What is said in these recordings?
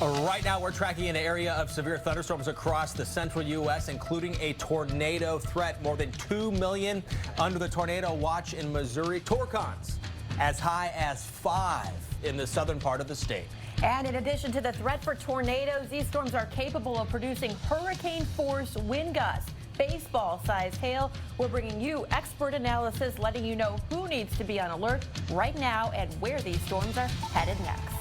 Right now, we're tracking an area of severe thunderstorms across the central U.S., including a tornado threat. More than 2 million under the tornado watch in Missouri. Torcons as high as 5 in the southern part of the state. And in addition to the threat for tornadoes, these storms are capable of producing hurricane-force wind gusts. Baseball-sized hail. We're bringing you expert analysis, letting you know who needs to be on alert right now and where these storms are headed next.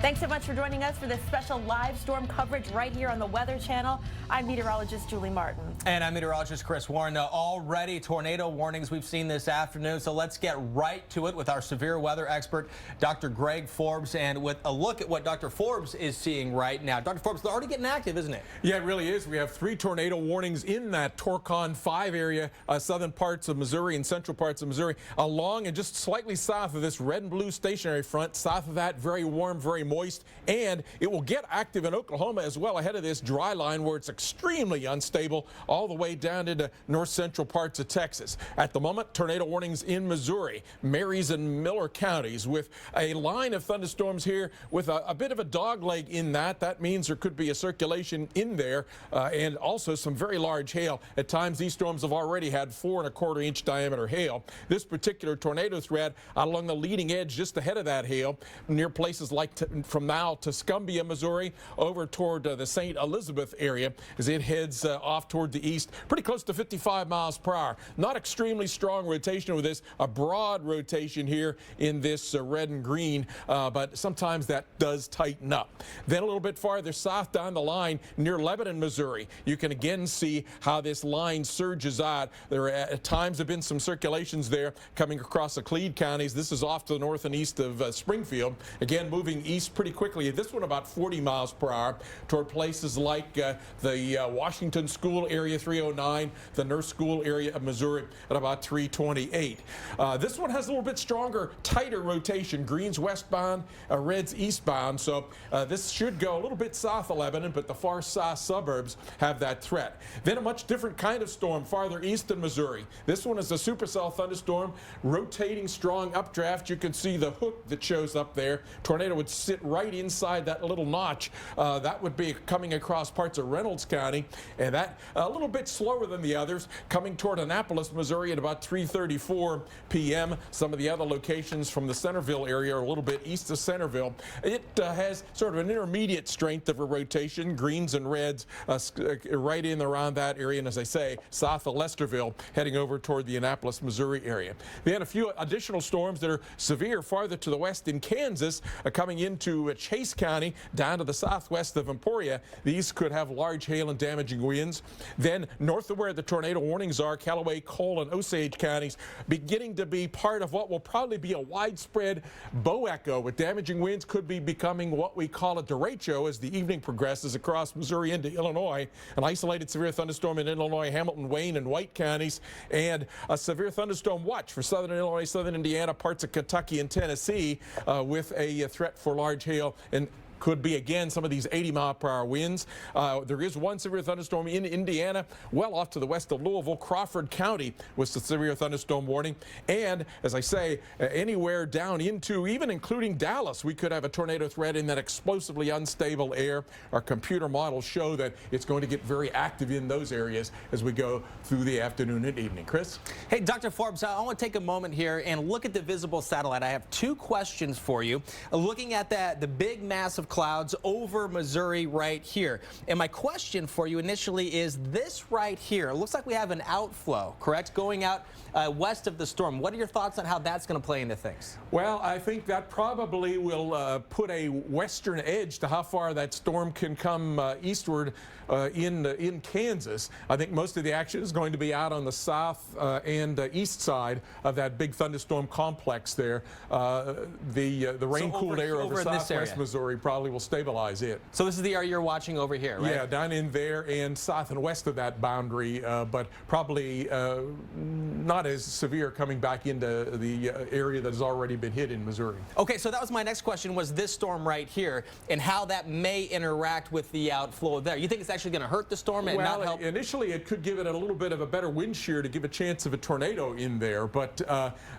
Thanks so much for joining us for this special live storm coverage right here on the Weather Channel. I'm meteorologist Julie Martin. And I'm meteorologist Chris Warren. Already tornado warnings we've seen this afternoon, so let's get right to it with our severe weather expert, Dr. Greg Forbes, and with a look at what Dr. Forbes is seeing right now. Dr. Forbes, they're already getting active, isn't it? Yeah, it really is. We have 3 tornado warnings in that Torcon 5 area, southern parts of Missouri and central parts of Missouri, along and just slightly south of this red and blue stationary front. South of that, very warm, very moist, and it will get active in Oklahoma as well ahead of this dry line where it's extremely unstable all the way down into north central parts of Texas. At the moment, tornado warnings in Missouri, Marys and Miller counties, with a line of thunderstorms here with a bit of a dog leg in that. That means there could be a circulation in there and also some very large hail. At times, these storms have already had 4¼ inch diameter hail. This particular tornado threat out along the leading edge just ahead of that hail near places like from now to Scumbia, Missouri, over toward the St. Elizabeth area as it heads off toward the east, pretty close to 55 miles per hour. Not extremely strong rotation with this, a broad rotation here in this red and green, but sometimes that does tighten up. Then a little bit farther south down the line near Lebanon, Missouri, you can again see how this line surges out. There at times have been some circulations there coming across the Cleed counties. This is off to the north and east of Springfield, again moving east pretty quickly. This one about 40 miles per hour toward places like the Washington School area 309, the Nurse School area of Missouri at about 328. This one has a little bit stronger, tighter rotation. Greens westbound, Reds eastbound. So this should go a little bit south of Lebanon, but the far south suburbs have that threat. Then a much different kind of storm farther east in Missouri. This one is a supercell thunderstorm, rotating strong updraft. You can see the hook that shows up there. Tornado would sit right inside that little notch. That would be coming across parts of Reynolds County, and that a little bit slower than the others, coming toward Annapolis, Missouri at about 3:34 p.m. Some of the other locations from the Centerville area are a little bit east of Centerville. It has sort of an intermediate strength of a rotation, greens and reds right in around that area, and as I say, south of Lesterville, heading over toward the Annapolis, Missouri area. We had a few additional storms that are severe farther to the west in Kansas, coming into Chase County down to the southwest of Emporia. These could have large hail and damaging winds. Then north of where the tornado warnings are, Callaway, Cole, and Osage counties beginning to be part of what will probably be a widespread bow echo with damaging winds. Could be becoming what we call a derecho as the evening progresses across Missouri into Illinois. An isolated severe thunderstorm in Illinois, Hamilton, Wayne, and White counties, and a severe thunderstorm watch for southern Illinois, southern Indiana, parts of Kentucky and Tennessee with a threat for large hail and could be again some of these 80-mile-per-hour winds. There is one severe thunderstorm in Indiana, well off to the west of Louisville, Crawford County with the severe thunderstorm warning. And as I say, anywhere down into, even including Dallas, we could have a tornado threat in that explosively unstable air. Our computer models show that it's going to get very active in those areas as we go through the afternoon and evening. Chris? Hey, Dr. Forbes, I want to take a moment here and look at the visible satellite. I have 2 questions for you. Looking at the big mass of clouds over Missouri right here. And my question for you initially is this right here. It looks like we have an outflow, correct, going out west of the storm. What are your thoughts on how that's going to play into things? Well, I think that probably will put a western edge to how far that storm can come eastward in Kansas. I think most of the action is going to be out on the south and east side of that big thunderstorm complex there. The rain-cooled air over southwest Missouri probably will stabilize it. So this is the area you're watching over here, right? Yeah, down in there and south and west of that boundary, but probably not as severe coming back into the area that has already been hit in Missouri. Okay, so that was my next question, was this storm right here and how that may interact with the outflow there. You think it's actually going to hurt the storm and not help? Initially, it could give it a little bit of a better wind shear to give a chance of a tornado in there, but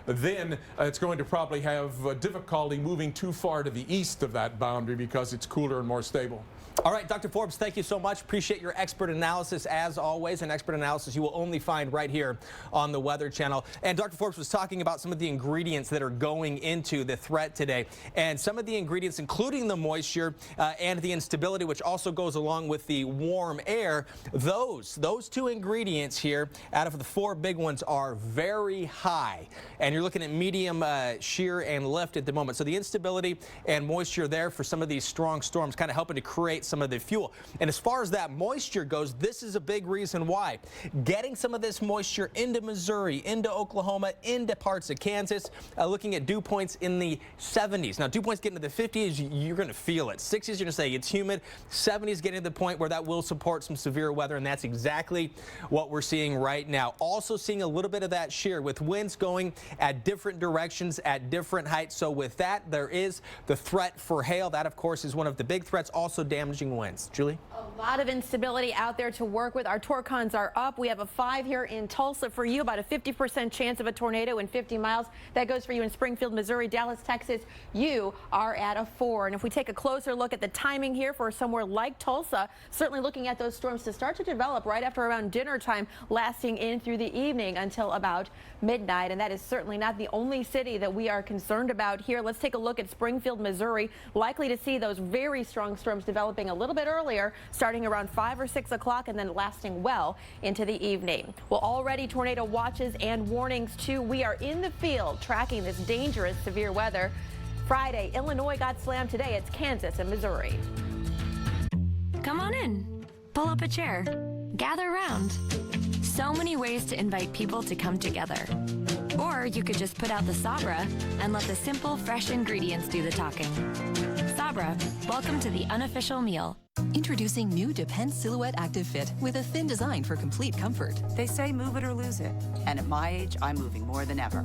then it's going to probably have difficulty moving too far to the east of that boundary because it's cooler and more stable. All right, Dr. Forbes, thank you so much. Appreciate your expert analysis as always, an expert analysis you will only find right here on the Weather Channel. And Dr. Forbes was talking about some of the ingredients that are going into the threat today. And some of the ingredients, including the moisture and the instability, which also goes along with the warm air, those two ingredients here, out of the four big ones, are very high. And you're looking at medium shear and lift at the moment. So the instability and moisture there for some of these strong storms kind of helping to create some of the fuel. And as far as that moisture goes, this is a big reason why. Getting some of this moisture into Missouri, into Oklahoma, into parts of Kansas, looking at dew points in the 70s. Now, dew points getting to the 50s, you're going to feel it. 60s, you're going to say it's humid. 70s getting to the point where that will support some severe weather, and that's exactly what we're seeing right now. Also seeing a little bit of that shear with winds going at different directions at different heights. So with that, there is the threat for hail. That, of course, is one of the big threats. Also damaging winds. Julie? A lot of instability out there to work with. Our torcons are up. We have a 5 here in Tulsa for you, about a 50% chance of a tornado in 50 miles. That goes for you in Springfield, Missouri, Dallas, Texas. You are at a 4. And if we take a closer look at the timing here for somewhere like Tulsa, certainly looking at those storms to start to develop right after around dinner time, lasting in through the evening until about midnight. And that is certainly not the only city that we are concerned about here. Let's take a look at Springfield, Missouri. Likely to see those very strong storms developing a little bit earlier, starting around 5 or 6 o'clock and then lasting well into the evening. Well, already tornado watches and warnings too. We are in the field tracking this dangerous severe weather. Friday, Illinois got slammed. Today it's Kansas and Missouri. Come on in. Pull up a chair. Gather around. So many ways to invite people to come together. Or you could just put out the Sabra and let the simple, fresh ingredients do the talking. Sabra, welcome to the unofficial meal. Introducing new Depend Silhouette Active Fit with a thin design for complete comfort. They say move it or lose it. And at my age, I'm moving more than ever.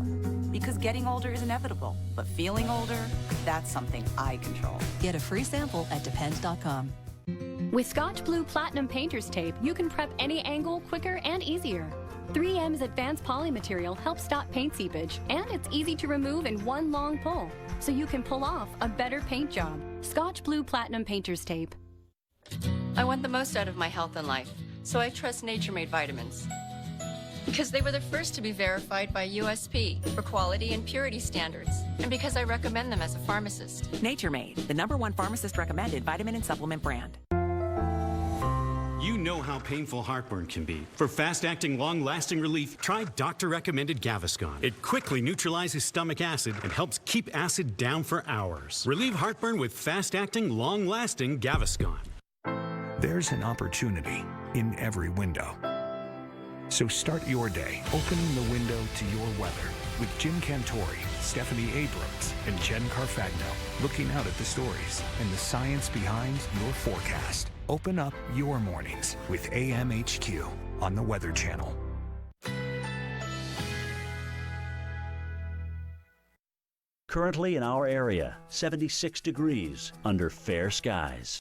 Because getting older is inevitable, but feeling older, that's something I control. Get a free sample at depend.com. With Scotch Blue Platinum Painter's Tape, you can prep any angle quicker and easier. 3M's advanced poly material helps stop paint seepage, and it's easy to remove in one long pull, so you can pull off a better paint job. Scotch Blue Platinum Painter's Tape. I want the most out of my health and life, so I trust Nature Made vitamins. Because they were the first to be verified by USP for quality and purity standards, and because I recommend them as a pharmacist. Nature Made, the #1 pharmacist recommended vitamin and supplement brand. You know how painful heartburn can be. For fast-acting, long-lasting relief, try doctor-recommended Gaviscon. It quickly neutralizes stomach acid and helps keep acid down for hours. Relieve heartburn with fast-acting, long-lasting Gaviscon. There's an opportunity in every window. So start your day opening the window to your weather with Jim Cantori, Stephanie Abrams, and Jen Carfagno, looking out at the stories and the science behind your forecast. Open up your mornings with AMHQ on the Weather Channel. Currently in our area, 76 degrees under fair skies.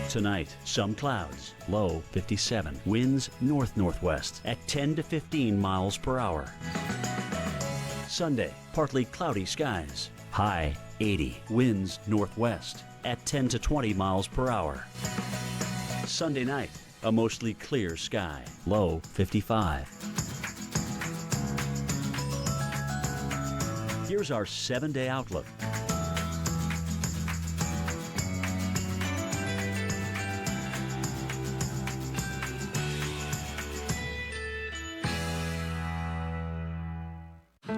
Tonight, some clouds, low 57. Winds north-northwest at 10 to 15 miles per hour. Sunday, partly cloudy skies, high 80. Winds northwest at 10 to 20 miles per hour. Sunday night, a mostly clear sky, low 55. Here's our 7-day outlook.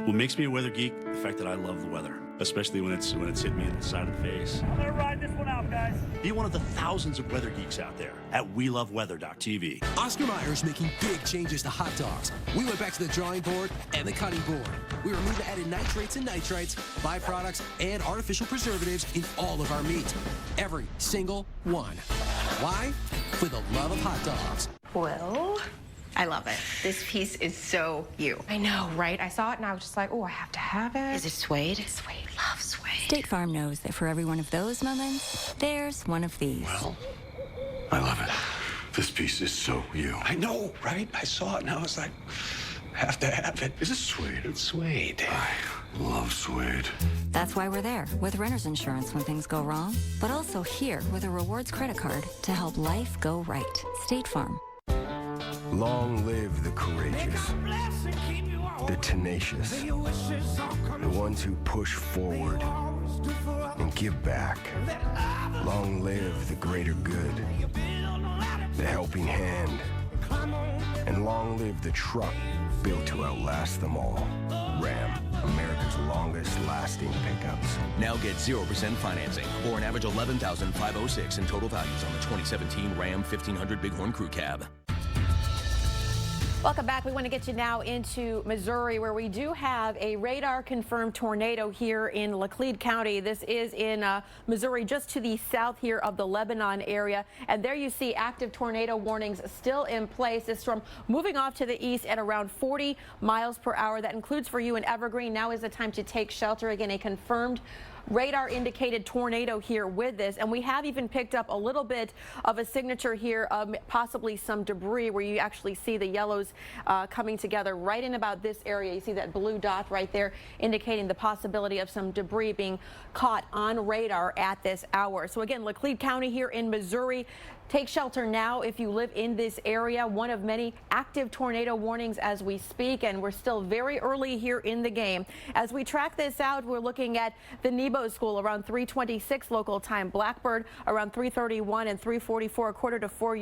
What makes me a weather geek, the fact that I love the weather, especially when it's hit me in the side of the face. I'm gonna ride this one out, guys. Be one of the thousands of weather geeks out there at WeLoveWeather.tv. Oscar Mayer is making big changes to hot dogs. We went back to the drawing board and the cutting board. We removed the added nitrates and nitrites, byproducts, and artificial preservatives in all of our meat. Every single one. Why? For the love of hot dogs. Well, I love it. This piece is so you. I know, right? I saw it and I was just like, oh, I have to have it. Is it suede? Suede. Love suede. State Farm knows that for every one of those moments, there's one of these. Well, I love it. This piece is so you. I know, right? I saw it and I was like, have to have it. Is this suede? It's suede. I love suede. That's why we're there with renter's insurance when things go wrong, but also here with a rewards credit card to help life go right. State Farm. Long live the courageous, the tenacious, the ones who push forward and give back. Long live the greater good, the helping hand, and long live the truck built to outlast them all. Ram, America's longest lasting pickups. Now get 0% financing or an average $11,506 in total values on the 2017 Ram 1500 Bighorn Crew Cab. Welcome back. We want to get you now into Missouri, where we do have a radar-confirmed tornado here in Laclede County. This is in Missouri, just to the south here of the Lebanon area. And there you see active tornado warnings still in place. This storm moving off to the east at around 40 miles per hour. That includes for you in Evergreen. Now is the time to take shelter. Again, a confirmed radar-indicated tornado here with this, and we have even picked up a little bit of a signature here of possibly some debris where you actually see the yellows coming together right in about this area. You see that blue dot right there indicating the possibility of some debris being caught on radar at this hour. So again, Laclede County here in Missouri. Take shelter now if you live in this area. One of many active tornado warnings as we speak, and we're still very early here in the game. As we track this out, we're looking at the Nebo School around 3:26 local time, Blackbird around 3:31 and 3:44, a quarter to 4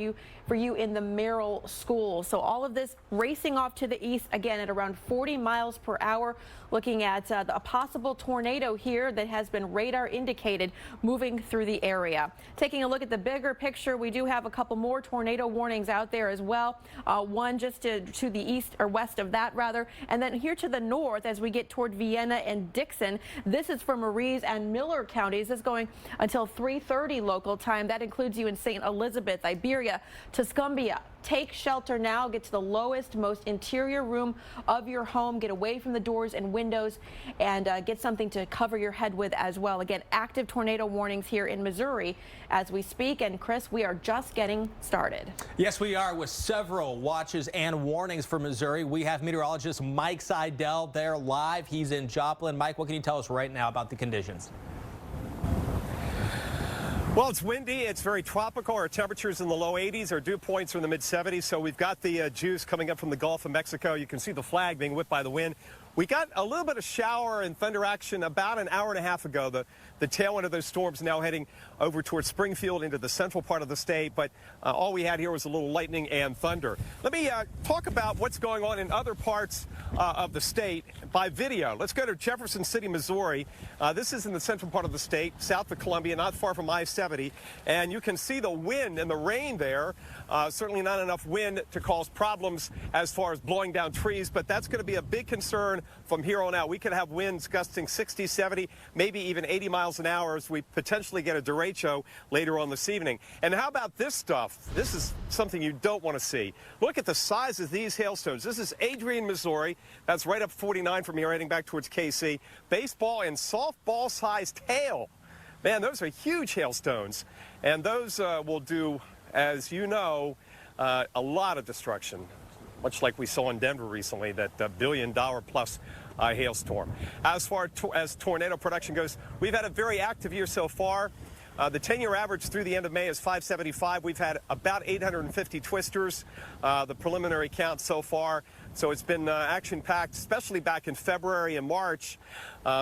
for you in the Merrill School. So all of this racing off to the east again at around 40 miles per hour. Looking at a possible tornado here that has been radar indicated moving through the area. Taking a look at the bigger picture, we do have a couple more tornado warnings out there as well. One just to the east or west of that rather, and then here to the north as we get toward Vienna and Dixon. This is for Maries and Miller counties. This is going until 3:30 local time. That includes you in St. Elizabeth, Iberia, Tuscumbia. Take shelter now. Get to the lowest, most interior room of your home. Get away from the doors and windows, and get something to cover your head with as well. Again, active tornado warnings here in Missouri as we speak. And Chris, we are just getting started. Yes, we are, with several watches and warnings for Missouri. We have meteorologist Mike Seidel there live. He's in Joplin. Mike, what can you tell us right now about the conditions? Well, it's windy. It's very tropical. Our temperatures in the low 80s. Our dew points are in the mid 70s. So we've got the juice coming up from the Gulf of Mexico. You can see the flag being whipped by the wind. We got a little bit of shower and thunder action about an hour and a half ago. The tail end of those storms now heading over towards Springfield into the central part of the state. But all we had here was a little lightning and thunder. Let me talk about what's going on in other parts of the state by video. Let's go to Jefferson City, Missouri. This is in the central part of the state, south of Columbia, not far from I-70. And you can see the wind and the rain there. Certainly not enough wind to cause problems as far as blowing down trees, but that's going to be a big concern from here on out. We could have winds gusting 60, 70, maybe even 80 miles an hour as we potentially get a derecho later on this evening. And how about this stuff? This is something you don't want to see. Look at the size of these hailstones. This is Adrian, Missouri. That's right up 49 from here, heading back towards KC. Baseball and softball-sized hail. Man, those are huge hailstones. And those will do, as you know, a lot of destruction, much like we saw in Denver recently, that $1 billion-plus hailstorm. As far as tornado production goes, we've had a very active year so far. The 10-year average through the end of May is 575. We've had about 850 twisters, the preliminary count so far. So it's been action-packed, especially back in February and March.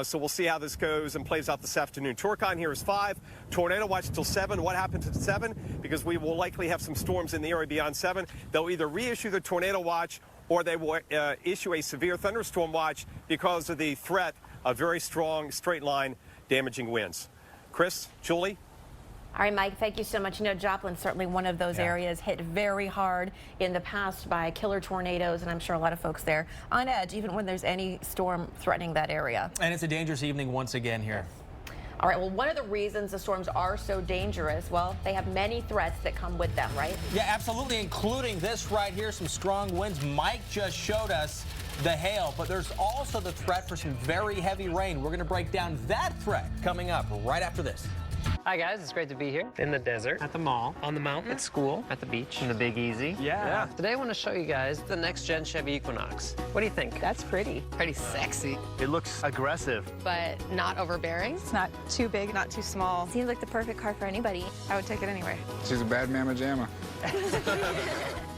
So we'll see how this goes and plays out this afternoon. Torcon here is 5. Tornado watch till 7. What happens at 7? Because we will likely have some storms in the area beyond 7. They'll either reissue the tornado watch or they will issue a severe thunderstorm watch because of the threat of very strong straight-line damaging winds. Chris, Julie? All right, Mike, thank you so much. You know, Joplin's certainly one of those areas hit very hard in the past by killer tornadoes, and I'm sure a lot of folks there on edge, even when there's any storm threatening that area. And it's a dangerous evening once again here. All right, well, one of the reasons the storms are so dangerous, well, they have many threats that come with them, right? Yeah, absolutely, including this right here, some strong winds. Mike just showed us the hail, but there's also the threat for some very heavy rain. We're going to break down that threat coming up right after this. Hi guys, it's great to be here. In the desert, at the mall, on the mountain, at school, at the beach, in the Big Easy. Yeah. Today I want to show you guys the next gen Chevy Equinox. What do you think? That's pretty. Pretty sexy. It looks aggressive. But not overbearing. It's not too big, not too small. Seems like the perfect car for anybody. I would take it anyway. She's a bad mamma jamma.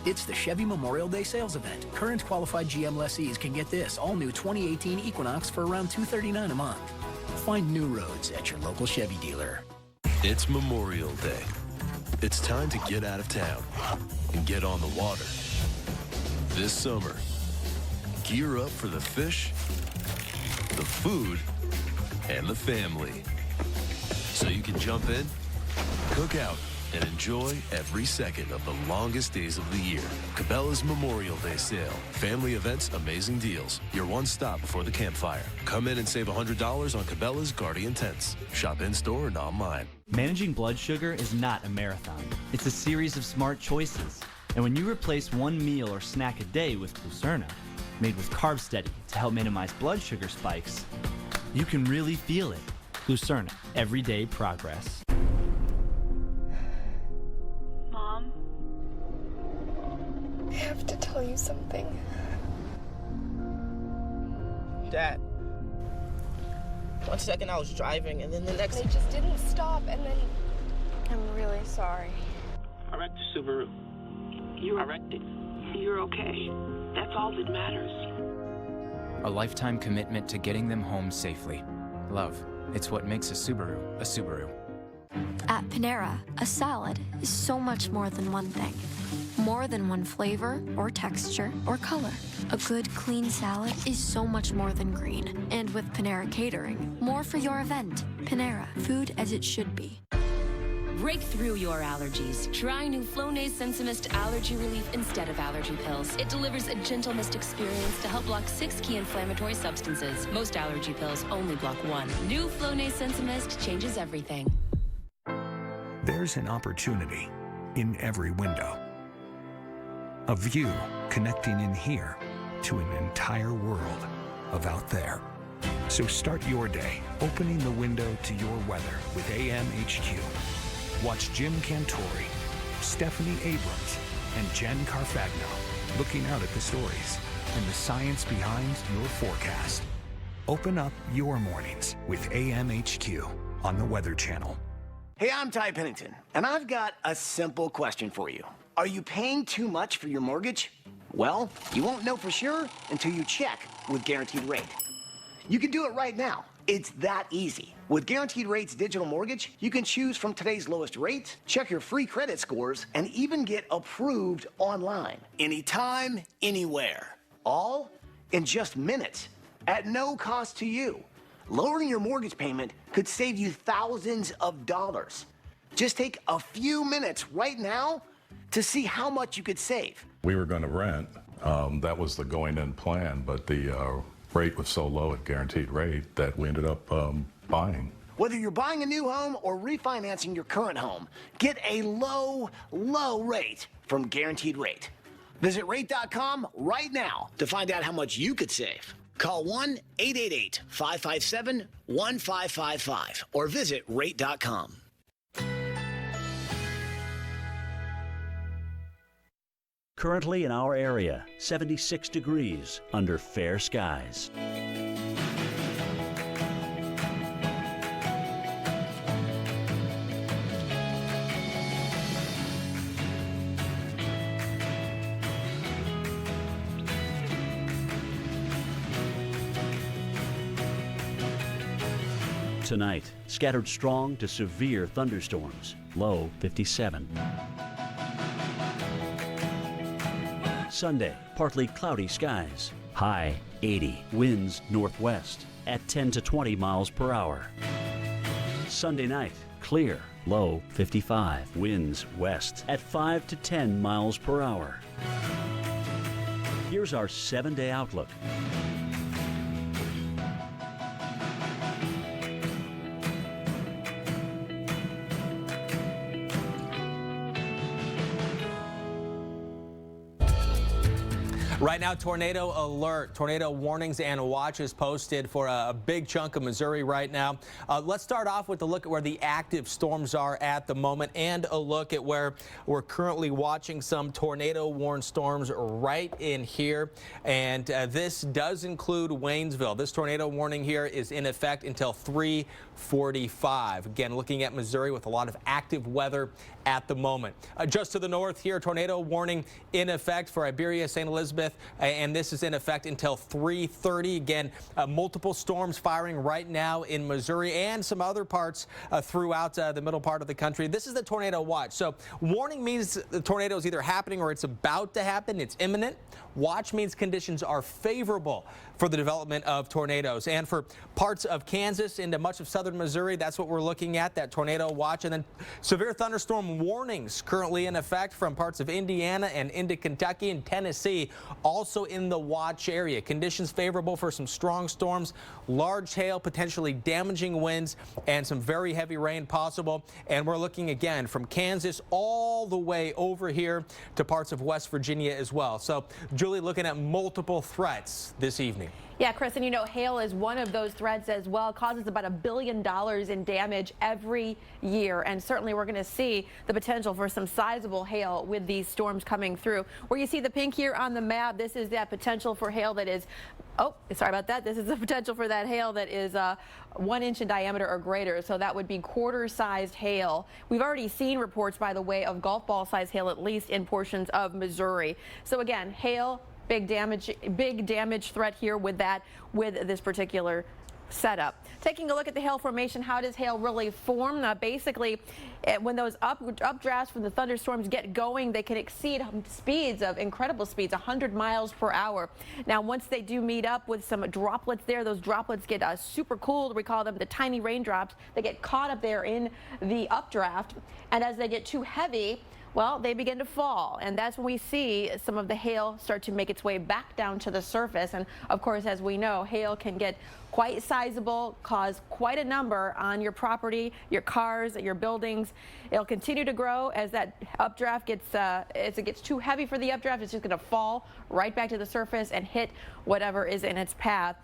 It's the Chevy Memorial Day sales event. Current qualified GM lessees can get this all-new 2018 Equinox for around $239 a month. Find new roads at your local Chevy dealer. It's Memorial Day. It's time to get out of town and get on the water. This summer, gear up for the fish, the food, and the family. So you can jump in, cook out, and enjoy every second of the longest days of the year. Cabela's Memorial Day sale. Family events, amazing deals. Your one stop before the campfire. Come in and save $100 on Cabela's Guardian tents. Shop in-store and online. Managing blood sugar is not a marathon. It's a series of smart choices. And when you replace one meal or snack a day with Glucerna, made with Carb Steady to help minimize blood sugar spikes, you can really feel it. Glucerna, everyday progress. Mom, I have to tell you something. Dad. 1 second I was driving, and then the next... They just didn't stop, and then... I'm really sorry. I wrecked the Subaru. I wrecked it. You're okay. That's all that matters. A lifetime commitment to getting them home safely. Love. It's what makes a Subaru a Subaru. At Panera, a salad is so much more than one thing. More than one flavor, or texture, or color. A good, clean salad is so much more than green. And with Panera Catering, more for your event. Panera, food as it should be. Break through your allergies. Try new Flonase Sensimist allergy relief instead of allergy pills. It delivers a gentle mist experience to help block 6 key inflammatory substances. Most allergy pills only block 1. New Flonase Sensimist changes everything. There's an opportunity in every window. A view connecting in here to an entire world of out there. So start your day opening the window to your weather with AMHQ. Watch Jim Cantori, Stephanie Abrams, and Jen Carfagno looking out at the stories and the science behind your forecast. Open up your mornings with AMHQ on the Weather Channel. Hey, I'm Ty Pennington, and I've got a simple question for you. Are you paying too much for your mortgage? Well, you won't know for sure until you check with Guaranteed Rate. You can do it right now. It's that easy. With Guaranteed Rate's digital mortgage, you can choose from today's lowest rate, check your free credit scores, and even get approved online. Anytime, anywhere. All in just minutes, at no cost to you. Lowering your mortgage payment could save you thousands of dollars. Just take a few minutes right now to see how much you could save. We were going to rent. That was the going-in plan, but the rate was so low at Guaranteed Rate that we ended up buying. Whether you're buying a new home or refinancing your current home, get a low, low rate from Guaranteed Rate. Visit rate.com right now to find out how much you could save. Call 1-888-557-1555 or visit rate.com. Currently in our area, 76 degrees under fair skies. Tonight, scattered strong to severe thunderstorms, low 57. Sunday, partly cloudy skies, high 80. Winds northwest at 10 to 20 miles per hour. Sunday night, clear, low 55. Winds west at 5 to 10 miles per hour. Here's our 7-day outlook. Right now, tornado alert, tornado warnings and watches posted for a big chunk of Missouri right now. Let's start off with a look at where the active storms are at the moment and a look at where we're currently watching some tornado warned storms right in here. And this does include Waynesville. This tornado warning here is in effect until 3:45. Again, looking at Missouri with a lot of active weather at the moment. Just to the north here, tornado warning in effect for Iberia, St. Elizabeth, and this is in effect until 3:30. Again, multiple storms firing right now in Missouri and some other parts throughout the middle part of the country. This is the tornado watch. So warning means the tornado is either happening or it's about to happen. It's imminent. Watch means conditions are favorable for the development of tornadoes. And for parts of Kansas into much of southern Missouri, that's what we're looking at, that tornado watch. And then severe thunderstorm warnings currently in effect from parts of Indiana and into Kentucky and Tennessee, also in the watch area. Conditions favorable for some strong storms, large hail, potentially damaging winds, and some very heavy rain possible. And we're looking again from Kansas all the way over here to parts of West Virginia as well. So, Julie, looking at multiple threats this evening. Yeah, Chris, and you know, hail is one of those threats as well. It causes about $1 billion in damage every year. And certainly we're going to see the potential for some sizable hail with these storms coming through. Where you see the pink here on the map, this is that potential for hail that is, oh, sorry about that. This is the potential for that hail that is 1 inch in diameter or greater. So that would be quarter-sized hail. We've already seen reports, by the way, of golf ball-sized hail, at least in portions of Missouri. So again, hail, big damage threat here with this particular setup. Taking a look at the hail formation, how does hail really form? Basically, when those updrafts from the thunderstorms get going, they can exceed speeds of incredible speeds, 100 miles per hour. Now, once they do meet up with some droplets there, those droplets get super cooled. We call them the tiny raindrops. They get caught up there in the updraft, and as they get too heavy, well, they begin to fall, and that's when we see some of the hail start to make its way back down to the surface. And of course, as we know, hail can get quite sizable, cause quite a number on your property, your cars, your buildings. It'll continue to grow as that updraft gets, as it gets too heavy for the updraft, it's just going to fall right back to the surface and hit whatever is in its path.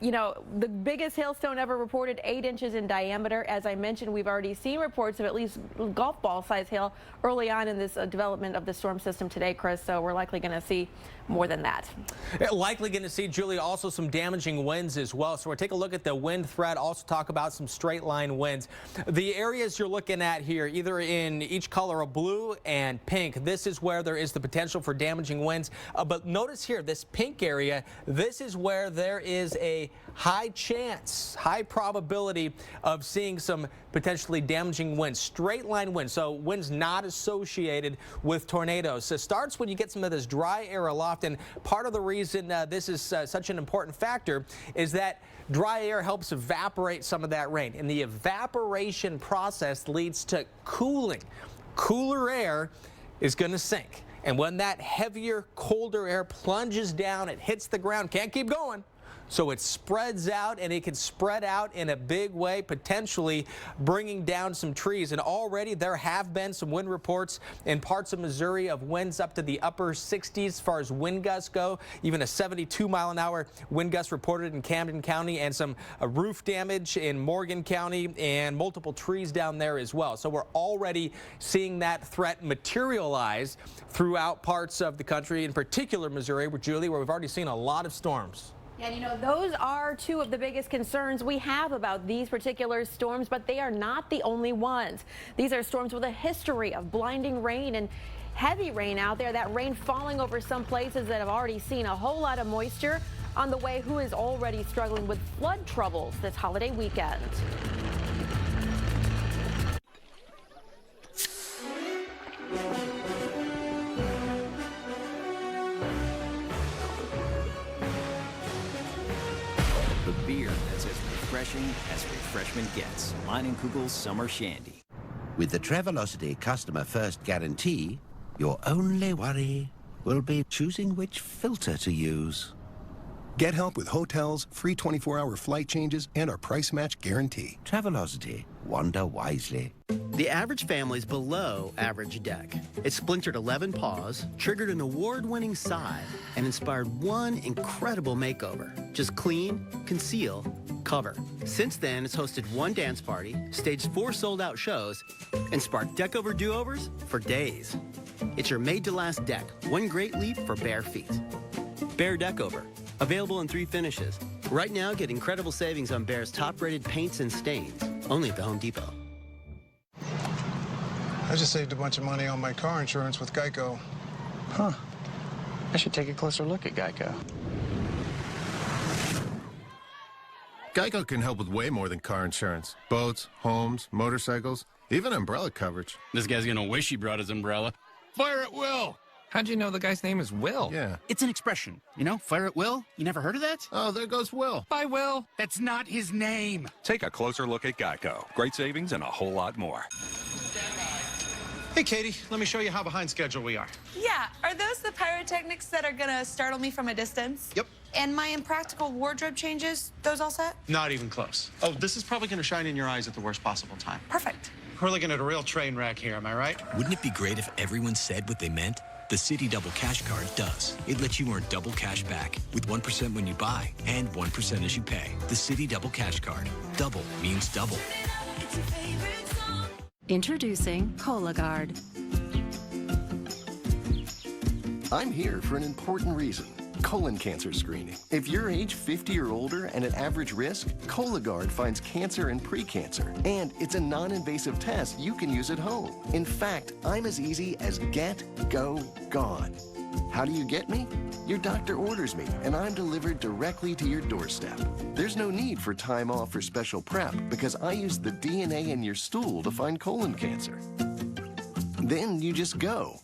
You know, the biggest hailstone ever reported, 8 inches in diameter. As I mentioned, we've already seen reports of at least golf ball size hail early on in this development of the storm system today, Chris. So we're likely going to see more than that. Likely going to see, Julie, also some damaging winds as well. So we'll take a look at the wind threat, also talk about some straight line winds. The areas you're looking at here, either in each color of blue and pink, this is where there is the potential for damaging winds. But notice here, this pink area, this is where there is a high chance, high probability of seeing some potentially damaging winds, straight line winds, so winds not associated with tornadoes. So it starts when you get some of this dry air aloft, and part of the reason this is such an important factor is that dry air helps evaporate some of that rain, and the evaporation process leads to cooling. Cooler air is going to sink, and when that heavier, colder air plunges down, it hits the ground, can't keep going. So it spreads out, and it can spread out in a big way, potentially bringing down some trees. And already there have been some wind reports in parts of Missouri of winds up to the upper 60s as far as wind gusts go. Even a 72-mile-an-hour wind gust reported in Camden County, and some roof damage in Morgan County, and multiple trees down there as well. So we're already seeing that threat materialize throughout parts of the country, in particular Missouri, Julie, where we've already seen a lot of storms. And you know, those are two of the biggest concerns we have about these particular storms, but they are not the only ones. These are storms with a history of blinding rain and heavy rain out there, that rain falling over some places that have already seen a whole lot of moisture on the way, who is already struggling with flood troubles this holiday weekend. Beer that's as refreshing as refreshment gets. Meinenkugel's Summer Shandy. With the Travelocity Customer First Guarantee, your only worry will be choosing which filter to use. Get help with hotels, free 24-hour flight changes, and our price match guarantee. Travelocity. Wander wisely. The average family's below average deck. It splintered 11 paws, triggered an award-winning sigh, and inspired one incredible makeover. Just clean, conceal, cover. Since then, it's hosted one dance party, staged 4 sold-out shows, and sparked deck-over do-overs for days. It's your made-to-last deck, one great leap for bare feet. Behr Deck Over, available in 3 finishes. Right now, get incredible savings on Behr's top-rated paints and stains, only at the Home Depot. I just saved a bunch of money on my car insurance with Geico. Huh. I should take a closer look at Geico. Geico can help with way more than car insurance. Boats, homes, motorcycles, even umbrella coverage. This guy's gonna wish he brought his umbrella. Fire at will! How'd you know the guy's name is Will? Yeah. It's an expression, you know, fire at will. You never heard of that? Oh, there goes Will. Bye, Will. That's not his name. Take a closer look at Geico. Great savings and a whole lot more. Hey, Katie, let me show you how behind schedule we are. Yeah, are those the pyrotechnics that are gonna startle me from a distance? Yep. And my impractical wardrobe changes, those all set? Not even close. Oh, this is probably gonna shine in your eyes at the worst possible time. Perfect. We're looking at a real train wreck here, am I right? Wouldn't it be great if everyone said what they meant? The Citi Double Cash Card does. It lets you earn double cash back with 1% when you buy and 1% as you pay. The Citi Double Cash Card. Double means double. Introducing Cologuard. I'm here for an important reason. Colon cancer screening. If you're age 50 or older and at average risk, Cologuard finds cancer and precancer. And it's a non-invasive test you can use at home. In fact, I'm as easy as get, go, gone. How do you get me? Your doctor orders me, and I'm delivered directly to your doorstep. There's no need for time off or special prep because I use the DNA in your stool to find colon cancer. Then you just go.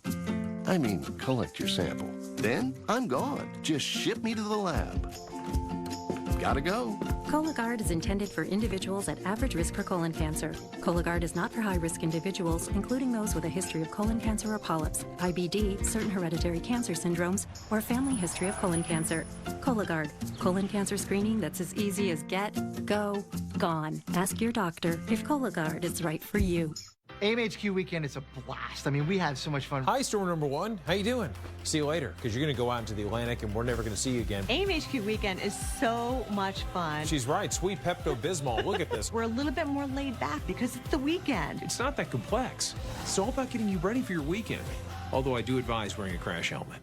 I mean, collect your sample. Then I'm gone. Just ship me to the lab. Gotta go. Cologuard is intended for individuals at average risk for colon cancer. Cologuard is not for high-risk individuals, including those with a history of colon cancer or polyps, IBD, certain hereditary cancer syndromes, or family history of colon cancer. Cologuard, colon cancer screening that's as easy as get, go, gone. Ask your doctor if Cologuard is right for you. AMHQ weekend is a blast. I mean, we had so much fun. Hi, Storm Number 1. How you doing? See you later, because you're going to go out into the Atlantic and we're never going to see you again. AMHQ weekend is so much fun. She's right. Sweet Pepto-Bismol. Look at this. We're a little bit more laid back because it's the weekend. It's not that complex. It's all about getting you ready for your weekend. Although I do advise wearing a crash helmet.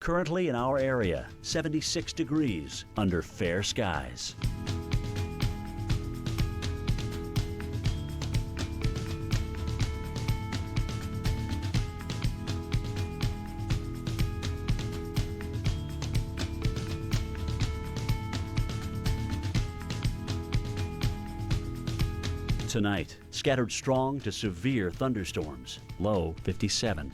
Currently in our area, 76 degrees under fair skies. Tonight, scattered strong to severe thunderstorms, low 57.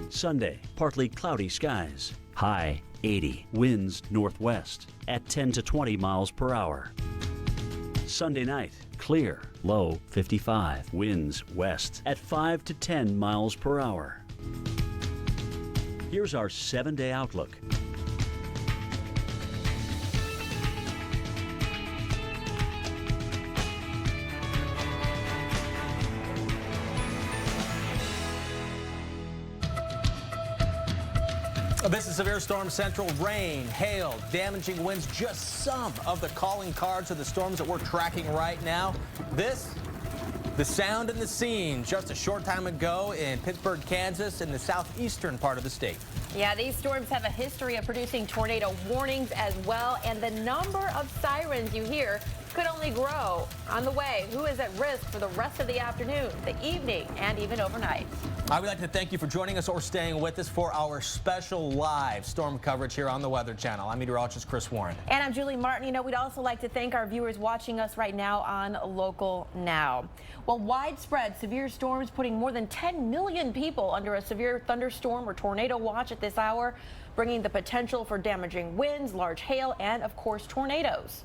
Sunday, partly cloudy skies, high 80. Winds northwest at 10 to 20 miles per hour. Sunday night, clear, low 55. Winds west at 5 to 10 miles per hour. Here's our 7-day outlook. This is Severe Storm Central. Rain, hail, damaging winds, just some of the calling cards of the storms that we're tracking right now. This, the sound and the scene just a short time ago in Pittsburgh, Kansas, in the southeastern part of the state. Yeah, these storms have a history of producing tornado warnings as well, and the number of sirens you hear could only grow. On the way, who is at risk for the rest of the afternoon, the evening, and even overnight? I would like to thank you for joining us or staying with us for our special live storm coverage here on the Weather Channel. I'm meteorologist Chris Warren. And I'm Julie Martin. You know, we'd also like to thank our viewers watching us right now on Local Now. Well, widespread severe storms putting more than 10 million people under a severe thunderstorm or tornado watch at this hour, bringing the potential for damaging winds, large hail, and of course tornadoes.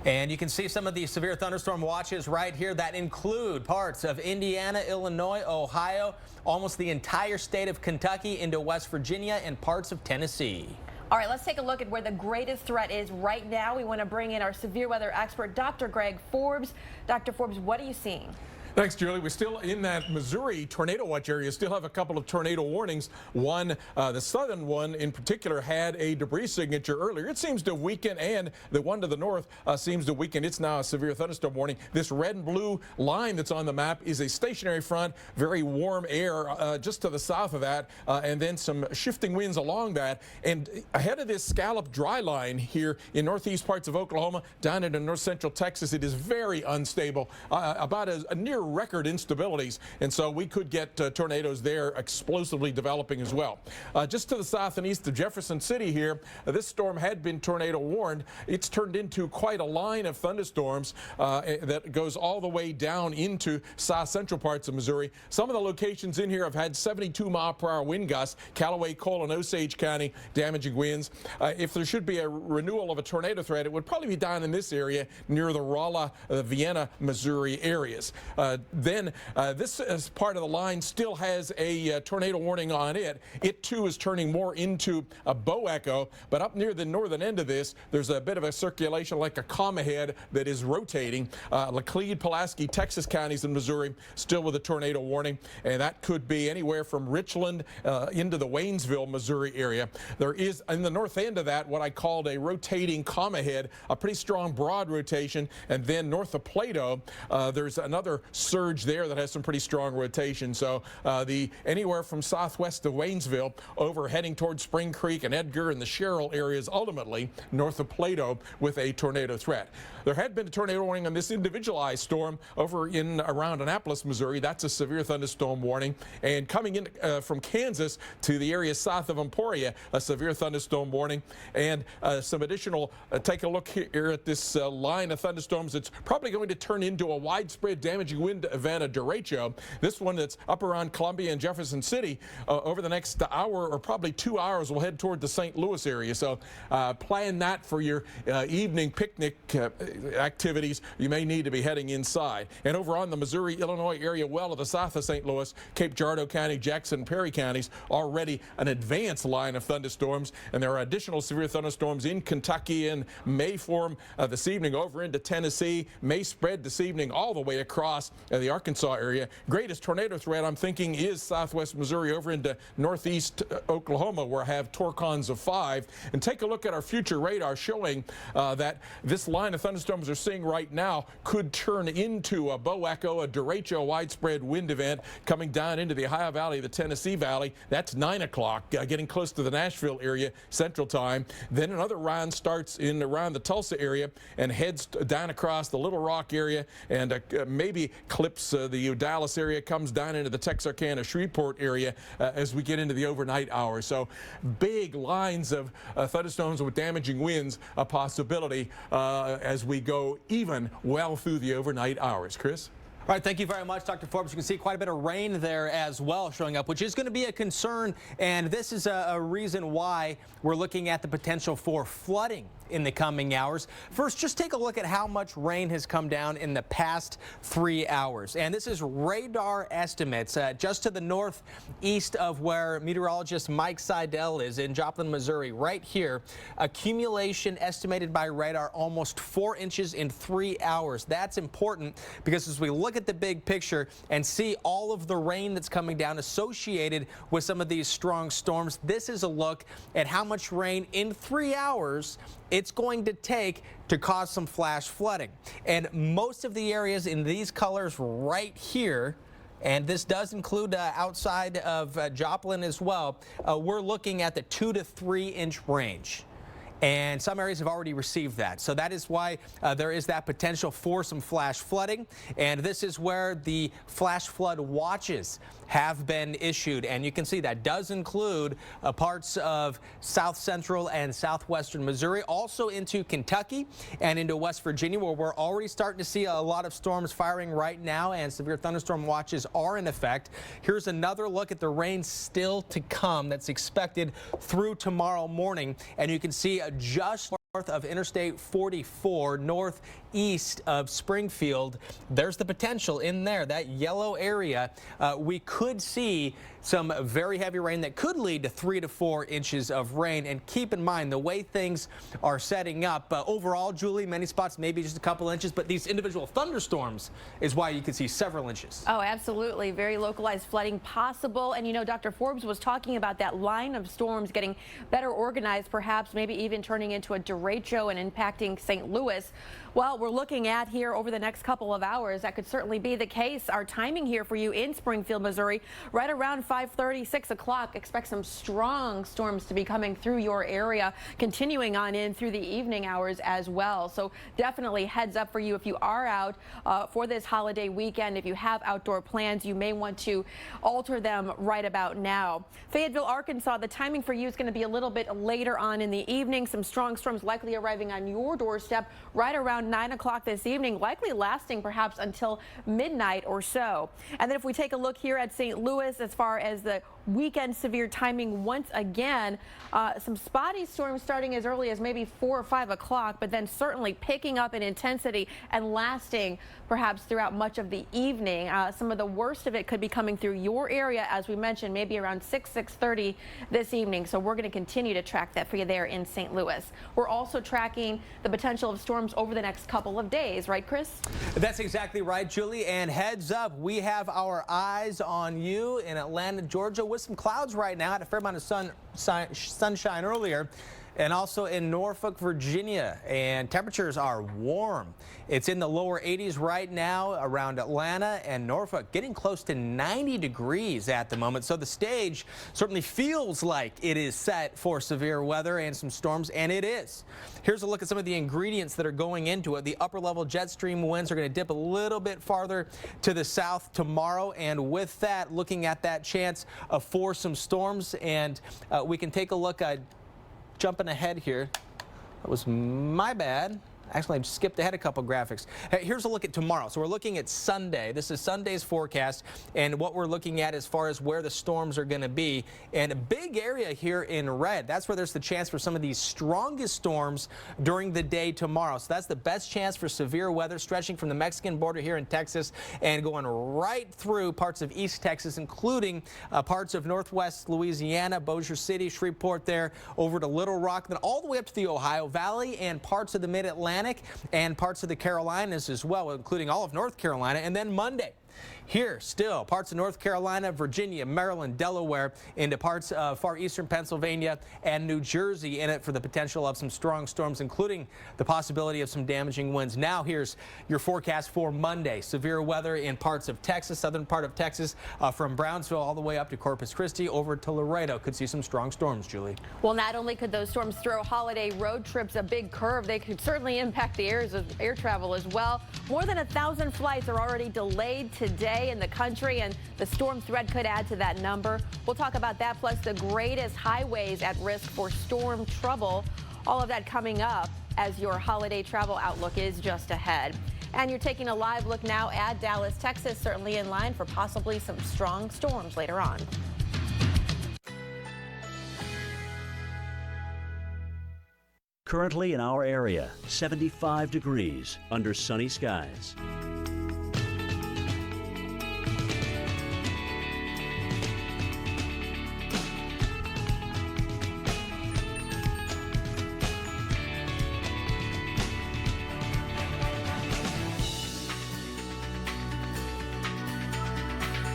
And you can see some of the severe thunderstorm watches right here that include parts of Indiana, Illinois, Ohio, almost the entire state of Kentucky into West Virginia and parts of Tennessee. All right, let's take a look at where the greatest threat is right now. We want to bring in our severe weather expert, Dr. Greg Forbes. Dr. Forbes, what are you seeing? Thanks, Julie. We're still in that Missouri tornado watch area. Still have a couple of tornado warnings. One, the southern one in particular, had a debris signature earlier. It seems to weaken, and the one to the north seems to weaken. It's now a severe thunderstorm warning. This red and blue line that's on the map is a stationary front, very warm air just to the south of that, and then some shifting winds along that. And ahead of this scallop dry line here in northeast parts of Oklahoma, down into north central Texas, it is very unstable, about a near record instabilities, and so we could get tornadoes there explosively developing as well. Just to the south and east of Jefferson City here, this storm had been tornado warned. It's turned into quite a line of thunderstorms that goes all the way down into south central parts of Missouri. Some of the locations in here have had 72-mile-per-hour wind gusts. Callaway, Cole, and Osage County, damaging winds. If there should be a renewal of a tornado threat, it would probably be down in this area near the Rolla, Vienna, Missouri areas. Then this part of the line still has a tornado warning on it. It too is turning more into a bow echo, but up near the northern end of this, there's a bit of a circulation like a comma head that is rotating. Laclede, Pulaski, Texas counties in Missouri still with a tornado warning, and that could be anywhere from Richland into the Waynesville, Missouri area. There is in the north end of that what I called a rotating comma head, a pretty strong broad rotation, and then north of Plato, there's another surge there that has some pretty strong rotation. So the anywhere from southwest of Waynesville over heading towards Spring Creek and Edgar and the Sherrill areas, ultimately north of Plato with a tornado threat. There had been a tornado warning on this individualized storm over in around Annapolis, Missouri. That's a severe thunderstorm warning. And coming in from Kansas to the area south of Emporia, a severe thunderstorm warning. And some additional, take a look here at this line of thunderstorms. It's probably going to turn into a widespread damaging wind event, a derecho. This one that's up around Columbia and Jefferson City over the next hour or probably 2 hours will head toward the St. Louis area. So plan that for your evening picnic activities. You may need to be heading inside. And over on the Missouri-Illinois area well to the south of St. Louis, Cape Girardeau County, Jackson and Perry counties, already an advanced line of thunderstorms. And there are additional severe thunderstorms in Kentucky and may form this evening over into Tennessee, may spread this evening all the way across the Arkansas area. Greatest tornado threat, I'm thinking, is southwest Missouri over into northeast Oklahoma, where I have torcons of 5. And take a look at our future radar showing that this line of thunderstorms we're seeing right now could turn into a bow echo, a derecho widespread wind event coming down into the Ohio Valley, the Tennessee Valley. That's 9 o'clock, getting close to the Nashville area Central Time. Then another round starts in around the Tulsa area and heads down across the Little Rock area and maybe clips the Dallas area, comes down into the Texarkana, Shreveport area as we get into the overnight hours. So big lines of thunderstorms with damaging winds, a possibility as we go even well through the overnight hours. Chris? All right, thank you very much, Dr. Forbes. You can see quite a bit of rain there as well showing up, which is going to be a concern, and this is a reason why we're looking at the potential for flooding in the coming hours. First, just take a look at how much rain has come down in the past 3 hours. And this is radar estimates just to the northeast of where meteorologist Mike Seidel is in Joplin, Missouri. Right here, accumulation estimated by radar almost 4 inches in 3 hours. That's important because as we look at the big picture and see all of the rain that's coming down associated with some of these strong storms, this is a look at how much rain in 3 hours it's going to take to cause some flash flooding. And most of the areas in these colors right here, and this does include outside of Joplin as well, we're looking at the 2 to 3 inch range. And some areas have already received that. So that is why there is that potential for some flash flooding. And this is where the flash flood watches have been issued. And you can see that does include parts of south central and southwestern Missouri, also into Kentucky and into West Virginia, where we're already starting to see a lot of storms firing right now, and severe thunderstorm watches are in effect. Here's another look at the rain still to come that's expected through tomorrow morning. And you can see just north of Interstate 44, northeast of Springfield. There's the potential in there, that yellow area. We could see some very heavy rain that could lead to 3 to 4 inches of rain. And keep in mind the way things are setting up. Overall, Julie, many spots maybe just a couple inches, but these individual thunderstorms is why you could see several inches. Oh, absolutely. Very localized flooding possible. And you know, Dr. Forbes was talking about that line of storms getting better organized, perhaps maybe even turning into a derecho and impacting St. Louis. Well, we're looking at here over the next couple of hours. That could certainly be the case. Our timing here for you in Springfield, Missouri, right around 5:30, 6 o'clock. Expect some strong storms to be coming through your area, continuing on in through the evening hours as well. So definitely heads up for you if you are out for this holiday weekend. If you have outdoor plans, you may want to alter them right about now. Fayetteville, Arkansas, the timing for you is going to be a little bit later on in the evening. Some strong storms likely arriving on your doorstep right around 9 o'clock this evening, likely lasting perhaps until midnight or so. And then if we take a look here at St. Louis, as far as the weekend severe timing, once again, some spotty storms starting as early as maybe 4 or 5 o'clock, but then certainly picking up in intensity and lasting perhaps throughout much of the evening. Some of the worst of it could be coming through your area, as we mentioned, maybe around 6:30 this evening. So we're going to continue to track that for you there in St. Louis. We're also tracking the potential of storms over the next couple of days, right, Chris? That's exactly right, Julie. And heads up, we have our eyes on you in Atlanta, Georgia, with some clouds right now. Had a fair amount of sunshine earlier. And also in Norfolk, Virginia, and temperatures are warm. It's in the lower 80s right now around Atlanta and Norfolk, getting close to 90 degrees at the moment. So the stage certainly feels like it is set for severe weather and some storms, and it is. Here's a look at some of the ingredients that are going into it. The upper level jet stream winds are going to dip a little bit farther to the south tomorrow, and with that, looking at that chance for some storms, and we can take a look at jumping ahead here. That was my bad. Actually, I skipped ahead a couple graphics. Hey, here's a look at tomorrow. So we're looking at Sunday. This is Sunday's forecast, and what we're looking at as far as where the storms are going to be. And a big area here in red, that's where there's the chance for some of these strongest storms during the day tomorrow. So that's the best chance for severe weather stretching from the Mexican border here in Texas and going right through parts of East Texas, including parts of northwest Louisiana, Bossier City, Shreveport there, over to Little Rock, then all the way up to the Ohio Valley and parts of the Mid-Atlantic and parts of the Carolinas as well, including all of North Carolina. And then Monday, here still parts of North Carolina, Virginia, Maryland, Delaware, into parts of far eastern Pennsylvania and New Jersey in it for the potential of some strong storms, including the possibility of some damaging winds. Now here's your forecast for Monday. Severe weather in parts of Texas, southern part of Texas, from Brownsville all the way up to Corpus Christi over to Laredo. Could see some strong storms, Julie. Well, not only could those storms throw holiday road trips a big curve, they could certainly impact the air travel as well. More than 1,000 flights are already delayed today in the country, and the storm threat could add to that number. We'll talk about that, plus the greatest highways at risk for storm trouble. All of that coming up as your holiday travel outlook is just ahead. And you're taking a live look now at Dallas, Texas, certainly in line for possibly some strong storms later on. Currently in our area, 75 degrees under sunny skies.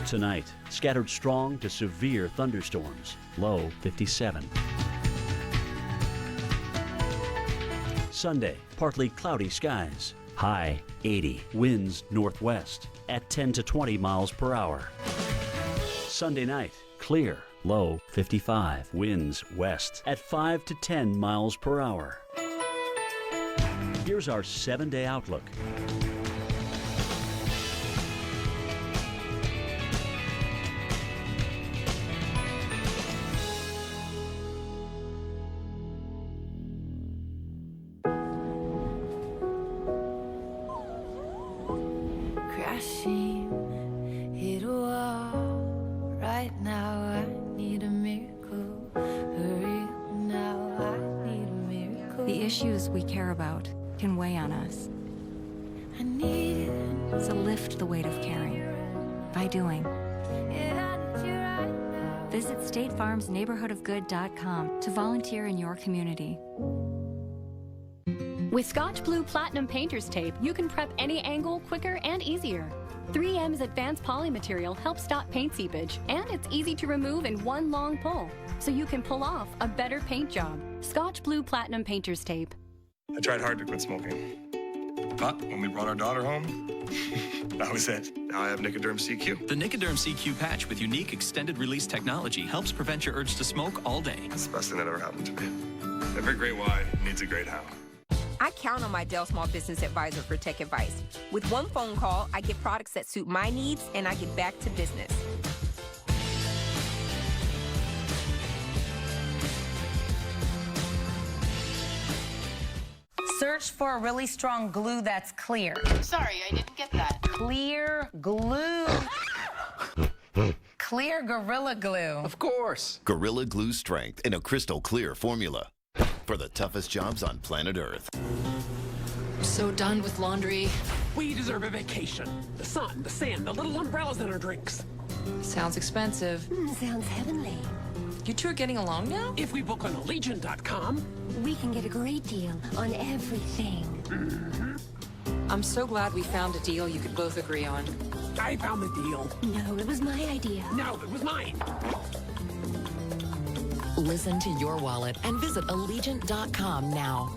Tonight, scattered strong to severe thunderstorms, low 57. Sunday, partly cloudy skies, high 80. Winds northwest at 10 to 20 miles per hour. Sunday night, clear, low 55. Winds west at 5 to 10 miles per hour. Here's our 7-day outlook. Hit a wall right now. I need a miracle. Hurry now. I need a miracle. The issues we care about can weigh on us. So lift the weight of caring by doing. Visit statefarmsneighborhoodofgood.com to volunteer in your community. With Scotch Blue Platinum Painter's Tape, you can prep any angle quicker and easier. 3M's advanced poly material helps stop paint seepage, and it's easy to remove in one long pull, so you can pull off a better paint job. Scotch Blue Platinum Painter's Tape. I tried hard to quit smoking, but when we brought our daughter home, that was it. Now I have Nicoderm CQ. The Nicoderm CQ patch with unique extended release technology helps prevent your urge to smoke all day. It's the best thing that ever happened to me. Every great why needs a great how. I count on my Dell Small Business Advisor for tech advice. With one phone call, I get products that suit my needs, and I get back to business. Search for a really strong glue that's clear. Sorry, I didn't get that. Clear glue. Clear Gorilla Glue. Of course. Gorilla Glue strength in a crystal clear formula for the toughest jobs on planet Earth. So done with laundry. We deserve a vacation. The sun, the sand, the little umbrellas in our drinks. Sounds expensive. Sounds heavenly. You two are getting along now? If we book on Allegiant.com, We can get a great deal on everything. I'm so glad we found a deal you could both agree on. I found the deal. No, it was my idea. No, it was mine. Listen to your wallet and visit Allegiant.com now.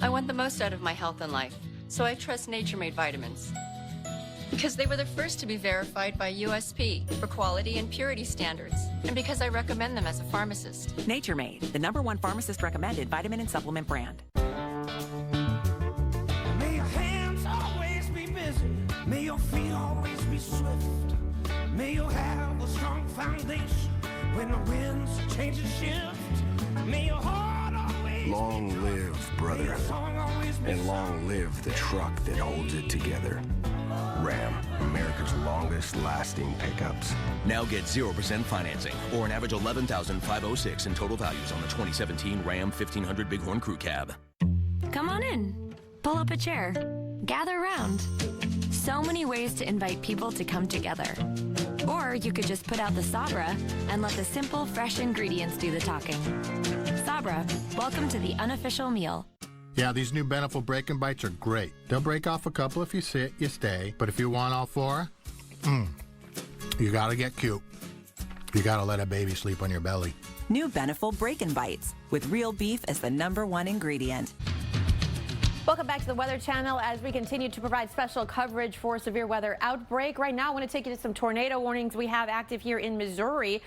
I want the most out of my health and life, so I trust Nature Made vitamins. Because they were the first to be verified by USP for quality and purity standards, and because I recommend them as a pharmacist. Nature Made, the #1 pharmacist recommended vitamin and supplement brand. May your hands always be busy. May your feet always be swift. May you have a strong foundation when the winds change and shift. May your heart always Long live, brother. And long live the truck that holds it together. Ram, America's longest lasting pickups. Now get 0% financing or an average $11,506 in total values on the 2017 Ram 1500 Bighorn Crew Cab. Come on in. Pull up a chair. Gather around. So many ways to invite people to come together. Or you could just put out the Sabra and let the simple, fresh ingredients do the talking. Sabra, welcome to the unofficial meal. Yeah, these new Beneful Break and Bites are great. They'll break off a couple if you sit, you stay. But if you want all four, you gotta get cute. You gotta let a baby sleep on your belly. New Beneful Break and Bites with real beef as the #1 ingredient. Welcome back to the Weather Channel as we continue to provide special coverage for severe weather outbreak. Right now, I want to take you to some tornado warnings we have active here in Missouri.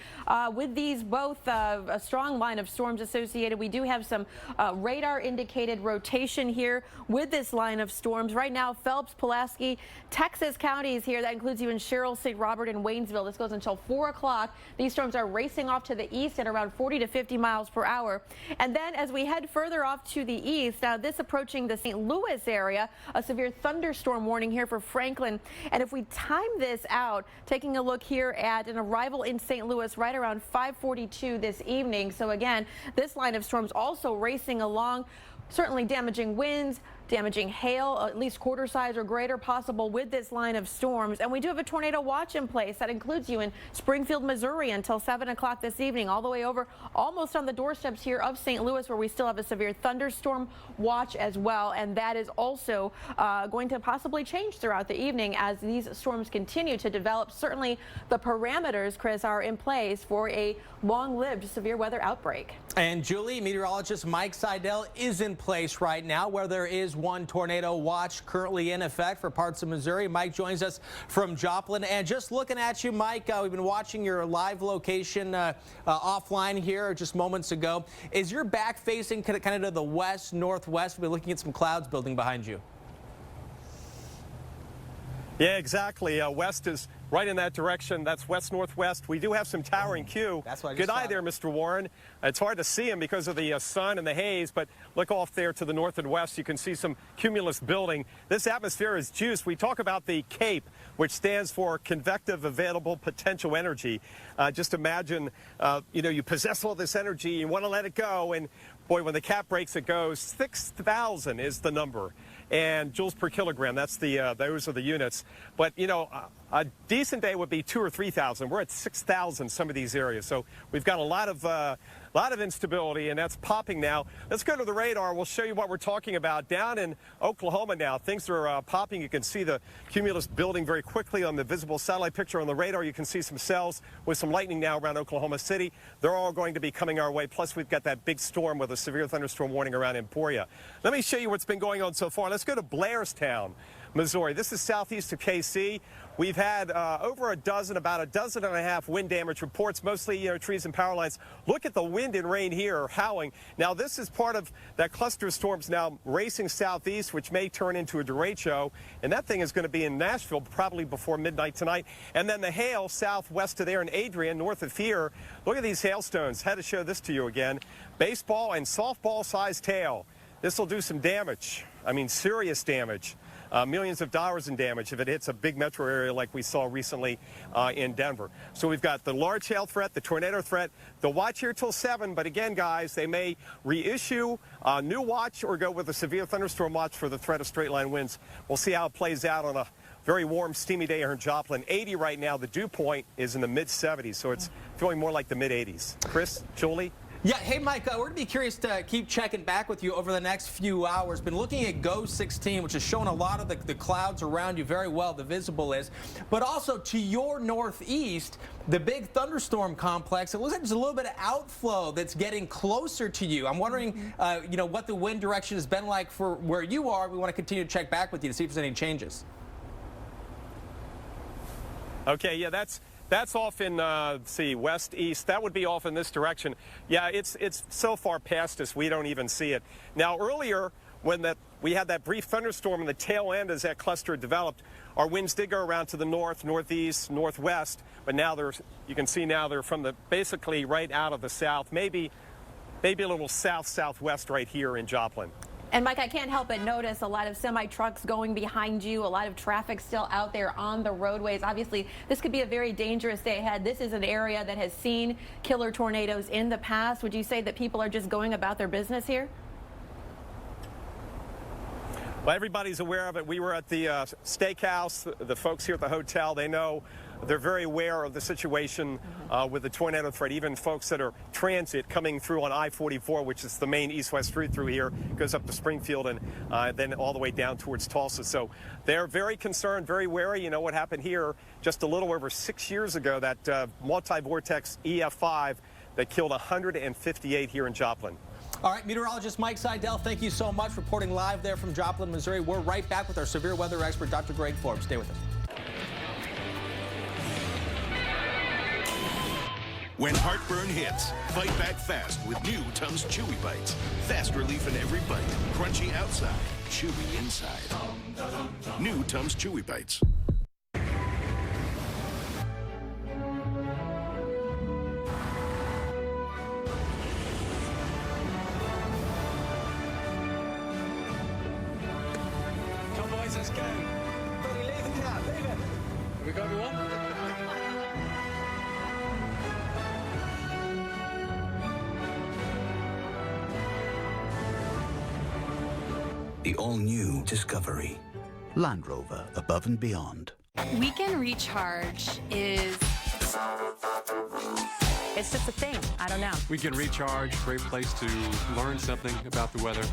With these both a strong line of storms associated, we do have some radar indicated rotation here with this line of storms. Right now, Phelps, Pulaski, Texas counties here. That includes even Sherrill, St. Robert, and Waynesville. This goes until 4 o'clock. These storms are racing off to the east at around 40 to 50 miles per hour. And then as we head further off to the east, now this approaching the St. Louis area, a severe thunderstorm warning here for Franklin. And if we time this out, taking a look here at an arrival in St. Louis right around 5:42 this evening. So again, this line of storms also racing along, certainly damaging winds, damaging hail, at least quarter size or greater possible with this line of storms. And we do have a tornado watch in place that includes you in Springfield, Missouri until 7 o'clock this evening, all the way over almost on the doorsteps here of St. Louis, where we still have a severe thunderstorm watch as well. And that is also going to possibly change throughout the evening as these storms continue to develop. Certainly the parameters, Chris, are in place for a long-lived severe weather outbreak. And Julie, meteorologist Mike Seidel is in place right now where there is one tornado watch currently in effect for parts of Missouri. Mike joins us from Joplin. And just looking at you, Mike, we've been watching your live location offline here just moments ago. Is your back facing kind of to the west, northwest? We're looking at some clouds building behind you. Yeah, exactly. West is right in that direction. That's west-northwest. We do have some towering Q. That's what I just Good eye saw. there, Mr. Warren. It's hard to see him because of the sun and the haze, but look off there to the north and west. You can see some cumulus building. This atmosphere is juice. We talk about the CAPE, which stands for Convective Available Potential Energy. Just imagine, you possess all this energy, you want to let it go, and boy, when the cap breaks, it goes. 6,000 is the number, and joules per kilogram. That's those are the units. But a decent day would be 2,000 or 3,000. We're at 6,000 some of these areas, so we've got a lot of instability, and that's popping now. Let's go to the radar. We'll show you what we're talking about. Down in Oklahoma now, things are popping. You can see the cumulus building very quickly on the visible satellite picture on the radar. You can see some cells with some lightning now around Oklahoma City. They're all going to be coming our way. Plus, we've got that big storm with a severe thunderstorm warning around Emporia. Let me show you what's been going on so far. Let's go to Blairstown, Missouri. This is southeast of KC. We've had over about a dozen and a half wind damage reports, mostly trees and power lines. Look at the wind and rain here howling. Now this is part of that cluster of storms now racing southeast, which may turn into a derecho, and that thing is going to be in Nashville probably before midnight tonight. And then the hail southwest of there in Adrian, north of here. Look at these hailstones. Had to show this to you again. Baseball and softball sized hail. This will do some damage. I mean, serious damage. Millions of dollars in damage if it hits a big metro area like we saw recently in Denver. So we've got the large hail threat, the tornado threat, the watch here till 7. But again, guys, they may reissue a new watch or go with a severe thunderstorm watch for the threat of straight line winds. We'll see how it plays out on a very warm, steamy day here in Joplin. 80 right now. The dew point is in the mid-70s, so it's feeling more like the mid-80s. Chris, Julie? Yeah, hey Mike, we're going to be curious to keep checking back with you over the next few hours. Been looking at GO 16, which is showing a lot of the clouds around you very well, the visible is. But also to your northeast, the big thunderstorm complex, it looks like there's a little bit of outflow that's getting closer to you. I'm wondering, what the wind direction has been like for where you are. We want to continue to check back with you to see if there's any changes. Okay, yeah, that's off in, west, east. That would be off in this direction. Yeah, it's so far past us, we don't even see it. Now, earlier, when we had that brief thunderstorm in the tail end as that cluster developed, our winds did go around to the north, northeast, northwest, but now you can see now they're from basically right out of the south, maybe a little south-southwest right here in Joplin. And Mike, I can't help but notice a lot of semi-trucks going behind you, a lot of traffic still out there on the roadways. Obviously, this could be a very dangerous day ahead. This is an area that has seen killer tornadoes in the past. Would you say that people are just going about their business here? Well, everybody's aware of it. We were at the steakhouse. The folks here at the hotel, they know. They're very aware of the situation with the tornado threat. Even folks that are transit coming through on I-44, which is the main east-west route through here, goes up to Springfield and then all the way down towards Tulsa. So they're very concerned, very wary. You know what happened here just a little over 6 years ago, that multi-vortex EF5 that killed 158 here in Joplin. All right, meteorologist Mike Seidel, thank you so much, reporting live there from Joplin, Missouri. We're right back with our severe weather expert, Dr. Greg Forbes. Stay with us. When heartburn hits, fight back fast with new Tums Chewy Bites. Fast relief in every bite. Crunchy outside, chewy inside. New Tums Chewy Bites. Come boys, let's go. Buddy, leave the car, leave it. Have we got everyone? The all-new Discovery. Land Rover, above and beyond. Weekend Recharge is... It's just a thing. I don't know. Weekend Recharge, great place to learn something about the weather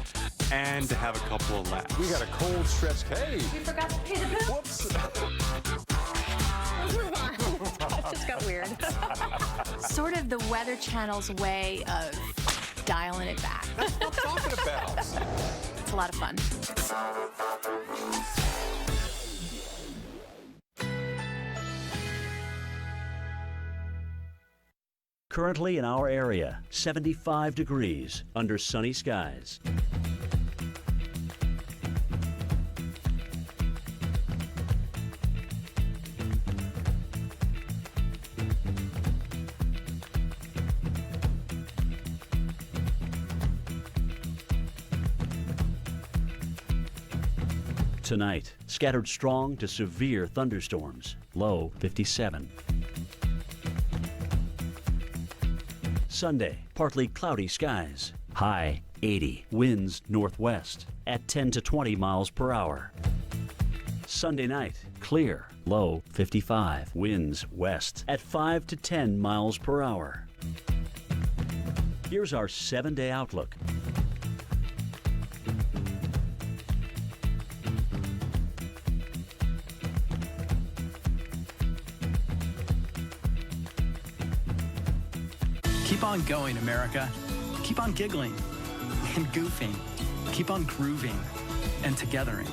and to have a couple of laughs. We got a cold stretch. Hey! You forgot to pay the bill? Whoops! Let's move on. It just got weird. Sort of the Weather Channel's way of dialing it back. That's what I'm talking about. It's a lot of fun. Currently in our area, 75 degrees under sunny skies. Tonight, scattered strong to severe thunderstorms, low 57. Sunday, partly cloudy skies, high 80. Winds northwest at 10 to 20 miles per hour. Sunday night, clear, low 55. Winds west at 5 to 10 miles per hour. Here's our 7-day outlook. Keep on going, America. Keep on giggling and goofing. Keep on grooving and togethering.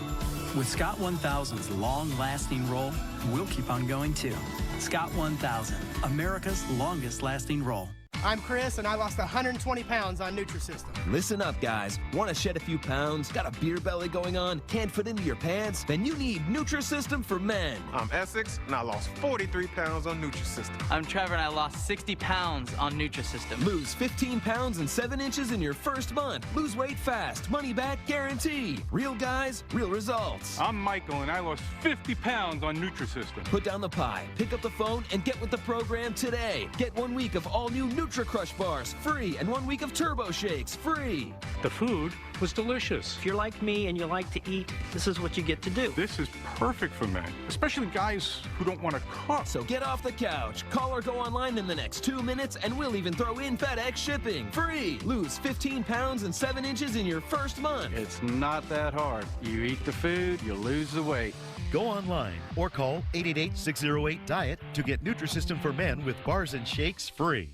With Scott 1000's long-lasting roll, we'll keep on going too. Scott 1000, America's longest-lasting roll. I'm Chris, and I lost 120 pounds on Nutrisystem. Listen up, guys. Want to shed a few pounds? Got a beer belly going on? Can't fit into your pants? Then you need Nutrisystem for men. I'm Essex, and I lost 43 pounds on Nutrisystem. I'm Trevor, and I lost 60 pounds on Nutrisystem. Lose 15 pounds and 7 inches in your first month. Lose weight fast. Money back guarantee. Real guys, real results. I'm Michael, and I lost 50 pounds on Nutrisystem. Put down the pie, pick up the phone, and get with the program today. Get 1 week of all new Crush bars free and 1 week of Turbo Shakes free. The food was delicious. If you're like me and you like to eat, this is what you get to do. This is perfect for men, especially guys who don't want to cook. So get off the couch, call or go online in the next 2 minutes, and we'll even throw in FedEx shipping free. Lose 15 pounds and 7 inches in your first month. It's not that hard. You eat the food, you lose the weight. Go online or call 888-608-DIET to get Nutrisystem for Men with bars and shakes free.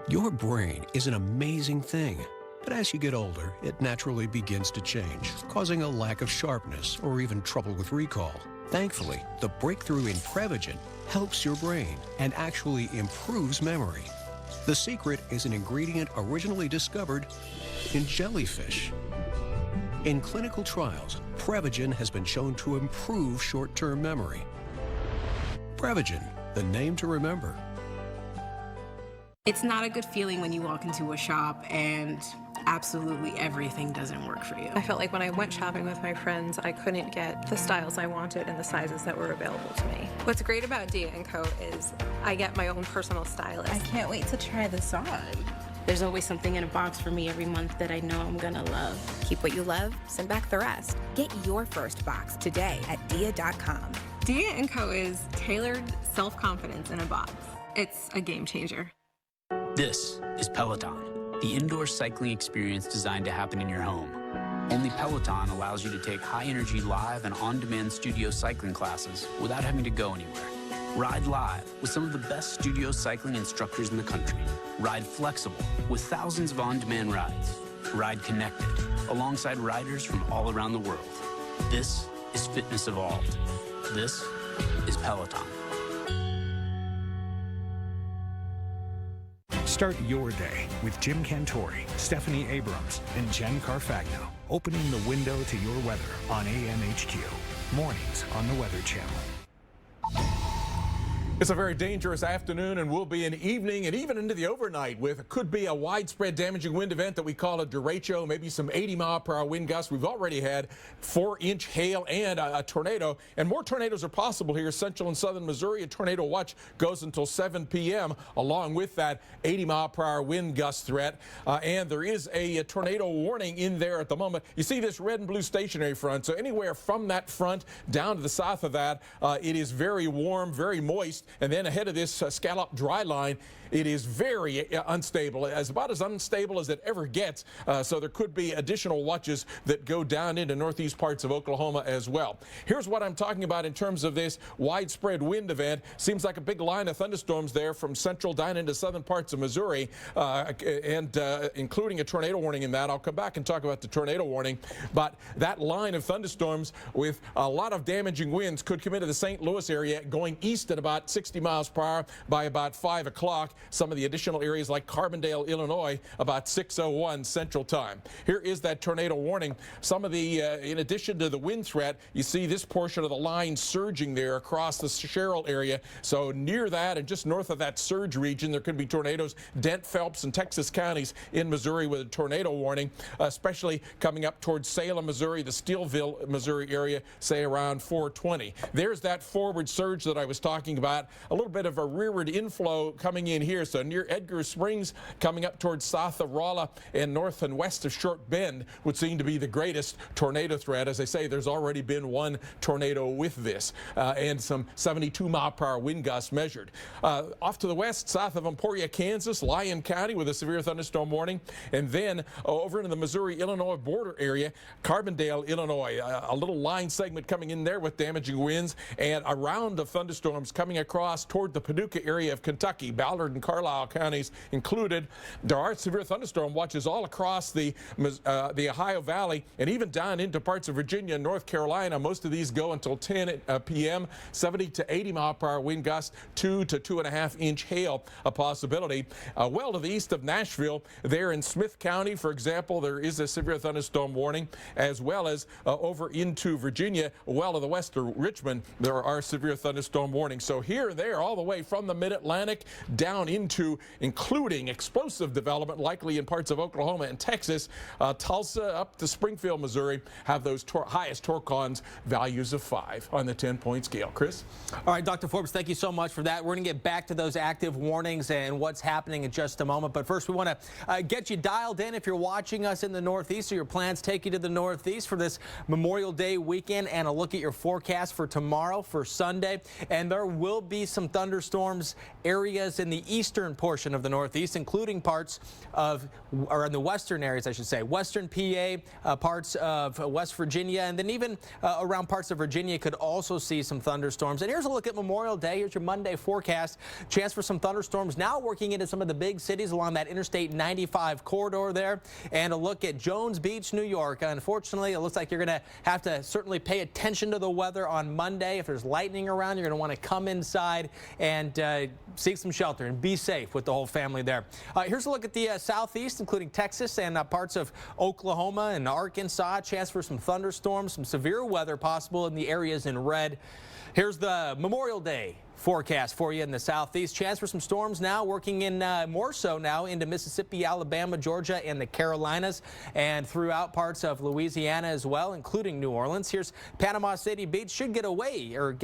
Your brain is an amazing thing, but as you get older, it naturally begins to change, causing a lack of sharpness or even trouble with recall. Thankfully, the breakthrough in Prevagen helps your brain and actually improves memory. The secret is an ingredient originally discovered in jellyfish. In clinical trials, Prevagen has been shown to improve short-term memory. Prevagen, the name to remember. It's not a good feeling when you walk into a shop and absolutely everything doesn't work for you. I felt like when I went shopping with my friends, I couldn't get the styles I wanted and the sizes that were available to me. What's great about D&Co is I get my own personal stylist. I can't wait to try this on. There's always something in a box for me every month that I know I'm gonna love. Keep what you love, send back the rest. Get your first box today at dia.com. D&Co is tailored self-confidence in a box. It's a game changer. This is Peloton, the indoor cycling experience designed to happen in your home. Only Peloton allows you to take high-energy live and on-demand studio cycling classes without having to go anywhere. Ride live with some of the best studio cycling instructors in the country. Ride flexible with thousands of on-demand rides. Ride connected alongside riders from all around the world. This is fitness evolved. This is Peloton. Start your day with Jim Cantori, Stephanie Abrams, and Jen Carfagno, opening the window to your weather on AMHQ. Mornings on the Weather Channel. It's a very dangerous afternoon and will be an evening and even into the overnight with could be a widespread damaging wind event that we call a derecho, maybe some 80-mile-per-hour wind gusts. We've already had 4-inch hail and a tornado, and more tornadoes are possible here. Central and southern Missouri, a tornado watch goes until 7 p.m. along with that 80-mile-per-hour wind gust threat, and there is a tornado warning in there at the moment. You see this red and blue stationary front, so anywhere from that front down to the south of that, it is very warm, very moist. And then ahead of this scallop dry line, it is very unstable, about as unstable as it ever gets. So there could be additional watches that go down into northeast parts of Oklahoma as well. Here's what I'm talking about in terms of this widespread wind event. Seems like a big line of thunderstorms there from central down into southern parts of Missouri, and including a tornado warning in that. I'll come back and talk about the tornado warning. But that line of thunderstorms with a lot of damaging winds could come into the St. Louis area going east at about 60 miles per hour by about 5 o'clock. Some of the additional areas like Carbondale, Illinois, about 6:01 Central Time. Here is that tornado warning. Some of the, in addition to the wind threat, you see this portion of the line surging there across the Sherrill area. So near that and just north of that surge region, there could be tornadoes. Dent, Phelps, and Texas counties in Missouri with a tornado warning, especially coming up towards Salem, Missouri, the Steelville, Missouri area, say around 4:20. There's that forward surge that I was talking about. A little bit of a rearward inflow coming in here. So near Edgar Springs, coming up towards south of Rolla and north and west of Short Bend would seem to be the greatest tornado threat. As I say, there's already been one tornado with this and some 72-mile-per-hour wind gusts measured. Off to the west, south of Emporia, Kansas, Lyon County with a severe thunderstorm warning. And then over into the Missouri-Illinois border area, Carbondale, Illinois, a little line segment coming in there with damaging winds, and a round of thunderstorms coming across toward the Paducah area of Kentucky, Ballard and Carlisle counties included. There are severe thunderstorm watches all across the Ohio Valley and even down into parts of Virginia and North Carolina. Most of these go until 10 p.m. 70 to 80 mile per hour wind gusts, 2 to 2.5 inch hail a possibility. Well to the east of Nashville, there in Smith County, for example, there is a severe thunderstorm warning, as well as over into Virginia, well to the west of Richmond, there are severe thunderstorm warnings. So here and there, all the way from the mid-Atlantic down into, including explosive development likely in parts of Oklahoma and Texas, Tulsa up to Springfield, Missouri, have those highest torcons values of 5 on the 10-point scale. Chris? All right, Dr. Forbes, thank you so much for that. We're going to get back to those active warnings and what's happening in just a moment. But first, we want to get you dialed in if you're watching us in the Northeast, or your plans take you to the Northeast for this Memorial Day weekend, and a look at your forecast for tomorrow, for Sunday. And there will be some thunderstorms areas in the eastern portion of the Northeast, including parts of, or in the western areas, I should say, western PA, parts of West Virginia, and then even around parts of Virginia could also see some thunderstorms. And here's a look at Memorial Day. Here's your Monday forecast. Chance for some thunderstorms now working into some of the big cities along that Interstate 95 corridor there. And a look at Jones Beach, New York. Unfortunately, it looks like you're going to have to certainly pay attention to the weather on Monday. If there's lightning around, you're going to want to come inside and seek some shelter and be safe with the whole family there. Here's a look at the southeast, including Texas and parts of Oklahoma and Arkansas. Chance for some thunderstorms, some severe weather possible in the areas in red. Here's the Memorial Day forecast for you in the southeast. Chance for some storms now working in more so now into Mississippi, Alabama, Georgia, and the Carolinas, and throughout parts of Louisiana as well, including New Orleans. Here's Panama City Beach. Should get away or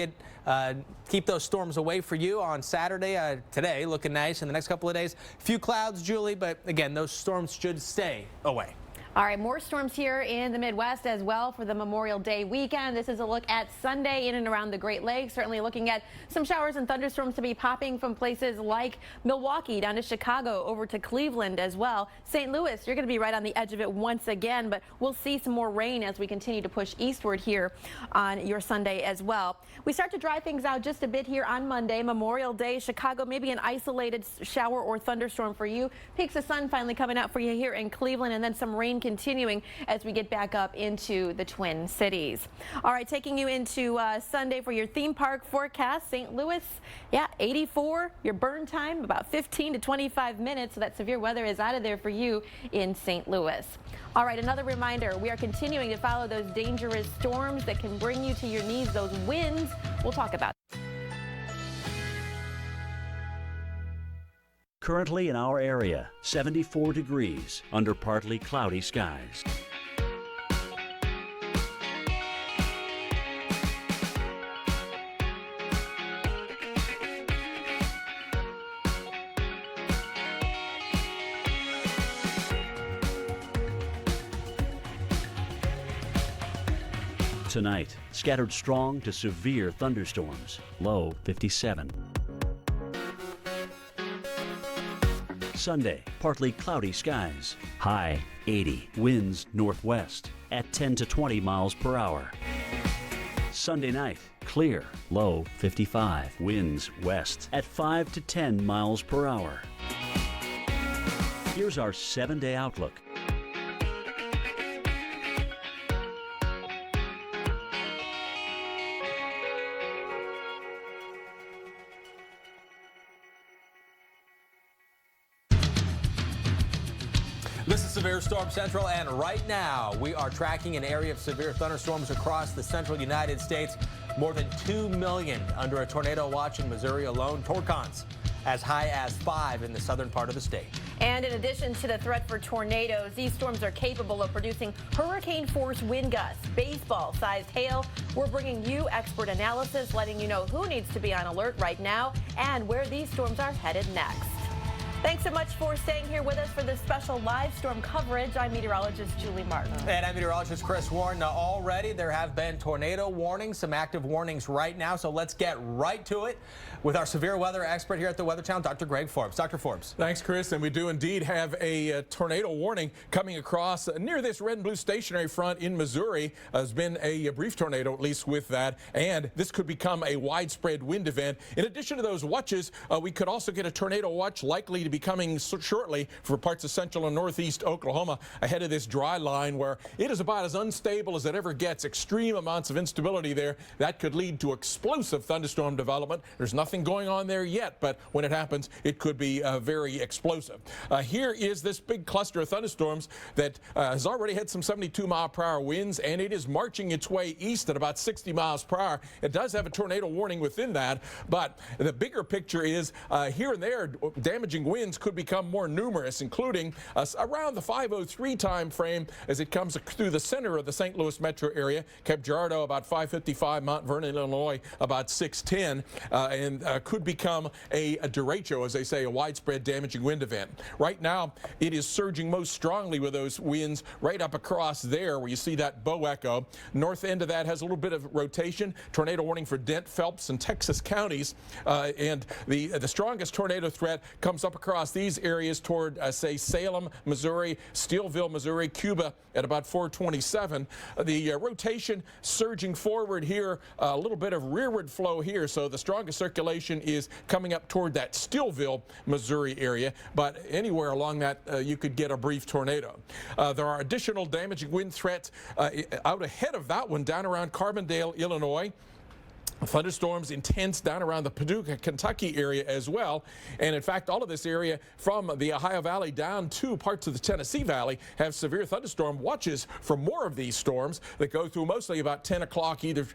keep those storms away for you on Saturday. Today looking nice in the next couple of days. Few clouds, Julie, but again, those storms should stay away. All right, more storms here in the Midwest as well for the Memorial Day weekend. This is a look at Sunday in and around the Great Lakes. Certainly looking at some showers and thunderstorms to be popping from places like Milwaukee down to Chicago over to Cleveland as well. St. Louis, you're going to be right on the edge of it once again, but we'll see some more rain as we continue to push eastward here on your Sunday as well. We start to dry things out just a bit here on Monday, Memorial Day. Chicago, maybe an isolated shower or thunderstorm for you. Peaks of sun finally coming out for you here in Cleveland, and then some rain continuing as we get back up into the Twin Cities. All right, taking you into Sunday for your theme park forecast. St. Louis, yeah, 84. Your burn time about 15 to 25 minutes. So that severe weather is out of there for you in St. Louis. All right, another reminder, we are continuing to follow those dangerous storms that can bring you to your knees, those winds. We'll talk about it. Currently in our area, 74 degrees under partly cloudy skies. Tonight, scattered strong to severe thunderstorms, low 57. Sunday, partly cloudy skies, high 80, winds northwest at 10 to 20 miles per hour. Sunday night, clear, low 55, winds west at 5 to 10 miles per hour. Here's our 7-day outlook. This is Severe Storm Central, and right now we are tracking an area of severe thunderstorms across the central United States. More than 2 million under a tornado watch in Missouri alone. Torcons as high as 5 in the southern part of the state. And in addition to the threat for tornadoes, these storms are capable of producing hurricane-force wind gusts, baseball-sized hail. We're bringing you expert analysis, letting you know who needs to be on alert right now and where these storms are headed next. Thanks so much for staying here with us for this special live storm coverage. I'm meteorologist Julie Martin. And I'm meteorologist Chris Warren. Now, already there have been tornado warnings, some active warnings right now. So let's get right to it with our severe weather expert here at the Weather Channel, Dr. Greg Forbes. Dr. Forbes. Thanks, Chris. And we do indeed have a tornado warning coming across near this red and blue stationary front in Missouri. There's been a brief tornado, at least with that. And this could become a widespread wind event. In addition to those watches, we could also get a tornado watch likely to be coming shortly for parts of central and northeast Oklahoma ahead of this dry line where it is about as unstable as it ever gets. Extreme amounts of instability there. That could lead to explosive thunderstorm development. There's nothing going on there yet, but when it happens, it could be very explosive. Here is this big cluster of thunderstorms that has already had some 72-mile-per-hour winds, and it is marching its way east at about 60 miles per hour. It does have a tornado warning within that, but the bigger picture is here and there damaging winds could become more numerous, including around the 5:03 time frame as it comes through the center of the St. Louis metro area. Cape Girardeau about 5:55, Mount Vernon, Illinois about 6:10, and could become a derecho, as they say, a widespread damaging wind event. Right now, it is surging most strongly with those winds right up across there where you see that bow echo. North end of that has a little bit of rotation. Tornado warning for Dent, Phelps, and Texas counties, and the strongest tornado threat comes up across these areas toward, say, Salem, Missouri, Steelville, Missouri, Cuba at about 427. The rotation surging forward here, a little bit of rearward flow here, so the strongest circulation is coming up toward that Steelville, Missouri area, but anywhere along that you could get a brief tornado. There are additional damaging wind threats out ahead of that one down around Carbondale, Illinois. Thunderstorms intense down around the Paducah, Kentucky area as well. And in fact, all of this area from the Ohio Valley down to parts of the Tennessee Valley have severe thunderstorm watches for more of these storms that go through mostly about 10 o'clock either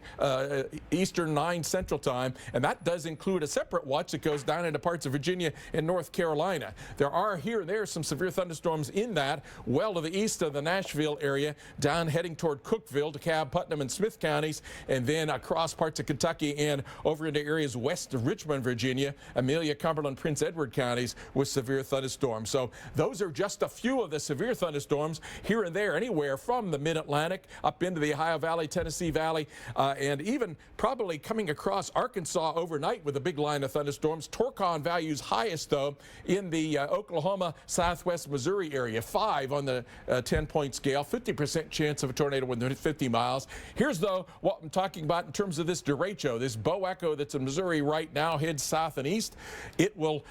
Eastern, 9 Central Time. And that does include a separate watch that goes down into parts of Virginia and North Carolina. There are here and there some severe thunderstorms in that well to the east of the Nashville area, down heading toward Cookeville, DeKalb, Putnam, and Smith counties, and then across parts of Kentucky and over into areas west of Richmond, Virginia, Amelia, Cumberland, Prince Edward counties with severe thunderstorms. So those are just a few of the severe thunderstorms here and there, anywhere from the mid-Atlantic up into the Ohio Valley, Tennessee Valley, and even probably coming across Arkansas overnight with a big line of thunderstorms. Torcon values highest, though, in the Oklahoma, southwest Missouri area, 5 on the 10-point scale, 50% chance of a tornado within 50 miles. Here's, though, what I'm talking about in terms of this derecho. This bow echo that's in Missouri right now heads south and east. It will,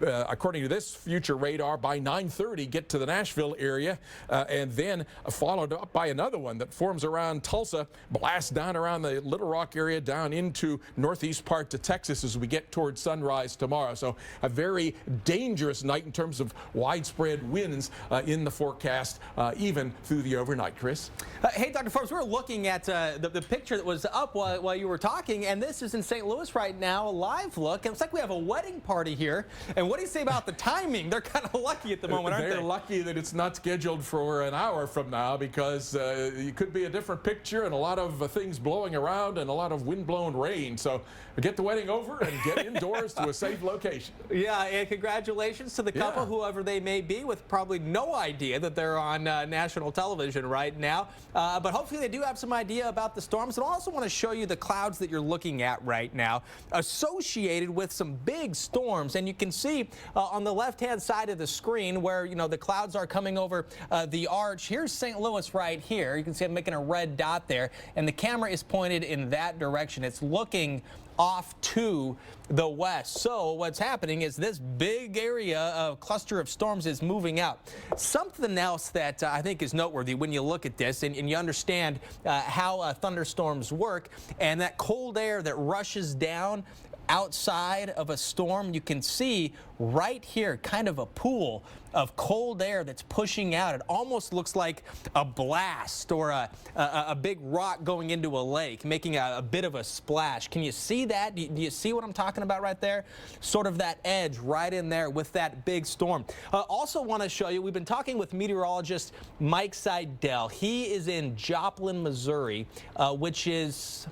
according to this future radar, by 9:30 get to the Nashville area, and then followed up by another one that forms around Tulsa, blast down around the Little Rock area, down into northeast parts of Texas as we get towards sunrise tomorrow. So a very dangerous night in terms of widespread winds in the forecast, even through the overnight. Chris? Hey, Dr. Forbes, we're looking at the picture that was up while you were talking, and this is in St. Louis right now, a live look. It looks like we have a wedding party here. And what do you say about the timing? They're kind of lucky at the moment, aren't they? They're lucky that it's not scheduled for an hour from now, because it could be a different picture and a lot of things blowing around and a lot of wind-blown rain. So get the wedding over and get indoors to a safe location. Yeah, and congratulations to the couple, whoever they may be, with probably no idea that they're on national television right now. But hopefully they do have some idea about the storms. And I also want to show you the clouds that you're looking at right now associated with some big storms. And you can see on the left-hand side of the screen where, you know, the clouds are coming over the arch. Here's St. Louis right here. You can see I'm making a red dot there, and the camera is pointed in that direction. It's looking off to the west. So what's happening is this big area of cluster of storms is moving out. Something else that I think is noteworthy when you look at this and you understand how thunderstorms work, and that cold air that rushes down outside of a storm, you can see right here, kind of a pool of cold air that's pushing out. It almost looks like a blast or a big rock going into a lake, making a bit of a splash. Can you see that? Do you see what I'm talking about right there? Sort of that edge right in there with that big storm. Also want to show you, we've been talking with meteorologist Mike Seidel. He is in Joplin, Missouri, which is,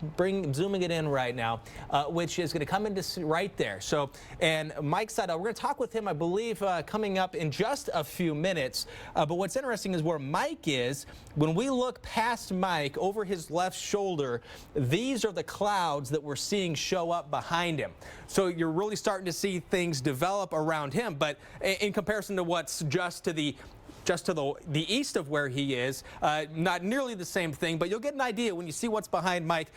zooming it in right now, which is going to come into right there. So, and Mike Seidel, we're going to talk with him, I believe, coming up in just a few minutes. But what's interesting is where Mike is. When we look past Mike over his left shoulder, these are the clouds that we're seeing show up behind him. So you're really starting to see things develop around him. But in comparison to what's just to the east of where he is, not nearly the same thing, but you'll get an idea when you see what's behind Mike,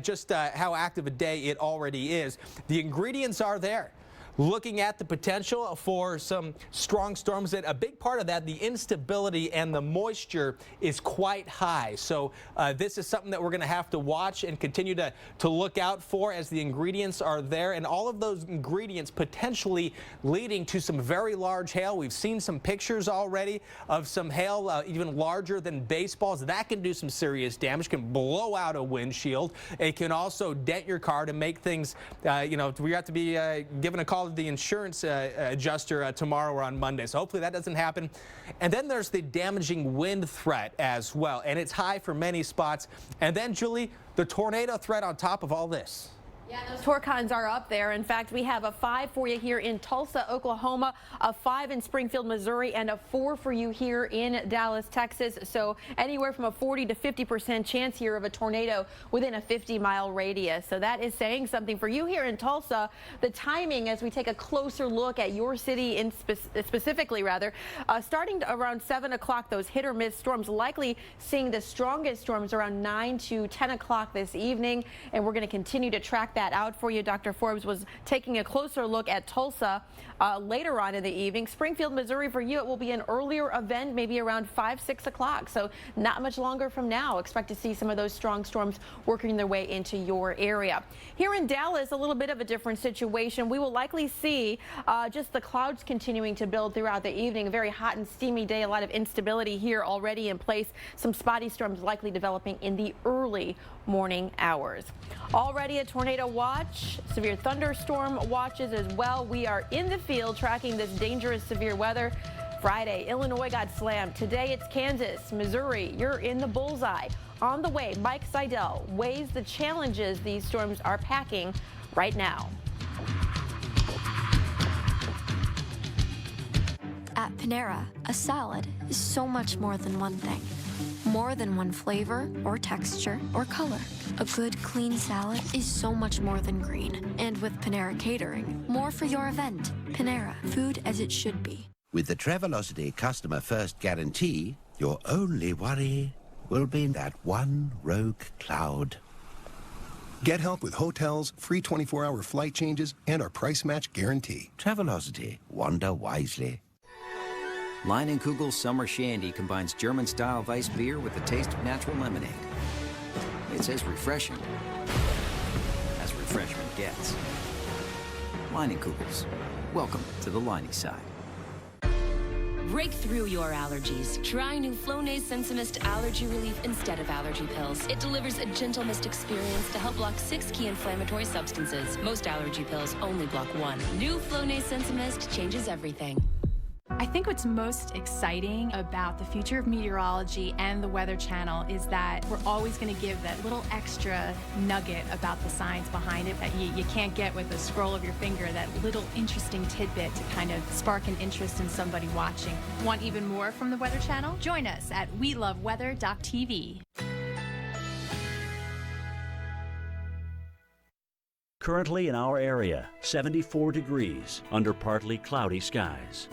just how active a day it already is. The ingredients are there. Looking at the potential for some strong storms, a big part of that, the instability and the moisture is quite high. So this is something that we're going to have to watch and continue to look out for as the ingredients are there, and all of those ingredients potentially leading to some very large hail. We've seen some pictures already of some hail even larger than baseballs. That can do some serious damage, can blow out a windshield. It can also dent your car to make things, you know, we have to be given a call to the insurance adjuster tomorrow or on Monday. So hopefully that doesn't happen. And then there's the damaging wind threat as well. And it's high for many spots. And then, Julie, the tornado threat on top of all this. Yeah, those torcons are up there. In fact, we have a 5 for you here in Tulsa, Oklahoma, a 5 in Springfield, Missouri, and a 4 for you here in Dallas, Texas. So anywhere from a 40 to 50% chance here of a tornado within a 50-mile radius. So that is saying something for you here in Tulsa. The timing, as we take a closer look at your city specifically, starting around 7 o'clock, those hit or miss storms, likely seeing the strongest storms around 9 to 10 o'clock this evening. And we're going to continue to track that out for you. Dr. Forbes was taking a closer look at Tulsa later on in the evening. Springfield, Missouri, for you, it will be an earlier event, maybe around 5, 6 o'clock. So not much longer from now. Expect to see some of those strong storms working their way into your area. Here in Dallas, a little bit of a different situation. We will likely see just the clouds continuing to build throughout the evening. A very hot and steamy day. A lot of instability here already in place. Some spotty storms likely developing in the early morning hours. Already a tornado watch, severe thunderstorm watches as well. We are in the field tracking this dangerous severe weather. Friday, Illinois got slammed. Today it's Kansas, Missouri. You're in the bullseye. On the way, Mike Seidel weighs the challenges these storms are packing right now. At Panera, a salad is so much more than one thing. More than one flavor or texture or color. A good, clean salad is so much more than green. And with Panera Catering, more for your event. Panera, food as it should be. With the Travelocity Customer First Guarantee, your only worry will be that one rogue cloud. Get help with hotels, free 24-hour flight changes, and our price match guarantee. Travelocity. Wander wisely. Leinenkugel's Summer Shandy combines German-style Weiss beer with the taste of natural lemonade. It's as refreshing as refreshment gets. Leinenkugel's. Welcome to the Leinie side. Break through your allergies. Try new Flonase Sensimist allergy relief instead of allergy pills. It delivers a gentle mist experience to help block 6 key inflammatory substances. Most allergy pills only block 1. New Flonase Sensimist changes everything. I think what's most exciting about the future of meteorology and the Weather Channel is that we're always going to give that little extra nugget about the science behind it that you can't get with a scroll of your finger, that little interesting tidbit to kind of spark an interest in somebody watching. Want even more from the Weather Channel? Join us at weloveweather.tv. Currently in our area, 74 degrees under partly cloudy skies.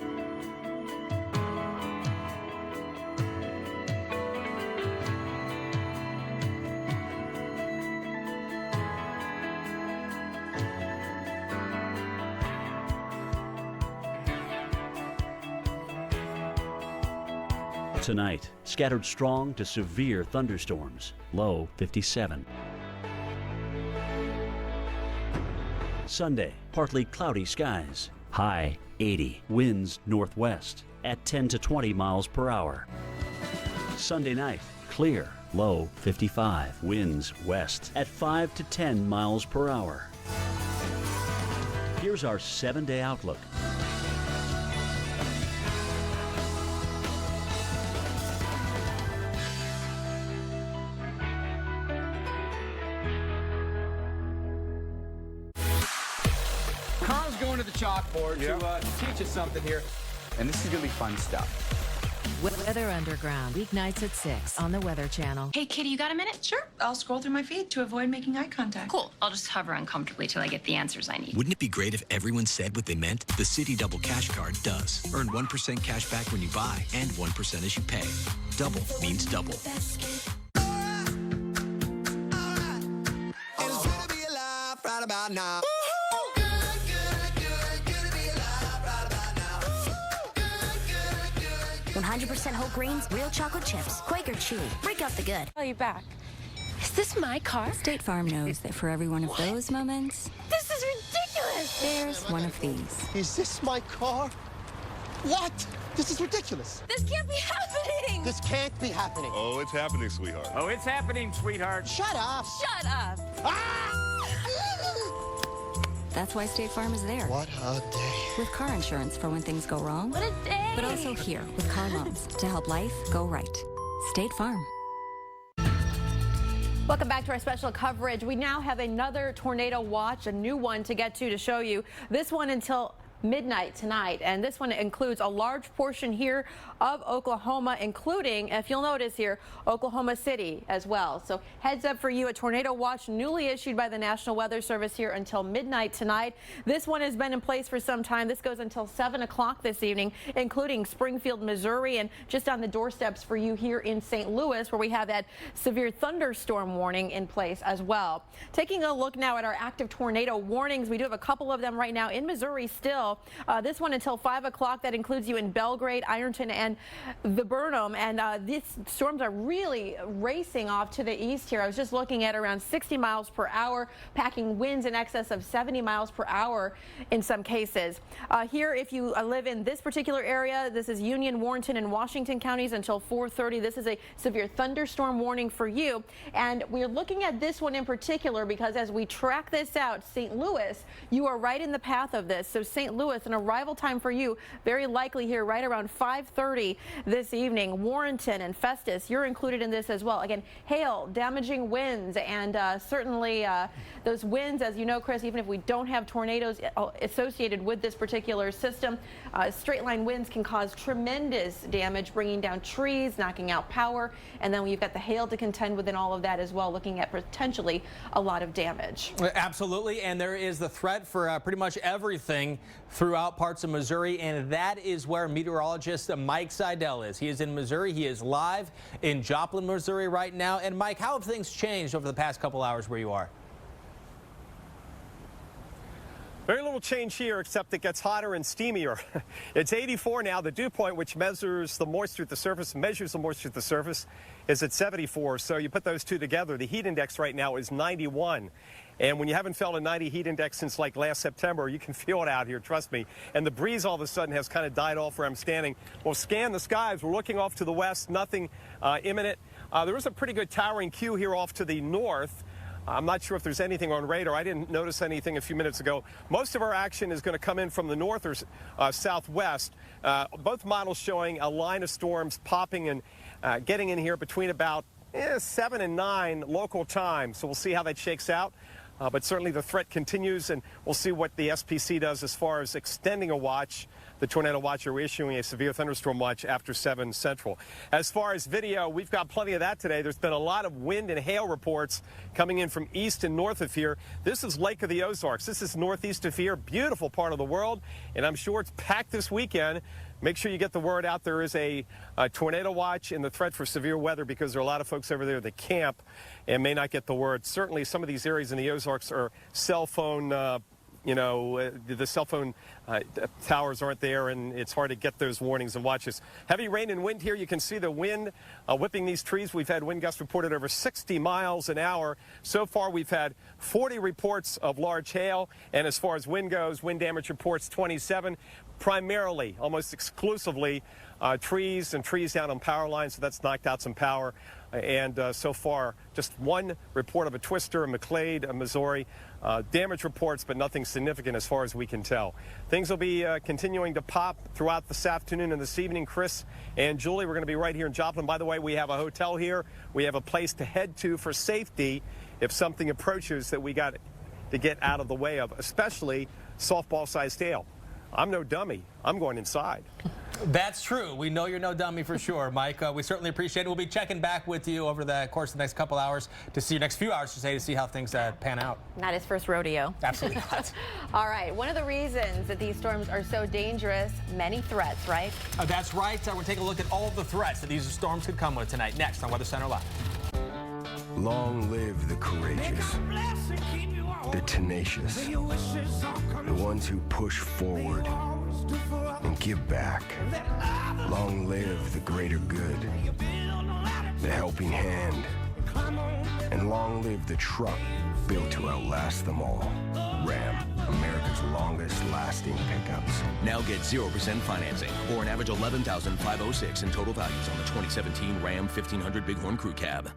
Tonight, scattered strong to severe thunderstorms, low 57. Sunday, partly cloudy skies, High 80. Winds northwest at 10 to 20 miles per hour. Sunday night, clear. Low 55. Winds west at 5 to 10 miles per hour. Here's our 7-day outlook. Carl's going to the chalkboard to teach us something here. And this is going to be fun stuff. Weather Underground, weeknights at 6 on the Weather Channel. Hey, Kitty, you got a minute? Sure. I'll scroll through my feed to avoid making eye contact. Cool. I'll just hover uncomfortably till I get the answers I need. Wouldn't it be great if everyone said what they meant? The Citi Double Cash Card does. Earn 1% cash back when you buy and 1% as you pay. Double means double. It's good to be alive right about now. 100% whole grains, real chocolate chips, Quaker chewy. Break out the good. Are you back? Is this my car? State Farm knows that for every one of those moments, This is ridiculous! there's one of these. Is this my car? What? This is ridiculous. This can't be happening! This can't be happening. Oh, it's happening, sweetheart. Oh, it's happening, sweetheart. Shut up. Shut up! That's why State Farm is there. What a day. With car insurance for when things go wrong. What a day! But also here with car loans to help life go right. State Farm. Welcome back to our special coverage. We now have another tornado watch, a new one to get to show you. This one until midnight tonight, and this one includes a large portion here of Oklahoma, including, if you'll notice here, Oklahoma City as well. So heads up for you, a tornado watch newly issued by the National Weather Service here until midnight tonight. This one has been in place for some time. This goes until 7 o'clock this evening, including Springfield, Missouri, and just on the doorsteps for you here in St. Louis, where we have that severe thunderstorm warning in place as well. Taking a look now at our active tornado warnings, we do have a couple of them right now in Missouri still. This one until 5 o'clock. That includes you in Belgrade, Ironton, and the Burnham. And these storms are really racing off to the east here. I was just looking at around 60 miles per hour, packing winds in excess of 70 miles per hour in some cases. Here, if you live in this particular area, this is Union, Warrenton, and Washington counties until 4:30. This is a severe thunderstorm warning for you. And we're looking at this one in particular because as we track this out, St. Louis, you are right in the path of this. So St. Louis, an arrival time for you, very likely here right around 5:30 this evening. Warrenton and Festus, you're included in this as well. Again, hail, damaging winds, and certainly those winds, as you know, Chris, even if we don't have tornadoes associated with this particular system, straight line winds can cause tremendous damage, bringing down trees, knocking out power, and then you've got the hail to contend with in all of that as well, looking at potentially a lot of damage. Absolutely, and there is the threat for pretty much everything throughout parts of Missouri, and that is where meteorologist Mike Seidel is. He is in Missouri. He is live in Joplin, Missouri right now. And Mike, how have things changed over the past couple hours where you are? Very little change here, except it gets hotter and steamier. It's 84 now. The dew point, which measures the moisture at the surface, is at 74. So you put those two together, the heat index right now is 91. And when you haven't felt a 90 heat index since like last September, you can feel it out here, trust me. And the breeze all of a sudden has kind of died off where I'm standing. We'll scan the skies. We're looking off to the west, nothing imminent. There is a pretty good towering queue here off to the north. I'm not sure if there's anything on radar. I didn't notice anything a few minutes ago. Most of our action is going to come in from the north or southwest. Both models showing a line of storms popping and getting in here between about 7 and 9 local time. So we'll see how that shakes out. But certainly the threat continues, and we'll see what the SPC does as far as extending a watch. The Tornado Watch are issuing a severe thunderstorm watch after 7 Central. As far as video, we've got plenty of that today. There's been a lot of wind and hail reports coming in from east and north of here. This is Lake of the Ozarks. This is northeast of here, beautiful part of the world, and I'm sure it's packed this weekend. Make sure you get the word out. There is a tornado watch and the threat for severe weather because there are a lot of folks over there that camp and may not get the word. Certainly some of these areas in the Ozarks are cell phone you know, the cell phone towers aren't there, and it's hard to get those warnings and watches. Heavy rain and wind here. You can see the wind whipping these trees. We've had wind gusts reported over 60 miles an hour. So far, we've had 40 reports of large hail, and as far as wind goes, wind damage reports 27, primarily, almost exclusively, trees and trees down on power lines, so that's knocked out some power. And so far, just one report of a twister in McClade, Missouri. Damage reports, but nothing significant as far as we can tell. Things will be continuing to pop throughout this afternoon and this evening. Chris and Julie, we're going to be right here in Joplin. By the way, we have a hotel here. We have a place to head to for safety if something approaches that we got to get out of the way of, especially softball-sized hail. I'm no dummy. I'm going inside. That's true. We know you're no dummy for sure, Mike. We certainly appreciate it. We'll be checking back with you over the course of the next couple hours to see, next few hours to see how things pan out. Not his first rodeo. Absolutely not. All right. One of the reasons that these storms are so dangerous, many threats, right? That's right. We're taking a look at all of the threats that these storms could come with tonight. Next on Weather Center Live. Long live the courageous, the tenacious, the ones who push forward and give back. Long live the greater good, the helping hand, and long live the truck built to outlast them all. Ram, America's longest lasting pickups. Now get 0% financing or an average $11,506 in total values on the 2017 Ram 1500 Bighorn Crew Cab.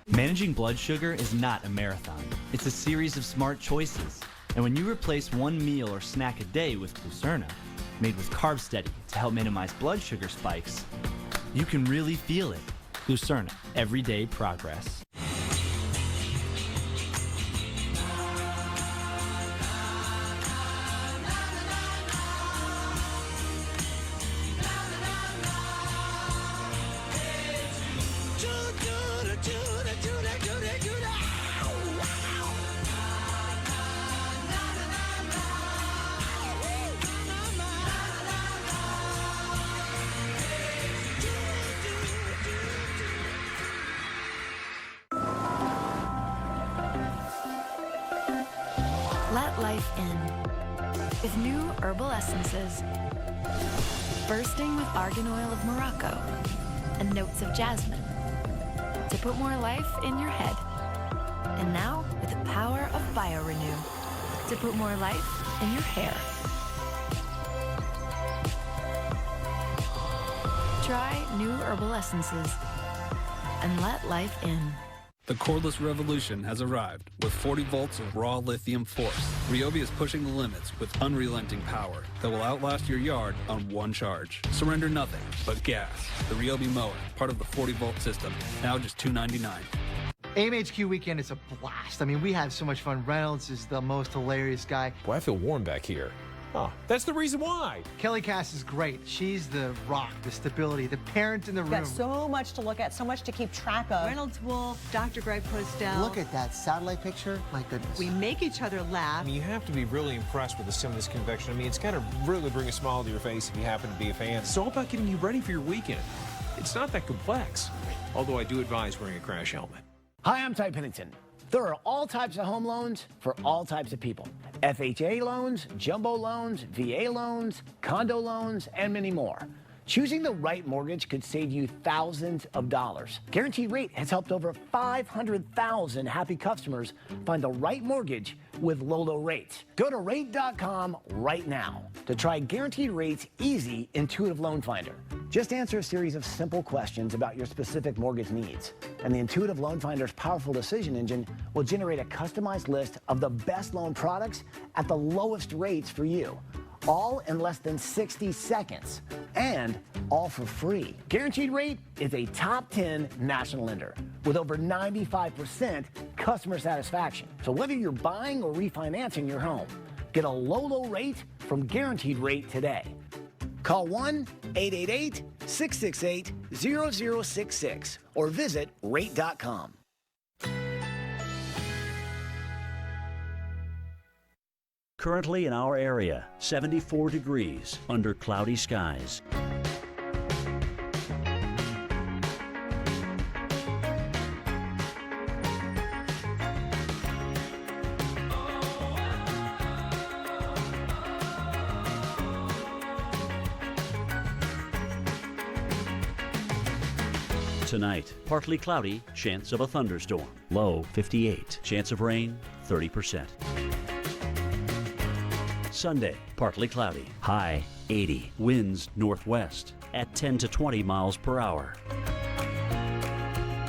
Managing blood sugar is not a marathon. It's a series of smart choices. And when you replace one meal or snack a day with Glucerna, made with Carb Steady to help minimize blood sugar spikes, you can really feel it. Glucerna, everyday progress. Let life in with new herbal essences, bursting with argan oil of Morocco and notes of jasmine to put more life in your head. And now with the power of BioRenew to put more life in your hair. Try new herbal essences and let life in. The cordless revolution has arrived with 40 volts of raw lithium force. Ryobi is pushing the limits with unrelenting power that will outlast your yard on one charge. Surrender nothing but gas. The Ryobi mower, part of the 40-volt system, now just $299. AMHQ weekend is a blast. I mean, we have so much fun. Reynolds is the most hilarious guy. Boy, I feel warm back here. Oh, that's the reason why. Kelly Cass is great. She's the rock, the stability, the parent in the room. Got so much to look at, so much to keep track of. Reynolds Wolf, Dr. Greg Postel. Look at that satellite picture. My goodness. We make each other laugh. I mean, you have to be really impressed with the stimulus convection. I mean, it's got to really bring a smile to your face if you happen to be a fan. It's all about getting you ready for your weekend. It's not that complex, although I do advise wearing a crash helmet. Hi, I'm Ty Pennington. There are all types of home loans for all types of people. FHA loans, jumbo loans, VA loans, condo loans, and many more. Choosing the right mortgage could save you thousands of dollars. Guaranteed Rate has helped over 500,000 happy customers find the right mortgage with low rates. Go to rate.com right now to try Guaranteed Rate's easy, intuitive loan finder. Just answer a series of simple questions about your specific mortgage needs, and the Intuitive Loan Finder's powerful decision engine will generate a customized list of the best loan products at the lowest rates for you, all in less than 60 seconds, and all for free. Guaranteed Rate is a top 10 national lender with over 95% customer satisfaction. So whether you're buying or refinancing your home, Get a low rate from Guaranteed Rate today. Call 1-888-668-0066 or visit rate.com. Currently in our area, 74 degrees under cloudy skies. Tonight, partly cloudy, chance of a thunderstorm. Low 58, chance of rain 30%. Sunday, partly cloudy, high 80, winds northwest at 10 to 20 miles per hour.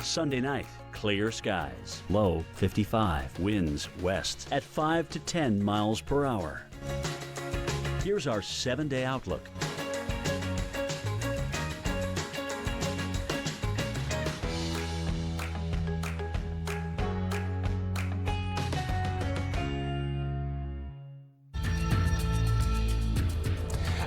Sunday night, clear skies, low 55, winds west at 5 to 10 miles per hour. Here's our 7-day outlook.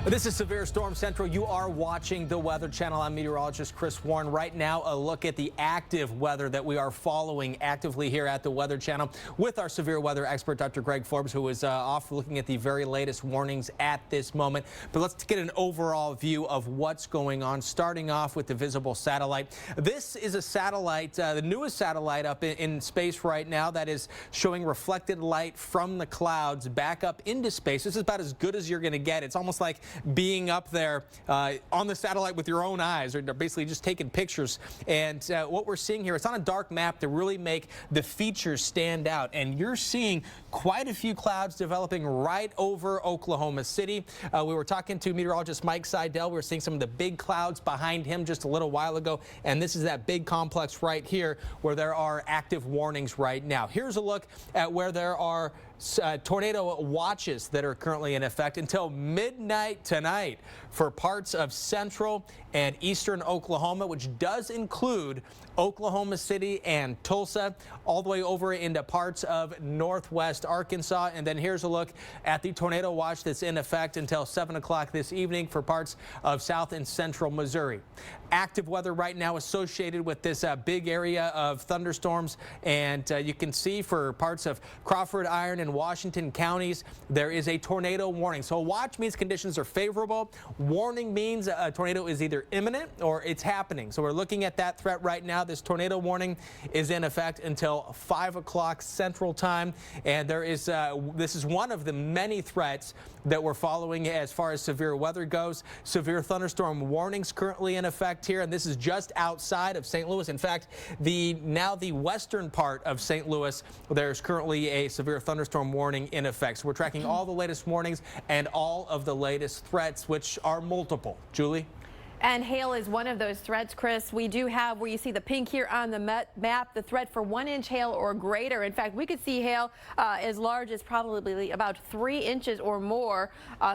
This is Severe Storm Central. You are watching the Weather Channel. I'm meteorologist Chris Warren. Right now, a look at the active weather that we are following actively here at the Weather Channel with our severe weather expert, Dr. Greg Forbes, who is off looking at the very latest warnings at this moment. But let's get an overall view of what's going on, starting off with the visible satellite. This is a satellite, the newest satellite up in space right now that is showing reflected light from the clouds back up into space. This is about as good as you're going to get. It's almost like being up there on the satellite with your own eyes, or basically just taking pictures. And what we're seeing here, it's on a dark map to really make the features stand out. And you're seeing quite a few clouds developing right over Oklahoma City. We were talking to meteorologist Mike Seidel. We were seeing some of the big clouds behind him just a little while ago. And this is that big complex right here where there are active warnings right now. Here's a look at where there are tornado watches that are currently in effect until midnight tonight for parts of central and eastern Oklahoma, which does include Oklahoma City and Tulsa, all the way over into parts of northwest Arkansas. And then here's a look at the tornado watch that's in effect until 7 o'clock this evening for parts of south and central Missouri. Active weather right now associated with this big area of thunderstorms. And you can see for parts of Crawford, Iron, and Washington counties, there is a tornado warning. So watch means conditions are favorable. Warning means a tornado is either imminent or it's happening. So we're looking at that threat right now. This tornado warning is in effect until 5 o'clock Central Time. And there is this is one of the many threats that we're following as far as severe weather goes. Severe thunderstorm warnings currently in effect here, and this is just outside of St. Louis. In fact, the western part of St. Louis, there's currently a severe thunderstorm warning in effect. So we're tracking all the latest warnings and all of the latest threats, which are multiple. Julie? And hail is one of those threats, Chris. We do have, where you see the pink here on the map, the threat for 1-inch hail or greater. In fact, we could see hail as large as probably about 3 inches or more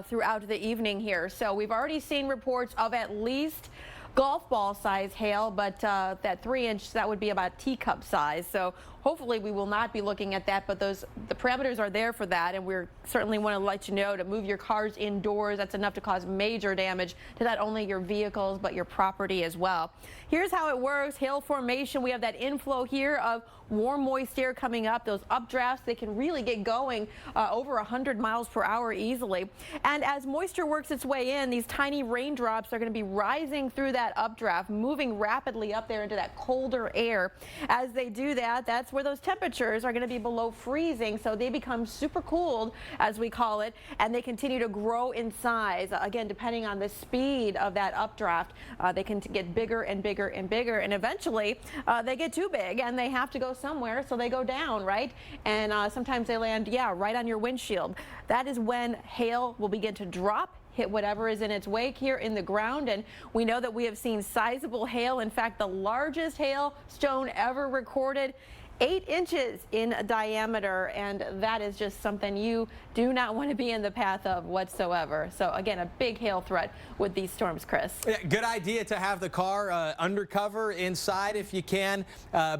throughout the evening here. So we've already seen reports of at least golf ball size hail, but that 3-inch, that would be about teacup size. So hopefully we will not be looking at that, but the parameters are there for that, and we certainly want to let you know to move your cars indoors. That's enough to cause major damage to not only your vehicles but your property as well. Here's how it works. Hail formation, we have that inflow here of warm, moist air coming up. Those updrafts, they can really get going over 100 miles per hour easily. And as moisture works its way in, these tiny raindrops are going to be rising through that updraft, moving rapidly up there into that colder air. As they do that, that's where those temperatures are going to be below freezing, so they become super cooled, as we call it, and they continue to grow in size. Again, depending on the speed of that updraft, they can get bigger and bigger and bigger, and eventually they get too big and they have to go somewhere, so they go down, right? And sometimes they land, right on your windshield. That is when hail will begin to drop, hit whatever is in its wake here in the ground. And we know that we have seen sizable hail. In fact, the largest hailstone ever recorded 8 inches in diameter, and that is just something you do not want to be in the path of whatsoever. So again, a big hail threat with these storms, Chris. Yeah, good idea to have the car undercover inside if you can,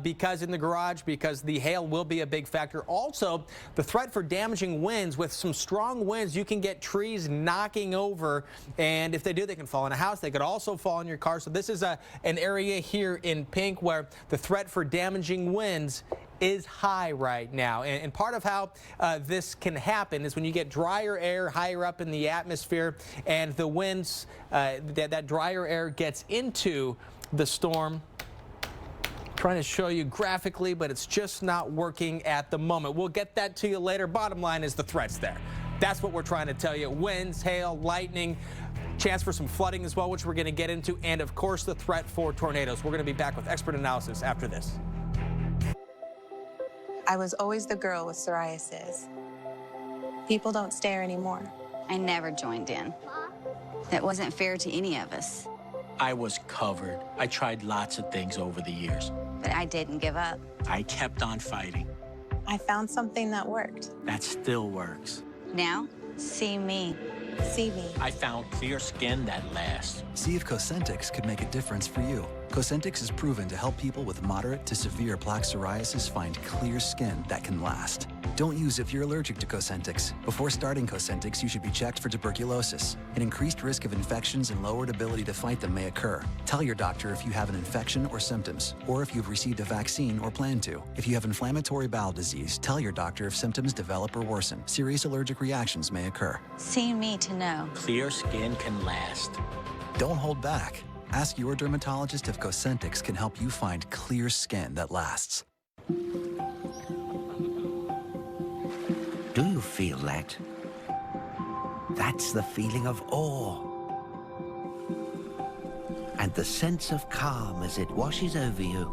because in the garage, because the hail will be a big factor. Also, the threat for damaging winds. With some strong winds, you can get trees knocking over, and if they do, they can fall in a house. They could also fall in your car. So this is an area here in pink where the threat for damaging winds is high right now. And part of how this can happen is when you get drier air higher up in the atmosphere, and the winds, that drier air gets into the storm. Trying to show you graphically, but it's just not working at the moment. We'll get that to you later. Bottom line is the threat's there. That's what we're trying to tell you. Winds, hail, lightning, chance for some flooding as well, which we're going to get into, and of course the threat for tornadoes. We're going to be back with expert analysis after this. I was always the girl with psoriasis. People don't stare anymore. I never joined in. That wasn't fair to any of us. I was covered. I tried lots of things over the years. But I didn't give up. I kept on fighting. I found something that worked. That still works. Now, see me. See me. I found clear skin that lasts. See if Cosentix could make a difference for you. Cosentix is proven to help people with moderate to severe plaque psoriasis find clear skin that can last. Don't use if you're allergic to Cosentix. Before starting Cosentix, you should be checked for tuberculosis. An increased risk of infections and lowered ability to fight them may occur. Tell your doctor if you have an infection or symptoms, or if you've received a vaccine or plan to. If you have inflammatory bowel disease, tell your doctor if symptoms develop or worsen. Serious allergic reactions may occur. See me to know. Clear skin can last. Don't hold back. Ask your dermatologist if Cosentix can help you find clear skin that lasts. Do you feel that? That's the feeling of awe. And the sense of calm as it washes over you,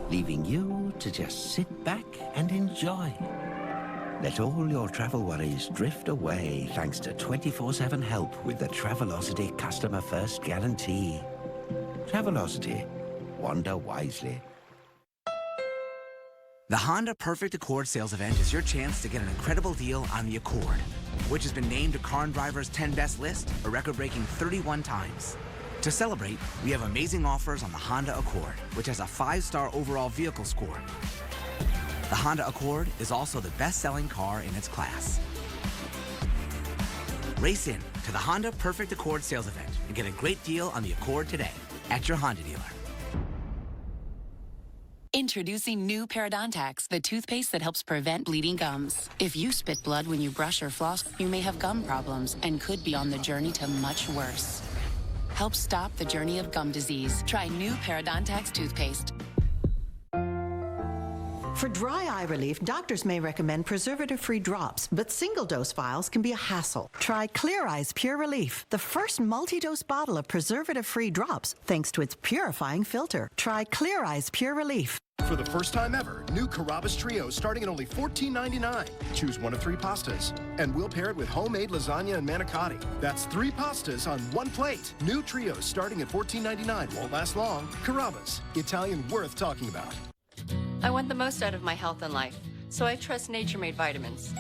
leaving you to just sit back and enjoy. Let all your travel worries drift away thanks to 24/7 help with the Travelocity Customer First Guarantee. Travelocity. Wander wisely. The Honda Perfect Accord sales event is your chance to get an incredible deal on the Accord, which has been named to Car and Driver's 10 Best list a record-breaking 31 times. To celebrate, we have amazing offers on the Honda Accord, which has a 5-star overall vehicle score. The Honda Accord is also the best-selling car in its class. Race in to the Honda Perfect Accord sales event and get a great deal on the Accord today at your Honda dealer. Introducing new Parodontax, the toothpaste that helps prevent bleeding gums. If you spit blood when you brush or floss, you may have gum problems and could be on the journey to much worse. Help stop the journey of gum disease. Try new Parodontax toothpaste. For dry eye relief, doctors may recommend preservative-free drops, but single-dose vials can be a hassle. Try Clear Eyes Pure Relief, the first multi-dose bottle of preservative-free drops, thanks to its purifying filter. Try Clear Eyes Pure Relief. For the first time ever, new Carrabba's Trio starting at only $14.99. Choose one of 3 pastas, and we'll pair it with homemade lasagna and manicotti. That's 3 pastas on 1 plate. New Trios starting at $14.99. Won't last long. Carrabba's, Italian worth talking about. I want the most out of my health and life, so I trust Nature Made vitamins.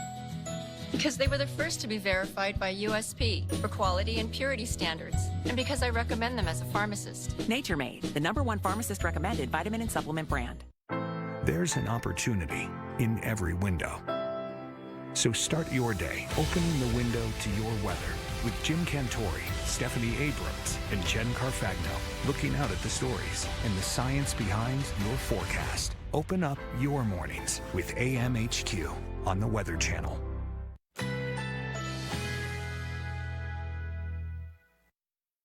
Because they were the first to be verified by USP for quality and purity standards, and because I recommend them as a pharmacist. Nature Made, the #1 pharmacist-recommended vitamin and supplement brand. There's an opportunity in every window. So start your day opening the window to your weather with Jim Cantori, Stephanie Abrams, and Jen Carfagno looking out at the stories and the science behind your forecast. Open up your mornings with AMHQ on the Weather Channel.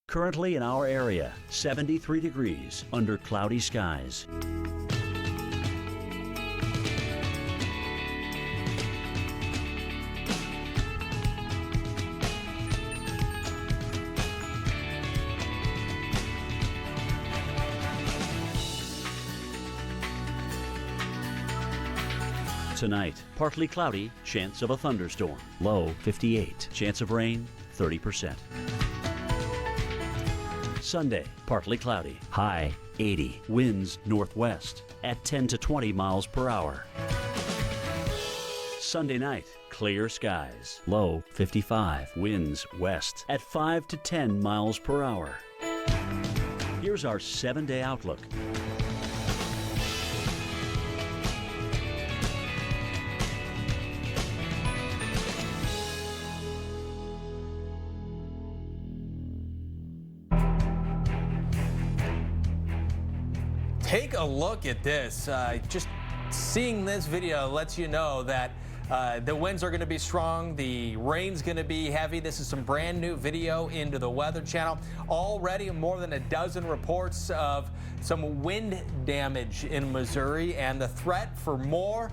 Currently in our area, 73 degrees under cloudy skies. Tonight, partly cloudy, chance of a thunderstorm. Low 58, chance of rain 30%. Sunday, partly cloudy, high 80, winds northwest at 10 to 20 miles per hour. Sunday night, clear skies, low 55, winds west at 5 to 10 miles per hour. Here's our 7-day outlook. Take a look at this. Just seeing this video lets you know that the winds are going to be strong. The rain's going to be heavy. This is some brand new video into the Weather Channel. Already more than a dozen reports of some wind damage in Missouri, and the threat for more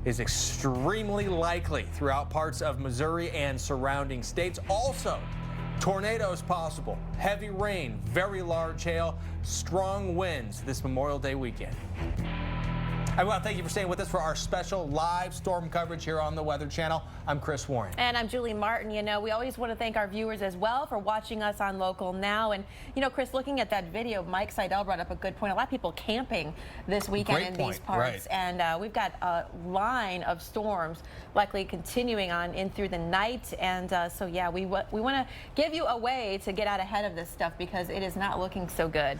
is extremely likely throughout parts of Missouri and surrounding states. Also, tornadoes possible, heavy rain, very large hail, strong winds this Memorial Day weekend. I want to thank you for staying with us for our special live storm coverage here on the Weather Channel. I'm Chris Warren. And I'm Julie Martin. You know, we always want to thank our viewers as well for watching us on Local Now. And, you know, Chris, looking at that video, Mike Seidel brought up a good point. A lot of people camping this weekend in these parts. Right. And we've got a line of storms likely continuing on in through the night. And so, yeah, we want to give you a way to get out ahead of this stuff because it is not looking so good.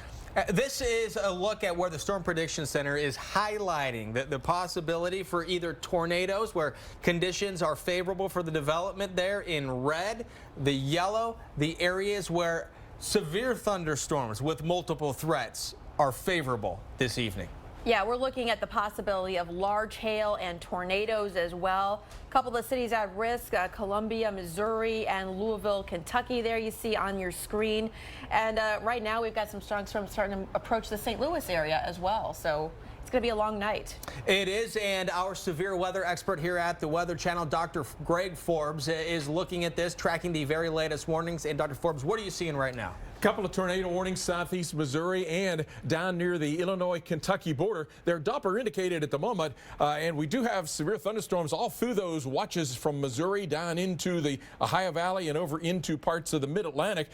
This is a look at where the Storm Prediction Center is highlighting the possibility for either tornadoes where conditions are favorable for the development there in red, the yellow, the areas where severe thunderstorms with multiple threats are favorable this evening. Yeah, we're looking at the possibility of large hail and tornadoes as well. A couple of cities at risk, Columbia, Missouri, and Louisville, Kentucky there you see on your screen. And right now we've got some strong storms starting to approach the St. Louis area as well. So it's going to be a long night. It is, and our severe weather expert here at the Weather Channel, Dr. Greg Forbes, is looking at this, tracking the very latest warnings. And Dr. Forbes, what are you seeing right now? Couple of tornado warnings southeast Missouri and down near the Illinois-Kentucky border. They're Doppler indicated at the moment, and we do have severe thunderstorms all through those watches from Missouri down into the Ohio Valley and over into parts of the Mid-Atlantic,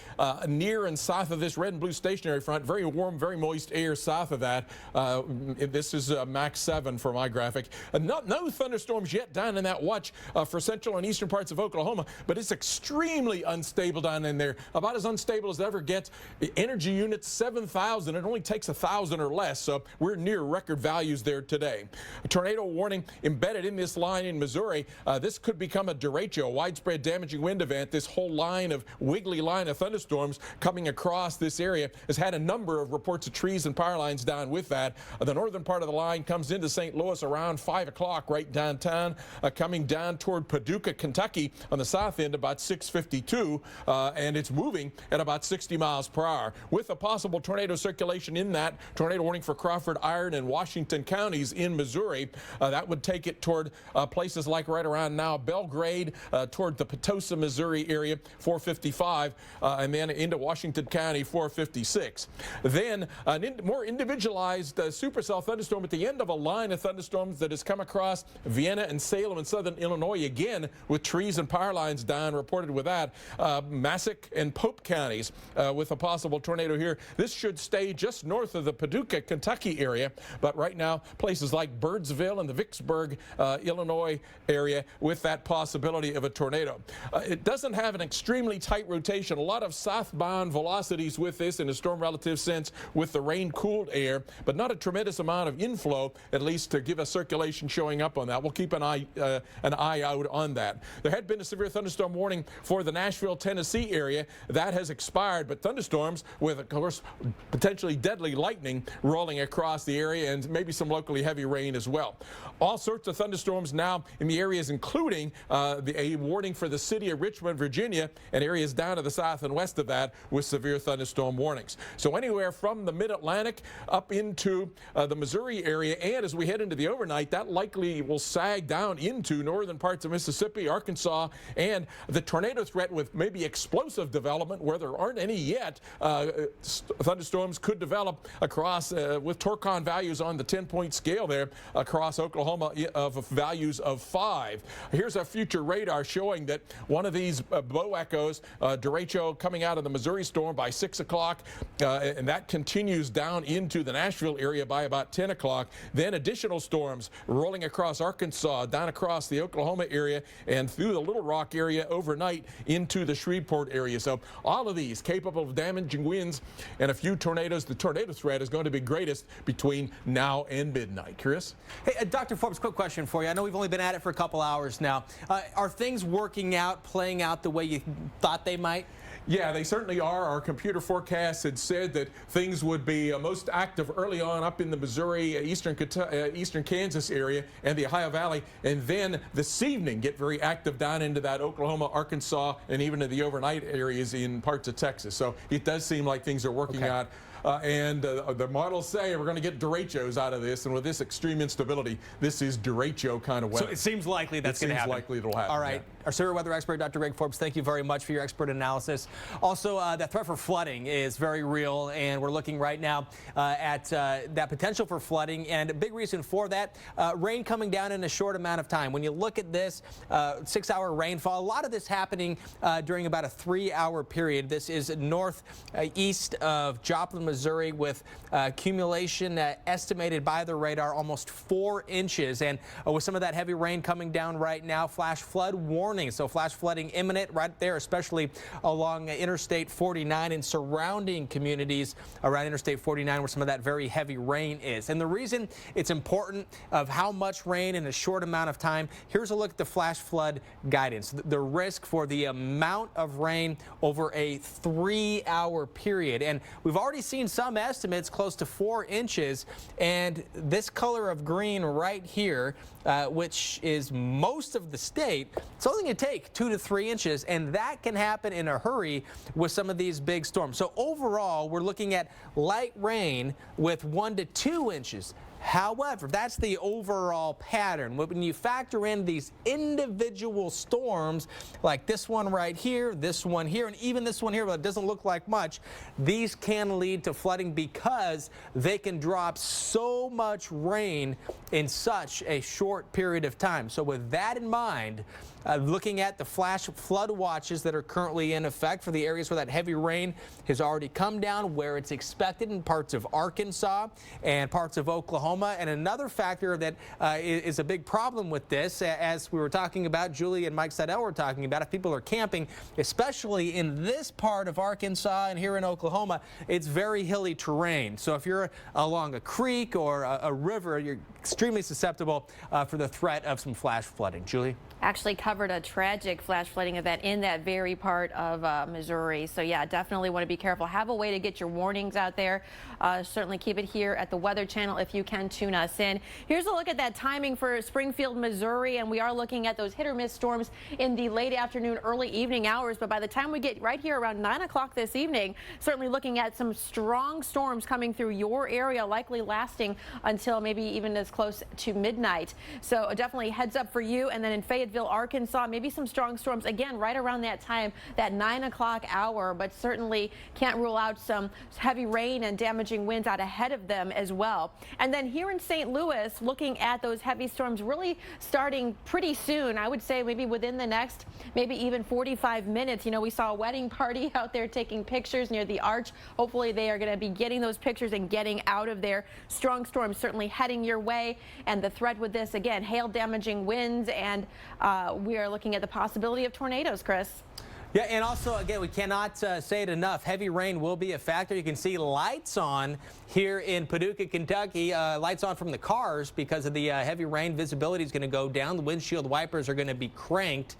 near and south of this red and blue stationary front. Very warm, very moist air south of that. This is Max 7 for my graphic. No thunderstorms yet down in that watch for central and eastern parts of Oklahoma, but it's extremely unstable down in there. About as unstable as it ever gets. Energy units 7,000. It only takes 1,000 or less, so we're near record values there today. A tornado warning embedded in this line in Missouri. This could become a derecho, a widespread damaging wind event. This whole line of wiggly line of thunderstorms coming across this area has had a number of reports of trees and power lines down with that. The northern part of the line comes into St. Louis around 5 o'clock right downtown, coming down toward Paducah, Kentucky on the south end about 6:52, and it's moving at about 60 miles per hour with a possible tornado circulation in that. Tornado warning for Crawford, Iron, and Washington counties in Missouri. That would take it toward places like right around now Belgrade, toward the Potosi, Missouri area, 455, and then into Washington County, 456. Then a more individualized supercell thunderstorm at the end of a line of thunderstorms that has come across Vienna and Salem in southern Illinois, again with trees and power lines down, reported with that. Massac and Pope counties with a possible tornado here. This should stay just north of the Paducah, Kentucky area, but right now places like Birdsville and the Vicksburg, Illinois area with that possibility of a tornado. It doesn't have an extremely tight rotation. A lot of southbound velocities with this in a storm relative sense with the rain-cooled air, but not a tremendous amount of inflow, at least to give us circulation showing up on that. We'll keep an eye out on that. There had been a severe thunderstorm warning for the Nashville, Tennessee area. That has expired, but thunderstorms with, of course, potentially deadly lightning rolling across the area and maybe some locally heavy rain as well. All sorts of thunderstorms now in the areas, including a warning for the city of Richmond, Virginia, and areas down to the south and west of that with severe thunderstorm warnings. So anywhere from the mid-Atlantic up into the Missouri area, and as we head into the overnight, that likely will sag down into northern parts of Mississippi, Arkansas, and the tornado threat with maybe explosive development where there aren't any yet, thunderstorms could develop across with Torcon values on the 10-point scale there across Oklahoma of values of 5. Here's a future radar showing that one of these bow echoes, derecho, coming out of the Missouri storm by 6 o'clock, and that continues down into the Nashville area by about 10 o'clock. Then additional storms rolling across Arkansas, down across the Oklahoma area, and through the Little Rock area overnight into the Shreveport area. So all of these capable of damaging winds and a few tornadoes. The tornado threat is going to be greatest between now and midnight. Chris? Hey, Dr. Forbes, quick question for you. I know we've only been at it for a couple hours now. Are things working out, playing out the way you thought they might? Yeah, they certainly are. Our computer forecasts had said that things would be most active early on up in the Missouri, eastern Kansas area and the Ohio Valley, and then this evening get very active down into that Oklahoma, Arkansas, and even to the overnight areas in parts of Texas. So it does seem like things are working out. And the models say we're going to get derechos out of this, and with this extreme instability, this is derecho kind of weather. So it seems likely that's going to happen. It seems likely it'll happen. All right. Yeah. Our severe weather expert, Dr. Greg Forbes, thank you very much for your expert analysis. Also, that threat for flooding is very real, and we're looking right now at that potential for flooding, and a big reason for that, rain coming down in a short amount of time. When you look at this 6-hour rainfall, a lot of this happening during about a 3-hour period. This is northeast of Joplin, Missouri, with accumulation estimated by the radar almost 4 inches. And with some of that heavy rain coming down right now, flash flood warning. So flash flooding imminent right there, especially along Interstate 49 and surrounding communities around Interstate 49 where some of that very heavy rain is. And the reason it's important of how much rain in a short amount of time, here's a look at the flash flood guidance. The risk for the amount of rain over a 3-hour period. And we've already seen some estimates close to 4 inches, and this color of green right here, which is most of the state, it's only going to take 2 to 3 inches, and that can happen in a hurry with some of these big storms. So overall, we're looking at light rain with 1 to 2 inches. However, that's the overall pattern. When you factor in these individual storms, like this one right here, this one here, and even this one here, but it doesn't look like much, these can lead to flooding because they can drop so much rain in such a short period of time. So with that in mind, looking at the flash flood watches that are currently in effect for the areas where that heavy rain has already come down, where it's expected in parts of Arkansas and parts of Oklahoma. And another factor that is a big problem with this, as we were talking about, Julie and Mike Seidel were talking about, if people are camping, especially in this part of Arkansas and here in Oklahoma, it's very hilly terrain. So if you're along a creek or a river, you're extremely susceptible for the threat of some flash flooding. Julie? Actually covered a tragic flash flooding event in that very part of Missouri. So yeah, definitely want to be careful. Have a way to get your warnings out there. Certainly keep it here at the Weather Channel if you can tune us in. Here's a look at that timing for Springfield, Missouri, and we are looking at those hit or miss storms in the late afternoon, early evening hours. But by the time we get right here around 9 o'clock this evening, certainly looking at some strong storms coming through your area, likely lasting until maybe even as close to midnight. So definitely heads up for you. And then in Fayetteville, Arkansas, maybe some strong storms again right around that time, that 9 o'clock hour, but certainly can't rule out some heavy rain and damaging winds out ahead of them as well. And then here in St. Louis, looking at those heavy storms really starting pretty soon. I would say maybe within the next maybe even 45 minutes. You know, we saw a wedding party out there taking pictures near the arch. Hopefully they are going to be getting those pictures and getting out of there. Strong storms certainly heading your way, and the threat with this, again, hail damaging winds, and we are looking at the possibility of tornadoes, Chris. Yeah, and also, again, we cannot say it enough. Heavy rain will be a factor. You can see lights on here in Paducah, Kentucky. Lights on from the cars because of the heavy rain. Visibility is going to go down. The windshield wipers are going to be cranked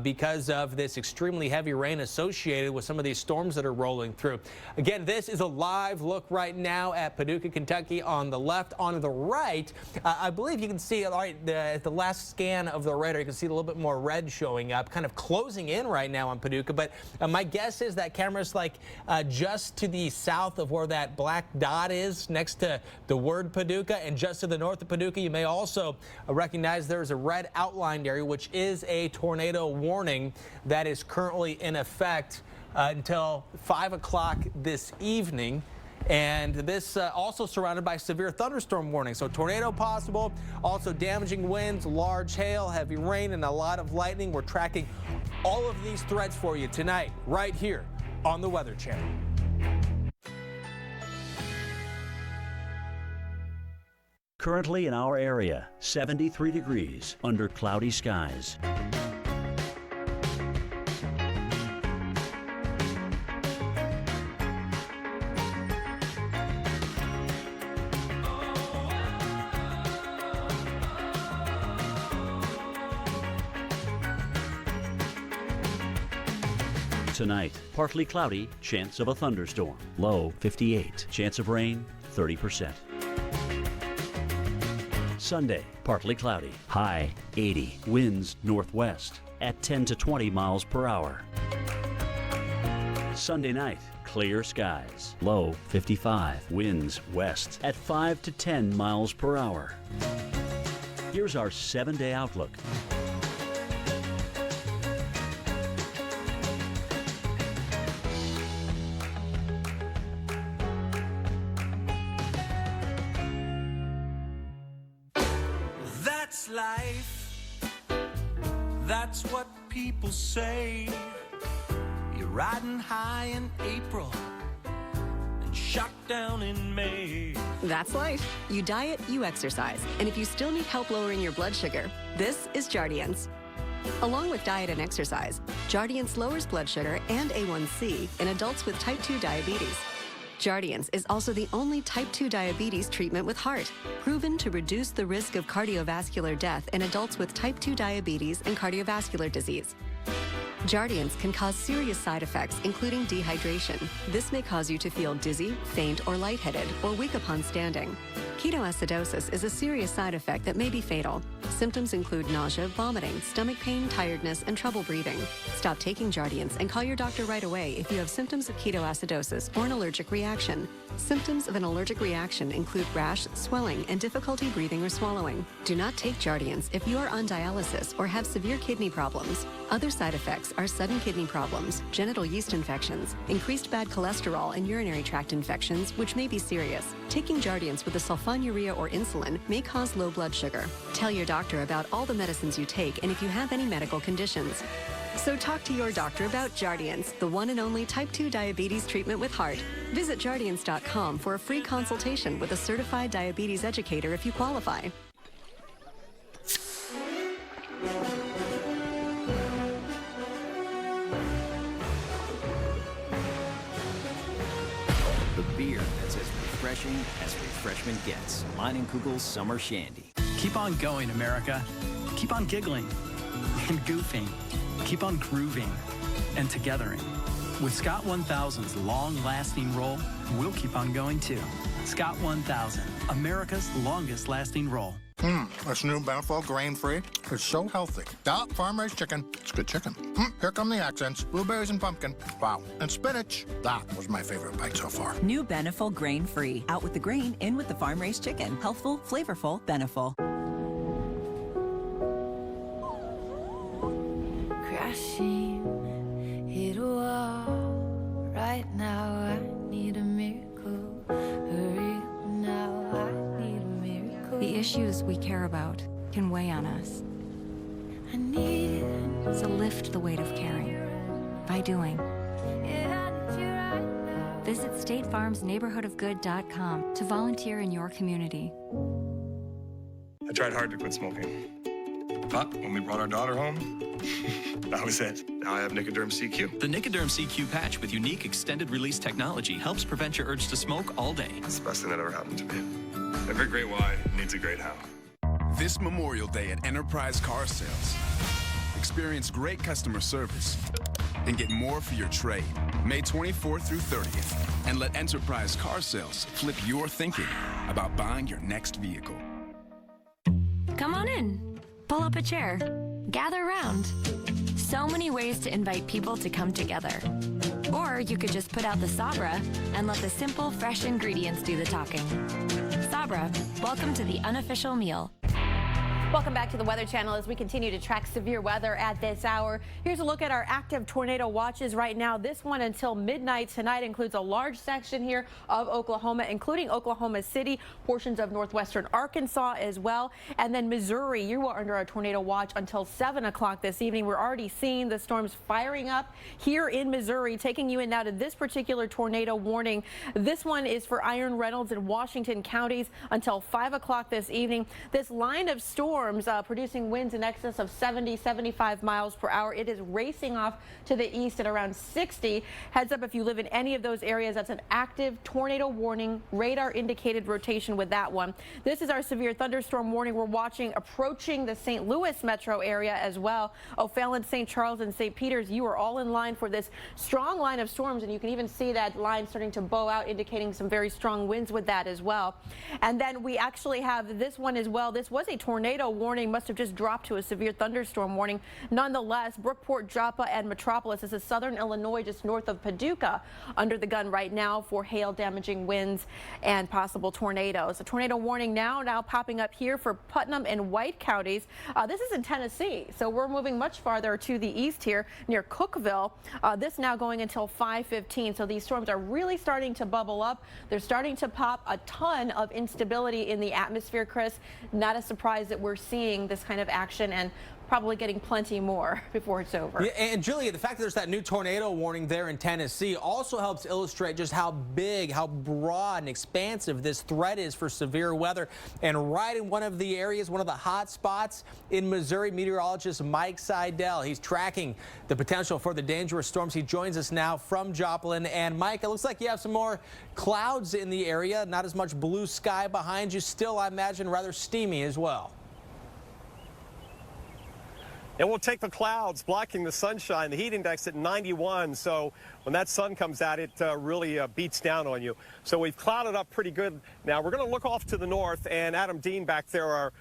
because of this extremely heavy rain associated with some of these storms that are rolling through. Again, this is a live look right now at Paducah, Kentucky on the left. On the right, I believe you can see at the last scan of the radar, you can see a little bit more red showing up, kind of closing in right now on Paducah. But my guess is that camera's like just to the south of where that black dot is next to the word Paducah, and just to the north of Paducah. You may also recognize there's a red outlined area, which is a tornado warning that is currently in effect until 5 o'clock this evening. And this also surrounded by severe thunderstorm warnings. So tornado possible, also damaging winds, large hail, heavy rain, and a lot of lightning. We're tracking all of these threats for you tonight, right here on the Weather Channel. Currently in our area, 73 degrees under cloudy skies. Tonight, partly cloudy, chance of a thunderstorm. Low 58, chance of rain 30%. Sunday, partly cloudy, high 80, winds northwest at 10 to 20 miles per hour. Sunday night, clear skies, low 55, winds west at 5 to 10 miles per hour. Here's our 7-day outlook. That's life, that's what people say. You're riding high in April and shot down in May. That's life. You diet, you exercise. And if you still need help lowering your blood sugar, this is Jardiance. Along with diet and exercise, Jardiance lowers blood sugar and A1C in adults with type 2 diabetes. Jardiance is also the only type 2 diabetes treatment with heart, proven to reduce the risk of cardiovascular death in adults with type 2 diabetes and cardiovascular disease. Jardiance can cause serious side effects, including dehydration. This may cause you to feel dizzy, faint, or lightheaded, or weak upon standing. Ketoacidosis is a serious side effect that may be fatal. Symptoms include nausea, vomiting, stomach pain, tiredness, and trouble breathing. Stop taking Jardiance and call your doctor right away if you have symptoms of ketoacidosis or an allergic reaction. Symptoms of an allergic reaction include rash, swelling, and difficulty breathing or swallowing. Do not take Jardiance if you are on dialysis or have severe kidney problems. Other side effects are sudden kidney problems, genital yeast infections, increased bad cholesterol, and urinary tract infections, which may be serious. Taking Jardiance with a sulfonylurea or insulin may cause low blood sugar. Tell your doctor about all the medicines you take and if you have any medical conditions. So talk to your doctor about Jardiance, the one and only type 2 diabetes treatment with heart. Visit Jardiance.com for a free consultation with a certified diabetes educator if you qualify. The beer that's as refreshing as refreshment gets. Leinenkugel's Summer Shandy. Keep on going, America. Keep on giggling and goofing. Keep on grooving and togethering. With Scott 1000's long-lasting roll, we'll keep on going too. Scott 1000, America's longest-lasting roll. This new Beneful grain-free. It's so healthy. Farm-raised chicken. It's good chicken. Here come the accents. Blueberries and pumpkin. Wow. And spinach. That was my favorite bite so far. New Beneful grain-free. Out with the grain, in with the farm-raised chicken. Healthful, flavorful, Beneful. Crashing, hit a wall. Right now I need a miracle. Hurry now, I need a miracle. The issues we care about can weigh on us. I need it. So lift the weight of caring by doing. Yeah, I need you right now. Visit StateFarmsNeighborhoodofGood.com to volunteer in your community. I tried hard to quit smoking, but when we brought our daughter home, that was it. Now I have Nicoderm CQ. The Nicoderm CQ patch with unique extended release technology helps prevent your urge to smoke all day. It's the best thing that ever happened to me. Every great why needs a great how. This Memorial Day at Enterprise Car Sales, experience great customer service and get more for your trade. May 24th through 30th. And let Enterprise Car Sales flip your thinking about buying your next vehicle. Come on in. Pull up a chair. Gather around. So many ways to invite people to come together. Or you could just put out the Sabra and let the simple, fresh ingredients do the talking. Sabra, welcome to the unofficial meal. Welcome back to the Weather Channel as we continue to track severe weather at this hour. Here's a look at our active tornado watches right now. This one until midnight tonight includes a large section here of Oklahoma, including Oklahoma City, portions of northwestern Arkansas as well. And then Missouri, you are under a tornado watch until 7 o'clock this evening. We're already seeing the storms firing up here in Missouri, taking you in now to this particular tornado warning. This one is for Iron, Reynolds, and Washington counties until 5 o'clock this evening. This line of storms producing winds in excess of 70-75 miles per hour. It is racing off to the east at around 60. Heads up if you live in any of those areas. That's an active tornado warning, radar indicated rotation with that one. This is our severe thunderstorm warning we're watching approaching the St. Louis metro area as well. O'Fallon, St. Charles, and St. Peters, you are all in line for this strong line of storms, and you can even see that line starting to bow out, indicating some very strong winds with that as well. And then we actually have this one as well. This was a tornado warning, must have just dropped to a severe thunderstorm warning. Nonetheless, Brookport, Joppa, and Metropolis, this is southern Illinois, just north of Paducah, under the gun right now for hail damaging winds and possible tornadoes. A tornado warning now popping up here for Putnam and White counties. This is in Tennessee, so we're moving much farther to the east here near Cookeville. This now going until 5:15. So these storms are really starting to bubble up. They're starting to pop. A ton of instability in the atmosphere, Chris. Not a surprise that we're seeing this kind of action, and probably getting plenty more before it's over. Yeah, and Julia, the fact that there's that new tornado warning there in Tennessee also helps illustrate just how big, how broad and expansive this threat is for severe weather. And right in one of the areas, one of the hot spots in Missouri, meteorologist Mike Seidel. He's tracking the potential for the dangerous storms. He joins us now from Joplin. And Mike, it looks like you have some more clouds in the area, not as much blue sky behind you. Still, I imagine, rather steamy as well. And we'll take the clouds blocking the sunshine, the heat index at 91. So when that sun comes out, it really beats down on you. So we've clouded up pretty good. Now we're going to look off to the north, and Adam Dean back there, our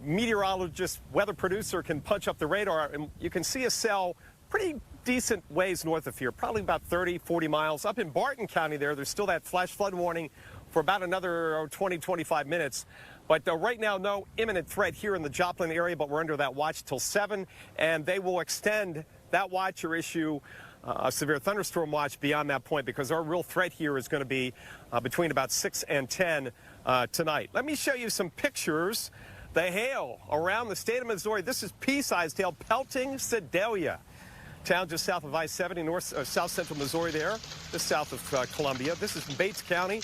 meteorologist, weather producer, can punch up the radar, and you can see a cell pretty decent ways north of here, probably about 30-40 miles. Up in Barton County there's still that flash flood warning for about another 20-25 minutes. But right now, no imminent threat here in the Joplin area, but we're under that watch till 7, and they will extend that watch or issue a severe thunderstorm watch beyond that point, because our real threat here is going to be between about 6 and 10 tonight. Let me show you some pictures. The hail around the state of Missouri. This is pea-sized hail pelting Sedalia, town just south of I-70, south central Missouri there, just south of Columbia. This is in Bates County.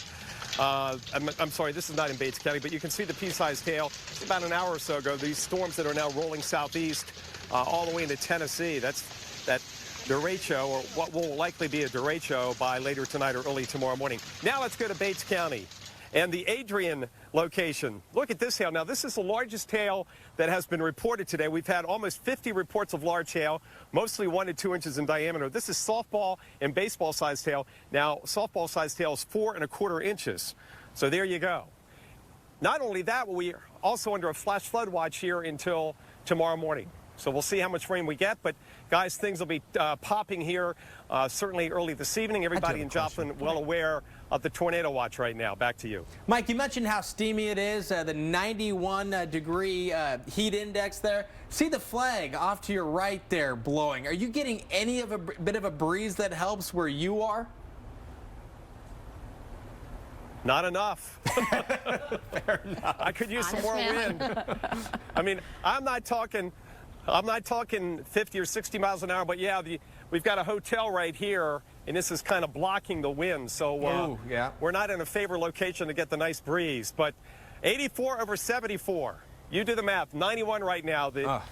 I'm sorry, this is not in Bates County, but you can see the pea-sized hail. About an hour or so ago, these storms that are now rolling southeast all the way into Tennessee. That's that derecho, or what will likely be a derecho by later tonight or early tomorrow morning. Now let's go to Bates County and the Adrian location. Look at this hail. Now, this is the largest hail that has been reported today. We've had almost 50 reports of large hail, mostly 1 to 2 inches in diameter. This is softball and baseball-sized hail. Now, softball-sized hail is 4 1/4 inches. So there you go. Not only that, we're also under a flash flood watch here until tomorrow morning. So we'll see how much rain we get. But, guys, things will be popping here certainly early this evening. Everybody in Joplin well aware of the tornado watch right now. Back to you. Mike, you mentioned how steamy it is, the 91-degree heat index there. See the flag off to your right there blowing. Are you getting any of a bit of a breeze that helps where you are? Not enough. Fair enough. I could use some more wind. I mean, I'm not talking 50 or 60 miles an hour, but yeah, we've got a hotel right here, and this is kind of blocking the wind. So we're not in a favorable location to get the nice breeze. But 84 over 74. You do the math. 91 right now. The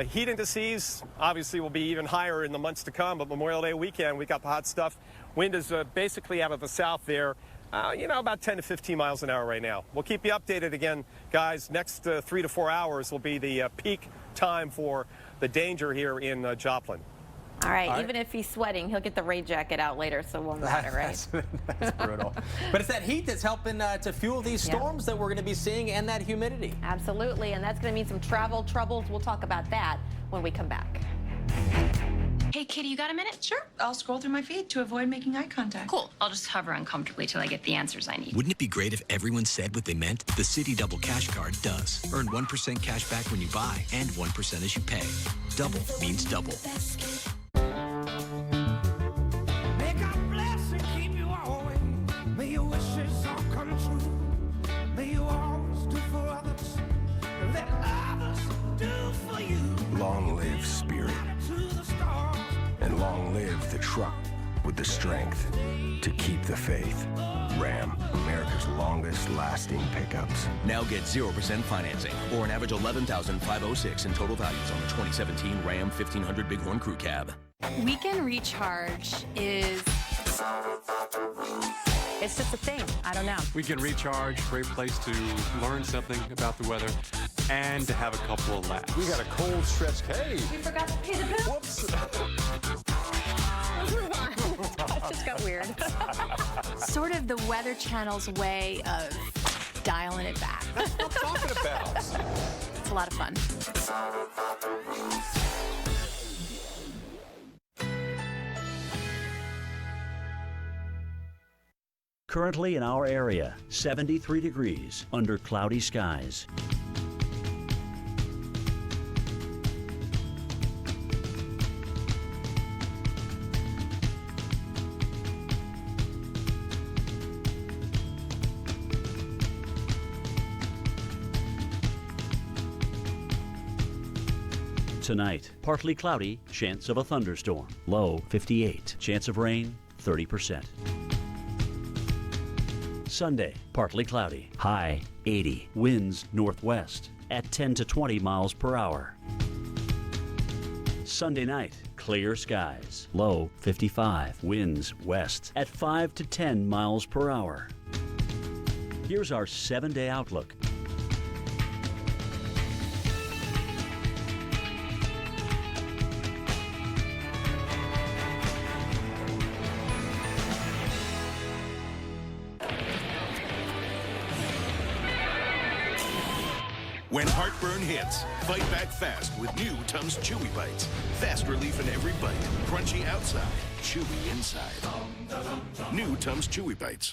heat indices obviously will be even higher in the months to come, but Memorial Day weekend, we got the hot stuff. Wind is basically out of the south there. About 10 to 15 miles an hour right now. We'll keep you updated again, guys. Next 3 to 4 hours will be the peak time for the danger here in Joplin. All right, even if he's sweating, he'll get the rain jacket out later, so it won't matter, right? That's brutal. But it's that heat that's helping to fuel these storms that we're going to be seeing, and that humidity. Absolutely, and that's going to mean some travel troubles. We'll talk about that when we come back. Hey, Kitty, you got a minute? Sure. I'll scroll through my feed to avoid making eye contact. Cool. I'll just hover uncomfortably till I get the answers I need. Wouldn't it be great if everyone said what they meant? The Citi Double Cash Card does. Earn 1% cash back when you buy and 1% as you pay. Double means double. May God bless and keep you always. May your wishes all come true. May you always do for others. Let others do for you. Long live Spirit. And long live the truck with the strength to keep the faith. Ram, America's longest lasting pickups. Now get 0% financing or an average $11,506 in total values on the 2017 Ram 1500 Bighorn Crew Cab. Weekend Recharge is... It's just a thing. I don't know. Weekend Recharge, great place to learn something about the weather and to have a couple of laughs. We got a cold stretch. Hey! We forgot to pay the bill. Whoops! Let's move on. That just got weird. sort of the Weather Channel's way of dialing it back. That's what I'm talking about. It's a lot of fun. Currently in our area, 73 degrees under cloudy skies. Tonight, partly cloudy, chance of a thunderstorm. Low 58, chance of rain 30%. Sunday, partly cloudy, high 80, winds northwest at 10 to 20 miles per hour. Sunday night, clear skies, low 55, winds west at 5 to 10 miles per hour. Here's our 7-day outlook. When heartburn hits, fight back fast with new Tums Chewy Bites. Fast relief in every bite. Crunchy outside, chewy inside. New Tums Chewy Bites.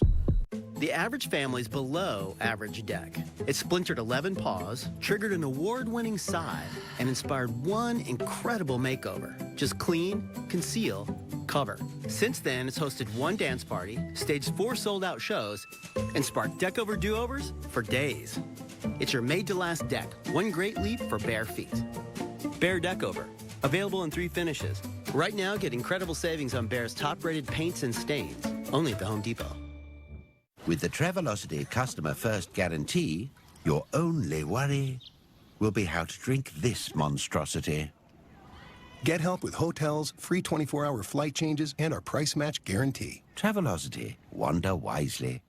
The average family's below average deck. It splintered 11 paws, triggered an award-winning sigh, and inspired one incredible makeover. Just clean, conceal, cover. Since then, it's hosted one dance party, staged 4 sold-out shows, and sparked deck-over do-overs for days. It's your made-to-last deck, one great leap for bare feet. Bear Deck Over, available in 3 finishes. Right now, get incredible savings on Bear's top-rated paints and stains, only at the Home Depot. With the Travelocity Customer First Guarantee, your only worry will be how to drink this monstrosity. Get help with hotels, free 24-hour flight changes, and our price match guarantee. Travelocity. Wander wisely.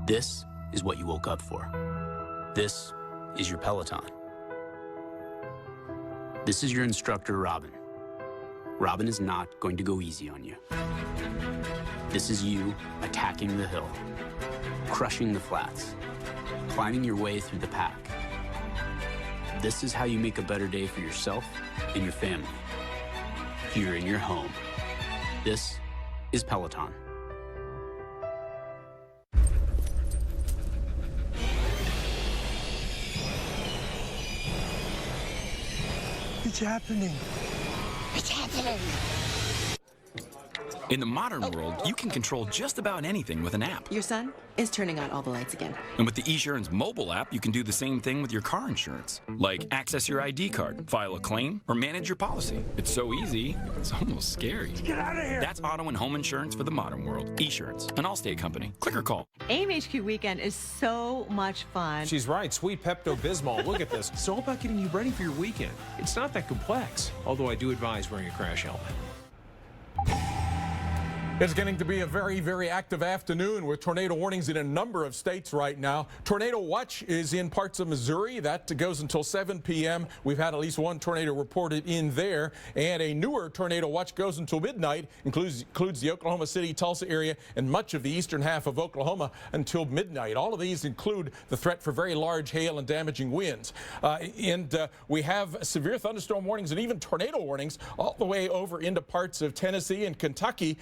This is what you woke up for. This is your Peloton. This is your instructor, Robin. Robin is not going to go easy on you. This is you attacking the hill, crushing the flats, climbing your way through the pack. This is how you make a better day for yourself and your family, here in your home. This is Peloton. It's happening. It's happening. In the modern world, you can control just about anything with an app. Your son is turning on all the lights again. And with the eSurance mobile app, you can do the same thing with your car insurance. Like access your ID card, file a claim, or manage your policy. It's so easy, it's almost scary. Get out of here! That's auto and home insurance for the modern world. eSurance, an Allstate company. Click or call. AMHQ weekend is so much fun. She's right. Sweet Pepto-Bismol. Look at this. It's all about getting you ready for your weekend. It's not that complex, although I do advise wearing a crash helmet. It's getting to be a very, very active afternoon with tornado warnings in a number of states right now. Tornado watch is in parts of Missouri. That goes until 7 p.m. We've had at least one tornado reported in there. And a newer tornado watch goes until midnight, includes the Oklahoma City, Tulsa area, and much of the eastern half of Oklahoma until midnight. All of these include the threat for very large hail and damaging winds. We have severe thunderstorm warnings and even tornado warnings all the way over into parts of Tennessee and Kentucky,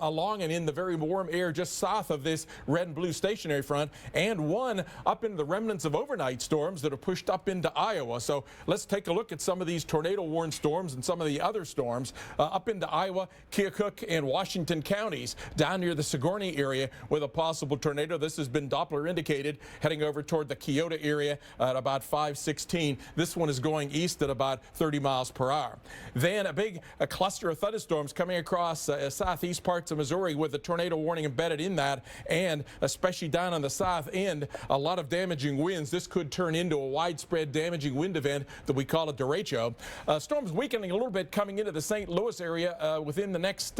along and in the very warm air just south of this red and blue stationary front, and one up into the remnants of overnight storms that have pushed up into Iowa. So let's take a look at some of these tornado warned storms and some of the other storms up into Iowa, Keokuk, and Washington counties, down near the Sigourney area with a possible tornado. This has been Doppler indicated heading over toward the Kyoto area at about 5:16. This one is going east at about 30 miles per hour. Then a cluster of thunderstorms coming across southeast parts of Missouri with a tornado warning embedded in that, and especially down on the south end, a lot of damaging winds. This could turn into a widespread damaging wind event that we call a derecho. Storms weakening a little bit coming into the St. Louis area within the next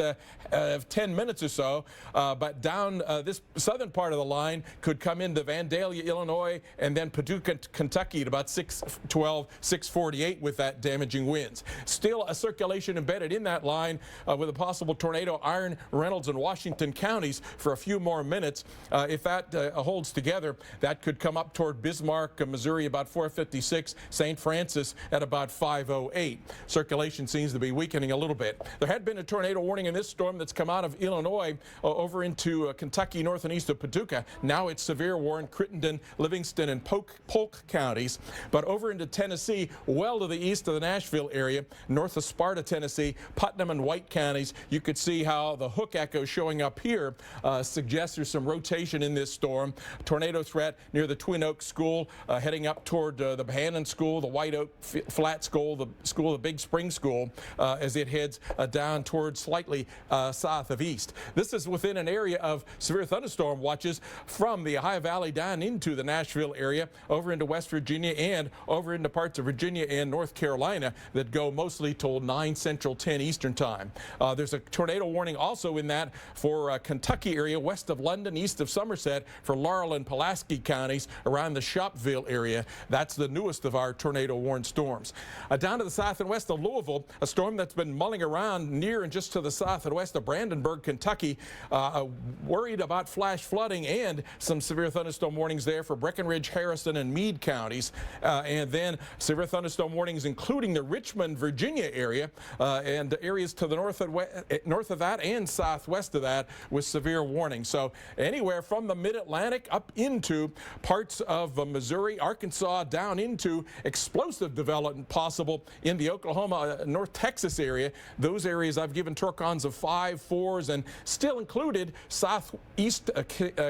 10 minutes or so, but down this southern part of the line could come into Vandalia, Illinois, and then Paducah, Kentucky at about 6:12, 6:48 with that damaging winds. Still a circulation embedded in that line with a possible tornado. Iron, Reynolds, and Washington counties for a few more minutes. If that holds together, that could come up toward Bismarck, Missouri, about 4:56, St. Francis at about 5:08. Circulation seems to be weakening a little bit. There had been a tornado warning in this storm that's come out of Illinois over into Kentucky, north and east of Paducah. Now it's severe warning Crittenden, Livingston, and Polk counties. But over into Tennessee, well to the east of the Nashville area, north of Sparta, Tennessee, Putnam and White counties, you could see how the hook echo showing up here suggests there's some rotation in this storm. Tornado threat near the Twin Oaks School, heading up toward the Bohannon School, the White Oak Flat School, the Big Spring School, as it heads down towards slightly south of east. This is within an area of severe thunderstorm watches from the Ohio Valley down into the Nashville area, over into West Virginia, and over into parts of Virginia and North Carolina that go mostly till 9 Central, 10 Eastern time. There's a tornado warning also in that for Kentucky area, west of London, east of Somerset, for Laurel and Pulaski counties around the Shopville area. That's the newest of our tornado warned storms. Down to the south and west of Louisville, a storm that's been mulling around near and just to the south and west of Brandenburg, Kentucky. Worried about flash flooding and some severe thunderstorm warnings there for Breckenridge, Harrison, and Meade counties. And then severe thunderstorm warnings including the Richmond, Virginia area, and areas to the north of that and southwest of that with severe warning. So anywhere from the mid-Atlantic up into parts of Missouri, Arkansas, down into explosive development possible in the Oklahoma, North Texas area. Those areas I've given torcons of 5, 4s, and still included southeast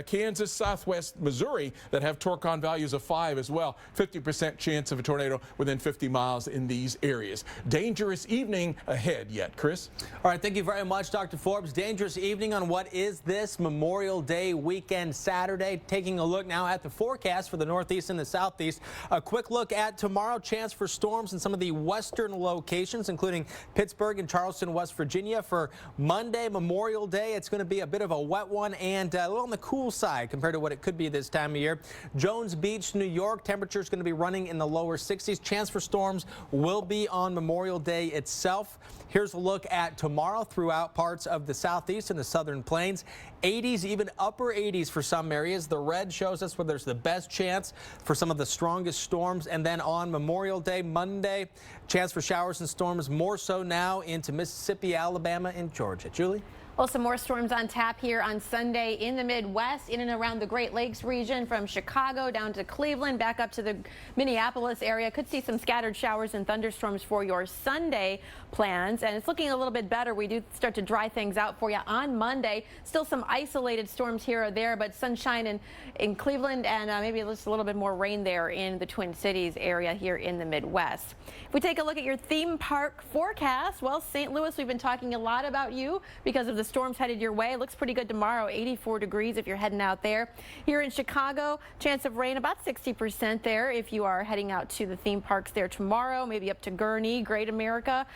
Kansas, southwest Missouri that have torcon values of 5 as well. 50% chance of a tornado within 50 miles in these areas. Dangerous evening ahead yet, Chris. All right, thank you very much, Dr. Forbes. Dangerous evening on what is this Memorial Day weekend Saturday. Taking a look now at the forecast for the Northeast and the Southeast. A quick look at tomorrow. Chance for storms in some of the western locations, including Pittsburgh and Charleston, West Virginia. For Monday, Memorial Day, it's going to be a bit of a wet one and a little on the cool side compared to what it could be this time of year. Jones Beach, New York, temperature is going to be running in the lower 60s. Chance for storms will be on Memorial Day itself. Here's a look at tomorrow throughout parts of the southeast and the southern plains. 80s, even upper 80s for some areas. The red shows us where there's the best chance for some of the strongest storms. And then on Memorial Day, Monday, chance for showers and storms more so now into Mississippi, Alabama, and Georgia. Julie? Well, some more storms on tap here on Sunday in the Midwest, in and around the Great Lakes region, from Chicago down to Cleveland, back up to the Minneapolis area. Could see some scattered showers and thunderstorms for your Sunday plans, and it's looking a little bit better. We do start to dry things out for you on Monday. Still some isolated storms here or there, but sunshine in Cleveland, and maybe just a little bit more rain there in the Twin Cities area here in the Midwest. If we take a look at your theme park forecast, well, St. Louis, we've been talking a lot about you because of the storms headed your way. It looks pretty good tomorrow, 84 degrees if you're heading out there. Here in Chicago, chance of rain about 60% there if you are heading out to the theme parks there tomorrow, maybe up to Gurnee, Great America.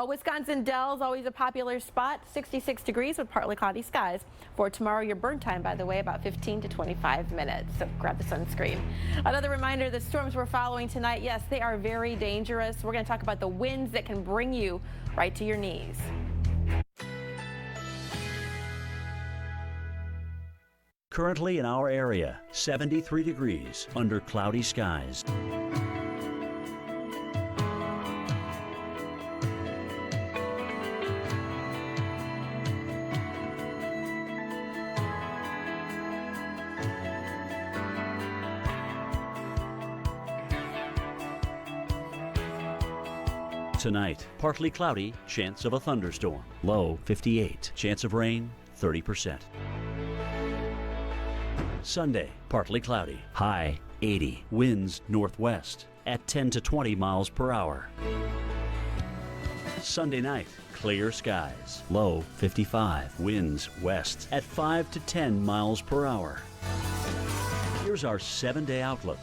Wisconsin Dells, always a popular spot, 66 degrees with partly cloudy skies. For tomorrow, your burn time, by the way, about 15 to 25 minutes. So grab the sunscreen. Another reminder, the storms we're following tonight, yes, they are very dangerous. We're going to talk about the winds that can bring you right to your knees. Currently in our area, 73 degrees under cloudy skies. Tonight, partly cloudy, chance of a thunderstorm. Low 58, chance of rain 30%. Sunday, partly cloudy, high 80, winds northwest at 10 to 20 miles per hour. Sunday night, clear skies, low 55, winds west at 5 to 10 miles per hour. Here's our 7-day outlook.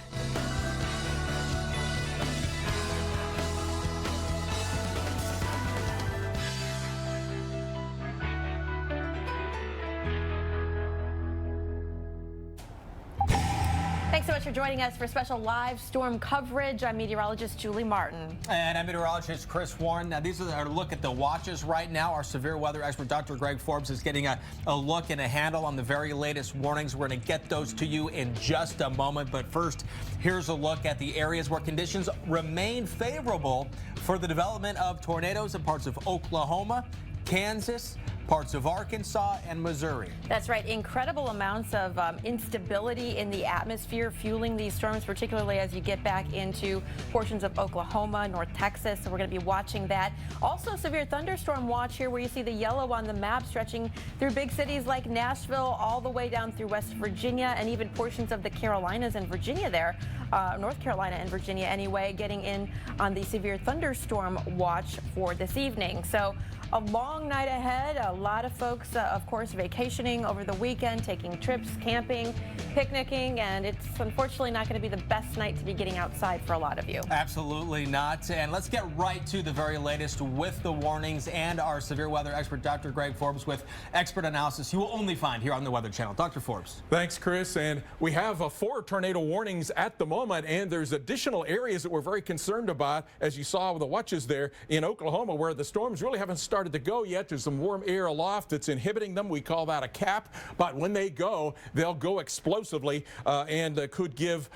Thanks so much for joining us for special live storm coverage. I'm meteorologist Julie Martin. And I'm meteorologist Chris Warren. Now, these are our look at the watches right now. Our severe weather expert, Dr. Greg Forbes, is getting a look and a handle on the very latest warnings. We're going to get those to you in just a moment. But first, here's a look at the areas where conditions remain favorable for the development of tornadoes in parts of Oklahoma, Kansas, parts of Arkansas and Missouri. That's right. Incredible amounts of instability in the atmosphere fueling these storms, particularly as you get back into portions of Oklahoma, North Texas. So we're going to be watching that. Also, severe thunderstorm watch here where you see the yellow on the map stretching through big cities like Nashville all the way down through West Virginia and even portions of the Carolinas and Virginia there. North Carolina and Virginia anyway, getting in on the severe thunderstorm watch for this evening. So a long night ahead. A lot of folks, of course, vacationing over the weekend, taking trips, camping, picnicking, and it's unfortunately not going to be the best night to be getting outside for a lot of you. Absolutely not. And let's get right to the very latest with the warnings and our severe weather expert, Dr. Greg Forbes, with expert analysis you will only find here on the Weather Channel. Dr. Forbes. Thanks, Chris. And we have 4 tornado warnings at the moment, and there's additional areas that we're very concerned about, as you saw with the watches there in Oklahoma, where the storms really haven't started to go yet. There's some warm air aloft that's inhibiting them. We call that a cap. But when they go, they'll go explosively and could give,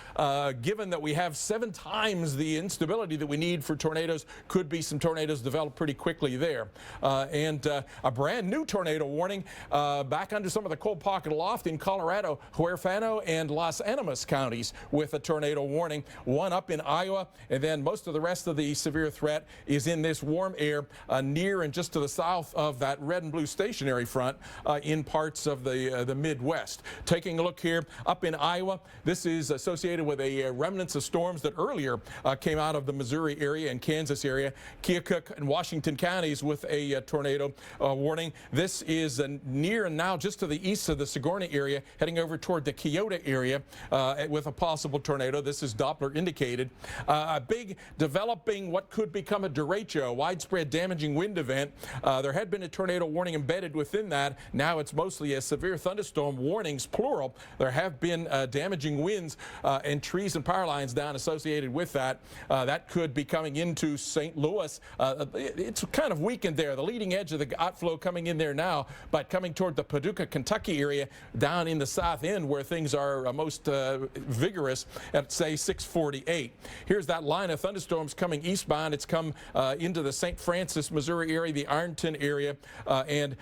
given that we have 7 times the instability that we need for tornadoes, could be some tornadoes develop pretty quickly there. And a brand new tornado warning back under some of the cold pocket aloft in Colorado, Huerfano and Los Animas counties with a tornado warning. One up in Iowa, and then most of the rest of the severe threat is in this warm air near and just to the south of that red and blue stationary front in parts of the Midwest. Taking a look here up in Iowa, this is associated with a remnants of storms that earlier came out of the Missouri area and Kansas area, Keokuk and Washington counties with a tornado warning. This is near and now just to the east of the Sigourney area, heading over toward the Kyoto area with a possible tornado. This is Doppler indicated. A big developing what could become a derecho, widespread damaging wind event. There had been a tornado warning embedded within that. Now it's mostly a severe thunderstorm warnings, plural. There have been damaging winds and trees and power lines down associated with that. That could be coming into St. Louis. It's kind of weakened there. The leading edge of the outflow coming in there now, but coming toward the Paducah, Kentucky area down in the south end where things are most vigorous at, say, 648. Here's that line of thunderstorms coming eastbound. It's come into the St. Francis, Missouri area, the the Ironton area, and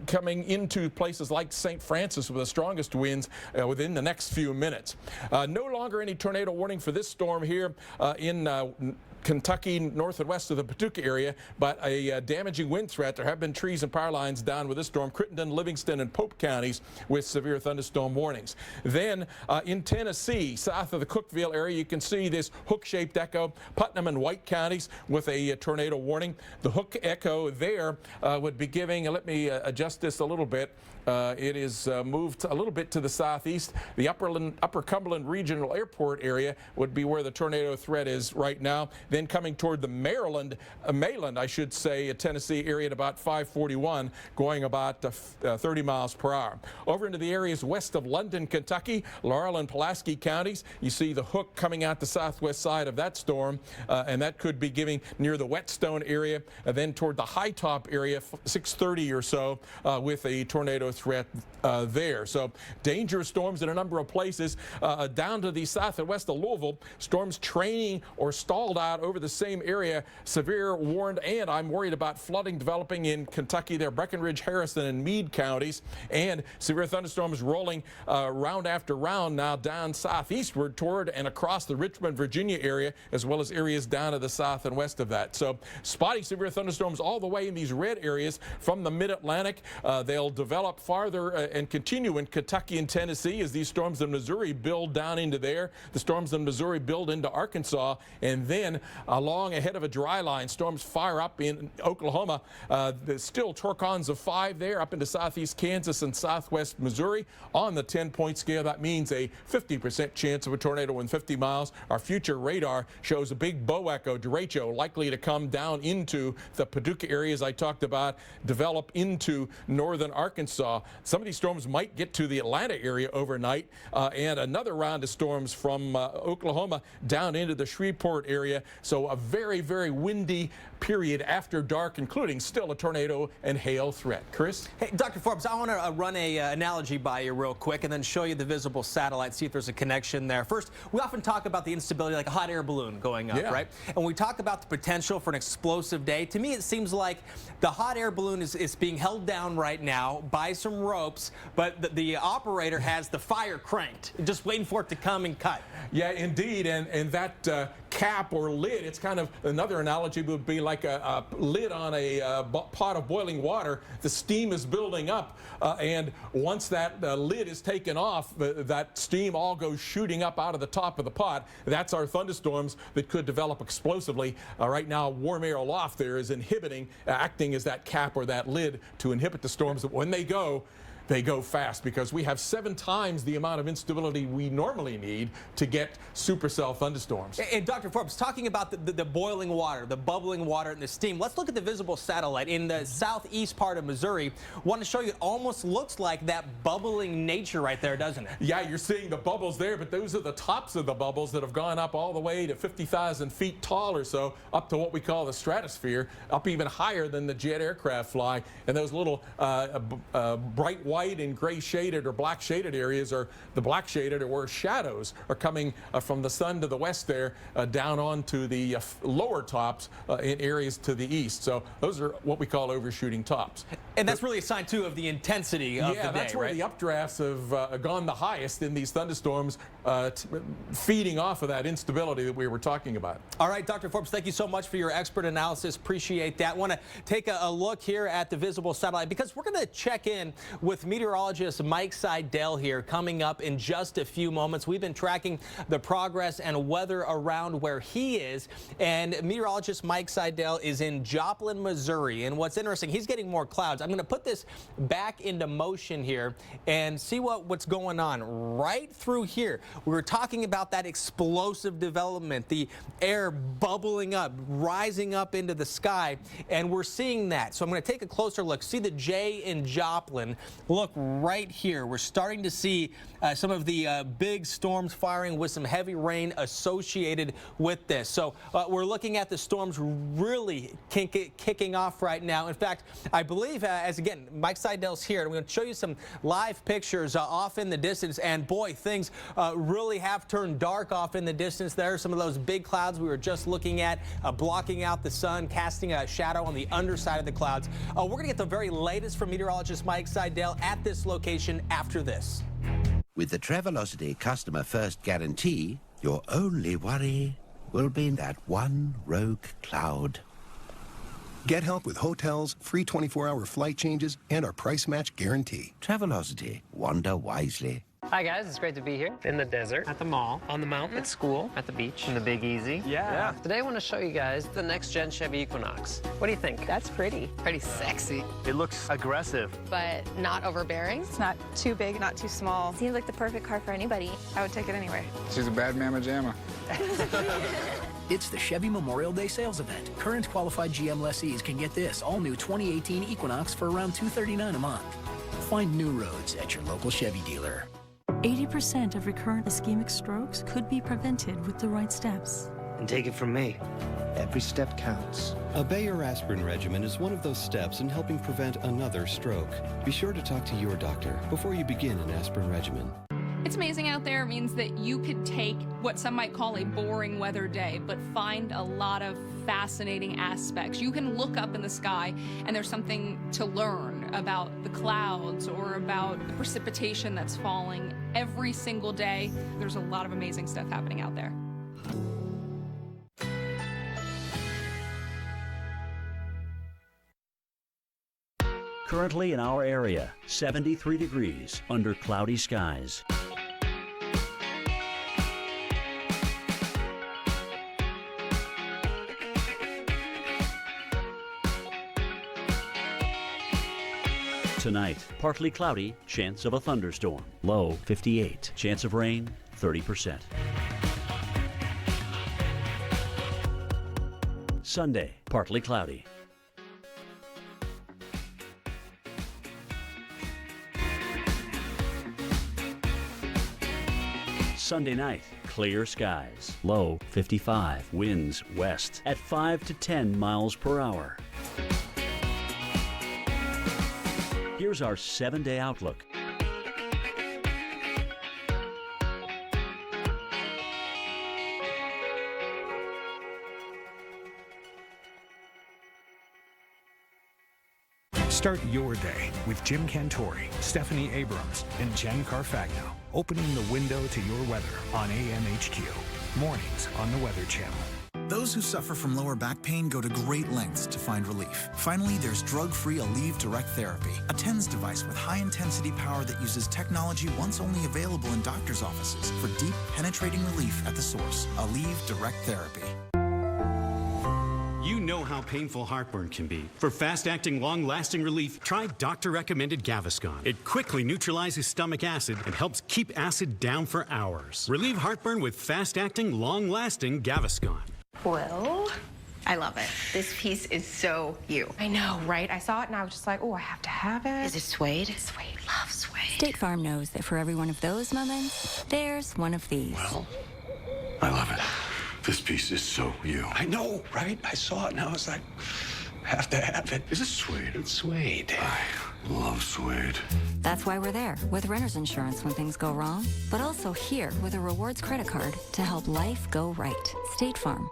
coming into places like St. Francis with the strongest winds within the next few minutes. No longer any tornado warning for this storm here in Kentucky, north and west of the Paducah area, but a damaging wind threat. There have been trees and power lines down with this storm. Crittenden, Livingston, and Pope counties with severe thunderstorm warnings. Then in Tennessee, south of the Cookeville area, you can see this hook-shaped echo. Putnam and White counties with a tornado warning. The hook echo there would be giving, let me adjust this a little bit. It is moved a little bit to the southeast. The Upper Cumberland Regional Airport area would be where the tornado threat is right now. Then coming toward the Mainland, I should say, Tennessee area at about 541, going about 30 miles per hour. Over into the areas west of London, Kentucky, Laurel and Pulaski counties, you see the hook coming out the southwest side of that storm, and that could be giving near the Whetstone area, and then toward the High Top area, 630 or so, with a tornado threat there. So dangerous storms in a number of places. Down to the south and west of Louisville, storms training or stalled out over the same area. Severe warned, and I'm worried about flooding developing in Kentucky there, Breckenridge, Harrison, and Meade counties, and severe thunderstorms rolling round after round now down southeastward toward and across the Richmond, Virginia area, as well as areas down to the south and west of that. So spotty severe thunderstorms all the way in these red areas from the mid-Atlantic. They'll develop farther and continue in Kentucky and Tennessee as these storms in Missouri build down into there. The storms in Missouri build into Arkansas, and then along ahead of a dry line, storms fire up in Oklahoma. There's still torcons of 5 there up into southeast Kansas and southwest Missouri. On the 10-point scale, that means a 50% chance of a tornado in 50 miles. Our future radar shows a big bow echo, derecho, likely to come down into the Paducah areas I talked about, develop into northern Arkansas. Some of these storms might get to the Atlanta area overnight, and another round of storms from Oklahoma down into the Shreveport area. So a very, very windy period after dark, including still a tornado and hail threat. Chris? Hey, Dr. Forbes, I want to run a analogy by you real quick and then show you the visible satellite, see if there's a connection there. First, we often talk about the instability like a hot air balloon going up, right? And when we talk about the potential for an explosive day, to me it seems like the hot air balloon is being held down right now by some ropes, but the operator has the fire cranked, just waiting for it to come and cut. Yeah, indeed, and that cap or lid, it's kind of, another analogy would be like a lid on a pot of boiling water. The steam is building up, and once that lid is taken off, that steam all goes shooting up out of the top of the pot. That's our thunderstorms that could develop explosively. Right now, warm air aloft there is acting as that cap or that lid to inhibit the storms. That when they go fast, because we have 7 times the amount of instability we normally need to get supercell thunderstorms. And Dr. Forbes, talking about the boiling water, the bubbling water, and the steam, let's look at the visible satellite in the southeast part of Missouri. Want to show you, it almost looks like that bubbling nature right there, doesn't it? Yeah, you're seeing the bubbles there, but those are the tops of the bubbles that have gone up all the way to 50,000 feet tall or so, up to what we call the stratosphere, up even higher than the jet aircraft fly. And those little bright white and gray shaded or black shaded areas, or the black shaded, or where shadows are coming from the sun to the west there, down onto the lower tops in areas to the east. So those are what we call overshooting tops. And that's really a sign too of the intensity of the day, yeah, that's where the updrafts have gone the highest in these thunderstorms, feeding off of that instability that we were talking about. All right, Dr. Forbes, thank you so much for your expert analysis. Appreciate that. Want to take a look here at the visible satellite, because we're going to check in with meteorologist Mike Seidel here coming up in just a few moments. We've been tracking the progress and weather around where he is, and meteorologist Mike Seidel is in Joplin, Missouri. And what's interesting, he's getting more clouds. I'm going to put this back into motion here and see what's going on right through here. We were talking about that explosive development, the air bubbling up, rising up into the sky, and we're seeing that. So I'm going to take a closer look. See the J in Joplin. Look look right here, we're starting to see some of the big storms firing with some heavy rain associated with this. So we're looking at the storms really kicking off right now. In fact, I believe, as again, Mike Seidel's here, and we're going to show you some live pictures off in the distance. And boy, things really have turned dark off in the distance there. Some of those big clouds we were just looking at blocking out the sun, casting a shadow on the underside of the clouds. We're going to get the very latest from meteorologist Mike Seidel at this location after this. With the Travelocity Customer First Guarantee, your only worry will be that one rogue cloud. Get help with hotels, free 24-hour flight changes, and our price match guarantee. Travelocity. Wander wisely. Hi guys, it's great to be here in the desert, at the mall, on the mountain, at school, at the beach, in the Big Easy. Yeah. Today I want to show you guys the next gen Chevy Equinox. What do you think? That's pretty. Pretty sexy. It looks aggressive. But not overbearing. It's not too big, not too small. Seems like the perfect car for anybody. I would take it anyway. She's a bad mamma jamma. It's the Chevy Memorial Day sales event. Current qualified GM lessees can get this all-new 2018 Equinox for around $239 a month. Find new roads at your local Chevy dealer. 80% of recurrent ischemic strokes could be prevented with the right steps. And take it from me, every step counts. A Bayer aspirin regimen is one of those steps in helping prevent another stroke. Be sure to talk to your doctor before you begin an aspirin regimen. It's amazing out there means that you could take what some might call a boring weather day, but find a lot of fascinating aspects. You can look up in the sky and there's something to learn about the clouds or about the precipitation that's falling every single day. There's a lot of amazing stuff happening out there. Currently in our area, 73 degrees under cloudy skies. Tonight, partly cloudy, chance of a thunderstorm. Low 58, chance of rain 30%. Sunday, partly cloudy. Sunday night, clear skies. Low 55, winds west at 5 to 10 miles per hour. Here's our 7-day outlook. Start your day with Jim Cantori, Stephanie Abrams, and Jen Carfagno, opening the window to your weather on AMHQ. Mornings on the Weather Channel. Those who suffer from lower back pain go to great lengths to find relief. Finally, there's drug-free Aleve Direct Therapy, a TENS device with high-intensity power that uses technology once only available in doctors' offices for deep, penetrating relief at the source. Aleve Direct Therapy. You know how painful heartburn can be. For fast-acting, long-lasting relief, try doctor-recommended Gaviscon. It quickly neutralizes stomach acid and helps keep acid down for hours. Relieve heartburn with fast-acting, long-lasting Gaviscon. Well, I love it. This piece is so you. I know, right? I saw it and I was just like, oh, I have to have it. Is it suede? Suede. Love suede. State Farm knows that for every one of those moments, there's one of these. Well, I love it. This piece is so you. I know, right? I saw it and I was like, have to have it. Is it suede? It's suede. I love suede. That's why we're there with renter's insurance when things go wrong, but also here with a rewards credit card to help life go right. State Farm.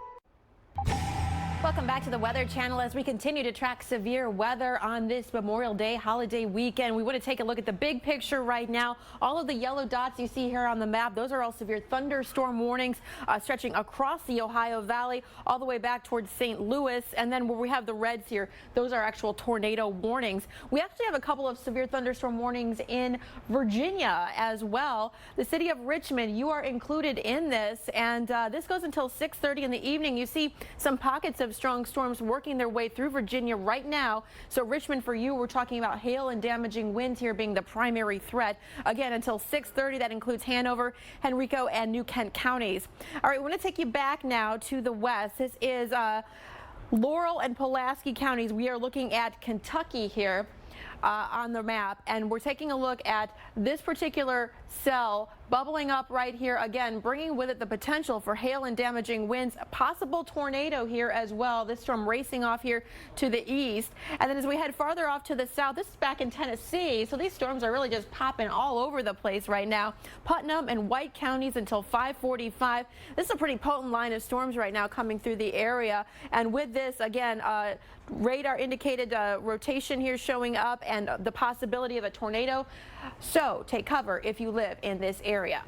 Welcome back to the Weather Channel as we continue to track severe weather on this Memorial Day holiday weekend. We want to take a look at the big picture right now. All of the yellow dots you see here on the map, those are all severe thunderstorm warnings stretching across the Ohio Valley all the way back towards St. Louis. And then where we have the reds here, those are actual tornado warnings. We actually have a couple of severe thunderstorm warnings in Virginia as well. The city of Richmond, you are included in this, and this goes until 6:30 in the evening. You see some pockets of strong storms working their way through Virginia right now. So Richmond, for you, we're talking about hail and damaging winds here being the primary threat. Again, until 6:30, that includes Hanover, Henrico, and New Kent counties. All right, we want to take you back now to the west. This is Laurel and Pulaski counties. We are looking at Kentucky here. on the map, and we're taking a look at this particular cell bubbling up right here, again bringing with it the potential for hail and damaging winds, a possible tornado here as well. This storm racing off here to the east, and then as we head farther off to the south, this is back in Tennessee, so these storms are really just popping all over the place right now. Putnam and White counties until 5:45. This is a pretty potent line of storms right now coming through the area, and with this, again, radar indicated rotation here showing up and the possibility of a tornado. So take cover if you live in this area.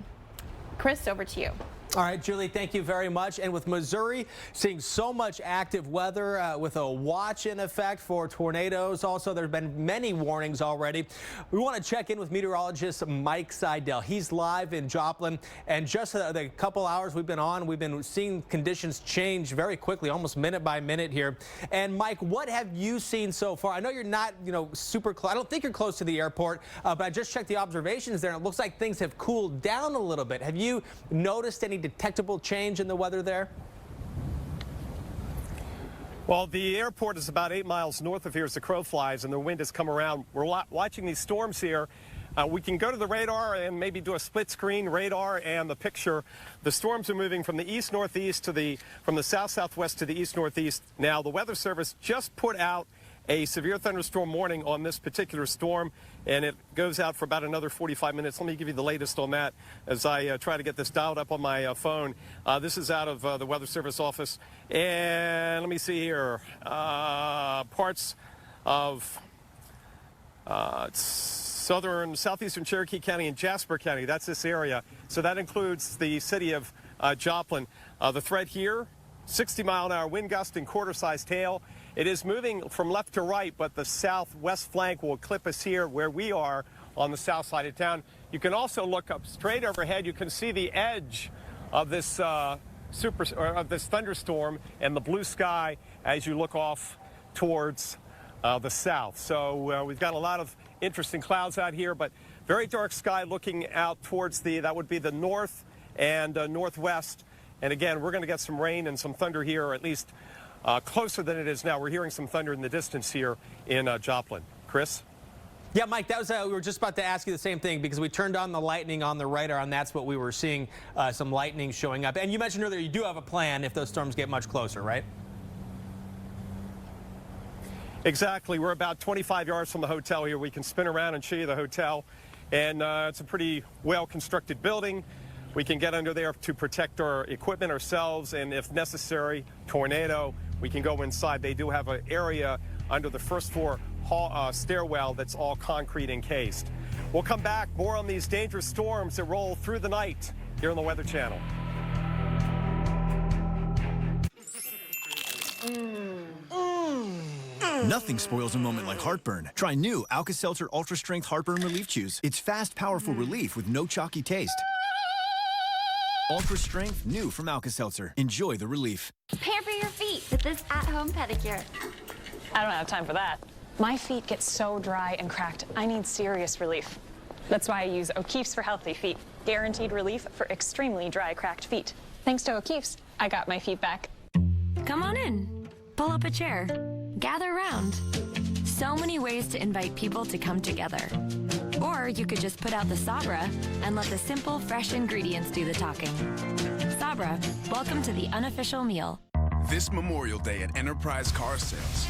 Chris, over to you. All right, Julie, thank you very much. And with Missouri seeing so much active weather with a watch in effect for tornadoes, also there have been many warnings already. We want to check in with meteorologist Mike Seidel. He's live in Joplin, and just the couple hours we've been seeing conditions change very quickly, almost minute by minute here. And Mike, what have you seen so far? I know you're not, super close. I don't think you're close to the airport, but I just checked the observations there, and it looks like things have cooled down a little bit. Have you noticed any detectable change in the weather there? Well, the airport is about 8 miles north of here as the crow flies, and the wind has come around. We're watching these storms here. We can go to the radar and maybe do a split screen radar and the picture. The storms are moving from the east-northeast from the south-southwest to the east-northeast. Now, the Weather Service just put out a severe thunderstorm warning on this particular storm, and it goes out for about another 45 minutes. Let me give you the latest on that as I try to get this dialed up on my phone. This is out of the Weather Service office, and let me see here. Parts of southeastern Cherokee County and Jasper County, that's this area. So that includes the city of Joplin. The threat here, 60-mile-an-hour wind gust and quarter-sized hail. It is moving from left to right, but the southwest flank will clip us here where we are on the south side of town. You can also look up straight overhead. You can see the edge of this this thunderstorm and the blue sky as you look off towards the south. So we've got a lot of interesting clouds out here, but very dark sky looking out towards that would be the north and northwest. And again, we're going to get some rain and some thunder here, or at least closer than it is now. We're hearing some thunder in the distance here in Joplin. Chris? Yeah, Mike, that was we were just about to ask you the same thing because we turned on the lightning on the radar, and that's what we were seeing, some lightning showing up. And you mentioned earlier you do have a plan if those storms get much closer, right? Exactly. We're about 25 yards from the hotel here. We can spin around and show you the hotel. And it's a pretty well-constructed building. We can get under there to protect our equipment ourselves, and if necessary, tornado, we can go inside. They do have an area under the first floor stairwell that's all concrete encased. We'll come back more on these dangerous storms that roll through the night here on the Weather Channel. Nothing spoils a moment like heartburn. Try new Alka-Seltzer Ultra Strength Heartburn Relief Chews. It's fast, powerful relief with no chalky taste. Ultra Strength, new from Alka-Seltzer. Enjoy the relief. Pamper your feet with this at-home pedicure. I don't have time for that. My feet get so dry and cracked, I need serious relief. That's why I use O'Keeffe's for healthy feet. Guaranteed relief for extremely dry, cracked feet. Thanks to O'Keeffe's, I got my feet back. Come on in. Pull up a chair. Gather round. So many ways to invite people to come together. Or you could just put out the Sabra and let the simple, fresh ingredients do the talking. Sabra, welcome to the unofficial meal. This Memorial Day at Enterprise Car Sales.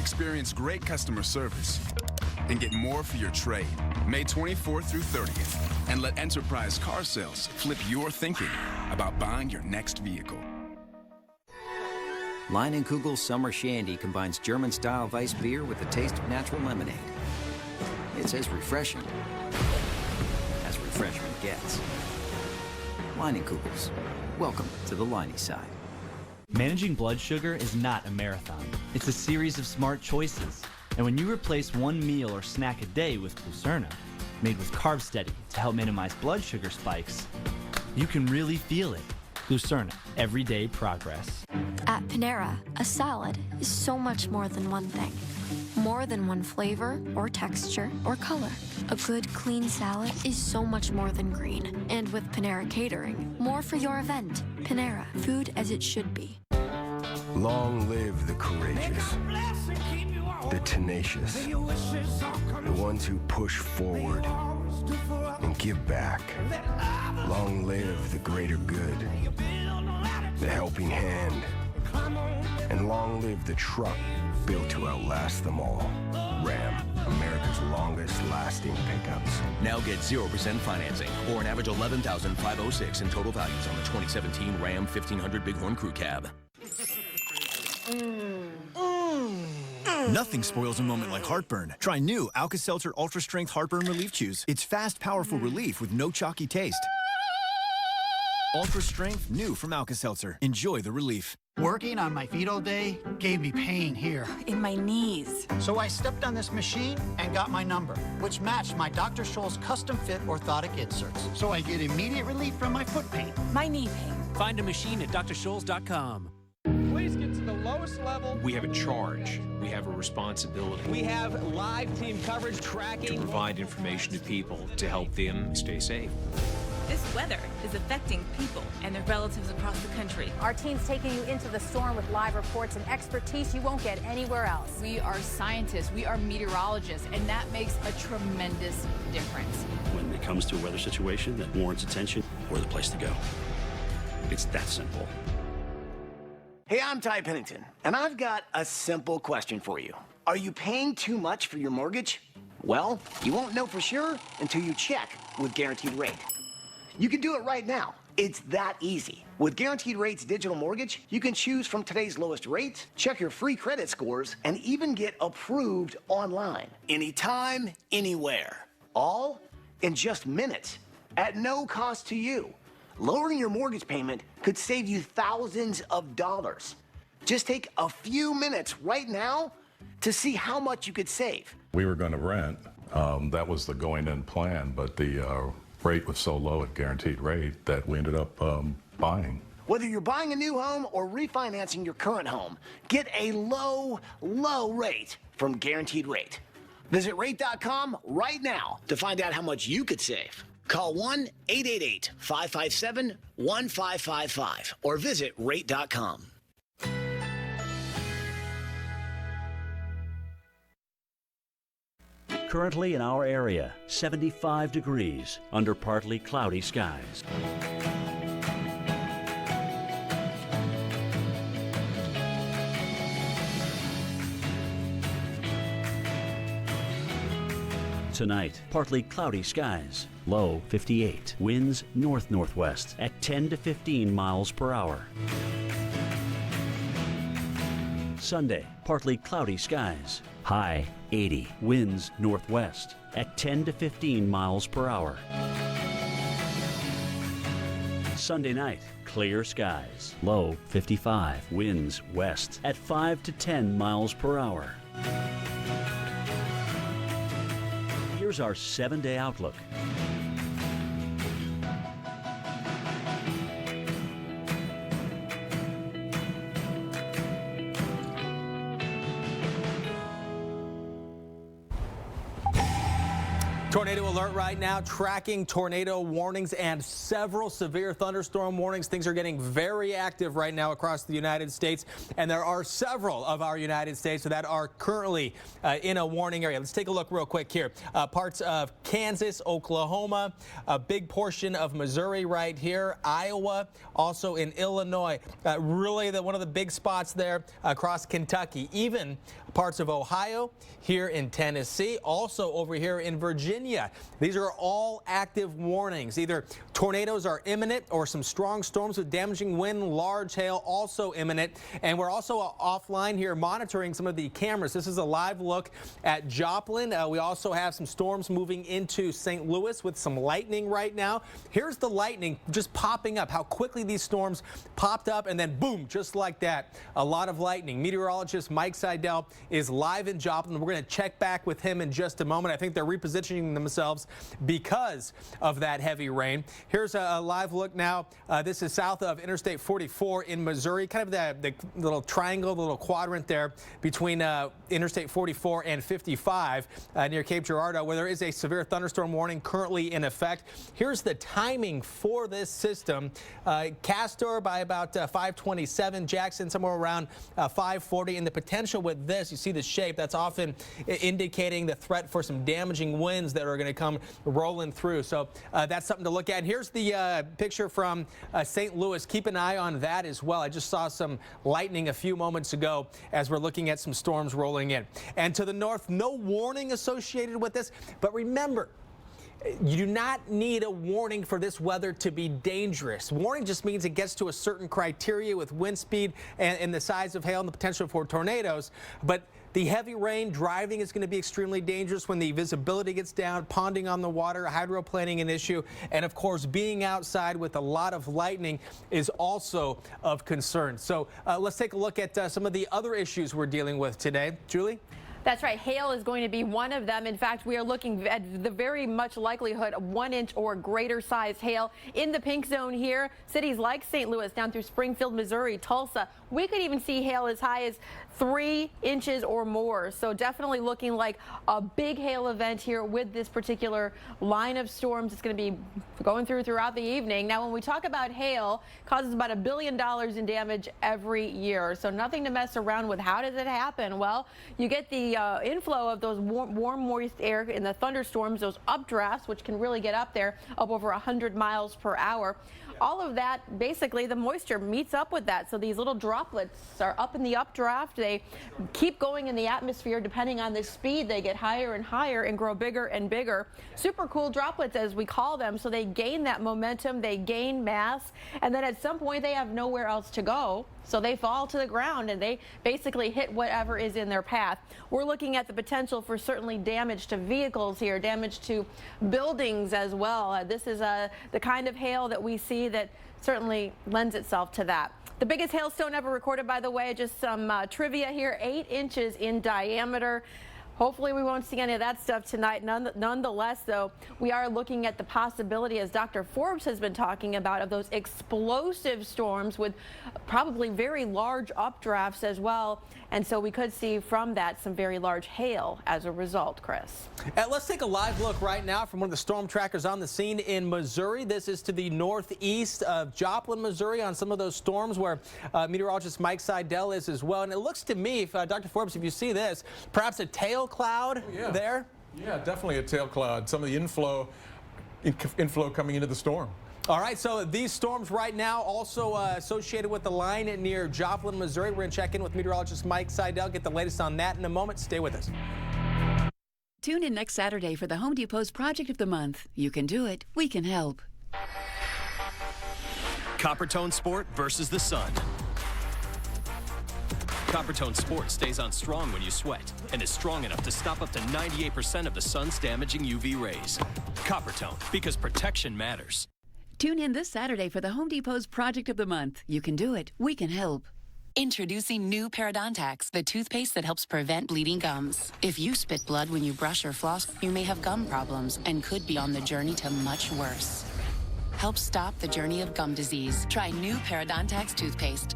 Experience great customer service and get more for your trade. May 24th through 30th. And let Enterprise Car Sales flip your thinking about buying your next vehicle. Leinenkugel's Summer Shandy combines German-style Weiss beer with the taste of natural lemonade. It's as refreshing as refreshment gets. Leinenkugel's. Welcome to the Leinie side. Managing blood sugar is not a marathon. It's a series of smart choices. And when you replace one meal or snack a day with Glucerna, made with Carb Steady to help minimize blood sugar spikes, you can really feel it. Glucerna, everyday progress. At Panera, a salad is so much more than one thing. More than one flavor, or texture, or color. A good, clean salad is so much more than green. And with Panera Catering, more for your event. Panera, food as it should be. Long live the courageous, the tenacious, the ones who push forward and give back. Long live the greater good, the helping hand, and long live the truck built to outlast them all. Ram, America's longest lasting pickups. Now get 0% financing or an average $11,506 in total values on the 2017 Ram 1500 Bighorn Crew Cab. Nothing spoils a moment like heartburn. Try new Alka-Seltzer Ultra Strength Heartburn Relief Chews. It's fast, powerful relief with no chalky taste. Ultra Strength, new from Alka-Seltzer. Enjoy the relief. Working on my feet all day gave me pain here. In my knees. So I stepped on this machine and got my number, which matched my Dr. Scholl's custom-fit orthotic inserts. So I get immediate relief from my foot pain. My knee pain. Find a machine at drscholls.com. Please get to the lowest level. We have a charge. We have a responsibility. We have live team coverage tracking. To provide information to people to help them stay safe. This weather is affecting people and their relatives across the country. Our team's taking you into the storm with live reports and expertise you won't get anywhere else. We are scientists, we are meteorologists, and that makes a tremendous difference. When it comes to a weather situation that warrants attention, we're the place to go. It's that simple. Hey, I'm Ty Pennington, and I've got a simple question for you. Are you paying too much for your mortgage? Well, you won't know for sure until you check with Guaranteed Rate. You can do it right now. It's that easy. With Guaranteed Rate's digital mortgage, you can choose from today's lowest rates, check your free credit scores, and even get approved online. Anytime, anywhere. All in just minutes, at no cost to you. Lowering your mortgage payment could save you thousands of dollars. Just take a few minutes right now to see how much you could save. We were going to rent. That was the going-in plan, but the rate was so low at Guaranteed Rate that we ended up buying. Whether you're buying a new home or refinancing your current home, get a low, low rate from Guaranteed Rate. Visit rate.com right now to find out how much you could save. Call 1-888-557-1555 or visit rate.com. Currently in our area, 75 degrees under partly cloudy skies. Tonight, partly cloudy skies, low 58. Winds north-northwest at 10 to 15 miles per hour. Sunday, partly cloudy skies, high 80. Winds northwest at 10 to 15 miles per hour. Sunday night, clear skies, low 55. Winds west at 5 to 10 miles per hour. Here's our 7-day outlook. Tornado alert right now, tracking tornado warnings and several severe thunderstorm warnings. Things are getting very active right now across the United States, and there are several of our United States that are currently in a warning area. Let's take a look real quick here. Parts of Kansas, Oklahoma, a big portion of Missouri right here, Iowa, also in Illinois. Really one of the big spots there across Kentucky, even parts of Ohio, here in Tennessee, also over here in Virginia. These are all active warnings. Either tornadoes are imminent or some strong storms with damaging wind, large hail also imminent. And we're also offline here monitoring some of the cameras. This is a live look at Joplin. We also have some storms moving into St. Louis with some lightning right now. Here's the lightning just popping up, how quickly these storms popped up, and then boom, just like that, a lot of lightning. Meteorologist Mike Seidel is live in Joplin. We're going to check back with him in just a moment. I think they're repositioning protecting themselves because of that heavy rain. Here's a live look now. This is south of Interstate 44 in Missouri, kind of the little triangle, the little quadrant there between Interstate 44 and 55 near Cape Girardeau, where there is a severe thunderstorm warning currently in effect. Here's the timing for this system. Castor by about 5:27, Jackson somewhere around 5:40, and the potential with this, you see the shape, that's often indicating the threat for some damaging winds that are going to come rolling through. So that's something to look at. And here's the picture from St. Louis. Keep an eye on that as well. I just saw some lightning a few moments ago as we're looking at some storms rolling in. And to the north, no warning associated with this, but remember, you do not need a warning for this weather to be dangerous. Warning just means it gets to a certain criteria with wind speed and the size of hail and the potential for tornadoes. But the heavy rain, driving is going to be extremely dangerous when the visibility gets down, ponding on the water, hydroplaning an issue, and of course being outside with a lot of lightning is also of concern. So let's take a look at some of the other issues we're dealing with today. Julie? That's right. Hail is going to be one of them. In fact, we are looking at the very much likelihood of 1 inch or greater size hail in the pink zone here. Cities like St. Louis down through Springfield, Missouri, Tulsa. We could even see hail as high as 3 inches or more. So definitely looking like a big hail event here with this particular line of storms. It's going to be going throughout the evening. Now, when we talk about hail, it causes about $1 billion in damage every year. So nothing to mess around with. How does it happen? Well, you get the inflow of those warm, moist air in the thunderstorms, those updrafts, which can really get up there, up over 100 miles per hour. All of that, basically, the moisture meets up with that. So these little droplets are up in the updraft. They keep going in the atmosphere. Depending on the speed, they get higher and higher and grow bigger and bigger. Super cool droplets, as we call them. So they gain that momentum, they gain mass, and then at some point they have nowhere else to go. So they fall to the ground and they basically hit whatever is in their path. We're looking at the potential for certainly damage to vehicles here, damage to buildings as well. This is the kind of hail that we see that certainly lends itself to that. The biggest hailstone ever recorded, by the way, just some trivia here, 8 inches in diameter. Hopefully we won't see any of that stuff tonight. Nonetheless, though, we are looking at the possibility, as Dr. Forbes has been talking about, of those explosive storms with probably very large updrafts as well. And so we could see from that some very large hail as a result, Chris. And let's take a live look right now from one of the storm trackers on the scene in Missouri. This is to the northeast of Joplin, Missouri, on some of those storms where meteorologist Mike Seidel is as well. And it looks to me, Dr. Forbes, if you see this, perhaps a tail cloud there? Yeah, definitely a tail cloud. Some of the inflow coming into the storm. All right, so these storms right now also associated with the line near Joplin, Missouri. We're going to check in with meteorologist Mike Seidel, get the latest on that in a moment. Stay with us. Tune in next Saturday for the Home Depot's Project of the Month. You can do it. We can help. Coppertone Sport versus the sun. Coppertone Sport stays on strong when you sweat and is strong enough to stop up to 98% of the sun's damaging UV rays. Coppertone, because protection matters. Tune in this Saturday for the Home Depot's Project of the Month. You can do it. We can help. Introducing new Parodontax, the toothpaste that helps prevent bleeding gums. If you spit blood when you brush or floss, you may have gum problems and could be on the journey to much worse. Help stop the journey of gum disease. Try new Parodontax toothpaste.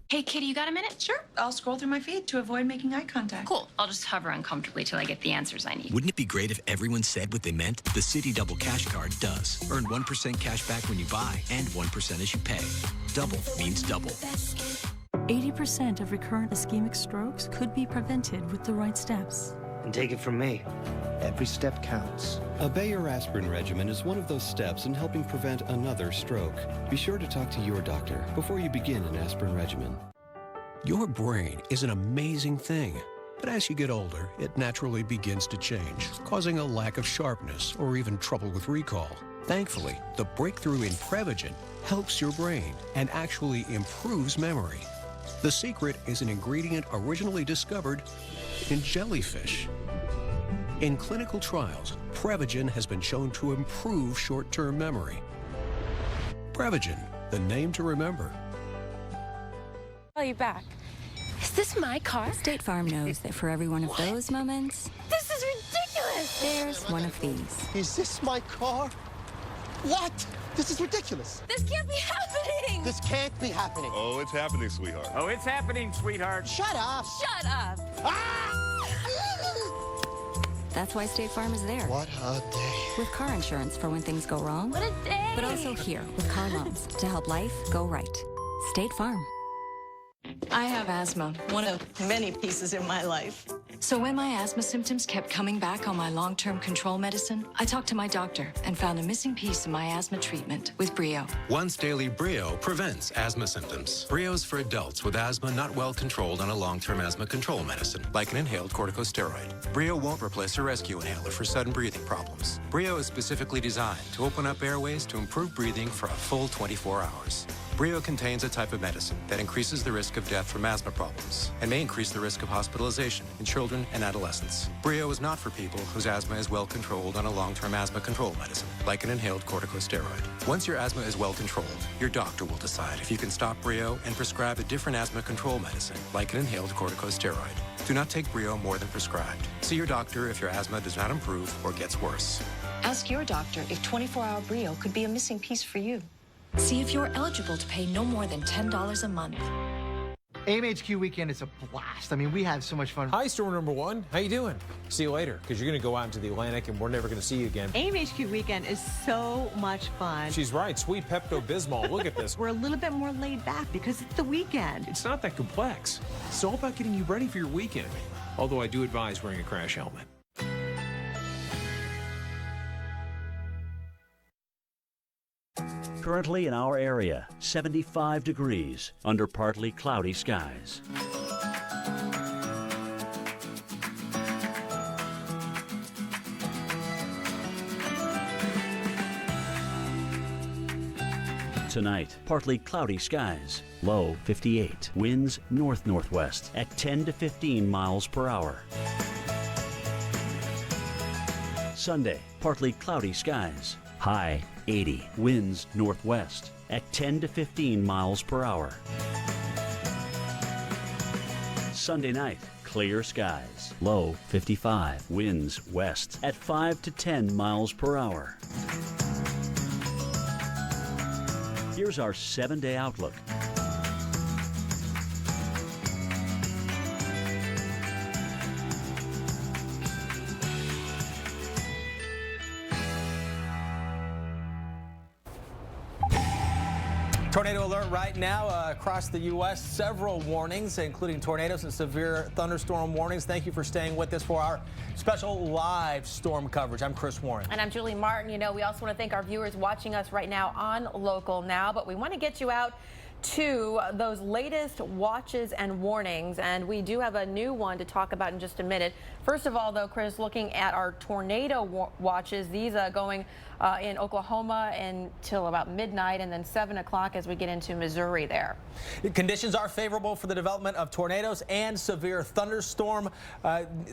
Hey, Kitty, you got a minute? Sure. I'll scroll through my feed to avoid making eye contact. Cool. I'll just hover uncomfortably till I get the answers I need. Wouldn't it be great if everyone said what they meant? The Citi Double Cash Card does. Earn 1% cash back when you buy and 1% as you pay. Double means double. 80% of recurrent ischemic strokes could be prevented with the right steps. And take it from me, every step counts. A Bayer aspirin regimen is one of those steps in helping prevent another stroke. Be sure to talk to your doctor before you begin an aspirin regimen. Your brain is an amazing thing, but as you get older, it naturally begins to change, causing a lack of sharpness or even trouble with recall. Thankfully, the breakthrough in Prevagen helps your brain and actually improves memory. The secret is an ingredient originally discovered in jellyfish. In clinical trials, Prevagen has been shown to improve short-term memory. Prevagen, the name to remember. Call you back. Is this my car? State Farm knows that for every one of those moments, This is ridiculous! there's one of these. Is this my car? What? This is ridiculous. This can't be happening! This can't be happening. Oh, it's happening, sweetheart. Oh, it's happening, sweetheart. Shut up. Shut up! That's why State Farm is there. What a day. With car insurance for when things go wrong. What a day! But also here with car loans to help life go right. State Farm. I have asthma, one of many pieces in my life. So when my asthma symptoms kept coming back on my long-term control medicine, I talked to my doctor and found a missing piece in my asthma treatment with Brio. Once daily Brio prevents asthma symptoms. Brio's for adults with asthma not well controlled on a long-term asthma control medicine, like an inhaled corticosteroid. Brio won't replace a rescue inhaler for sudden breathing problems. Brio is specifically designed to open up airways to improve breathing for a full 24 hours. Brio contains a type of medicine that increases the risk of death from asthma problems and may increase the risk of hospitalization in children and adolescents. Brio is not for people whose asthma is well controlled on a long-term asthma control medicine, like an inhaled corticosteroid. Once your asthma is well controlled, your doctor will decide if you can stop Brio and prescribe a different asthma control medicine, like an inhaled corticosteroid. Do not take Brio more than prescribed. See your doctor if your asthma does not improve or gets worse. Ask your doctor if 24-hour Brio could be a missing piece for you. See if you're eligible to pay no more than $10 a month. AMHQ weekend is a blast. I mean, we have so much fun. Hi, store number one. How you doing? See you later, because you're going to go out into the Atlantic and we're never going to see you again. AMHQ weekend is so much fun. She's right. Sweet Pepto-Bismol. Look at this. We're a little bit more laid back because it's the weekend. It's not that complex. It's all about getting you ready for your weekend. Although I do advise wearing a crash helmet. Currently in our area, 75 degrees under partly cloudy skies. Tonight, partly cloudy skies, low 58, winds north-northwest at 10 to 15 miles per hour. Sunday, partly cloudy skies, high 80, winds northwest at 10 to 15 miles per hour. Sunday night, clear skies, low 55, winds west at 5 to 10 miles per hour. Here's our 7-day outlook. Tornado alert right now across the U.S. Several warnings, including tornadoes and severe thunderstorm warnings. Thank you for staying with us for our special live storm coverage. I'm Chris Warren. And I'm Julie Martin. You know, we also want to thank our viewers watching us right now on Local Now, but we want to get you out to those latest watches and warnings, and we do have a new one to talk about in just a minute. First of all, though, Chris, looking at our tornado watches, these are going in Oklahoma until about midnight and then 7 o'clock as we get into Missouri there. Conditions are favorable for the development of tornadoes and severe thunderstorm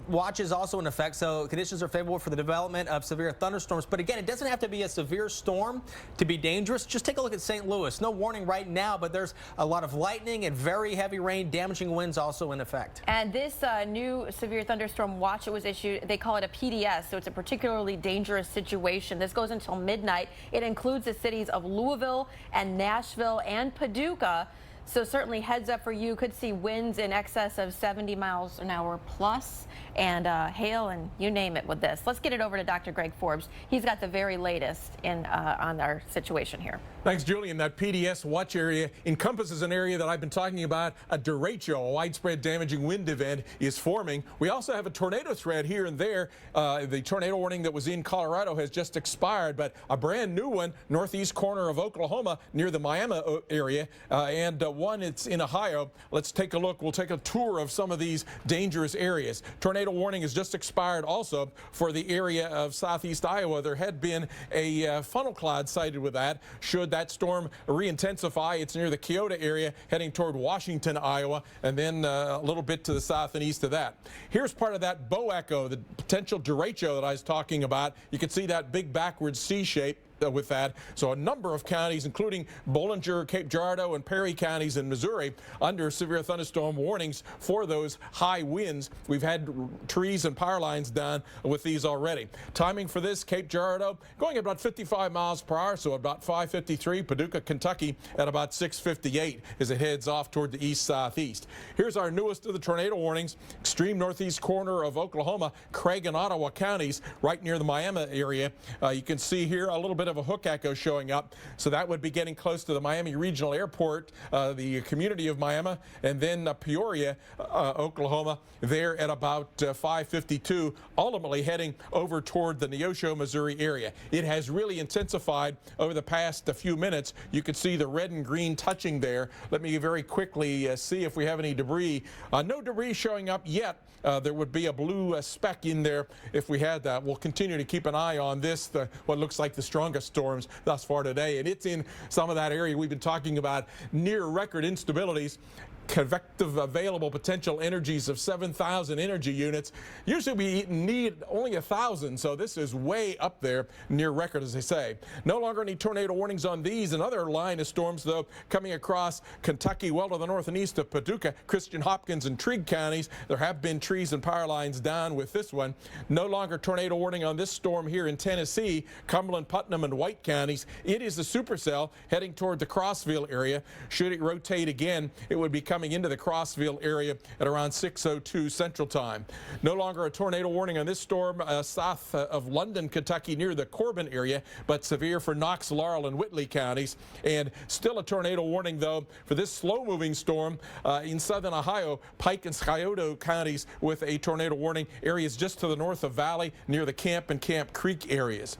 watches also in effect. So conditions are favorable for the development of severe thunderstorms. But again, it doesn't have to be a severe storm to be dangerous. Just take a look at St. Louis. No warning right now, but there's a lot of lightning and very heavy rain, damaging winds also in effect. And this new severe thunderstorm watch, it was issued, they call it a PDS, so it's a particularly dangerous situation. This goes until midnight. It includes the cities of Louisville and Nashville and Paducah. So certainly heads up for you. Could see winds in excess of 70 miles an hour plus and hail and you name it with this. Let's get it over to Dr. Greg Forbes. He's got the very latest on our situation here. Thanks, Julian. That PDS watch area encompasses an area that I've been talking about. A derecho, a widespread damaging wind event, is forming. We also have a tornado threat here and there. The tornado warning that was in Colorado has just expired, but a brand new one, northeast corner of Oklahoma near the Miami area, and one it's in Ohio. Let's take a look. We'll take a tour of some of these dangerous areas. Tornado warning has just expired also for the area of southeast Iowa. There had been a funnel cloud sighted with that. Should that storm re-intensify, it's near the Kyoto area heading toward Washington, Iowa, and then a little bit to the south and east of that. Here's part of that bow echo, the potential derecho that I was talking about. You can see that big backwards C shape with that. So a number of counties, including Bollinger, Cape Girardeau, and Perry counties in Missouri, under severe thunderstorm warnings for those high winds. We've had trees and power lines down with these already. Timing for this, Cape Girardeau going about 55 miles per hour, so about 5:53. Paducah, Kentucky at about 6:58 as it heads off toward the east-southeast. Here's our newest of the tornado warnings. Extreme northeast corner of Oklahoma, Craig and Ottawa counties, right near the Miami area. You can see here a little bit of a hook echo showing up, so that would be getting close to the Miami Regional Airport, the community of Miami, and then Peoria, Oklahoma, there at about 5:52, ultimately heading over toward the Neosho, Missouri area. It has really intensified over the past few minutes. You can see the red and green touching there. Let me very quickly see if we have any debris. No debris showing up yet. There would be a blue speck in there if we had that. We'll continue to keep an eye on this, what looks like the strongest storms thus far today, and it's in some of that area we've been talking about, near record instabilities. Convective available potential energies of 7,000 energy units. Usually we need only 1,000, so this is way up there near record, as they say. No longer any tornado warnings on these. Another line of storms, though, coming across Kentucky, well to the north and east of Paducah, Christian Hopkins, and Trigg counties. There have been trees and power lines down with this one. No longer tornado warning on this storm here in Tennessee, Cumberland, Putnam, and White counties. It is the supercell heading toward the Crossville area. Should it rotate again, it would be coming into the Crossville area at around 6:02 Central Time. No longer a tornado warning on this storm south of London, Kentucky, near the Corbin area, but severe for Knox, Laurel, and Whitley counties. And still a tornado warning, though, for this slow-moving storm in southern Ohio, Pike and Scioto counties with a tornado warning. Areas just to the north of Valley, near the Camp and Camp Creek areas.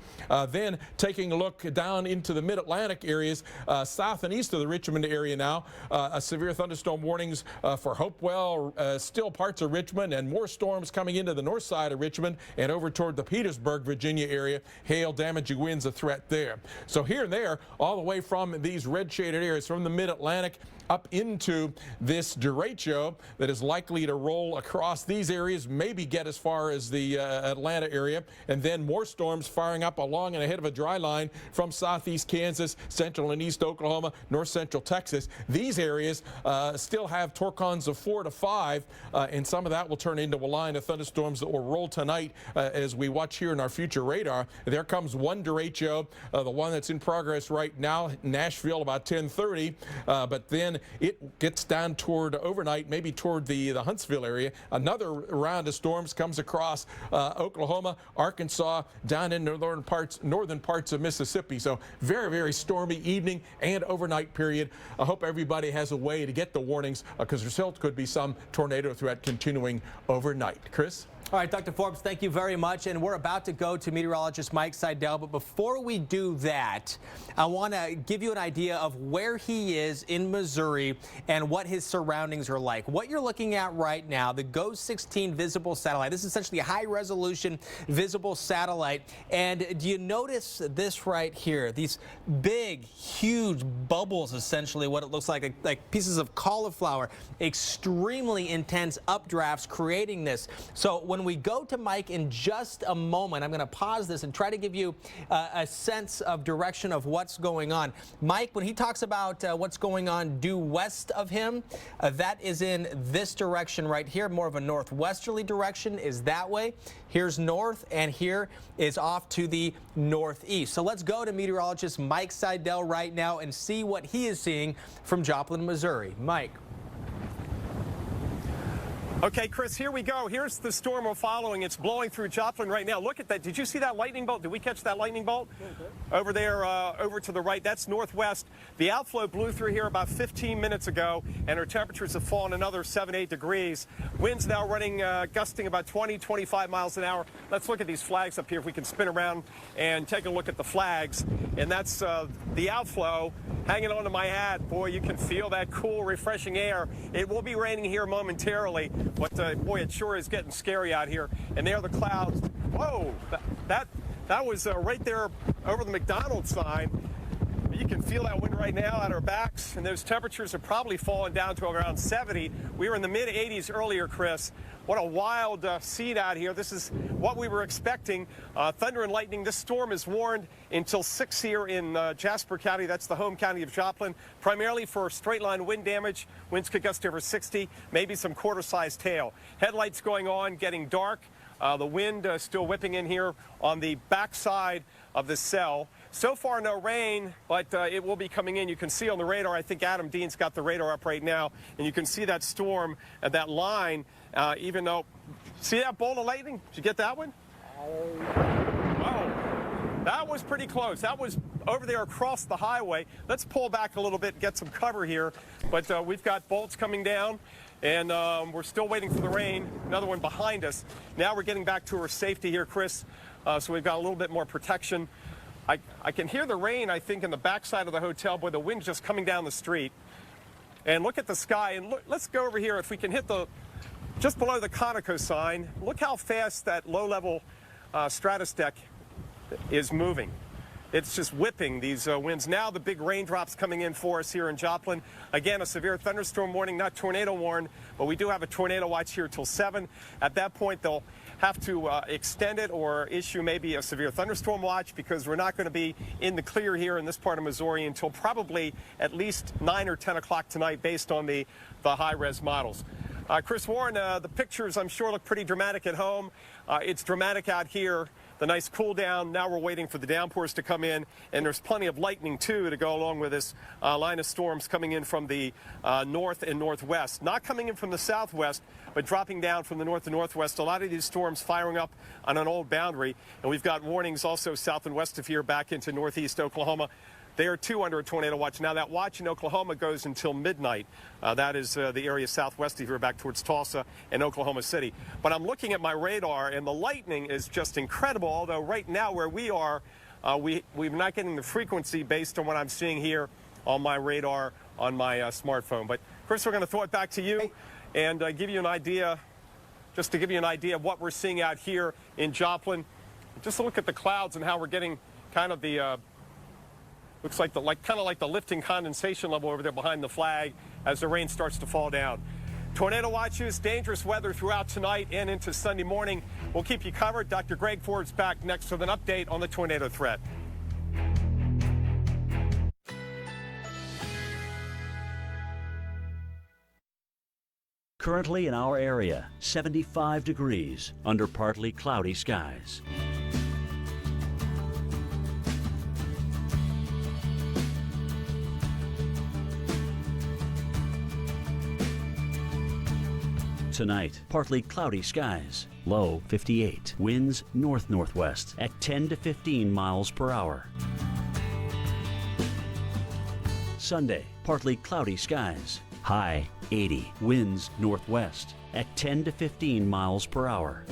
Then taking a look down into the mid-Atlantic areas, south and east of the Richmond area now, a severe thunderstorm warnings for Hopewell, still parts of Richmond, and more storms coming into the north side of Richmond and over toward the Petersburg, Virginia area. Hail, damaging winds a threat there. So here and there, all the way from these red shaded areas from the mid-Atlantic up into this derecho that is likely to roll across these areas, maybe get as far as the Atlanta area, and then more storms firing up along and ahead of a dry line from southeast Kansas, central and east Oklahoma, north central Texas. These areas still have torcons of 4 to 5, and some of that will turn into a line of thunderstorms that will roll tonight as we watch here in our future radar. There comes one derecho, the one that's in progress right now, Nashville, about 10:30, but then it gets down toward overnight, maybe toward the Huntsville area. Another round of storms comes across Oklahoma, Arkansas, down in northern parts of Mississippi. So very, very stormy evening and overnight period. I hope everybody has a way to get the warnings, because there still could be some tornado threat continuing overnight. Chris? All right, Dr. Forbes, thank you very much. And we're about to go to meteorologist Mike Seidel. But before we do that, I want to give you an idea of where he is in Missouri and what his surroundings are like. What you're looking at right now, the GOES 16 visible satellite. This is essentially a high-resolution visible satellite. And do you notice this right here? These big, huge bubbles, essentially what it looks like pieces of cauliflower. Extremely intense updrafts creating this. So when we go to Mike in just a moment, I'm going to pause this and try to give you a sense of direction of what's going on. Mike, when he talks about what's going on due west of him, that is in this direction right here. More of a northwesterly direction is that way. Here's north, and here is off to the northeast. So let's go to meteorologist Mike Seidel right now and see what he is seeing from Joplin, Missouri. Mike. Okay, Chris, here we go. Here's the storm we're following. It's blowing through Joplin right now. Look at that. Did you see that lightning bolt? Did we catch that lightning bolt? Over there, over to the right. That's northwest. The outflow blew through here about 15 minutes ago, and our temperatures have fallen another 7-8 degrees. Winds now running, gusting about 20-25 miles an hour. Let's look at these flags up here, if we can spin around and take a look at the flags. And that's the outflow hanging onto my hat. Boy, you can feel that cool, refreshing air. It will be raining here momentarily. But boy, it sure is getting scary out here. And there are the clouds. Whoa, that was right there over the McDonald's sign. You can feel that wind right now at our backs, and those temperatures have probably fallen down to around 70. We were in the mid-80s earlier, Chris. What a wild scene out here. This is what we were expecting. Thunder and lightning. This storm is warned until 6 here in Jasper County. That's the home county of Joplin, primarily for straight-line wind damage. Winds could gust over 60, maybe some quarter-sized hail. Headlights going on, getting dark. The wind still whipping in here on the backside of the cell. So far, no rain, but it will be coming in. You can see on the radar, I think Adam Dean's got the radar up right now, and you can see that storm and that line, even though, see that bolt of lightning? Did you get that one? Oh, that was pretty close. That was over there across the highway. Let's pull back a little bit and get some cover here, but we've got bolts coming down. And we're still waiting for the rain. Another one behind us. Now we're getting back to our safety here, Chris. So we've got a little bit more protection. I can hear the rain, I think, in the backside of the hotel. Boy, the wind's just coming down the street. And look at the sky. And look, let's go over here. If we can hit just below the Conoco sign, look how fast that low-level stratus deck is moving. It's just whipping these winds. Now the big raindrops coming in for us here in Joplin. Again, a severe thunderstorm warning, not tornado warn, but we do have a tornado watch here till 7. At that point, they'll have to extend it or issue maybe a severe thunderstorm watch, because we're not going to be in the clear here in this part of Missouri until probably at least 9 or 10 o'clock tonight, based on the high-res models. Chris Warren, the pictures I'm sure look pretty dramatic at home. It's dramatic out here. The nice cool down. Now we're waiting for the downpours to come in, and there's plenty of lightning too to go along with this line of storms coming in from the north and northwest. Not coming in from the southwest, but dropping down from the north and northwest. A lot of these storms firing up on an old boundary, and we've got warnings also south and west of here back into northeast Oklahoma. They are too under a tornado watch. Now that watch in Oklahoma goes until midnight. That is the area southwest of here back towards Tulsa and Oklahoma City. But I'm looking at my radar, and the lightning is just incredible, although right now where we are, we're not getting the frequency based on what I'm seeing here on my radar on my smartphone. But Chris, we're going to throw it back to you and give you an idea, just to give you an idea of what we're seeing out here in Joplin. Just look at the clouds and how we're getting kind of the looks like kind of like the lifting condensation level over there behind the flag as the rain starts to fall down. Tornado watches, dangerous weather throughout tonight and into Sunday morning. We'll keep you covered. Dr. Greg Ford's back next with an update on the tornado threat. Currently in our area, 75 degrees under partly cloudy skies. Tonight, partly cloudy skies, low 58, winds north-northwest at 10 to 15 miles per hour. Sunday, partly cloudy skies, high 80, winds northwest at 10 to 15 miles per hour.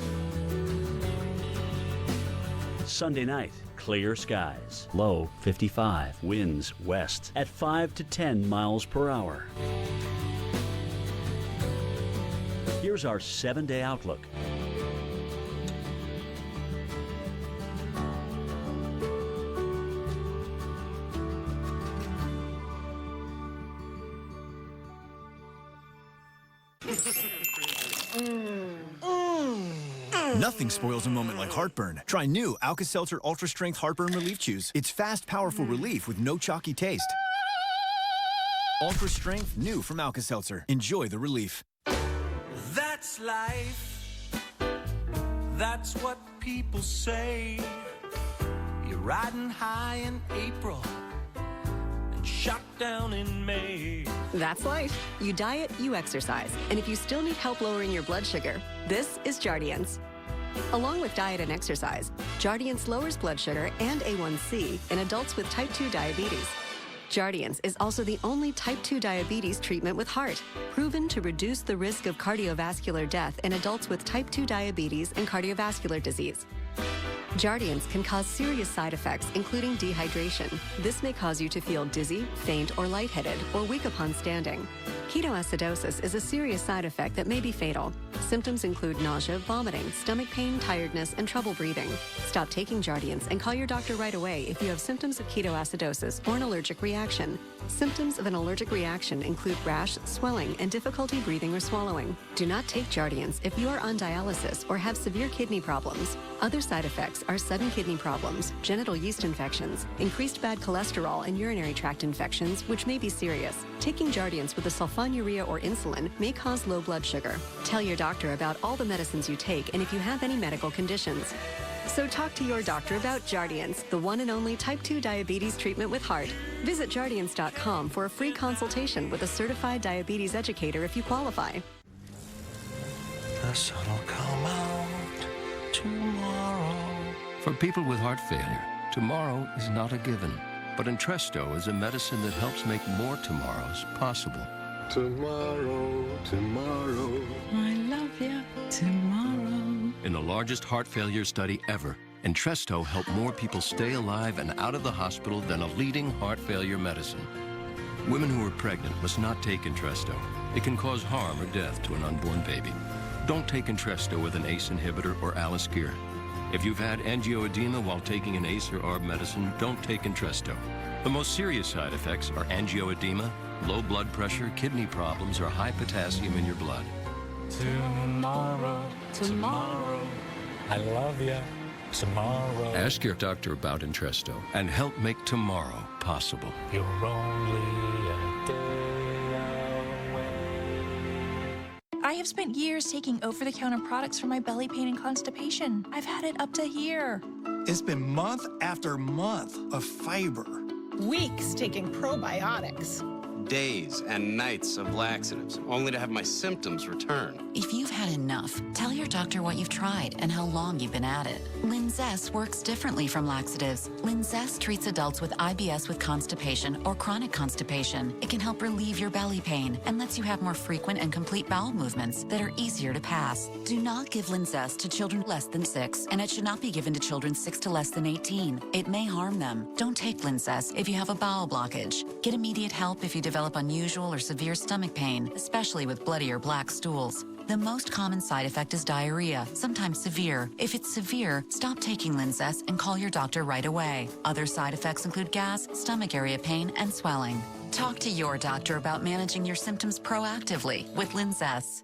Sunday night, clear skies, low 55, winds west at 5 to 10 miles per hour. Here's our 7-day outlook. Nothing spoils a moment like heartburn. Try new Alka-Seltzer Ultra Strength Heartburn Relief Chews. It's fast, powerful relief with no chalky taste. Ultra Strength, new from Alka-Seltzer. Enjoy the relief. That's life. That's what people say. You're riding high in April and shot down in May. That's life. You diet, you exercise. And if you still need help lowering your blood sugar, this is Jardiance. Along with diet and exercise, Jardiance lowers blood sugar and A1C in adults with type 2 diabetes. Jardiance is also the only type 2 diabetes treatment with heart, proven to reduce the risk of cardiovascular death in adults with type 2 diabetes and cardiovascular disease. Jardiance can cause serious side effects, including dehydration. This may cause you to feel dizzy, faint, or lightheaded, or weak upon standing. Ketoacidosis is a serious side effect that may be fatal. Symptoms include nausea, vomiting, stomach pain, tiredness, and trouble breathing. Stop taking Jardiance and call your doctor right away if you have symptoms of ketoacidosis or an allergic reaction. Symptoms of an allergic reaction include rash, swelling, and difficulty breathing or swallowing. Do not take Jardiance if you are on dialysis or have severe kidney problems. Other side effects are sudden kidney problems, genital yeast infections, increased bad cholesterol, and urinary tract infections, which may be serious. Taking Jardiance with a sulfonylurea or insulin may cause low blood sugar. Tell your doctor about all the medicines you take and if you have any medical conditions. So talk to your doctor about Jardiance, the one and only type 2 diabetes treatment with heart. Visit Jardiance.com for a free consultation with a certified diabetes educator if you qualify. The sun will come out tomorrow. For people with heart failure, tomorrow is not a given. But Entresto is a medicine that helps make more tomorrows possible. Tomorrow, tomorrow. I love you tomorrow. In the largest heart failure study ever, Entresto helped more people stay alive and out of the hospital than a leading heart failure medicine. Women who are pregnant must not take Entresto. It can cause harm or death to an unborn baby. Don't take Entresto with an ACE inhibitor or Aliskir. If you've had angioedema while taking an ACE or ARB medicine, don't take Entresto. The most serious side effects are angioedema, low blood pressure, kidney problems, or high potassium in your blood. Tomorrow, tomorrow. I love you. Tomorrow. Ask your doctor about Entresto and help make tomorrow possible. You're only a day away. I have spent years taking over-the-counter products for my belly pain and constipation. I've had it up to here. It's been month after month of fiber. Weeks taking probiotics. Days and nights of laxatives, only to have my symptoms return. If you've had enough, tell your doctor what you've tried and how long you've been at it. Linzess works differently from laxatives. Linzess treats adults with IBS with constipation or chronic constipation. It can help relieve your belly pain and lets you have more frequent and complete bowel movements that are easier to pass. Do not give Linzess to children less than 6, and it should not be given to children 6 to less than 18. It may harm them. Don't take Linzess if you have a bowel blockage. Get immediate help if you develop unusual or severe stomach pain, especially with bloody or black stools. The most common side effect is diarrhea, sometimes severe. If it's severe, stop taking Linzess and call your doctor right away. Other side effects include gas, stomach area pain, and swelling. Talk to your doctor about managing your symptoms proactively with Linzess.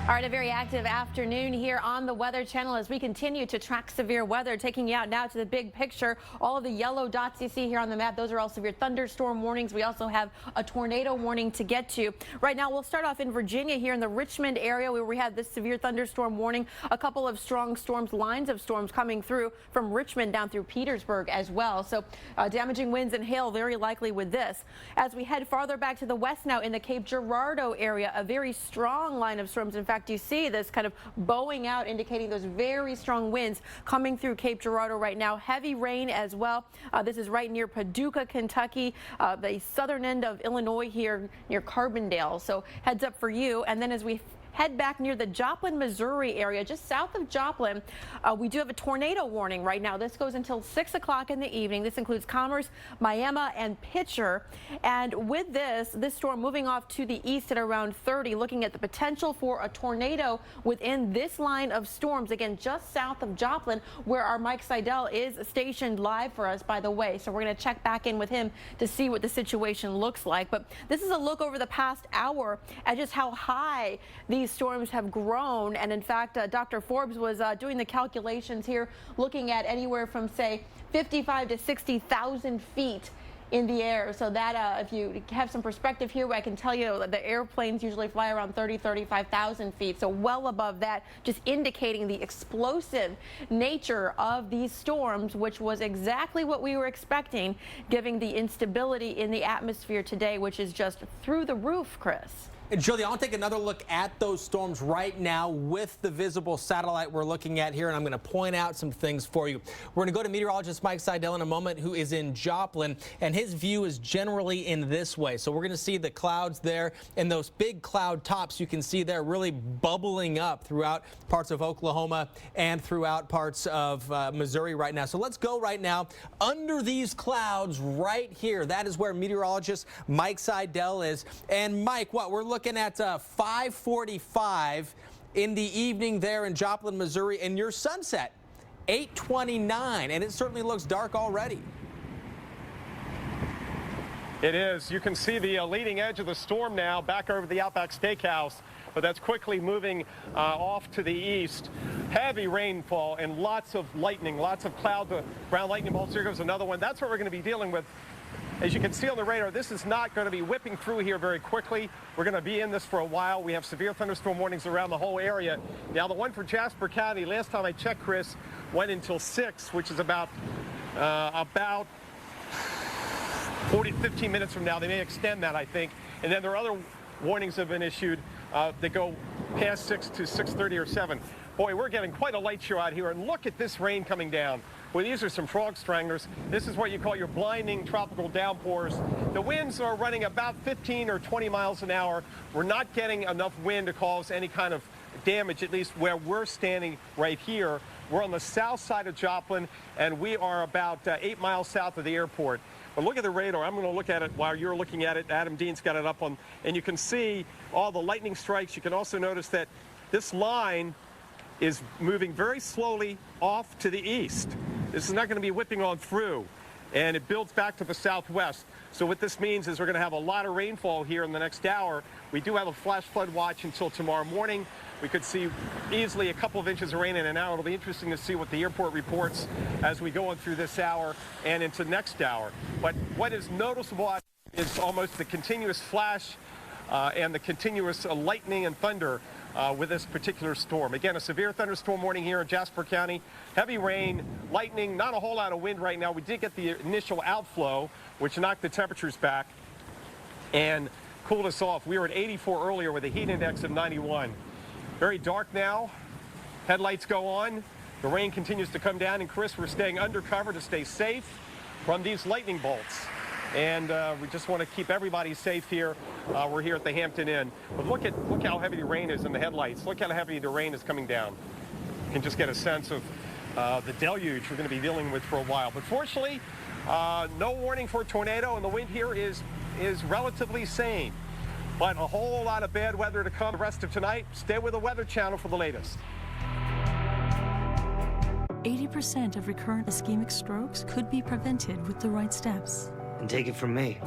All right, a very active afternoon here on the Weather Channel as we continue to track severe weather, taking you out now to the big picture. All of the yellow dots you see here on the map, those are all severe thunderstorm warnings. We also have a tornado warning to get to. Right now, we'll start off in Virginia here in the Richmond area where we had this severe thunderstorm warning. A couple of strong storms, lines of storms coming through from Richmond down through Petersburg as well. So damaging winds and hail very likely with this. As we head farther back to the west now in the Cape Girardeau area, a very strong line of storms. In fact, you see this kind of bowing out, indicating those very strong winds coming through Cape Girardeau right now. Heavy rain as well. This is right near Paducah, Kentucky, the southern end of Illinois here near Carbondale. So heads up for you. And then as we head back near the Joplin, Missouri area, just south of Joplin, we do have a tornado warning right now. This goes until 6 o'clock in the evening. This includes Commerce, Miami, and Pitcher. And with this storm moving off to the east at around 30, looking at the potential for a tornado within this line of storms, again, just south of Joplin, where our Mike Seidel is stationed live for us, by the way. So we're going to check back in with him to see what the situation looks like. But this is a look over the past hour at just how high these storms have grown. And in fact, Dr. Forbes was doing the calculations here, looking at anywhere from, say, 55 to 60,000 feet in the air. So that if you have some perspective here, I can tell you the airplanes usually fly around 35,000 feet. So well above that, just indicating the explosive nature of these storms, which was exactly what we were expecting, given the instability in the atmosphere today, which is just through the roof, Chris. And Julie, I want to take another look at those storms right now with the visible satellite we're looking at here, and I'm going to point out some things for you. We're going to go to meteorologist Mike Seidel in a moment, who is in Joplin, and his view is generally in this way. So we're going to see the clouds there, and those big cloud tops you can see there really bubbling up throughout parts of Oklahoma and throughout parts of Missouri right now. So let's go right now under these clouds right here. That is where meteorologist Mike Seidel is. And Mike, what we're looking looking at 5:45 in the evening there in Joplin, Missouri, and your sunset, 8:29, and it certainly looks dark already. It is. You can see the leading edge of the storm now back over the Outback Steakhouse, but that's quickly moving off to the east. Heavy rainfall and lots of lightning, lots of cloud, brown lightning bolts. Here goes another one. That's what we're going to be dealing with. As you can see on the radar, this is not going to be whipping through here very quickly. We're going to be in this for a while. We have severe thunderstorm warnings around the whole area. Now, the one for Jasper County, last time I checked, Chris, went until 6, which is about 15 minutes from now. They may extend that, I think. And then there are other warnings that have been issued that go past 6 to 6:30 or 7. Boy, we're getting quite a light show out here. And look at this rain coming down. Well, these are some frog stranglers. This is what you call your blinding tropical downpours. The winds are running about 15 or 20 miles an hour. We're not getting enough wind to cause any kind of damage, at least where we're standing right here. We're on the south side of Joplin, and we are about 8 miles south of the airport. But look at the radar. I'm going to look at it while you're looking at it. Adam Dean's got it up on, and you can see all the lightning strikes. You can also notice that this line is moving very slowly off to the east. This is not going to be whipping on through, and it builds back to the southwest. So what this means is we're going to have a lot of rainfall here in the next hour. We do have a flash flood watch until tomorrow morning. We could see easily a couple of inches of rain in and out. It'll be interesting to see what the airport reports as we go on through this hour and into next hour. But what is noticeable is almost the continuous flash and the continuous lightning and thunder with this particular storm. Again, a severe thunderstorm warning here in Jasper County. Heavy rain, lightning, not a whole lot of wind right now. We did get the initial outflow, which knocked the temperatures back and cooled us off. We were at 84 earlier with a heat index of 91. Very dark now. Headlights go on. The rain continues to come down. And Chris, we're staying undercover to stay safe from these lightning bolts. And we just want to keep everybody safe here. We're here at the Hampton Inn. But look how heavy the rain is in the headlights. Look how heavy the rain is coming down. You can just get a sense of the deluge we're going to be dealing with for a while. But fortunately, no warning for a tornado, and the wind here is relatively sane. But a whole lot of bad weather to come the rest of tonight. Stay with the Weather Channel for the latest. 80% of recurrent ischemic strokes could be prevented with the right steps. And take it from me,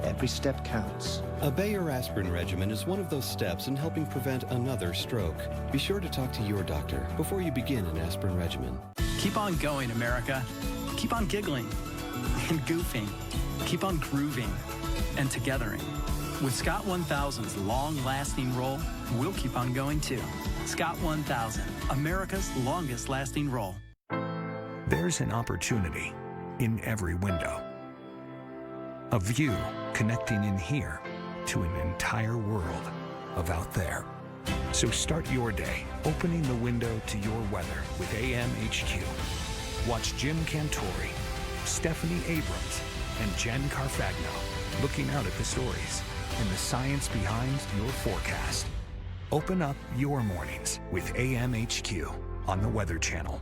every step counts. A Bayer aspirin regimen is one of those steps in helping prevent another stroke. Be sure to talk to your doctor before you begin an aspirin regimen. Keep on going, America. Keep on giggling and goofing. Keep on grooving and togethering. With Scott 1000's long-lasting roll, we'll keep on going too. Scott 1000, America's longest-lasting roll. There's an opportunity in every window. A view connecting in here to an entire world of out there. So start your day opening the window to your weather with AMHQ. Watch Jim Cantori, Stephanie Abrams, and Jen Carfagno looking out at the stories and the science behind your forecast. Open up your mornings with AMHQ on the Weather Channel.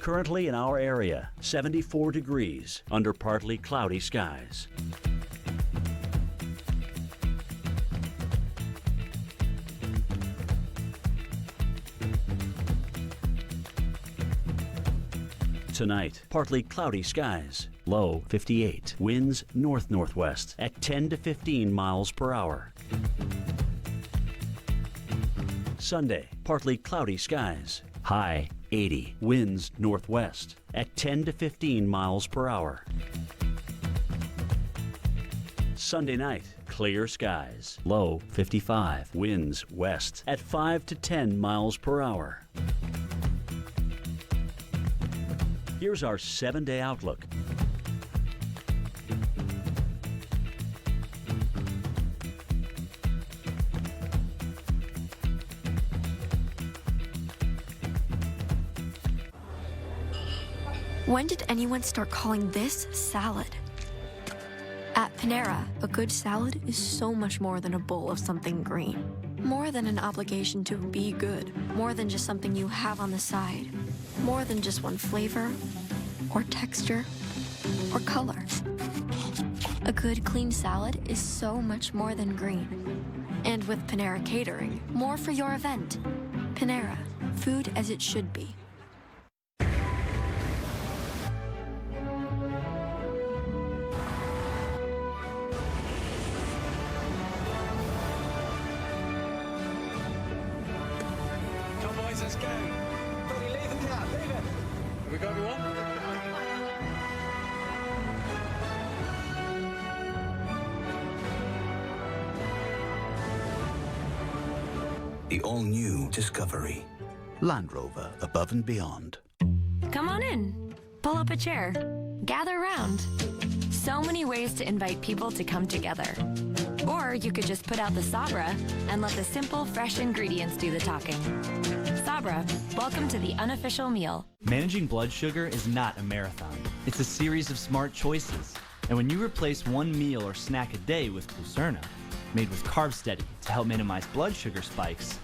Currently in our area, 74 degrees under partly cloudy skies. Tonight, partly cloudy skies, low 58. Winds north-northwest at 10 to 15 miles per hour. Sunday, partly cloudy skies, high 80. Winds northwest at 10 to 15 miles per hour. Sunday night, clear skies, low 55. Winds west at 5 to 10 miles per hour. Here's our 7-day outlook. When did anyone start calling this salad? At Panera, a good salad is so much more than a bowl of something green. More than an obligation to be good. More than just something you have on the side. More than just one flavor or texture. or color. A good, clean salad is so much more than green. And with Panera Catering, more for your event. Panera, food as it should be. Come boys, let's go. Buddy, leave the car, leave it. Have we got everyone? The all-new Discovery. Land Rover above and beyond. Come on in. Pull up a chair. Gather around. So many ways to invite people to come together. Or you could just put out the Sabra and let the simple, fresh ingredients do the talking. Sabra, welcome to the unofficial meal. Managing blood sugar is not a marathon. It's a series of smart choices. And when you replace one meal or snack a day with Glucerna, made with Carb Steady to help minimize blood sugar spikes,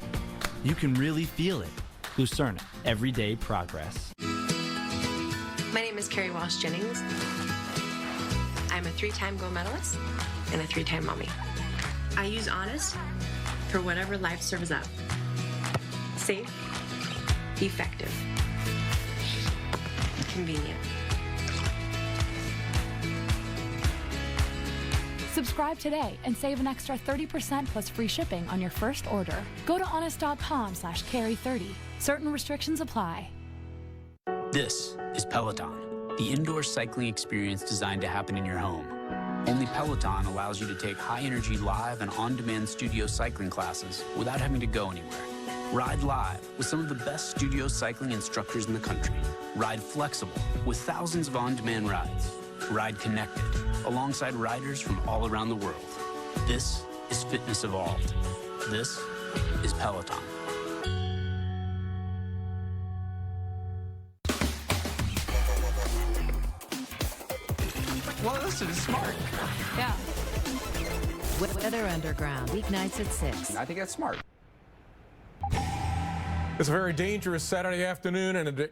you can really feel it. Glucerna, everyday progress. My name is Carrie Walsh Jennings. I'm a 3-time gold medalist and a 3-time mommy. I use Honest for whatever life serves up. Safe, effective, convenient. Subscribe today and save an extra 30% plus free shipping on your first order. Go to honest.com/carry30. Certain restrictions apply. This is Peloton, the indoor cycling experience designed to happen in your home. Only Peloton allows you to take high-energy live and on-demand studio cycling classes without having to go anywhere. Ride live with some of the best studio cycling instructors in the country. Ride flexible with thousands of on-demand rides. Ride connected alongside riders from all around the world. This is fitness evolved. This is Peloton. Well, listen, it's smart. Yeah. Weather Underground, weeknights at 6. I think that's smart. It's a very dangerous Saturday afternoon, and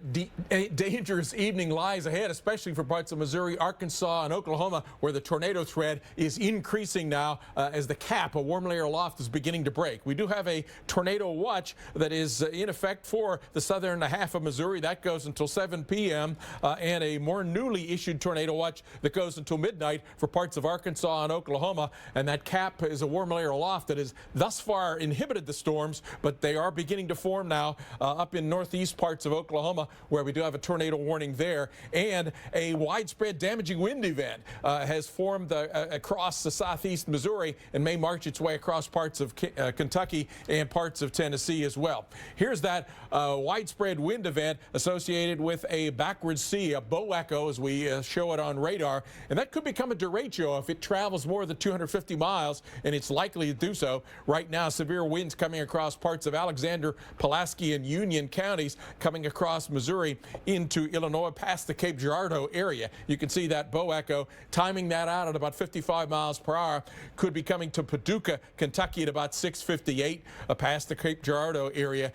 a dangerous evening lies ahead, especially for parts of Missouri, Arkansas, and Oklahoma, where the tornado threat is increasing now as the cap, a warm layer aloft, is beginning to break. We do have a tornado watch that is in effect for the southern half of Missouri. That goes until 7 p.m., and a more newly issued tornado watch that goes until midnight for parts of Arkansas and Oklahoma. And that cap is a warm layer aloft that has thus far inhibited the storms, but they are beginning to form now. Up in northeast parts of Oklahoma, where we do have a tornado warning there, and a widespread damaging wind event has formed across the southeast Missouri and may march its way across parts of Kentucky and parts of Tennessee as well. Here's that widespread wind event associated with a backward sea, a bow echo, as we show it on radar, and that could become a derecho if it travels more than 250 miles, and it's likely to do so. Right now, severe winds coming across parts of Alexander, Pulaski, and Union counties, coming across Missouri into Illinois past the Cape Girardeau area. You can see that bow echo timing that out at about 55 miles per hour. Could be coming to Paducah, Kentucky at about 6:58 past the Cape Girardeau area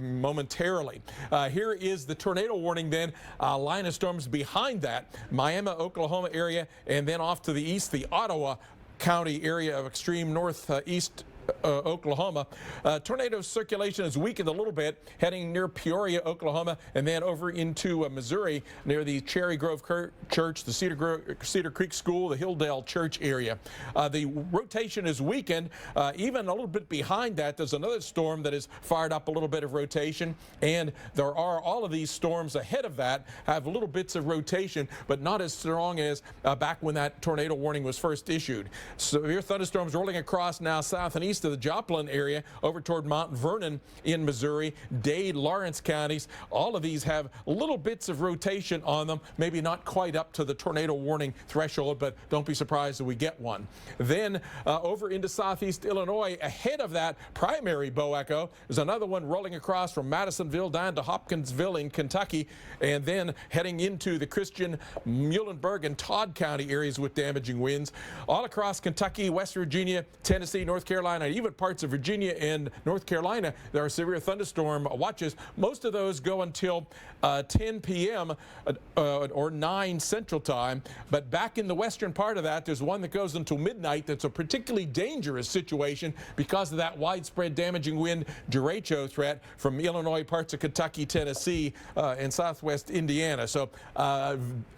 momentarily. Here is the tornado warning then. Line of storms behind that, Miami, Oklahoma area, and then off to the east, the Ottawa County area of extreme northeast Oklahoma. Tornado circulation has weakened a little bit, heading near Peoria, Oklahoma, and then over into Missouri near the Cherry Grove Church, the Cedar Creek School, the Hilldale Church area. The rotation is weakened. Even a little bit behind that, there's another storm that has fired up a little bit of rotation, and there are all of these storms ahead of that have little bits of rotation, but not as strong as back when that tornado warning was first issued. Severe thunderstorms rolling across now south and east of the Joplin area over toward Mount Vernon in Missouri, Dade, Lawrence counties. All of these have little bits of rotation on them, maybe not quite up to the tornado warning threshold, but don't be surprised if we get one. Then over into southeast Illinois, ahead of that primary bow echo, there's another one rolling across from Madisonville down to Hopkinsville in Kentucky, and then heading into the Christian, Muhlenberg, and Todd County areas with damaging winds. All across Kentucky, West Virginia, Tennessee, North Carolina, even parts of Virginia and North Carolina, there are severe thunderstorm watches. Most of those go until 10 p.m. Or 9 Central Time. But back in the western part of that, there's one that goes until midnight that's a particularly dangerous situation because of that widespread damaging wind derecho threat from Illinois, parts of Kentucky, Tennessee, and southwest Indiana. So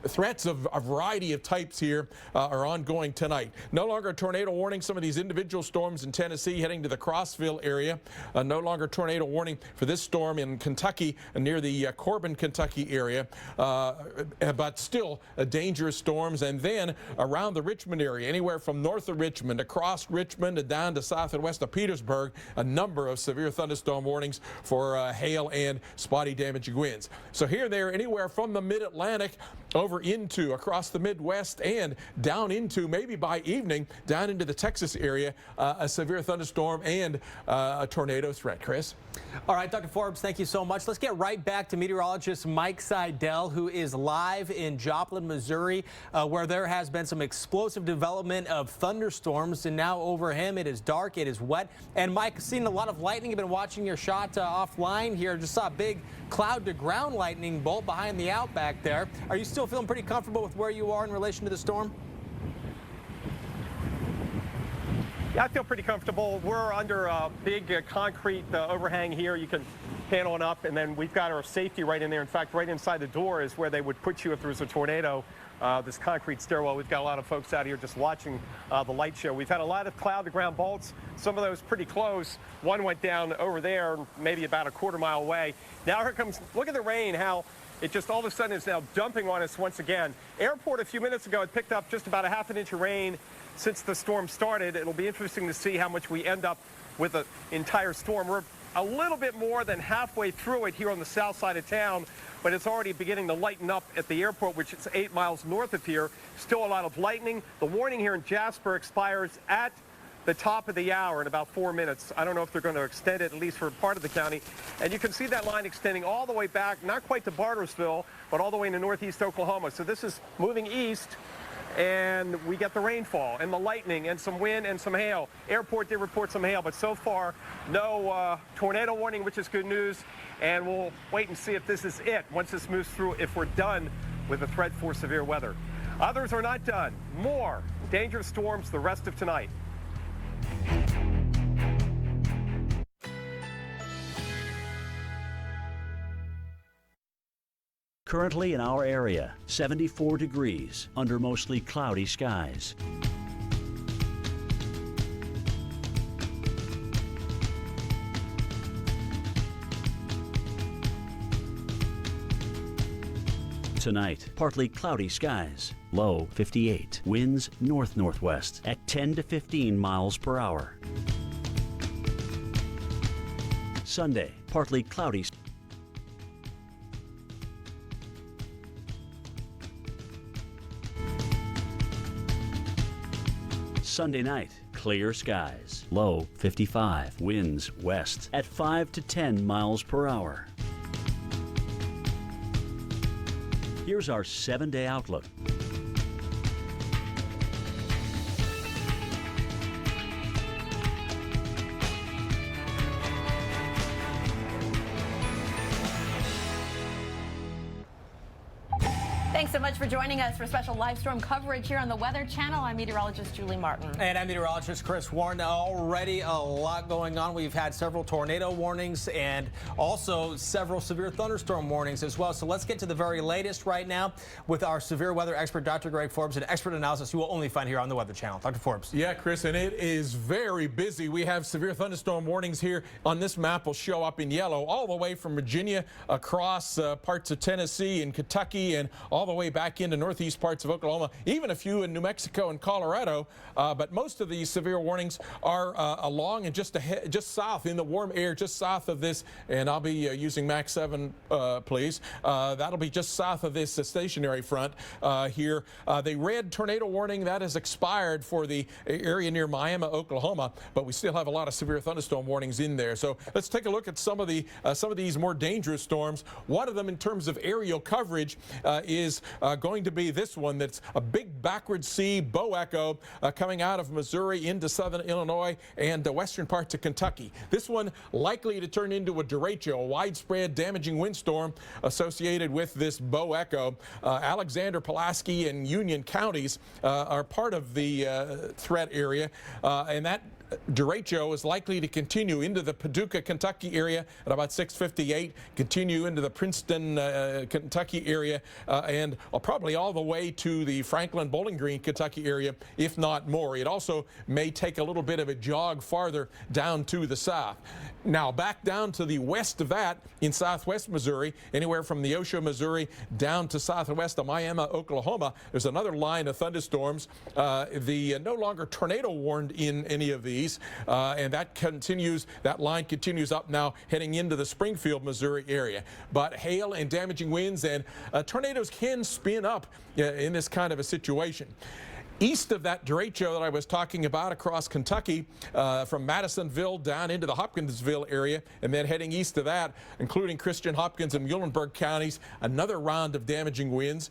threats of a variety of types here are ongoing tonight. No longer a tornado warning. Some of these individual storms in Tennessee heading to the Crossville area. No longer tornado warning for this storm in Kentucky near the Corbin, Kentucky area. But still dangerous storms. And then around the Richmond area, anywhere from north of Richmond, across Richmond, and down to south and west of Petersburg, a number of severe thunderstorm warnings for hail and spotty damaging winds. So here and there, anywhere from the mid-Atlantic over into across the Midwest and down into maybe by evening down into the Texas area, a severe thunderstorm and a tornado threat. Chris? All right, Dr. Forbes, thank you so much. Let's get right back to meteorologist Mike Seidel, who is live in Joplin, Missouri, where there has been some explosive development of thunderstorms. And now over him, it is dark, it is wet. And Mike, seen a lot of lightning. You've been watching your shot offline here. Just saw a big cloud to ground lightning bolt behind the outback there. Are you still feeling pretty comfortable with where you are in relation to the storm? Yeah, I feel pretty comfortable. We're under a big concrete overhang here. You can pan on up, and then we've got our safety right in there. In fact, right inside the door is where they would put you if there was a tornado. This concrete stairwell. We've got a lot of folks out here just watching the light show. We've had a lot of cloud-to-ground bolts. Some of those pretty close. One went down over there, maybe about a quarter-mile away. Now here comes, look at the rain, how it just all of a sudden is now dumping on us once again. Airport a few minutes ago, it picked up just about a half an inch of rain since the storm started. It'll be interesting to see how much we end up with the entire storm. We're a little bit more than halfway through it here on the south side of town, but it's already beginning to lighten up at the airport, which is 8 miles north of here. Still a lot of lightning. The warning here in Jasper expires at the top of the hour in about 4 minutes. I don't know if they're going to extend it, at least for part of the county. And you can see that line extending all the way back, not quite to Bartersville, but all the way into northeast Oklahoma. So this is moving east, and we get the rainfall and the lightning and some wind and some hail. Airport did report some hail, but so far no tornado warning, which is good news. And we'll wait and see if this is it. Once this moves through, if we're done with the threat for severe weather. Others are not done. More dangerous storms the rest of tonight. Currently in our area, 74 degrees under mostly cloudy skies. Tonight, partly cloudy skies, low 58. Winds north-northwest at 10 to 15 miles per hour. Sunday, partly cloudy. Sunday night, clear skies, low 55. Winds west at 5 to 10 miles per hour. Here's our 7-day outlook. Thanks so much for joining us for special live storm coverage here on the Weather Channel. I'm meteorologist Julie Martin. And I'm meteorologist Chris Warren. Already a lot going on. We've had several tornado warnings and also several severe thunderstorm warnings as well. So let's get to the very latest right now with our severe weather expert, Dr. Greg Forbes, an expert analysis you will only find here on the Weather Channel. Dr. Forbes. Yeah, Chris, and it is very busy. We have severe thunderstorm warnings here on this map will show up in yellow all the way from Virginia across parts of Tennessee and Kentucky and all the way back into northeast parts of Oklahoma, even a few in New Mexico and Colorado. But most of these severe warnings are along and just south in the warm air, just south of this. And I'll be using Max 7, please. That'll be just south of this stationary front here. The red tornado warning that has expired for the area near Miami, Oklahoma, but we still have a lot of severe thunderstorm warnings in there. So let's take a look at some of these more dangerous storms. One of them, in terms of aerial coverage, is going to be this one that's a big backward C bow echo coming out of Missouri into southern Illinois and the western parts of Kentucky. This one likely to turn into a derecho, a widespread damaging windstorm associated with this bow echo. Alexander, Pulaski, and Union counties are part of the threat area, and that derecho is likely to continue into the Paducah, Kentucky area at about 6:58, continue into the Princeton, Kentucky area, and probably all the way to the Franklin, Bowling Green, Kentucky area, if not more. It also may take a little bit of a jog farther down to the south. Now back down to the west of that in southwest Missouri, anywhere from Neosho, Missouri down to southwest of Miami, Oklahoma, there's another line of thunderstorms. No longer tornado warned in any of these. And that line continues up now heading into the Springfield, Missouri area. But hail and damaging winds and tornadoes can spin up in this kind of a situation. East of that derecho that I was talking about across Kentucky, from Madisonville down into the Hopkinsville area, and then heading east of that, including Christian, Hopkins, and Muhlenberg counties, another round of damaging winds.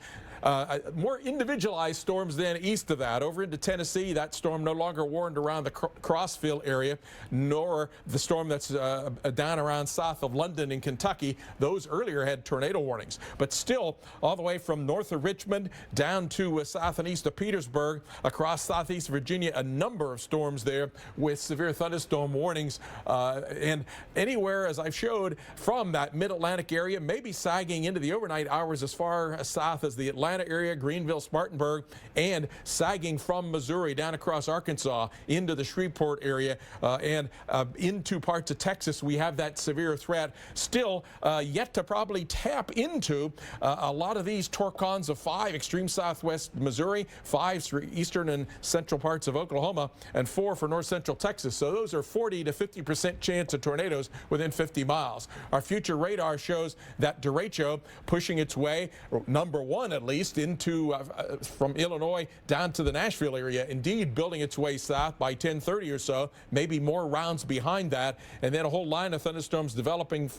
More individualized storms then east of that. Over into Tennessee, that storm no longer warned around the Crossville area, nor the storm that's down around south of London in Kentucky. Those earlier had tornado warnings. But still, all the way from north of Richmond down to south and east of Petersburg, across southeast Virginia, a number of storms there with severe thunderstorm warnings. And anywhere, as I've showed, from that mid-Atlantic area, maybe sagging into the overnight hours as far south as the Atlanta area, Greenville, Spartanburg, and sagging from Missouri down across Arkansas into the Shreveport area and into parts of Texas. We have that severe threat still yet to probably tap into a lot of these torcons of 5, extreme southwest Missouri, 5 for eastern and central parts of Oklahoma, and 4 for north central Texas. So those are 40 to 50% chance of tornadoes within 50 miles. Our future radar shows that derecho pushing its way, number 1 at least, into from Illinois down to the Nashville area, indeed building its way south by 10:30 or so, maybe more rounds behind that, and then a whole line of thunderstorms developing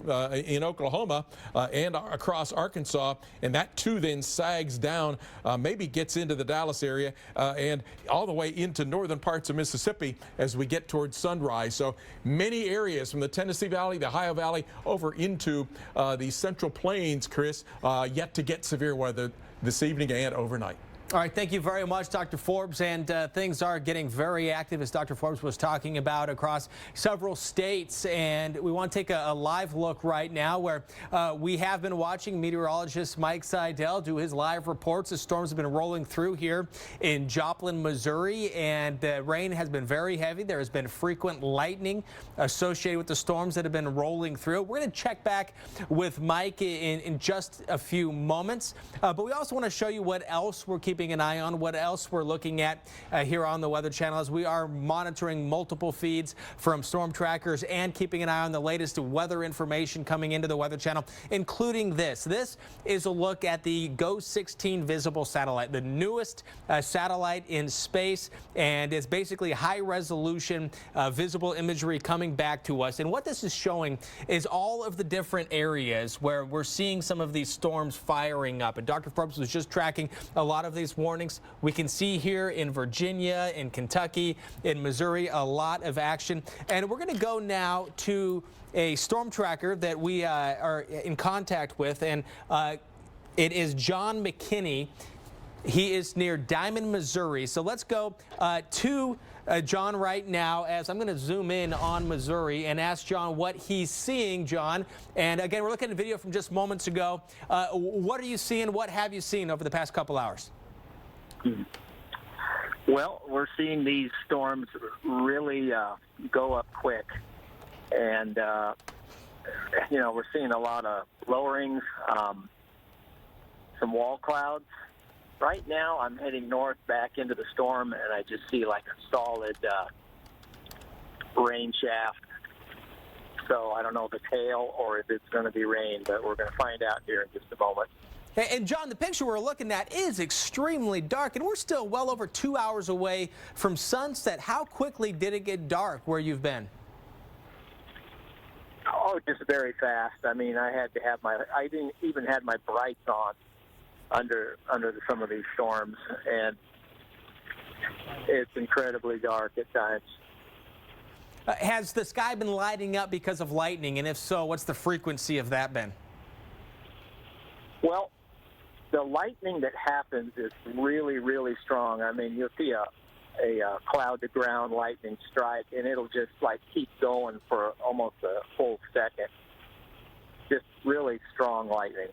in Oklahoma and across Arkansas, and that too then sags down, maybe gets into the Dallas area and all the way into northern parts of Mississippi as we get towards sunrise. So many areas from the Tennessee Valley, the Ohio Valley, over into the Central Plains, Chris, yet to get severe weather this evening and overnight. All right, thank you very much, Dr. Forbes. And things are getting very active, as Dr. Forbes was talking about, across several states. And we want to take a live look right now where we have been watching meteorologist Mike Seidel do his live reports. The storms have been rolling through here in Joplin, Missouri, and the rain has been very heavy. There has been frequent lightning associated with the storms that have been rolling through. We're going to check back with Mike in just a few moments. But we also want to show you what else we're keeping an eye on, what else we're looking at here on the Weather Channel, as we are monitoring multiple feeds from storm trackers and keeping an eye on the latest weather information coming into the Weather Channel, including this. This is a look at the GO-16 visible satellite, the newest satellite in space, and it's basically high-resolution visible imagery coming back to us. And what this is showing is all of the different areas where we're seeing some of these storms firing up. And Dr. Forbes was just tracking a lot of these warnings. We can see here in Virginia, in Kentucky, in Missouri, a lot of action. And we're going to go now to a storm tracker that we are in contact with, and it is John McKinney. He is near Diamond, Missouri. So let's go to John right now, as I'm going to zoom in on Missouri and ask John what he's seeing, John. And again, we're looking at a video from just moments ago. What are you seeing? What have you seen over the past couple hours? Well, we're seeing these storms really go up quick. And, you know, we're seeing a lot of lowerings, some wall clouds. Right now, I'm heading north back into the storm, and I just see like a solid rain shaft. So I don't know if it's hail or if it's going to be rain, but we're going to find out here in just a moment. And John, the picture we're looking at is extremely dark, and we're still well over 2 hours away from sunset. How quickly did it get dark where you've been? Oh, just very fast. I mean, I didn't even had my brights on under some of these storms, and it's incredibly dark at times. Has the sky been lighting up because of lightning, and if so, what's the frequency of that been? Well, the lightning that happens is really, really strong. I mean, you'll see a cloud-to-ground lightning strike, and it'll just, like, keep going for almost a full second. Just really strong lightning.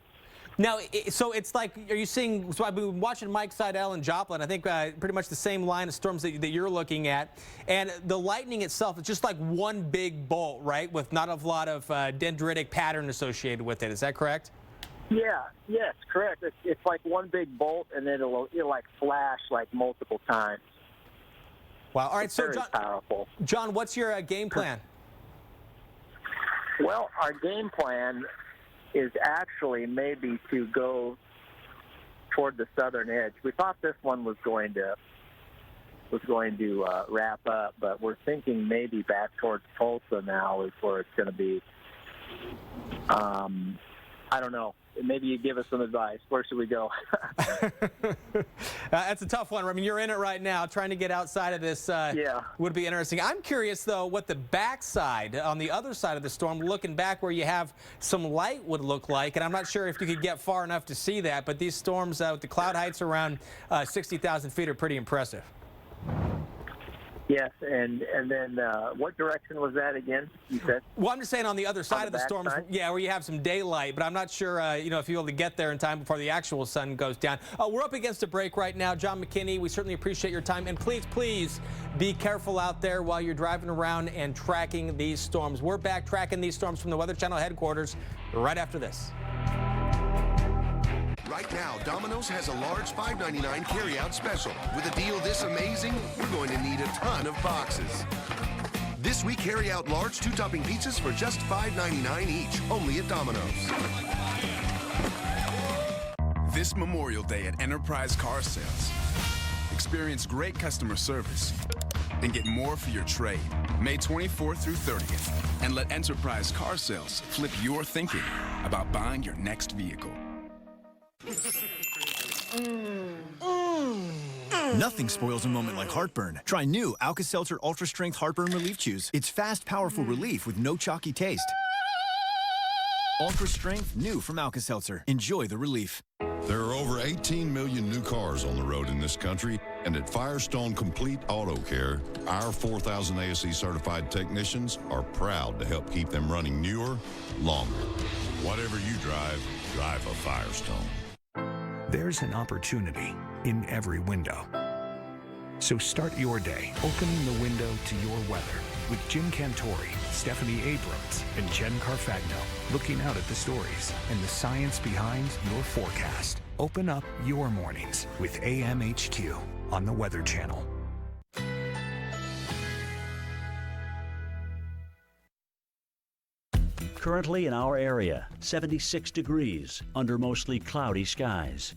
Now, so it's like, are you seeing, so I've been watching Mike Seidel and Joplin, I think pretty much the same line of storms that you're looking at, and the lightning itself is just like one big bolt, right, with not a lot of dendritic pattern associated with it. Is that correct? Yeah, yes, correct. It's like one big bolt, and then it'll like flash like multiple times. Wow. All right, so very powerful. John, what's your game plan? Well, our game plan is actually maybe to go toward the southern edge. We thought this one was going to wrap up, but we're thinking maybe back towards Tulsa now is where it's going to be. I don't know. Maybe you give us some advice. Where should we go? That's a tough one. I mean, you're in it right now. Trying to get outside of this would be interesting. I'm curious, though, what the backside, on the other side of the storm, looking back where you have some light would look like. And I'm not sure if you could get far enough to see that, but these storms with the cloud heights around 60,000 feet are pretty impressive. Yes, and then what direction was that again, you said? Well, I'm just saying on the other side of the storm, yeah, where you have some daylight, but I'm not sure, if you're able to get there in time before the actual sun goes down. We're up against a break right now. John McKinney, we certainly appreciate your time, and please be careful out there while you're driving around and tracking these storms. We're back tracking these storms from the Weather Channel headquarters right after this. Right now, Domino's has a large $5.99 carry-out special. With a deal this amazing, we're going to need a ton of boxes. This week, carry out large 2-topping pizzas for just $5.99 each, only at Domino's. This Memorial Day at Enterprise Car Sales, experience great customer service and get more for your trade. May 24th through 30th. And let Enterprise Car Sales flip your thinking about buying your next vehicle. Nothing spoils a moment like heartburn. Try new Alka-Seltzer Ultra Strength Heartburn Relief Chews. It's fast, powerful relief with no chalky taste. Ultra Strength, new from Alka-Seltzer. Enjoy the relief. There are over 18 million new cars on the road in this country, and at Firestone Complete Auto Care, our 4,000 ASE certified technicians are proud to help keep them running newer, longer. Whatever you drive, drive a Firestone. There's an opportunity in every window. So start your day opening the window to your weather with Jim Cantori, Stephanie Abrams, and Jen Carfagno, looking out at the stories and the science behind your forecast. Open up your mornings with AMHQ on the Weather Channel. Currently in our area, 76 degrees under mostly cloudy skies.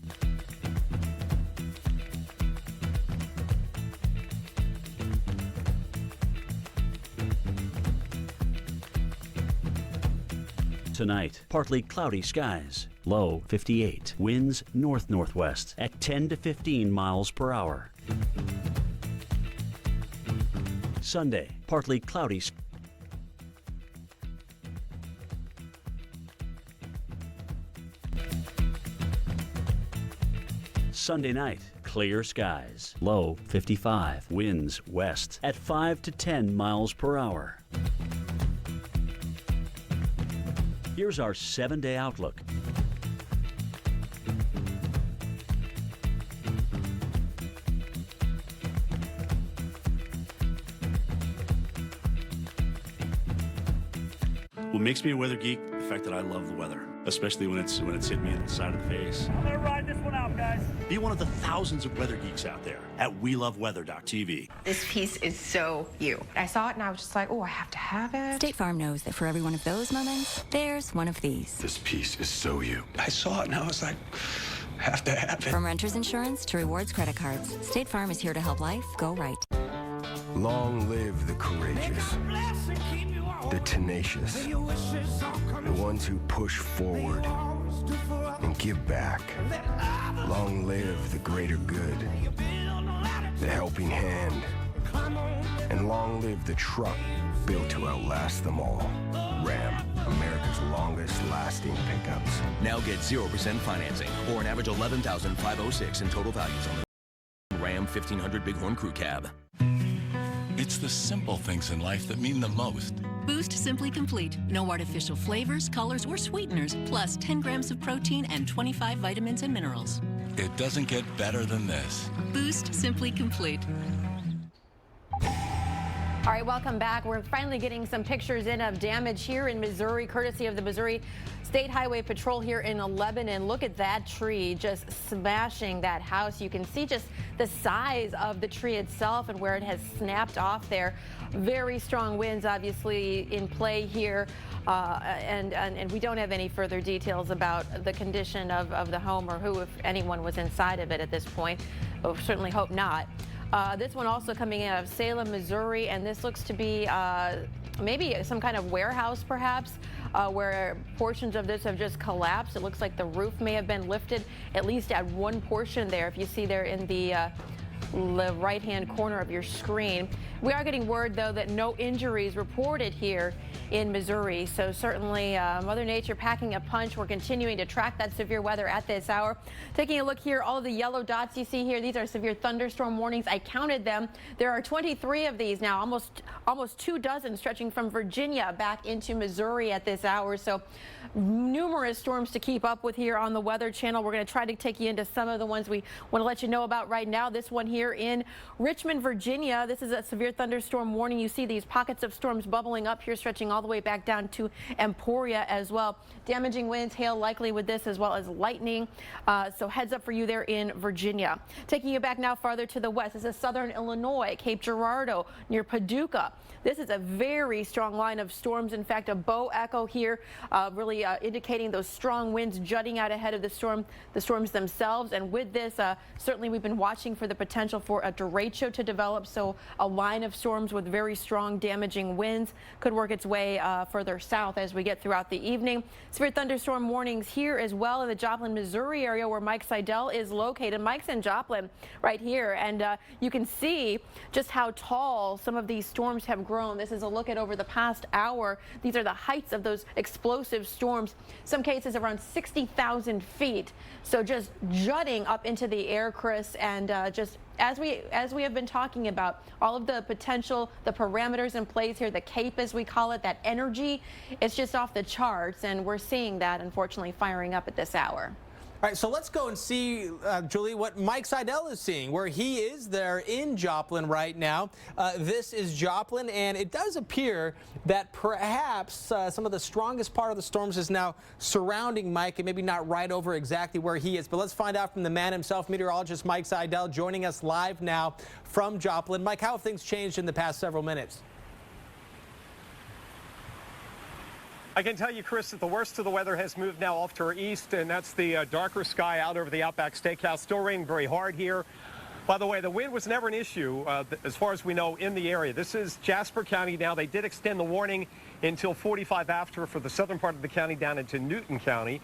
Tonight, partly cloudy skies, low 58, winds north-northwest at 10 to 15 miles per hour. Sunday, partly cloudy skies. Sunday night, clear skies, low 55, winds west at 5 to 10 miles per hour. Here's our 7-day outlook. What makes me a weather geek, the fact that I love the weather, especially when it's hit me in the side of the face. I'm gonna ride this one out, guys. Be one of the thousands of weather geeks out there at weloveweather.tv. This piece is so you. I saw it and I was just like, oh, I have to have it. State Farm knows that for every one of those moments, there's one of these. This piece is so you. I saw it and I was like, have to have it. From renter's insurance to rewards credit cards, State Farm is here to help life go right. Long live the courageous, the tenacious, the ones who push forward. and give back. Long live the greater good, the helping hand, and long live the truck built to outlast them all. Ram, America's longest lasting pickups. Now get 0% financing or an average $11,506 in total values on the Ram 1500 Bighorn Crew Cab. It's the simple things in life that mean the most. Boost Simply Complete. No artificial flavors, colors, or sweeteners, plus 10 grams of protein and 25 vitamins and minerals. It doesn't get better than this. Boost Simply Complete. All right, welcome back. We're finally getting some pictures in of damage here in Missouri, courtesy of the Missouri State Highway Patrol here in Lebanon. Look at that tree just smashing that house. You can see just the size of the tree itself and where it has snapped off there. Very strong winds, obviously, in play here. And we don't have any further details about the condition of the home or who, if anyone, was inside of it at this point. But we certainly hope not. This one also coming out of Salem, Missouri, and this looks to be maybe some kind of warehouse, perhaps, where portions of this have just collapsed. It looks like the roof may have been lifted, at least at one portion there, if you see there in the right-hand corner of your screen. We are getting word, though, that no injuries reported here in Missouri. So certainly Mother Nature packing a punch. We're continuing to track that severe weather at this hour. Taking a look here, all of the yellow dots you see here, these are severe thunderstorm warnings. I counted them. There are 23 of these now, almost 2 dozen stretching from Virginia back into Missouri at this hour. So numerous storms to keep up with here on the Weather Channel. We're going to try to take you into some of the ones we want to let you know about right now. This one here in Richmond, Virginia. This is a severe thunderstorm warning. You see these pockets of storms bubbling up here, stretching all the way back down to Emporia as well. Damaging winds, hail likely with this, as well as lightning. So heads up for you there in Virginia. Taking you back now farther to the west. This is southern Illinois, Cape Girardeau near Paducah. This is a very strong line of storms. In fact, a bow echo here, really indicating those strong winds jutting out ahead of the storms themselves. And with this, certainly we've been watching for the potential for a derecho to develop. So a line of storms with very strong damaging winds could work its way further south as we get throughout the evening. Severe thunderstorm warnings here as well in the Joplin, Missouri area where Mike Seidel is located. Mike's in Joplin right here, and you can see just how tall some of these storms have grown. This is a look at over the past hour. These are the heights of those explosive storms. Some cases around 60,000 feet. So just jutting up into the air, Chris, and just as we have been talking about, all of the potential, the parameters in place here, the CAPE as we call it, that energy, it's just off the charts, and we're seeing that unfortunately firing up at this hour. All right, so let's go and see, Julie, what Mike Seidel is seeing, where he is there in Joplin right now. This is Joplin, and it does appear that perhaps some of the strongest part of the storms is now surrounding Mike and maybe not right over exactly where he is. But let's find out from the man himself, meteorologist Mike Seidel, joining us live now from Joplin. Mike, how have things changed in the past several minutes? I can tell you, Chris, that the worst of the weather has moved now off to our east, and that's the darker sky out over the Outback Steakhouse. Still raining very hard here. By the way, the wind was never an issue, as far as we know, in the area. This is Jasper County now. They did extend the warning until 45 after for the southern part of the county down into Newton County.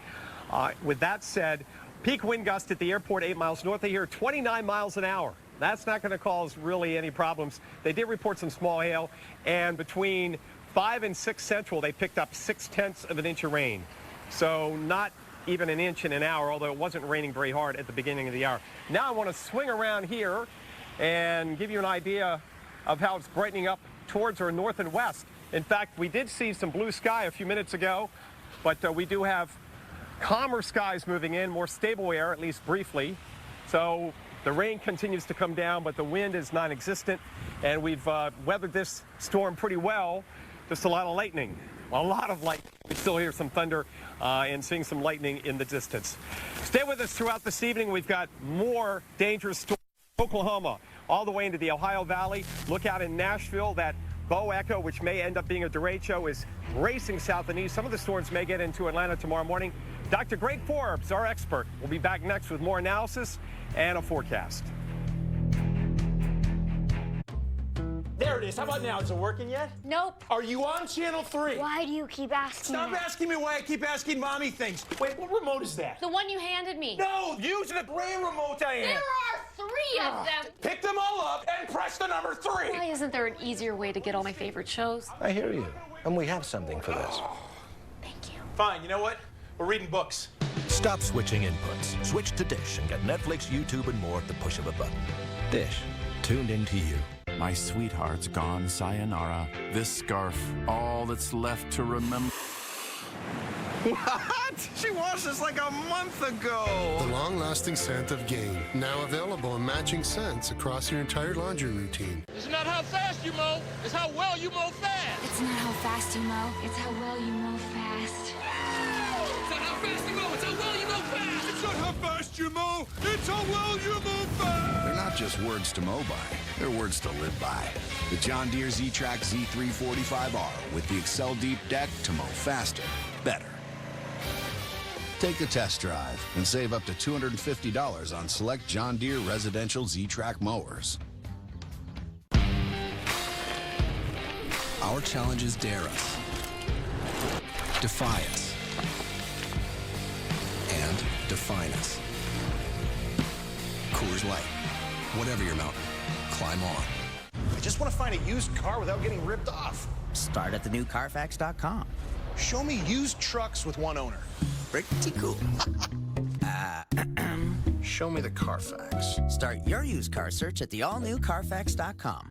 With that said, peak wind gust at the airport 8 miles north of here, 29 miles an hour. That's not going to cause really any problems. They did report some small hail, and between 5 and 6 central, they picked up 0.6 of an inch of rain. So not even an inch in an hour, although it wasn't raining very hard at the beginning of the hour. Now I want to swing around here and give you an idea of how it's brightening up towards our north and west. In fact, we did see some blue sky a few minutes ago, but we do have calmer skies moving in, more stable air, at least briefly. So the rain continues to come down, but the wind is non-existent, and we've weathered this storm pretty well. Just a lot of lightning, a lot of lightning. We still hear some thunder and seeing some lightning in the distance. Stay with us throughout this evening. We've got more dangerous storms. Oklahoma, all the way into the Ohio Valley. Look out in Nashville. That bow echo, which may end up being a derecho, is racing south and east. Some of the storms may get into Atlanta tomorrow morning. Dr. Greg Forbes, our expert, will be back next with more analysis and a forecast. There it is. How about now? Is it working yet? Nope. Are you on channel 3? Why do you keep asking Stop that? asking me why I keep asking Mommy things. Wait, what remote is that? The one you handed me. No, use the gray remote I am. There are 3 of them. Pick them all up and press the number 3. Why isn't there an easier way to get all my favorite shows? I hear you. And we have something for this. Thank you. Fine, you know what? We're reading books. Stop switching inputs. Switch to Dish and get Netflix, YouTube, and more at the push of a button. Dish. Tuned into you. My sweetheart's gone, sayonara. This scarf, all that's left to remember. What? She washed this like a month ago. The long-lasting scent of Gain. Now available in matching scents across your entire laundry routine. It's not how fast you mow, it's how well you mow fast. It's not how fast you mow, it's how well you mow fast. It's not how fast you mow, it's how well you mow fast. It's not how fast you mow, it's how well you mow fast. They're not just words to mow by, they're words to live by. The John Deere Z-Track Z345R with the Excel Deep Deck to mow faster, better. Take the test drive and save up to $250 on select John Deere residential Z-Track mowers. Our challenges dare us, defy us, and define us. Coors Light. Whatever your mountain, climb on. I just want to find a used car without getting ripped off. Start at thenewcarfax.com. Show me used trucks with one owner. Pretty cool. Show me the Carfax. Start your used car search at theallnewcarfax.com.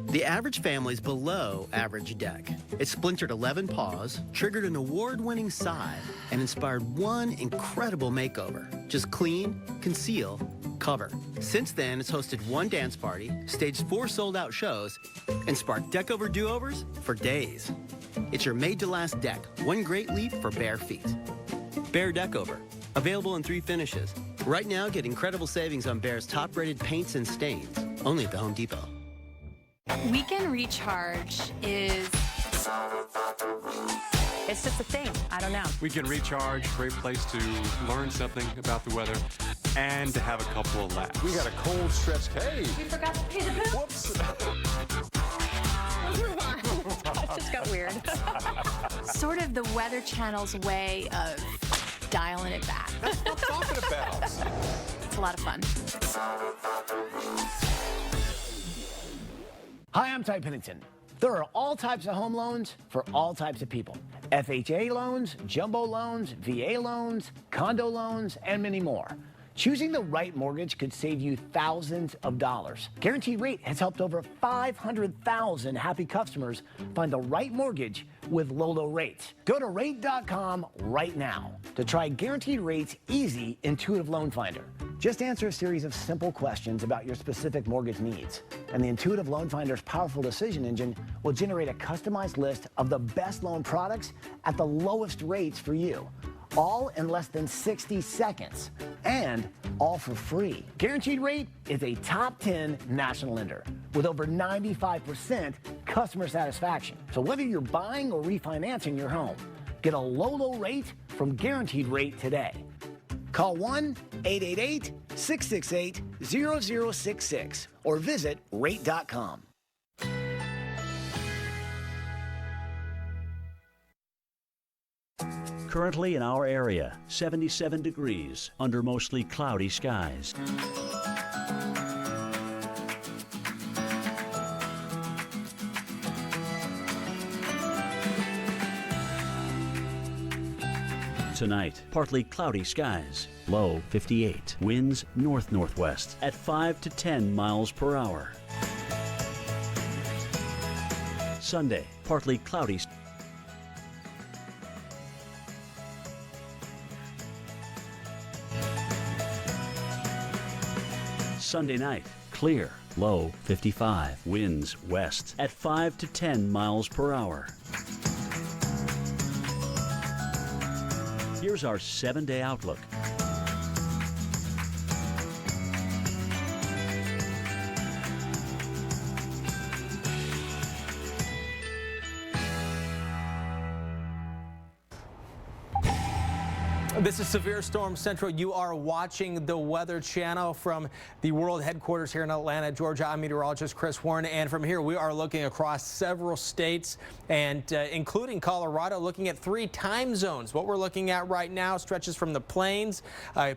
The average family's below average deck. It splintered 11 paws, triggered an award-winning sigh, and inspired one incredible makeover. Just clean, conceal, cover. Since then, it's hosted 1 dance party, staged 4 sold-out shows, and sparked deck-over do-overs for days. It's your made-to-last deck, one great leap for bare feet. Behr Deck Over, available in 3 finishes. Right now, get incredible savings on Behr's top-rated paints and stains, only at the Home Depot. Weekend Recharge is... It's just a thing. I don't know. Weekend Recharge, great place to learn something about the weather and to have a couple of laughs. We got a cold stretch. Hey! We forgot to pay the bill. Whoops. That just got weird. sort of the Weather Channel's way of dialing it back. That's what I'm talking about. It's a lot of fun. Hi, I'm Ty Pennington. There are all types of home loans for all types of people. FHA loans, jumbo loans, VA loans, condo loans, and many more. Choosing the right mortgage could save you thousands of dollars. Guaranteed Rate has helped over 500,000 happy customers find the right mortgage with low rates. Go to rate.com right now to try Guaranteed Rate's easy, intuitive loan finder. Just answer a series of simple questions about your specific mortgage needs, and the Intuitive Loan Finder's powerful decision engine will generate a customized list of the best loan products at the lowest rates for you, all in less than 60 seconds, and all for free. Guaranteed Rate is a top 10 national lender with over 95% customer satisfaction. So whether you're buying or refinancing your home, get a low rate from Guaranteed Rate today. Call 1-888-668-0066 or visit rate.com. Currently in our area, 77 degrees under mostly cloudy skies. Tonight, partly cloudy skies, low 58, winds north-northwest at 5 to 10 miles per hour. Sunday, partly cloudy. Sunday night, clear, low 55, winds west at 5 to 10 miles per hour. Here's our 7-day outlook. This is Severe Storm Central. You are watching the Weather Channel from the world headquarters here in Atlanta, Georgia. I'm meteorologist Chris Warren, and from here we are looking across several states and including Colorado, looking at 3 time zones. What we're looking at right now stretches from the plains,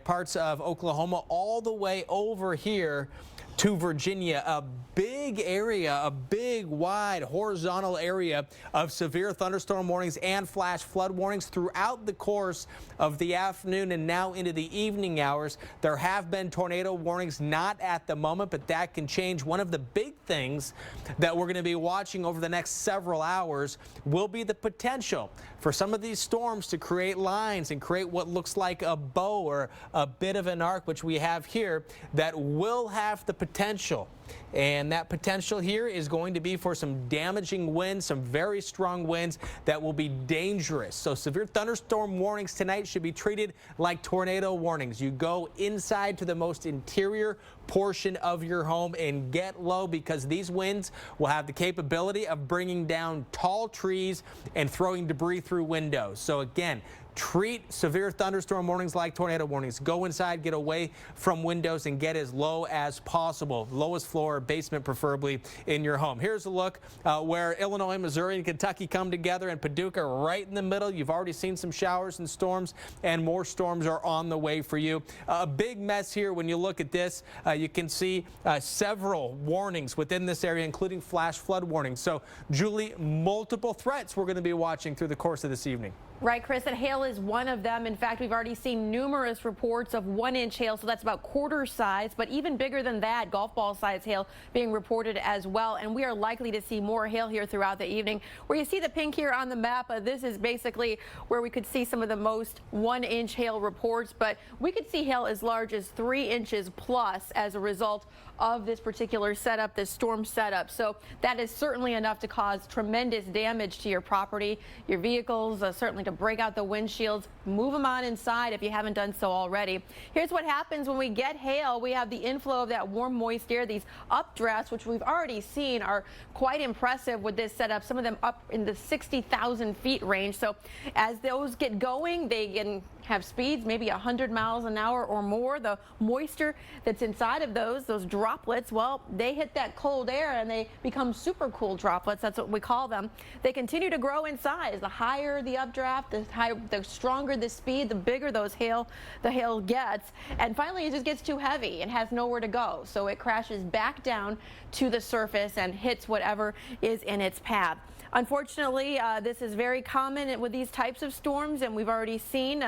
parts of Oklahoma, all the way over here to Virginia. A big area, a big, wide, horizontal area of severe thunderstorm warnings and flash flood warnings throughout the course of the afternoon and now into the evening hours. There have been tornado warnings, not at the moment, but that can change. One of the big things that we're going to be watching over the next several hours will be the potential for some of these storms to create lines and create what looks like a bow or a bit of an arc, which we have here, that will have the potential. And that potential here is going to be for some damaging winds, some very strong winds that will be dangerous. So severe thunderstorm warnings tonight should be treated like tornado warnings. You go inside to the most interior portion of your home and get low, because these winds will have the capability of bringing down tall trees and throwing debris through windows. So again, treat severe thunderstorm warnings like tornado warnings. Go inside, get away from windows, and get as low as possible. Lowest floor, basement preferably, in your home. Here's a look where Illinois, Missouri, and Kentucky come together, and Paducah right in the middle. You've already seen some showers and storms, and more storms are on the way for you. A big mess here when you look at this. You can see several warnings within this area, including flash flood warnings. So, Julie, multiple threats we're going to be watching through the course of this evening. Right, Chris, and hail is one of them. In fact, we've already seen numerous reports of 1-inch hail, so that's about quarter size, but even bigger than that, golf ball size hail being reported as well. And we are likely to see more hail here throughout the evening. Where you see the pink here on the map, this is basically where we could see some of the most 1-inch hail reports, but we could see hail as large as 3 inches plus as a result of this particular setup, this storm setup. So that is certainly enough to cause tremendous damage to your property, your vehicles, certainly to break out the windshields. Move them on inside if you haven't done so already. Here's what happens when we get hail. We have the inflow of that warm, moist air. These updrafts, which we've already seen, are quite impressive with this setup. Some of them up in the 60,000 feet range. So as those get going, they can have speeds maybe 100 miles an hour or more. The moisture that's inside of those droplets, well, they hit that cold air and they become super cool droplets. That's what we call them. They continue to grow in size. The higher the updraft, the stronger the speed, the bigger the hail gets. And finally, it just gets too heavy and has nowhere to go. So it crashes back down to the surface and hits whatever is in its path. Unfortunately, this is very common with these types of storms, and we've already seen,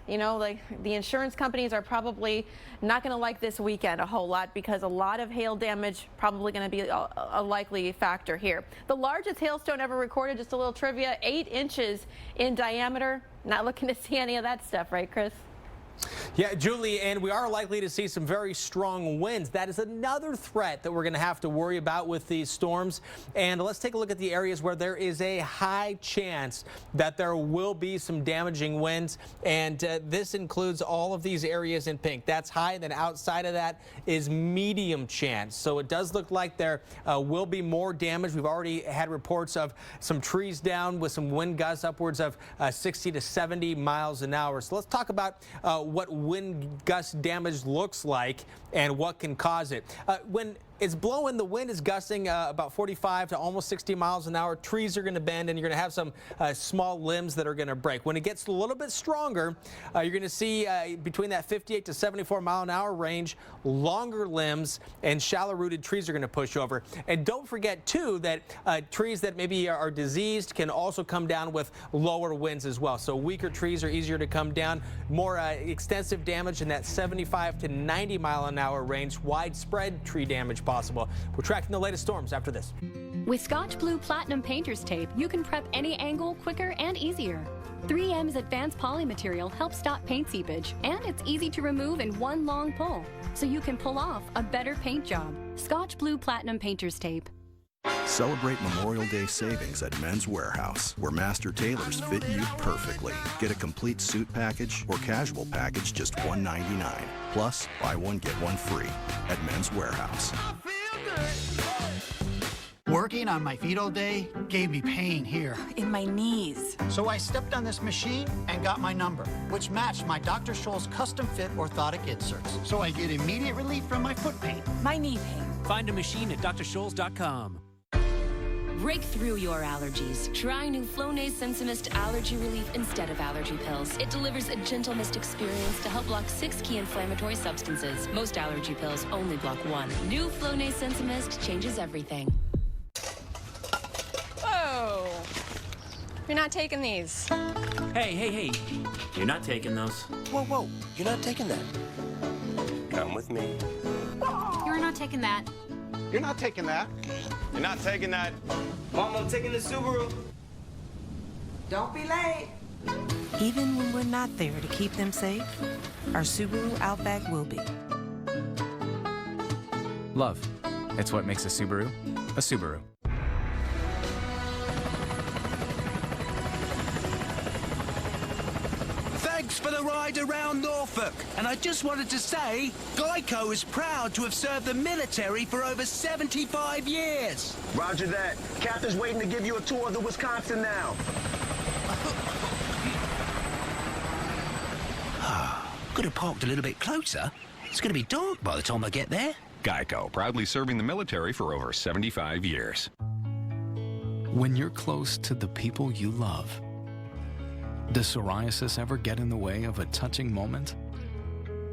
like the insurance companies are probably not going to like this weekend a whole lot, because a lot of hail damage probably going to be a likely factor here. The largest hailstone ever recorded, just a little trivia, 8 inches in diameter. Not looking to see any of that stuff, right, Chris? Yeah, Julie, and we are likely to see some very strong winds. That is another threat that we're going to have to worry about with these storms. And let's take a look at the areas where there is a high chance that there will be some damaging winds. And this includes all of these areas in pink. That's high, and then outside of that is medium chance. So it does look like there will be more damage. We've already had reports of some trees down with some wind gusts upwards of 60 to 70 miles an hour. So let's talk about what wind gust damage looks like and what can cause it. When it's blowing, the wind is gusting about 45 to almost 60 miles an hour. Trees are going to bend, and you're going to have some small limbs that are going to break. When it gets a little bit stronger, you're going to see between that 58 to 74 mile an hour range, longer limbs and shallow rooted trees are going to push over. And don't forget, too, that trees that maybe are diseased can also come down with lower winds as well. So weaker trees are easier to come down. More extensive damage in that 75 to 90 mile an hour range. Widespread tree damage possible. We're tracking the latest storms after this. With Scotch Blue Platinum Painter's Tape, you can prep any angle quicker and easier. 3M's advanced poly material helps stop paint seepage, and it's easy to remove in one long pull, so you can pull off a better paint job. Scotch Blue Platinum Painter's Tape. Celebrate Memorial Day savings at Men's Warehouse, where master tailors fit you perfectly. Get a complete suit package or casual package, just $1.99. Plus, buy one, get one free at Men's Warehouse. Working on my feet all day gave me pain here. In my knees. So I stepped on this machine and got my number, which matched my Dr. Scholl's custom-fit orthotic inserts. So I get immediate relief from my foot pain. My knee pain. Find a machine at drscholls.com. Break through your allergies. Try new Flonase Sensimist allergy relief instead of allergy pills. It delivers a gentle mist experience to help block 6 key inflammatory substances. Most allergy pills only block 1. New Flonase Sensimist changes everything. Whoa! You're not taking these. Hey. You're not taking those. Whoa. You're not taking that. Come with me. You're not taking that. You're not taking that. You're not taking that. Mom, I'm taking the Subaru. Don't be late. Even when we're not there to keep them safe, our Subaru Outback will be. Love. It's what makes a Subaru a Subaru. Thanks for the ride around Norfolk. And I just wanted to say, Geico is proud to have served the military for over 75 years. Roger that. Captain's waiting to give you a tour of the Wisconsin now. Could have parked a little bit closer. It's going to be dark by the time I get there. Geico, proudly serving the military for over 75 years. When you're close to the people you love, does psoriasis ever get in the way of a touching moment?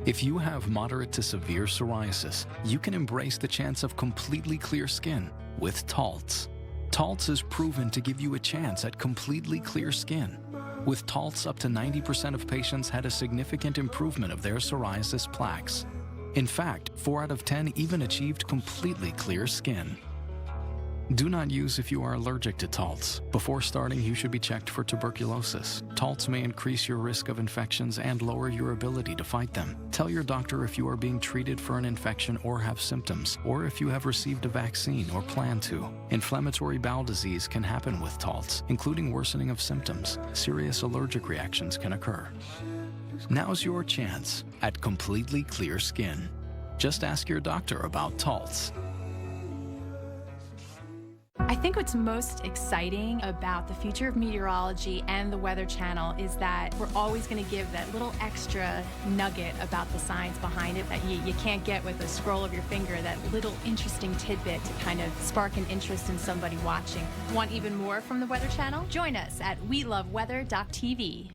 If you have moderate to severe psoriasis, you can embrace the chance of completely clear skin with Taltz. Taltz is proven to give you a chance at completely clear skin. With Taltz, up to 90% of patients had a significant improvement of their psoriasis plaques. In fact, 4 out of 10 even achieved completely clear skin. Do not use if you are allergic to Taltz. Before starting, you should be checked for tuberculosis. Taltz may increase your risk of infections and lower your ability to fight them. Tell your doctor if you are being treated for an infection or have symptoms, or if you have received a vaccine or plan to. Inflammatory bowel disease can happen with Taltz, including worsening of symptoms. Serious allergic reactions can occur. Now's your chance at completely clear skin. Just ask your doctor about Taltz. I think what's most exciting about the future of meteorology and the Weather Channel is that we're always going to give that little extra nugget about the science behind it that you can't get with a scroll of your finger, that little interesting tidbit to kind of spark an interest in somebody watching. Want even more from the Weather Channel? Join us at weloveweather.tv.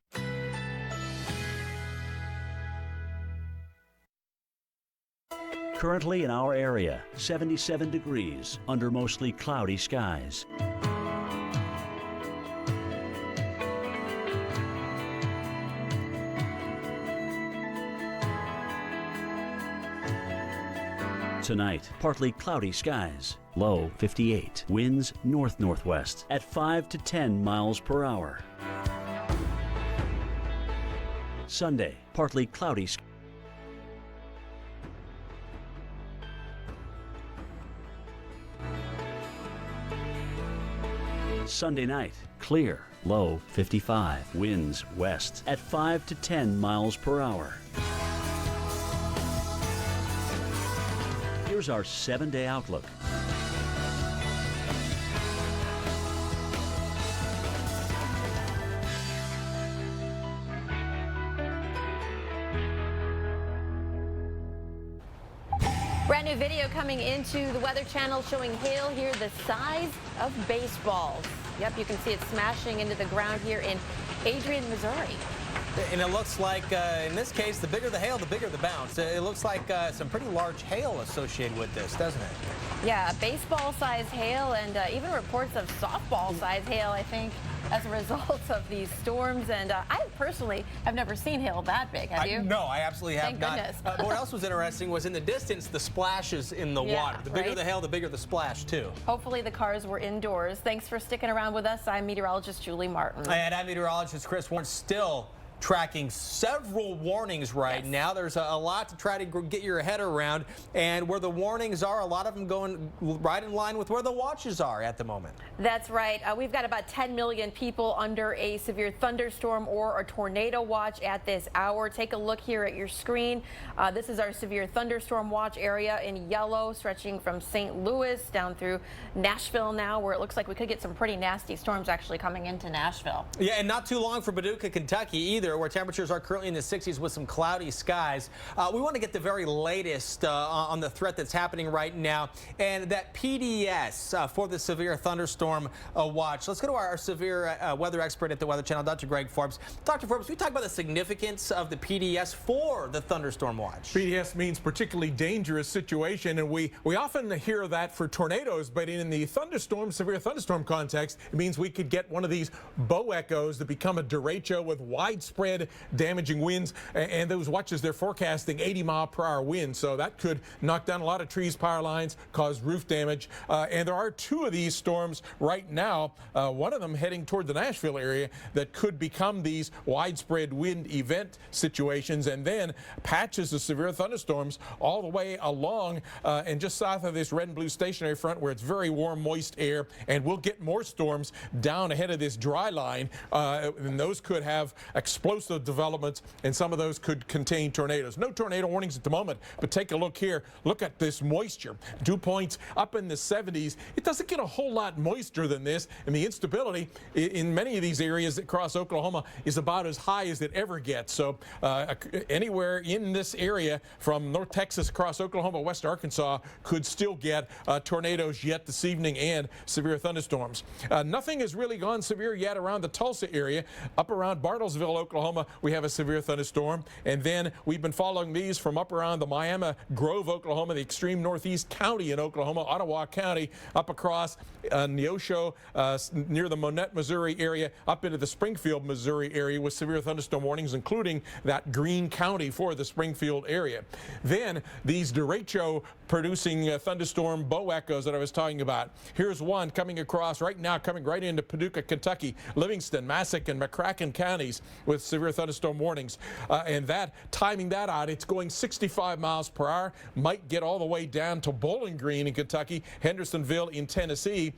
Currently in our area, 77 degrees under mostly cloudy skies. Tonight, partly cloudy skies, low 58. Winds north-northwest at 5 to 10 miles per hour. Sunday, partly cloudy skies. Sunday night, clear, low 55. Winds west at 5 to 10 miles per hour. Here's our 7-day outlook. Brand new video coming into the Weather Channel showing hail here the size of baseballs. Yep, you can see it smashing into the ground here in Adrian, Missouri. And it looks like, in this case, the bigger the hail, the bigger the bounce. It looks like some pretty large hail associated with this, doesn't it? Yeah, baseball-sized hail and even reports of softball-sized hail, I think, as a result of these storms. And I personally have never seen hail that big. Have you? No, I absolutely have Thank not. goodness. But what else was interesting was in the distance, the splashes in the water. The bigger right? the hail, the bigger the splash, too. Hopefully the cars were indoors. Thanks for sticking around with us. I'm meteorologist Julie Martin. And I'm meteorologist Chris Warren. Still tracking several warnings right now. There's a lot to try to get your head around, and where the warnings are, a lot of them going right in line with where the watches are at the moment. That's right. We've got about 10 million people under a severe thunderstorm or a tornado watch at this hour. Take a look here at your screen. This is our severe thunderstorm watch area in yellow, stretching from St. Louis down through Nashville now, where it looks like we could get some pretty nasty storms actually coming into Nashville. Yeah, and not too long for Paducah, Kentucky either, where temperatures are currently in the 60s with some cloudy skies. We want to get the very latest on the threat that's happening right now, and that PDS for the severe thunderstorm watch. Let's go to our severe weather expert at the Weather Channel, Dr. Greg Forbes. Dr. Forbes, we talk about the significance of the PDS for the thunderstorm watch. PDS means particularly dangerous situation, and we often hear that for tornadoes, but in the thunderstorm, severe thunderstorm context, it means we could get one of these bow echoes that become a derecho with widespread damaging winds, and those watches, they're forecasting 80-mile-per-hour winds, so that could knock down a lot of trees, power lines, cause roof damage. And there are two of these storms right now, one of them heading toward the Nashville area, that could become these widespread wind event situations, and then patches of severe thunderstorms all the way along and just south of this red and blue stationary front, where it's very warm, moist air, and we'll get more storms down ahead of this dry line, and those could have explosive developments, and some of those could contain tornadoes. No tornado warnings at the moment, but take a look here. Look at this moisture. Dew points up in the 70s. It doesn't get a whole lot moister than this, and the instability in many of these areas that cross Oklahoma is about as high as it ever gets. So anywhere in this area from North Texas across Oklahoma, West Arkansas could still get tornadoes yet this evening and severe thunderstorms. Nothing has really gone severe yet around the Tulsa area. Up around Bartlesville, Oklahoma, we have a severe thunderstorm, and then we've been following these from up around the Miami Grove, Oklahoma, the extreme northeast county in Oklahoma, Ottawa County, up across Neosho, near the Monette, Missouri area, up into the Springfield, Missouri area with severe thunderstorm warnings, including that Greene County for the Springfield area. Then these derecho producing thunderstorm bow echoes that I was talking about. Here's one coming across right now, coming right into Paducah, Kentucky, Livingston, Massac, and McCracken counties with severe thunderstorm warnings. And that, timing that out, it's going 65 miles per hour, might get all the way down to Bowling Green in Kentucky, Hendersonville in Tennessee,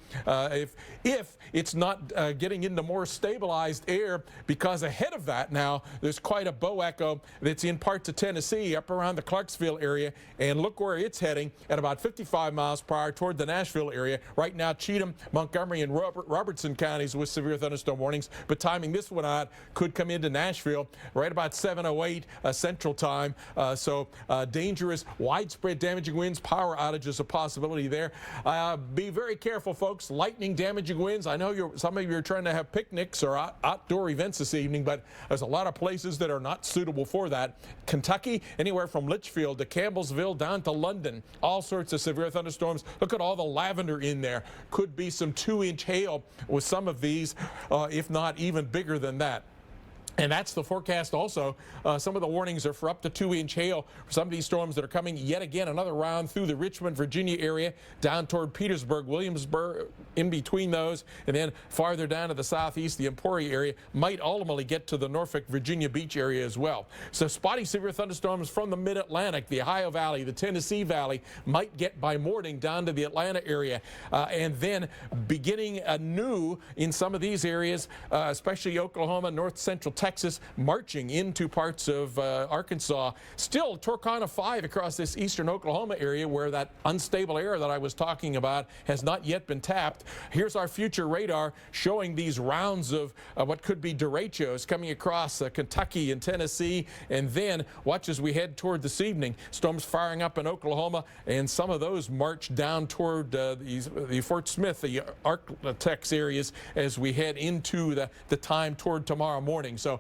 if it's not getting into more stabilized air, because ahead of that now, there's quite a bow echo that's in parts of Tennessee up around the Clarksville area, and look where it's heading at about 55 miles per hour toward the Nashville area. Right now, Cheatham, Montgomery, and Robertson counties with severe thunderstorm warnings, but timing this one out, could come into Nashville right about 7:08 Central Time. So dangerous, widespread damaging winds, power outages a possibility there. Be very careful, folks. Lightning damaging winds. I know some of you are trying to have picnics or outdoor events this evening, but there's a lot of places that are not suitable for that. Kentucky, anywhere from Litchfield to Campbellsville down to London, all sorts of severe thunderstorms. Look at all the lavender in there. Could be some 2-inch hail with some of these, if not even bigger than that. And that's the forecast also. Some of the warnings are for up to 2-inch hail for some of these storms that are coming yet again another round through the Richmond, Virginia area, down toward Petersburg, Williamsburg, in between those, and then farther down to the southeast, the Emporia area, might ultimately get to the Norfolk, Virginia Beach area as well. So spotty severe thunderstorms from the mid-Atlantic, the Ohio Valley, the Tennessee Valley, might get by morning down to the Atlanta area. And then beginning anew in some of these areas, especially Oklahoma, north central Texas, marching into parts of Arkansas. Still Torcana 5 across this eastern Oklahoma area, where that unstable air that I was talking about has not yet been tapped. Here's our future radar showing these rounds of what could be derechos coming across Kentucky and Tennessee, and then watch as we head toward this evening. Storms firing up in Oklahoma, and some of those march down toward the Fort Smith, the Ark-Tex areas as we head into the time toward tomorrow morning. So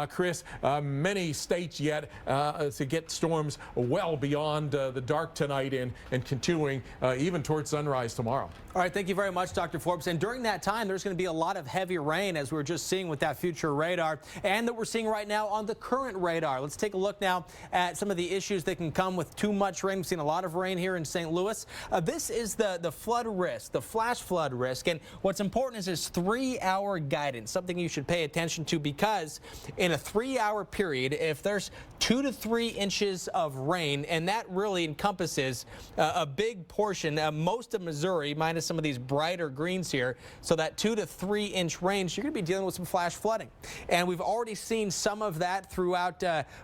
Chris, many states yet to get storms well beyond the dark tonight and continuing even towards sunrise tomorrow. All right, thank you very much, Dr. Forbes. And during that time, there's going to be a lot of heavy rain, as we were just seeing with that future radar, and that we're seeing right now on the current radar. Let's take a look now at some of the issues that can come with too much rain. We've seen a lot of rain here in St. Louis. This is the flood risk, the flash flood risk. And what's important is this 3-hour guidance, something you should pay attention to, because because in a 3-hour period, if there's 2 to 3 inches of rain, and that really encompasses a big portion, most of Missouri, minus some of these brighter greens here, so that 2 to 3 inch range, you're going to be dealing with some flash flooding. And we've already seen some of that throughout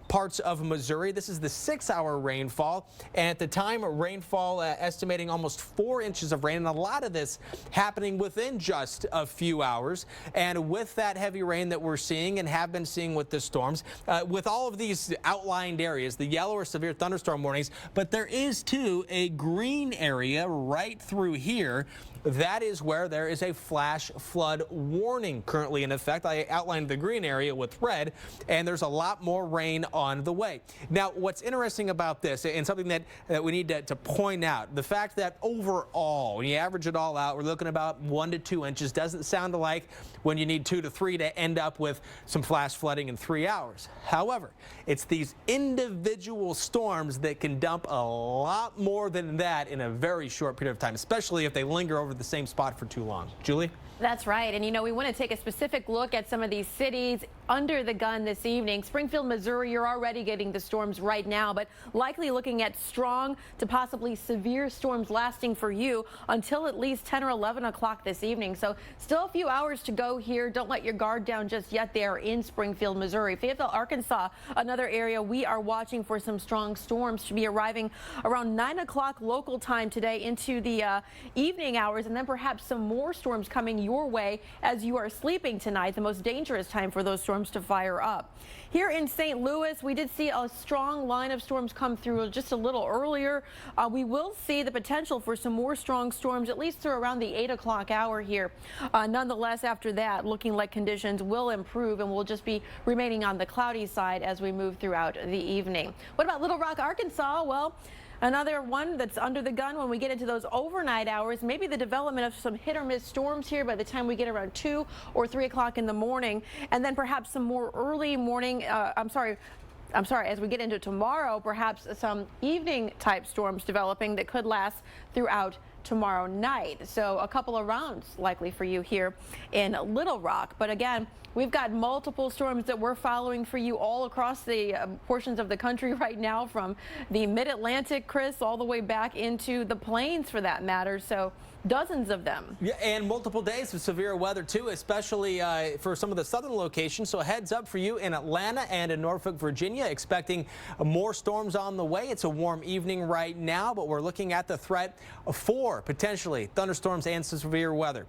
parts of Missouri. This is the 6-hour rainfall, and at the time, rainfall estimating almost 4 inches of rain, and a lot of this happening within just a few hours. And with that heavy rain that we're seeing and have been seeing with the storms, with all of these outlined areas, the yellow or severe thunderstorm warnings, but there is too a green area right through here. That is where there is a flash flood warning currently in effect. I outlined the green area with red, and there's a lot more rain on the way. Now, what's interesting about this, and something that we need to point out, the fact that overall, when you average it all out, we're looking about 1 to 2 inches. Doesn't sound like when you need 2 to 3 to end up with some flash flooding in 3 hours. However, it's these individual storms that can dump a lot more than that in a very short period of time, especially if they linger over the same spot for too long. Julie? That's right. And, you know, we want to take a specific look at some of these cities under the gun this evening. Springfield, Missouri, you're already getting the storms right now, but likely looking at strong to possibly severe storms lasting for you until at least 10 or 11 o'clock this evening. So still a few hours to go here. Don't let your guard down just yet there in Springfield, Missouri. Fayetteville, Arkansas, another area we are watching for some strong storms, should be arriving around 9 o'clock local time today into the evening hours, and then perhaps some more storms coming your way as you are sleeping tonight, the most dangerous time for those storms to fire up. Here in St. Louis, we did see a strong line of storms come through just a little earlier. We will see the potential for some more strong storms, at least through around the 8 o'clock hour here. Nonetheless, after that, looking like conditions will improve and will just be remaining on the cloudy side as we move throughout the evening. What about Little Rock, Arkansas? Well, another one that's under the gun when we get into those overnight hours, maybe the development of some hit or miss storms here by the time we get around 2 or 3 o'clock in the morning, and then perhaps some more early morning, as we get into tomorrow, perhaps some evening type storms developing that could last throughout tomorrow night. So a couple of rounds likely for you here in Little Rock. But again, we've got multiple storms that we're following for you all across the portions of the country right now, from the mid-Atlantic, Chris, all the way back into the plains for that matter. So dozens of them. Yeah, and multiple days of severe weather too, especially for some of the southern locations. So a heads up for you in Atlanta and in Norfolk, Virginia, expecting more storms on the way. It's a warm evening right now, but we're looking at the threat for potentially thunderstorms and severe weather.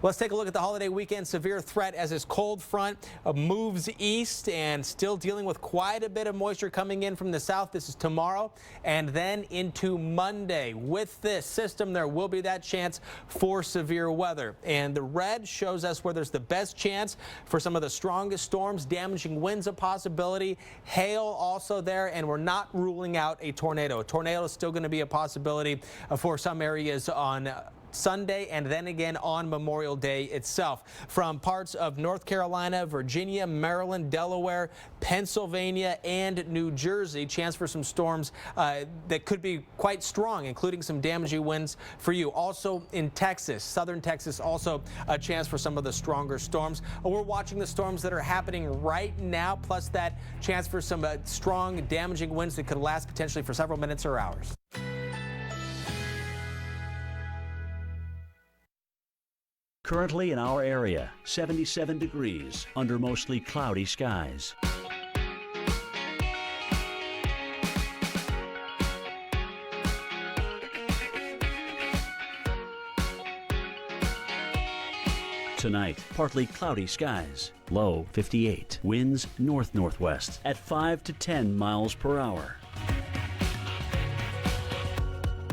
Let's take a look at the holiday weekend severe threat as this cold front moves east and still dealing with quite a bit of moisture coming in from the south. This is tomorrow and then into Monday. With this system, there will be that chance for severe weather. And the red shows us where there's the best chance for some of the strongest storms, damaging winds a possibility, hail also there, and we're not ruling out a tornado. A tornado is still going to be a possibility for some areas on Sunday and then again on Memorial Day itself. From parts of North Carolina, Virginia, Maryland, Delaware, Pennsylvania, and New Jersey, chance for some storms that could be quite strong, including some damaging winds for you. Also in Texas, southern Texas, also a chance for some of the stronger storms. We're watching the storms that are happening right now, plus that chance for some strong damaging winds that could last potentially for several minutes or hours. Currently in our area, 77 degrees under mostly cloudy skies. Tonight, partly cloudy skies, low 58. Winds north-northwest at 5 to 10 miles per hour.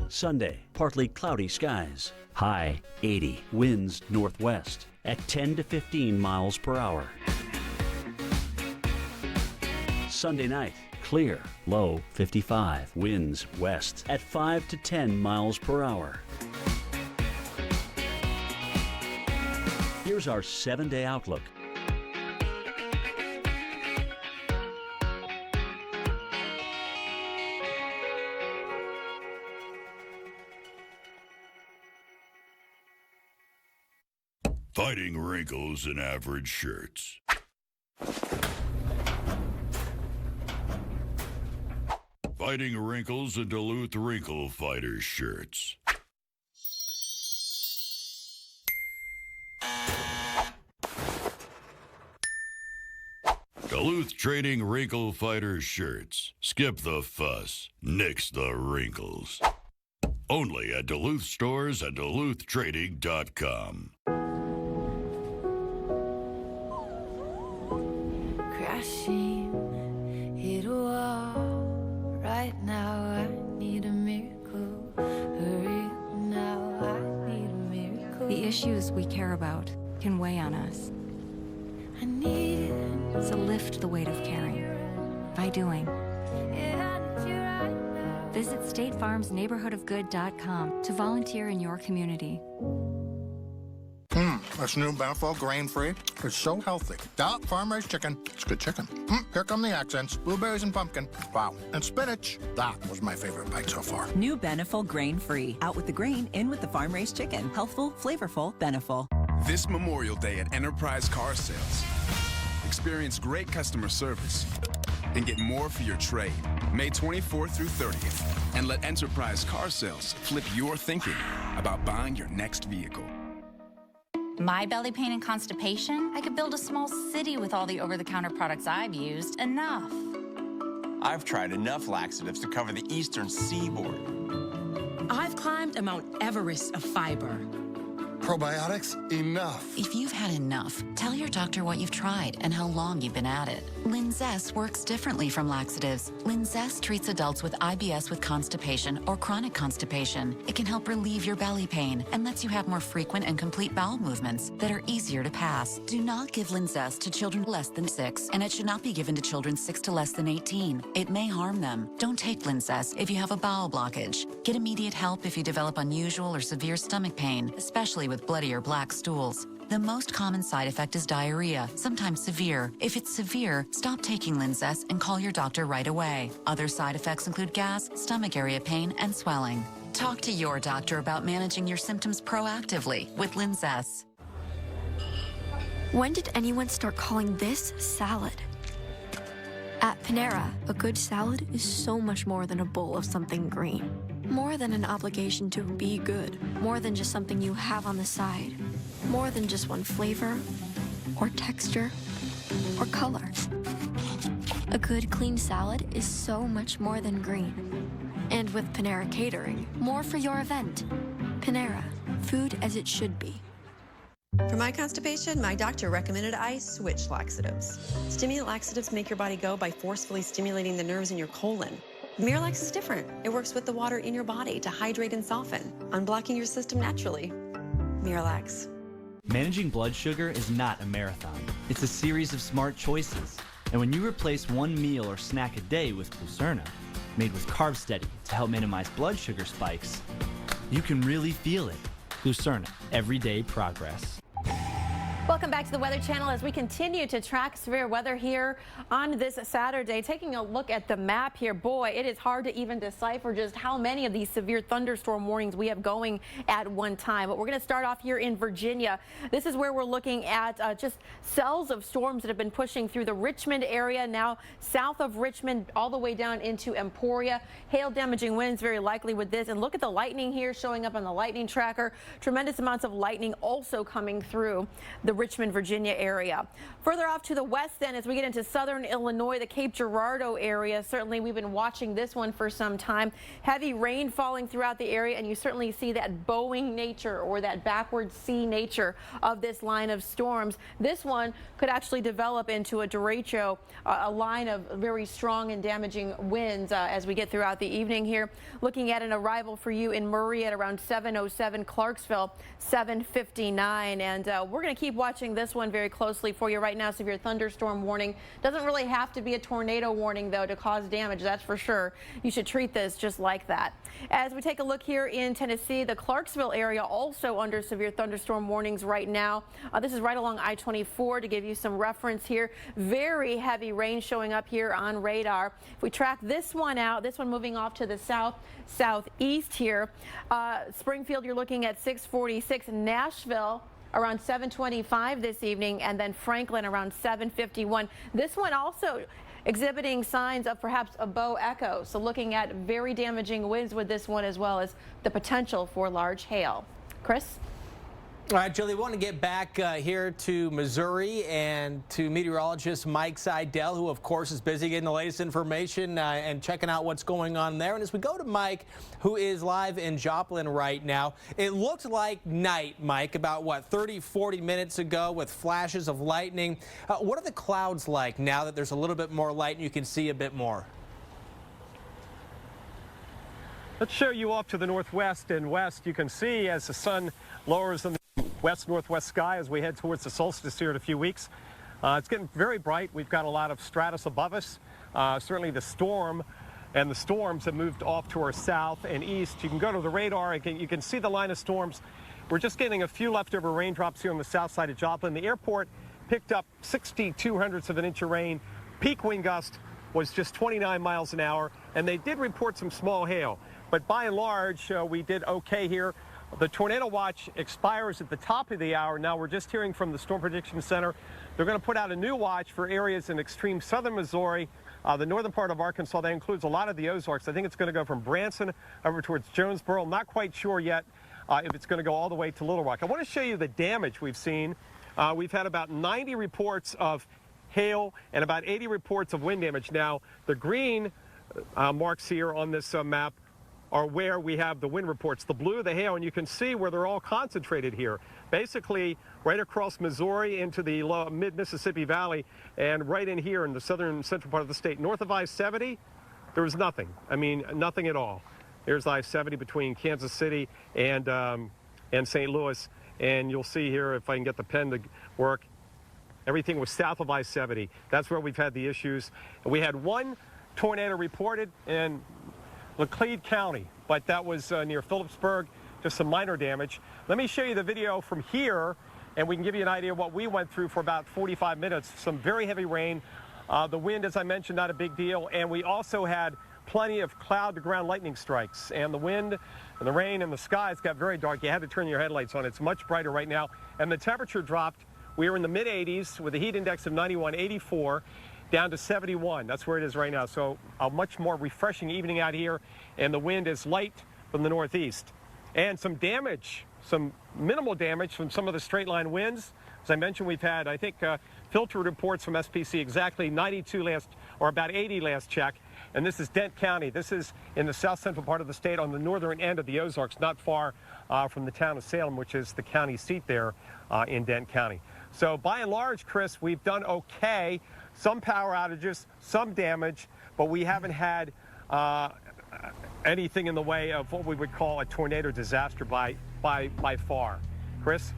Sunday, partly cloudy skies, high 80. Winds northwest at 10 to 15 miles per hour. Sunday night, clear, low 55. Winds west at 5 to 10 miles per hour. Here's our 7-day outlook. Fighting wrinkles in average shirts. Fighting wrinkles in Duluth Wrinkle Fighter shirts. Duluth Trading Wrinkle Fighter shirts. Skip the fuss, nix the wrinkles. Only at Duluth stores and DuluthTrading.com. Crashing, hit a wall. Right now I need a miracle. Hurry now, I need a miracle. The issues we care about can weigh on us. I need it. So lift the weight of caring by doing. Visit StateFarmsNeighborhoodofGood.com to volunteer in your community. This new Beneful grain-free is so healthy. Farm-raised chicken. It's good chicken. Here come the accents. Blueberries and pumpkin. Wow. And spinach. That was my favorite bite so far. New Beneful grain-free. Out with the grain, in with the farm-raised chicken. Healthful, flavorful, Beneful. This Memorial Day at Enterprise Car Sales. Experience great customer service and get more for your trade. May 24th through 30th. And let Enterprise Car Sales flip your thinking about buying your next vehicle. My belly pain and constipation? I could build a small city with all the over-the-counter products I've used. Enough. I've tried enough laxatives to cover the eastern seaboard. I've climbed a Mount Everest of fiber. Probiotics? Enough. If you've had enough, tell your doctor what you've tried and how long you've been at it. Linzess works differently from laxatives. Linzess treats adults with IBS with constipation or chronic constipation. It can help relieve your belly pain and lets you have more frequent and complete bowel movements that are easier to pass. Do not give Linzess to children less than 6, and it should not be given to children 6 to less than 18. It may harm them. Don't take Linzess if you have a bowel blockage. Get immediate help if you develop unusual or severe stomach pain, especially with bloody or black stools. The most common side effect is diarrhea, sometimes severe. If it's severe, stop taking Linzess and call your doctor right away. Other side effects include gas, stomach area pain, and swelling. Talk to your doctor about managing your symptoms proactively with Linzess. When did anyone start calling this salad? At Panera, a good salad is so much more than a bowl of something green. More than an obligation to be good. More than just something you have on the side. More than just one flavor, or texture, or color. A good, clean salad is so much more than green. And with Panera Catering, more for your event. Panera, food as it should be. For my constipation, my doctor recommended I switch laxatives. Stimulant laxatives make your body go by forcefully stimulating the nerves in your colon. Miralax is different. It works with the water in your body to hydrate and soften, unblocking your system naturally. Miralax. Managing blood sugar is not a marathon. It's a series of smart choices. And when you replace one meal or snack a day with Glucerna, made with Carb Steady to help minimize blood sugar spikes, you can really feel it. Glucerna, everyday progress. Welcome back to the Weather Channel as we continue to track severe weather here on this Saturday. Taking a look at the map here, boy, it is hard to even decipher just how many of these severe thunderstorm warnings we have going at one time. But we're going to start off here in Virginia. This is where we're looking at just cells of storms that have been pushing through the Richmond area, now south of Richmond, all the way down into Emporia. Hail damaging winds very likely with this. And look at the lightning here showing up on the lightning tracker. Tremendous amounts of lightning also coming through the Richmond, Virginia area. Further off to the west then, as we get into southern Illinois, the Cape Girardeau area, certainly we've been watching this one for some time. Heavy rain falling throughout the area, and you certainly see that bowing nature or that backward sea nature of this line of storms. This one could actually develop into a derecho, a line of very strong and damaging winds as we get throughout the evening here. Looking at an arrival for you in Murray at around 7:07, Clarksville 7:59, and we're going to keep watching this one very closely for you right now. Severe thunderstorm warning. Doesn't really have to be a tornado warning though to cause damage, that's for sure. You should treat this just like that. As we take a look here in Tennessee, the Clarksville area also under severe thunderstorm warnings right now. This is right along I-24 to give you some reference here. Very heavy rain showing up here on radar. If we track this one out, this one moving off to the southeast here. Springfield, you're looking at 646. Nashville, around 7:25 this evening, and then Franklin around 7:51. This one also exhibiting signs of perhaps a bow echo. So looking at very damaging winds with this one, as well as the potential for large hail. Chris? All right, Julie, we want to get back here to Missouri and to meteorologist Mike Seidel, who, of course, is busy getting the latest information and checking out what's going on there. And as we go to Mike, who is live in Joplin right now, it looked like night, Mike, about, 30, 40 minutes ago with flashes of lightning. What are the clouds like now that there's a little bit more light and you can see a bit more? Let's show you off to the northwest and west. You can see as the sun lowers in the west-northwest sky as we head towards the solstice here in a few weeks. It's getting very bright. We've got a lot of stratus above us. Certainly the storm and the storms have moved off to our south and east. You can go to the radar. You can see the line of storms. We're just getting a few leftover raindrops here on the south side of Joplin. The airport picked up 62/100ths of an inch of rain. Peak wind gust was just 29 miles an hour, and they did report some small hail. But by and large, we did okay here. The tornado watch expires at the top of the hour. Now we're just hearing from the Storm Prediction Center. They're going to put out a new watch for areas in extreme southern Missouri, the northern part of Arkansas. That includes a lot of the Ozarks. I think it's going to go from Branson over towards Jonesboro. I'm not quite sure yet if it's going to go all the way to Little Rock. I want to show you the damage we've seen. We've had about 90 reports of hail and about 80 reports of wind damage. Now, the green marks here on this map are where we have the wind reports. The blue, the hail, and you can see where they're all concentrated here. Basically, right across Missouri into the mid-Mississippi Valley, and right in here in the southern central part of the state. North of I-70, there was nothing. I mean, nothing at all. There's I-70 between Kansas City and St. Louis, and you'll see here, if I can get the pen to work, everything was south of I-70. That's where we've had the issues. We had one tornado reported in Laclede County, but that was near Phillipsburg, just some minor damage. Let me show you the video from here, and we can give you an idea of what we went through for about 45 minutes. Some very heavy rain. The wind, as I mentioned, not a big deal, and we also had plenty of cloud-to-ground lightning strikes, and the wind and the rain and the skies got very dark. You had to turn your headlights on. It's much brighter right now, and the temperature dropped. We were in the mid-80s with a heat index of 91, 84. Down to 71. That's where it is right now. So a much more refreshing evening out here, and the wind is light from the northeast. And some damage, some minimal damage from some of the straight line winds. As I mentioned, we've had, I think, filter reports from SPC exactly 92 last, or about 80 last check. And this is Dent County. This is in the south central part of the state on the northern end of the Ozarks, not far from the town of Salem, which is the county seat there in Dent County. So by and large, Chris, we've done okay. Some power outages, some damage, but we haven't had anything in the way of what we would call a tornado disaster by far. Chris?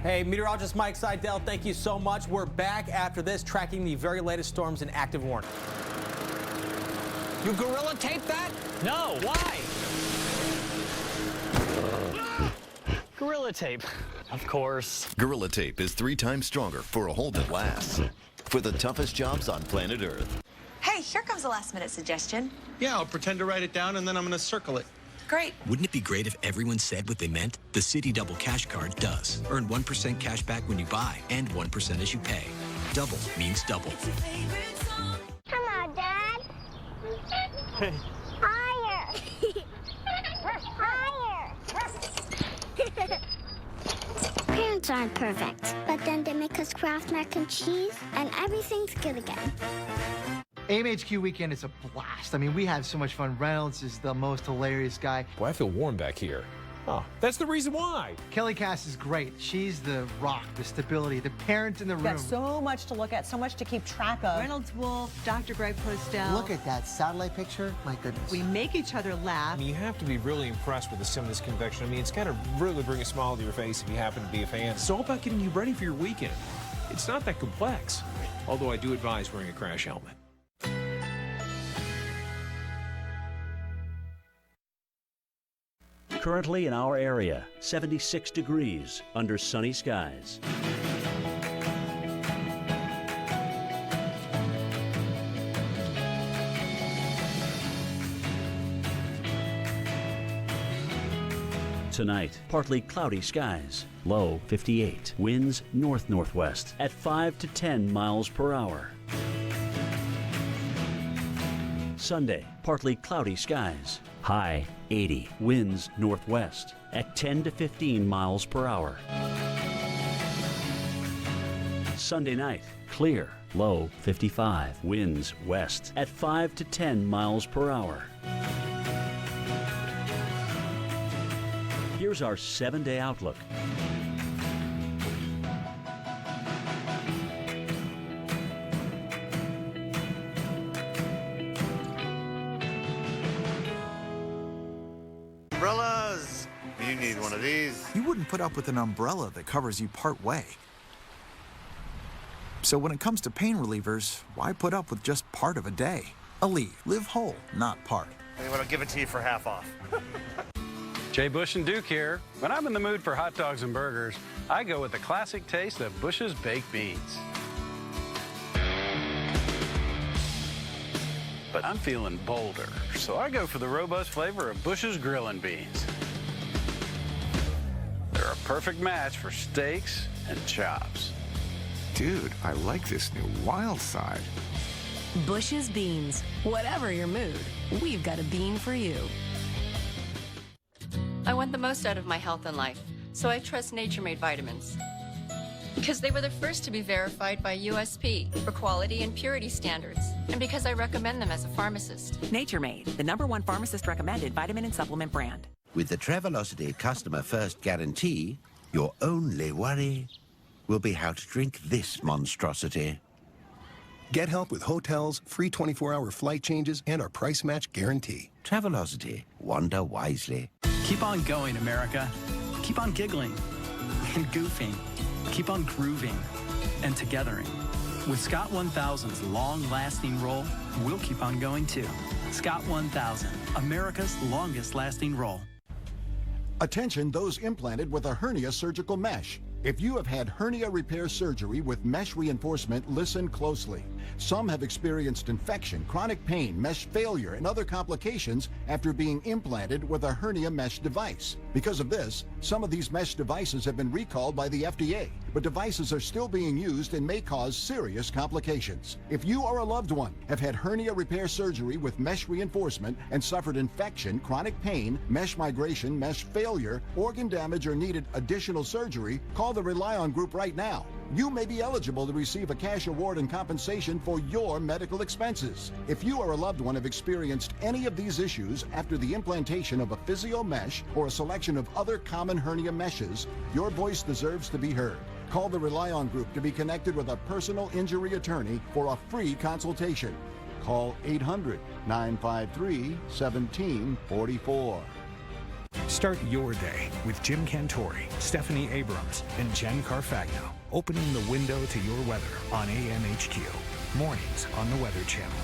Hey, meteorologist Mike Seidel, thank you so much. We're back after this, tracking the very latest storms and active warning. You gorilla tape that? No, why? Gorilla tape, of course. Gorilla Tape is 3 times stronger for a hold that lasts. For the toughest jobs on planet Earth. Hey, here comes a last-minute suggestion. Yeah, I'll pretend to write it down, and then I'm going to circle it. Great. Wouldn't it be great if everyone said what they meant? The Citi Double Cash Card does. Earn 1% cash back when you buy and 1% as you pay. Double means double. Come on, Dad. Hey. Higher. Higher. Parents aren't perfect, but then they make us Kraft mac and cheese, and everything's good again. AMHQ weekend is a blast. I mean, we have so much fun. Reynolds is the most hilarious guy. Boy, I feel warm back here. Oh, that's the reason why. Kelly Cass is great. She's the rock, the stability, the parent in the room. Got so much to look at, so much to keep track of. Reynolds Wolf, Dr. Greg Postel. Look at that satellite picture. My goodness. We make each other laugh. I mean, you have to be really impressed with the Simmons convection. I mean, it's got to really bring a smile to your face if you happen to be a fan. It's all about getting you ready for your weekend. It's not that complex, although I do advise wearing a crash helmet. Currently in our area, 76 degrees under sunny skies. Tonight, partly cloudy skies, low 58. Winds north-northwest at 5 to 10 miles per hour. Sunday, partly cloudy skies, high 80. Winds northwest at 10 to 15 miles per hour. Sunday night, clear, low 55. Winds west at 5 to 10 miles per hour. Here's our 7-day outlook. Umbrellas! You need one of these. You wouldn't put up with an umbrella that covers you part way. So when it comes to pain relievers, why put up with just part of a day? Aleve, live whole, not part. I want to give it to you for half off. Jay Bush and Duke here. When I'm in the mood for hot dogs and burgers, I go with the classic taste of Bush's baked beans. But I'm feeling bolder, so I go for the robust flavor of Bush's grillin' beans. They're a perfect match for steaks and chops. Dude, I like this new wild side. Bush's Beans. Whatever your mood, we've got a bean for you. I want the most out of my health and life, so I trust Nature-Made vitamins. Because they were the first to be verified by USP for quality and purity standards, and because I recommend them as a pharmacist. Nature-Made, the #1 pharmacist-recommended vitamin and supplement brand. With the Travelocity Customer First Guarantee, your only worry will be how to drink this monstrosity. Get help with hotels, free 24-hour flight changes, and our price match guarantee. Travelocity. Wander wisely. Keep on going, America. Keep on giggling and goofing. Keep on grooving and togethering. With Scott 1000's long-lasting roll, we'll keep on going too. Scott 1000, America's longest-lasting roll. Attention those implanted with a hernia surgical mesh. If you have had hernia repair surgery with mesh reinforcement, listen closely. Some have experienced infection, chronic pain, mesh failure, and other complications after being implanted with a hernia mesh device. Because of this, some of these mesh devices have been recalled by the FDA, but devices are still being used and may cause serious complications. If you or a loved one have had hernia repair surgery with mesh reinforcement and suffered infection, chronic pain, mesh migration, mesh failure, organ damage, or needed additional surgery, call the Rely On Group right now. You may be eligible to receive a cash award and compensation for your medical expenses. If you or a loved one have experienced any of these issues after the implantation of a physio mesh or a selection of other common hernia meshes, your voice deserves to be heard. Call the Rely On Group to be connected with a personal injury attorney for a free consultation. Call 800-953-1744. Start your day with Jim Cantori, Stephanie Abrams, and Jen Carfagno, opening the window to your weather on AMHQ. Mornings on the Weather Channel.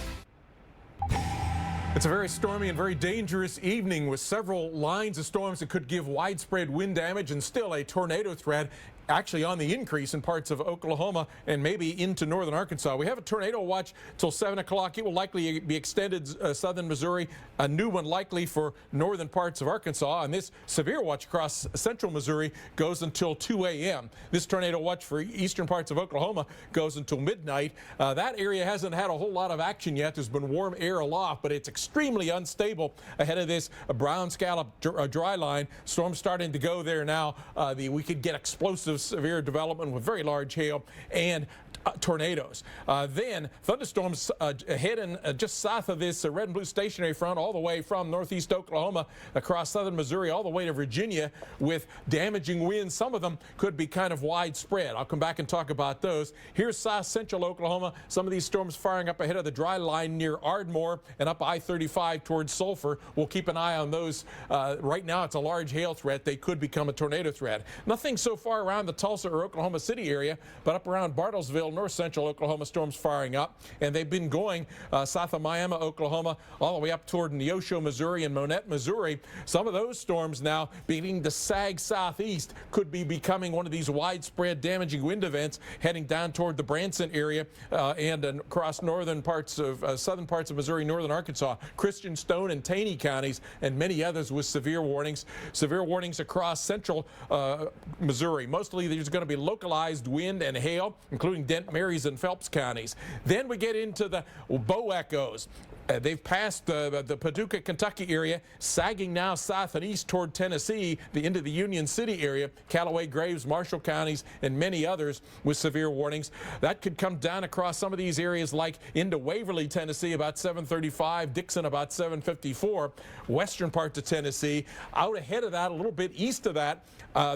It's a very stormy and very dangerous evening with several lines of storms that could give widespread wind damage and still a tornado threat actually on the increase in parts of Oklahoma and maybe into northern Arkansas. We have a tornado watch till 7 o'clock. It will likely be extended southern Missouri, a new one likely for northern parts of Arkansas, and this severe watch across central Missouri goes until 2 a.m. This tornado watch for eastern parts of Oklahoma goes until midnight. That area hasn't had a whole lot of action yet. There's been warm air aloft, but it's extremely unstable ahead of this brown scallop dry line. Storms starting to go there now. We could get explosive severe development with very large hail and tornadoes. Then thunderstorms heading just south of this red and blue stationary front all the way from northeast Oklahoma across southern Missouri all the way to Virginia with damaging winds. Some of them could be kind of widespread. I'll come back and talk about those. Here's south central Oklahoma. Some of these storms firing up ahead of the dry line near Ardmore and up I-35 towards Sulphur. We'll keep an eye on those. Right now it's a large hail threat. They could become a tornado threat. Nothing so far around the Tulsa or Oklahoma City area, but up around Bartlesville north central Oklahoma storms firing up, and they've been going south of Miami, Oklahoma, all the way up toward Neosho, Missouri, and Monette, Missouri. Some of those storms now beginning to sag southeast, could be becoming one of these widespread damaging wind events heading down toward the Branson area and across southern parts of Missouri, northern Arkansas, Christian, Stone, and Taney counties, and many others with severe warnings. Severe warnings across central Missouri. Mostly there's going to be localized wind and hail, including Dent, Marys, and Phelps counties. Then we get into the bow echoes. They've passed the Paducah, Kentucky area, sagging now south and east toward Tennessee, into the Union City area, Callaway, Graves, Marshall counties, and many others with severe warnings. That could come down across some of these areas like into Waverly, Tennessee, about 7:35, Dixon about 7:54, western parts of Tennessee. Out ahead of that, a little bit east of that,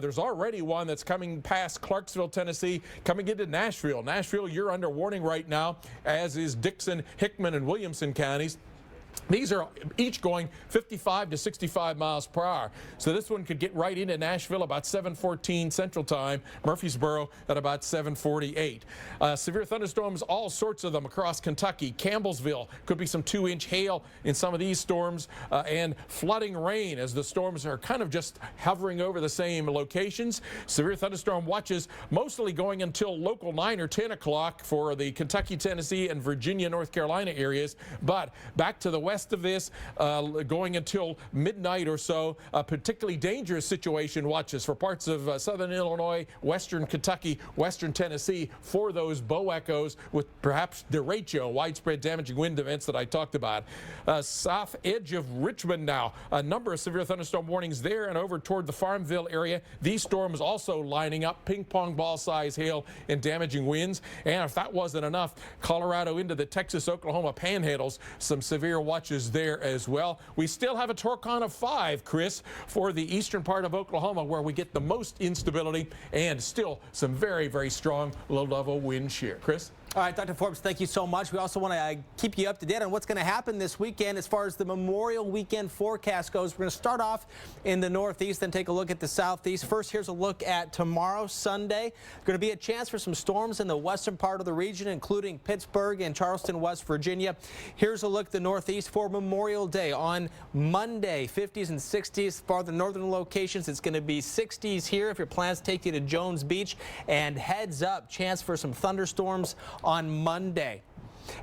there's already one that's coming past Clarksville, Tennessee, coming into Nashville. Nashville, you're under warning right now, as is Dixon, Hickman, and Williamson counties. These are each going 55 to 65 miles per hour. So this one could get right into Nashville about 7:14 Central Time, Murfreesboro at about 7:48. Severe thunderstorms, all sorts of them across Kentucky. Campbellsville, could be some 2-inch hail in some of these storms, and flooding rain as the storms are kind of just hovering over the same locations. Severe thunderstorm watches mostly going until local 9 or 10 o'clock for the Kentucky, Tennessee, and Virginia, North Carolina areas. But back to the west of this, going until midnight or so, a particularly dangerous situation watches for parts of southern Illinois, western Kentucky, western Tennessee for those bow echoes with perhaps derecho, widespread damaging wind events that I talked about. South edge of Richmond now, a number of severe thunderstorm warnings there and over toward the Farmville area. These storms also lining up, ping pong ball size hail and damaging winds. And if that wasn't enough, Colorado into the Texas, Oklahoma panhandles, some severe watches there as well. We still have a Torcon of 5, Chris, for the eastern part of Oklahoma, where we get the most instability and still some very, very strong low-level wind shear. Chris? All right, Dr. Forbes, thank you so much. We also want to keep you up to date on what's going to happen this weekend as far as the Memorial Weekend forecast goes. We're going to start off in the northeast, then take a look at the southeast. First, here's a look at tomorrow, Sunday. Going to be a chance for some storms in the western part of the region, including Pittsburgh and Charleston, West Virginia. Here's a look at the northeast for Memorial Day. On Monday, 50s and 60s. For the northern locations, it's going to be 60s here if your plans take you to Jones Beach. And heads up, chance for some thunderstorms on Monday.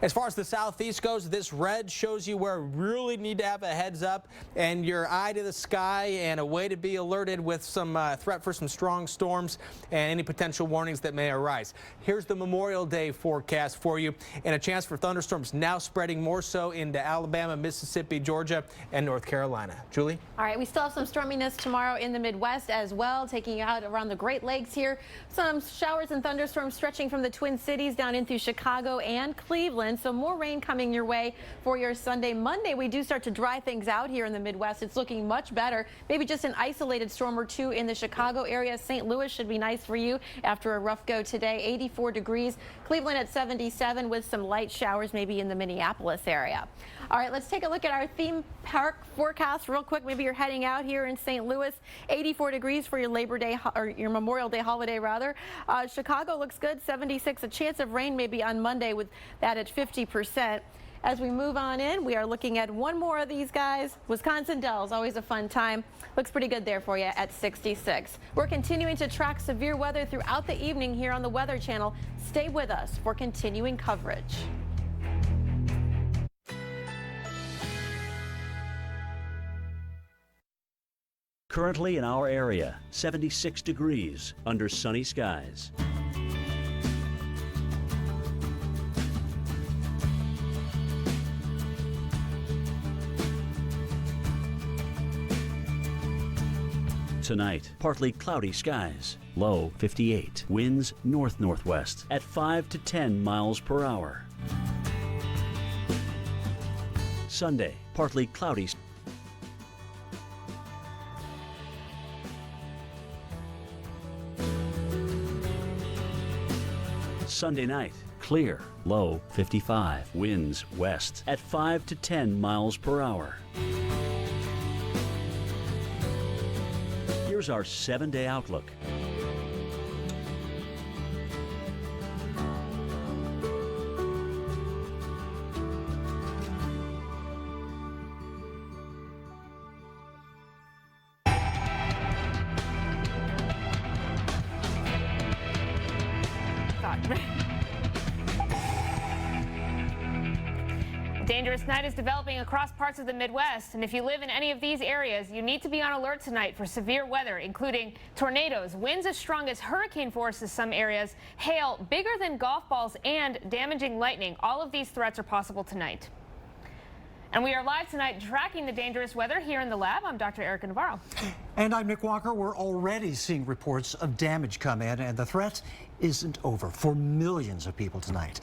As far as the southeast goes, this red shows you where we really need to have a heads up and your eye to the sky and a way to be alerted with some threat for some strong storms and any potential warnings that may arise. Here's the Memorial Day forecast for you, and a chance for thunderstorms now spreading more so into Alabama, Mississippi, Georgia, and North Carolina. Julie? All right, we still have some storminess tomorrow in the Midwest as well, taking you out around the Great Lakes here. Some showers and thunderstorms stretching from the Twin Cities down in through Chicago and Cleveland. So more rain coming your way for your Sunday. Monday, we do start to dry things out here in the Midwest. It's looking much better. Maybe just an isolated storm or two in the Chicago area. St. Louis should be nice for you after a rough go today. 84 degrees. Cleveland at 77 with some light showers maybe in the Minneapolis area. All right, let's take a look at our theme park forecast real quick. Maybe you're heading out here in St. Louis. 84 degrees for your Labor Day or your Memorial Day holiday rather. Chicago looks good. 76. A chance of rain maybe on Monday with that at 50%. As we move on in, we are looking at one more of these guys. Wisconsin Dells, always a fun time. Looks pretty good there for you at 66. We're continuing to track severe weather throughout the evening here on the Weather Channel. Stay with us for continuing coverage. Currently in our area, 76 degrees under sunny skies. Tonight, partly cloudy skies, low 58. Winds north-northwest at 5 to 10 miles per hour. Sunday, partly cloudy. Sunday night, clear, low 55. Winds west at 5 to 10 miles per hour. Here's our 7-day outlook. dangerous night is developing across parts of the Midwest, and if you live in any of these areas, you need to be on alert tonight for severe weather, including tornadoes, winds as strong as hurricane force in some areas, hail bigger than golf balls, and damaging lightning. All of these threats are possible tonight. And we are live tonight tracking the dangerous weather here in the lab. I'm Dr. Erica Navarro. And I'm Nick Walker. We're already seeing reports of damage come in, and the threat isn't over for millions of people tonight.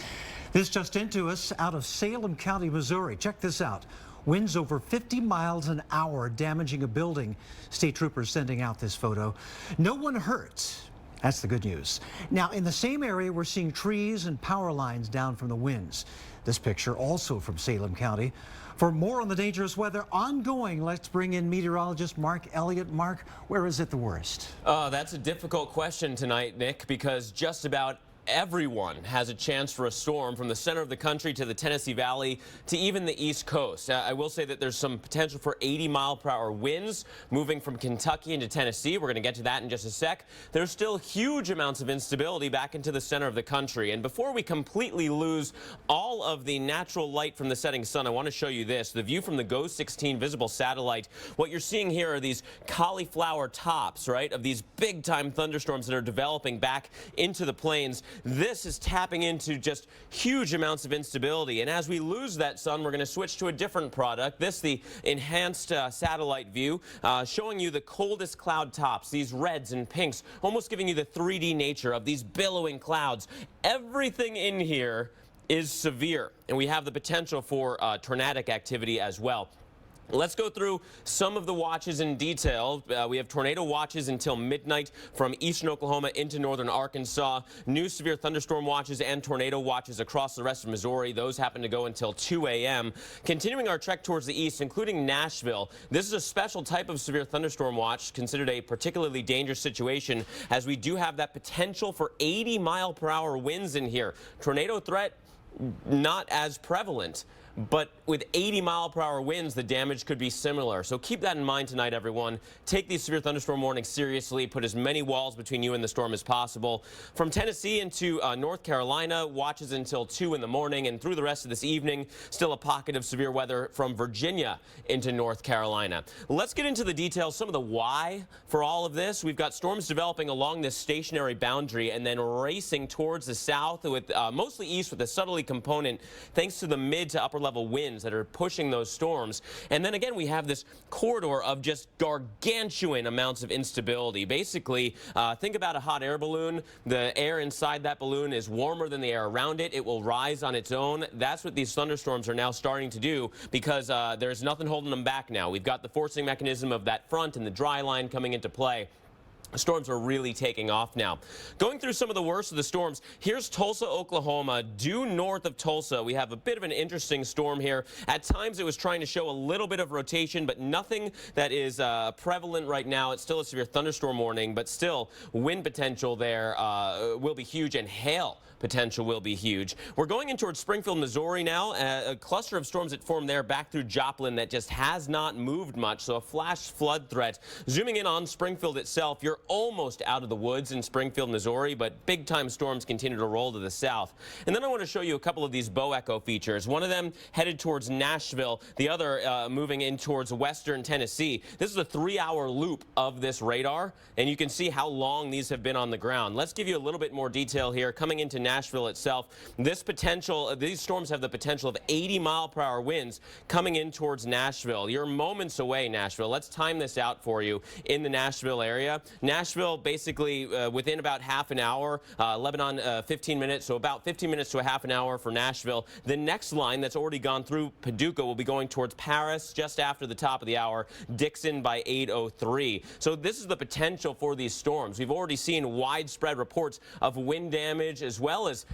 This just into us out of Salem County, Missouri. Check this out. Winds over 50 miles an hour damaging a building. State troopers sending out this photo. No one hurt. That's the good news. Now, in the same area, we're seeing trees and power lines down from the winds. This picture also from Salem County. For more on the dangerous weather ongoing, let's bring in meteorologist Mark Elliott. Mark, where is it the worst? That's a difficult question tonight, Nick, because just about everyone has a chance for a storm, from the center of the country to the Tennessee Valley to even the East Coast. I will say that there's some potential for 80-mile-per-hour winds moving from Kentucky into Tennessee. We're going to get to that in just a sec. There's still huge amounts of instability back into the center of the country. And before we completely lose all of the natural light from the setting sun, I want to show you this, the view from the GO 16 visible satellite. What you're seeing here are these cauliflower tops, right, of these big-time thunderstorms that are developing back into the plains. This is tapping into just huge amounts of instability. And as we lose that sun, we're going to switch to a different product. This, the enhanced satellite view, showing you the coldest cloud tops, these reds and pinks, almost giving you the 3D nature of these billowing clouds. Everything in here is severe, and we have the potential for tornadic activity as well. Let's go through some of the watches in detail. We have tornado watches until midnight from eastern Oklahoma into northern Arkansas. New severe thunderstorm watches and tornado watches across the rest of Missouri. Those happen to go until 2 a.m. Continuing our trek towards the east, including Nashville. This is a special type of severe thunderstorm watch, considered a particularly dangerous situation, as we do have that potential for 80-mile-per-hour winds in here. Tornado threat, not as prevalent. But with 80-mile-per-hour winds, the damage could be similar. So keep that in mind tonight, everyone. Take these severe thunderstorm warnings seriously. Put as many walls between you and the storm as possible. From Tennessee into North Carolina, watches until 2 in the morning. And through the rest of this evening, still a pocket of severe weather from Virginia into North Carolina. Let's get into the details, some of the why for all of this. We've got storms developing along this stationary boundary and then racing towards the south, with mostly east with a southerly component, thanks to the mid to upper level winds that are pushing those storms. And then again, we have this corridor of just gargantuan amounts of instability. Basically, think about a hot air balloon. The air inside that balloon is warmer than the air around it. It will rise on its own. That's what these thunderstorms are now starting to do, because there's nothing holding them back now. We've got the forcing mechanism of that front and the dry line coming into play. Storms are really taking off now. Going through some of the worst of the storms, here's Tulsa, Oklahoma. Due north of Tulsa, we have a bit of an interesting storm here. At times, it was trying to show a little bit of rotation, but nothing that is prevalent right now. It's still a severe thunderstorm warning, but still, wind potential there will be huge, and hail potential will be huge. We're going in towards Springfield, Missouri now. A cluster of storms that formed there back through Joplin that just has not moved much, so a flash flood threat. Zooming in on Springfield itself, you're almost out of the woods in Springfield, Missouri, but big-time storms continue to roll to the south. And then I want to show you a couple of these bow echo features. One of them headed towards Nashville, the other moving in towards western Tennessee. This is a 3-hour loop of this radar, and you can see how long these have been on the ground. Let's give you a little bit more detail here. Coming into Nashville itself, these storms have the potential of 80-mile-per-hour winds coming in towards Nashville. You're moments away, Nashville. Let's time this out for you in the Nashville area. Nashville, basically within about half an hour. Lebanon, 15 minutes, so about 15 minutes to a half an hour for Nashville. The next line that's already gone through Paducah will be going towards Paris just after the top of the hour. Dixon by 8:03. So this is the potential for these storms. We've already seen widespread reports of wind damage, as well as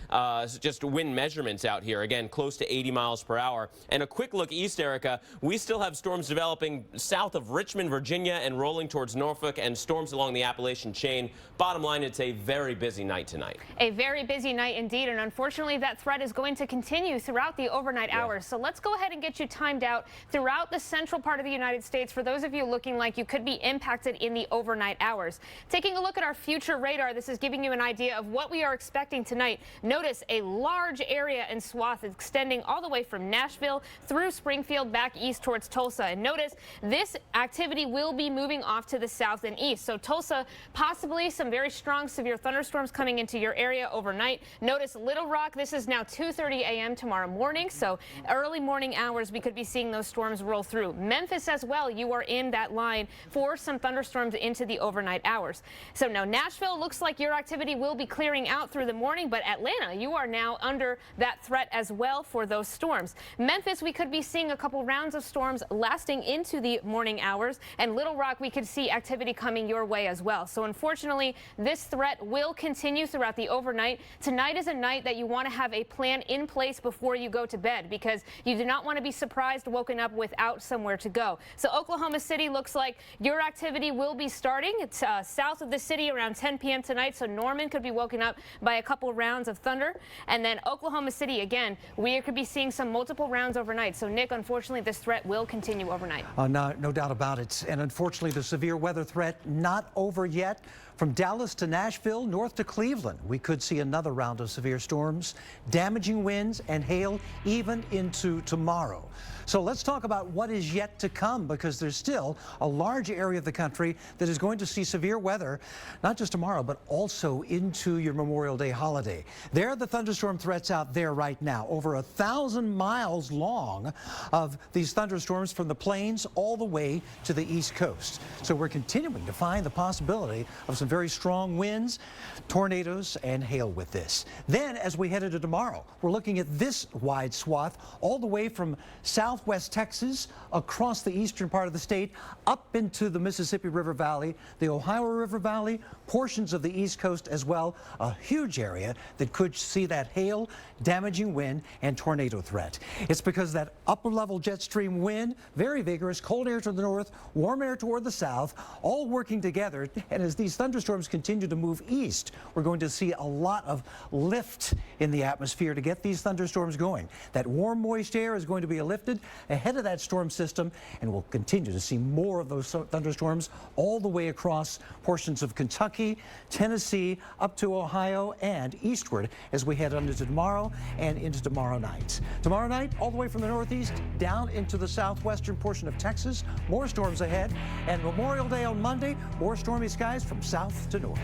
just wind measurements out here. Again, close to 80 miles per hour. And a quick look east, Erica, we still have storms developing south of Richmond, Virginia, and rolling towards Norfolk, and storms along the Appalachian chain. Bottom line, it's a very busy night tonight. A very busy night indeed, and unfortunately that threat is going to continue throughout the overnight hours. So let's go ahead and get you timed out throughout the central part of the United States for those of you looking like you could be impacted in the overnight hours. Taking a look at our future radar, this is giving you an idea of what we are expecting tonight. Notice a large area and swath extending all the way from Nashville through Springfield back east towards Tulsa. And notice this activity will be moving off to the south and east. So Tulsa, possibly some very strong severe thunderstorms coming into your area overnight. Notice Little Rock, this is now 2:30 a.m. tomorrow morning. So early morning hours, we could be seeing those storms roll through. Memphis as well, you are in that line for some thunderstorms into the overnight hours. So now Nashville looks like your activity will be clearing out through the morning, but Atlanta, you are now under that threat as well for those storms. Memphis, we could be seeing a couple rounds of storms lasting into the morning hours, and Little Rock, we could see activity coming your way as well. So unfortunately, this threat will continue throughout the overnight. Tonight is a night that you want to have a plan in place before you go to bed, because you do not want to be surprised woken up without somewhere to go. So Oklahoma City looks like your activity will be starting. It's south of the city around 10 p.m. tonight, so Norman could be woken up by a couple rounds of thunder. And then Oklahoma City, again, we could be seeing some multiple rounds overnight. So Nick, unfortunately, this threat will continue overnight. No doubt about it. And unfortunately, the severe weather threat not over yet. From Dallas to Nashville, north to Cleveland, we could see another round of severe storms, damaging winds and hail even into tomorrow. So let's talk about what is yet to come, because there's still a large area of the country that is going to see severe weather, not just tomorrow, but also into your Memorial Day holiday. There are the thunderstorm threats out there right now, over 1,000 miles long of these thunderstorms from the plains all the way to the East Coast. So we're continuing to find the possibility of some very strong winds, tornadoes, and hail with this. Then, as we head into tomorrow, we're looking at this wide swath all the way from southwest Texas across the eastern part of the state up into the Mississippi River Valley, the Ohio River Valley, portions of the East Coast as well. A huge area that could see that hail, damaging wind, and tornado threat. It's because that upper level jet stream wind, very vigorous, cold air to the north, warm air toward the south, all working together. And as these thunderstorms continue to move east, we're going to see a lot of lift in the atmosphere to get these thunderstorms going. That warm, moist air is going to be lifted ahead of that storm system, and we'll continue to see more of those thunderstorms all the way across portions of Kentucky, Tennessee, up to Ohio, and eastward as we head into tomorrow and into tomorrow night. Tomorrow night, all the way from the northeast down into the southwestern portion of Texas, more storms ahead, and Memorial Day on Monday, more stormy skies from south to north.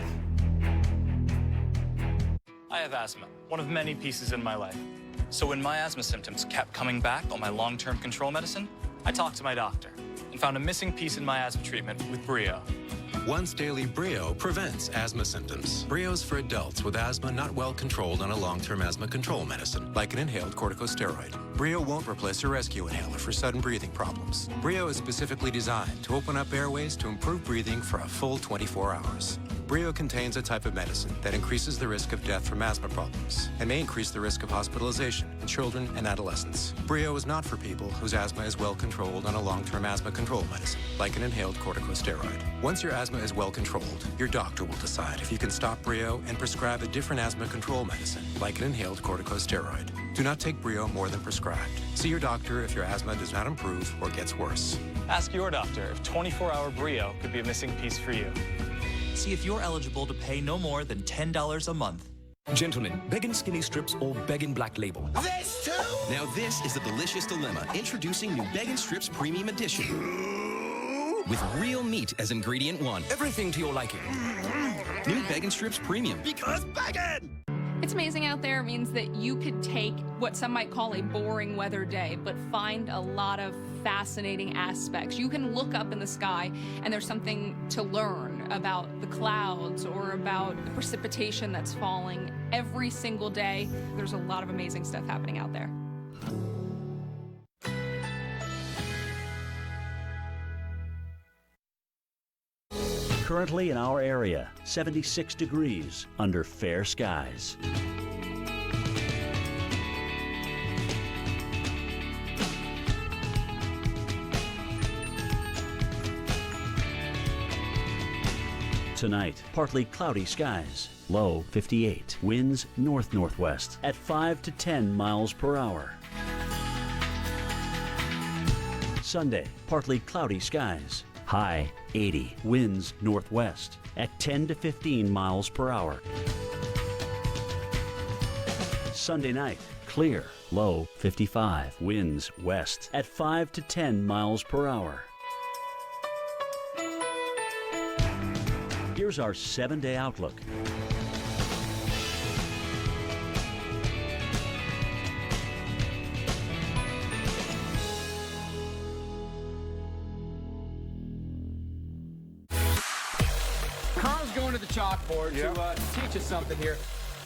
I have asthma, one of many pieces in my life. So when my asthma symptoms kept coming back on my long-term control medicine, I talked to my doctor and found a missing piece in my asthma treatment with Brio. Once daily Brio prevents asthma symptoms. Brio's for adults with asthma not well controlled on a long-term asthma control medicine, like an inhaled corticosteroid. Brio won't replace your rescue inhaler for sudden breathing problems. Brio is specifically designed to open up airways to improve breathing for a full 24 hours. Brio contains a type of medicine that increases the risk of death from asthma problems and may increase the risk of hospitalization in children and adolescents. Brio is not for people whose asthma is well controlled on a long-term asthma control medicine, like an inhaled corticosteroid. Once your asthma is well controlled, your doctor will decide if you can stop Brio and prescribe a different asthma control medicine, like an inhaled corticosteroid. Do not take Brio more than prescribed. See your doctor if your asthma does not improve or gets worse. Ask your doctor if 24-hour Brio could be a missing piece for you. See if you're eligible to pay no more than $10 a month. Gentlemen, Beggin' Skinny Strips or Beggin' Black Label. This too? Now this is the delicious dilemma. Introducing new Beggin' Strips Premium Edition. With real meat as ingredient one. Everything to your liking. New Beggin' Strips Premium. Because Beggin'! It's amazing out there means that you could take what some might call a boring weather day, but find a lot of fascinating aspects. You can look up in the sky and there's something to learn about the clouds or about the precipitation that's falling. Every single day, there's a lot of amazing stuff happening out there. Currently in our area, 76 degrees under fair skies. Tonight, partly cloudy skies, low 58. Winds north-northwest at 5 to 10 miles per hour. Sunday, partly cloudy skies, high 80. Winds northwest at 10 to 15 miles per hour. Sunday night, clear, low 55. Winds west at 5 to 10 miles per hour. Here's our 7-day outlook. Carl's going to the chalkboard to teach us something here,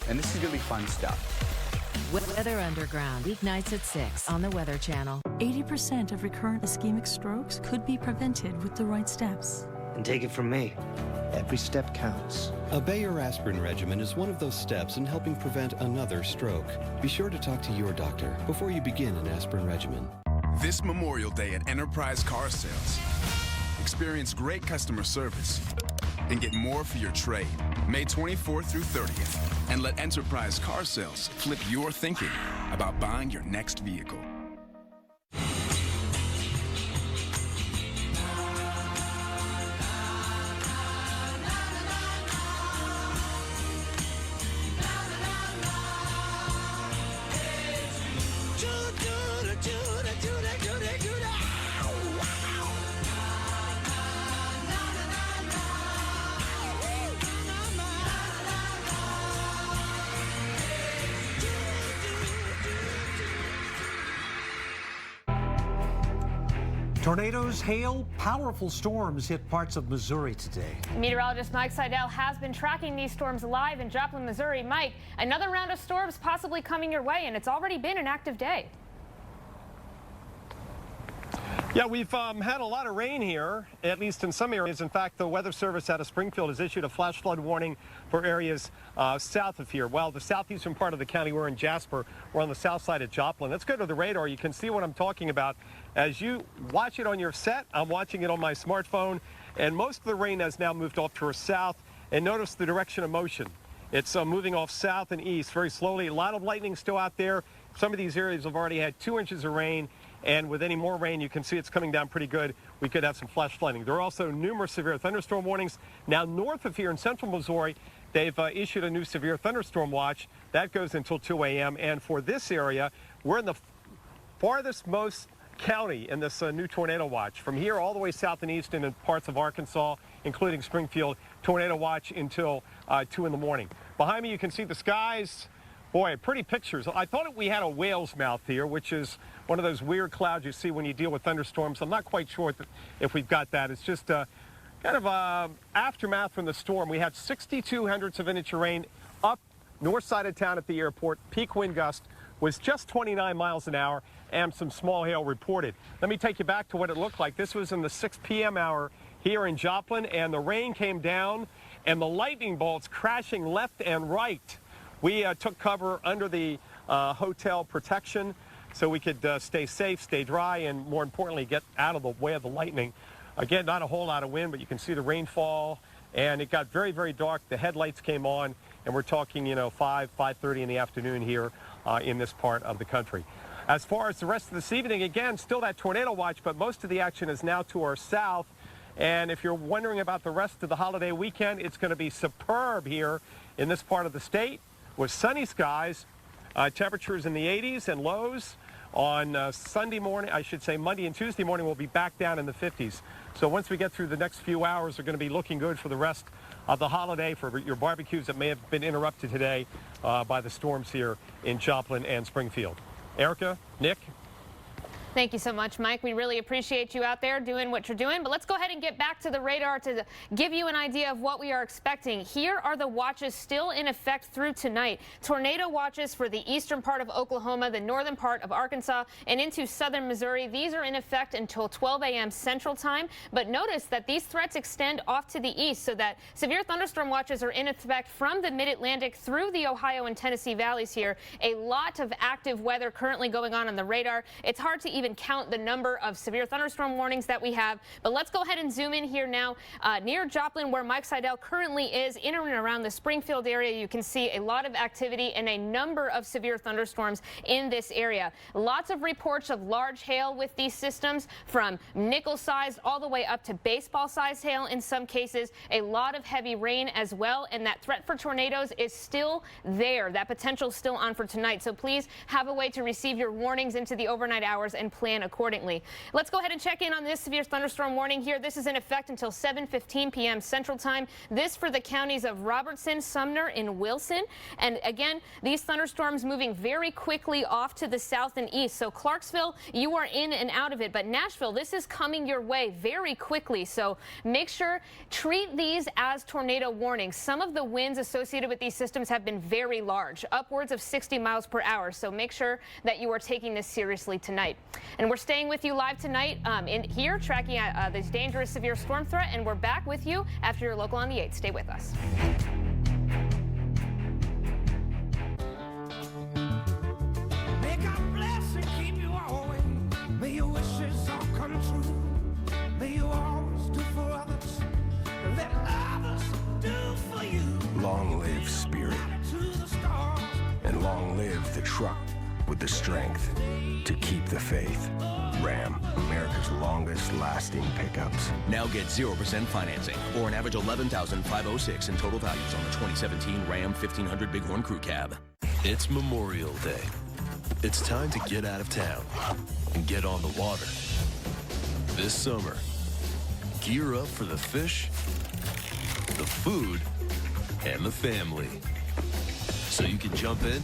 and this is going to be fun stuff. Weather Underground, weeknights at 6 on the Weather Channel. 80% of recurrent ischemic strokes could be prevented with the right steps. And take it from me, every step counts. A Bayer aspirin regimen is one of those steps in helping prevent another stroke. Be sure to talk to your doctor before you begin an aspirin regimen. This Memorial Day at Enterprise Car Sales, experience great customer service and get more for your trade. May 24th through 30th. And let Enterprise Car Sales flip your thinking about buying your next vehicle. Tornadoes, hail, powerful storms hit parts of Missouri today. Meteorologist Mike Seidel has been tracking these storms live in Joplin, Missouri. Mike, another round of storms possibly coming your way, and it's already been an active day. Yeah, we've had a lot of rain here, at least in some areas. In fact, the Weather Service out of Springfield has issued a flash flood warning for areas south of here. Well, the southeastern part of the county, we're in Jasper. We're on the south side of Joplin. Let's go to the radar. You can see what I'm talking about. As you watch it on your set, I'm watching it on my smartphone, and most of the rain has now moved off towards south. And notice the direction of motion. It's moving off south and east very slowly. A lot of lightning still out there. Some of these areas have already had 2 inches of rain. And with any more rain, you can see it's coming down pretty good. We could have some flash flooding. There are also numerous severe thunderstorm warnings. Now, north of here in central Missouri, they've issued a new severe thunderstorm watch. That goes until 2 a.m. And for this area, we're in the farthest most county in this new tornado watch. From here all the way south and east into parts of Arkansas, including Springfield, tornado watch until 2 in the morning. Behind me, you can see the skies. Boy, pretty pictures. I thought we had a whale's mouth here, which is one of those weird clouds you see when you deal with thunderstorms. I'm not quite sure if we've got that. It's just kind of aftermath from the storm. We had 62 hundredths of an inch of rain up north side of town at the airport. Peak wind gust was just 29 miles an hour and some small hail reported. Let me take you back to what it looked like. This was in the 6 p.m. hour here in Joplin, and the rain came down and the lightning bolts crashing left and right. We took cover under the hotel protection so we could stay safe, stay dry, and more importantly, get out of the way of the lightning. Again, not a whole lot of wind, but you can see the rainfall, and it got very, very dark. The headlights came on, and we're talking, 5:30 in the afternoon here in this part of the country. As far as the rest of this evening, again, still that tornado watch, but most of the action is now to our south. And if you're wondering about the rest of the holiday weekend, it's going to be superb here in this part of the state with sunny skies, temperatures in the 80s and lows. On Sunday morning, I should say Monday and Tuesday morning, we'll be back down in the 50s. So once we get through the next few hours, they're going to be looking good for the rest of the holiday, for your barbecues that may have been interrupted today by the storms here in Joplin and Springfield. Erica, Nick. Thank you so much, Mike. We really appreciate you out there doing what you're doing. But let's go ahead and get back to the radar to give you an idea of what we are expecting. Here are the watches still in effect through tonight. Tornado watches for the eastern part of Oklahoma, the northern part of Arkansas, and into southern Missouri. These are in effect until 12 a.m. Central Time. But notice that these threats extend off to the east, so that severe thunderstorm watches are in effect from the mid-Atlantic through the Ohio and Tennessee valleys here. A lot of active weather currently going on the radar. It's hard to even count the number of severe thunderstorm warnings that we have. But let's go ahead and zoom in here now near Joplin, where Mike Seidel currently is, in and around the Springfield area. You can see a lot of activity and a number of severe thunderstorms in this area. Lots of reports of large hail with these systems, from nickel-sized all the way up to baseball-sized hail in some cases. A lot of heavy rain as well, and that threat for tornadoes is still there. That potential is still on for tonight. So please have a way to receive your warnings into the overnight hours and plan accordingly. Let's go ahead and check in on this severe thunderstorm warning here. This is in effect until 7:15 p.m. Central Time. This for the counties of Robertson, Sumner, and Wilson. And again, these thunderstorms moving very quickly off to the south and east. So Clarksville, you are in and out of it. But Nashville, this is coming your way very quickly. So make sure, treat these as tornado warnings. Some of the winds associated with these systems have been very large, upwards of 60 miles per hour. So make sure that you are taking this seriously tonight. And we're staying with you live tonight in here, tracking this dangerous severe storm threat. And we're back with you after your local on the 8th. Stay with us. May God bless and keep you always. May your wishes all come true. May you always do for others. Let others do for you. Long live Spirit. And long live the truck with the strength to keep the faith. Ram, America's longest lasting pickups. Now get 0% financing, or an average $11,506 in total values on the 2017 Ram 1500 Bighorn Crew Cab. It's Memorial Day. It's time to get out of town and get on the water. This summer, gear up for the fish, the food, and the family. So you can jump in,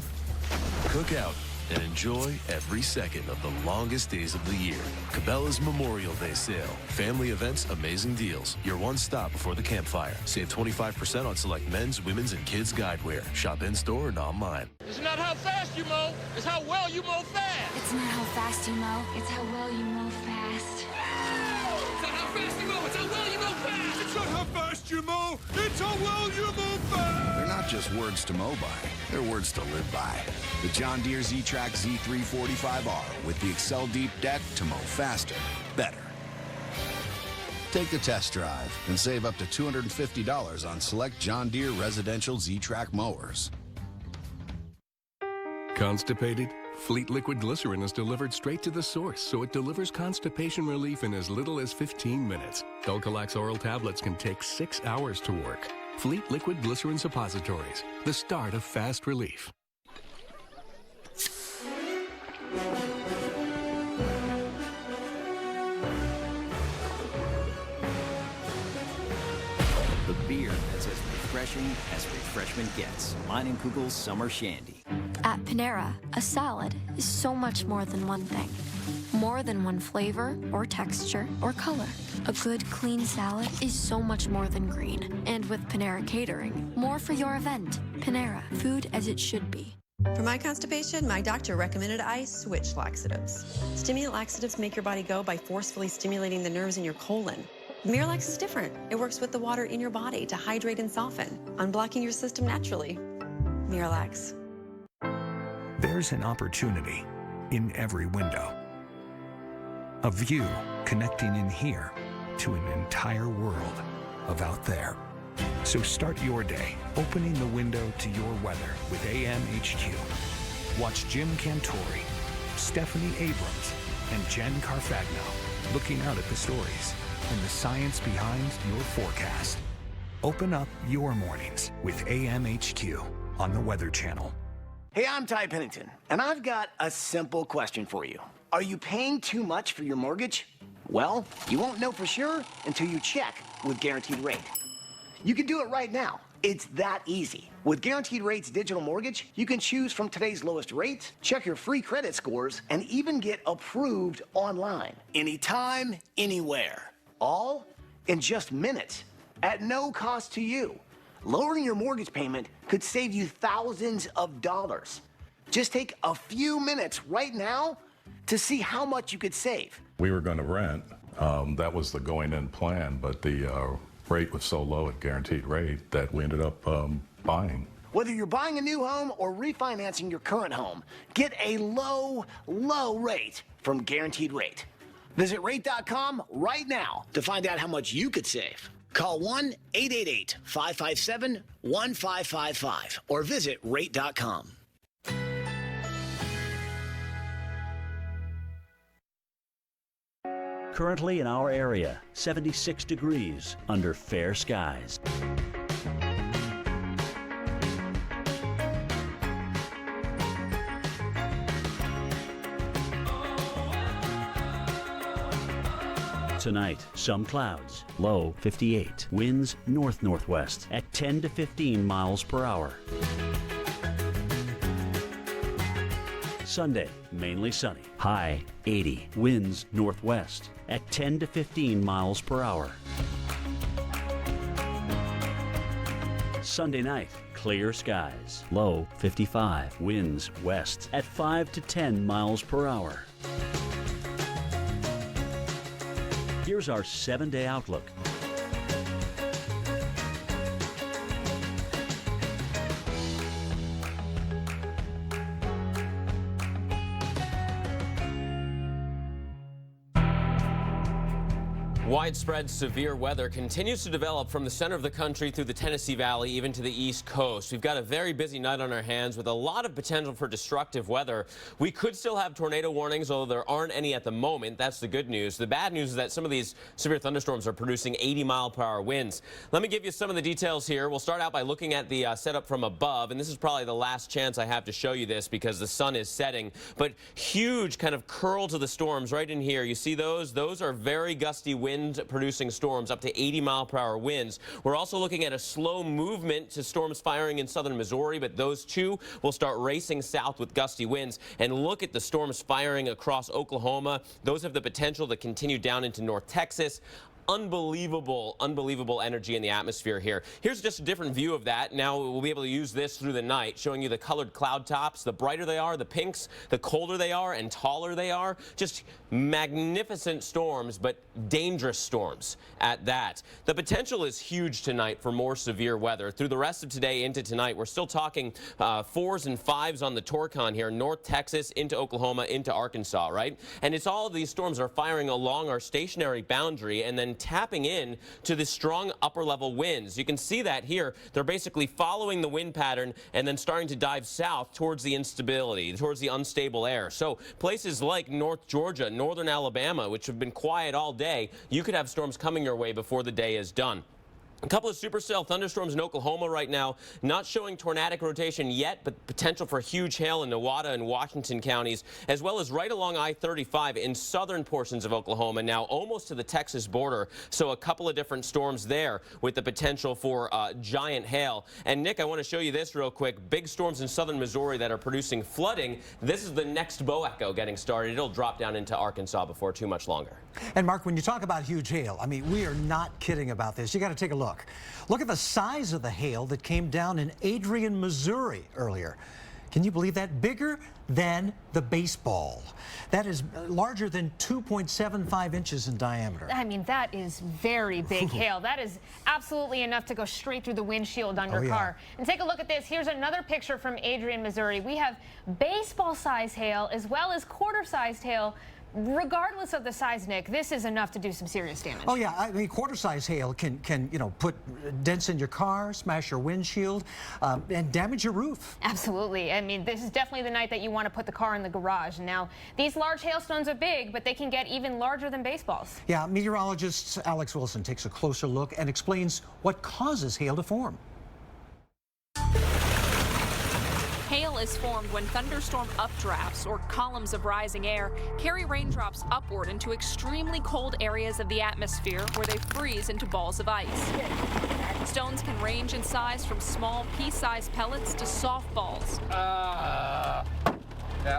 cook out, and enjoy every second of the longest days of the year. Cabela's Memorial Day sale. Family events, amazing deals. Your one stop before the campfire. Save 25% on select men's, women's, and kids' guidewear. Shop in-store and online. It's not how fast you mow, it's how well you mow fast. It's not how fast you mow, it's how well you mow fast. It's not how fast you mow, it's how well you mow fast. It's not how fast you mow, it's how well you mow fast. They're not just words to mow by, they're words to live by. The John Deere Z-Track Z345R with the Excel Deep Deck to mow faster, better. Take the test drive and save up to $250 on select John Deere residential Z-Track mowers. Constipated? Fleet Liquid Glycerin is delivered straight to the source, so it delivers constipation relief in as little as 15 minutes. Dulcolax oral tablets can take 6 hours to work. Fleet Liquid Glycerin Suppositories, the start of fast relief. The beer that's as refreshing as refreshment gets. Meinenkugel's Summer Shandy. At Panera, a salad is so much more than one thing. More than one flavor, or texture, or color. A good, clean salad is so much more than green. And with Panera Catering, more for your event. Panera, food as it should be. For my constipation, my doctor recommended I switch laxatives. Stimulant laxatives make your body go by forcefully stimulating the nerves in your colon. Miralax is different. It works with the water in your body to hydrate and soften, unblocking your system naturally. Miralax. There's an opportunity in every window. A view connecting in here to an entire world of out there. So start your day opening the window to your weather with AMHQ. Watch Jim Cantori, Stephanie Abrams, and Jen Carfagno looking out at the stories and the science behind your forecast. Open up your mornings with AMHQ on the Weather Channel. Hey, I'm Ty Pennington, and I've got a simple question for you. Are you paying too much for your mortgage? Well, you won't know for sure until you check with Guaranteed Rate. You can do it right now. It's that easy. With Guaranteed Rate's digital mortgage, you can choose from today's lowest rates, check your free credit scores, and even get approved online. Anytime, anywhere. All in just minutes, at no cost to you. Lowering your mortgage payment could save you thousands of dollars. Just take a few minutes right now to see how much you could save. We were going to rent. That was the going-in plan, but the rate was so low at Guaranteed Rate that we ended up buying. Whether you're buying a new home or refinancing your current home, get a low, low rate from Guaranteed Rate. Visit rate.com right now to find out how much you could save. Call 1-888-557-1555 or visit rate.com. Currently in our area, 76 degrees under fair skies. Tonight, some clouds, low 58, winds north-northwest at 10 to 15 miles per hour. Sunday, mainly sunny, high 80, winds northwest at 10 to 15 miles per hour. Sunday night, clear skies, low 55, winds west at 5 to 10 miles per hour. Here's our 7-day outlook. Widespread severe weather continues to develop from the center of the country through the Tennessee Valley, even to the East Coast. We've got a very busy night on our hands with a lot of potential for destructive weather. We could still have tornado warnings, although there aren't any at the moment. That's the good news. The bad news is that some of these severe thunderstorms are producing 80-mile-per-hour winds. Let me give you some of the details here. We'll start out by looking at the setup from above, and this is probably the last chance I have to show you this because the sun is setting. But huge kind of curl to the storms right in here. You see those? Those are very gusty winds producing storms, up to 80-mile-per-hour winds. We're also looking at a slow movement to storms firing in southern Missouri, but those too will start racing south with gusty winds. And look at the storms firing across Oklahoma. Those have the potential to continue down into North Texas. Unbelievable energy in the atmosphere here. Here's just a different view of that. Now we'll be able to use this through the night, showing you the colored cloud tops. The brighter they are, the pinks, the colder they are and taller they are. Just magnificent storms, but dangerous storms at that. The potential is huge tonight for more severe weather. Through the rest of today into tonight, we're still talking 4s and 5s on the Torcon here, North Texas into Oklahoma into Arkansas, right? And it's all of these storms are firing along our stationary boundary and then tapping in to the strong upper level winds. You can see that here. They're basically following the wind pattern and then starting to dive south towards the instability, towards the unstable air. So places like North Georgia, northern Alabama, which have been quiet all day, you could have storms coming your way before the day is done. A couple of supercell thunderstorms in Oklahoma right now, not showing tornadic rotation yet, but potential for huge hail in Nevada and Washington counties, as well as right along I-35 in southern portions of Oklahoma, now almost to the Texas border. So a couple of different storms there with the potential for giant hail. And Nick, I want to show you this real quick. Big storms in southern Missouri that are producing flooding. This is the next bow echo getting started. It'll drop down into Arkansas before too much longer. And Mark, when you talk about huge hail, I mean, we are not kidding about this. You got to take a look. Look at the size of the hail that came down in Adrian, Missouri earlier. Can you believe that? Bigger than the baseball. That is larger than 2.75 inches in diameter. I mean, that is very big hail. That is absolutely enough to go straight through the windshield under a car. And take a look at this. Here's another picture from Adrian, Missouri. We have baseball-sized hail as well as quarter-sized hail. Regardless of the size, Nick, this is enough to do some serious damage. Oh, yeah. I mean, quarter-size hail can you know, put dents in your car, smash your windshield, and damage your roof. Absolutely. I mean, this is definitely the night that you want to put the car in the garage. Now, these large hailstones are big, but they can get even larger than baseballs. Yeah, meteorologist Alex Wilson takes a closer look and explains what causes hail to form. Hail is formed when thunderstorm updrafts, or columns of rising air, carry raindrops upward into extremely cold areas of the atmosphere where they freeze into balls of ice. Stones can range in size from small pea-sized pellets to softballs. That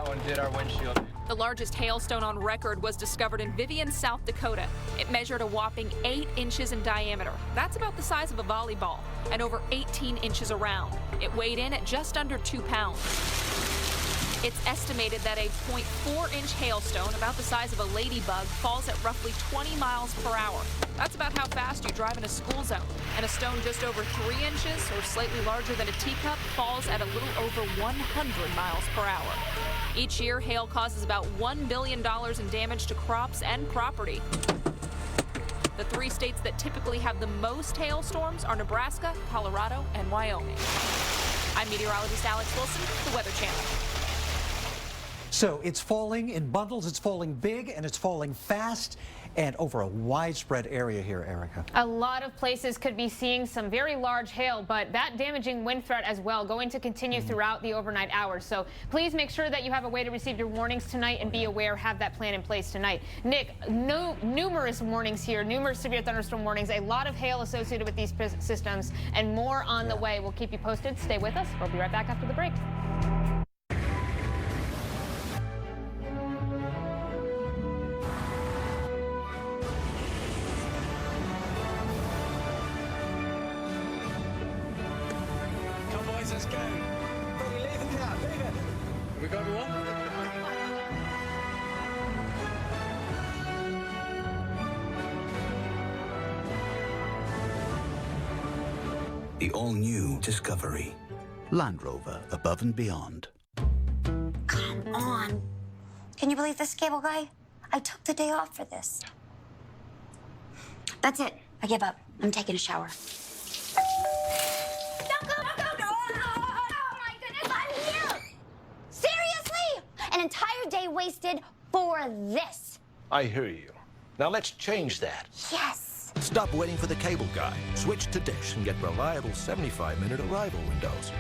one did our windshield. The largest hailstone on record was discovered in Vivian, South Dakota. It measured a whopping 8 inches in diameter. That's about the size of a volleyball, and over 18 inches around. It weighed in at just under 2 pounds. It's estimated that a 0.4-inch hailstone, about the size of a ladybug, falls at roughly 20 miles per hour. That's about how fast you drive in a school zone. And a stone just over 3 inches, or slightly larger than a teacup, falls at a little over 100 miles per hour. Each year, hail causes about $1 billion in damage to crops and property. The 3 states that typically have the most hailstorms are Nebraska, Colorado, and Wyoming. I'm meteorologist Alex Wilson, the Weather Channel. So it's falling in bundles, it's falling big, and it's falling fast, and over a widespread area here, Erica. A lot of places could be seeing some very large hail, but that damaging wind threat as well going to continue throughout the overnight hours. So please make sure that you have a way to receive your warnings tonight and be aware, have that plan in place tonight. Nick, numerous warnings here, numerous severe thunderstorm warnings, a lot of hail associated with these systems, and more on the way. We'll keep you posted. Stay with us. We'll be right back after the break. Let's go. Buddy, leave the car, leave it. Have we got everyone? The all-new Discovery. Land Rover, above and beyond. Come on. Can you believe this, cable guy? I took the day off for this. That's it. I give up. I'm taking a shower. An entire day wasted for this. I hear you. Now let's change that. Yes. Stop waiting for the cable guy. Switch to Dish and get reliable 75-minute arrival windows.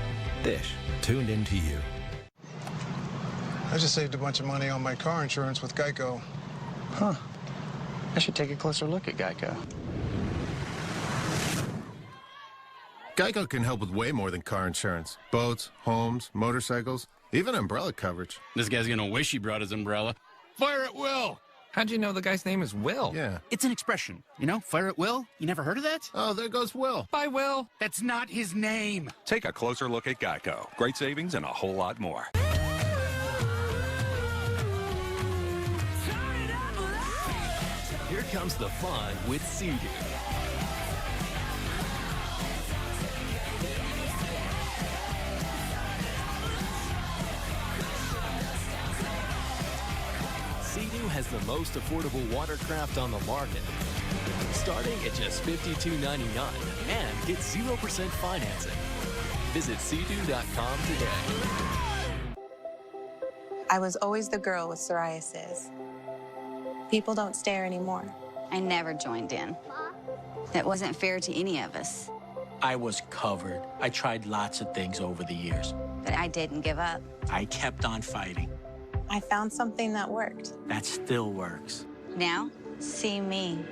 Dish, tuned into you. I just saved a bunch of money on my car insurance with Geico. Huh. I should take a closer look at Geico. Geico can help with way more than car insurance. Boats, homes, motorcycles, even umbrella coverage. This guy's gonna wish he brought his umbrella. Fire at will! How'd you know the guy's name is Will? Yeah. It's an expression. You know, fire at will? You never heard of that? Oh, there goes Will. Bye, Will. That's not his name. Take a closer look at Geico. Great savings and a whole lot more. Here comes the fun with Sea-Doo. Sea-Doo has the most affordable watercraft on the market, starting at just $52.99, and get 0% financing. Visit seadoo.com today. I was always the girl with psoriasis. People don't stare anymore. I never joined in. That wasn't fair to any of us. I was covered. I tried lots of things over the years. But I didn't give up. I kept on fighting. I found something that worked. That still works. Now, see me.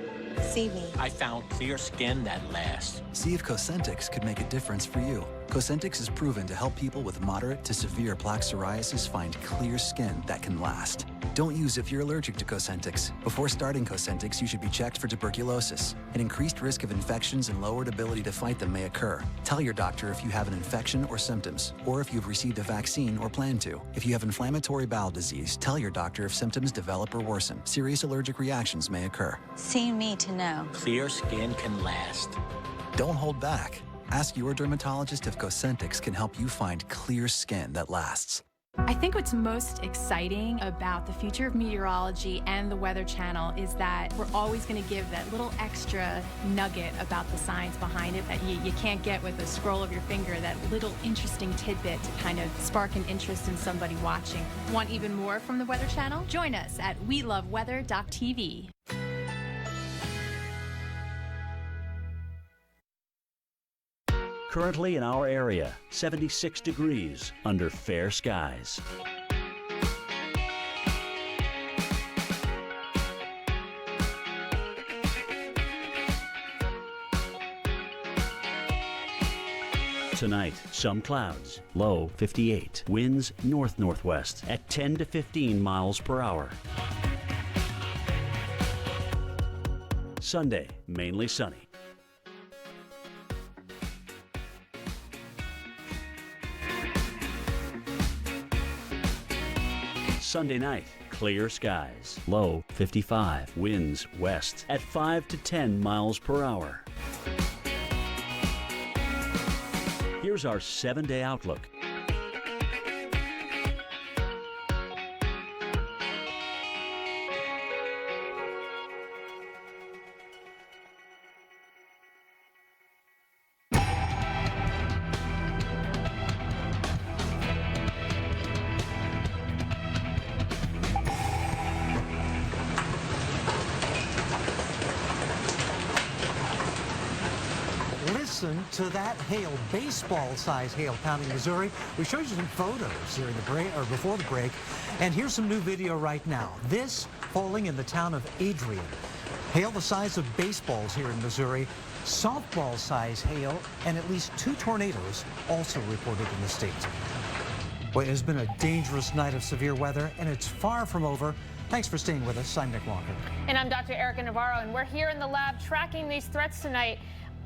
See me. I found clear skin that lasts. See if Cosentix could make a difference for you. Cosentix is proven to help people with moderate to severe plaque psoriasis find clear skin that can last. Don't use if you're allergic to Cosentix. Before starting Cosentix, you should be checked for tuberculosis. An increased risk of infections and lowered ability to fight them may occur. Tell your doctor if you have an infection or symptoms, or if you've received a vaccine or plan to. If you have inflammatory bowel disease, tell your doctor if symptoms develop or worsen. Serious allergic reactions may occur. See me to know. Clear skin can last. Don't hold back. Ask your dermatologist if Cosentix can help you find clear skin that lasts. I think what's most exciting about the future of meteorology and the Weather Channel is that we're always going to give that little extra nugget about the science behind it that you can't get with a scroll of your finger, that little interesting tidbit to kind of spark an interest in somebody watching. Want even more from the Weather Channel? Join us at weloveweather.tv. Currently in our area, 76 degrees under fair skies. Tonight, some clouds, low 58. Winds north-northwest at 10 to 15 miles per hour. Sunday, mainly sunny. Sunday night, clear skies, low 55, winds west at 5 to 10 miles per hour. Here's our 7-day outlook. Listen to that hail, baseball-size hail pounding Missouri. We showed you some photos during the break, or before the break, and here's some new video right now. This falling in the town of Adrian. Hail the size of baseballs here in Missouri, softball-size hail, and at least 2 tornadoes also reported in the state. Well, it has been a dangerous night of severe weather, and it's far from over. Thanks for staying with us. I'm Nick Walker. And I'm Dr. Erica Navarro, and we're here in the lab tracking these threats tonight,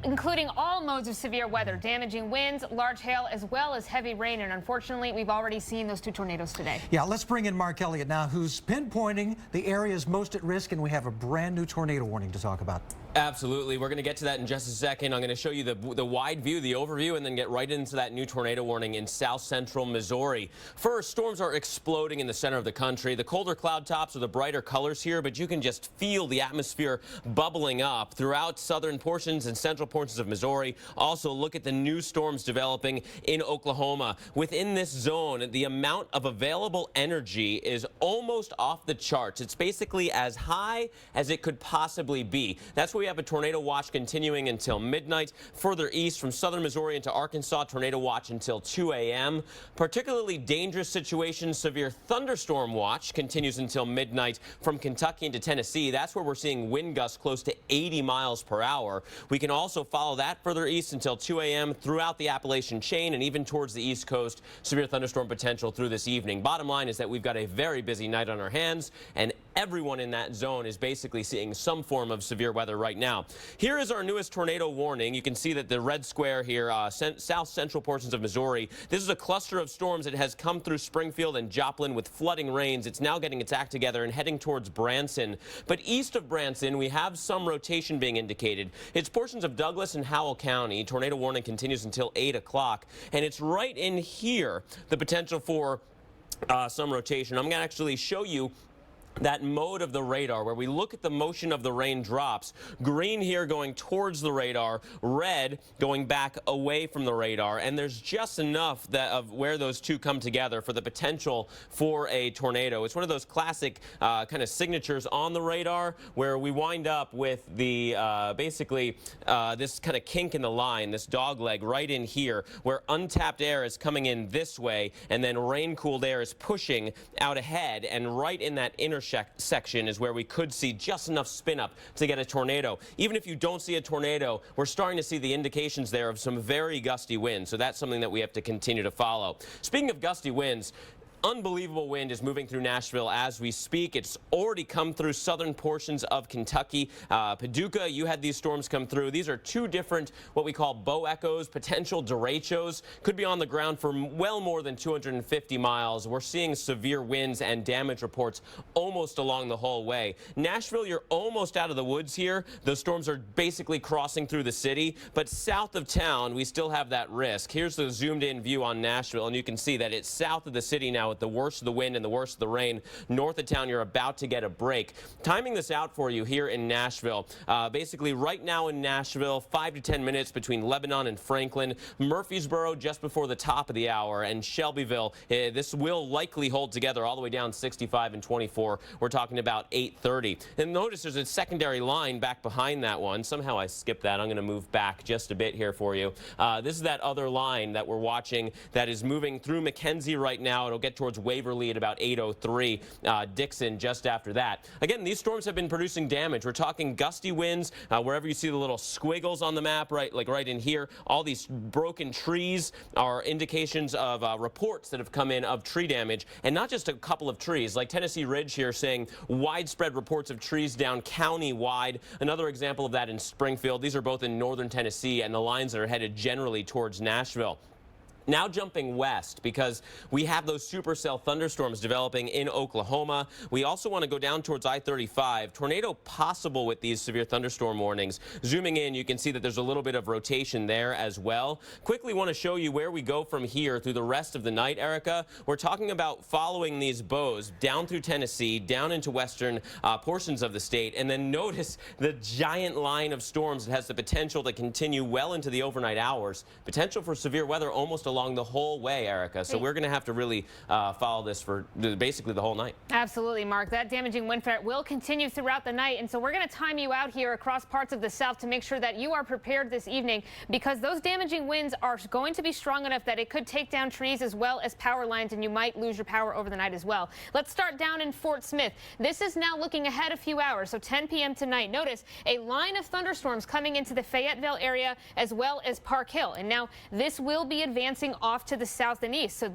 including all modes of severe weather, damaging winds, large hail, as well as heavy rain. And unfortunately, we've already seen those 2 tornadoes today. Yeah, let's bring in Mark Elliott now, who's pinpointing the areas most at risk, and we have a brand new tornado warning to talk about. Absolutely. We're going to get to that in just a second. I'm going to show you the wide view, the overview, and then get right into that new tornado warning in south central Missouri. First, storms are exploding in the center of the country. The colder cloud tops are the brighter colors here, but you can just feel the atmosphere bubbling up throughout southern portions and central portions of Missouri. Also, look at the new storms developing in Oklahoma. Within this zone, the amount of available energy is almost off the charts. It's basically as high as it could possibly be. That's where we have a tornado watch continuing until midnight. Further east from southern Missouri into Arkansas, tornado watch until 2 a.m. Particularly dangerous situation, severe thunderstorm watch continues until midnight from Kentucky into Tennessee. That's where we're seeing wind gusts close to 80 miles per hour. We can also follow that further east until 2 a.m. throughout the Appalachian chain and even towards the East Coast. Severe thunderstorm potential through this evening. Bottom line is that we've got a very busy night on our hands, and everyone in that zone is basically seeing some form of severe weather right now. Here is our newest tornado warning. You can see that the red square here, south central portions of Missouri. This is a cluster of storms that has come through Springfield and Joplin with flooding rains. It's now getting its act together and heading towards Branson. But east of Branson, we have some rotation being indicated. It's portions of Douglas and Howell County. Tornado warning continues until 8 o'clock. And it's right in here, the potential for some rotation. I'm going to actually show you that mode of the radar where we look at the motion of the raindrops. Green here going towards the radar, red going back away from the radar, and there's just enough of where those two come together for the potential for a tornado. It's one of those classic kind of signatures on the radar where we wind up with the basically this kind of kink in the line, this dog leg right in here where untapped air is coming in this way and then rain-cooled air is pushing out ahead, and right in that intersection is where we could see just enough spin up to get a tornado. Even if you don't see a tornado, we're starting to see the indications there of some very gusty winds, so that's something that we have to continue to follow. Speaking of gusty winds, unbelievable wind is moving through Nashville as we speak. It's already come through southern portions of Kentucky. Paducah, you had these storms come through. These are 2 different what we call bow echoes, potential derechos. Could be on the ground for well more than 250 miles. We're seeing severe winds and damage reports almost along the whole way. Nashville, you're almost out of the woods here. Those storms are basically crossing through the city, but south of town, we still have that risk. Here's the zoomed in view on Nashville, and you can see that it's south of the city now with the worst of the wind and the worst of the rain. North of town, you're about to get a break. Timing this out for you here in Nashville. Basically, right now in Nashville, 5 to 10 minutes between Lebanon and Franklin. Murfreesboro just before the top of the hour. And Shelbyville, this will likely hold together all the way down 65 and 24. We're talking about 8:30. And notice there's a secondary line back behind that one. Somehow I skipped that. I'm going to move back just a bit here for you. This is that other line that we're watching that is moving through McKenzie right now. It'll get towards Waverly at about 8:03. Dixon just after that. Again, these storms have been producing damage. We're talking gusty winds wherever you see the little squiggles on the map, right, like right in here. All these broken trees are indications of reports that have come in of tree damage, and not just a couple of trees. Like Tennessee Ridge here saying widespread reports of trees down county-wide. Another example of that in Springfield. These are both in northern Tennessee, and the lines that are headed generally towards Nashville. Now jumping west, because we have those supercell thunderstorms developing in Oklahoma. We also want to go down towards I-35. Tornado possible with these severe thunderstorm warnings. Zooming in, you can see that there's a little bit of rotation there as well. Quickly want to show you where we go from here through the rest of the night, Erica. We're talking about following these bows down through Tennessee, down into western portions of the state, and then notice the giant line of storms that has the potential to continue well into the overnight hours. Potential for severe weather almost along the whole way, Erica. So we're going to have to really follow this for basically the whole night. Absolutely, Mark. That damaging wind threat will continue throughout the night, and so we're going to time you out here across parts of the south to make sure that you are prepared this evening, because those damaging winds are going to be strong enough that it could take down trees as well as power lines, and you might lose your power over the night as well. Let's start down in Fort Smith. This is now looking ahead a few hours, so 10 p.m. tonight. Notice a line of thunderstorms coming into the Fayetteville area as well as Park Hill, and now this will be advancing off to the south and east. So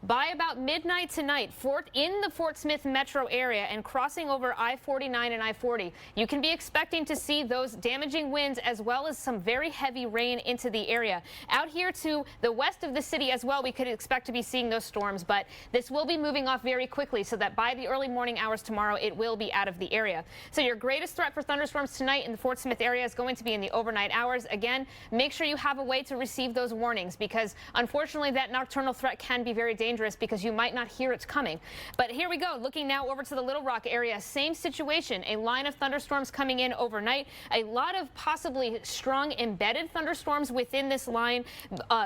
by about midnight tonight, in the Fort Smith metro area and crossing over I-49 and I-40, you can be expecting to see those damaging winds as well as some very heavy rain into the area. Out here to the west of the city as well, we could expect to be seeing those storms, but this will be moving off very quickly so that by the early morning hours tomorrow, it will be out of the area. So your greatest threat for thunderstorms tonight in the Fort Smith area is going to be in the overnight hours. Again, make sure you have a way to receive those warnings, because unfortunately that nocturnal threat can be very dangerous because you might not hear it's coming. But here we go, looking now over to the Little Rock area. Same situation, a line of thunderstorms coming in overnight. A lot of possibly strong embedded thunderstorms within this line.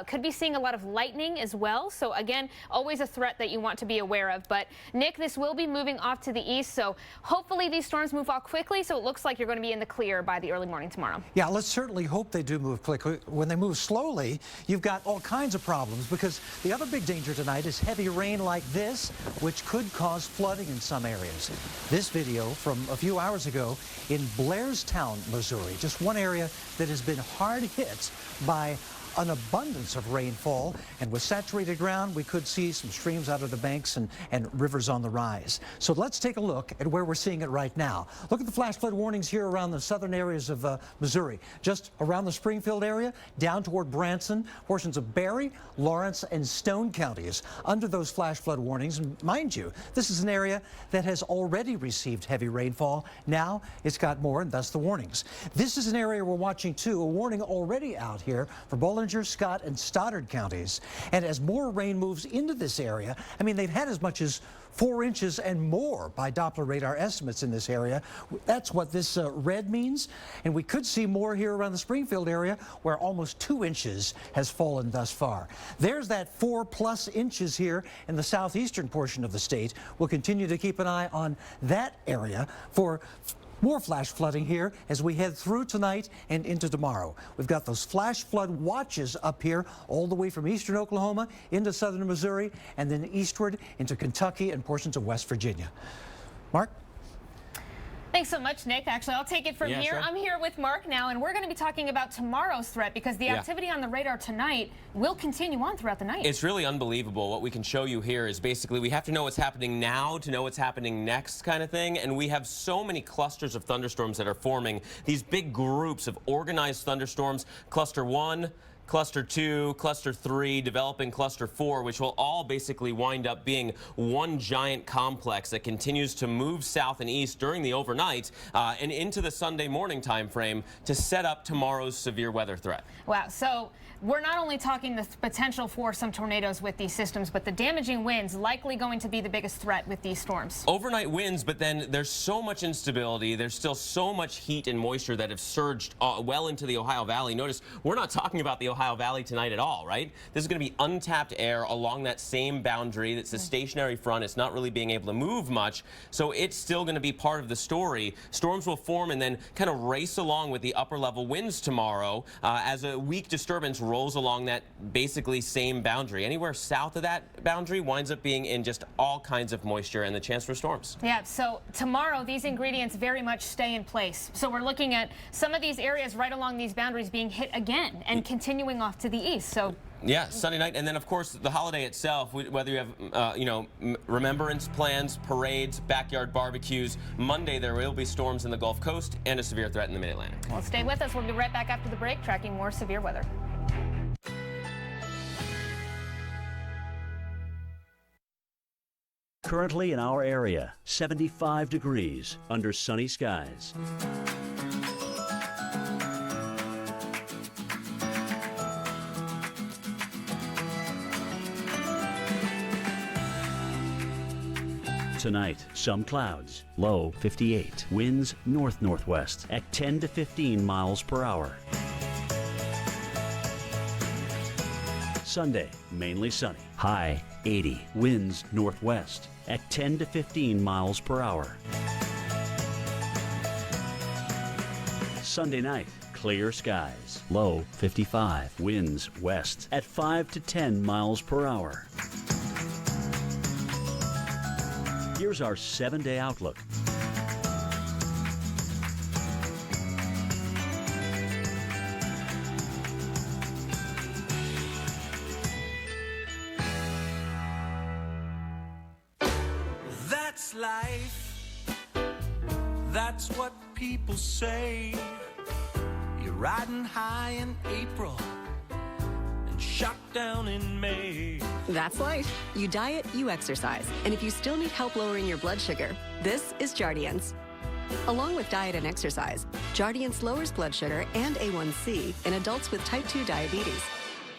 Could be seeing a lot of lightning as well. So again, always a threat that you want to be aware of. But Nick, this will be moving off to the east, so hopefully these storms move off quickly, so it looks like you're going to be in the clear by the early morning tomorrow. Yeah, let's certainly hope they do move quickly. When they move slowly, you've got all kinds of problems, because the other big danger tonight is heavy rain like this, which could cause flooding in some areas. This video from a few hours ago in Blairstown, Missouri, just one area that has been hard hit by an abundance of rainfall, and with saturated ground, we could see some streams out of the banks and rivers on the rise. So let's take a look at where we're seeing it right now. Look at the flash flood warnings here around the southern areas of Missouri, just around the Springfield area, down toward Branson, portions of Berry, Lawrence, and Stone counties under those flash flood warnings. And mind you, this is an area that has already received heavy rainfall. Now it's got more, and thus the warnings. This is an area we're watching too, a warning already out here for Bollinger, Scott, and Stoddard counties. And as more rain moves into this area, I mean, they've had as much as 4 inches and more by Doppler radar estimates in this area. That's what this red means. And we could see more here around the Springfield area, where almost 2 inches has fallen thus far. There's that 4+ inches here in the southeastern portion of the state. We'll continue to keep an eye on that area for more flash flooding here as we head through tonight and into tomorrow. We've got those flash flood watches up here all the way from eastern Oklahoma into southern Missouri, and then eastward into Kentucky and portions of West Virginia. Mark? Thanks so much, Nick. Actually, I'll take it from here. Sure. I'm here with Mark now, and we're going to be talking about tomorrow's threat, because the activity on the radar tonight will continue on throughout the night. It's really unbelievable. What we can show you here is basically we have to know what's happening now to know what's happening next kind of thing, and we have so many clusters of thunderstorms that are forming, these big groups of organized thunderstorms. Cluster 1, Cluster 2, Cluster 3, developing Cluster 4, which will all basically wind up being one giant complex that continues to move south and east during the overnight and into the Sunday morning time frame to set up tomorrow's severe weather threat. Wow. So we're not only talking the potential for some tornadoes with these systems, but the damaging winds likely going to be the biggest threat with these storms. Overnight winds, but then there's so much instability. There's still so much heat and moisture that have surged well into the Ohio Valley. Notice we're not talking about the Ohio Valley tonight at all, right? This is going to be untapped air along that same boundary. That's a stationary front. It's not really being able to move much, so it's still going to be part of the story. Storms will form and then kind of race along with the upper level winds tomorrow as a weak disturbance rolls along that basically same boundary. Anywhere south of that boundary winds up being in just all kinds of moisture and the chance for storms. Yeah, so tomorrow these ingredients very much stay in place. So we're looking at some of these areas right along these boundaries being hit again and continuing off to the east. So yeah, Sunday night, and then of course the holiday itself, whether you have remembrance plans, parades, backyard barbecues. Monday there will be storms in the Gulf Coast and a severe threat in the Mid-Atlantic. Well, stay with us. We'll be right back after the break, tracking more severe weather. Currently in our area, 75 degrees under sunny skies. Tonight, some clouds, low 58, winds north-northwest at 10 to 15 miles per hour. Sunday, mainly sunny, high 80, winds northwest at 10 to 15 miles per hour. Sunday night, clear skies, low 55, winds west at 5 to 10 miles per hour. Here's our 7-day outlook. That's life. That's what people say. You're riding high in April and shot down in May. That's life. You diet, you exercise. And if you still need help lowering your blood sugar, this is Jardiance. Along with diet and exercise, Jardiance lowers blood sugar and A1C in adults with type 2 diabetes.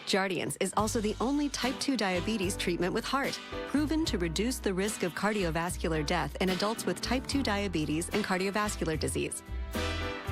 Jardiance is also the only type 2 diabetes treatment with heart, proven to reduce the risk of cardiovascular death in adults with type 2 diabetes and cardiovascular disease.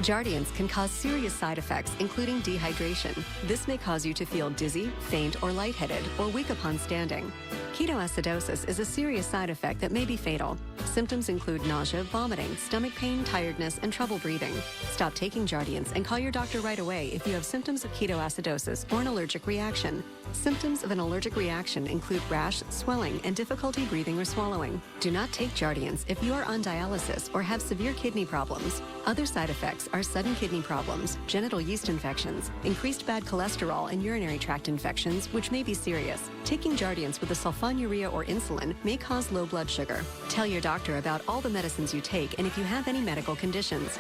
Jardiance can cause serious side effects, including dehydration. This may cause you to feel dizzy, faint, or lightheaded, or weak upon standing. Ketoacidosis is a serious side effect that may be fatal. Symptoms include nausea, vomiting, stomach pain, tiredness, and trouble breathing. Stop taking Jardiance and call your doctor right away if you have symptoms of ketoacidosis or an allergic reaction. Symptoms of an allergic reaction include rash, swelling, and difficulty breathing or swallowing. Do not take Jardiance if you are on dialysis or have severe kidney problems. Other side effects are sudden kidney problems, genital yeast infections, increased bad cholesterol, and urinary tract infections, which may be serious. Taking Jardiance with a sulfonylurea or insulin may cause low blood sugar. Tell your doctor about all the medicines you take and if you have any medical conditions.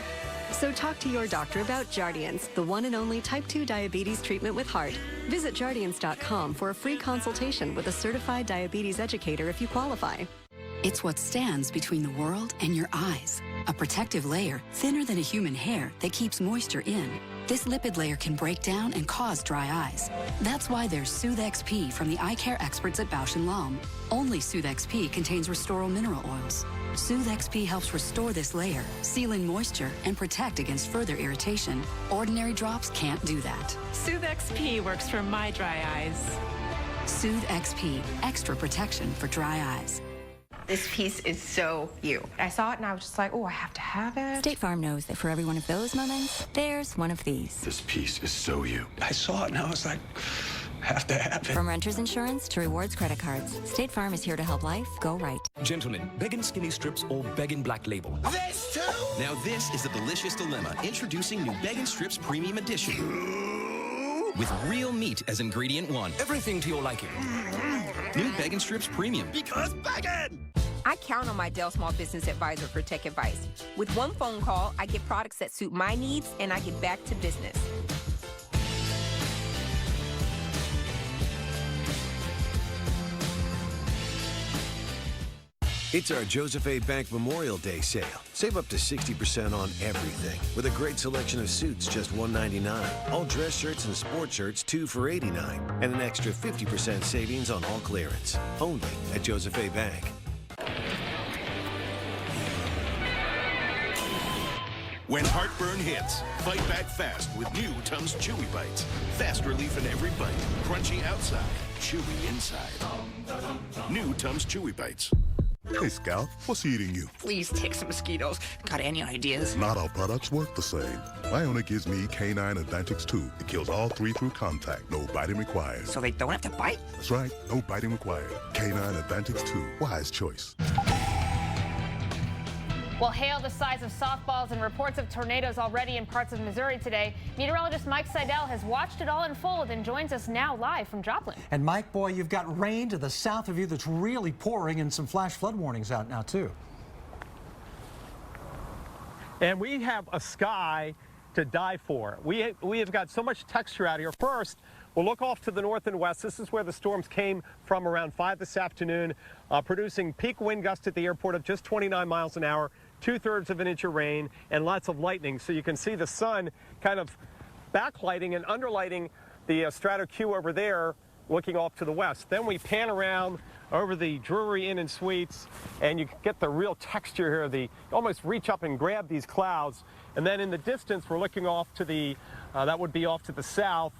So talk to your doctor about Jardiance, the one and only type 2 diabetes treatment with heart. Visit Jardiance.com for a free consultation with a certified diabetes educator if you qualify. It's what stands between the world and your eyes. A protective layer thinner than a human hair that keeps moisture in. This lipid layer can break down and cause dry eyes. That's why there's Soothe XP from the eye care experts at Bausch & Lomb. Only Soothe XP contains Restoral mineral oils. Soothe XP helps restore this layer, seal in moisture, and protect against further irritation. Ordinary drops can't do that. Soothe XP works for my dry eyes. Soothe XP, extra protection for dry eyes. This piece is so you. I saw it and I was just like, oh, I have to have it. State Farm knows that for every one of those moments, there's one of these. This piece is so you. I saw it and I was like, have to have it. From renter's insurance to rewards credit cards, State Farm is here to help life go right. Gentlemen, Beggin' Skinny Strips or Beggin' Black Label. This too? Now this is the delicious dilemma. Introducing new Beggin' Strips Premium Edition. With real meat as ingredient one. Everything to your liking. New Beggin' Strips Premium. Because Beggin'! I count on my Dell Small Business Advisor for tech advice. With one phone call, I get products that suit my needs and I get back to business. It's our Joseph A. Bank Memorial Day sale. Save up to 60% on everything with a great selection of suits, just $199. All dress shirts and sport shirts, 2 for $89. And an extra 50% savings on all clearance. Only at Joseph A. Bank. When heartburn hits, fight back fast with new Tums Chewy Bites. Fast relief in every bite. Crunchy outside, chewy inside. New Tums Chewy Bites. Hey, Scout, what's eating you? Please take some mosquitoes. Got any ideas? Not all products work the same. Ionic gives me Canine Advantix 2. It kills all 3 through contact. No biting required. So they don't have to bite? That's right. No biting required. Canine Advantix 2. Wise choice. Well, hail the size of softballs and reports of tornadoes already in parts of Missouri today. Meteorologist Mike Seidel has watched it all unfold and joins us now live from Joplin. And Mike, boy, you've got rain to the south of you that's really pouring and some flash flood warnings out now, too. And we have a sky to die for. We have got so much texture out here. First, We'll look off to the north and west. This is where the storms came from around 5 this afternoon, producing peak wind gusts at the airport of just 29 miles an hour, 2/3 of an inch of rain, and lots of lightning. So you can see the sun kind of backlighting and underlighting the Strato Q over there, looking off to the west. Then we pan around over the Drury Inn and Suites, and you get the real texture here. You almost reach up and grab these clouds. And then in the distance, we're looking off to the, that would be off to the south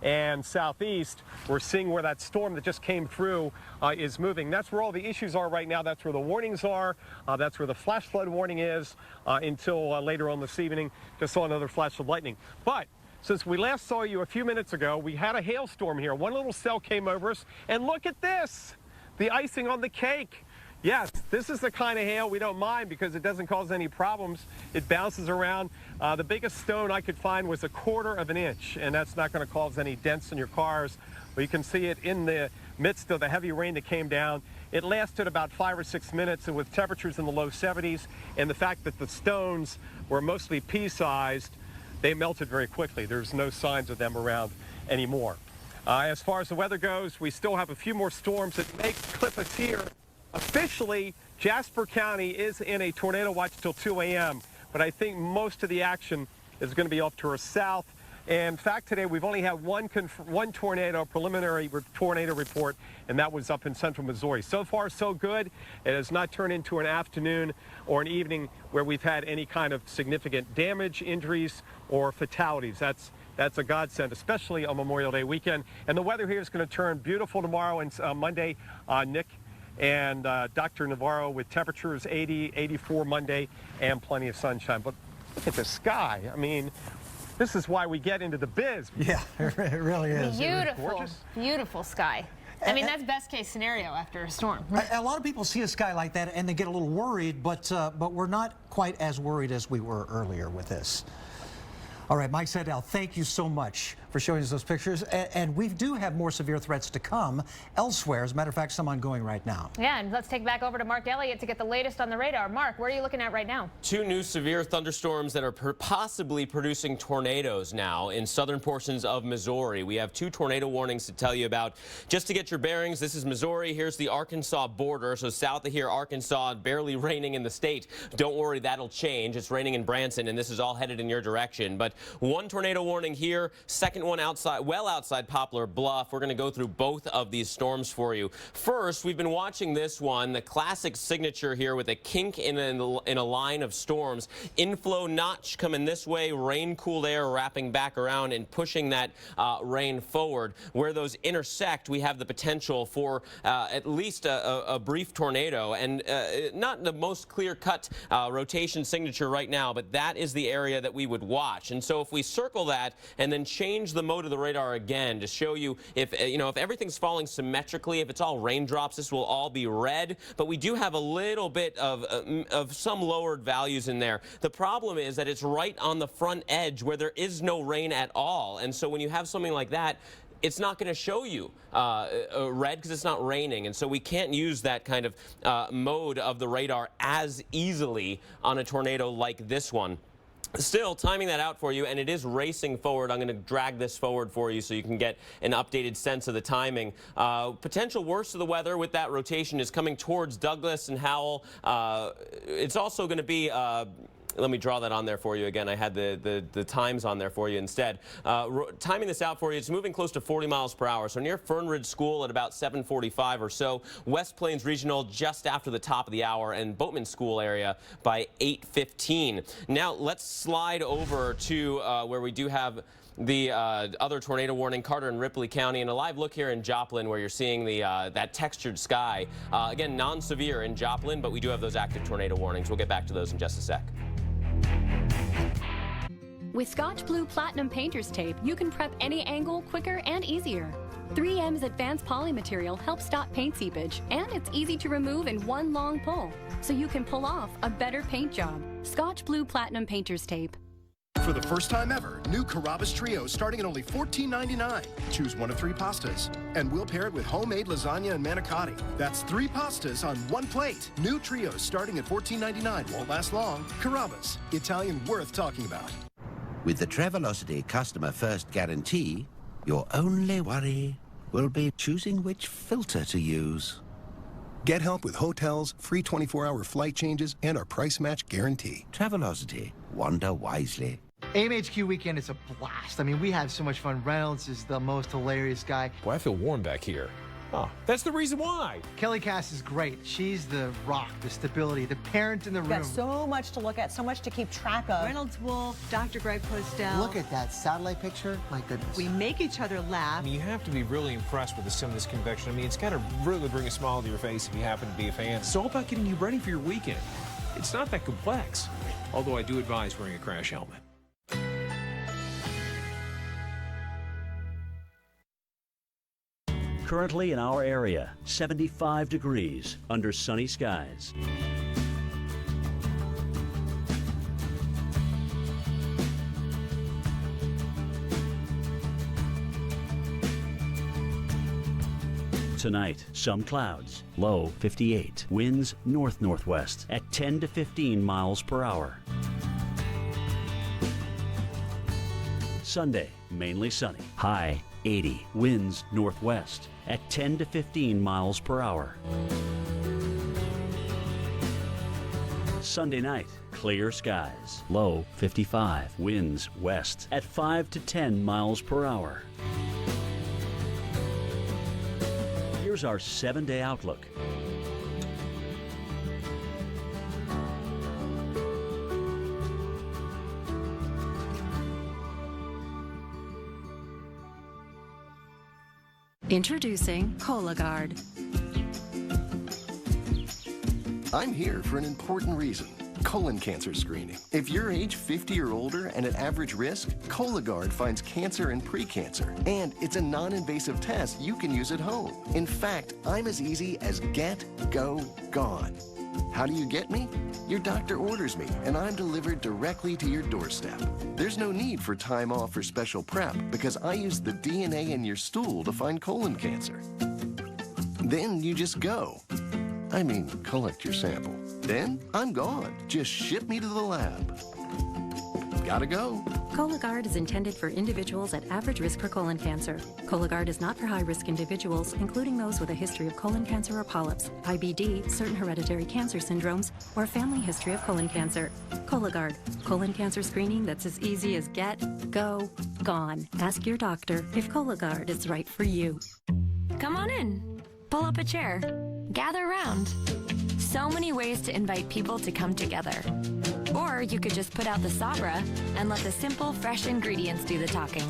and southeast. We're seeing where that storm that just came through is moving. That's where all the issues are right now. That's where the warnings are. That's where the flash flood warning is until later on this evening. Just saw another flash of lightning. But since we last saw you a few minutes ago, we had a hailstorm here. One little cell came over us, and look at this, the icing on the cake. Yes, this is the kind of hail we don't mind because it doesn't cause any problems. It bounces around. The biggest stone I could find was 1/4 of an inch, and that's not going to cause any dents in your cars. But you can see it in the midst of the heavy rain that came down. It lasted about 5 or 6 minutes, and with temperatures in the low 70s, and the fact that the stones were mostly pea-sized, they melted very quickly. There's no signs of them around anymore. As far as the weather goes, we still have a few more storms that may clip us here. Officially, Jasper County is in a tornado watch till 2 a.m., but I think most of the action is going to be off to our south. And in fact, today we've only had one tornado, preliminary tornado report, and that was up in central Missouri. So far, so good. It has not turned into an afternoon or an evening where we've had any kind of significant damage, injuries, or fatalities. That's a godsend, especially on Memorial Day weekend. And the weather here is going to turn beautiful tomorrow and Monday. Nick and Dr. Navarro with temperatures 80, 84 Monday, and plenty of sunshine. But look at the sky. I mean, this is why we get into the biz. Yeah, it really is. Beautiful, beautiful sky. I mean, that's best case scenario after a storm. A lot of people see a sky like that and they get a little worried, but we're not quite as worried as we were earlier with this. All right, Mike Sandel, thank you so much for showing us those pictures. And we do have more severe threats to come elsewhere. As a matter of fact, some ongoing right now. Yeah, and let's take back over to Mark Elliott to get the latest on the radar. Mark, where are you looking at right now? 2 new severe thunderstorms that are possibly producing tornadoes now in southern portions of Missouri. We have 2 tornado warnings to tell you about. Just to get your bearings, this is Missouri. Here's the Arkansas border. So south of here, Arkansas, barely raining in the state. Don't worry, that'll change. It's raining in Branson, and this is all headed in your direction. But 1 tornado warning here, second one outside, well outside Poplar Bluff. We're going to go through both of these storms for you. First, we've been watching this one, the classic signature here with a kink in a line of storms. Inflow notch coming this way, rain-cooled air wrapping back around and pushing that rain forward. Where those intersect, we have the potential for at least a brief tornado, and not the most clear-cut rotation signature right now, but that is the area that we would watch. And so if we circle that and then change the mode of the radar again to show you if everything's falling symmetrically, if it's all raindrops, this will all be red, but we do have a little bit of some lowered values in there. The problem is that it's right on the front edge where there is no rain at all, and so when you have something like that, it's not going to show you red because it's not raining, and so we can't use that kind of mode of the radar as easily on a tornado like this one. Still timing that out for you, and it is racing forward. I'm going to drag this forward for you so you can get an updated sense of the timing. Potential worst of the weather with that rotation is coming towards Douglas and Howell. It's also going to be let me draw that on there for you again. I had the times on there for you instead. Timing this out for you, it's moving close to 40 miles per hour. So near Fern Ridge School at about 7:45 or so. West Plains Regional just after the top of the hour, and Boatman School area by 8:15. Now let's slide over to where we do have the other tornado warning, Carter and Ripley County, and a live look here in Joplin where you're seeing the that textured sky. Again, non-severe in Joplin, but we do have those active tornado warnings. We'll get back to those in just a sec. With Scotch Blue Platinum Painter's Tape, you can prep any angle quicker and easier. 3M's advanced poly material helps stop paint seepage, and it's easy to remove in one long pull, so you can pull off a better paint job. Scotch Blue Platinum Painter's Tape. For the first time ever, new Carrabba's Trio starting at only $14.99. Choose one of 3 pastas, and we'll pair it with homemade lasagna and manicotti. That's 3 pastas on 1 plate. New Trios starting at $14.99. Won't last long. Carrabba's, Italian worth talking about. With the Travelocity Customer First Guarantee, Your only worry will be choosing which filter to use. Get help with hotels, free 24-hour flight changes, and our price match guarantee. Travelocity. Wander wisely. AMHQ weekend is a blast. I mean, we have so much fun. Reynolds is the most hilarious guy. Boy, I feel warm back here. Oh, that's the reason why. Kelly Cass is great. She's the rock, the stability, the parent in the room. Got so much to look at, so much to keep track of. Reynolds Wolf, Dr. Greg Postel. Look at that satellite picture. My goodness. We make each other laugh. I mean, you have to be really impressed with some of this convection. I mean, it's got to really bring a smile to your face if you happen to be a fan. It's all about getting you ready for your weekend. It's not that complex, although I do advise wearing a crash helmet. Currently in our area, 75 degrees under sunny skies. Tonight, some clouds, low 58. Winds north-northwest at 10 to 15 miles per hour. Sunday, mainly sunny, high 80. Winds northwest at 10 to 15 miles per hour. Sunday night, clear skies, low 55. Winds west at 5 to 10 miles per hour. Here's our 7-day outlook. Introducing Cologuard. I'm here for an important reason. Colon cancer screening. If you're age 50 or older and at average risk, Cologuard finds cancer and precancer. And it's a non-invasive test you can use at home. In fact, I'm as easy as get, go, gone. How do you get me? Your doctor orders me, and I'm delivered directly to your doorstep. There's no need for time off or special prep because I use the DNA in your stool to find colon cancer. Then you just go. I mean, collect your sample. Then I'm gone. Just ship me to the lab. Gotta go. Cologuard is intended for individuals at average risk for colon cancer. Cologuard is not for high-risk individuals, including those with a history of colon cancer or polyps, IBD, certain hereditary cancer syndromes, or a family history of colon cancer. Cologuard, colon cancer screening that's as easy as get, go, gone. Ask your doctor if Cologuard is right for you. Come on in. Pull up a chair. Gather around. So many ways to invite people to come together. Or you could just put out the Sabra and let the simple, fresh ingredients do the talking.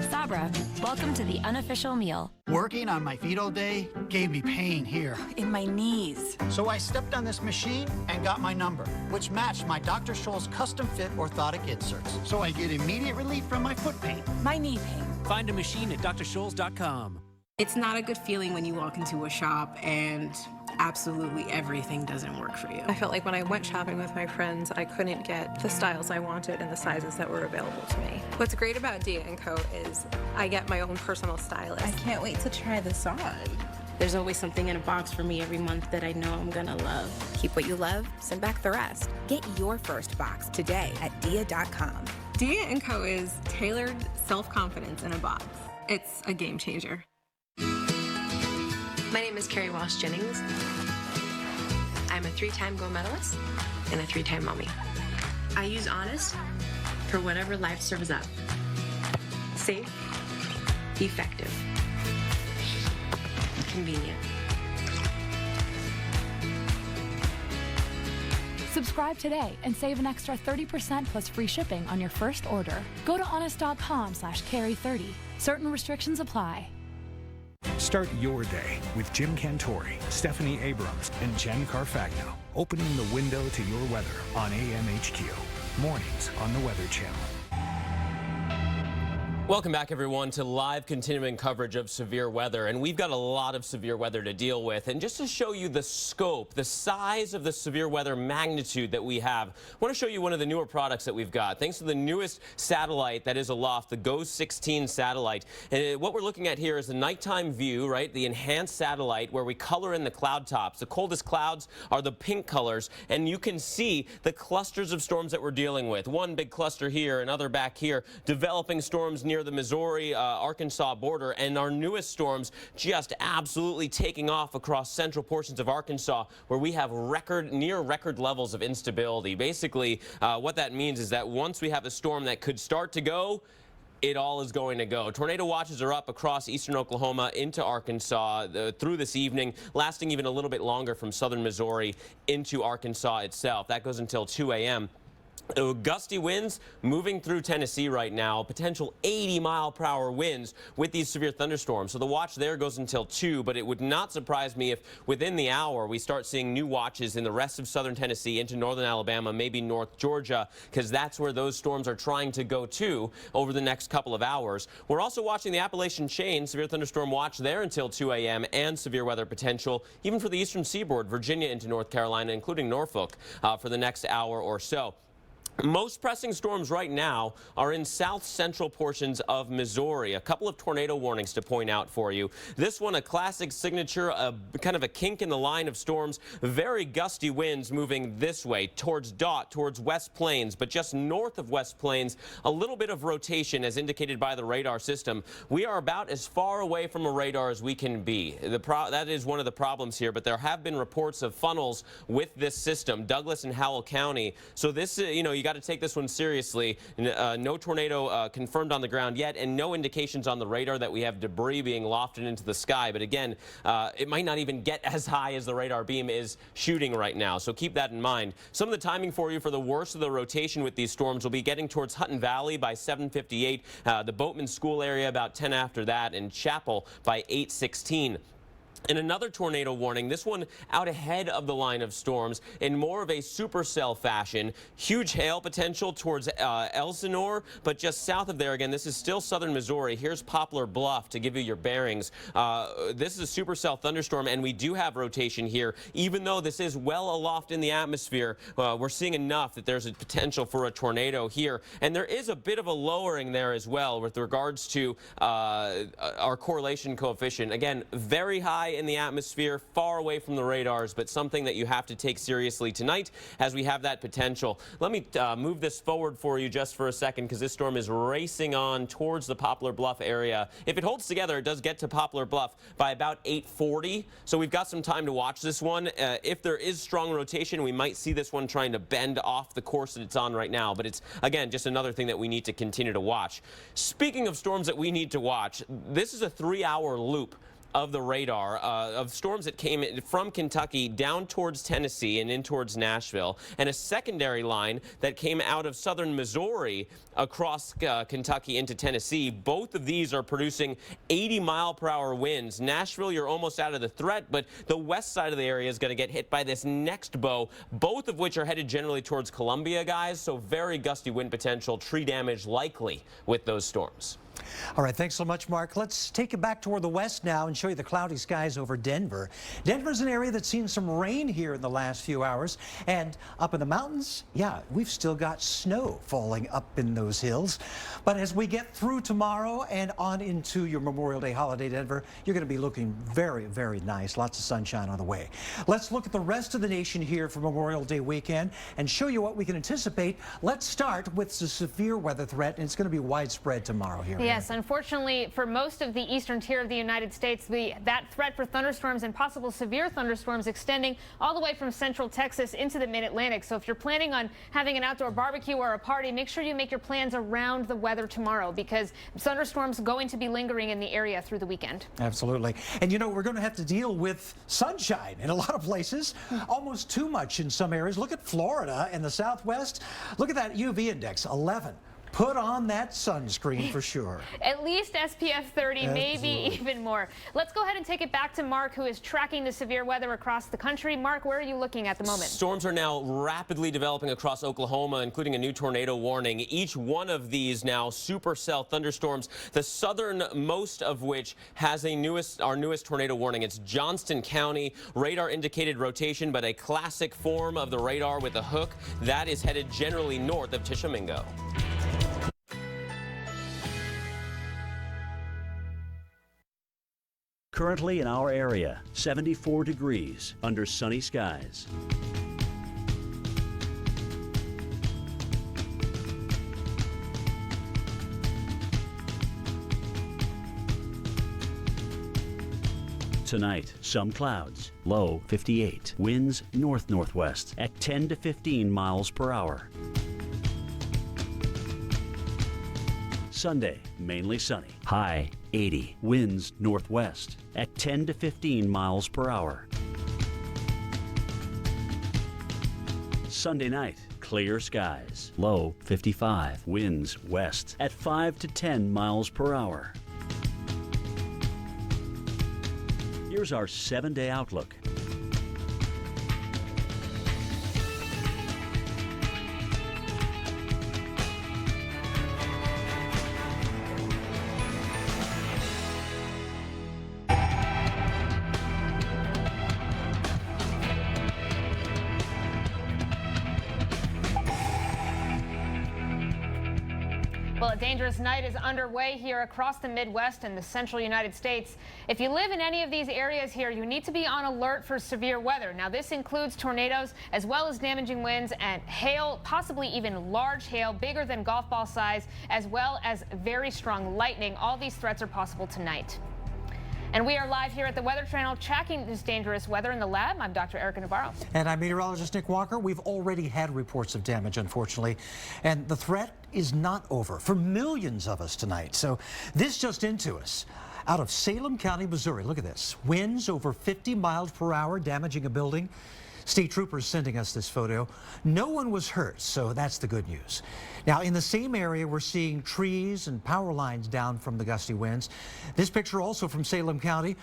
Sabra, welcome to the unofficial meal. Working on my feet all day gave me pain here. In my knees. So I stepped on this machine and got my number, which matched my Dr. Scholl's custom-fit orthotic inserts. So I get immediate relief from my foot pain. My knee pain. Find a machine at drscholls.com. It's not a good feeling when you walk into a shop and absolutely everything doesn't work for you. I felt like when I went shopping with my friends, I couldn't get the styles I wanted and the sizes that were available to me. What's great about Dia & Co. is I get my own personal stylist. I can't wait to try this on. There's always something in a box for me every month that I know I'm gonna love. Keep what you love, send back the rest. Get your first box today at Dia.com. Dia & Co. is tailored self-confidence in a box. It's a game changer. My name is Carrie Walsh Jennings. I'm a 3-time gold medalist and a 3-time mommy. I use Honest for whatever life serves up. Safe, effective, convenient. Subscribe today and save an extra 30% plus free shipping on your first order. Go to honest.com/carry30. Certain restrictions apply. Start your day with Jim Cantori, Stephanie Abrams, and Jen Carfagno, opening the window to your weather on AMHQ. Mornings on the Weather Channel. Welcome back, everyone, to live continuing coverage of severe weather. And we've got a lot of severe weather to deal with. And just to show you the scope, the size of the severe weather magnitude that we have, I want to show you one of the newer products that we've got. Thanks to the newest satellite that is aloft, the GO-16 satellite. And what we're looking at here is the nighttime view, right? The enhanced satellite where we color in the cloud tops. The coldest clouds are the pink colors. And you can see the clusters of storms that we're dealing with. One big cluster here, another back here, developing storms near near the Missouri-Arkansas border, and our newest storms just absolutely taking off across central portions of Arkansas, where we have near record levels of instability. Basically, what that means is that once we have a storm that could start to go, it all is going to go. Tornado watches are up across eastern Oklahoma into Arkansas through this evening, lasting even a little bit longer from southern Missouri into Arkansas itself. That goes until 2 a.m. Gusty winds moving through Tennessee right now, potential 80-mile-per-hour winds with these severe thunderstorms. So the watch there goes until 2, but it would not surprise me if within the hour we start seeing new watches in the rest of southern Tennessee into northern Alabama, maybe North Georgia, because that's where those storms are trying to go to over the next couple of hours. We're also watching the Appalachian chain, severe thunderstorm watch there until 2 a.m. and severe weather potential even for the eastern seaboard, Virginia into North Carolina, including Norfolk, for the next hour or so. Most pressing storms right now are in south central portions of Missouri. A couple of tornado warnings to point out for you. This one, a classic signature, kind of a kink in the line of storms. Very gusty winds moving this way towards Dot, towards West Plains, but just north of West Plains, a little bit of rotation as indicated by the radar system. We are about as far away from a radar as we can be. That is one of the problems here, but there have been reports of funnels with this system, Douglas and Howell County. So this, you got to take this one seriously. No tornado confirmed on the ground yet, and no indications on the radar that we have debris being lofted into the sky. But again, it might not even get as high as the radar beam is shooting right now. So keep that in mind. Some of the timing for you for the worst of the rotation with these storms will be getting towards Hutton Valley by 7:58, the Boatman School area about 10 after that, and Chapel by 8:16. And another tornado warning, this one out ahead of the line of storms in more of a supercell fashion. Huge hail potential towards Elsinore, but just south of there, again, this is still southern Missouri. Here's Poplar Bluff to give you your bearings. This is a supercell thunderstorm, and we do have rotation here. Even though this is well aloft in the atmosphere, we're seeing enough that there's a potential for a tornado here. And there is a bit of a lowering there as well with regards to our correlation coefficient. Again, very high in the atmosphere, far away from the radars, but something that you have to take seriously tonight as we have that potential. Let me move this forward for you just for a second, because this storm is racing on towards the Poplar Bluff area. If it holds together, it does get to Poplar Bluff by about 8:40, so we've got some time to watch this one. If there is strong rotation, we might see this one trying to bend off the course that it's on right now, but it's, again, just another thing that we need to continue to watch. Speaking of storms that we need to watch, this is a 3-hour loop of the radar of storms that came from Kentucky down towards Tennessee and in towards Nashville, and a secondary line that came out of southern Missouri across Kentucky into Tennessee. Both of these are producing 80-mile-per-hour winds. Nashville, you're almost out of the threat, but the west side of the area is going to get hit by this next bow, both of which are headed generally towards Columbia, guys, so very gusty wind potential, tree damage likely with those storms. All right, thanks so much, Mark. Let's take it back toward the west now and show you the cloudy skies over Denver. Denver's an area that's seen some rain here in the last few hours. And up in the mountains, yeah, we've still got snow falling up in those hills. But as we get through tomorrow and on into your Memorial Day holiday, Denver, you're going to be looking very, very nice. Lots of sunshine on the way. Let's look at the rest of the nation here for Memorial Day weekend and show you what we can anticipate. Let's start with the severe weather threat, and it's going to be widespread tomorrow here. Yes, unfortunately, for most of the eastern tier of the United States, that threat for thunderstorms and possible severe thunderstorms extending all the way from central Texas into the mid-Atlantic. So if you're planning on having an outdoor barbecue or a party, make sure you make your plans around the weather tomorrow, because thunderstorms are going to be lingering in the area through the weekend. Absolutely. And you know, we're going to have to deal with sunshine in a lot of places, almost too much in some areas. Look at Florida and the Southwest. Look at that UV index, 11. Put on that sunscreen for sure. At least SPF 30, Absolutely. maybe even more. Let's go ahead and take it back to Mark, who is tracking the severe weather across the country. Mark, where are you looking at the moment? Storms are now rapidly developing across Oklahoma, including a new tornado warning. Each one of these now supercell thunderstorms, the southernmost of which has our newest tornado warning. It's Johnston County. Radar indicated rotation, but a classic form of the radar with a hook that is headed generally north of Tishomingo. Currently in our area, 74 degrees under sunny skies. Tonight, some clouds, low 58. Winds north-northwest at 10 to 15 miles per hour. Sunday, mainly sunny, high 80. Winds northwest at 10 to 15 miles per hour. Sunday night, clear skies, low 55. Winds west at 5 to 10 miles per hour. Here's our 7-day outlook. Well, a dangerous night is underway here across the Midwest and the central United States. If you live in any of these areas here, you need to be on alert for severe weather. Now, this includes tornadoes as well as damaging winds and hail, possibly even large hail, bigger than golf ball size, as well as very strong lightning. All these threats are possible tonight. And we are live here at the Weather Channel tracking this dangerous weather in the lab. I'm Dr. Erica Navarro. And I'm meteorologist Nick Walker. We've already had reports of damage, unfortunately, and the threat is not over for millions of us tonight. So this just into us. Out of Salem County, Missouri, look at this. Winds over 50 miles per hour, damaging a building. State troopers sending us this photo. No one was hurt, so that's the good news. Now, in the same area, we're seeing trees and power lines down from the gusty winds. This picture also from Salem County.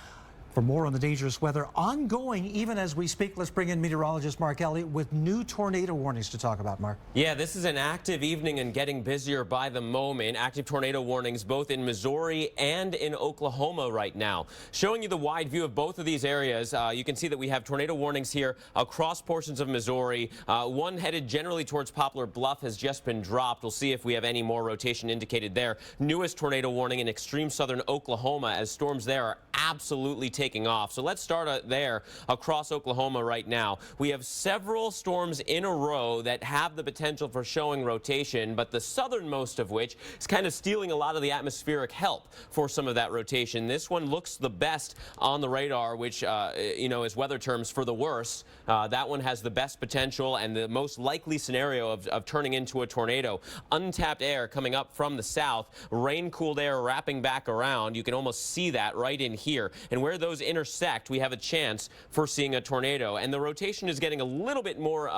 For more on the dangerous weather ongoing even as we speak, let's bring in meteorologist Mark Elliott with new tornado warnings to talk about. Mark. Yeah, this is an active evening and getting busier by the moment. Active tornado warnings both in Missouri and in Oklahoma right now. Showing you the wide view of both of these areas, you can see that we have tornado warnings here across portions of Missouri. One headed generally towards Poplar Bluff has just been dropped. We'll see if we have any more rotation indicated there. Newest tornado warning in extreme southern Oklahoma as storms there are absolutely taking off. So let's start there across Oklahoma right now. We have several storms in a row that have the potential for showing rotation, but the southernmost of which is kind of stealing a lot of the atmospheric help for some of that rotation. This one looks the best on the radar, which, is weather terms for the worst. That one has the best potential and the most likely scenario of turning into a tornado. Untapped air coming up from the south, rain-cooled air wrapping back around. You can almost see that right in here. And where those intersect, we have a chance for seeing a tornado. And the rotation is getting a little bit more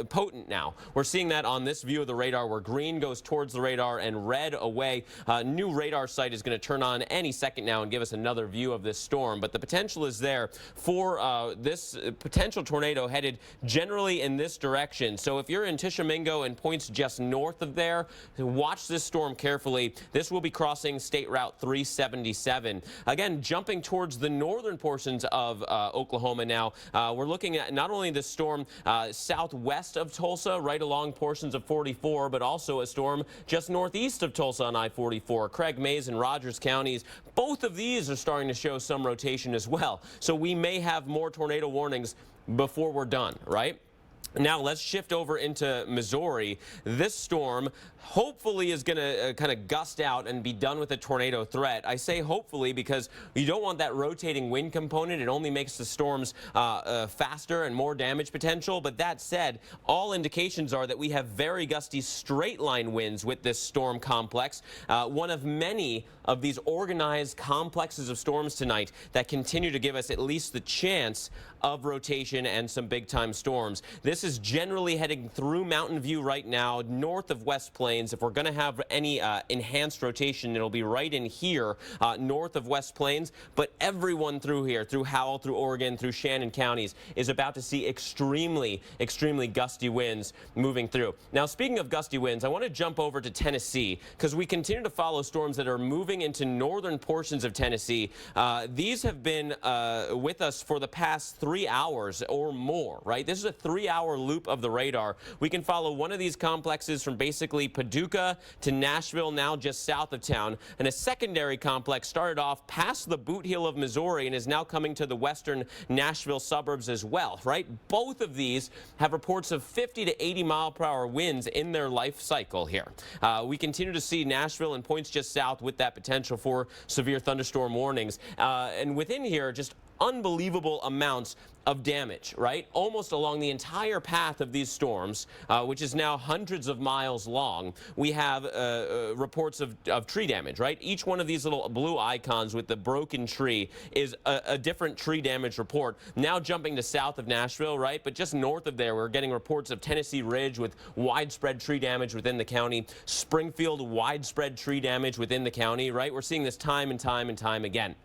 potent now. We're seeing that on this view of the radar where green goes towards the radar and red away. New radar site is going to turn on any second now and give us another view of this storm. But the potential is there for this potential tornado headed generally in this direction. So if you're in Tishomingo and points just north of there, watch this storm carefully. This will be crossing State Route 377. Again, jumping towards the northern portions of Oklahoma now. We're looking at not only the storm southwest of Tulsa, right along portions of 44, but also a storm just northeast of Tulsa on I-44. Craig Mays and Rogers counties, both of these are starting to show some rotation as well. So we may have more tornado warnings before we're done, right? Now let's shift over into Missouri. This storm hopefully is going to kind of gust out and be done with a tornado threat. I say hopefully because you don't want that rotating wind component. It only makes the storms faster and more damage potential. But that said, all indications are that we have very gusty straight line winds with this storm complex. One of many of these organized complexes of storms tonight that continue to give us at least the chance of rotation and some big time storms. This is generally heading through Mountain View right now, north of West Plains. If we're going to have any enhanced rotation, it'll be right in here, north of West Plains. But everyone through here, through Howell, through Oregon, through Shannon counties, is about to see extremely, extremely gusty winds moving through. Now, speaking of gusty winds, I want to jump over to Tennessee because we continue to follow storms that are moving into northern portions of Tennessee. These have been with us for the past 3 hours or more, right? This is a 3-hour 24-hour loop of the radar, we can follow one of these complexes from basically Paducah to Nashville, now just south of town. And a secondary complex started off past the boot heel of Missouri and is now coming to the western Nashville suburbs as well, right? Both of these have reports of 50 to 80 mile-per-hour winds in their life cycle here. We continue to see Nashville and points just south with that potential for severe thunderstorm warnings. And within here, just unbelievable amounts of damage, right? Almost along the entire path of these storms, which is now hundreds of miles long, we have reports of tree damage, right? Each one of these little blue icons with the broken tree is a different tree damage report. Now jumping to south of Nashville, right? But just north of there, we're getting reports of Tennessee Ridge with widespread tree damage within the county, Springfield, widespread tree damage within the county, right? We're seeing this time and time and time again.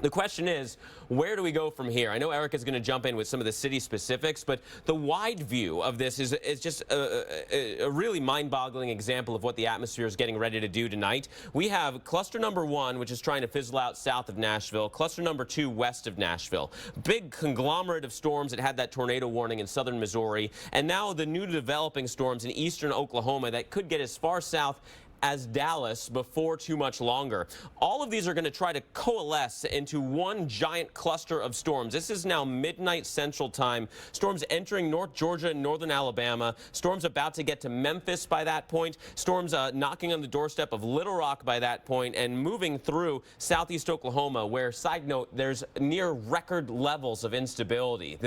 The question is, where do we go from here? I know Erica's going to jump in with some of the city specifics, but the wide view of this is just a really mind-boggling example of what the atmosphere is getting ready to do tonight. We have cluster number 1, which is trying to fizzle out south of Nashville, cluster number 2 west of Nashville. Big conglomerate of storms that had that tornado warning in southern Missouri, and now the new developing storms in eastern Oklahoma that could get as far south as Dallas before too much longer. All of these are going to try to coalesce into one giant cluster of storms. This is now midnight Central Time. Storms entering North Georgia and northern Alabama. Storms about to get to Memphis by that point. Storms knocking on the doorstep of Little Rock by that point and moving through southeast Oklahoma, where, side note, there's near record levels of instability.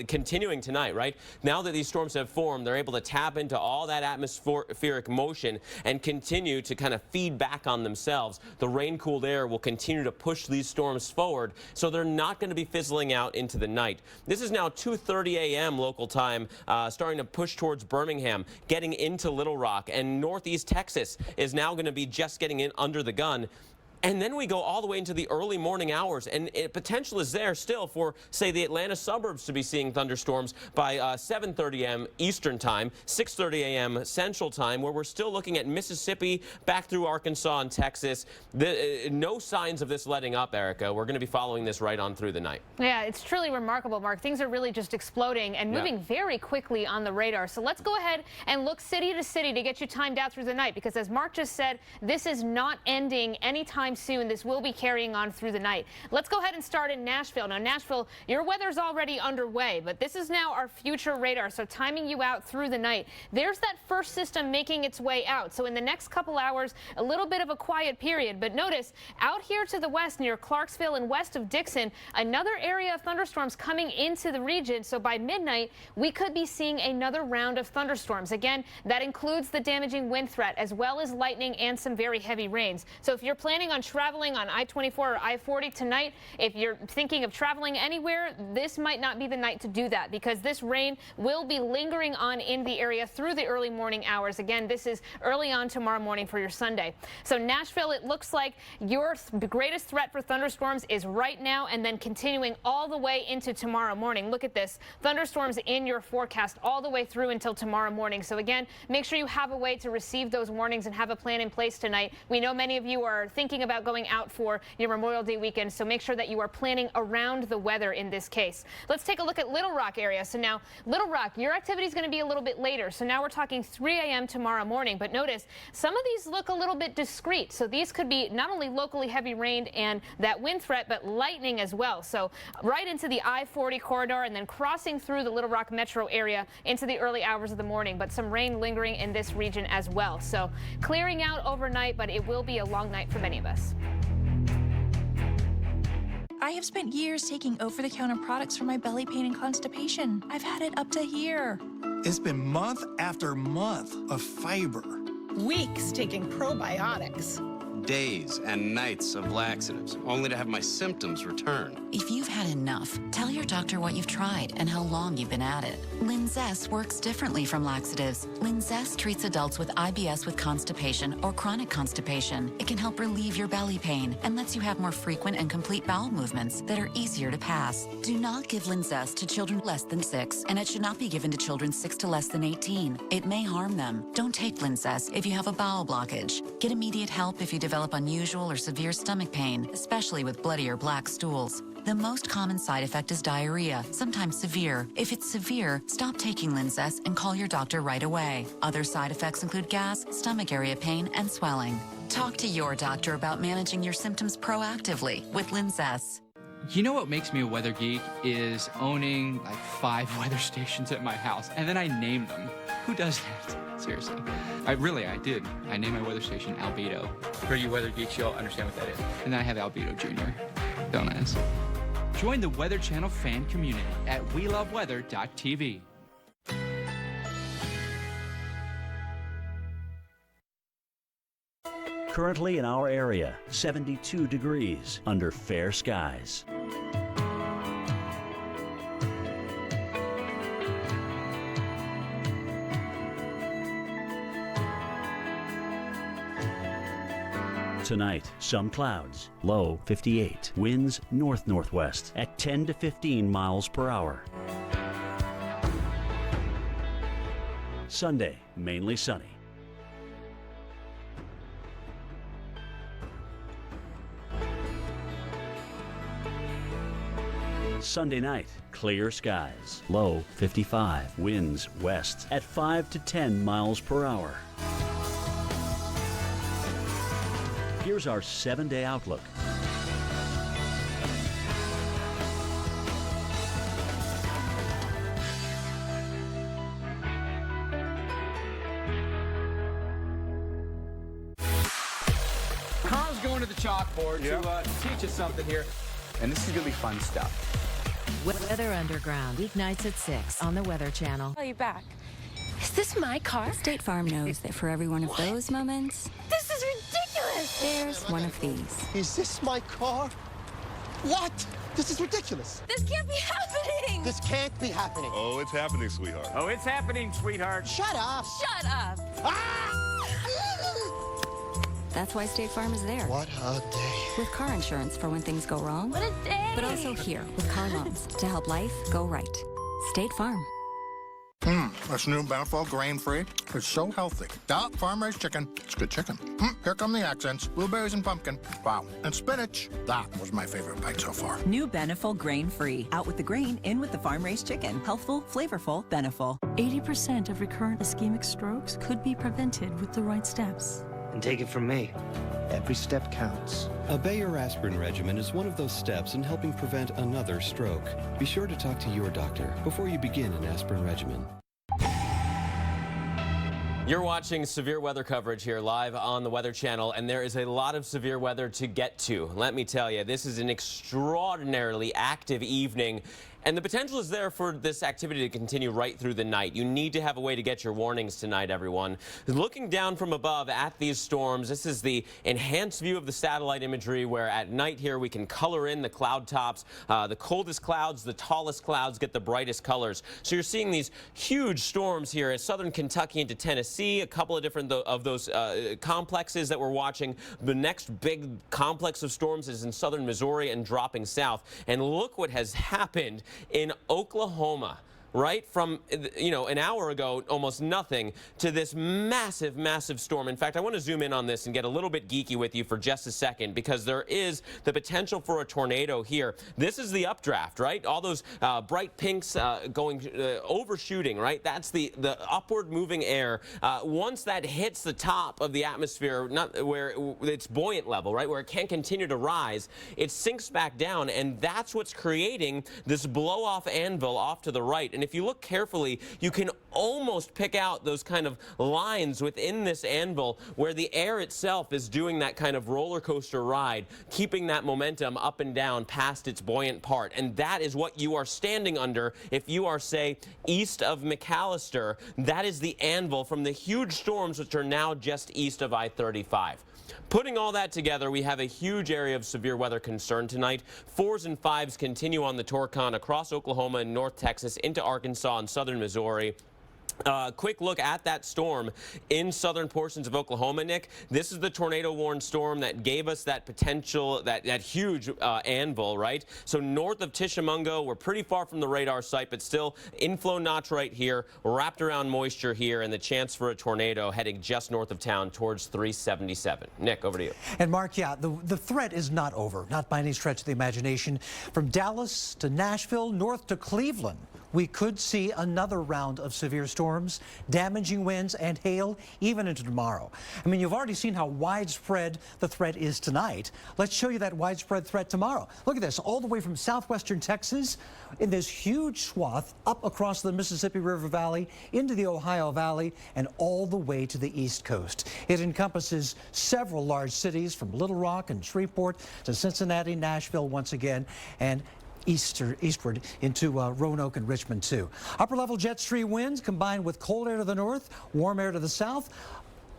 Continuing tonight, right? Now that these storms have formed, they're able to tap into all that atmospheric motion and continue to kind of feed back on themselves. The rain-cooled air will continue to push these storms forward, so they're not going to be fizzling out into the night. This is now 2:30 a.m. local time, starting to push towards Birmingham, getting into Little Rock, and northeast Texas is now going to be just getting in under the gun. And then we go all the way into the early morning hours, and potential is there still for, say, the Atlanta suburbs to be seeing thunderstorms by 7:30 a.m. Eastern Time, 6:30 a.m. Central Time, where we're still looking at Mississippi, back through Arkansas and Texas. No signs of this letting up, Erica. We're going to be following this right on through the night. Yeah, it's truly remarkable, Mark. Things are really just exploding and moving very quickly on the radar. So let's go ahead and look city to city to get you timed out through the night, because as Mark just said, this is not ending anytime soon. This will be carrying on through the night. Let's go ahead and start in Nashville. Now, Nashville, your weather's already underway, but this is now our future radar, so timing you out through the night. There's that first system making its way out. So in the next couple hours, a little bit of a quiet period. But notice, out here to the west near Clarksville and west of Dixon, another area of thunderstorms coming into the region. So by midnight, we could be seeing another round of thunderstorms. Again, that includes the damaging wind threat, as well as lightning and some very heavy rains. So if you're planning on traveling on I-24 or I-40 tonight, if you're thinking of traveling anywhere, this might not be the night to do that, because this rain will be lingering on in the area through the early morning hours. Again, this is early on tomorrow morning for your Sunday. So Nashville, it looks like your greatest threat for thunderstorms is right now and then continuing all the way into tomorrow morning. Look at this. Thunderstorms in your forecast all the way through until tomorrow morning. So again, make sure you have a way to receive those warnings and have a plan in place tonight. We know many of you are thinking about going out for your Memorial Day weekend, so make sure that you are planning around the weather in this case. Let's take a look at Little Rock area. So now, Little Rock, your activity is going to be a little bit later. So now we're talking 3 a.m. tomorrow morning. But notice, some of these look a little bit discrete. So these could be not only locally heavy rain and that wind threat, but lightning as well. So right into the I-40 corridor and then crossing through the Little Rock metro area into the early hours of the morning. But some rain lingering in this region as well. So clearing out overnight, but it will be a long night for many of us. I have spent years taking over-the-counter products for my belly pain and constipation. I've had it up to a year. It's been month after month of fiber. Weeks taking probiotics. Days and nights of laxatives, only to have my symptoms return. If you've had enough, tell your doctor what you've tried and how long you've been at it. Linzess works differently from laxatives. Linzess treats adults with IBS with constipation or chronic constipation. It can help relieve your belly pain and lets you have more frequent and complete bowel movements that are easier to pass. Do not give Linzess to children less than 6, and it should not be given to children 6 to less than 18. It may harm them. Don't take Linzess if you have a bowel blockage. Get immediate help if you develop unusual or severe stomach pain, especially with bloody or black stools. The most common side effect is diarrhea, sometimes severe. If it's severe, stop taking Linzess and call your doctor right away. Other side effects include gas, stomach area pain, and swelling. Talk to your doctor about managing your symptoms proactively with Linzess. You know what makes me a weather geek is owning like 5 weather stations at my house, and then I name them. Who does that? Seriously. I did. I named my weather station Albedo. For you weather geeks, you'll understand what that is. And then I have Albedo Jr. Donuts. Join the Weather Channel fan community at weloveweather.tv. Currently in our area, 72 degrees under fair skies. Tonight, some clouds, low 58, winds north-northwest at 10 to 15 miles per hour. Sunday, mainly sunny. Sunday night, clear skies, low 55, winds west at 5 to 10 miles per hour. Here's our 7-day outlook. Carl's going to the chalkboard to teach us something here. And this is going to be fun stuff. Weather Underground, weeknights at 6 on the Weather Channel. Call you back. Is this my car? State Farm knows that for every one of those moments, This is ridiculous! there's one of these. Is this my car? What? This is ridiculous. This can't be happening! This can't be happening. Oh, it's happening, sweetheart. Oh, it's happening, sweetheart. Shut up. Shut up! That's why State Farm is there. What a day. With car insurance for when things go wrong. What a day! But also here with car loans to help life go right. State Farm. That's new Beneful grain-free. It's so healthy. Farm-raised chicken. It's good chicken. Here come the accents. Blueberries and pumpkin. Wow. And spinach. That was my favorite bite so far. New Beneful grain-free. Out with the grain, in with the farm-raised chicken. Healthful, flavorful, Beneful. 80% of recurrent ischemic strokes could be prevented with the right steps. And take it from me, every step counts. A Bayer aspirin regimen is one of those steps in helping prevent another stroke. Be sure to talk to your doctor before you begin an aspirin regimen. You're watching severe weather coverage here live on the Weather Channel, and there is a lot of severe weather to get to. Let me tell you, this is an extraordinarily active evening, and the potential is there for this activity to continue right through the night. You need to have a way to get your warnings tonight, everyone. Looking down from above at these storms, this is the enhanced view of the satellite imagery where at night here we can color in the cloud tops. The coldest clouds, the tallest clouds get the brightest colors. So you're seeing these huge storms here at southern Kentucky into Tennessee, a couple of different of those complexes that we're watching. The next big complex of storms is in southern Missouri and dropping south. And look what has happened in Oklahoma. Right from, an hour ago, almost nothing, to this massive, massive storm. In fact, I want to zoom in on this and get a little bit geeky with you for just a second, because there is the potential for a tornado here. This is the updraft, right? All those bright pinks overshooting, right? That's the upward moving air. Once that hits the top of the atmosphere, not where it's buoyant level, right, where it can't continue to rise, it sinks back down, and that's what's creating this blow-off anvil off to the right. And if you look carefully, you can almost pick out those kind of lines within this anvil where the air itself is doing that kind of roller coaster ride, keeping that momentum up and down past its buoyant part. And that is what you are standing under if you are, say, east of McAllister. That is the anvil from the huge storms which are now just east of I-35. Putting all that together, we have a huge area of severe weather concern tonight. 4s and 5s continue on the Torcon across Oklahoma and North Texas into Arkansas and southern Missouri. Quick look at that storm in southern portions of Oklahoma, Nick. This is the tornado-warned storm that gave us that potential, that huge anvil, right? So north of Tishomingo, we're pretty far from the radar site, but still inflow notch right here, wrapped around moisture here, and the chance for a tornado heading just north of town towards 377. Nick, over to you. And Mark, yeah, the threat is not over, not by any stretch of the imagination. From Dallas to Nashville, north to Cleveland, we could see another round of severe storms, damaging winds and hail even into tomorrow. I mean, you've already seen how widespread the threat is tonight. Let's show you that widespread threat tomorrow. Look at this, all the way from southwestern Texas in this huge swath up across the Mississippi River Valley into the Ohio Valley and all the way to the East Coast. It encompasses several large cities from Little Rock and Shreveport to Cincinnati, Nashville once again, and eastward into Roanoke and Richmond too. Upper level jet stream winds combined with cold air to the north, warm air to the south.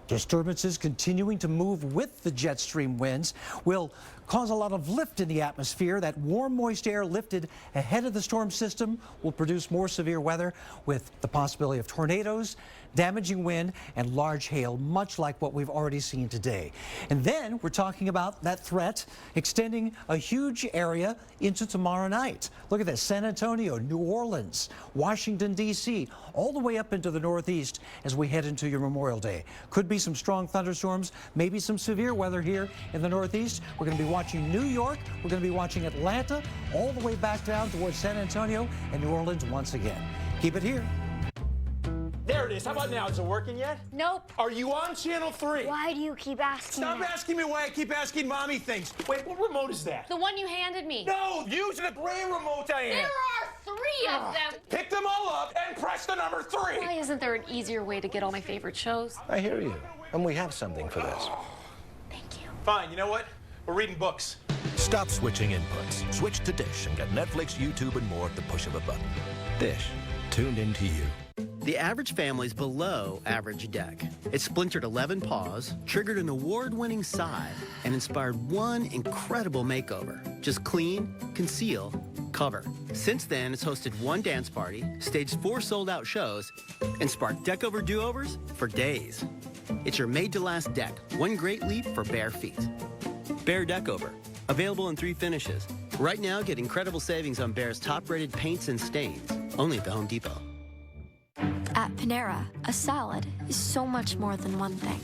Disturbances continuing to move with the jet stream winds will cause a lot of lift in the atmosphere. That warm, moist air lifted ahead of the storm system will produce more severe weather with the possibility of tornadoes, damaging wind, and large hail, much like what we've already seen today. And then we're talking about that threat extending a huge area into tomorrow night. Look at this, San Antonio, New Orleans, Washington, D.C., all the way up into the northeast as we head into your Memorial Day. Could be some strong thunderstorms, maybe some severe weather here in the northeast. We're going to be watching New York, we're going to be watching Atlanta, all the way back down towards San Antonio and New Orleans once again. Keep it here. There it is. How about now? Is it working yet? Nope. Are you on channel 3? Why do you keep asking Stop that? asking me why I keep asking mommy things. Wait, what remote is that? The one you handed me. No, use the gray remote, Diane. There are 3 of them. Pick them all up and press the number 3. Why isn't there an easier way to get all my favorite shows? I hear you. And we have something for this. Thank you. Fine, you know what? We're reading books. Stop switching inputs. Switch to Dish and get Netflix, YouTube, and more at the push of a button. Dish, tuned into you. The average family's below average deck. It splintered 11 paws, triggered an award-winning sigh, and inspired one incredible makeover. Just clean, conceal, cover. Since then, it's hosted 1 dance party, staged 4 sold-out shows, and sparked deck-over do-overs for days. It's your made-to-last deck, one great leap for bare feet. Behr Deck Over, available in 3 finishes. Right now, get incredible savings on Behr's top-rated paints and stains, only at the Home Depot. At Panera, a salad is so much more than one thing.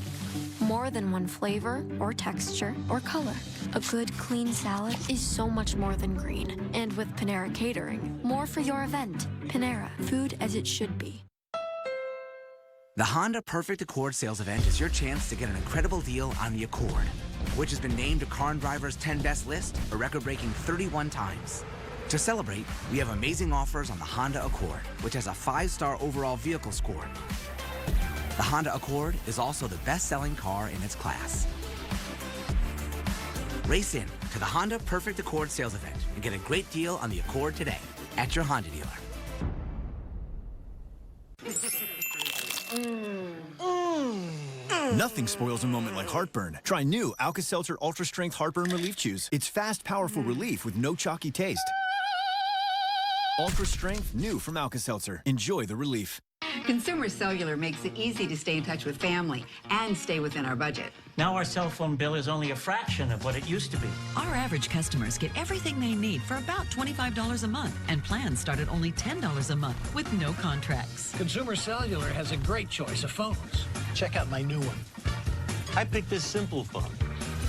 More than one flavor, or texture, or color. A good, clean salad is so much more than green. And with Panera Catering, more for your event. Panera, food as it should be. The Honda Perfect Accord sales event is your chance to get an incredible deal on the Accord, which has been named to Car and Driver's 10 Best list a record-breaking 31 times. To celebrate, we have amazing offers on the Honda Accord, which has a 5-star overall vehicle score. The Honda Accord is also the best-selling car in its class. Race in to the Honda Perfect Accord sales event and get a great deal on the Accord today at your Honda dealer. Nothing spoils a moment like heartburn. Try new Alka-Seltzer Ultra Strength Heartburn Relief Chews. It's fast, powerful relief with no chalky taste. Ultra Strength, new from Alka-Seltzer. Enjoy the relief. Consumer Cellular makes it easy to stay in touch with family and stay within our budget. Now our cell phone bill is only a fraction of what it used to be. Our average customers get everything they need for about $25 a month, and plans start at only $10 a month with no contracts. Consumer Cellular has a great choice of phones. Check out my new one. I picked this simple phone.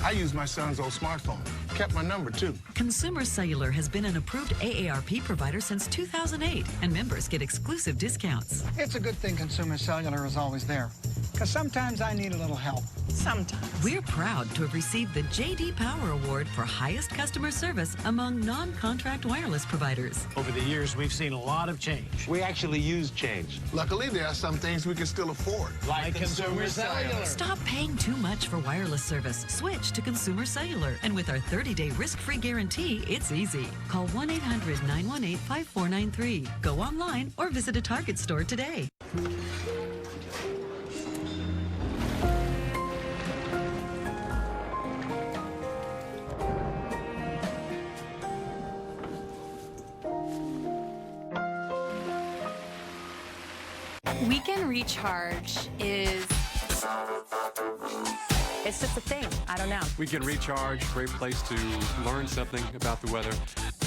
I use my son's old smartphone. Kept my number, too. Consumer Cellular has been an approved AARP provider since 2008, and members get exclusive discounts. It's a good thing Consumer Cellular is always there, because sometimes I need a little help. Sometimes. We're proud to have received the J.D. Power Award for highest customer service among non-contract wireless providers. Over the years, we've seen a lot of change. We actually use change. Luckily, there are some things we can still afford. Like Consumer Cellular. Stop paying too much for wireless service. Switch to Consumer Cellular. And with our 30-day risk-free guarantee, it's easy. Call 1-800-918-5493. Go online or visit a Target store today. Weekend recharge is... It's just a thing. I don't know. Weekend recharge, great place to learn something about the weather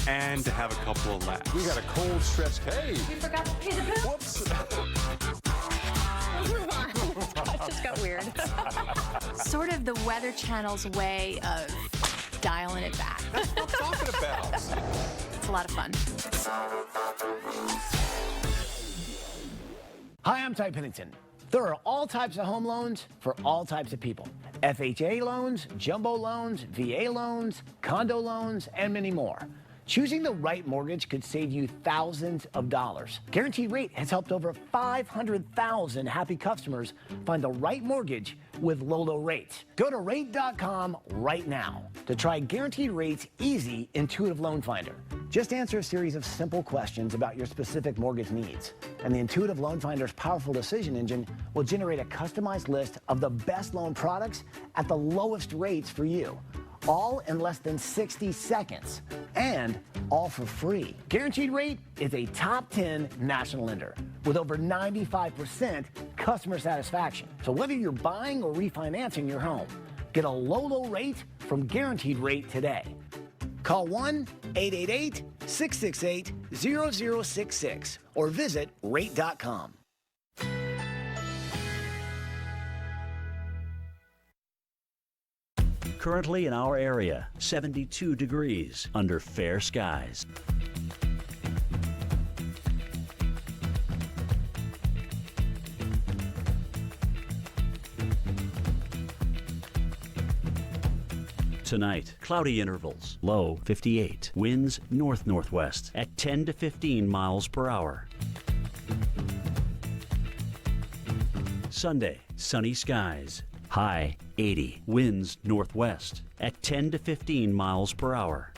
and to have a couple of laughs. We got a cold stretch. Hey! We forgot to pay the bill. Whoops! It just got weird. Sort of the Weather Channel's way of dialing it back. That's what I'm talking about. It's a lot of fun. Hi, I'm Ty Pennington. There are all types of home loans for all types of people. FHA loans, jumbo loans, VA loans, condo loans, and many more. Choosing the right mortgage could save you thousands of dollars. Guaranteed Rate has helped over 500,000 happy customers find the right mortgage with low rates. Go to rate.com right now to try Guaranteed Rate's easy, intuitive loan finder. Just answer a series of simple questions about your specific mortgage needs, and the intuitive loan finder's powerful decision engine will generate a customized list of the best loan products at the lowest rates for you, all in less than 60 seconds, and all for free. Guaranteed Rate is a top 10 national lender with over 95% customer satisfaction. So whether you're buying or refinancing your home, get a low rate from Guaranteed Rate today. Call 1-888-668-0066 or visit rate.com. Currently in our area, 72 degrees under fair skies. Tonight, cloudy intervals, low 58, winds north-northwest at 10 to 15 miles per hour. Sunday, sunny skies, high 80, winds northwest at 10 to 15 miles per hour.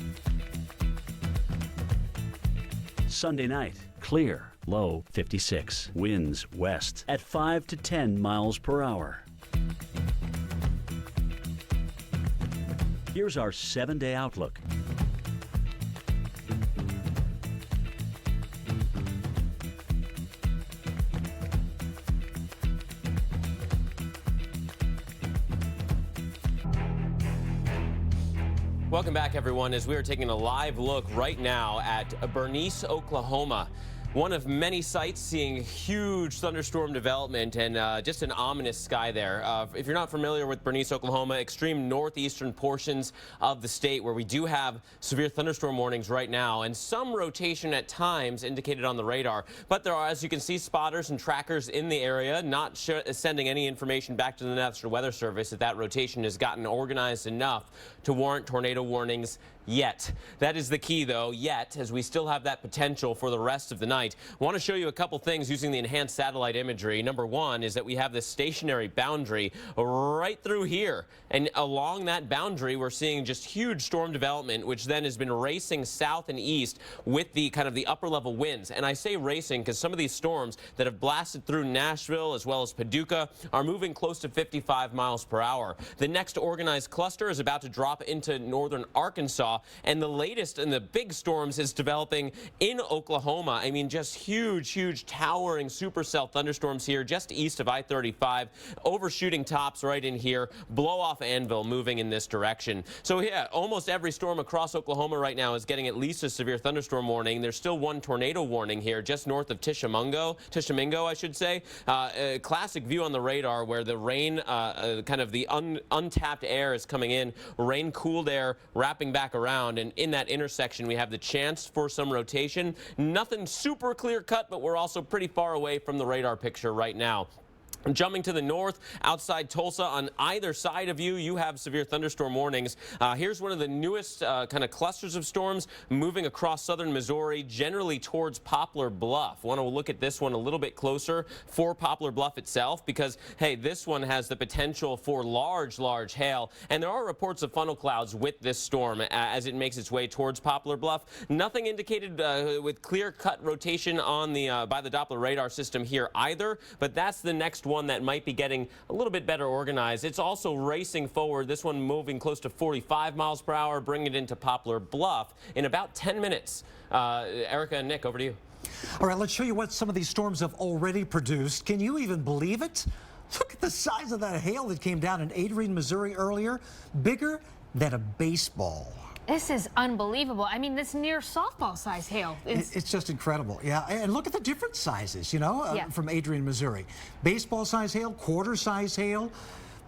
Sunday night, clear, low 56, winds west at 5 to 10 miles per hour. Here's our 7-day outlook. Welcome back, everyone, as we are taking a live look right now at Bernice, Oklahoma. One of many sites seeing huge thunderstorm development and just an ominous sky there. If you're not familiar with Bernice, Oklahoma, extreme northeastern portions of the state where we do have severe thunderstorm warnings right now and some rotation at times indicated on the radar. But there are, as you can see, spotters and trackers in the area, not sending any information back to the National Weather Service that rotation has gotten organized enough to warrant tornado warnings yet. That is the key, though, yet, as we still have that potential for the rest of the night. I want to show you a couple things using the enhanced satellite imagery. Number one is that we have this stationary boundary right through here. And along that boundary, we're seeing just huge storm development, which then has been racing south and east with the kind of the upper level winds. And I say racing because some of these storms that have blasted through Nashville as well as Paducah are moving close to 55 miles per hour. The next organized cluster is about to drop into northern Arkansas. And the latest in the big storms is developing in Oklahoma. I mean, just huge towering supercell thunderstorms here just east of I-35, overshooting tops right in here, blow off Anvil moving in this direction. So yeah, almost every storm across Oklahoma right now is getting at least a severe thunderstorm warning. There's still one tornado warning here just north of Tishomingo, I should say. A classic view on the radar where the rain, kind of the untapped air is coming in, rain cooled air wrapping back around, and in that intersection we have the chance for some rotation. Nothing super clear cut, but we're also pretty far away from the radar picture right now. Jumping to the north, outside Tulsa, on either side of you, you have severe thunderstorm warnings. Here's one of the newest kind of clusters of storms moving across southern Missouri, generally towards Poplar Bluff. Want to look at this one a little bit closer for Poplar Bluff itself because, hey, this one has the potential for large hail. And there are reports of funnel clouds with this storm as it makes its way towards Poplar Bluff. Nothing indicated with clear-cut rotation on the by the Doppler radar system here either, but that's the next one that might be getting a little bit better organized. It's also racing forward, this one moving close to 45 miles per hour, bringing it into Poplar Bluff in about 10 minutes. Erica and Nick, over to you. All right, let's show you what some of these storms have already produced. Can you even believe it? Look at the size of that hail that came down in Adrian, Missouri earlier. Bigger than a baseball. This is unbelievable. I mean, this near softball-size hail. It's just incredible. Yeah, and look at the different sizes, you know, Yeah. from Adrian, Missouri. Baseball-size hail, quarter-size hail.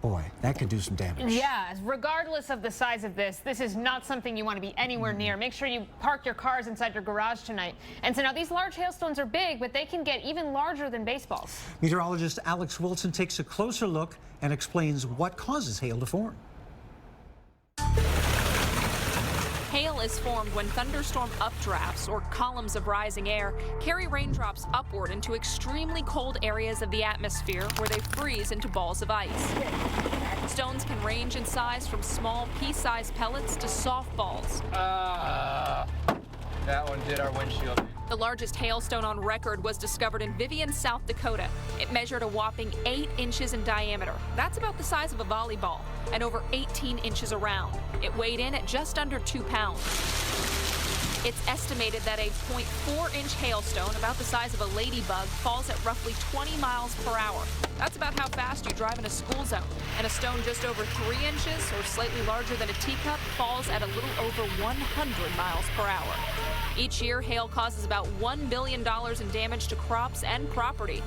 Boy, that could do some damage. Yeah, regardless of the size of this is not something you want to be anywhere near. Make sure you park your cars inside your garage tonight. And so now these large hailstones are big, but they can get even larger than baseballs. Meteorologist Alex Wilson takes a closer look and explains what causes hail to form. Hail is formed when thunderstorm updrafts, or columns of rising air, carry raindrops upward into extremely cold areas of the atmosphere where they freeze into balls of ice. Stones can range in size from small pea-sized pellets to softballs. That one did our windshield. The largest hailstone on record was discovered in Vivian, South Dakota. It measured a whopping 8 inches in diameter. That's about the size of a volleyball, and over 18 inches around. It weighed in at just under 2 pounds. It's estimated that a 0.4-inch hailstone, about the size of a ladybug, falls at roughly 20 miles per hour. That's about how fast you drive in a school zone. And a stone just over 3 inches, or slightly larger than a teacup, falls at a little over 100 miles per hour. Each year, hail causes about $1 billion in damage to crops and property.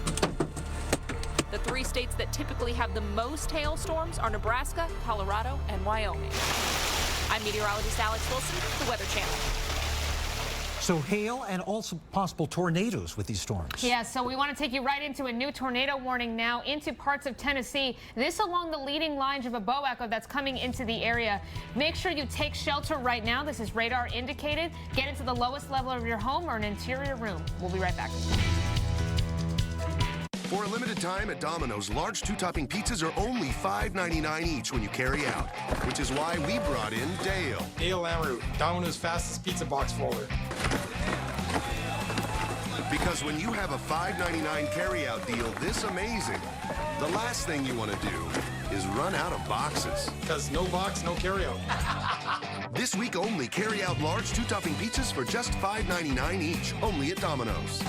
The 3 states that typically have the most hailstorms are Nebraska, Colorado, and Wyoming. I'm meteorologist Alex Wilson, the Weather Channel. So hail and also possible tornadoes with these storms. Yeah, so we want to take you right into a new tornado warning now into parts of Tennessee. This along the leading lines of a bow echo that's coming into the area. Make sure you take shelter right now. This is radar indicated. Get into the lowest level of your home or an interior room. We'll be right back. For a limited time at Domino's, large 2-topping pizzas are only $5.99 each when you carry out, which is why we brought in Dale. Dale Lamoureux, Domino's fastest pizza box forward. Because when you have a $5.99 carry-out deal this amazing, the last thing you want to do is run out of boxes. Because no box, no carry-out. This week only, carry out large 2-topping pizzas for just $5.99 each, only at Domino's.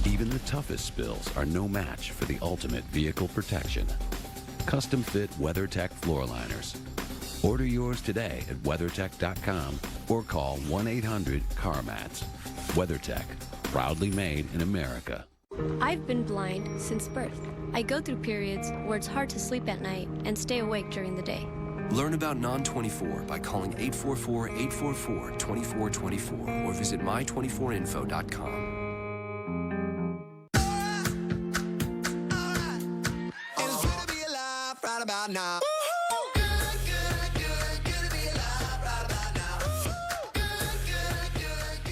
Even the toughest spills are no match for the ultimate vehicle protection. Custom fit WeatherTech floor liners. Order yours today at WeatherTech.com or call 1-800-CarMats. WeatherTech, proudly made in America. I've been blind since birth. I go through periods where it's hard to sleep at night and stay awake during the day. Learn about Non-24 by calling 844-844-2424 or visit my24info.com. Right about now.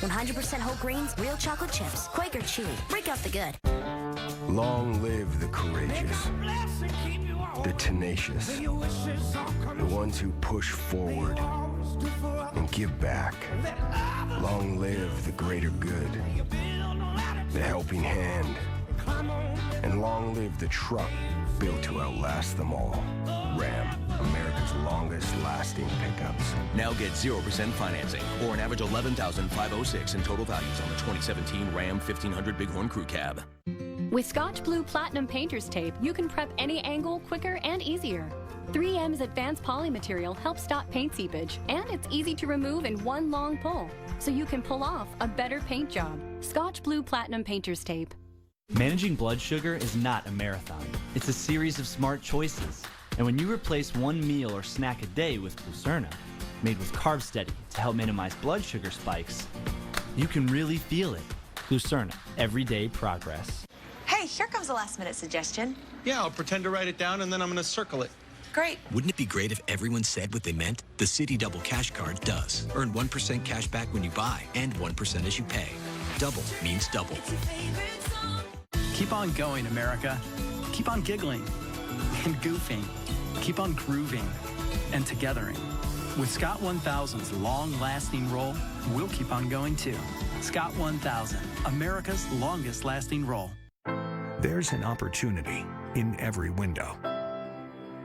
100% whole grains, real chocolate chips, Quaker Chewy. Break out the good. Long live the courageous, the tenacious, the ones who push forward and give back. Long live the greater good, the helping hand, and long live the truck built to outlast them all. Ram, America's longest lasting pickups. Now get 0% financing or an average $11,506 in total values on the 2017 Ram 1500 Bighorn Crew Cab. With Scotch Blue Platinum Painter's Tape, you can prep any angle quicker and easier. 3M's advanced poly material helps stop paint seepage, and it's easy to remove in one long pull, so you can pull off a better paint job. Scotch Blue Platinum Painter's Tape. Managing blood sugar is not a marathon. It's a series of smart choices. And when you replace one meal or snack a day with Glucerna, made with Carb Steady to help minimize blood sugar spikes, you can really feel it. Glucerna, everyday progress. Hey, here comes a last-minute suggestion. Yeah, I'll pretend to write it down and then I'm going to circle it. Great. Wouldn't it be great if everyone said what they meant? The Citi Double Cash Card does. Earn 1% cash back when you buy and 1% as you pay. Double means double. Keep on going, America. Keep on giggling and goofing. Keep on grooving and togethering. With Scott 1000's long-lasting roll, we'll keep on going too. Scott 1000, America's longest-lasting roll. There's an opportunity in every window.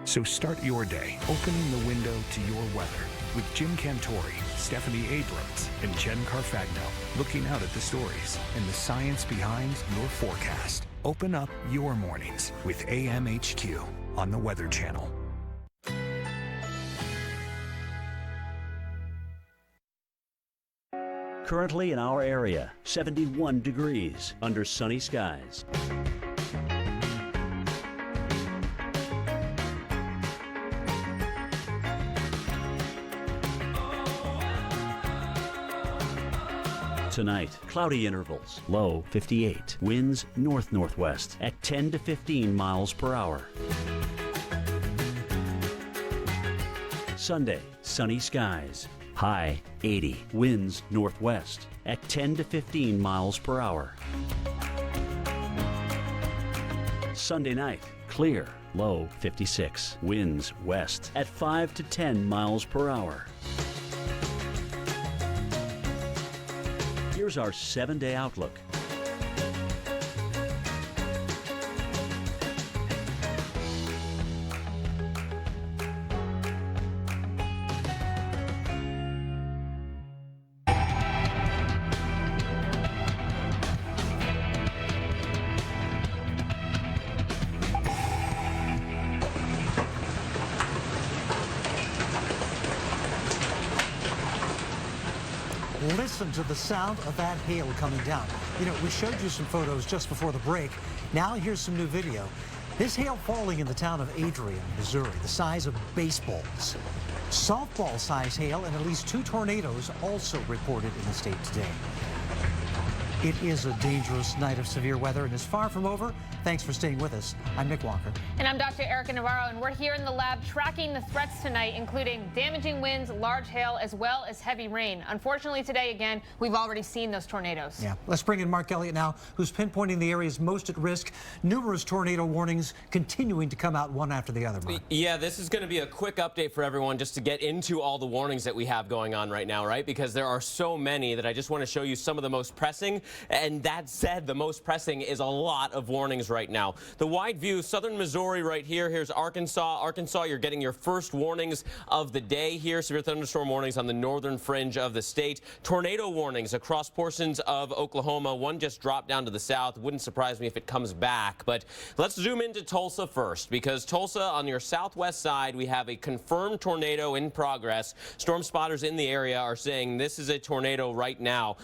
So start your day opening the window to your weather with Jim Cantori, Stephanie Abrams, and Jen Carfagno looking out at the stories and the science behind your forecast. Open up your mornings with AMHQ on the Weather Channel. Currently in our area, 71 degrees under sunny skies. Tonight, cloudy intervals, low 58, winds north-northwest at 10 to 15 miles per hour. Sunday, sunny skies, high 80, winds northwest at 10 to 15 miles per hour. Sunday night, clear, low 56, winds west at 5 to 10 miles per hour. Here's our 7-day outlook. Listen to the sound of that hail coming down. You know, we showed you some photos just before the break. Now here's some new video. This hail falling in the town of Adrian, Missouri, the size of baseballs. Softball-size hail and at least 2 tornadoes also reported in the state today. It is a dangerous night of severe weather and is far from over. Thanks for staying with us. I'm Nick Walker. And I'm Dr. Erica Navarro, and we're here in the lab tracking the threats tonight, including damaging winds, large hail, as well as heavy rain. Unfortunately, today, again, we've already seen those tornadoes. Yeah, let's bring in Mark Elliott now, who's pinpointing the areas most at risk. Numerous tornado warnings continuing to come out one after the other, Mark. Yeah, this is going to be a quick update for everyone just to get into all the warnings that we have going on right now, right? Because there are so many that I just want to show you some of the most pressing. And that said, the most pressing is a lot of warnings right now. The wide view, southern Missouri right here. Here's Arkansas. Arkansas, you're getting your first warnings of the day here. Severe thunderstorm warnings on the northern fringe of the state. Tornado warnings across portions of Oklahoma. One just dropped down to the south. Wouldn't surprise me if it comes back. But let's zoom into Tulsa first, because Tulsa, on your southwest side, we have a confirmed tornado in progress. Storm spotters in the area are saying this is a tornado right now.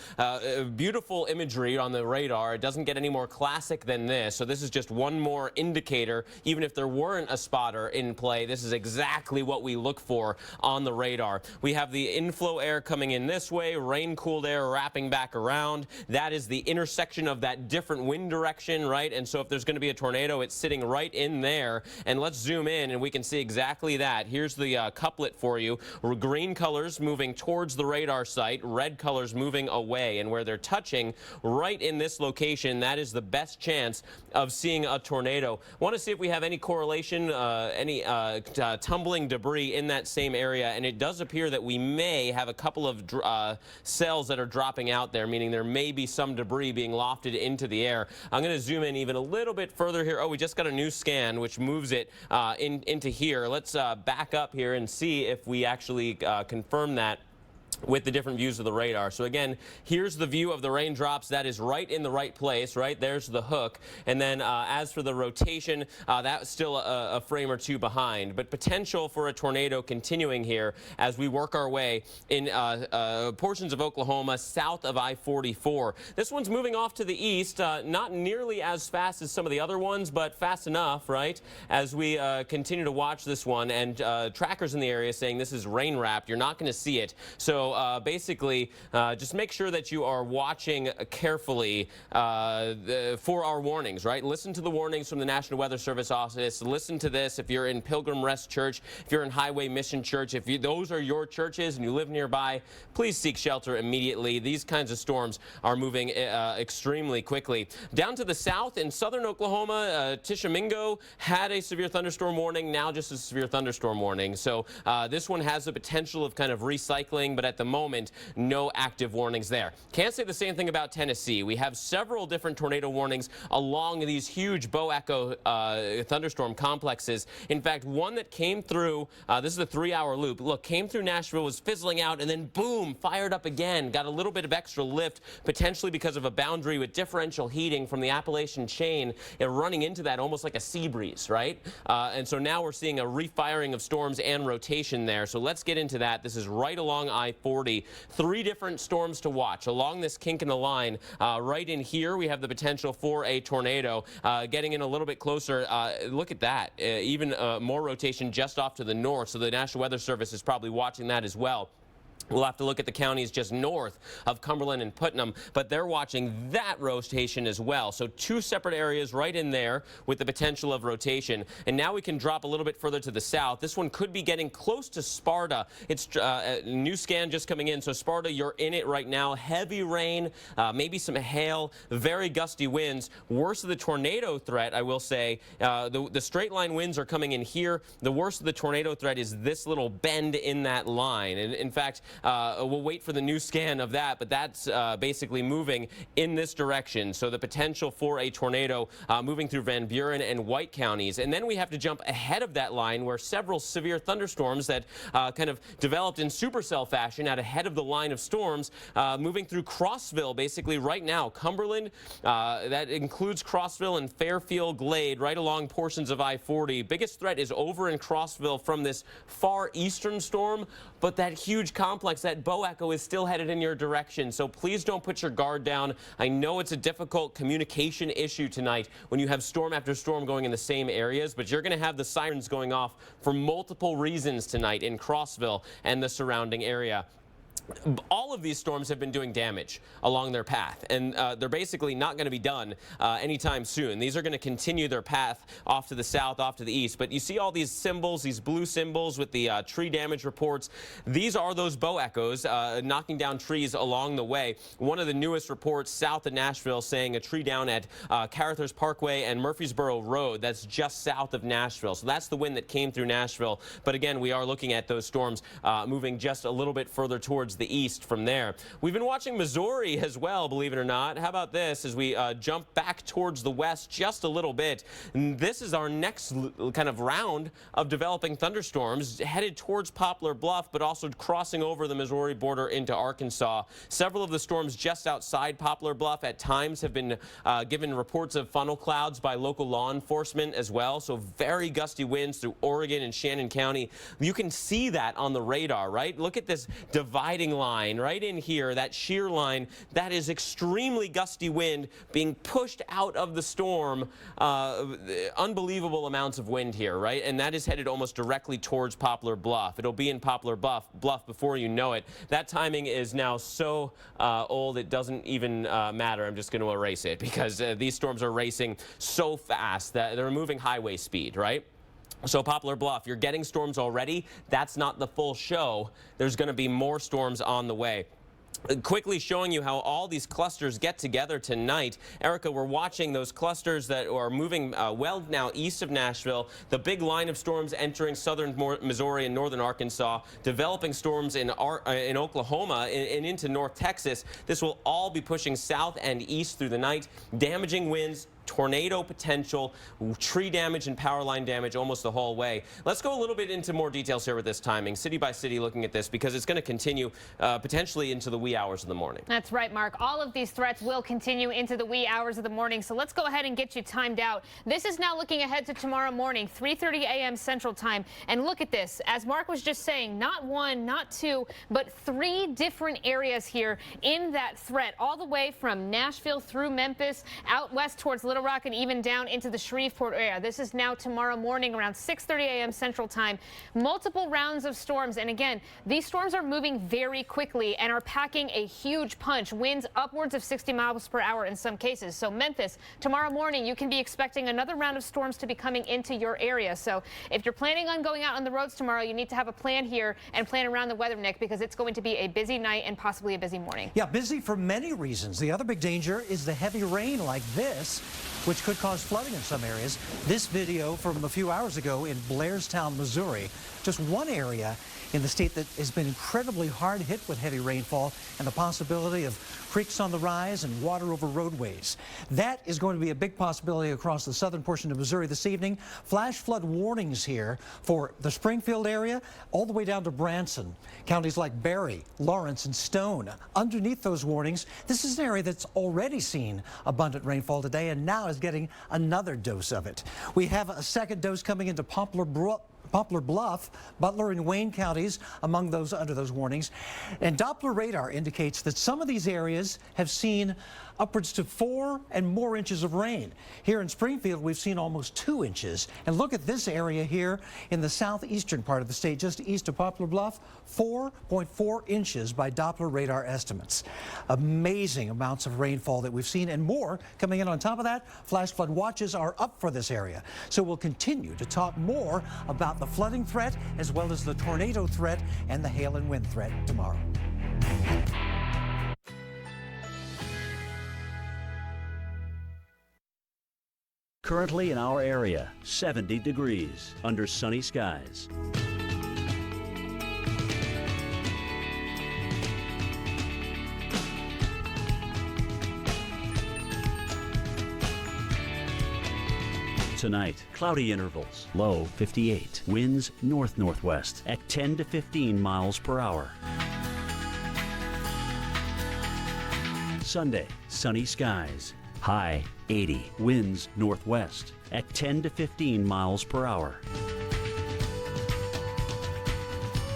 Beautiful imagery on the radar. It doesn't get any more classic than this. So this is just one more indicator. Even if there weren't a spotter in play, this is exactly what we look for on the radar. We have the inflow air coming in this way, rain-cooled air wrapping back around. That is the intersection of that different wind direction, right? And so if there's going to be a tornado, it's sitting right in there. And let's zoom in and we can see exactly that. Here's the couplet for you. Green colors moving towards the radar site, red colors moving away. And where they're touching right in this location, that is the best chance of seeing a tornado. Want to see if we have any correlation, any tumbling debris in that same area, and it does appear that we may have a couple of cells that are dropping out there, meaning there may be some debris being lofted into the air. I'm going to zoom in even a little bit further here. Oh, we just got a new scan which moves it into here. Let's back up here and see if we actually confirm that with the different views of the radar. So again, here's the view of the raindrops. That is right in the right place, right? There's the hook. And then as for the rotation, that's still a frame or two behind. But potential for a tornado continuing here as we work our way in portions of Oklahoma south of I-44. This one's moving off to the east, not nearly as fast as some of the other ones, but fast enough, right? As we continue to watch this one, and trackers in the area saying this is rain wrapped. You're not going to see it. So So basically, just make sure that you are watching carefully for our warnings, right? Listen to the warnings from the National Weather Service office. Listen to this if you're in Pilgrim Rest Church, if you're in Highway Mission Church, if those are your churches and you live nearby, please seek shelter immediately. These kinds of storms are moving extremely quickly. Down to the south in southern Oklahoma, Tishomingo had a severe thunderstorm warning, now just a severe thunderstorm warning. So this one has the potential of kind of recycling, but at the moment, no active warnings there. Can't say the same thing about Tennessee. We have several different tornado warnings along these huge bow echo thunderstorm complexes. In fact, one that came through, this is a 3-hour loop, look, came through Nashville, was fizzling out, and then boom, fired up again. Got a little bit of extra lift, potentially because of a boundary with differential heating from the Appalachian chain, running into that almost like a sea breeze, right? And so now we're seeing a refiring of storms and rotation there. So let's get into that. This is right along I-40. 3 different storms to watch along this kink in the line. Right in here, we have the potential for a tornado. Getting in a little bit closer, look at that. Even more rotation just off to the north. So the National Weather Service is probably watching that as well. We'll have to look at the counties just north of Cumberland and Putnam, but they're watching that rotation as well. So 2 separate areas right in there with the potential of rotation. And now we can drop a little bit further to the south. This one could be getting close to Sparta. It's a new scan just coming in. So Sparta, you're in it right now. Heavy rain, maybe some hail, very gusty winds. Worst of the tornado threat, I will say, the straight line winds are coming in here. The worst of the tornado threat is this little bend in that line. And in fact, we'll wait for the new scan of that, but that's basically moving in this direction. So the potential for a tornado moving through Van Buren and White counties. And then we have to jump ahead of that line where several severe thunderstorms that kind of developed in supercell fashion out ahead of the line of storms moving through Crossville basically right now. Cumberland, that includes Crossville and Fairfield Glade right along portions of I-40. Biggest threat is over in Crossville from this far eastern storm, but that huge complex, that bow echo, is still headed in your direction. So please don't put your guard down. I know it's a difficult communication issue tonight when you have storm after storm going in the same areas, but you're going to have the sirens going off for multiple reasons tonight in Crossville and the surrounding area. All of these storms have been doing damage along their path, and they're basically not going to be done anytime soon. These are going to continue their path off to the south, off to the east. But you see all these symbols, these blue symbols with the tree damage reports. These are those bow echoes knocking down trees along the way. One of the newest reports south of Nashville saying a tree down at Carruthers Parkway and Murfreesboro Road. That's just south of Nashville. So that's the wind that came through Nashville. But again, we are looking at those storms moving just a little bit further towards the east from there. We've been watching Missouri as well, believe it or not. How about this as we jump back towards the west just a little bit? And this is our next kind of round of developing thunderstorms headed towards Poplar Bluff, but also crossing over the Missouri border into Arkansas. Several of the storms just outside Poplar Bluff at times have been given reports of funnel clouds by local law enforcement as well. So very gusty winds through Oregon and Shannon County. You can see that on the radar, right? Look at this dividing line right in here, that shear line. That is extremely gusty wind being pushed out of the storm. Unbelievable amounts of wind here, right? And that is headed almost directly towards Poplar Bluff. It'll be in Poplar Bluff before you know it. That timing is now so old it doesn't even matter. I'm just going to erase it because these storms are racing so fast that they're moving highway speed, right? So Poplar Bluff, you're getting storms already. That's not the full show. There's going to be more storms on the way. Quickly showing you how all these clusters get together tonight. Erica, we're watching those clusters that are moving well now east of Nashville. The big line of storms entering southern Missouri and northern Arkansas, developing storms in Oklahoma and into North Texas. This will all be pushing south and east through the night, damaging winds, tornado potential, tree damage and power line damage almost the whole way. Let's go a little bit into more details here with this timing, city by city, looking at this because it's going to continue potentially into the wee hours of the morning. That's right, Mark. All of these threats will continue into the wee hours of the morning. So let's go ahead and get you timed out. This is now looking ahead to tomorrow morning, 3:30 a.m. Central Time. And look at this. As Mark was just saying, not one, not two, but 3 different areas here in that threat, all the way from Nashville through Memphis, out west towards Little Rock and even down into the Shreveport area. This is now tomorrow morning around 6:30 a.m. Central Time. Multiple rounds of storms. And again, these storms are moving very quickly and are packing a huge punch. Winds upwards of 60 miles per hour in some cases. So Memphis, tomorrow morning, you can be expecting another round of storms to be coming into your area. So if you're planning on going out on the roads tomorrow, you need to have a plan here and plan around the weather, Nick, because it's going to be a busy night and possibly a busy morning. Yeah, busy for many reasons. The other big danger is the heavy rain like this, which could cause flooding in some areas. This video from a few hours ago in Blairstown, Missouri, just one area in the state that has been incredibly hard hit with heavy rainfall and the possibility of creeks on the rise and water over roadways. That is going to be a big possibility across the southern portion of Missouri this evening. Flash flood warnings here for the Springfield area all the way down to Branson. Counties like Berry, Lawrence, and Stone. Underneath those warnings, this is an area that's already seen abundant rainfall today and now is getting another dose of it. We have a second dose coming into Poplar Bluff, Butler, and Wayne counties among those under those warnings. And Doppler radar indicates that some of these areas have seen upwards to 4 and more inches of rain. Here in Springfield, we've seen almost 2 inches. And look at this area here in the southeastern part of the state, just east of Poplar Bluff, 4.4 inches by Doppler radar estimates. Amazing amounts of rainfall that we've seen and more coming in on top of that. Flash flood watches are up for this area. So we'll continue to talk more about the flooding threat as well as the tornado threat and the hail and wind threat tomorrow. Currently in our area, 70 degrees under sunny skies. Tonight, cloudy intervals, low 58. Winds north-northwest at 10 to 15 miles per hour. Sunday, sunny skies, high 80. Winds northwest at 10 to 15 miles per hour.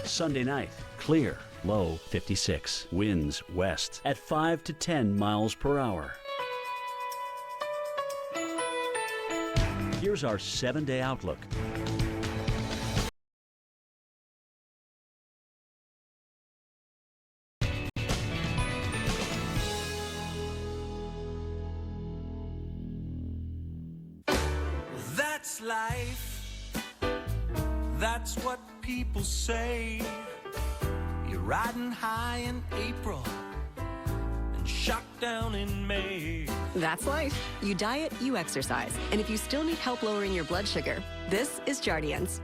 Sunday night, clear, low 56. Winds west at 5 to 10 miles per hour. Here's our 7-day outlook. That's life. That's what people say. You're riding high in April and shot down in May. That's life. You diet, you exercise. And if you still need help lowering your blood sugar, this is Jardiance.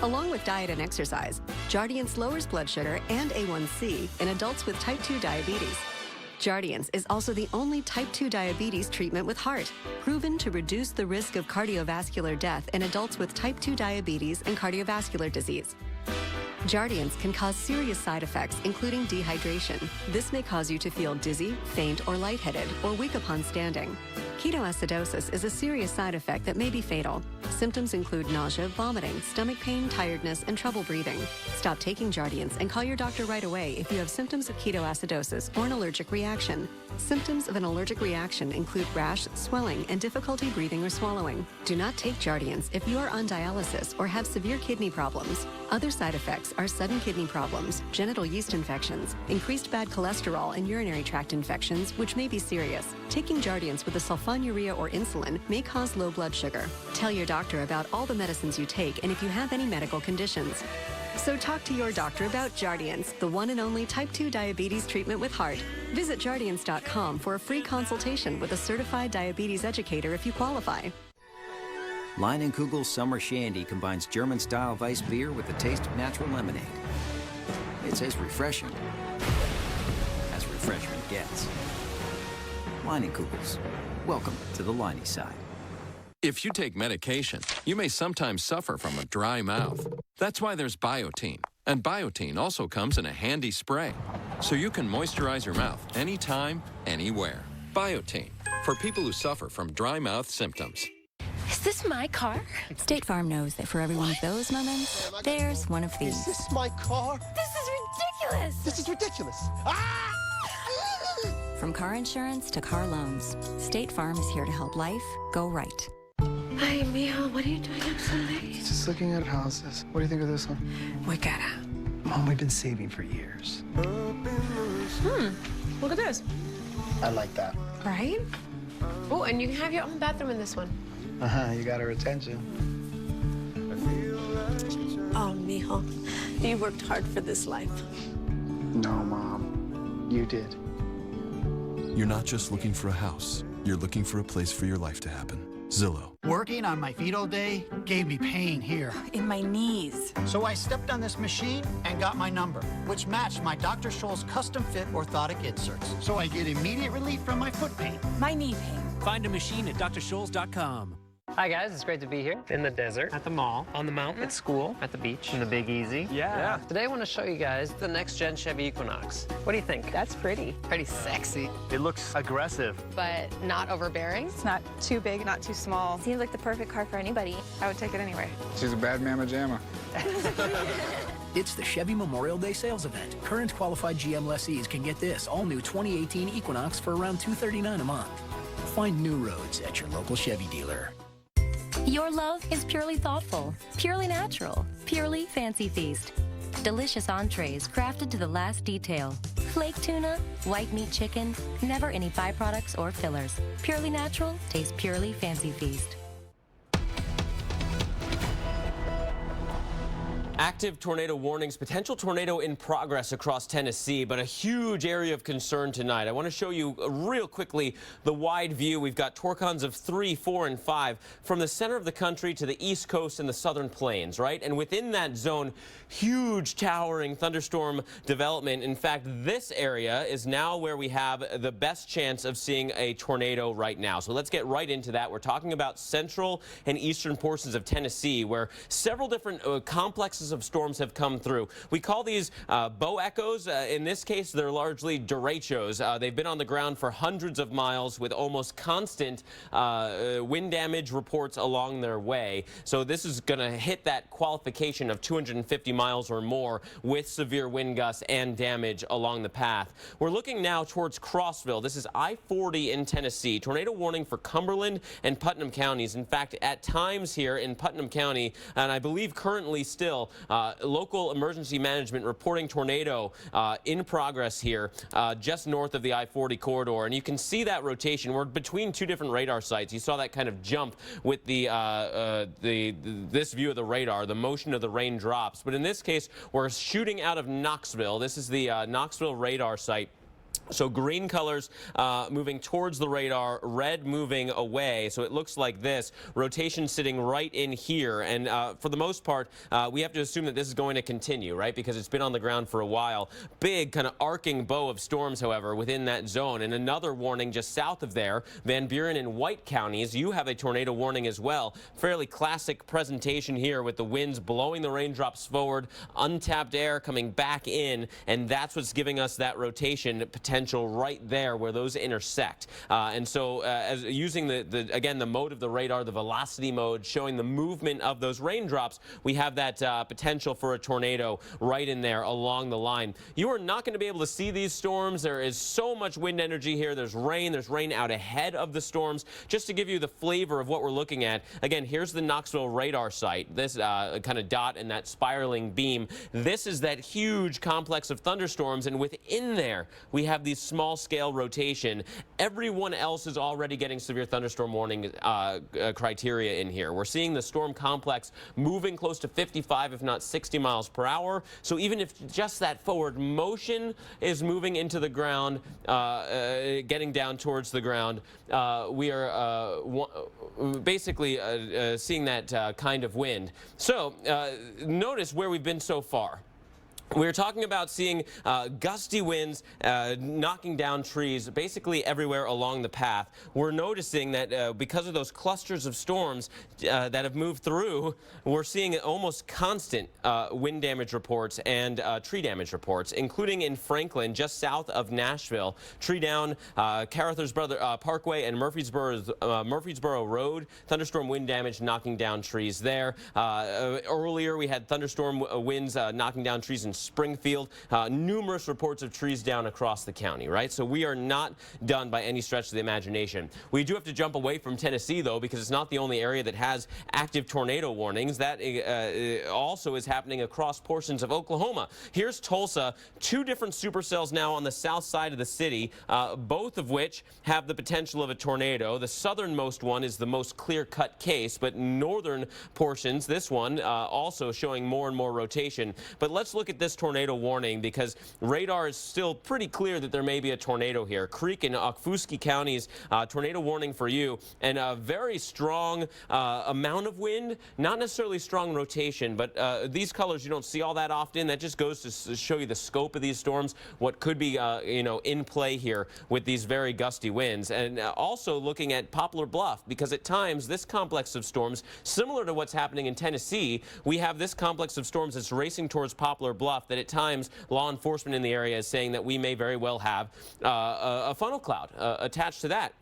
Along with diet and exercise, Jardiance lowers blood sugar and A1C in adults with type 2 diabetes. Jardiance is also the only type 2 diabetes treatment with heart, proven to reduce the risk of cardiovascular death in adults with type 2 diabetes and cardiovascular disease. Jardiance can cause serious side effects, including dehydration. This may cause you to feel dizzy, faint, or lightheaded, or weak upon standing. Ketoacidosis is a serious side effect that may be fatal. Symptoms include nausea, vomiting, stomach pain, tiredness, and trouble breathing. Stop taking Jardiance and call your doctor right away if you have symptoms of ketoacidosis or an allergic reaction. Symptoms of an allergic reaction include rash, swelling, and difficulty breathing or swallowing. Do not take Jardiance if you are on dialysis or have severe kidney problems. Other side effects are sudden kidney problems, genital yeast infections, increased bad cholesterol, and urinary tract infections, which may be serious. Taking Jardiance with a sulfonylurea or insulin may cause low blood sugar. Tell your doctor about all the medicines you take and if you have any medical conditions. So talk to your doctor about Jardiance, the one and only type 2 diabetes treatment with heart. Visit Jardiance.com for a free consultation with a certified diabetes educator if you qualify. Leinenkugel's Summer Shandy combines German-style Weiss beer with the taste of natural lemonade. It's as refreshing as refreshment gets. Leinenkugel's. Welcome to the Leinie side. If you take medication, you may sometimes suffer from a dry mouth. That's why there's Biotene. And Biotene also comes in a handy spray, so you can moisturize your mouth anytime, anywhere. Biotene, for people who suffer from dry mouth symptoms. Is this my car? State Farm knows that for every one of those moments, there's one of these. Is this my car? This is ridiculous! This is ridiculous! Ah! From car insurance to car loans, State Farm is here to help life go right. Hi, Mijo. What are you doing up so late? Just looking at houses. What do you think of this one? Muy cara. Mom, we've been saving for years. Look at this. I like that. Right? Oh, and you can have your own bathroom in this one. You got her attention. Oh, Mijo. You worked hard for this life. No, Mom. You did. You're not just looking for a house. You're looking for a place for your life to happen. Zillow. Working on my feet all day gave me pain here. In my knees. So I stepped on this machine and got my number, which matched my Dr. Scholl's custom-fit orthotic inserts. So I get immediate relief from my foot pain. My knee pain. Find a machine at drscholls.com. Hi guys, it's great to be here in the desert, at the mall, on the mountain, at school, at the beach, in the Big Easy. Yeah. Today I want to show you guys the next-gen Chevy Equinox. What do you think? That's pretty. Pretty sexy. It looks aggressive. But not overbearing. It's not too big, not too small. Seems like the perfect car for anybody. I would take it anyway. She's a bad mamma jamma. It's the Chevy Memorial Day sales event. Current qualified GM lessees can get this all-new 2018 Equinox for around $239 a month. Find new roads at your local Chevy dealer. Your love is purely thoughtful, purely natural, purely Fancy Feast. Delicious entrees crafted to the last detail. Flake tuna, white meat chicken, never any byproducts or fillers. Purely natural, tastes purely Fancy Feast. Active tornado warnings, potential tornado in progress across Tennessee, but a huge area of concern tonight. I want to show you real quickly the wide view. We've got torcons of 3, 4, and 5 from the center of the country to the east coast and the southern plains, right? And within that zone, huge towering thunderstorm development. In fact, this area is now where we have the best chance of seeing a tornado right now. So let's get right into that. We're talking about central and eastern portions of Tennessee, where several different complexes of storms have come through. We call these bow echoes. In this case, they're largely derechos. They've been on the ground for hundreds of miles with almost constant wind damage reports along their way. So this is going to hit that qualification of 250 miles or more with severe wind gusts and damage along the path. We're looking now towards Crossville. This is I-40 in Tennessee. Tornado warning for Cumberland and Putnam counties. In fact, at times here in Putnam County, and I believe currently still, local emergency management reporting tornado in progress here just north of the I-40 corridor. And you can see that rotation. We're between two different radar sites. You saw that kind of jump with this view of the radar, the motion of the raindrops. But in this case, we're shooting out of Knoxville. This is the Knoxville radar site. So green colors moving towards the radar, red moving away. So it looks like this. Rotation sitting right in here. And for the most part, we have to assume that this is going to continue, right? Because it's been on the ground for a while. Big kind of arcing bow of storms, however, within that zone. And another warning just south of there, Van Buren and White counties, you have a tornado warning as well. Fairly classic presentation here with the winds blowing the raindrops forward, untapped air coming back in, and that's what's giving us that rotation potential right there where those intersect. And so as using again the mode of the radar, the velocity mode, showing the movement of those raindrops, we have that potential for a tornado right in there along the line. You are not going to be able to see these storms. There is so much wind energy here. There's rain out ahead of the storms. Just to give you the flavor of what we're looking at, again, here's the Knoxville radar site, this kind of dot and that spiraling beam. This is that huge complex of thunderstorms, and within there we have these small-scale rotation. Everyone else is already getting severe thunderstorm warning criteria in here. We're seeing the storm complex moving close to 55, if not 60 miles per hour. So even if just that forward motion is moving into the ground, getting down towards the ground, we are basically seeing that kind of wind. So notice where we've been so far. We're talking about seeing gusty winds knocking down trees basically everywhere along the path. We're noticing that because of those clusters of storms that have moved through, we're seeing almost constant wind damage reports and tree damage reports, including in Franklin, just south of Nashville. Tree down Caruthersboro Parkway and Murfreesboro Road. Thunderstorm wind damage knocking down trees there. Earlier, we had thunderstorm winds knocking down trees in Springfield. Numerous reports of trees down across the county, right? So we are not done by any stretch of the imagination. We do have to jump away from Tennessee, though, because it's not the only area that has active tornado warnings. That also is happening across portions of Oklahoma. Here's Tulsa, 2 different supercells now on the south side of the city, both of which have the potential of a tornado. The southernmost one is the most clear-cut case, but northern portions, this one, also showing more and more rotation. But let's look at this tornado warning, because radar is still pretty clear that there may be a tornado here. Creek and Okfuskee counties, tornado warning for you, and a very strong amount of wind, not necessarily strong rotation, but these colors you don't see all that often. That just goes to show you the scope of these storms, what could be in play here with these very gusty winds. And also looking at Poplar Bluff, because at times this complex of storms, similar to what's happening in Tennessee, we have this complex of storms that's racing towards Poplar Bluff, that at times law enforcement in the area is saying that we may very well have a funnel cloud attached to that.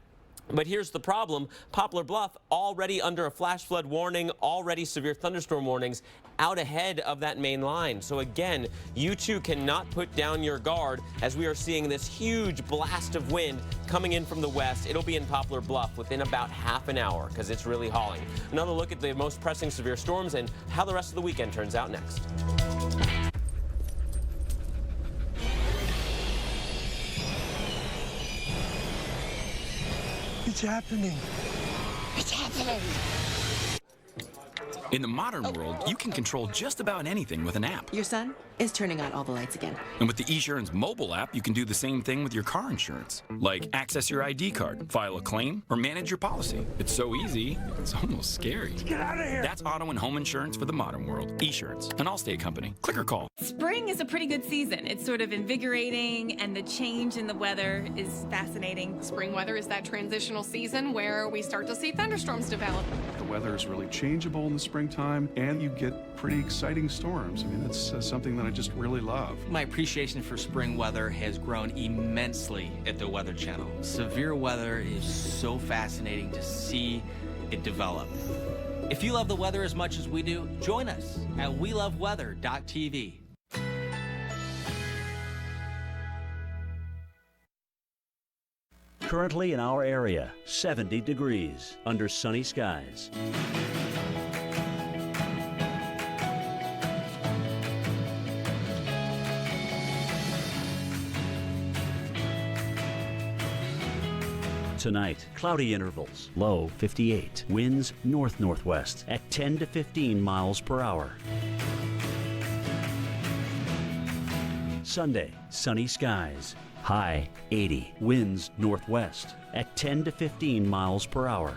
But here's the problem. Poplar Bluff already under a flash flood warning, already severe thunderstorm warnings out ahead of that main line. So again, you too cannot put down your guard as we are seeing this huge blast of wind coming in from the west. It'll be in Poplar Bluff within about half an hour because it's really hauling. Another look at the most pressing severe storms and how the rest of the weekend turns out next. It's happening. It's happening. In the modern world, you can control just about anything with an app. Your son is turning on all the lights again. And with the eSurance mobile app, you can do the same thing with your car insurance. Like access your ID card, file a claim, or manage your policy. It's so easy, it's almost scary. Get out of here! That's auto and home insurance for the modern world. eSurance, an Allstate company. Click or call. Spring is a pretty good season. It's sort of invigorating, and the change in the weather is fascinating. Spring weather is that transitional season where we start to see thunderstorms develop. The weather is really changeable in the springtime, and you get pretty exciting storms. I mean, that's something that I just really love. My appreciation for spring weather has grown immensely at the Weather Channel. Severe weather is so fascinating to see it develop. If you love the weather as much as we do, join us at weloveweather.tv. Currently in our area, 70 degrees under sunny skies. Tonight, cloudy intervals, low 58, winds north-northwest at 10 to 15 miles per hour. Sunday, sunny skies, high 80, winds northwest at 10 to 15 miles per hour.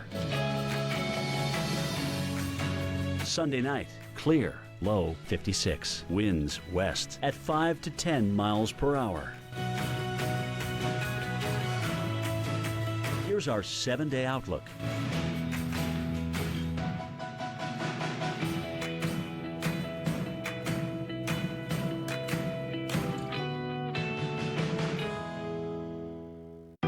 Sunday night, clear, low 56, winds west at 5 to 10 miles per hour. Here's our 7-day outlook.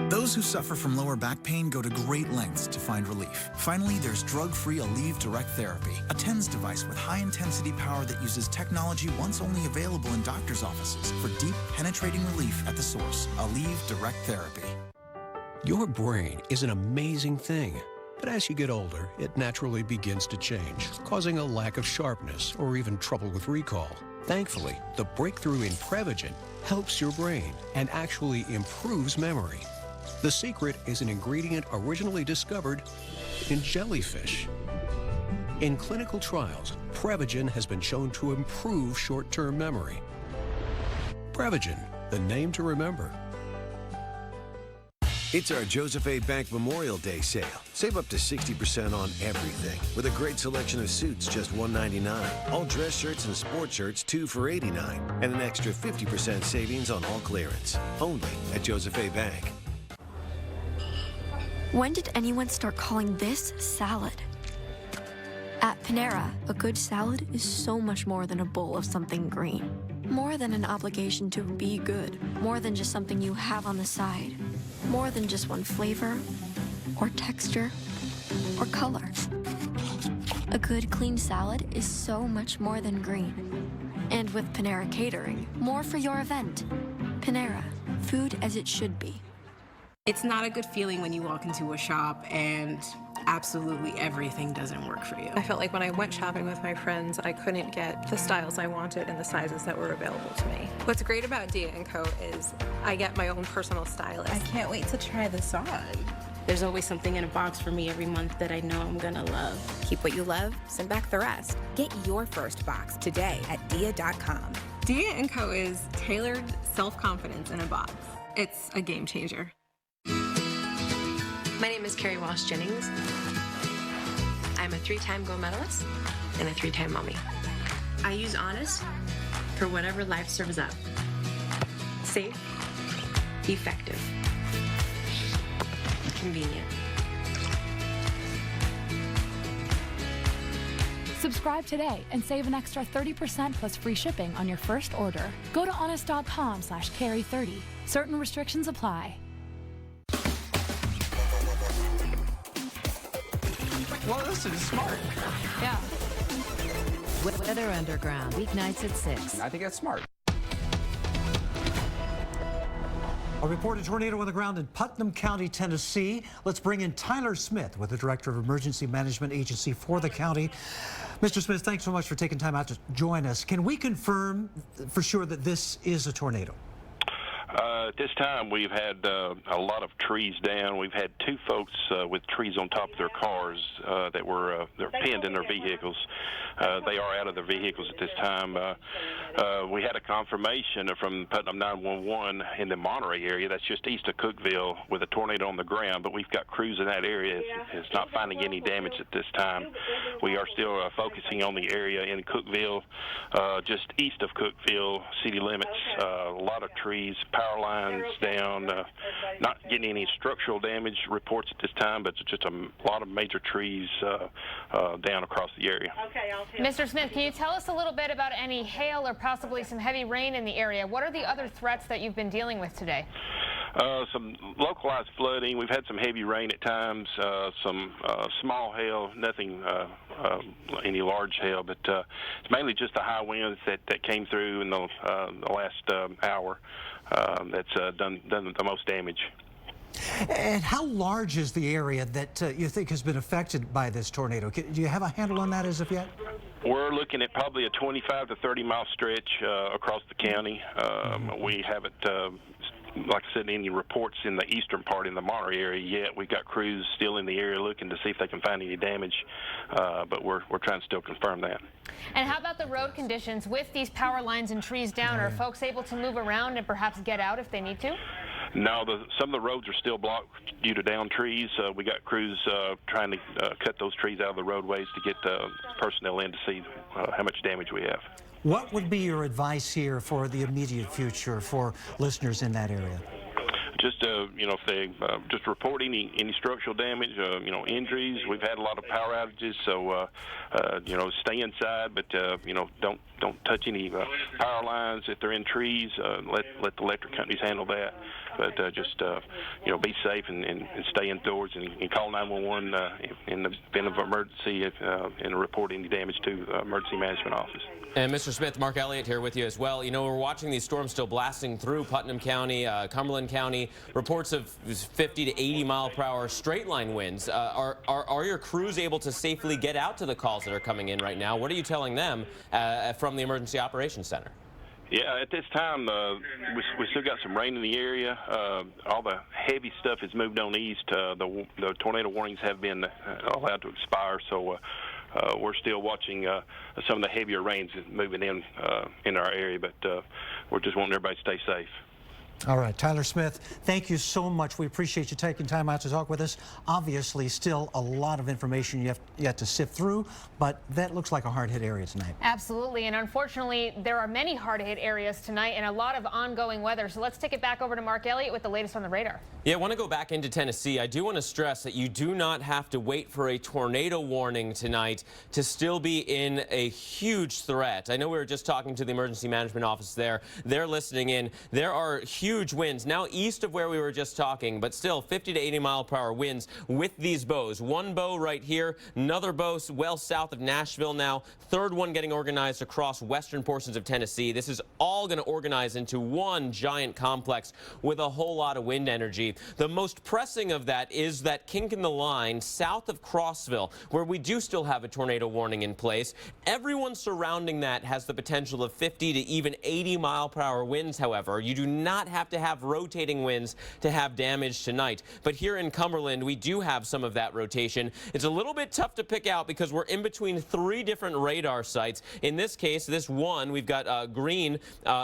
Those who suffer from lower back pain go to great lengths to find relief. Finally, there's drug-free Aleve Direct Therapy, a TENS device with high-intensity power that uses technology once only available in doctors' offices for deep, penetrating relief at the source. Aleve Direct Therapy. Your brain is an amazing thing, but as you get older, it naturally begins to change, causing a lack of sharpness or even trouble with recall. Thankfully, the breakthrough in Prevagen helps your brain and actually improves memory. The secret is an ingredient originally discovered in jellyfish. In clinical trials, Prevagen has been shown to improve short-term memory. Prevagen, the name to remember. It's our Joseph A. Bank Memorial Day sale. Save up to 60% on everything with a great selection of suits, just $199. All dress shirts and sport shirts, 2 for $89. And an extra 50% savings on all clearance. Only at Joseph A. Bank. When did anyone start calling this salad? At Panera, a good salad is so much more than a bowl of something green. More than an obligation to be good. More than just something you have on the side. More than just one flavor, or texture, or color. A good, clean salad is so much more than green. And with Panera Catering, more for your event. Panera, food as it should be. It's not a good feeling when you walk into a shop and absolutely everything doesn't work for you. I felt like when I went shopping with my friends, I couldn't get the styles I wanted and the sizes that were available to me. What's great about Dia & Co. is I get my own personal stylist. I can't wait to try this on. There's always something in a box for me every month that I know I'm gonna love. Keep what you love, send back the rest. Get your first box today at dia.com. Dia & Co. is tailored self-confidence in a box. It's a game changer. My name is Carrie Walsh Jennings. I'm a 3-time gold medalist and a 3-time mommy. I use Honest for whatever life serves up. Safe, effective, convenient. Subscribe today and save an extra 30% plus free shipping on your first order. Go to honest.com/carry30. Certain restrictions apply. Well, this is smart. Yeah. Weather Underground, weeknights at 6. I think that's smart. A reported tornado on the ground in Putnam County, Tennessee. Let's bring in Tyler Smith with the Director of Emergency Management Agency for the county. Mr. Smith, thanks so much for taking time out to join us. Can we confirm for sure that this is a tornado? At this time, we've had a lot of trees down. We've had 2 folks with trees on top of their cars that were they're pinned in their vehicles. They are out of their vehicles at this time. We had a confirmation from Putnam 911 in the Monterey area, that's just east of Cookeville, with a tornado on the ground, but we've got crews in that area. It's not finding any damage at this time. We are still focusing on the area in Cookeville, just east of Cookeville city limits. A lot of trees, power lines down, not getting any structural damage reports at this time, but just a lot of major trees down across the area. Mr. Smith, can you tell us a little bit about any hail or possibly some heavy rain in the area? What are the other threats that you've been dealing with today? Some localized flooding. We've had some heavy rain at times, some small hail, nothing any large hail, but it's mainly just the high winds that came through in the last hour that's done the most damage. And how large is the area that you think has been affected by this tornado? Do you have a handle on that as of yet? We're looking at probably a 25 to 30 mile stretch across the county. We haven't, like I said, any reports in the eastern part in the Monterey area yet. We've got crews still in the area looking to see if they can find any damage, but we're trying to still confirm that. And how about the road conditions with these power lines and trees down? Are folks able to move around and perhaps get out if they need to? No, some of the roads are still blocked due to downed trees. We got crews trying to cut those trees out of the roadways to get personnel in to see how much damage we have. What would be your advice here for the immediate future for listeners in that area? Just if they just report any structural damage, injuries. We've had a lot of power outages, so stay inside, but don't touch any power lines if they're in trees. Let the electric companies handle that. But just be safe and stay indoors and call 911 in the event of emergency and report any damage to the emergency management office. And Mr. Smith, Mark Elliott here with you as well. We're watching these storms still blasting through Putnam County, Cumberland County. Reports of 50 to 80 mile per hour straight line winds. Are your crews able to safely get out to the calls that are coming in right now? What are you telling them from the Emergency Operations Center? Yeah, at this time, we still got some rain in the area. All the heavy stuff has moved on east. The tornado warnings have been allowed to expire, so we're still watching some of the heavier rains moving in our area, but we're just wanting everybody to stay safe. All right, Tyler Smith, thank you so much. We appreciate you taking time out to talk with us. Obviously, still a lot of information you have to sift through, but that looks like a hard-hit area tonight. Absolutely, and unfortunately, there are many hard-hit areas tonight and a lot of ongoing weather. So let's take it back over to Mark Elliott with the latest on the radar. Yeah, I want to go back into Tennessee. I do want to stress that you do not have to wait for a tornado warning tonight to still be in a huge threat. I know we were just talking to the Emergency Management Office there. They're listening in. There are huge huge winds now east of where we were just talking, but still 50 to 80 mile per hour winds with these bows. One bow right here, another bow well south of Nashville now, third one getting organized across western portions of Tennessee. This is all going to organize into one giant complex with a whole lot of wind energy. The most pressing of that is that kink in the line south of Crossville, where we do still have a tornado warning in place. Everyone surrounding that has the potential of 50 to even 80 mile per hour winds. However, you do not have to have rotating winds to have damage tonight. But here in Cumberland, we do have some of that rotation. It's a little bit tough to pick out because we're in between 3 different radar sites. In this case, this one, we've got green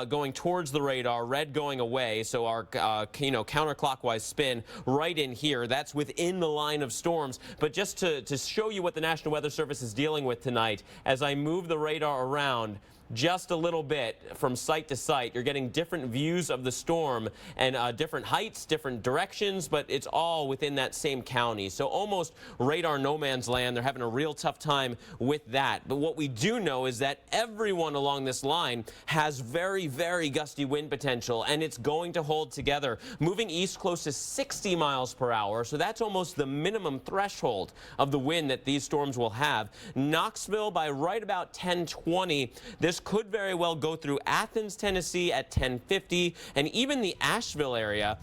going towards the radar, red going away. So our counterclockwise spin right in here. That's within the line of storms. But just to show you what the National Weather Service is dealing with tonight, as I move the radar around just a little bit from site to site, you're getting different views of the storm and different heights, different directions, but it's all within that same county. So almost radar no man's land. They're having a real tough time with that. But what we do know is that everyone along this line has very, very gusty wind potential, and it's going to hold together, moving east close to 60 miles per hour. So that's almost the minimum threshold of the wind that these storms will have. Knoxville by right about 10:20. This could very well go through Athens, Tennessee at 10:50, and even the Asheville area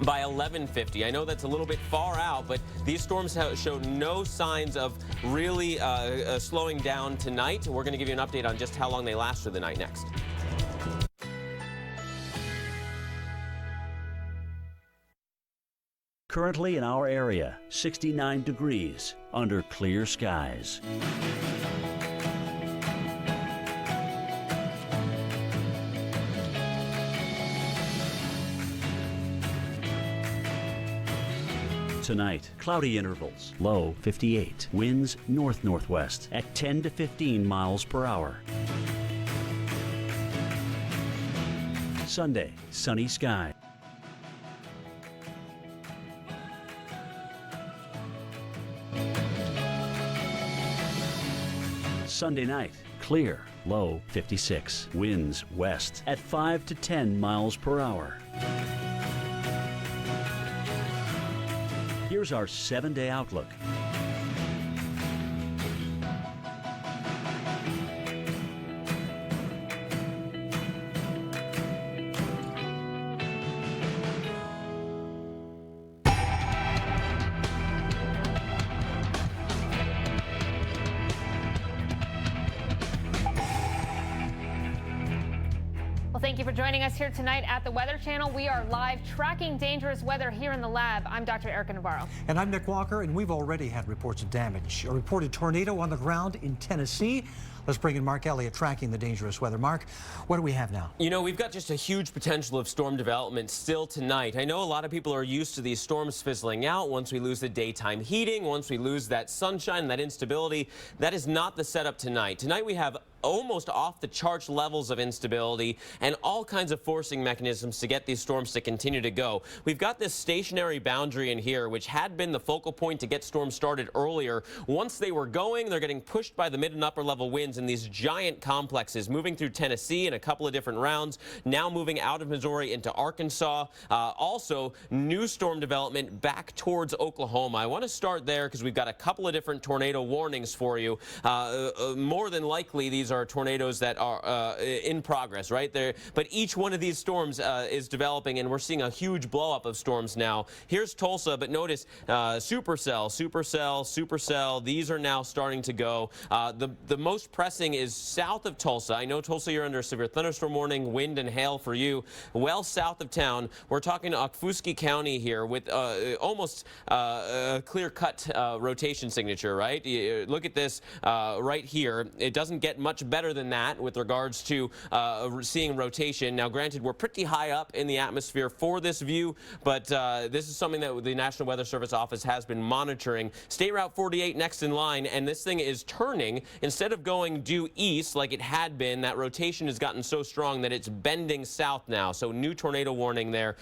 by 11:50. I know that's a little bit far out, but these storms show no signs of really slowing down tonight. We're going to give you an update on just how long they last through the night next. Currently in our area, 69 degrees under clear skies. Tonight, cloudy intervals, low 58, winds north-northwest at 10 to 15 miles per hour. Sunday, sunny sky. Sunday night, clear, low 56, winds west at 5 to 10 miles per hour. Here's our 7-day outlook. Thank you for joining us here tonight at the Weather Channel. We are live tracking dangerous weather here in the lab. I'm Dr. Erica Navarro. And I'm Nick Walker, and we've already had reports of damage. A reported tornado on the ground in Tennessee. Let's bring in Mark Elliott tracking the dangerous weather. Mark, what do we have now? You know, we've got just a huge potential of storm development still tonight. I know a lot of people are used to these storms fizzling out once we lose the daytime heating, once we lose that sunshine, that instability. That is not the setup tonight. Tonight we have almost off the charts levels of instability and all kinds of forcing mechanisms to get these storms to continue to go. We've got this stationary boundary in here, which had been the focal point to get storms started earlier. Once they were going, they're getting pushed by the mid and upper level winds in these giant complexes, moving through Tennessee in a couple of different rounds, now moving out of Missouri into Arkansas. Also, new storm development back towards Oklahoma. I want to start there because we've got a couple of different tornado warnings for you. More than likely, these are tornadoes that are in progress right there, but each one of these storms is developing, and we're seeing a huge blow up of storms now. Here's Tulsa, but notice supercell, supercell, supercell. These are now starting to go. The most pressing is south of Tulsa. I know Tulsa, you're under a severe thunderstorm warning, wind and hail for you. Well south of town, we're talking Okfuskee County here with almost a clear-cut rotation signature, right? You look at this right here. It doesn't get much better than that with regards to seeing rotation. Now, granted, we're pretty high up in the atmosphere for this view, but this is something that the National Weather Service office has been monitoring. State Route 48 next in line, and this thing is turning. Instead of going due east like it had been, that rotation has gotten so strong that it's bending south now. So new tornado warning there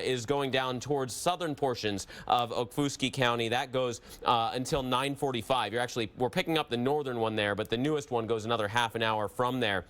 is going down towards southern portions of Okfuskee County. That goes until 9:45. We're picking up the northern one there, but the newest one goes another half an hour from there.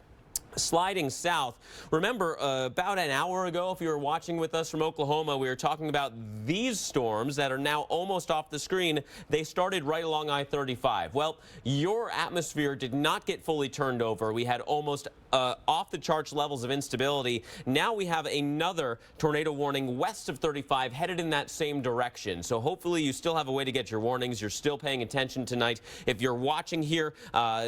sliding south. Remember, about an hour ago, if you were watching with us from Oklahoma, we were talking about these storms that are now almost off the screen. They started right along I-35. Well, your atmosphere did not get fully turned over. We had almost off-the-charts levels of instability. Now we have another tornado warning west of 35 headed in that same direction. So hopefully you still have a way to get your warnings. You're still paying attention tonight. If you're watching here,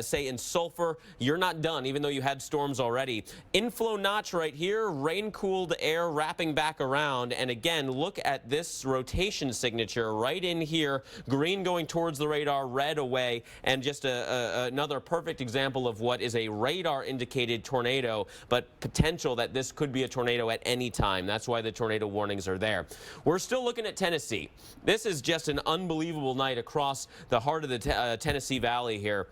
say in Sulphur, you're not done, even though you had storms already. Inflow notch right here, rain-cooled air wrapping back around. And again, look at this rotation signature right in here. Green going towards the radar, red away, and just another perfect example of what is a radar-indicated tornado, but potential that this could be a tornado at any time. That's why the tornado warnings are there. We're still looking at Tennessee. This is just an unbelievable night across the heart of the Tennessee Valley here,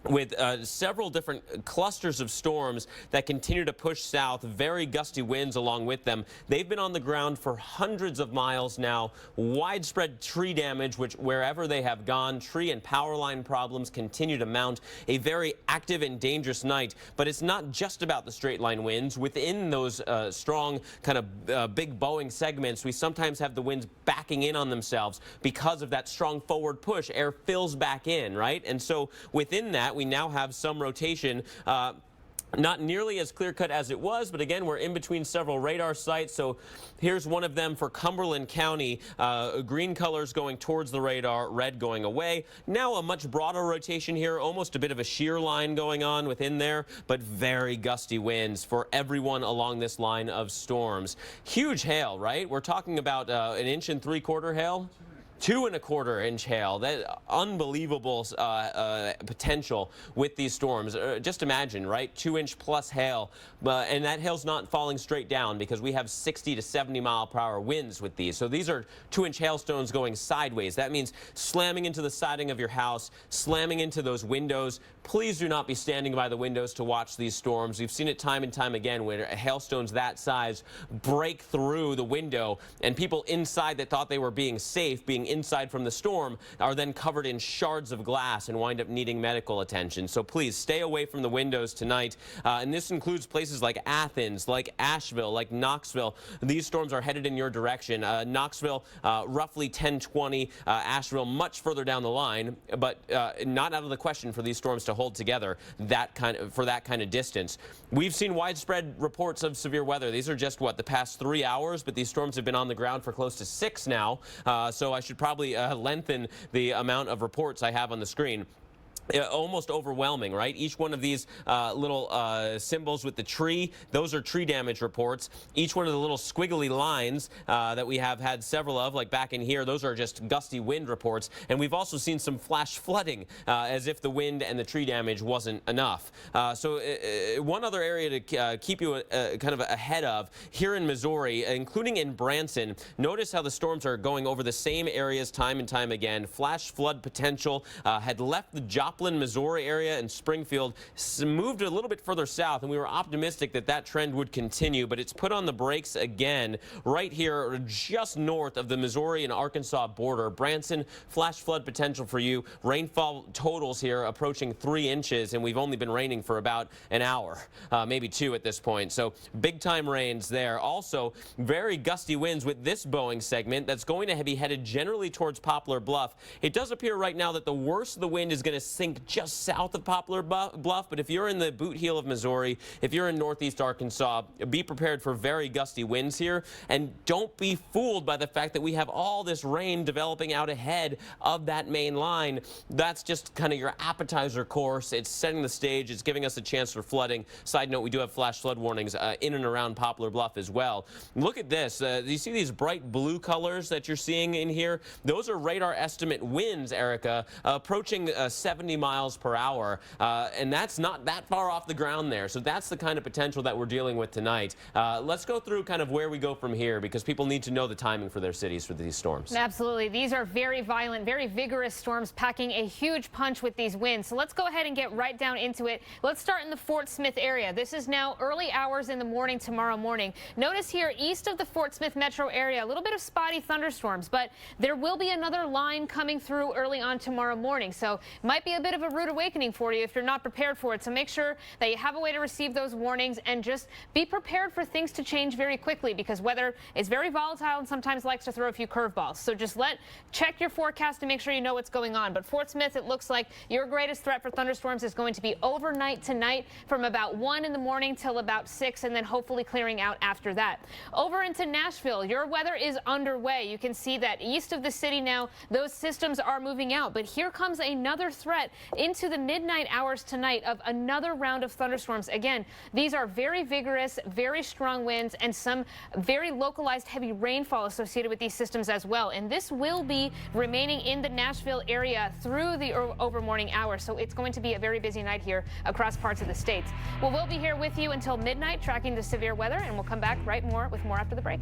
with several different clusters of storms that continue to push south, very gusty winds along with them. They've been on the ground for hundreds of miles now. Widespread tree damage, which wherever they have gone, tree and power line problems continue to mount. A very active and dangerous night, but it's not just about the straight line winds. Within those strong kind of big bowing segments, we sometimes have the winds backing in on themselves because of that strong forward push. Air fills back in, right? And so within that, we now have some rotation. Not nearly as clear-cut as it was, but again, we're in between several radar sites. So here's one of them for Cumberland County. Green colors going towards the radar, red going away. Now a much broader rotation here, almost a bit of a shear line going on within there, but very gusty winds for everyone along this line of storms. Huge hail, right? We're talking about 1 3/4 inch hail. 2 1/4 inch hail. That unbelievable potential with these storms. Just imagine, right? 2 inch plus hail, and that hail's not falling straight down because we have 60 to 70 mile/hour winds with these. So these are 2 inch hailstones going sideways. That means slamming into the siding of your house, slamming into those windows. Please do not be standing by the windows to watch these storms. We've seen it time and time again where hailstones that size break through the window, and people inside that thought they were being safe, being inside from the storm, are then covered in shards of glass and wind up needing medical attention. So please stay away from the windows tonight. And this includes places like Athens, like Asheville, like Knoxville. These storms are headed in your direction. Knoxville, roughly 10-20. Asheville, much further down the line, but not out of the question for these storms to hold together for that kind of distance. We've seen widespread reports of severe weather. These are just, what, the past 3 hours, but these storms have been on the ground for close to 6 now. So I should probably lengthen the amount of reports I have on the screen. Almost overwhelming, right? Each one of these little symbols with the tree, those are tree damage reports. Each one of the little squiggly lines that we have had several of, like back in here, those are just gusty wind reports. And we've also seen some flash flooding, as if the wind and the tree damage wasn't enough. So one other area to keep you kind of ahead of here in Missouri, including in Branson, notice how the storms are going over the same areas time and time again. Flash flood potential had left the Joplin, Missouri area and Springfield, moved a little bit further south, and we were optimistic that that trend would continue, but it's put on the brakes again right here just north of the Missouri and Arkansas border. Branson, flash flood potential for you. Rainfall totals here approaching 3 inches, and we've only been raining for about an hour, maybe 2 at this point. So big time rains there. Also very gusty winds with this bowing segment that's going to be headed generally towards Poplar Bluff. It does appear right now that the worst of the wind is going to sink just south of Poplar Bluff, but if you're in the boot heel of Missouri, if you're in northeast Arkansas, be prepared for very gusty winds here, and don't be fooled by the fact that we have all this rain developing out ahead of that main line. That's just kind of your appetizer course. It's setting the stage. It's giving us a chance for flooding. Side note, we do have flash flood warnings in and around Poplar Bluff as well. Look at this. Do you see these bright blue colors that you're seeing in here? Those are radar estimate winds, Erica, approaching 70 miles per hour, and that's not that far off the ground there. So that's the kind of potential that we're dealing with tonight. Let's go through kind of where we go from here, because people need to know the timing for their cities for these storms. Absolutely. These are very violent, very vigorous storms packing a huge punch with these winds. So let's go ahead and get right down into it. Let's start in the Fort Smith area. This is now early hours in the morning tomorrow morning. Notice here east of the Fort Smith metro area, a little bit of spotty thunderstorms, but there will be another line coming through early on tomorrow morning. So might be a bit bit of a rude awakening for you if you're not prepared for it. So make sure that you have a way to receive those warnings and just be prepared for things to change very quickly, because weather is very volatile and sometimes likes to throw a few curveballs. So just check your forecast to make sure you know what's going on. But Fort Smith, it looks like your greatest threat for thunderstorms is going to be overnight tonight from about 1 in the morning till about 6, and then hopefully clearing out after that. Over into Nashville, your weather is underway. You can see that east of the city now, those systems are moving out. But here comes another threat into the midnight hours tonight of another round of thunderstorms. Again, these are very vigorous, very strong winds, and some very localized heavy rainfall associated with these systems as well. And this will be remaining in the Nashville area through the overmorning hours. So it's going to be a very busy night here across parts of the states. Well, we'll be here with you until midnight tracking the severe weather, and we'll come back with more after the break.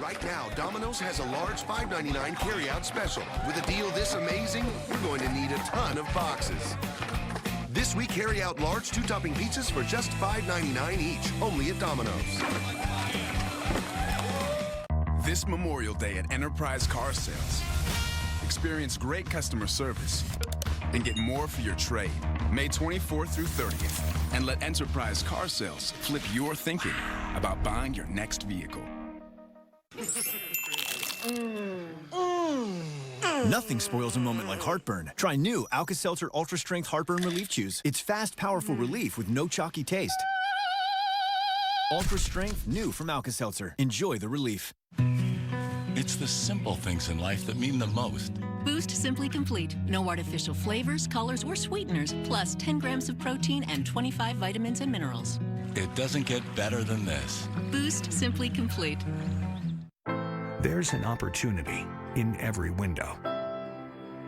Right now, Domino's has a large $5.99 carry-out special. With a deal this amazing, you're going to need a ton of boxes. This week, carry out large 2-topping pizzas for just $5.99 each, only at Domino's. This Memorial Day at Enterprise Car Sales, experience great customer service and get more for your trade. May 24th through 30th. And let Enterprise Car Sales flip your thinking about buying your next vehicle. Nothing spoils a moment like heartburn. Try new Alka-Seltzer Ultra Strength Heartburn Relief Chews. It's fast, powerful relief with no chalky taste. Ultra Strength, new from Alka-Seltzer. Enjoy the relief. It's the simple things in life that mean the most. Boost Simply Complete. No artificial flavors, colors, or sweeteners, plus 10 grams of protein and 25 vitamins and minerals. It doesn't get better than this. Boost Simply Complete. There's an opportunity in every window.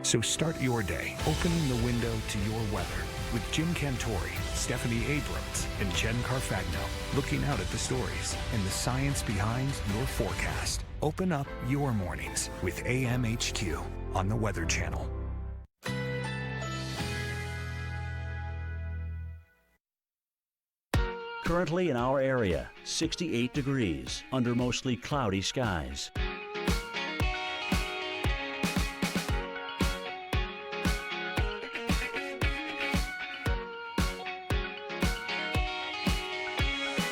So start your day opening the window to your weather with Jim Cantori, Stephanie Abrams, and Jen Carfagno, looking out at the stories and the science behind your forecast. Open up your mornings with AMHQ on the Weather Channel. Currently in our area, 68 degrees under mostly cloudy skies.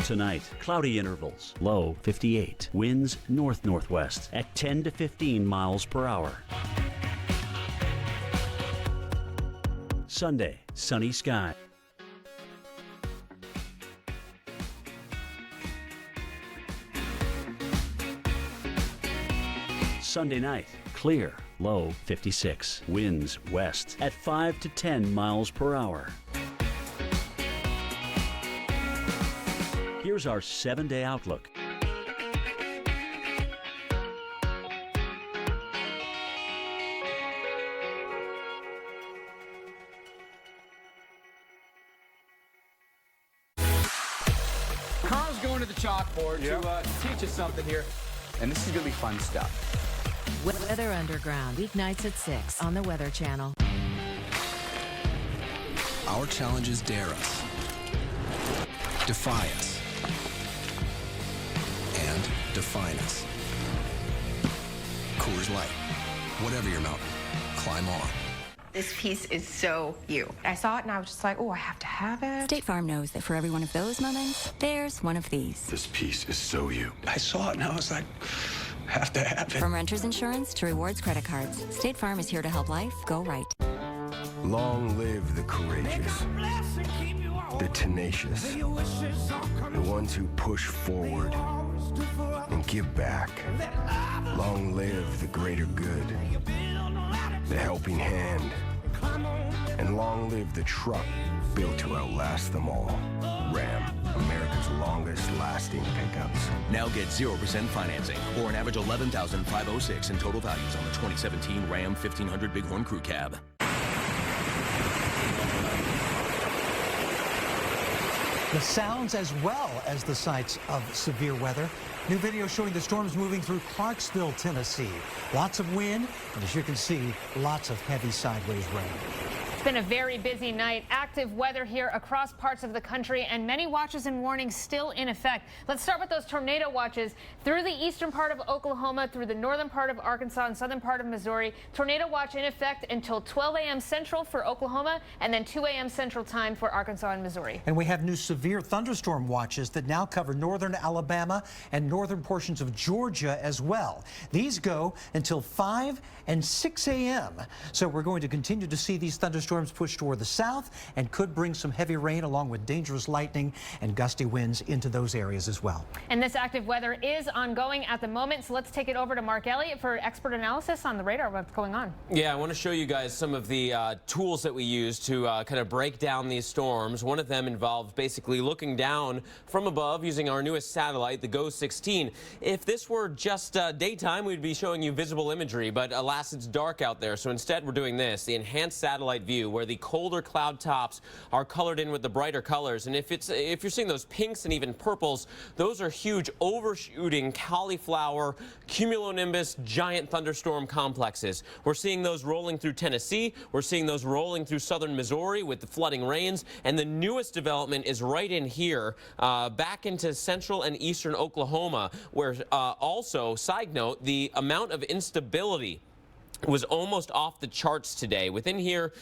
Tonight, cloudy intervals, low 58. Winds north-northwest at 10 to 15 miles per hour. Sunday, sunny sky. Sunday night, clear, low 56. Winds west at 5 to 10 miles per hour. Here's our 7-day outlook. Carl's going to the chalkboard to teach us something here, and this is going to be fun stuff. Weather Underground, weeknights at 6 on the Weather Channel. Our challenges dare us, defy us, and define us. Coors Light. Whatever your mountain, climb on. This piece is so you. I saw it and I was just like, oh, I have to have it. State Farm knows that for every one of those moments, there's one of these. This piece is so you. I saw it and I was like, have to have it. From renters insurance to rewards credit cards, State Farm is here to help life go right. Long live the courageous, the tenacious, the ones who push forward and give back. Long live the greater good, the helping hand, and long live the truck built to outlast them all. Ram, America's longest lasting pickups. Now get 0% financing or an average $11,506 in total values on the 2017 Ram 1500 Bighorn Crew Cab. The sounds as well as the sights of severe weather. New video showing the storms moving through Clarksville, Tennessee. Lots of wind, and as you can see, lots of heavy sideways rain. It's been a very busy night. Active weather here across parts of the country and many watches and warnings still in effect. Let's start with those tornado watches through the eastern part of Oklahoma, through the northern part of Arkansas and southern part of Missouri. Tornado watch in effect until 12 a.m. Central for Oklahoma and then 2 a.m. Central time for Arkansas and Missouri. And we have new severe thunderstorm watches that now cover northern Alabama and northern portions of Georgia as well. These go until 5 and 6 a.m. So we're going to continue to see these thunderstorms push toward the south and could bring some heavy rain along with dangerous lightning and gusty winds into those areas as well. And this active weather is ongoing at the moment, so let's take it over to Mark Elliott for expert analysis on the radar. What's going on? Yeah, I want to show you guys some of the tools that we use to kind of break down these storms. One of them involves basically looking down from above using our newest satellite, the GO-16. If this were just daytime, we'd be showing you visible imagery, but alas, it's dark out there. So instead, we're doing this, the enhanced satellite view, where the colder cloud tops are colored in with the brighter colors. And if you're seeing those pinks and even purples, those are huge overshooting cauliflower, cumulonimbus, giant thunderstorm complexes. We're seeing those rolling through Tennessee. We're seeing those rolling through southern Missouri with the flooding rains. And the newest development is right in here, back into central and eastern Oklahoma, where also, side note, the amount of instability was almost off the charts today. Within here,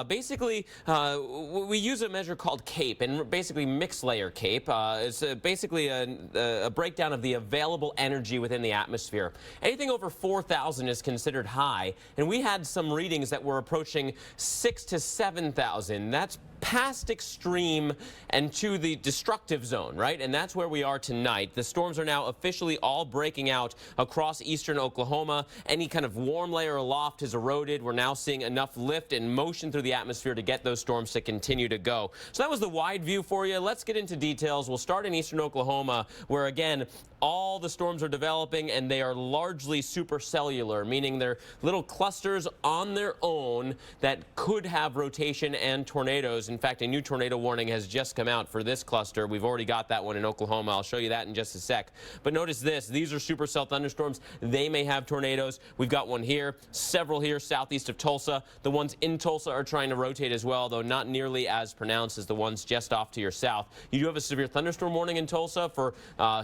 basically, we use a measure called CAPE, and basically mixed layer CAPE. It's basically a breakdown of the available energy within the atmosphere. Anything over 4,000 is considered high, and we had some readings that were approaching 6,000 to 7,000. That's past extreme and to the destructive zone, right? And that's where we are tonight. The storms are now officially all breaking out across eastern Oklahoma. Any kind of warm layer aloft has eroded. We're now seeing enough lift and motion through the atmosphere to get those storms to continue to go. So that was the wide view for you. Let's get into details. We'll start in eastern Oklahoma, where again, all the storms are developing and they are largely supercellular, meaning they're little clusters on their own that could have rotation and tornadoes. In fact, a new tornado warning has just come out for this cluster. We've already got that one in Oklahoma. I'll show you that in just a sec. But notice this. These are supercell thunderstorms. They may have tornadoes. We've got one here, several here southeast of Tulsa. The ones in Tulsa are trying to rotate as well, though not nearly as pronounced as the ones just off to your south. You do have a severe thunderstorm warning in Tulsa for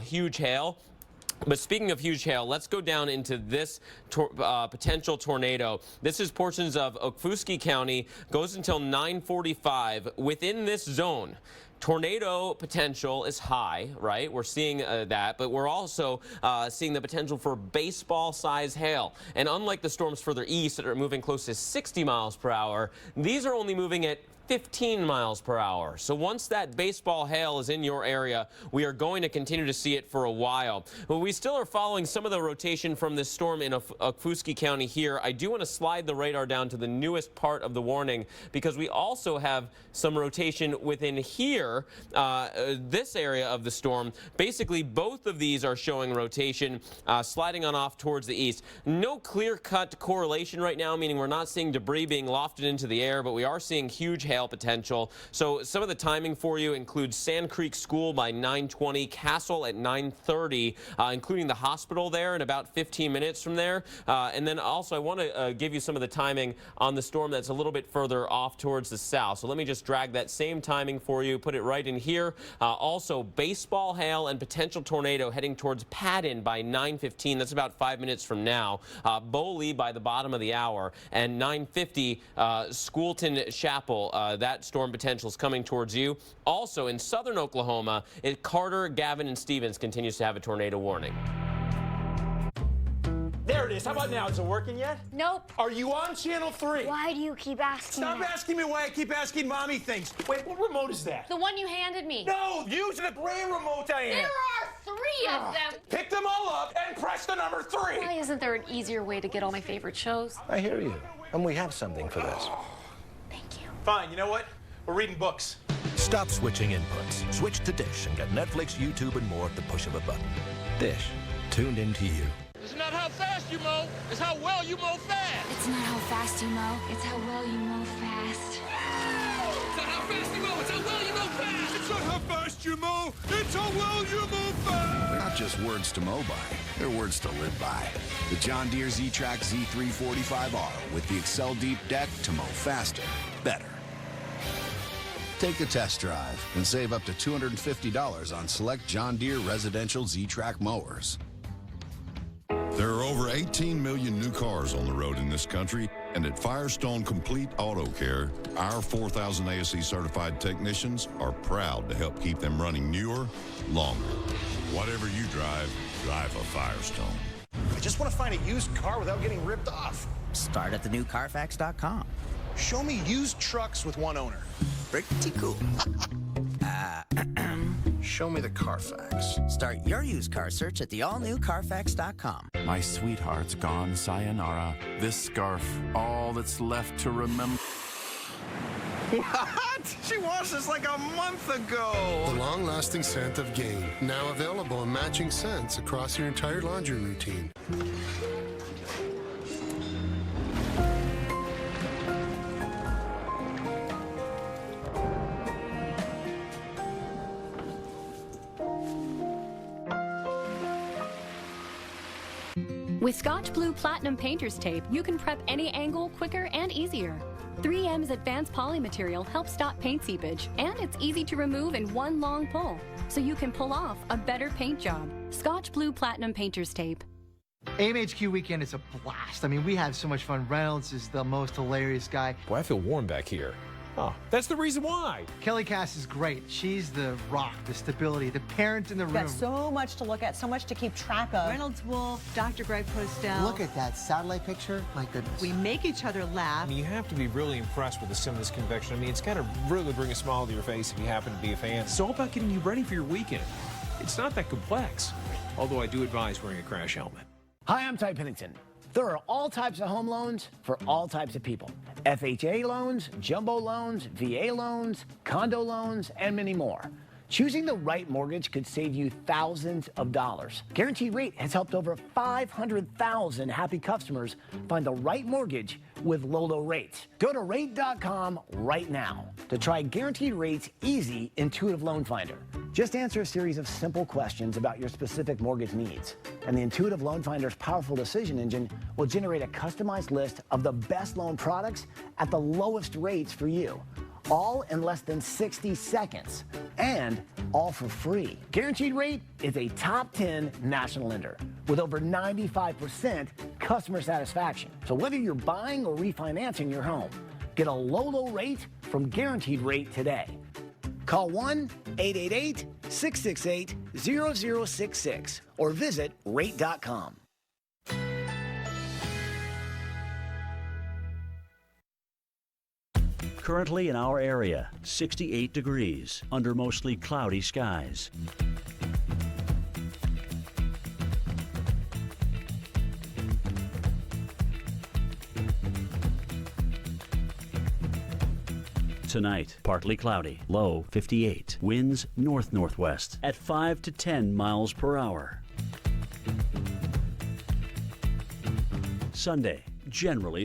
huge hail. But speaking of huge hail, let's go down into this potential tornado. This is portions of Okfuskee County, goes until 9:45. Within this zone, tornado potential is high, right? We're seeing that, but we're also seeing the potential for baseball-size hail. And unlike the storms further east that are moving close to 60 miles per hour, these are only moving at 15 miles per hour. So once that baseball hail is in your area, we are going to continue to see it for a while. But we still are following some of the rotation from this storm in Okfuskee County here. I do want to slide the radar down to the newest part of the warning because we also have some rotation within here, this area of the storm. Basically, both of these are showing rotation, sliding on off towards the east. No clear-cut correlation right now, meaning we're not seeing debris being lofted into the air, but we are seeing huge hail potential. So some of the timing for you includes Sand Creek School by 9:20, Castle at 9:30, including the hospital there in about 15 minutes from there. And then also I want to give you some of the timing on the storm that's a little bit further off towards the south. So let me just drag that same timing for you, put it right in here. Also baseball hail and potential tornado heading towards Padden by 9:15. That's about 5 minutes from now. Boley by the bottom of the hour, and 9:50 Schoolton Chapel. That storm potential is coming towards you. Also in southern Oklahoma, Carter, Gavin, and Stevens continues to have a tornado warning. There it is. How about now? Is it working yet? Nope. Are you on channel 3? Why do you keep asking Stop that? asking me why I keep asking mommy things. Wait, what remote is that? The one you handed me. No, use the brand remote I am. There are 3 of them. Pick them all up and press the number 3. Why isn't there an easier way to get all my favorite shows? I hear you. And we have something for this. Thank you. Fine, you know what? We're reading books. Stop switching inputs. Switch to Dish and get Netflix, YouTube, and more at the push of a button. Dish. Tuned into you. It's not how fast you mow, it's how well you mow fast. It's not how fast you mow, it's how well you mow fast. It's not how fast you mow, it's how well you mow fast. It's not how fast you mow, it's how well you mow fast. They're not just words to mow by, they're words to live by. The John Deere Z-Track Z345R with the Excel Deep Deck to mow faster better. Take a test drive and save up to $250 on select John Deere residential Z-Track mowers. There are over 18 million new cars on the road in this country, and at Firestone Complete Auto Care, our 4,000 ASE certified technicians are proud to help keep them running newer, longer. Whatever you drive, drive a Firestone. I just want to find a used car without getting ripped off. Start at thenewcarfax.com. Show me used trucks with one owner. Pretty cool. Show me the Carfax. Start your used car search at theallnewcarfax.com. My sweetheart's gone, sayonara. This scarf, all that's left to remember. What? She washed this like a month ago. The long-lasting scent of Gain. Now available in matching scents across your entire laundry routine. With Scotch Blue Platinum Painter's Tape, you can prep any angle quicker and easier. 3M's advanced poly material helps stop paint seepage, and it's easy to remove in one long pull, so you can pull off a better paint job. Scotch Blue Platinum Painter's Tape. AMHQ weekend is a blast. I mean, we have so much fun. Reynolds is the most hilarious guy. Boy, I feel warm back here. Oh, that's the reason why. Kelly Cass is great. She's the rock, the stability, the parent in the room. We've got so much to look at, so much to keep track of. Reynolds Wolf, Dr. Greg Postel. Look at that satellite picture. My goodness. We make each other laugh. I mean, you have to be really impressed with the Simmons convection. I mean, it's got to really bring a smile to your face if you happen to be a fan. It's all about getting you ready for your weekend. It's not that complex, although I do advise wearing a crash helmet. Hi, I'm Ty Pennington. There are all types of home loans for all types of people. FHA loans, jumbo loans, VA loans, condo loans, and many more. Choosing the right mortgage could save you thousands of dollars. Guaranteed Rate has helped over 500,000 happy customers find the right mortgage with low rates. Go to rate.com right now to try Guaranteed Rate's easy, intuitive loan finder. Just answer a series of simple questions about your specific mortgage needs, and the intuitive loan finder's powerful decision engine will generate a customized list of the best loan products at the lowest rates for you, all in less than 60 seconds, and all for free. Guaranteed Rate is a top 10 national lender with over 95% customer satisfaction. So whether you're buying or refinancing your home, get a low rate from Guaranteed Rate today. Call 1-888-668-0066 or visit rate.com. Currently in our area, 68 degrees under mostly cloudy skies. Tonight, partly cloudy, low 58. Winds north-northwest at 5 to 10 miles per hour. Sunday, generally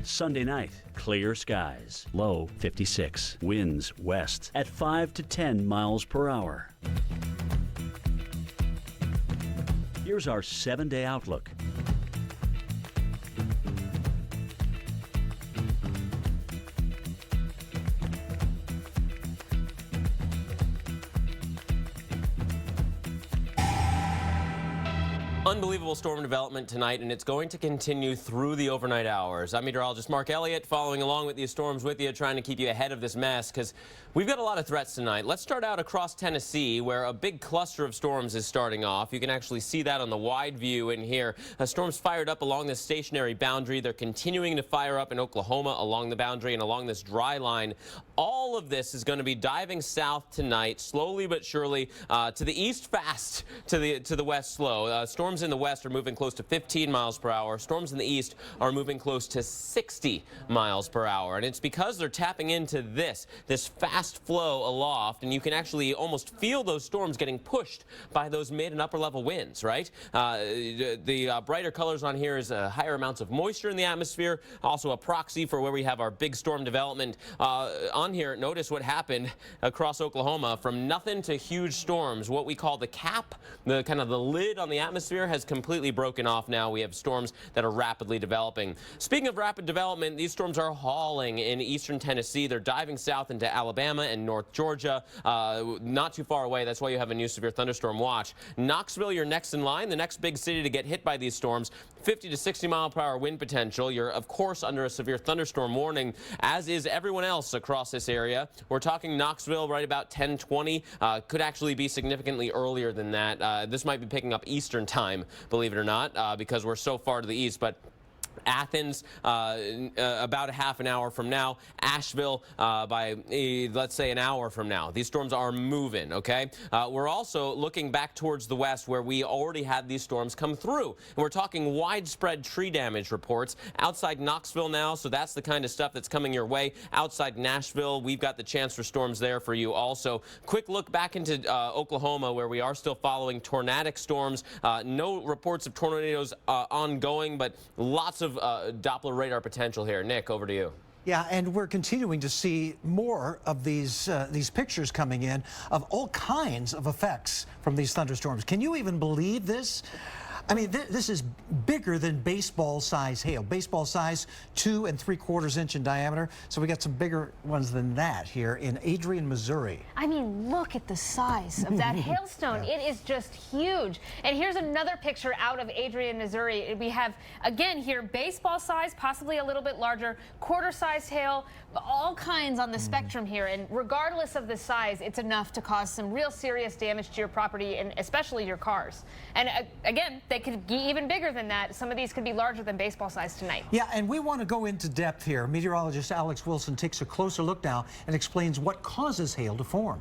Sunday night, clear skies, low 56. Winds west at 5 to 10 miles per hour. Here's our 7-day outlook. Unbelievable storm development tonight, and it's going to continue through the overnight hours. I'm meteorologist Mark Elliott, following along with these storms with you, trying to keep you ahead of this mess, because we've got a lot of threats tonight. Let's start out across Tennessee, where a big cluster of storms is starting off. You can actually see that on the wide view in here. Storms fired up along this stationary boundary. They're continuing to fire up in Oklahoma along the boundary and along this dry line. All of this is going to be diving south tonight, slowly but surely, to the east fast, to the west slow. Storms storms in the west are moving close to 15 miles per hour. Storms in the east are moving close to 60 miles per hour. And it's because they're tapping into this fast flow aloft, and you can actually almost feel those storms getting pushed by those mid and upper level winds, right? The brighter colors on here is higher amounts of moisture in the atmosphere, also a proxy for where we have our big storm development. On here, notice what happened across Oklahoma from nothing to huge storms. What we call the cap, the kind of the lid on the atmosphere, has completely broken off now. We have storms that are rapidly developing. Speaking of rapid development, these storms are hauling in eastern Tennessee. They're diving south into Alabama and North Georgia, not too far away. That's why you have a new severe thunderstorm watch. Knoxville, you're next in line, the next big city to get hit by these storms. 50 to 60 mile per hour wind potential. You're, of course, under a severe thunderstorm warning, as is everyone else across this area. We're talking Knoxville right about 10:20. Could actually be significantly earlier than that. This might be picking up Eastern time, believe it or not, because we're so far to the east. But Athens, about a half an hour from now. Asheville, by, let's say, an hour from now. These storms are moving, okay? We're also looking back towards the west, where we already had these storms come through. And we're talking widespread tree damage reports outside Knoxville now, so that's the kind of stuff that's coming your way. Outside Nashville, we've got the chance for storms there for you also. Quick look back into Oklahoma, where we are still following tornadic storms. No reports of tornadoes ongoing, but lots of Doppler radar potential here. Nick, over to you. Yeah, and we're continuing to see more of these pictures coming in of all kinds of effects from these thunderstorms. Can you even believe this? I mean, this is bigger than baseball-size hail. Baseball size, 2 3/4 inch in diameter. So we got some bigger ones than that here in Adrian, Missouri. I mean, look at the size of that hailstone. Yeah. It is just huge. And here's another picture out of Adrian, Missouri. We have, again, here, baseball size, possibly a little bit larger, quarter-size hail, all kinds on the spectrum here. And regardless of the size, it's enough to cause some real serious damage to your property and especially your cars. And again, they could be even bigger than that. Some of these could be larger than baseball size tonight. Yeah, and we want to go into depth here. Meteorologist Alex Wilson takes a closer look now and explains what causes hail to form.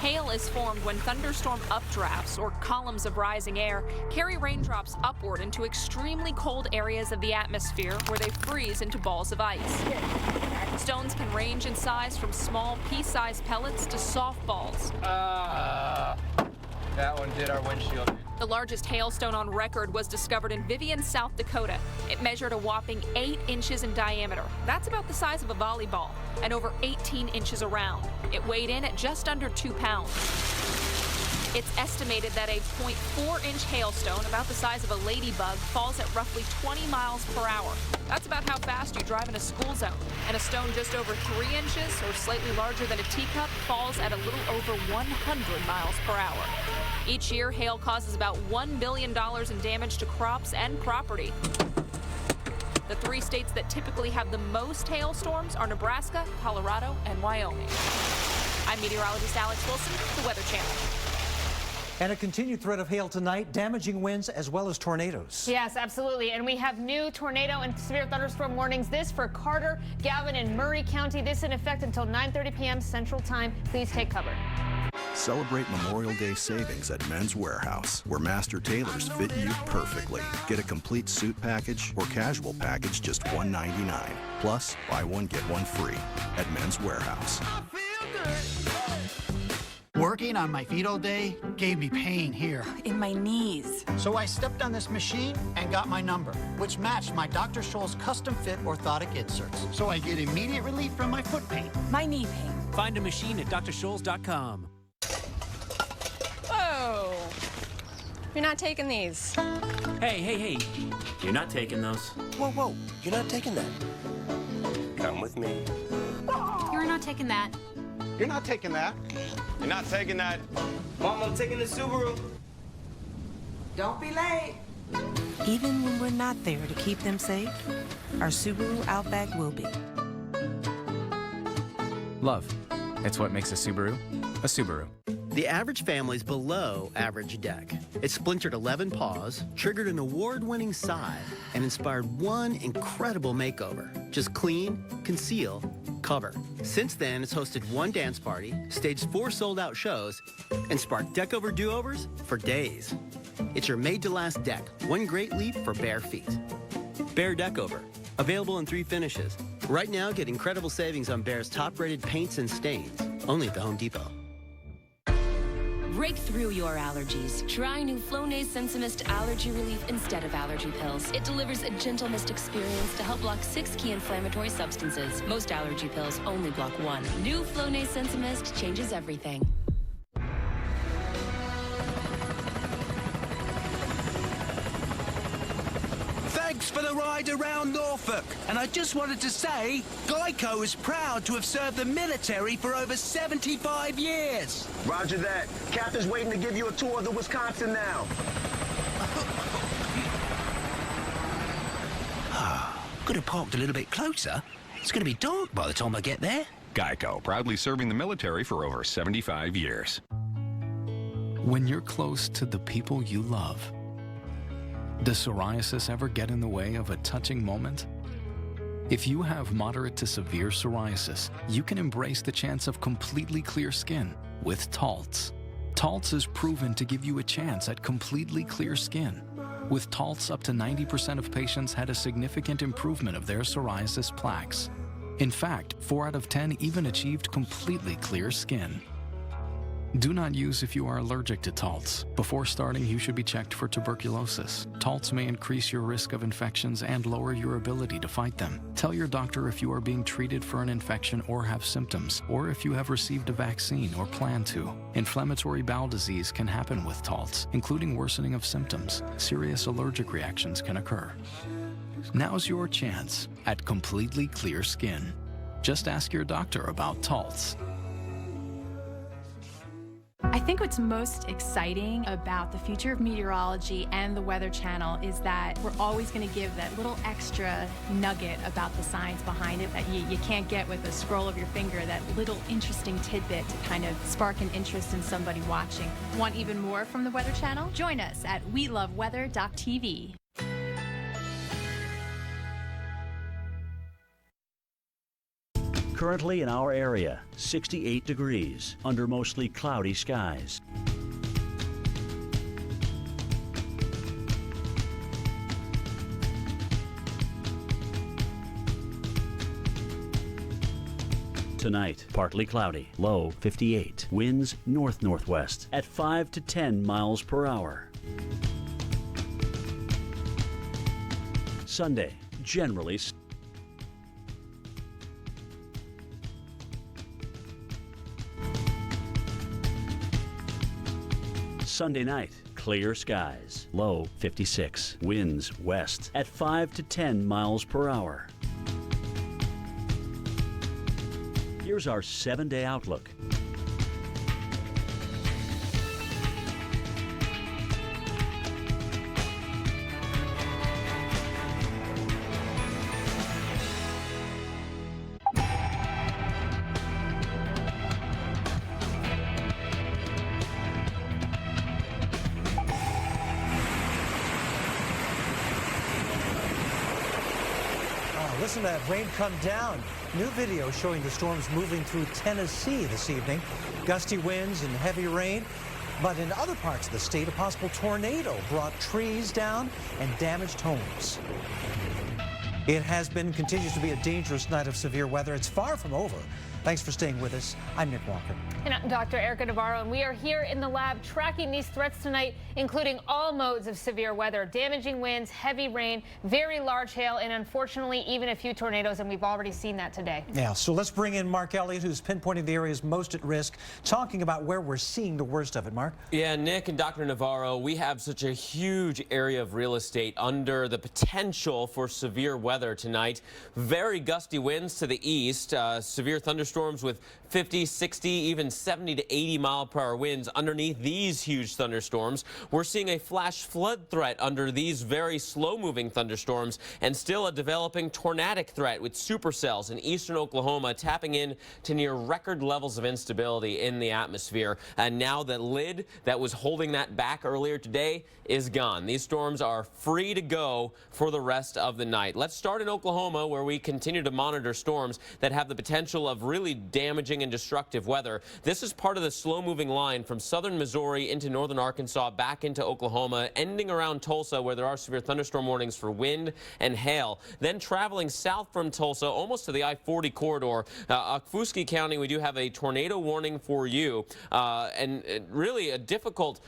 Hail is formed when thunderstorm updrafts, or columns of rising air, carry raindrops upward into extremely cold areas of the atmosphere where they freeze into balls of ice. Stones can range in size from small pea-sized pellets to softballs. That one did our windshield. The largest hailstone on record was discovered in Vivian, South Dakota. It measured a whopping 8 inches in diameter. That's about the size of a volleyball, and over 18 inches around. It weighed in at just under 2 pounds. It's estimated that a 0.4-inch hailstone, about the size of a ladybug, falls at roughly 20 miles per hour. That's about how fast you drive in a school zone. And a stone just over 3 inches, or slightly larger than a teacup, falls at a little over 100 miles per hour. Each year, hail causes about $1 billion in damage to crops and property. The 3 states that typically have the most hailstorms are Nebraska, Colorado, and Wyoming. I'm meteorologist Alex Wilson, the Weather Channel. And a continued threat of hail tonight, damaging winds as well as tornadoes. Yes, absolutely. And we have new tornado and severe thunderstorm warnings. This for Carter, Galvin, and Murray County. This in effect until 9:30 p.m. Central Time. Please take cover. Celebrate Memorial Day savings at Men's Warehouse, where master tailors fit you perfectly. Get a complete suit package or casual package, just $1.99. Plus, buy one, get one free at Men's Warehouse. Working on my feet all day gave me pain here. In my knees. So I stepped on this machine and got my number, which matched my Dr. Scholl's custom-fit orthotic inserts. So I get immediate relief from my foot pain. My knee pain. Find a machine at drscholls.com. Whoa. You're not taking these. Hey. You're not taking those. Whoa. You're not taking that. Come with me. You're not taking that. You're not taking that. You're not taking that. Mom, I'm taking the Subaru. Don't be late. Even when we're not there to keep them safe, our Subaru Outback will be. Love. It's what makes a Subaru a Subaru. The average family's below average deck. It splintered 11 paws, triggered an award-winning sigh, and inspired one incredible makeover. Just clean, conceal, Cover. Since then, it's hosted 1 dance party, staged 4 sold-out shows, and sparked deck-over do-overs for days. It's your made-to-last deck, one great leap for bare feet. Behr Deck Over, available in 3 finishes. Right now, get incredible savings on Behr's top-rated paints and stains, only at the Home Depot. Break through your allergies. Try new Flonase Sensimist Allergy Relief instead of allergy pills. It delivers a gentle mist experience to help block 6 key inflammatory substances. Most allergy pills only block 1. New Flonase Sensimist changes everything. Thanks for the ride around Norfolk. And I just wanted to say, Geico is proud to have served the military for over 75 years. Roger that. Captain's waiting to give you a tour of the Wisconsin now. Could have parked a little bit closer. It's going to be dark by the time I get there. Geico, proudly serving the military for over 75 years. When you're close to the people you love, does psoriasis ever get in the way of a touching moment? If you have moderate to severe psoriasis, you can embrace the chance of completely clear skin with Taltz. Taltz is proven to give you a chance at completely clear skin. With Taltz, up to 90% of patients had a significant improvement of their psoriasis plaques. In fact, 4 out of 10 even achieved completely clear skin. Do not use if you are allergic to Taltz. Before starting, you should be checked for tuberculosis. Taltz may increase your risk of infections and lower your ability to fight them. Tell your doctor if you are being treated for an infection or have symptoms, or if you have received a vaccine or plan to. Inflammatory bowel disease can happen with Taltz, including worsening of symptoms. Serious allergic reactions can occur. Now's your chance at completely clear skin. Just ask your doctor about Taltz. I think what's most exciting about the future of meteorology and the Weather Channel is that we're always going to give that little extra nugget about the science behind it that you can't get with a scroll of your finger, that little interesting tidbit to kind of spark an interest in somebody watching. Want even more from the Weather Channel? Join us at weloveweather.tv. Currently in our area, 68 degrees under mostly cloudy skies. Tonight, partly cloudy, low 58. Winds north-northwest at 5 to 10 miles per hour. Sunday, generally Sunday night, clear skies, low 56. Winds west at 5 to 10 miles per hour. Here's our 7-day outlook. Listen to that rain come down. New video showing the storms moving through Tennessee this evening. Gusty winds and heavy rain. But in other parts of the state, a possible tornado brought trees down and damaged homes. It has been and continues to be a dangerous night of severe weather. It's far from over. Thanks for staying with us. I'm Nick Walker. And I'm Dr. Erica Navarro, and we are here in the lab tracking these threats tonight, including all modes of severe weather, damaging winds, heavy rain, very large hail, and unfortunately even a few tornadoes, and we've already seen that today. Yeah, so let's bring in Mark Elliott, who's pinpointing the areas most at risk, talking about where we're seeing the worst of it. Mark? Yeah, Nick and Dr. Navarro, we have such a huge area of real estate under the potential for severe weather tonight. Very gusty winds to the east, severe thunderstorms thunderstorms with 50, 60, even 70 to 80 mile-per-hour winds underneath these huge thunderstorms. We're seeing a flash flood threat under these very slow-moving thunderstorms, and still a developing tornadic threat with supercells in eastern Oklahoma tapping in to near record levels of instability in the atmosphere. And now the lid that was holding that back earlier today is gone. These storms are free to go for the rest of the night. Let's start in Oklahoma, where we continue to monitor storms that have the potential of really damaging and destructive weather. This is part of the slow-moving line from southern Missouri into northern Arkansas, back into Oklahoma, ending around Tulsa, where there are severe thunderstorm warnings for wind and hail. Then traveling south from Tulsa, almost to the I-40 corridor, Okfuskee County, we do have a tornado warning for you, and really a difficult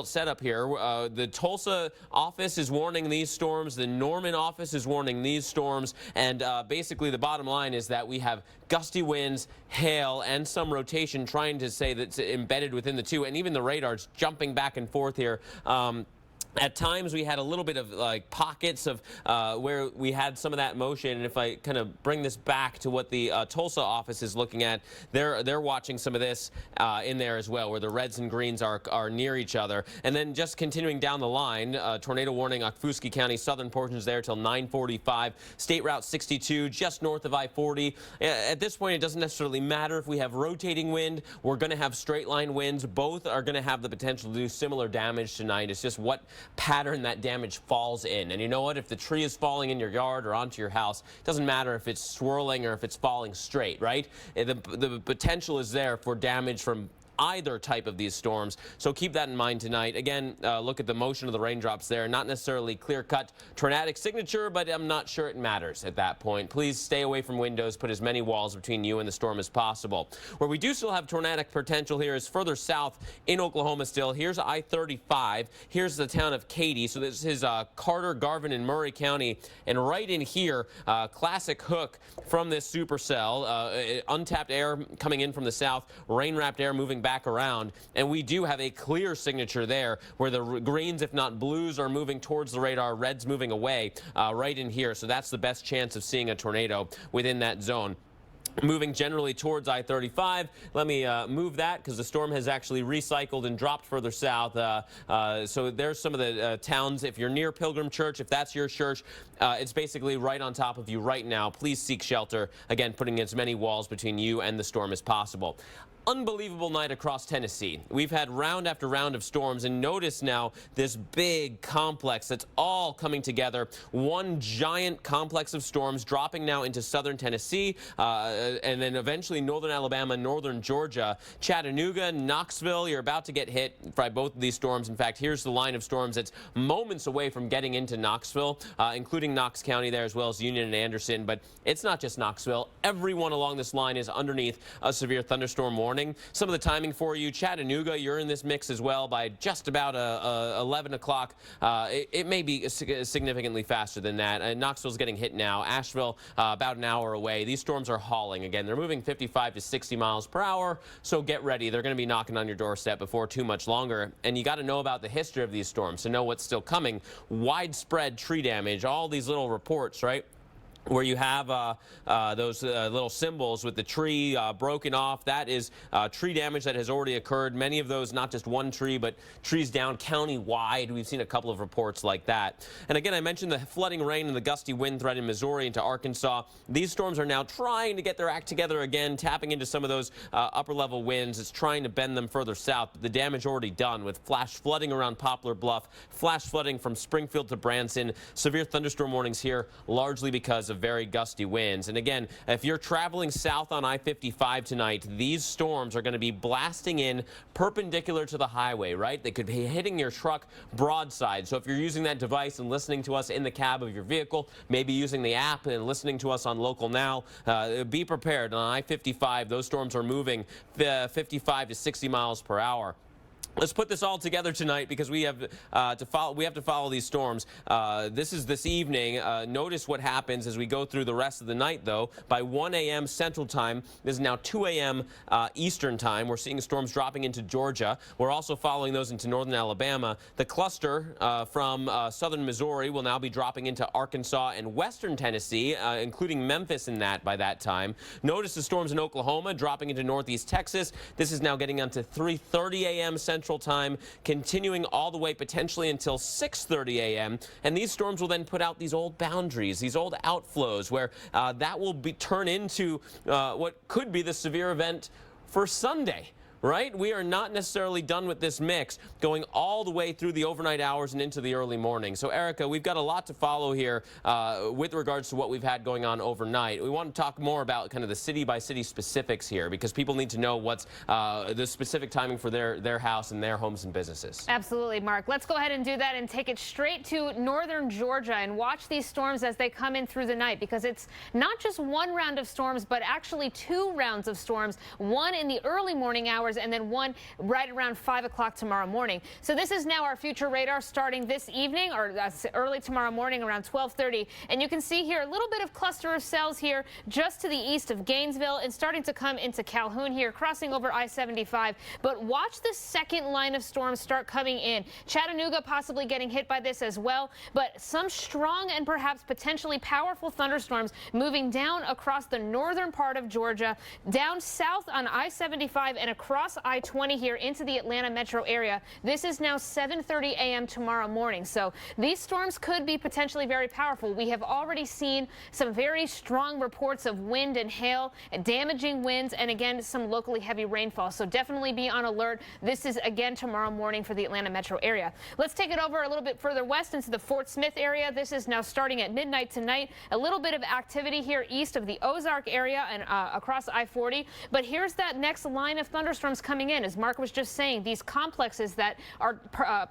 setup here. The Tulsa office is warning these storms. The Norman office is warning these storms. And basically the bottom line is that we have gusty winds, hail, and some rotation trying to say that's embedded within the two. And even the radar's jumping back and forth here. At times we had a little bit of like pockets of where we had some of that motion, and if I kind of bring this back to what the Tulsa office is looking at, they're watching some of this in there as well, where the reds and greens are near each other. And then just continuing down the line, tornado warning, Okfuskee County, southern portions there till 9:45. State Route 62 just north of I-40. At this point, it doesn't necessarily matter if we have rotating wind. We're going to have straight line winds. Both are going to have the potential to do similar damage tonight. It's just what pattern that damage falls in. And you know what? If the tree is falling in your yard or onto your house, it doesn't matter if it's swirling or if it's falling straight, right? The potential is there for damage from either type of these storms, so keep that in mind tonight. Again, look at the motion of the raindrops there. Not necessarily clear-cut tornadic signature, but I'm not sure it matters at that point. Please stay away from windows. Put as many walls between you and the storm as possible. Where we do still have tornadic potential here is further south in Oklahoma still. Here's I-35. Here's the town of Katy. So this is Carter, Garvin, and Murray County. And right in here, classic hook from this supercell. Untapped air coming in from the south, rain-wrapped air moving back around, and we do have a clear signature there where the greens, if not blues, are moving towards the radar, reds moving away right in here. So that's the best chance of seeing a tornado within that zone. Moving generally towards I-35. Let me move that because the storm has actually recycled and dropped further south. So there's some of the towns. If you're near Pilgrim Church, if that's your church, it's basically right on top of you right now. Please seek shelter. Again, putting as many walls between you and the storm as possible. Unbelievable night across Tennessee. We've had round after round of storms, and notice now this big complex that's all coming together. One giant complex of storms dropping now into southern Tennessee, and then eventually northern Alabama, northern Georgia. Chattanooga, Knoxville, you're about to get hit by both of these storms. In fact, here's the line of storms that's moments away from getting into Knoxville, including Knox County there, as well as Union and Anderson. But it's not just Knoxville. Everyone along this line is underneath a severe thunderstorm warning. Some of the timing for you: Chattanooga, you're in this mix as well by just about 11 o'clock. It may be significantly faster than that. Knoxville's getting hit now. Asheville, about an hour away. These storms are hauling again. They're moving 55 to 60 miles per hour, so get ready. They're going to be knocking on your doorstep before too much longer. And you got to know about the history of these storms to know what's still coming. Widespread tree damage, all these little reports, right? Where you have those little symbols with the tree broken off. That is tree damage that has already occurred. Many of those, not just one tree, but trees down county-wide. We've seen a couple of reports like that. And again, I mentioned the flooding rain and the gusty wind threat in Missouri into Arkansas. These storms are now trying to get their act together again, tapping into some of those upper-level winds. It's trying to bend them further south, but the damage already done with flash flooding around Poplar Bluff, flash flooding from Springfield to Branson. Severe thunderstorm warnings here, largely because of very gusty winds. And again, if you're traveling south on I-55 tonight, these storms are going to be blasting in perpendicular to the highway, right? They could be hitting your truck broadside. So if you're using that device and listening to us in the cab of your vehicle, maybe using the app and listening to us on Local Now, be prepared. On I-55, those storms are moving 55 to 60 miles per hour. Let's put this all together tonight because we have to follow these storms. This is this evening. Notice what happens as we go through the rest of the night, though. By 1 a.m. Central Time, this is now 2 a.m. Eastern Time. We're seeing storms dropping into Georgia. We're also following those into northern Alabama. The cluster from southern Missouri will now be dropping into Arkansas and western Tennessee, including Memphis in that by that time. Notice the storms in Oklahoma dropping into northeast Texas. This is now getting onto 3:30 a.m. Central Time, continuing all the way potentially until 6:30 a.m. And these storms will then put out these old boundaries, these old outflows, where that will be turn into what could be the severe event for Sunday. Right? We are not necessarily done with this mix going all the way through the overnight hours and into the early morning. So, Erica, we've got a lot to follow here with regards to what we've had going on overnight. We want to talk more about kind of the city-by-city specifics here because people need to know what's the specific timing for their house and their homes and businesses. Absolutely, Mark. Let's go ahead and do that and take it straight to northern Georgia and watch these storms as they come in through the night because it's not just one round of storms, but actually 2 rounds of storms, one in the early morning hours and then one right around 5 o'clock tomorrow morning. So this is now our future radar starting this evening or early tomorrow morning around 12:30. And you can see here a little bit of cluster of cells here just to the east of Gainesville and starting to come into Calhoun here, crossing over I-75. But watch the second line of storms start coming in. Chattanooga possibly getting hit by this as well, but some strong and perhaps potentially powerful thunderstorms moving down across the northern part of Georgia, down south on I-75 and across I-20 here into the Atlanta metro area. This is now 7:30 a.m. tomorrow morning. So these storms could be potentially very powerful. We have already seen some very strong reports of wind and hail, damaging winds, and again, some locally heavy rainfall. So definitely be on alert. This is again tomorrow morning for the Atlanta metro area. Let's take it over a little bit further west into the Fort Smith area. This is now starting at midnight tonight. A little bit of activity here east of the Ozark area and across I-40. But here's that next line of thunderstorms coming in. As Mark was just saying, these complexes that are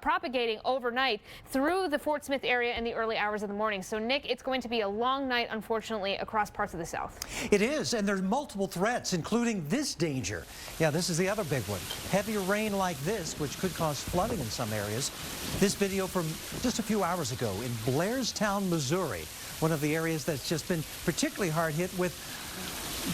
propagating overnight through the Fort Smith area in the early hours of the morning. So, Nick, it's going to be a long night, unfortunately, across parts of the South. It is, and there's multiple threats, including this danger. Yeah, this is the other big one. Heavier rain like this, which could cause flooding in some areas. This video from just a few hours ago in Blairstown, Missouri, one of the areas that's just been particularly hard hit with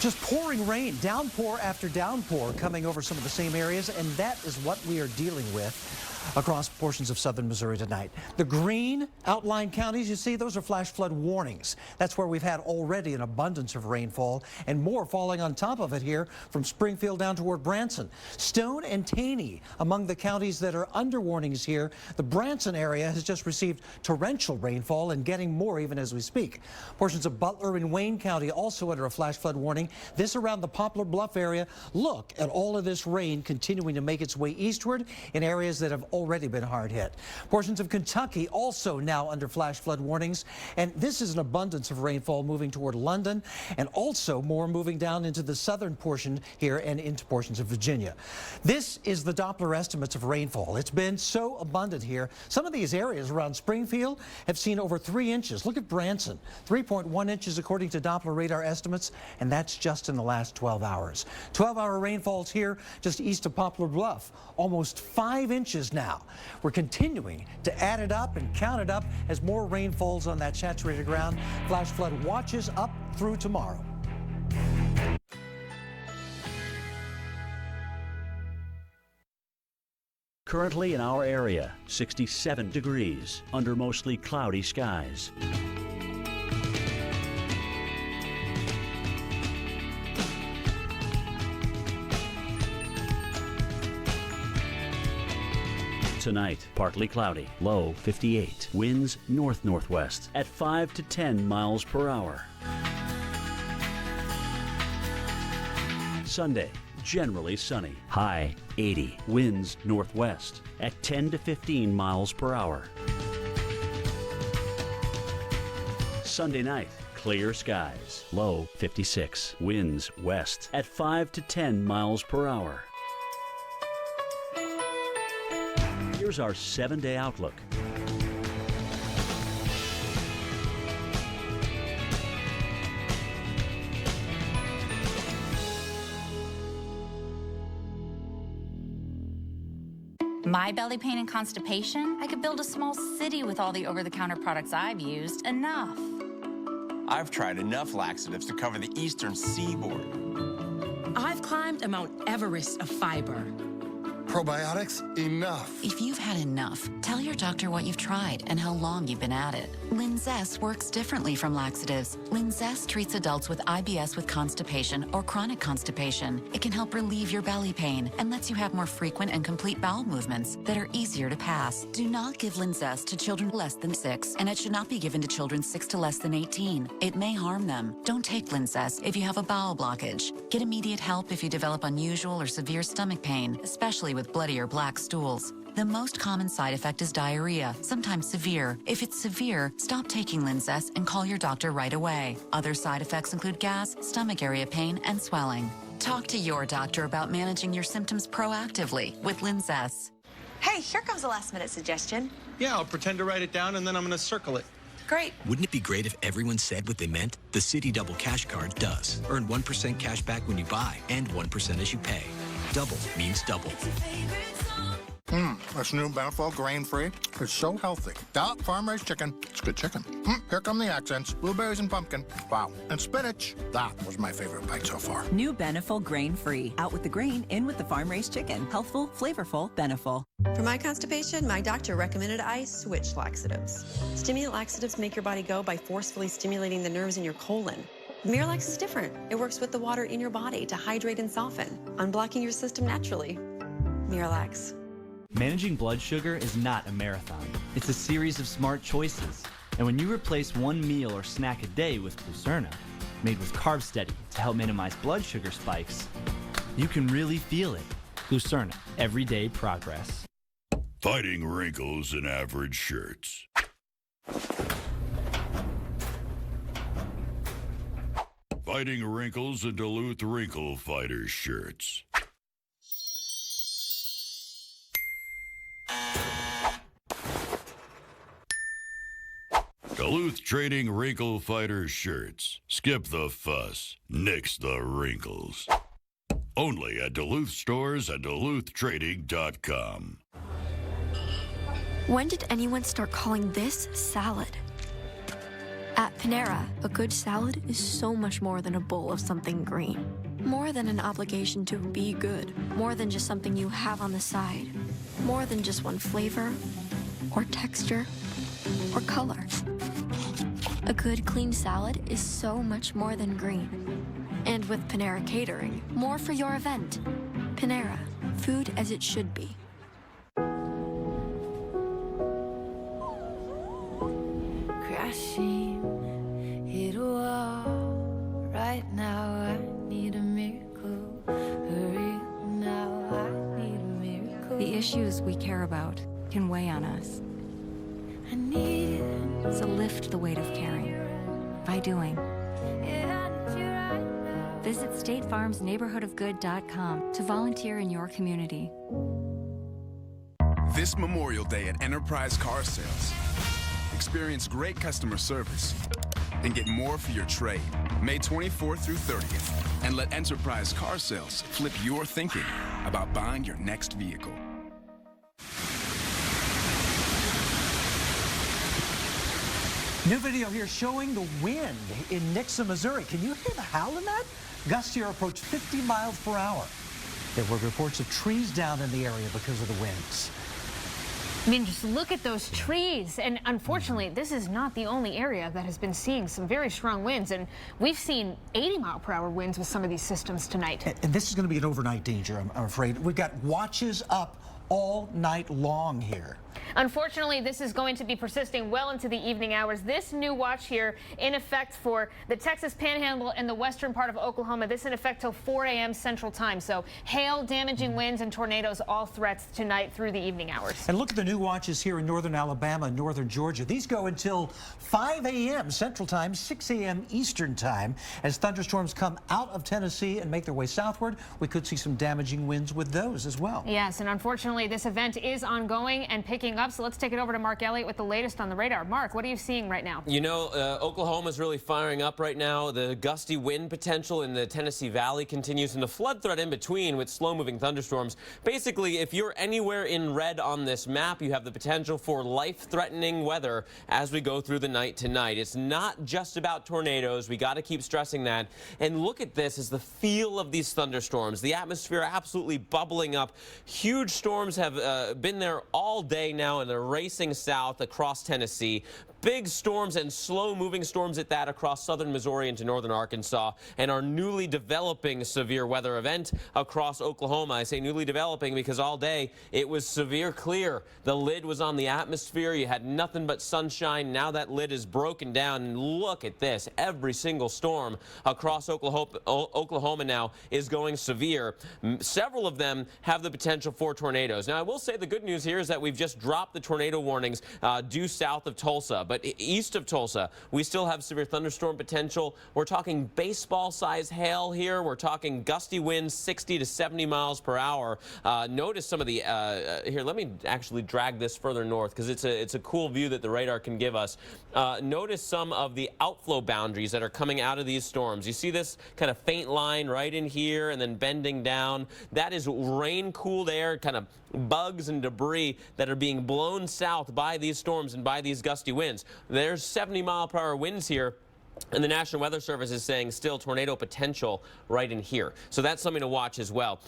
just pouring rain, downpour after downpour coming over some of the same areas, and that is what we are dealing with across portions of southern Missouri tonight. The green outlined counties, you see, those are flash flood warnings. That's where we've had already an abundance of rainfall and more falling on top of it here from Springfield down toward Branson. Stone and Taney among the counties that are under warnings here. The Branson area has just received torrential rainfall and getting more even as we speak. Portions of Butler and Wayne County also under a flash flood warning. This around the Poplar Bluff area. Look at all of this rain continuing to make its way eastward in areas that have already been hard hit. Portions of Kentucky also now under flash flood warnings, and this is an abundance of rainfall moving toward London and also more moving down into the southern portion here and into portions of Virginia. This is the Doppler estimates of rainfall. It's been so abundant here. Some of these areas around Springfield have seen over 3 inches. Look at Branson, 3.1 inches according to Doppler radar estimates, and that's just in the last 12 hours. 12-hour rainfalls here just east of Poplar Bluff, almost 5 inches now. We're continuing to add it up and count it up as more rain falls on that saturated ground. Flash flood watches up through tomorrow. Currently in our area, 67 degrees under mostly cloudy skies. Tonight, partly cloudy, low 58. Winds north-northwest at 5 to 10 miles per hour. Sunday, generally sunny, high 80. Winds northwest at 10 to 15 miles per hour. Sunday night, clear skies, low 56. Winds west at 5 to 10 miles per hour. Here's our 7-day outlook. My belly pain and constipation? I could build a small city with all the over-the-counter products I've used. Enough. I've tried enough laxatives to cover the eastern seaboard. I've climbed a Mount Everest of fiber. Probiotics? Enough. If you've had enough, tell your doctor what you've tried and how long you've been at it. Linzess works differently from laxatives. Linzess treats adults with IBS with constipation or chronic constipation. It can help relieve your belly pain and lets you have more frequent and complete bowel movements that are easier to pass. Do not give Linzess to children less than 6, and it should not be given to children 6 to less than 18. It may harm them. Don't take Linzess if you have a bowel blockage. Get immediate help if you develop unusual or severe stomach pain, especially with bloody or black stools. The most common side effect is diarrhea, sometimes severe. If it's severe, stop taking Linzess and call your doctor right away. Other side effects include gas, stomach area pain, and swelling. Talk to your doctor about managing your symptoms proactively with Linzess. Hey, here comes a last-minute suggestion. Yeah, I'll pretend to write it down and then I'm going to circle it. Great. Wouldn't it be great if everyone said what they meant? The Citi Double Cash Card does. Earn 1% cash back when you buy and 1% as you pay. Double means double. This new Beneful grain-free. It's so healthy. Farm-raised chicken. It's good chicken. Here come the accents. Blueberries and pumpkin. Wow. And spinach. That was my favorite bite so far. New Beneful grain-free. Out with the grain, in with the farm-raised chicken. Healthful, flavorful, Beneful. For my constipation, my doctor recommended I switch laxatives. Stimulant laxatives make your body go by forcefully stimulating the nerves in your colon. Miralax is different. It works with the water in your body to hydrate and soften, unblocking your system naturally. Miralax. Managing blood sugar is not a marathon. It's a series of smart choices. And when you replace one meal or snack a day with Glucerna, made with Carb Steady to help minimize blood sugar spikes, you can really feel it. Glucerna, everyday progress. Fighting wrinkles in average shirts. Fighting wrinkles in Duluth Wrinkle Fighter shirts. Duluth Trading Wrinkle Fighter shirts. Skip the fuss, nix the wrinkles. Only at Duluth stores and DuluthTrading.com. When did anyone start calling this salad? At Panera, a good salad is so much more than a bowl of something green. More than an obligation to be good. More than just something you have on the side. More than just one flavor, or texture, or color. A good, clean salad is so much more than green. And with Panera Catering, more for your event. Panera, food as it should be. Crashing, hit a wall. Right now I need a miracle. Hurry now, I need a miracle. The issues we care about can weigh on us. I need it. So lift the weight of caring by doing. Visit StateFarmsNeighborhoodofGood.com to volunteer in your community. This Memorial Day at Enterprise Car Sales, experience great customer service and get more for your trade. May 24th through 30th. And let Enterprise Car Sales flip your thinking about buying your next vehicle. New video here showing the wind in Nixa, Missouri. Can you hear the howl in that? Gusts here approach 50 miles per hour. There were reports of trees down in the area because of the winds. I mean, just look at those trees. And unfortunately, this is not the only area that has been seeing some very strong winds. And we've seen 80-mile-per-hour winds with some of these systems tonight. And this is going to be an overnight danger, I'm afraid. We've got watches up all night long here. Unfortunately, this is going to be persisting well into the evening hours. This new watch here in effect for the Texas Panhandle and the western part of Oklahoma. This in effect till 4 a.m. Central Time. So hail, damaging winds, and tornadoes, all threats tonight through the evening hours. And look at the new watches here in northern Alabama and northern Georgia. These go until 5 a.m. Central Time, 6 a.m. Eastern Time. As thunderstorms come out of Tennessee and make their way southward, we could see some damaging winds with those as well. Yes, and unfortunately, unfortunately, this event is ongoing and picking up. So let's take it over to Mark Elliott with the latest on the radar. Mark, what are you seeing right now? You know, Oklahoma's really firing up right now. The gusty wind potential in the Tennessee Valley continues, and the flood threat in between with slow-moving thunderstorms. Basically, if you're anywhere in red on this map, you have the potential for life-threatening weather as we go through the night tonight. It's not just about tornadoes. We got to keep stressing that. And look at this as the feel of these thunderstorms. The atmosphere absolutely bubbling up. Huge storms have been there all day now, and they're racing south across Tennessee. Big storms and slow-moving storms at that across southern Missouri into northern Arkansas, and our newly developing severe weather event across Oklahoma. I say newly developing because all day it was severe clear. The lid was on the atmosphere. You had nothing but sunshine. Now that lid is broken down, and look at this. Every single storm across Oklahoma now is going severe. Several of them have the potential for tornadoes. Now, I will say the good news here is that we've just dropped the tornado warnings due south of Tulsa. But east of Tulsa, we still have severe thunderstorm potential. We're talking baseball-sized hail here. We're talking gusty winds, 60 to 70 miles per hour. Notice some of the, here, let me actually drag this further north because it's a cool view that the radar can give us. Notice some of the outflow boundaries that are coming out of these storms. You see this kind of faint line right in here and then bending down. That is rain-cooled air, kind of bugs and debris that are being blown south by these storms and by these gusty winds. There's 70-mile-per-hour winds here. And the National Weather Service is saying still tornado potential right in here. So that's something to watch as well.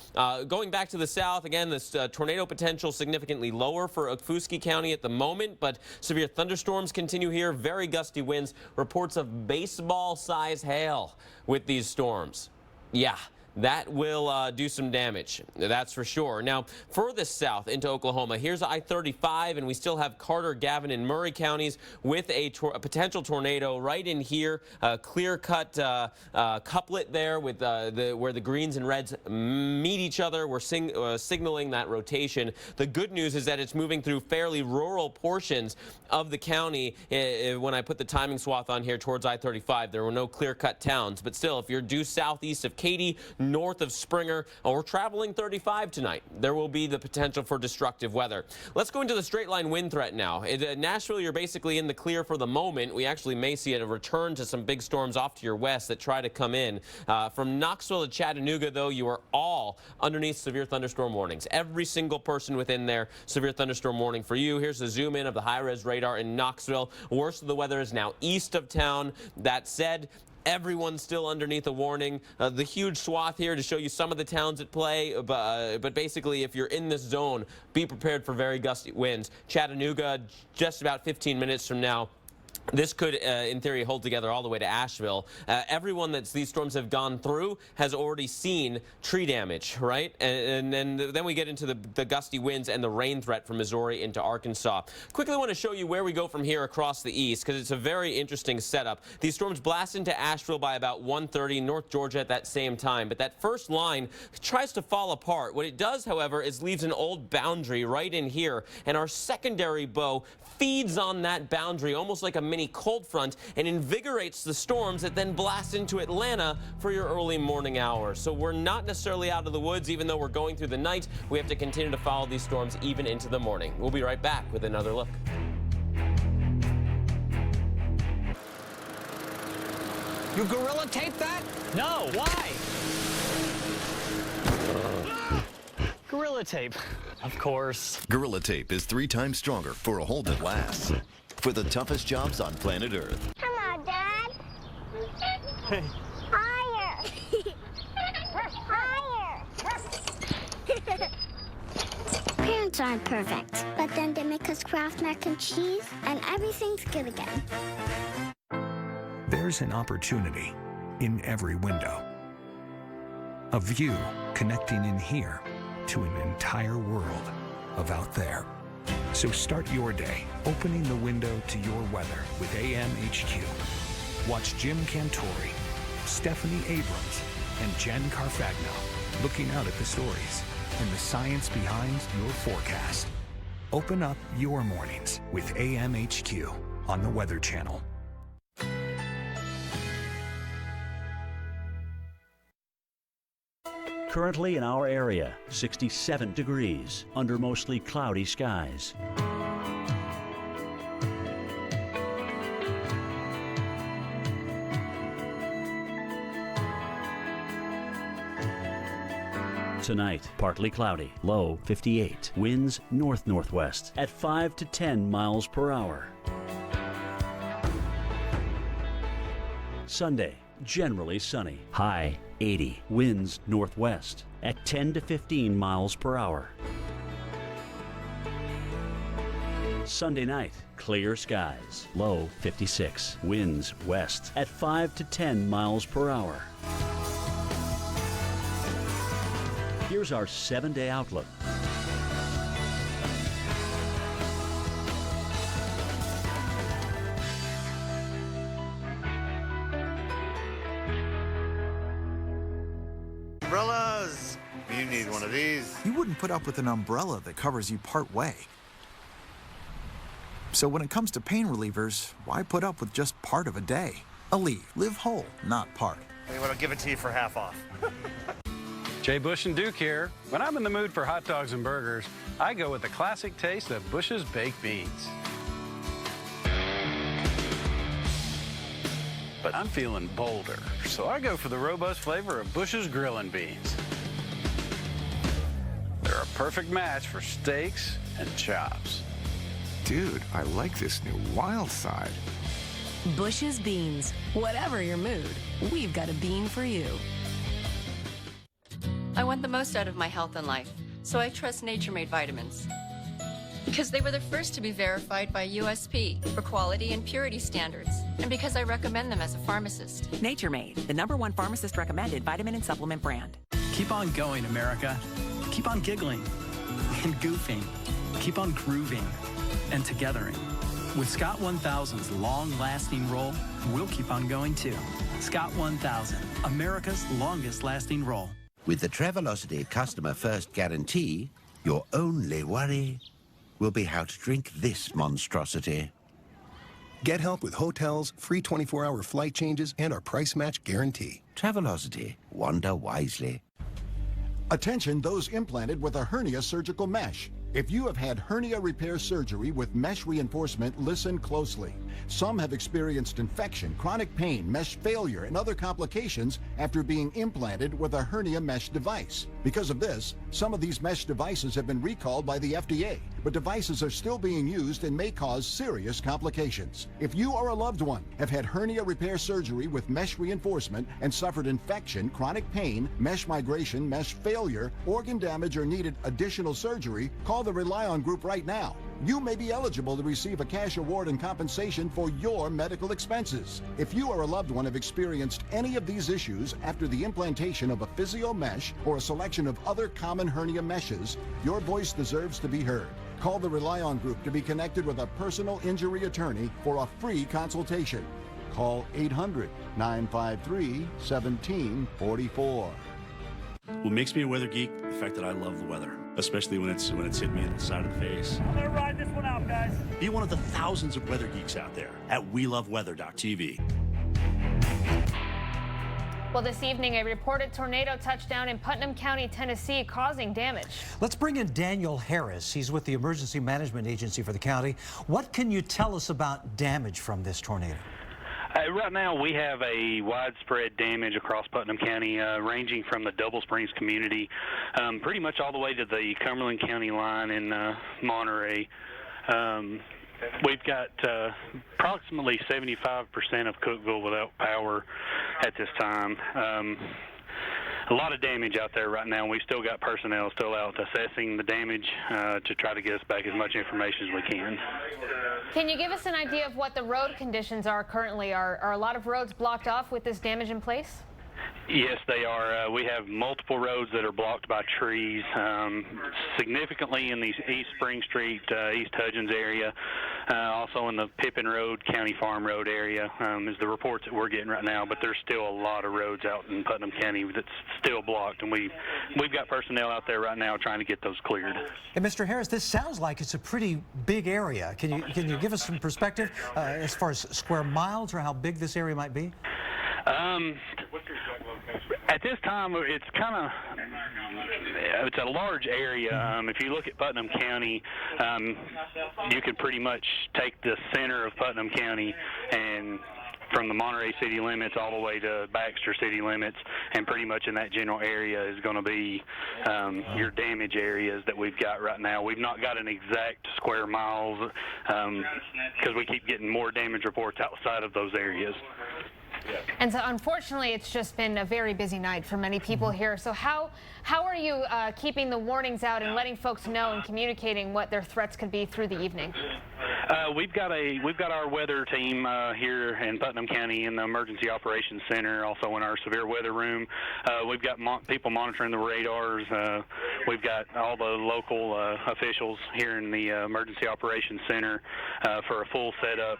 Going back to the south, again, this tornado potential significantly lower for Okfuskee County at the moment, but severe thunderstorms continue here. Very gusty winds. Reports of baseball-sized hail with these storms. Yeah. That will do some damage, that's for sure. Now, furthest south into Oklahoma, here's I-35, and we still have Carter, Gavin, and Murray counties with a potential tornado right in here. Clear-cut couplet there with where the greens and reds meet each other. We're signaling that rotation. The good news is that it's moving through fairly rural portions of the county. When I put the timing swath on here towards I-35, there were no clear-cut towns. But still, if you're due southeast of Katy, north of Springer, or traveling 35 tonight, there will be the potential for destructive weather. Let's go into the straight line wind threat now. Nashville, you're basically in the clear for the moment. We actually may see a return to some big storms off to your west that try to come in. From Knoxville to Chattanooga, though, you are all underneath severe thunderstorm warnings. Every single person within there, severe thunderstorm warning for you. Here's the zoom in of the high-res radar in Knoxville. Worst of the weather is now east of town. That said, everyone's still underneath a warning. The huge swath here to show you some of the towns at play, but basically if you're in this zone, be prepared for very gusty winds. Chattanooga, just about 15 minutes from now. This could, in theory, hold together all the way to Asheville. Everyone that these storms have gone through has already seen tree damage, right? And then we get into the gusty winds and the rain threat from Missouri into Arkansas. Quickly want to show you where we go from here across the east because it's a very interesting setup. These storms blast into Asheville by about 1:30, North Georgia at that same time. But that first line tries to fall apart. What it does, however, is leaves an old boundary right in here. And our secondary bow feeds on that boundary almost like a mini cold front and invigorates the storms that then blast into Atlanta for your early morning hours. So we're not necessarily out of the woods even though we're going through the night. We have to continue to follow these storms even into the morning. We'll be right back with another look. You gorilla tape that? No. Why? Gorilla tape, of course. Gorilla Tape is 3 times stronger for a hold that lasts. For the toughest jobs on planet Earth. Come on, Dad. Hey. Higher. Higher. Parents aren't perfect, but then they make us Kraft mac and cheese, and everything's good again. There's an opportunity in every window. A view connecting in here to an entire world of out there. So start your day opening the window to your weather with AMHQ. Watch Jim Cantori, Stephanie Abrams, and Jen Carfagno looking out at the stories and the science behind your forecast. Open up your mornings with AMHQ on the Weather Channel. Currently in our area, 67 degrees under mostly cloudy skies. Tonight, partly cloudy, low 58. Winds north-northwest at 5 to 10 miles per hour. Sunday, generally sunny, high 80. Winds northwest at 10 to 15 miles per hour. Sunday night, clear skies, low 56. Winds west at 5 to 10 miles per hour. Here's our 7-day outlook. Umbrellas! You need one of these. You wouldn't put up with an umbrella that covers you part way. So when it comes to pain relievers, why put up with just part of a day? Aleve, live whole, not part. Hey, well, I'll give it to you for half off. Jay Bush and Duke here. When I'm in the mood for hot dogs and burgers, I go with the classic taste of Bush's baked beans. But I'm feeling bolder, so I go for the robust flavor of Bush's grillin' beans. They're a perfect match for steaks and chops. Dude, I like this new wild side. Bush's Beans. Whatever your mood, we've got a bean for you. I want the most out of my health and life, so I trust Nature Made vitamins. Because they were the first to be verified by USP for quality and purity standards, and because I recommend them as a pharmacist. Nature Made, the #1 pharmacist recommended vitamin and supplement brand. Keep on going, America. Keep on giggling and goofing. Keep on grooving and togethering. With Scott 1000's long-lasting roll, we'll keep on going too. Scott 1000, America's longest-lasting roll. With the Travelocity Customer First Guarantee, your only worry will be how to drink this monstrosity. Get help with hotels, free 24-hour flight changes, and our price match guarantee. Travelocity. Wander wisely. Attention those implanted with a hernia surgical mesh. If you have had hernia repair surgery with mesh reinforcement, listen closely. Some have experienced infection, chronic pain, mesh failure, and other complications after being implanted with a hernia mesh device. Because of this, some of these mesh devices have been recalled by the FDA, but devices are still being used and may cause serious complications. If you or a loved one have had hernia repair surgery with mesh reinforcement and suffered infection, chronic pain, mesh migration, mesh failure, organ damage, or needed additional surgery, call the Rely On Group right now. You may be eligible to receive a cash award and compensation for your medical expenses. If you or a loved one have experienced any of these issues after the implantation of a physio mesh or a selection of other common hernia meshes, your voice deserves to be heard. Call the Rely On Group to be connected with a personal injury attorney for a free consultation. Call 800-953-1744. What makes me a weather geek? The fact that I love the weather, especially when it's hit me on the side of the face. I'm gonna ride this one out, guys. Be one of the thousands of weather geeks out there at weloveweather.tv. Well, this evening, a reported tornado touched down in Putnam County, Tennessee, causing damage. Let's bring in Daniel Harris. He's with the Emergency Management Agency for the county. What can you tell us about damage from this tornado? Right now, we have a widespread damage across Putnam County, ranging from the Double Springs community, pretty much all the way to the Cumberland County line in Monterey. We've got approximately 75% of Cookeville without power at this time. A lot of damage out there right now, and we've still got personnel still out assessing the damage to try to get us back as much information as we can. Can you give us an idea of what the road conditions are currently? Are a lot of roads blocked off with this damage in place? Yes, they are. We have multiple roads that are blocked by trees, significantly in the East Spring Street, East Hudgens area, also in the Pippin Road, County Farm Road area is the reports that we're getting right now, but there's still a lot of roads out in Putnam County that's still blocked, and we've got personnel out there right now trying to get those cleared. And Mr. Harris, this sounds like it's a pretty big area. Can you give us some perspective as far as square miles or how big this area might be? At this time, it's kind of it's a large area. If you look at Putnam County, you could pretty much take the center of Putnam County and from the Monterey city limits all the way to Baxter city limits, and pretty much in that general area is going to be your damage areas that we've got right now. We've not got an exact square miles because we keep getting more damage reports outside of those areas. And so unfortunately, it's just been a very busy night for many people here. So how are you keeping the warnings out and letting folks know and communicating what their threats could be through the evening? We've got our weather team here in Putnam County in the Emergency Operations Center, also in our severe weather room. We've got people monitoring the radars. We've got all the local officials here in the Emergency Operations Center for a full setup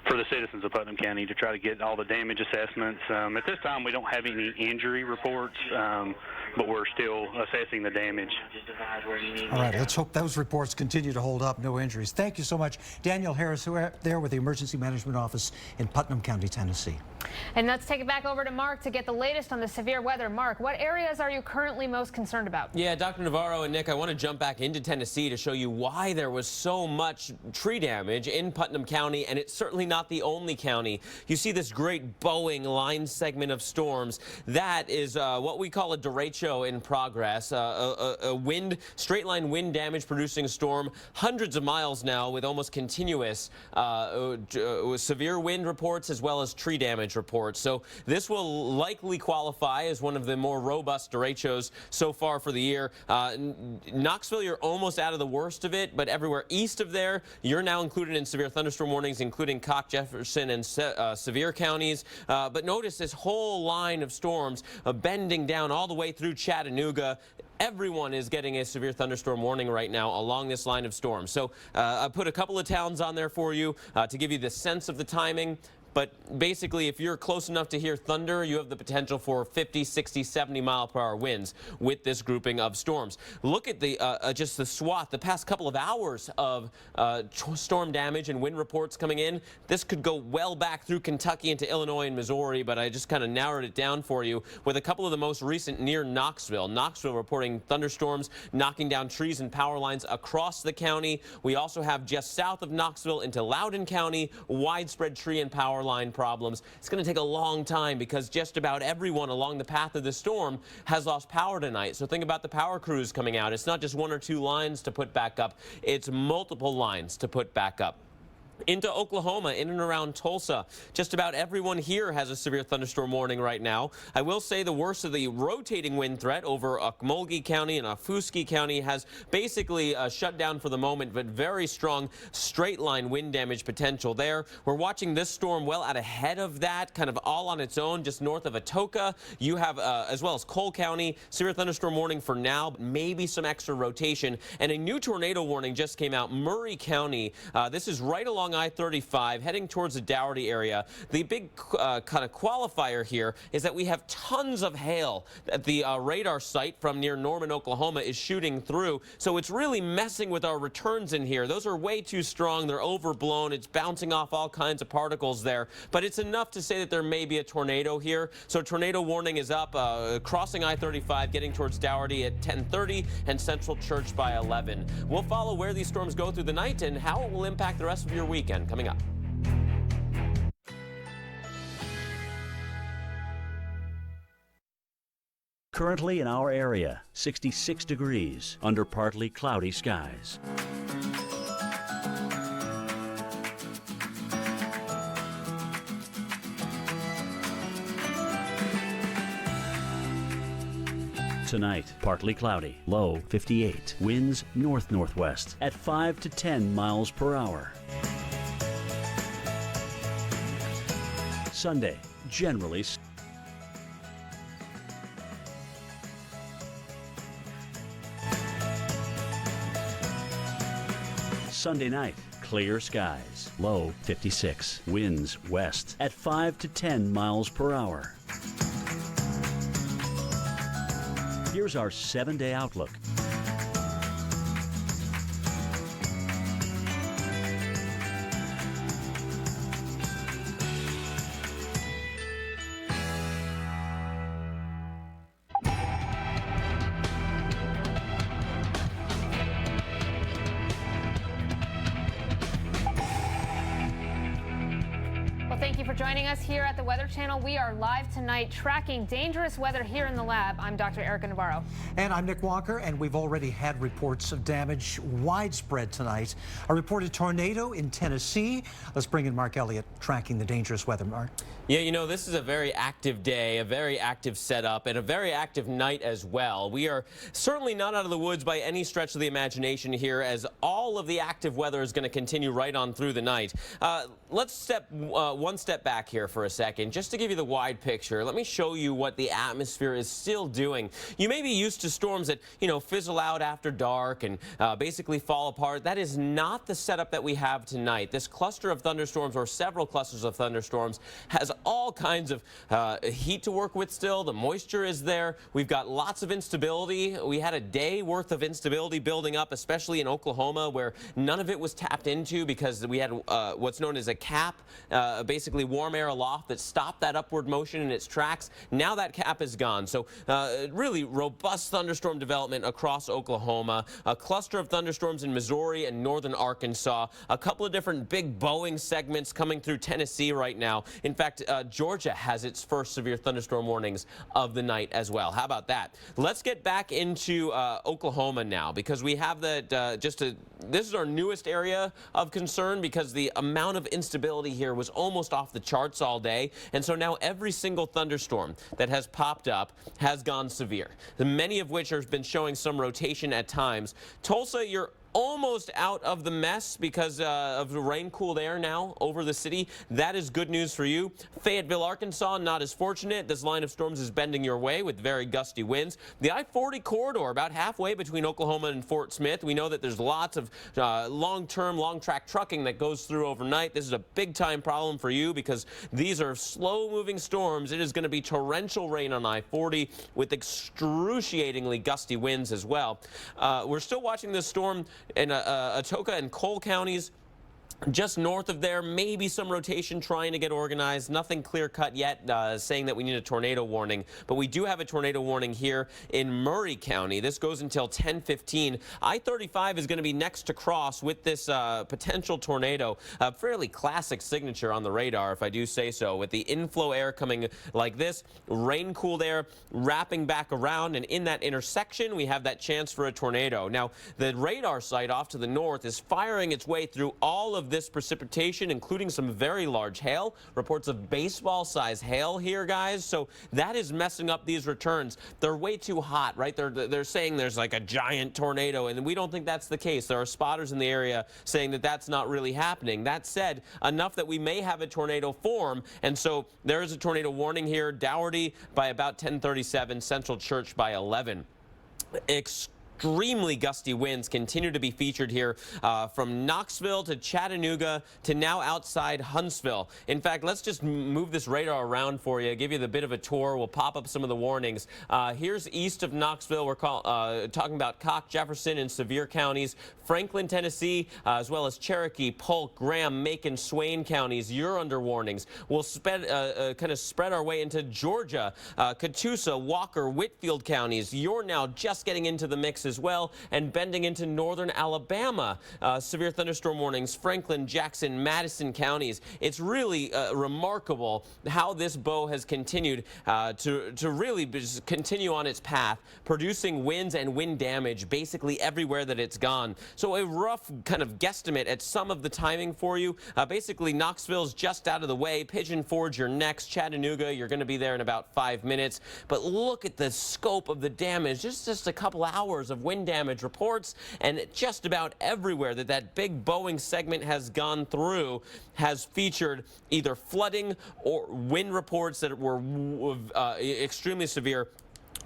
for the citizens of Putnam County to try to get all the damage assessments. At this time, we don't have any injury reports, but we're still assessing the damage. All right, let's hope those reports continue to hold up, no injuries. Thank you so much. Daniel Harris, who are there with the Emergency Management Office in Putnam County, Tennessee. And let's take it back over to Mark to get the latest on the severe weather. Mark, what areas are you currently most concerned about? Yeah, Dr. Navarro and Nick, I want to jump back into Tennessee to show you why there was so much tree damage in Putnam County, and it's certainly not the only county. You see this great bowing line segment of storms. That is what we call a derecho in progress, a straight line wind damage producing storm, hundreds of miles now with almost continuous severe wind reports as well as tree damage reports. So this will likely qualify as one of the more robust derechos so far for the year. Knoxville, you're almost out of the worst of it, but everywhere east of there, you're now included in severe thunderstorm warnings, including Cock, Jefferson, and Sevier counties. But notice this whole line of storms bending down all the way through Chattanooga. Everyone is getting a severe thunderstorm warning right now along this line of storms. So I put a couple of towns on there for you to give you the sense of the timing. But basically, if you're close enough to hear thunder, you have the potential for 50, 60, 70-mile-per-hour winds with this grouping of storms. Look at the just the swath, the past couple of hours of storm damage and wind reports coming in. This could go well back through Kentucky into Illinois and Missouri, but I just kind of narrowed it down for you with a couple of the most recent near Knoxville. Knoxville reporting thunderstorms knocking down trees and power lines across the county. We also have just south of Knoxville into Loudoun County, widespread tree and power line problems. It's going to take a long time because just about everyone along the path of the storm has lost power tonight. So think about the power crews coming out. It's not just one or two lines to put back up. It's multiple lines to put back up. Into Oklahoma, in and around Tulsa. Just about everyone here has a severe thunderstorm warning right now. I will say the worst of the rotating wind threat over Okmulgee County and Ofuskee County has basically shut down for the moment, but very strong straight line wind damage potential there. We're watching this storm well out ahead of that, kind of all on its own, just north of Atoka. You have, as well as Cole County, severe thunderstorm warning for now, but maybe some extra rotation. And a new tornado warning just came out. Murray County, this is right along I-35 heading towards the Dougherty area. The big kind of qualifier here is that we have tons of hail that the radar site from near Norman, Oklahoma is shooting through. So it's really messing with our returns in here. Those are way too strong. They're overblown. It's bouncing off all kinds of particles there. But it's enough to say that there may be a tornado here. So tornado warning is up, crossing I-35, getting towards Dougherty at 10:30 and Central Church by 11. We'll follow where these storms go through the night and how it will impact the rest of your weekend coming up. Currently in our area, 66 degrees under partly cloudy skies. Tonight, partly cloudy, low 58. Winds north-northwest at 5 to 10 miles per hour. Sunday, generally Sunday night, clear skies, low 56. Winds west at 5 to 10 miles per hour. Here's our 7-day outlook. you for joining us here at the Weather Channel. We are live tonight tracking dangerous weather here in the lab. I'm Dr. Erica Navarro. And I'm Nick Walker, and we've already had reports of damage widespread tonight. A reported tornado in Tennessee. Let's bring in Mark Elliott tracking the dangerous weather. Mark. Yeah, you know, this is a very active day, a very active setup, and a very active night as well. We are certainly not out of the woods by any stretch of the imagination here, as all of the active weather is going to continue right on through the night. Let's step one step back here for a second, just to give you the wide picture. Let me show you what the atmosphere is still doing. You may be used to storms that, you know, fizzle out after dark and basically fall apart. That is not the setup that we have tonight. This cluster of thunderstorms, or several clusters of thunderstorms, has all kinds of heat to work with still. The moisture is there. We've got lots of instability. We had a day worth of instability building up, especially in Oklahoma, where none of it was tapped into because we had what's known as a cap, basically warm air aloft that stopped that upward motion in its tracks. Now that cap is gone. So really robust thunderstorm development across Oklahoma, a cluster of thunderstorms in Missouri and northern Arkansas, a couple of different big bowing segments coming through Tennessee right now. In fact, Georgia has its first severe thunderstorm warnings of the night as well. How about that? Let's get back into Oklahoma now, because we have that this is our newest area of concern, because the amount of instability here was almost off the charts all day. And so now every single thunderstorm that has popped up has gone severe, many of which have been showing some rotation at times. Tulsa, you're almost out of the mess because of the rain-cooled air now over the city. That is good news for you. Fayetteville, Arkansas, not as fortunate. This line of storms is bending your way with very gusty winds. The I-40 corridor, about halfway between Oklahoma and Fort Smith. We know that there's lots of long-term, long-track trucking that goes through overnight. This is a big-time problem for you because these are slow-moving storms. It is going to be torrential rain on I-40 with excruciatingly gusty winds as well. We're still watching this storm in Atoka and Cole counties. Just north of there, maybe some rotation trying to get organized. Nothing clear-cut yet saying that we need a tornado warning. But we do have a tornado warning here in Murray County. This goes until 10:15. I-35 is going to be next to cross with this potential tornado. A fairly classic signature on the radar, if I do say so, with the inflow air coming like this, rain-cooled air wrapping back around, and in that intersection, we have that chance for a tornado. Now, the radar site off to the north is firing its way through all of this precipitation, including some very large hail. Reports of baseball-size hail here, guys. So that is messing up these returns. They're way too hot, right? They're saying there's like a giant tornado, and we don't think that's the case. There are spotters in the area saying that that's not really happening. That said, enough that we may have a tornado form, and so there is a tornado warning here. Dougherty by about 10:37, Central Church by 11. Extremely gusty winds continue to be featured here from Knoxville to Chattanooga to now outside Huntsville. In fact, let's just move this radar around for you, give you the bit of a tour. We'll pop up some of the warnings. Here's east of Knoxville. We're talking about Cock, Jefferson, and Sevier counties. Franklin, Tennessee, as well as Cherokee, Polk, Graham, Macon, Swain counties. You're under warnings. We'll kind of spread our way into Georgia, Catoosa, Walker, Whitfield counties. You're now just getting into the mix as well, and bending into northern Alabama. Severe thunderstorm warnings, Franklin, Jackson, Madison counties. It's really remarkable how this bow has continued to really continue on its path, producing winds and wind damage basically everywhere that it's gone. So a rough kind of guesstimate at some of the timing for you. Basically, Knoxville's just out of the way. Pigeon Forge, you're next. Chattanooga, you're going to be there in about 5 minutes. But look at the scope of the damage. Just a couple hours of wind damage reports, and just about everywhere that big Boeing segment has gone through has featured either flooding or wind reports that were extremely severe,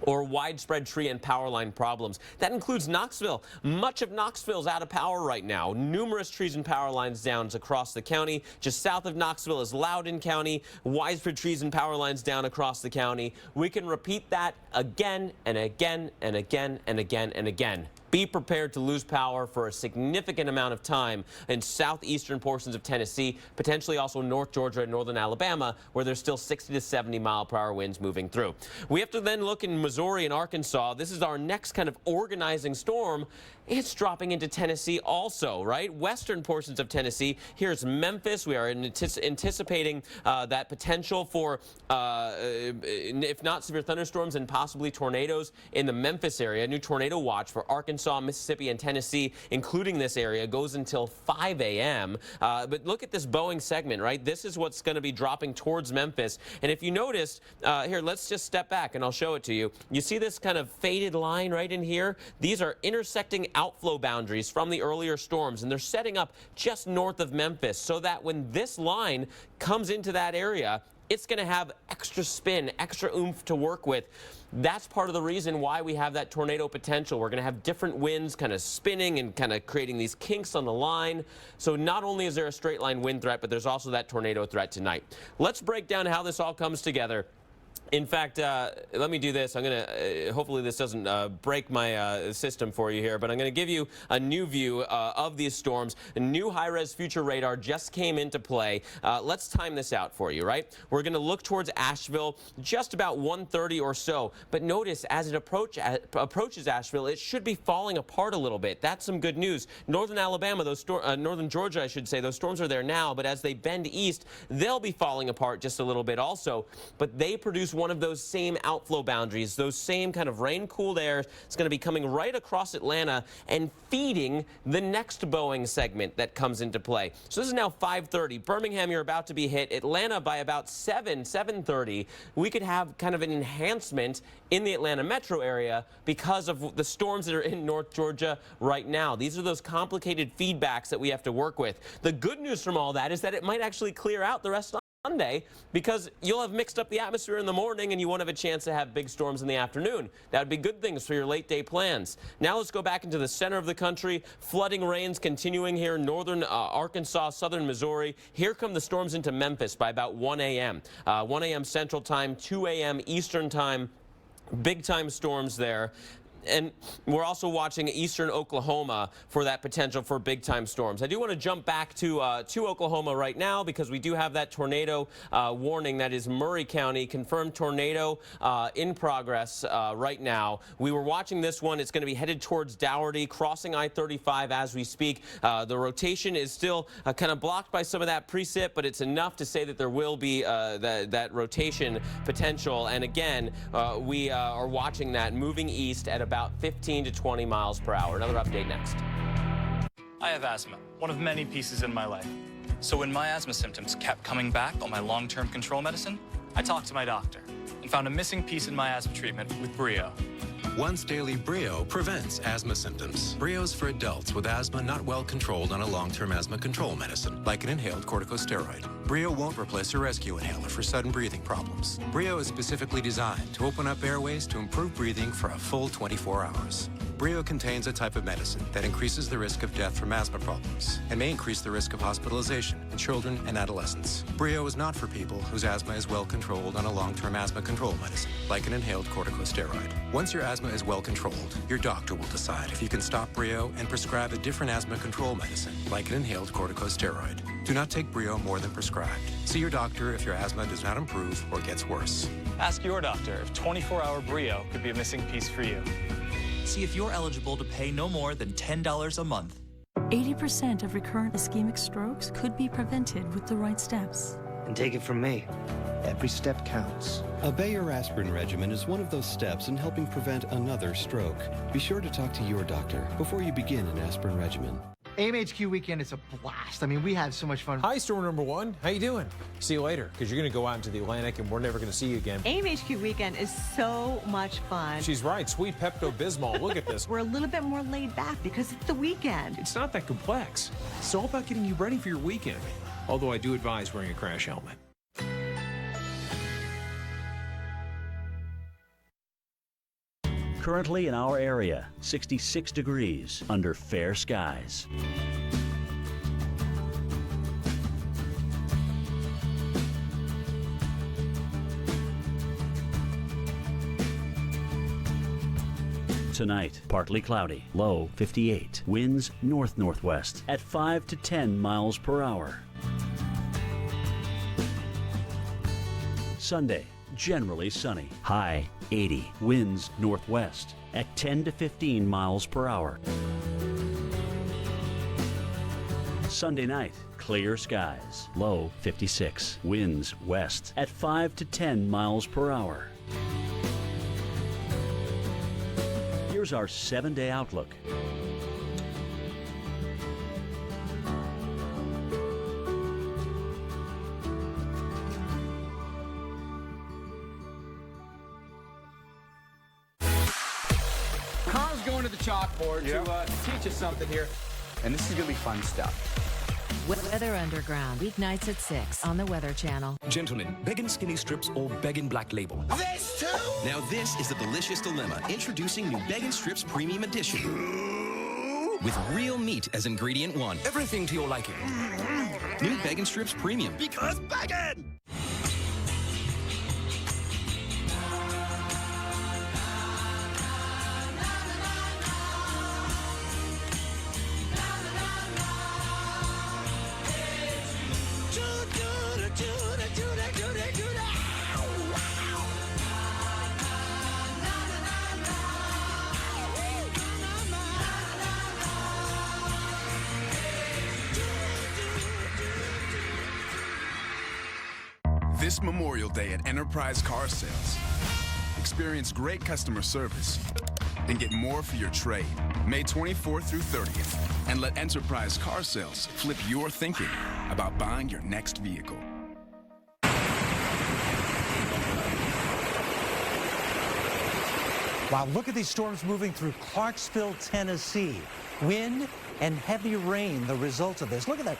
or widespread tree and power line problems. That includes Knoxville. Much of Knoxville's out of power right now. Numerous trees and power lines down across the county. Just south of Knoxville is Loudoun County. Widespread trees and power lines down across the county. We can repeat that again and again and again and again and again. Be prepared to lose power for a significant amount of time in southeastern portions of Tennessee, potentially also North Georgia and northern Alabama, where there's still 60 to 70 mile-per-hour winds moving through. We have to then look in Missouri and Arkansas. This is our next kind of organizing storm. It's dropping into Tennessee also, right? Western portions of Tennessee. Here's Memphis. We are anticipating that potential for, if not severe thunderstorms and possibly tornadoes in the Memphis area. A new tornado watch for Arkansas, Mississippi, and Tennessee, including this area, goes until 5 a.m. But look at this Boeing segment, right? This is what's going to be dropping towards Memphis. And if you noticed, here, let's just step back and I'll show it to you. You see this kind of faded line right in here? These are intersecting outflow boundaries from the earlier storms, and they're setting up just north of Memphis so that when this line comes into that area, it's going to have extra spin, extra oomph to work with. That's part of the reason why we have that tornado potential. We're going to have different winds kind of spinning and kind of creating these kinks on the line. So not only is there a straight line wind threat, but there's also that tornado threat tonight. Let's break down how this all comes together. In fact, let me do this. I'm going to, hopefully this doesn't break my system for you here, but I'm going to give you a new view of these storms. A new high-res future radar just came into play. Let's time this out for you, right? We're going to look towards Asheville just about 1:30 or so. But notice as it approaches Asheville, it should be falling apart a little bit. That's some good news. Northern Alabama, northern Georgia, I should say, those storms are there now, but as they bend east, they'll be falling apart just a little bit also. But they produce one of those same outflow boundaries, those same kind of rain-cooled air. It's going to be coming right across Atlanta and feeding the next Boeing segment that comes into play. So this is now 5:30. Birmingham, you're about to be hit. Atlanta by about 7:30. We could have kind of an enhancement in the Atlanta metro area because of the storms that are in North Georgia right now. These are those complicated feedbacks that we have to work with. The good news from all that is that it might actually clear out the rest of Sunday because you'll have mixed up the atmosphere in the morning and you won't have a chance to have big storms in the afternoon. That would be good things for your late day plans. Now let's go back into the center of the country. Flooding rains continuing here in northern Arkansas, southern Missouri. Here come the storms into Memphis by about 1 a.m. 1 a.m. Central Time, 2 a.m. Eastern Time. Big time storms there. And we're also watching eastern Oklahoma for that potential for big-time storms. I do want to jump back to Oklahoma right now because we do have that tornado warning. That is Murray County, confirmed tornado in progress right now. We were watching this one. It's going to be headed towards Dougherty, crossing I-35 as we speak. The rotation is still kind of blocked by some of that precip, but it's enough to say that there will be that rotation potential. And again, we are watching that moving east at about 15 to 20 miles per hour. Another update next. I have asthma, one of many pieces in my life. So when my asthma symptoms kept coming back on my long-term control medicine, I talked to my doctor and found a missing piece in my asthma treatment with Brio. Once daily Brio prevents asthma symptoms. Brio's for adults with asthma not well controlled on a long-term asthma control medicine, like an inhaled corticosteroid. Brio won't replace a rescue inhaler for sudden breathing problems. Brio is specifically designed to open up airways to improve breathing for a full 24 hours. Brio contains a type of medicine that increases the risk of death from asthma problems and may increase the risk of hospitalization in children and adolescents. Brio is not for people whose asthma is well controlled on a long-term asthma control medicine, like an inhaled corticosteroid. Once your asthma is well controlled, your doctor will decide if you can stop Brio and prescribe a different asthma control medicine, like an inhaled corticosteroid. Do not take Brio more than prescribed. See your doctor if your asthma does not improve or gets worse. Ask your doctor if 24-hour Brio could be a missing piece for you. See if you're eligible to pay no more than $10 a month. 80% of recurrent ischemic strokes could be prevented with the right steps. And take it from me, every step counts. A Bayer aspirin regimen is one of those steps in helping prevent another stroke. Be sure to talk to your doctor before you begin an aspirin regimen. AMHQ weekend is a blast. I mean, we have so much fun. Hi, store number one. How you doing? See you later, because you're going to go out into the Atlantic and we're never going to see you again. AMHQ weekend is so much fun. She's right. Sweet Pepto-Bismol. Look at this. We're a little bit more laid back because it's the weekend. It's not that complex. It's all about getting you ready for your weekend. Although I do advise wearing a crash helmet. Currently in our area, 66 degrees under fair skies. Tonight. Tonight, partly cloudy, low 58. Winds north-northwest at 5 to 10 miles per hour. Sunday, generally sunny, high 80. Winds northwest at 10 to 15 miles per hour. Sunday night, clear skies, low 56. Winds west at 5 to 10 miles per hour. Here's our 7-day outlook. Carl's going to the chalkboard to teach us something here, and this is going to be fun stuff. Weather Underground, weeknights at 6 on the Weather Channel. Gentlemen, Beggin' Skinny Strips or Beggin' Black Label? This too? Now this is the delicious dilemma. Introducing new Beggin' Strips Premium Edition. With real meat as ingredient 1. Everything to your liking. New Beggin' Strips Premium. Because Beggin'! This Memorial Day at Enterprise Car Sales. Experience great customer service and get more for your trade. May 24th through 30th. And let Enterprise Car Sales flip your thinking about buying your next vehicle. Wow, look at these storms moving through Clarksville, Tennessee. Wind and heavy rain, the result of this. Look at that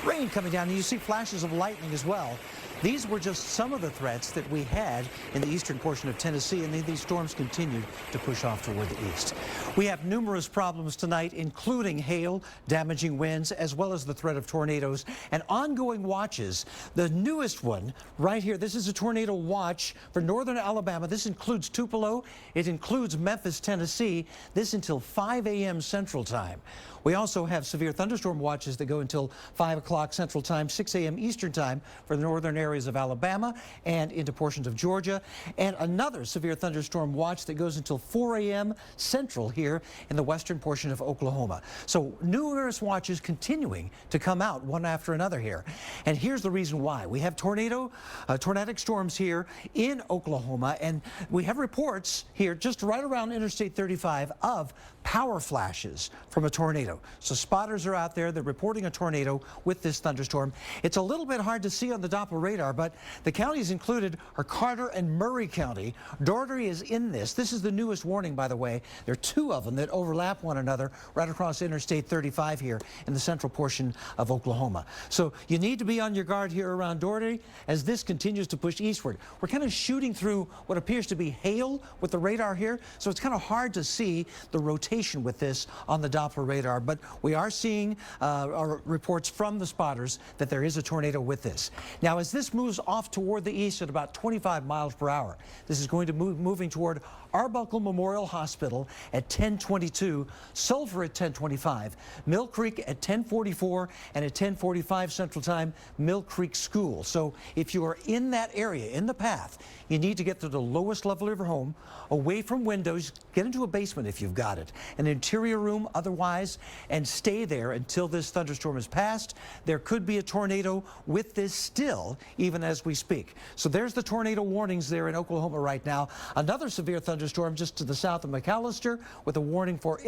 rain coming down, and you see flashes of lightning as well. These were just some of the threats that we had in the eastern portion of Tennessee, and these storms continued to push off toward the east. We have numerous problems tonight, including hail, damaging winds, as well as the threat of tornadoes and ongoing watches. The newest one right here, this is a tornado watch for northern Alabama. This includes Tupelo. It includes Memphis, Tennessee. This until 5 a.m. Central Time. We also have severe thunderstorm watches that go until 5 o'clock Central Time, 6 a.m. Eastern Time for the northern areas of Alabama and into portions of Georgia, and another severe thunderstorm watch that goes until 4 a.m. Central here in the western portion of Oklahoma. So numerous watches continuing to come out one after another here. And here's the reason why. We have tornadic storms here in Oklahoma, and we have reports here just right around Interstate 35 of power flashes from a tornado. So spotters are out there. They're reporting a tornado with this thunderstorm. It's a little bit hard to see on the Doppler radar, but the counties included are Carter and Murray County. Doherty is in this. This is the newest warning, by the way. There are two of them that overlap one another right across Interstate 35 here in the central portion of Oklahoma. So you need to be on your guard here around Doherty as this continues to push eastward. We're kind of shooting through what appears to be hail with the radar here, so it's kind of hard to see the rotation with this on the Doppler radar, but we are seeing our reports from the spotters that there is a tornado with this. Now, as this moves off toward the east at about 25 miles per hour, this is going to moving toward Arbuckle Memorial Hospital at 10:22, Sulphur at 10:25, Mill Creek at 10:44, and at 10:45 Central Time, Mill Creek School. So if you are in that area, in the path, you need to get to the lowest level of your home, away from windows, get into a basement if you've got it, an interior room otherwise, and stay there until this thunderstorm is passed. There could be a tornado with this still, even as we speak. So there's the tornado warnings there in Oklahoma right now. Another severe thunderstorm just to the south of McAllister with a warning for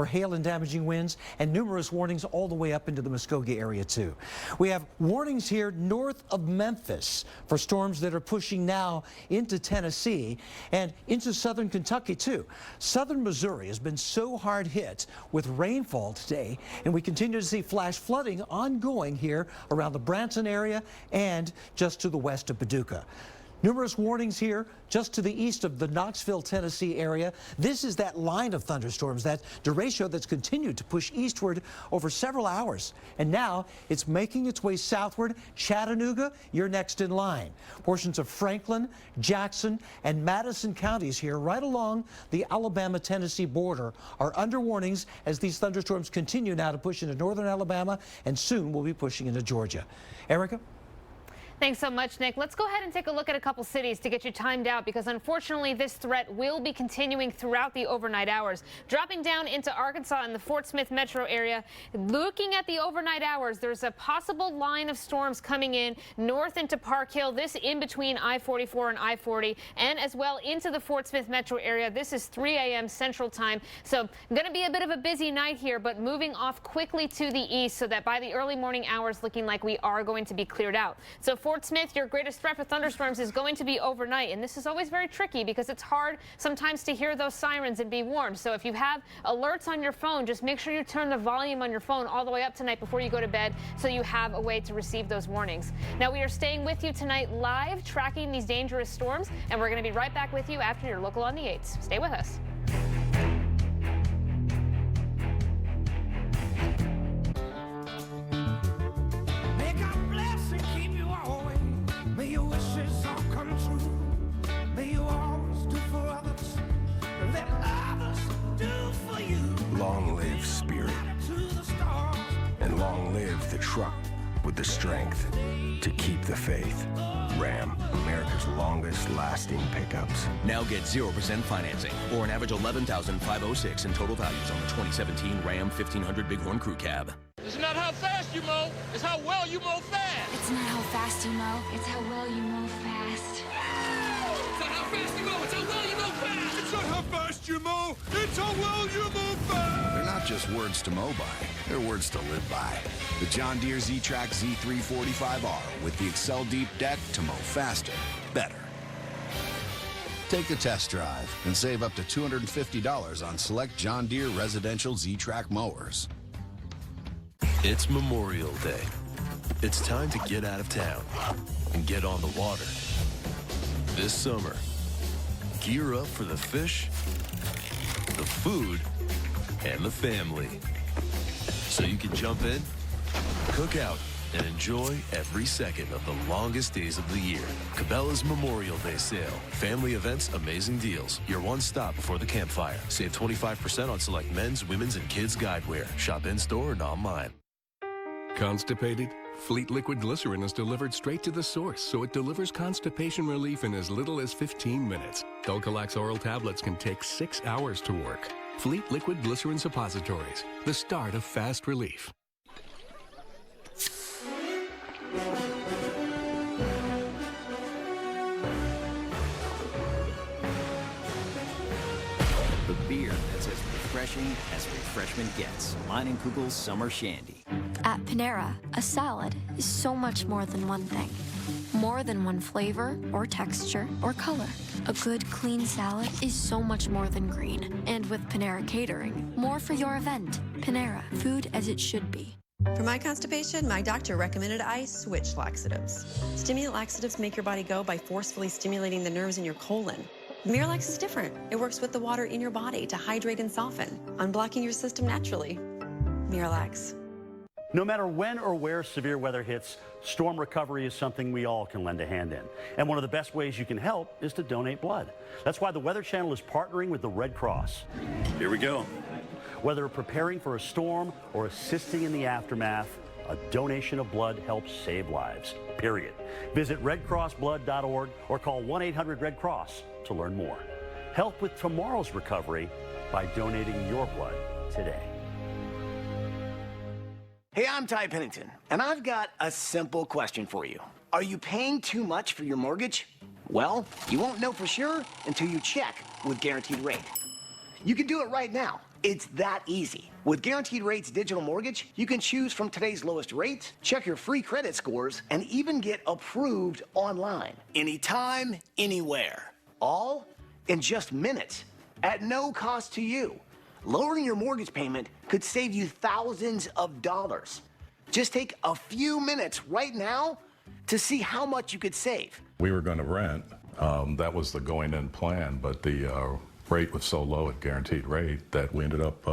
hail and damaging winds, and numerous warnings all the way up into the Muskogee area too. We have warnings here north of Memphis for storms that are pushing now into Tennessee and into southern Kentucky too. Southern Missouri has been so hard hit with rainfall today, and we continue to see flash flooding ongoing here around the Branson area and just to the west of Paducah. Numerous warnings here just to the east of the Knoxville, Tennessee area. This is that line of thunderstorms, that derecho that's continued to push eastward over several hours. And now it's making its way southward. Chattanooga, you're next in line. Portions of Franklin, Jackson, and Madison counties here right along the Alabama-Tennessee border are under warnings as these thunderstorms continue now to push into northern Alabama and soon will be pushing into Georgia. Erica? Thanks so much, Nick. Let's go ahead and take a look at a couple cities to get you timed out, because unfortunately this threat will be continuing throughout the overnight hours. Dropping down into Arkansas and the Fort Smith metro area, looking at the overnight hours, there's a possible line of storms coming in north into Park Hill, this in between I-44 and I-40, and as well into the Fort Smith metro area. This is 3 a.m. Central Time. So going to be a bit of a busy night here, but moving off quickly to the east so that by the early morning hours looking like we are going to be cleared out. So Fort Smith, your greatest threat for thunderstorms is going to be overnight, and this is always very tricky because it's hard sometimes to hear those sirens and be warned. So if you have alerts on your phone, just make sure you turn the volume on your phone all the way up tonight before you go to bed so you have a way to receive those warnings. Now, we are staying with you tonight live, tracking these dangerous storms, and we're going to be right back with you after your local on the 8s. Stay with us. Long live Spirit, and long live the truck with the strength to keep the faith. Ram, America's longest lasting pickups. Now get 0% financing, or an average $11,506 in total values on the 2017 Ram 1500 Bighorn Crew Cab. It's not how fast you mow, it's how well you mow fast. It's not how fast you mow, it's how well you mow fast. It's not how fast you mow, it's how well you mow fast. It's not how fast you mow, it's how well you mow fast. They're not just words to mow by, they're words to live by. The John Deere Z-Track Z345R with the Excel Deep Deck to mow faster, better. Take the test drive and save up to $250 on select John Deere residential Z-Track mowers. It's Memorial Day. It's time to get out of town and get on the water. This summer, gear up for the fish, the food, and the family. So you can jump in, cook out, and enjoy every second of the longest days of the year. Cabela's Memorial Day sale. Family events, amazing deals. Your one stop before the campfire. Save 25% on select men's, women's, and kids' guideware. Shop in-store and online. Constipated? Fleet Liquid Glycerin is delivered straight to the source, so it delivers constipation relief in as little as 15 minutes. Dulcolax oral tablets can take 6 hours to work. Fleet Liquid Glycerin Suppositories, the start of fast relief. The beer that's as refreshing as refreshment gets. Meinenkugel's Summer Shandy. At Panera, a salad is so much more than one thing. More than one flavor, or texture, or color. A good, clean salad is so much more than green. And with Panera Catering, more for your event. Panera, food as it should be. For my constipation, my doctor recommended I switch laxatives. Stimulant laxatives make your body go by forcefully stimulating the nerves in your colon. Miralax is different. It works with the water in your body to hydrate and soften, unblocking your system naturally. Miralax. No matter when or where severe weather hits, storm recovery is something we all can lend a hand in. And one of the best ways you can help is to donate blood. That's why the Weather Channel is partnering with the Red Cross. Here we go. Whether preparing for a storm or assisting in the aftermath, a donation of blood helps save lives, period. Visit redcrossblood.org or call 1-800-RED-CROSS to learn more. Help with tomorrow's recovery by donating your blood today. Hey, I'm Ty Pennington, and I've got a simple question for you. Are you paying too much for your mortgage? Well, you won't know for sure until you check with Guaranteed Rate. You can do it right now. It's that easy. With Guaranteed Rate's digital mortgage, you can choose from today's lowest rates, check your free credit scores, and even get approved online. Anytime, anywhere. All in just minutes, at no cost to you. Lowering your mortgage payment could save you thousands of dollars. Just take a few minutes right now to see how much you could save. We were going to rent. That was the going-in plan, but the rate was so low at guaranteed rate that we ended up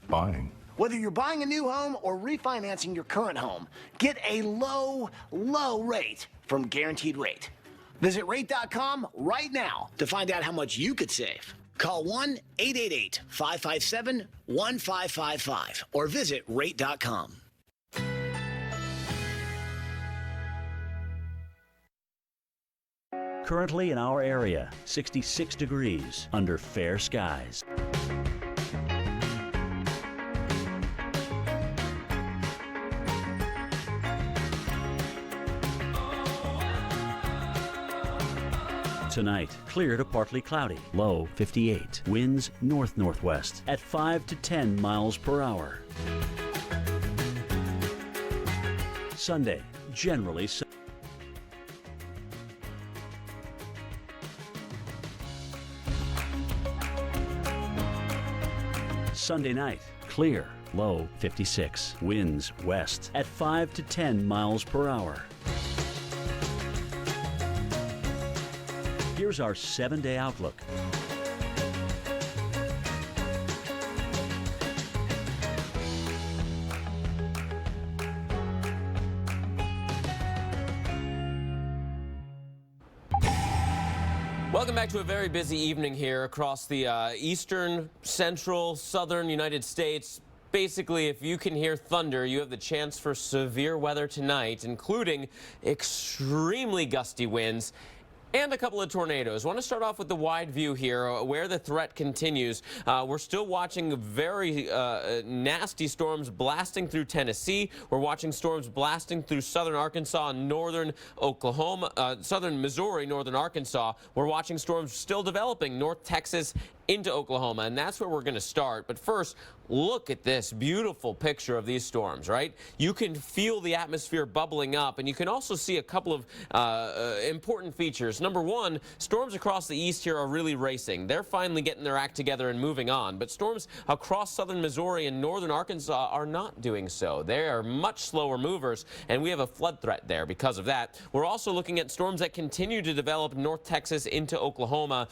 buying. Whether you're buying a new home or refinancing your current home, get a low, low rate from Guaranteed Rate. Visit rate.com right now to find out how much you could save. Call 1-888-557-1555 or visit rate.com. Currently in our area, 66 degrees under fair skies. Tonight, clear to partly cloudy, low 58. Winds north-northwest at 5 to 10 miles per hour. Sunday, generally sunny. Sunday night, clear, low 56. Winds west at 5 to 10 miles per hour. Here's our 7-day outlook. Welcome back to a very busy evening here across the eastern, central, southern United States. Basically, if you can hear thunder, you have the chance for severe weather tonight, including extremely gusty winds and a couple of tornadoes. I want to start off with the wide view here, where the threat continues. We're still watching very nasty storms blasting through Tennessee. We're watching storms blasting through southern Arkansas and northern Oklahoma, southern Missouri, northern Arkansas. We're watching storms still developing north Texas into Oklahoma, and that's where we're going to start. But first, look at this beautiful picture of these storms, right? You can feel the atmosphere bubbling up, and you can also see a couple of important features. Number one, storms across the east here are really racing. They're finally getting their act together and moving on, but storms across southern Missouri and northern Arkansas are not doing so. They are much slower movers, and we have a flood threat there because of that. We're also looking at storms that continue to develop north Texas into Oklahoma.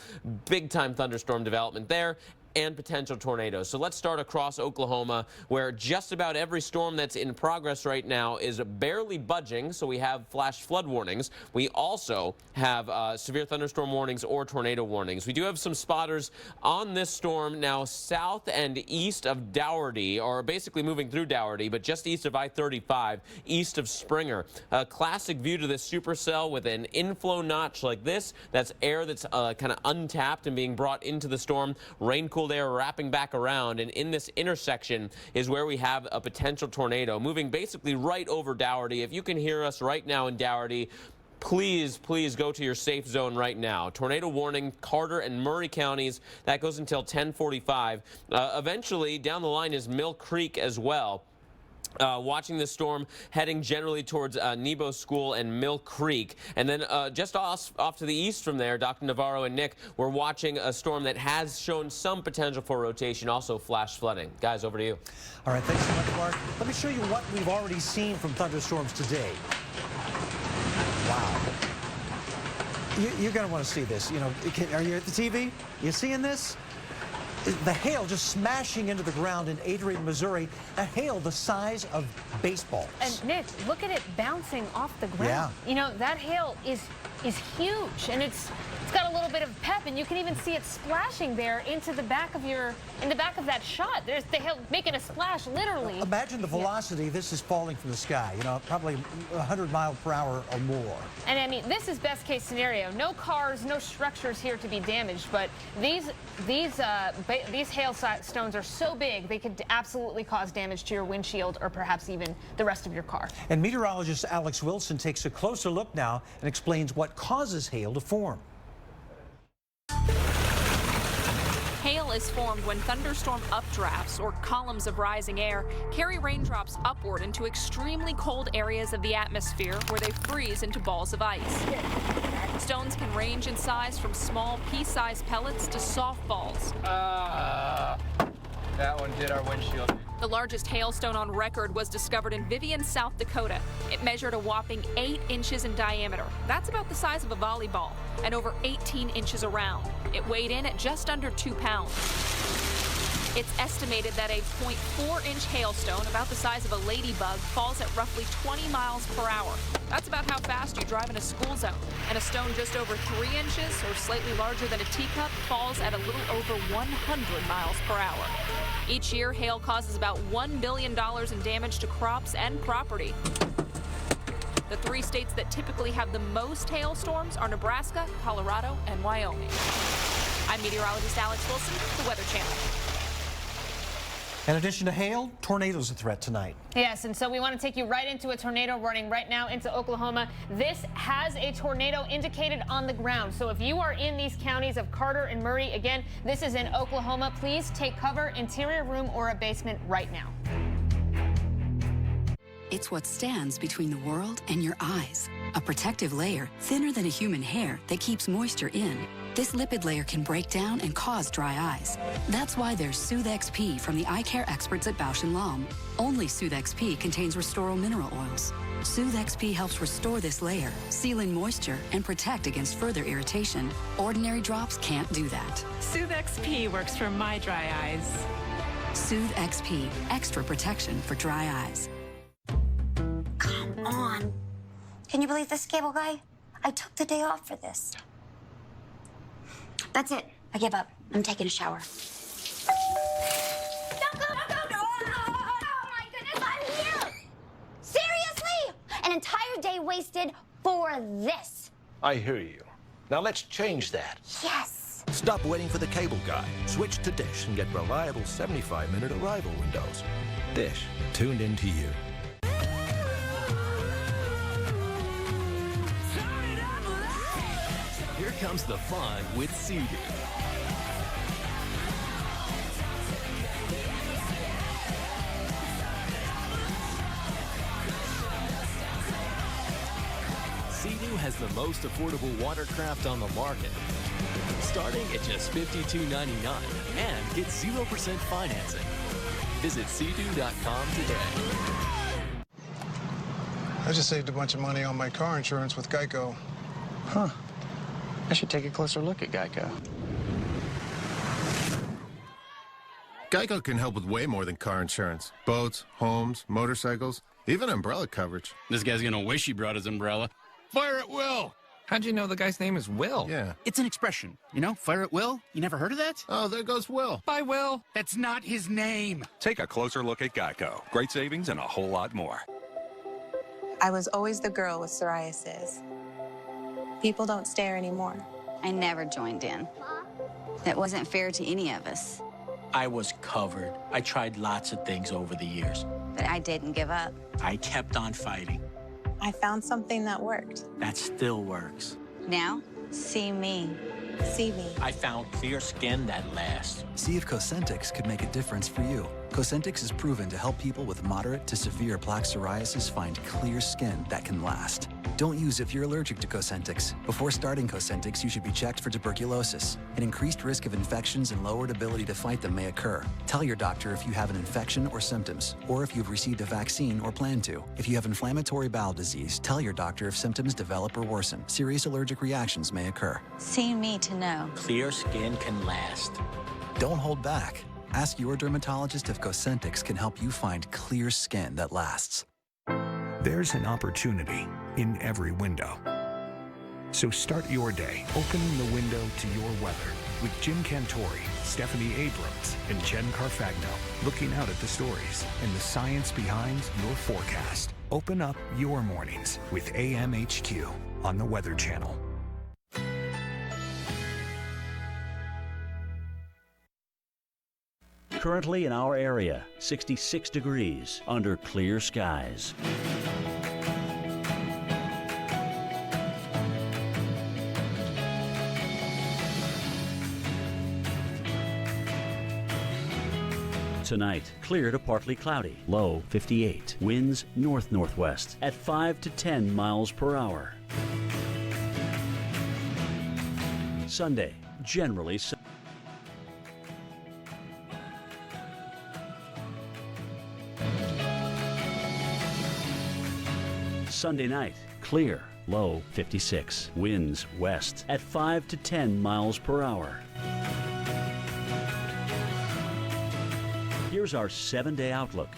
Big-time thunderstorm development there, and potential tornadoes. So let's start across Oklahoma, where just about every storm that's in progress right now is barely budging, so we have flash flood warnings. We also have severe thunderstorm warnings or tornado warnings. We do have some spotters on this storm now south and east of Dougherty, or basically moving through Dougherty, but just east of I-35, east of Springer. A classic view to this supercell with an inflow notch like this. That's air that's kind of untapped and being brought into the storm. Rain-cooled air wrapping back around, and in this intersection is where we have a potential tornado moving basically right over Dougherty. If you can hear us right now in Dougherty, please go to your safe zone right now. Tornado warning, Carter and Murray counties. That goes until 10:45. Eventually, down the line is Mill Creek as well. Watching this storm heading generally towards Nebo School and Mill Creek. And then just off to the east from there, Dr. Navarro and Nick, we're watching a storm that has shown some potential for rotation, also flash flooding. Guys, over to you. All right, thanks so much, Mark. Let me show you what we've already seen from thunderstorms today. Wow. You're going to want to see this. You know, are you at the TV? You seeing this? The hail just smashing into the ground in Adrian, Missouri. A hail the size of baseballs. And Nick, look at it bouncing off the ground. Yeah. You know, that hail is huge, and it's got a little bit of pep, and you can even see it splashing there into the back of that shot. There's the hail making a splash, literally. Imagine the velocity this is falling from the sky. You know, probably 100 miles per hour or more. And I mean, this is best case scenario. No cars, no structures here to be damaged, but these hailstones are so big they could absolutely cause damage to your windshield or perhaps even the rest of your car. And meteorologist Alex Wilson takes a closer look now and explains what causes hail to form. Hail is formed when thunderstorm updrafts, or columns of rising air, carry raindrops upward into extremely cold areas of the atmosphere where they freeze into balls of ice. Stones can range in size from small pea-sized pellets to softballs. That one did our windshield. The largest hailstone on record was discovered in Vivian, South Dakota. It measured a whopping 8 inches in diameter. That's about the size of a volleyball, and over 18 inches around. It weighed in at just under 2 pounds. It's estimated that a 0.4-inch hailstone, about the size of a ladybug, falls at roughly 20 miles per hour. That's about how fast you drive in a school zone. And a stone just over 3 inches, or slightly larger than a teacup, falls at a little over 100 miles per hour. Each year, hail causes about $1 billion in damage to crops and property. The 3 states that typically have the most hailstorms are Nebraska, Colorado, and Wyoming. I'm meteorologist Alex Wilson, the Weather Channel. In addition to hail, tornadoes a threat tonight. Yes, and so we want to take you right into a tornado running right now into Oklahoma. This has a tornado indicated on the ground. So if you are in these counties of Carter and Murray, again, this is in Oklahoma. Please take cover, interior room or a basement right now. It's what stands between the world and your eyes. A protective layer thinner than a human hair that keeps moisture in. This lipid layer can break down and cause dry eyes. That's why there's Soothe XP from the eye care experts at Bausch & Lomb. Only Soothe XP contains Restoro mineral oils. Soothe XP helps restore this layer, seal in moisture, and protect against further irritation. Ordinary drops can't do that. Soothe XP works for my dry eyes. Soothe XP, extra protection for dry eyes. Come on. Can you believe this, cable guy? I took the day off for this. That's it. I give up. I'm taking a shower. Don't go! Oh my goodness, I'm here! Seriously? An entire day wasted for this. I hear you. Now let's change that. Yes. Stop waiting for the cable guy. Switch to Dish and get reliable 75-minute arrival windows. Dish, tuned into you. Here comes the fun with Sea-Doo. Sea-Doo has the most affordable watercraft on the market, starting at just $52.99, and get 0% financing. Visit Sea-Doo.com today. I just saved a bunch of money on my car insurance with Geico. Huh. I should take a closer look at Geico. Geico can help with way more than car insurance. Boats, homes, motorcycles, even umbrella coverage. This guy's gonna wish he brought his umbrella. Fire at will! How'd you know the guy's name is Will? Yeah. It's an expression. You know, fire at will? You never heard of that? Oh, there goes Will. Bye, Will. That's not his name. Take a closer look at Geico. Great savings and a whole lot more. I was always the girl with psoriasis. People don't stare anymore. I never joined in. That wasn't fair to any of us. I was covered. I tried lots of things over the years. But I didn't give up. I kept on fighting. I found something that worked. That still works. Now, see me. See me. I found clear skin that lasts. See if Cosentyx could make a difference for you. Cosentyx is proven to help people with moderate to severe plaque psoriasis find clear skin that can last. Don't use if you're allergic to Cosentyx. Before starting Cosentyx, you should be checked for tuberculosis. An increased risk of infections and lowered ability to fight them may occur. Tell your doctor if you have an infection or symptoms, or if you've received a vaccine or plan to. If you have inflammatory bowel disease, tell your doctor if symptoms develop or worsen. Serious allergic reactions may occur. See me to know. Clear skin can last. Don't hold back. Ask your dermatologist if Cosentyx can help you find clear skin that lasts. There's an opportunity in every window. So start your day opening the window to your weather with Jim Cantori, Stephanie Abrams, and Jen Carfagno looking out at the stories and the science behind your forecast. Open up your mornings with AMHQ on the Weather Channel. Currently in our area, 66 degrees under clear skies. Tonight, clear to partly cloudy, low 58. Winds north-northwest at 5 to 10 miles per hour. Sunday, generally sunny. Sunday night, clear, low 56. Winds west at 5 to 10 miles per hour. Here's our 7-day outlook.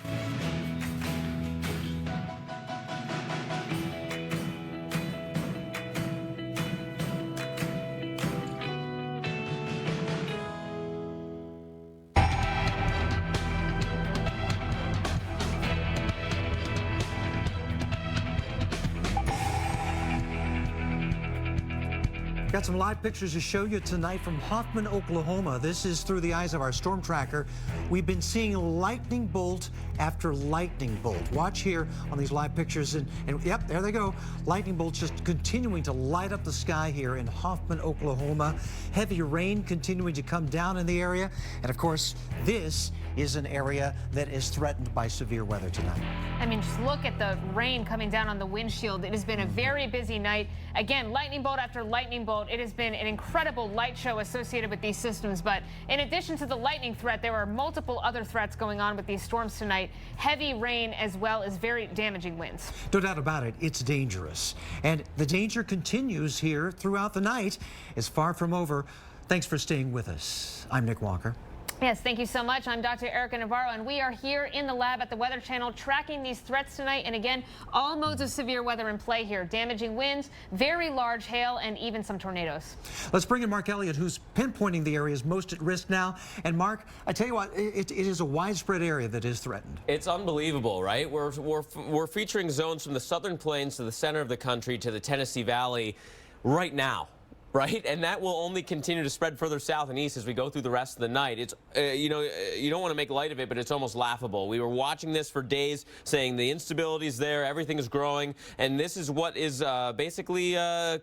Got some live pictures to show you tonight from Hoffman, Oklahoma. This is through the eyes of our storm tracker. We've been seeing lightning bolt after lightning bolt. Watch here on these live pictures, and yep, there they go. Lightning bolts just continuing to light up the sky here in Hoffman, Oklahoma. Heavy rain continuing to come down in the area. And of course, this is an area that is threatened by severe weather tonight. I mean, just look at the rain coming down on the windshield. It has been a very busy night. Again, lightning bolt after lightning bolt. It has been an incredible light show associated with these systems. But in addition to the lightning threat, there are multiple other threats going on with these storms tonight. Heavy rain as well as very damaging winds. No doubt about it, it's dangerous. And the danger continues here throughout the night. It's far from over. Thanks for staying with us. I'm Nick Walker. Yes, thank you so much. I'm Dr. Erica Navarro, and we are here in the lab at the Weather Channel tracking these threats tonight. And again, all modes of severe weather in play here. Damaging winds, very large hail, and even some tornadoes. Let's bring in Mark Elliott, who's pinpointing the areas most at risk now. And Mark, I tell you what, it is a widespread area that is threatened. It's unbelievable, right? We're featuring zones from the southern plains to the center of the country to the Tennessee Valley right now. Right, and that will only continue to spread further south and east as we go through the rest of the night. It's, you know, you don't want to make light of it, but it's almost laughable. We were watching this for days, saying the instability is there, everything is growing, and this is what is basically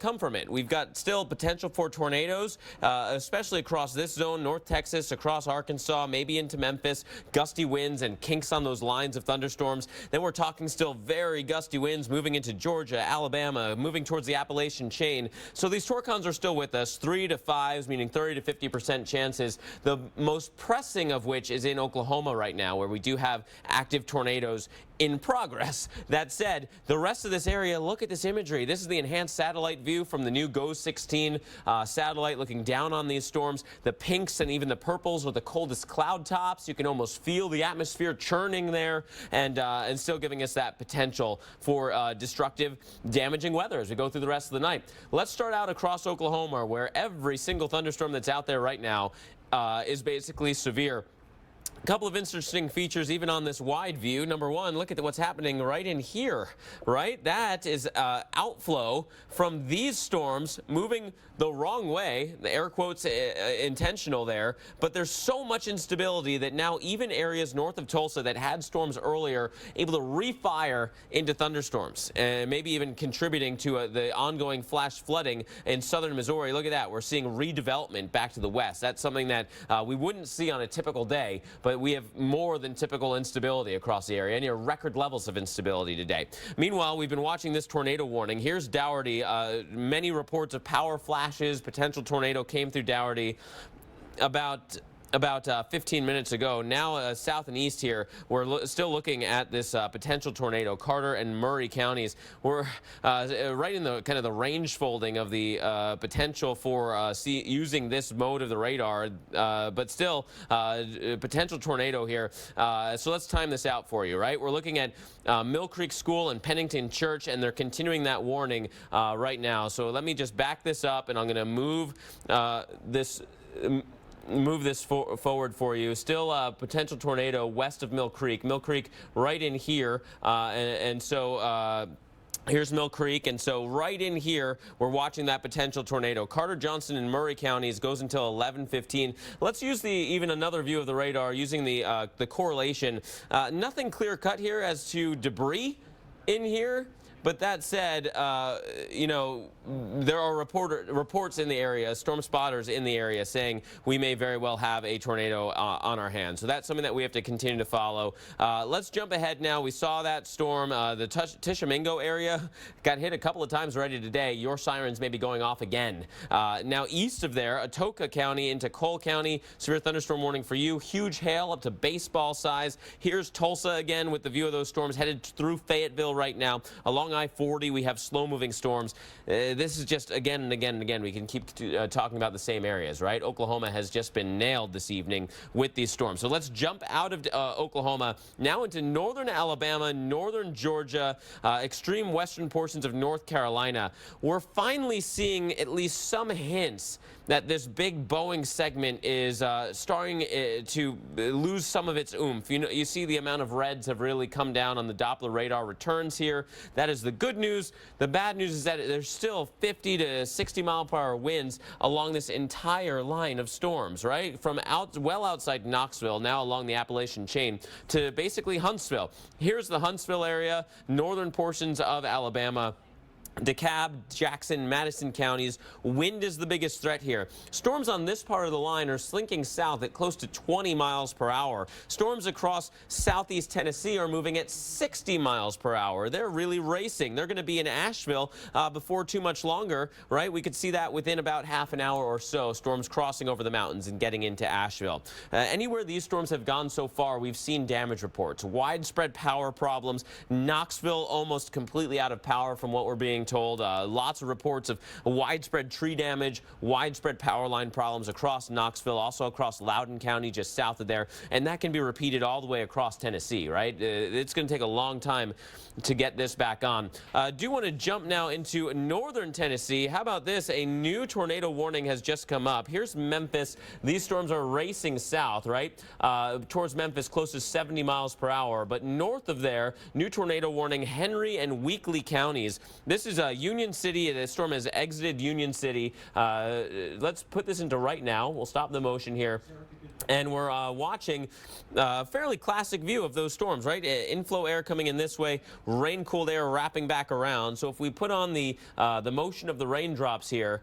come from it. We've got still potential for tornadoes, especially across this zone, North Texas, across Arkansas, maybe into Memphis, gusty winds and kinks on those lines of thunderstorms. Then we're talking still very gusty winds moving into Georgia, Alabama, moving towards the Appalachian chain. So these torcons are still with us, 3 to 5s, meaning 30 to 50% chances. The most pressing of which is in Oklahoma right now, where we do have active tornadoes in progress. That said, the rest of this area, look at this imagery. This is the enhanced satellite view from the new GO-16 satellite looking down on these storms. The pinks and even the purples are the coldest cloud tops. You can almost feel the atmosphere churning there and still giving us that potential for destructive, damaging weather as we go through the rest of the night. Let's start out across Oklahoma, where every single thunderstorm that's out there right now is basically severe. A couple of interesting features even on this wide view. Number one, look at what's happening right in here, right? That is outflow from these storms moving the wrong way, the air quotes intentional there, but there's so much instability that now even areas north of Tulsa that had storms earlier able to refire into thunderstorms and maybe even contributing to the ongoing flash flooding in southern Missouri. Look at that. We're seeing redevelopment back to the west. That's something that we wouldn't see on a typical day, but we have more than typical instability across the area, near record levels of instability today. Meanwhile, we've been watching this tornado warning. Here's Dougherty. Many reports of power flashes, potential tornado came through Dougherty about 15 minutes ago. Now south and east here, we're still looking at this potential tornado. Carter and Murray counties, we're right in the kind of the range folding of the potential for using this mode of the radar, but still potential tornado here. So let's time this out for you, right? We're looking at Mill Creek School and Pennington Church, and they're continuing that warning right now. So let me just back this up, and I'm going to move move this forward for you. Still a potential tornado west of Mill Creek. Mill Creek right in here, and so here's Mill Creek, and so right in here, we're watching that potential tornado. Carter, Johnson, and Murray counties goes until 11:15. Let's use even another view of the radar using the correlation. Nothing clear cut here as to debris in here. But that said, you know, there are reports in the area, storm spotters in the area saying we may very well have a tornado on our hands. So that's something that we have to continue to follow. Let's jump ahead now. We saw that storm, the Tishomingo area got hit a couple of times already today. Your sirens may be going off again. Now east of there, Atoka County into Cole County, severe thunderstorm warning for you. Huge hail up to baseball size. Here's Tulsa again with the view of those storms headed through Fayetteville right now. Along along I-40, we have slow-moving storms. This is just again and again and again. We can keep talking about the same areas, right? Oklahoma has just been nailed this evening with these storms. So let's jump out of Oklahoma now into northern Alabama, northern Georgia, extreme western portions of North Carolina. We're finally seeing at least some hints that this big Boeing segment is starting to lose some of its oomph. You see the amount of reds have really come down on the Doppler radar returns here. That is the good news. The bad news is that there's still 50 to 60 mile per hour winds along this entire line of storms, right? From well outside Knoxville, now along the Appalachian chain, to basically Huntsville. Here's the Huntsville area, northern portions of Alabama. DeKalb, Jackson, Madison counties. Wind is the biggest threat here. Storms on this part of the line are slinking south at close to 20 miles per hour. Storms across southeast Tennessee are moving at 60 miles per hour. They're really racing. They're going to be in Asheville before too much longer, right? We could see that within about half an hour or so, storms crossing over the mountains and getting into Asheville. Anywhere these storms have gone so far, we've seen damage reports, widespread power problems. Knoxville almost completely out of power from what we're being told. Lots of reports of widespread tree damage, widespread power line problems across Knoxville, also across Loudoun County, just south of there. And that can be repeated all the way across Tennessee, right? It's going to take a long time to get this back on. Do want to jump now into northern Tennessee. How about this? A new tornado warning has just come up. Here's Memphis. These storms are racing south, right? Towards Memphis, close to 70 miles per hour. But north of there, new tornado warning, Henry and Weakley counties. This is Union City. The storm has exited Union City. Let's put this into right now. We'll stop the motion here. And we're watching a fairly classic view of those storms, right? Inflow air coming in this way, rain-cooled air wrapping back around. So if we put on the motion of the raindrops here,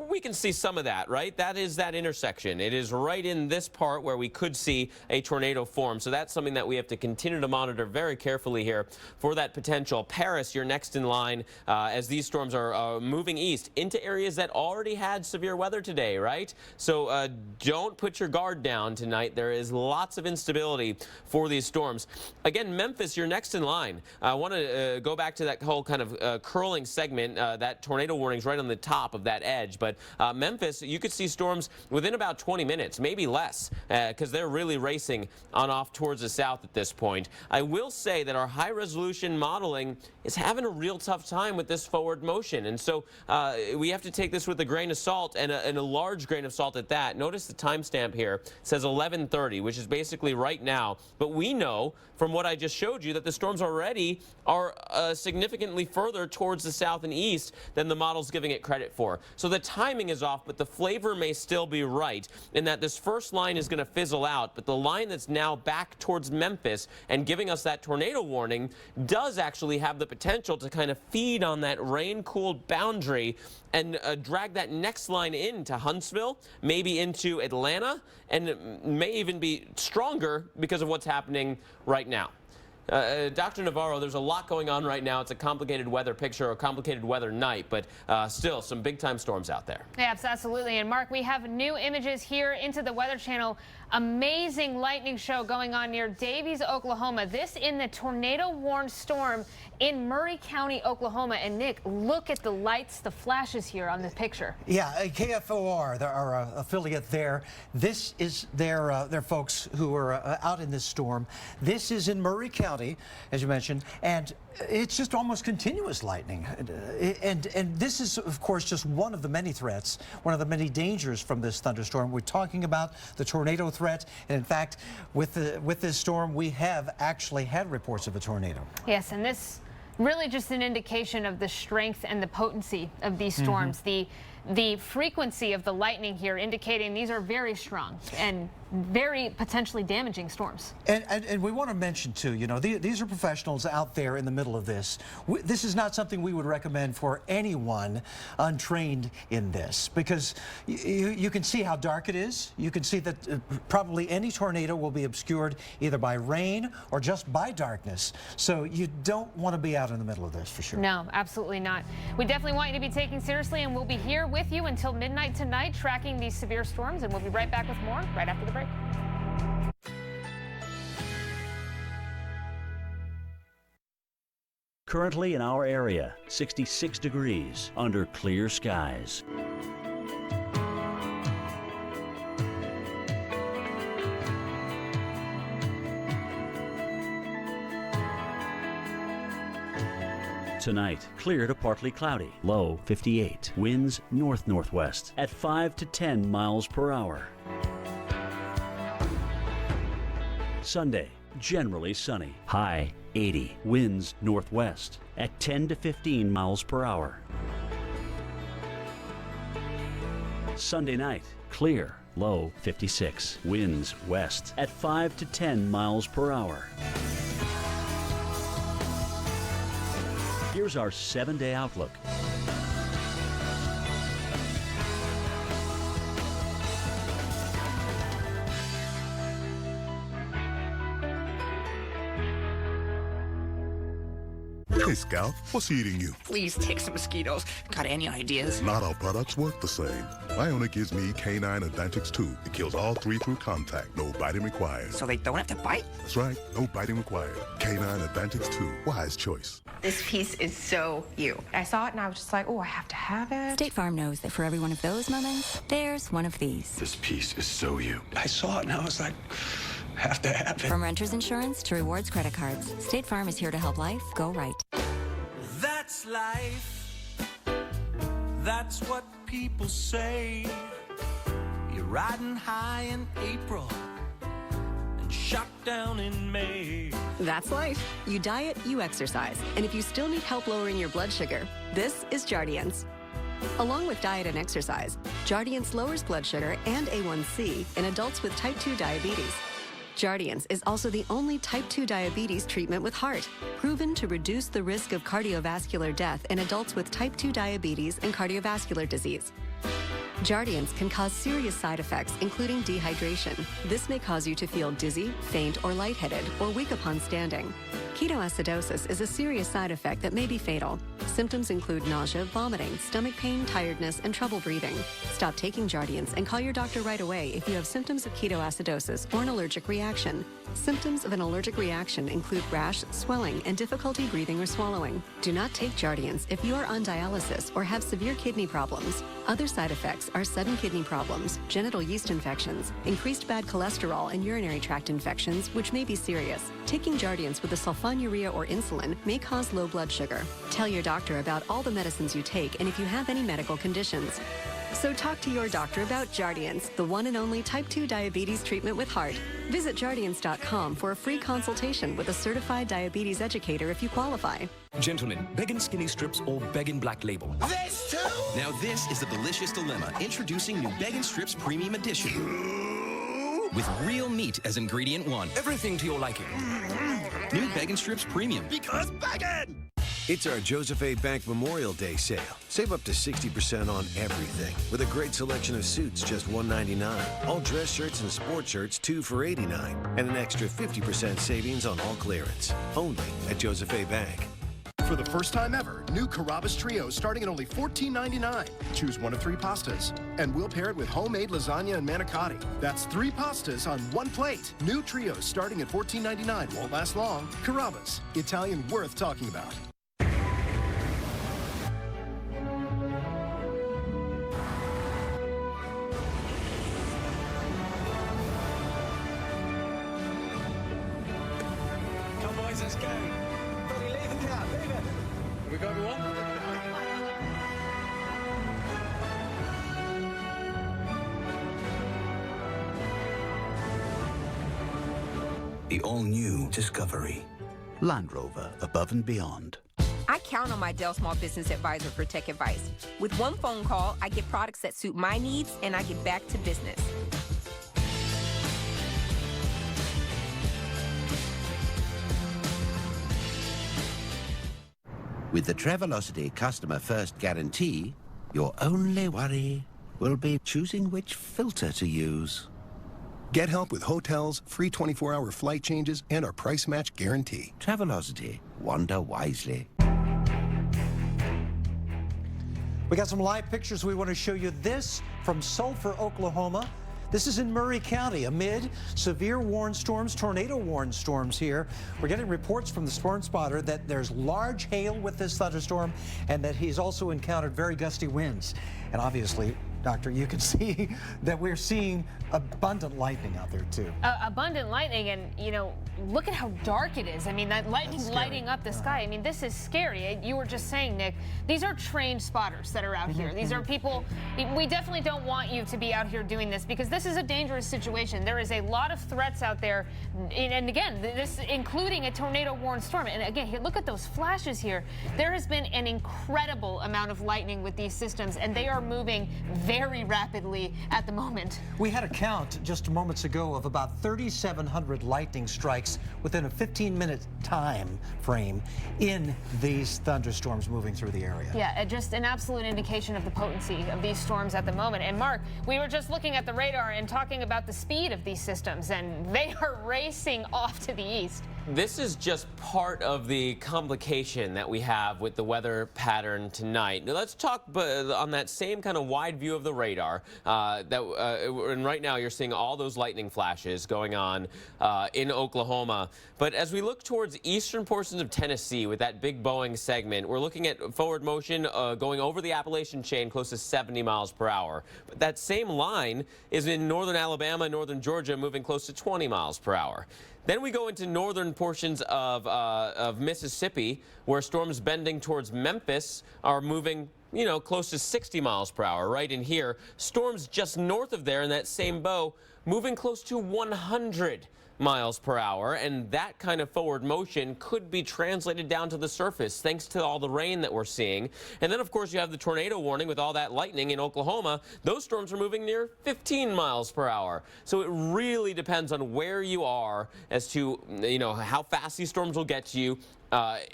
we can see some of that, right? That is that intersection. It is right in this part where we could see a tornado form. So that's something that we have to continue to monitor very carefully here for that potential. Paris, you're next in line as these storms are moving east into areas that already had severe weather today, right? So don't put your guard down tonight. There is lots of instability for these storms. Again, Memphis, you're next in line. I want to go back to that whole kind of curling segment. That tornado warning is right on the top of that edge. But Memphis, you could see storms within about 20 minutes, maybe less, because they're really racing on off towards the south at this point. I will say that our high-resolution modeling is having a real tough time with this forward motion. And so we have to take this with a grain of salt, and a large grain of salt at that. Notice the timestamp here. It says 11:30, which is basically right now. But we know from what I just showed you that the storms already are significantly further towards the south and east than the model's giving it credit for. So the timing is off, but the flavor may still be right in that this first line is going to fizzle out, but the line that's now back towards Memphis and giving us that tornado warning does actually have the potential to kind of feed on that rain-cooled boundary and drag that next line into Huntsville, maybe into Atlanta, and may even be stronger because of what's happening right now. Dr. Navarro, there's a lot going on right now. It's a complicated weather picture, a complicated weather night, but still some big-time storms out there. Yeah, absolutely. And Mark, we have new images here into the Weather Channel. Amazing lightning show going on near Davies, Oklahoma. This in the tornado-warned storm in Murray County, Oklahoma. And Nick, look at the lights, the flashes here on this picture. Yeah, KFOR, our affiliate there. This is their folks who are out in this storm. This is in Murray County, as you mentioned, and it's just almost continuous lightning. And this is, of course, just one of the many threats, one of the many dangers from this thunderstorm. We're talking about the tornado threat, and in fact, with this storm, we have actually had reports of a tornado. Yes, and this really just an indication of the strength and the potency of these storms. The frequency of the lightning here indicating these are very strong and very potentially damaging storms. And we want to mention too, you know, these are professionals out there in the middle of this. This is not something we would recommend for anyone untrained in this, because you can see how dark it is. You can see that probably any tornado will be obscured either by rain or just by darkness. So you don't want to be out in the middle of this for sure. No, absolutely not. We definitely want you to be taken seriously, and we'll be here with you until midnight tonight tracking these severe storms, and we'll be right back with more right after the break. Currently in our area, 66 degrees under clear skies. Tonight, clear to partly cloudy, low 58. Winds north-northwest at 5 to 10 miles per hour. Sunday, generally sunny, high 80. Winds northwest at 10 to 15 miles per hour. Sunday night, clear, low 56. Winds west at 5 to 10 miles per hour. Here's our 7-day outlook. Hey, Scout, what's eating you? Please take some mosquitoes. Got any ideas? Not all products work the same. Iona gives me Canine Advantix 2. It kills all 3 through contact. No biting required. So they don't have to bite? That's right. No biting required. Canine Advantix 2. Wise choice. This piece is so you. I saw it and I was just like, oh, I have to have it. State Farm knows that for every one of those moments, there's one of these. This piece is so you. I saw it and I was like, have to have it. From renter's insurance to rewards credit cards, State Farm is here to help life go right. That's life. That's what people say. You're riding high in April and shot down in May. That's life. You diet, you exercise. And if you still need help lowering your blood sugar, this is Jardiance. Along with diet and exercise, Jardiance lowers blood sugar and A1C in adults with type 2 diabetes. Jardiance is also the only type 2 diabetes treatment with heart, proven to reduce the risk of cardiovascular death in adults with type 2 diabetes and cardiovascular disease. Jardiance can cause serious side effects, including dehydration. This may cause you to feel dizzy, faint, or lightheaded, or weak upon standing. Ketoacidosis is a serious side effect that may be fatal. Symptoms include nausea, vomiting, stomach pain, tiredness, and trouble breathing. Stop taking Jardiance and call your doctor right away if you have symptoms of ketoacidosis or an allergic reaction. Symptoms of an allergic reaction include rash, swelling, and difficulty breathing or swallowing. Do not take Jardiance if you are on dialysis or have severe kidney problems. Other side effects are sudden kidney problems, genital yeast infections, increased bad cholesterol, and urinary tract infections, which may be serious. Taking Jardiance with a sulfonylurea or insulin may cause low blood sugar. Tell your doctor about all the medicines you take and if you have any medical conditions. So talk to your doctor about Jardiance, the one and only type 2 diabetes treatment with heart. Visit Jardiance.com for a free consultation with a certified diabetes educator if you qualify. Gentlemen, Beggin' Skinny Strips or Beggin' Black Label? This too? Now this is the delicious dilemma. Introducing new Beggin' Strips Premium Edition. With real meat as ingredient 1. Everything to your liking. New Beggin' Strips Premium. Because Beggin'! It's our Joseph A. Bank Memorial Day sale. Save up to 60% on everything with a great selection of suits, just $199. All dress shirts and sport shirts, 2 for $89. And an extra 50% savings on all clearance. Only at Joseph A. Bank. For the first time ever, new Carrabba's Trio starting at only $14.99. Choose one of 3 pastas, and we'll pair it with homemade lasagna and manicotti. That's 3 pastas on 1 plate. New Trios starting at $14.99. Won't last long. Carrabba's, Italian worth talking about. Come boys, let's go. Buddy, leave the car, leave it. Here we go, everyone. The all-new Discovery. Land Rover, above and beyond. I count on my Dell Small Business Advisor for tech advice. With one phone call, I get products that suit my needs, and I get back to business. With the Travelocity Customer First Guarantee, your only worry will be choosing which filter to use. Get help with hotels, free 24-hour flight changes, and our price match guarantee. Travelocity. Wander wisely. We got some live pictures we want to show you. This from Sulphur, Oklahoma. This is in Murray County amid severe warned storms, tornado warned storms here. We're getting reports from the storm spotter that there's large hail with this thunderstorm and that he's also encountered very gusty winds. And obviously, Doctor, you can see that we're seeing abundant lightning out there too. Abundant lightning, and you know, look at how dark it is. I mean, that lightning lighting up the sky. I mean, this is scary. You were just saying, Nick, these are trained spotters that are out here. These are people, we definitely don't want you to be out here doing this because this is a dangerous situation. There is a lot of threats out there, and again, this including a tornado warned storm. And again, here, look at those flashes here. There has been an incredible amount of lightning with these systems, and they are moving very rapidly at the moment. We had a count just moments ago of about 3,700 lightning strikes within a 15-minute time frame in these thunderstorms moving through the area. Yeah, just an absolute indication of the potency of these storms at the moment. And Mark, we were just looking at the radar and talking about the speed of these systems, and they are racing off to the east. This is just part of the complication that we have with the weather pattern tonight. Now, let's talk on that same kind of wide view of the radar. And right now you're seeing all those lightning flashes going on in Oklahoma. But as we look towards eastern portions of Tennessee with that big Boeing segment, we're looking at forward motion going over the Appalachian chain close to 70 miles per hour. But that same line is in northern Alabama, northern Georgia, moving close to 20 miles per hour. Then we go into northern portions of Mississippi, where storms bending towards Memphis are moving, you know, close to 60 miles per hour. Right in here, storms just north of there in that same bow moving close to 100 miles per hour, and that kind of forward motion could be translated down to the surface thanks to all the rain that we're seeing. And then, of course, you have the tornado warning with all that lightning in Oklahoma. Those storms are moving near 15 miles per hour. So it really depends on where you are as to, you know, how fast these storms will get to you.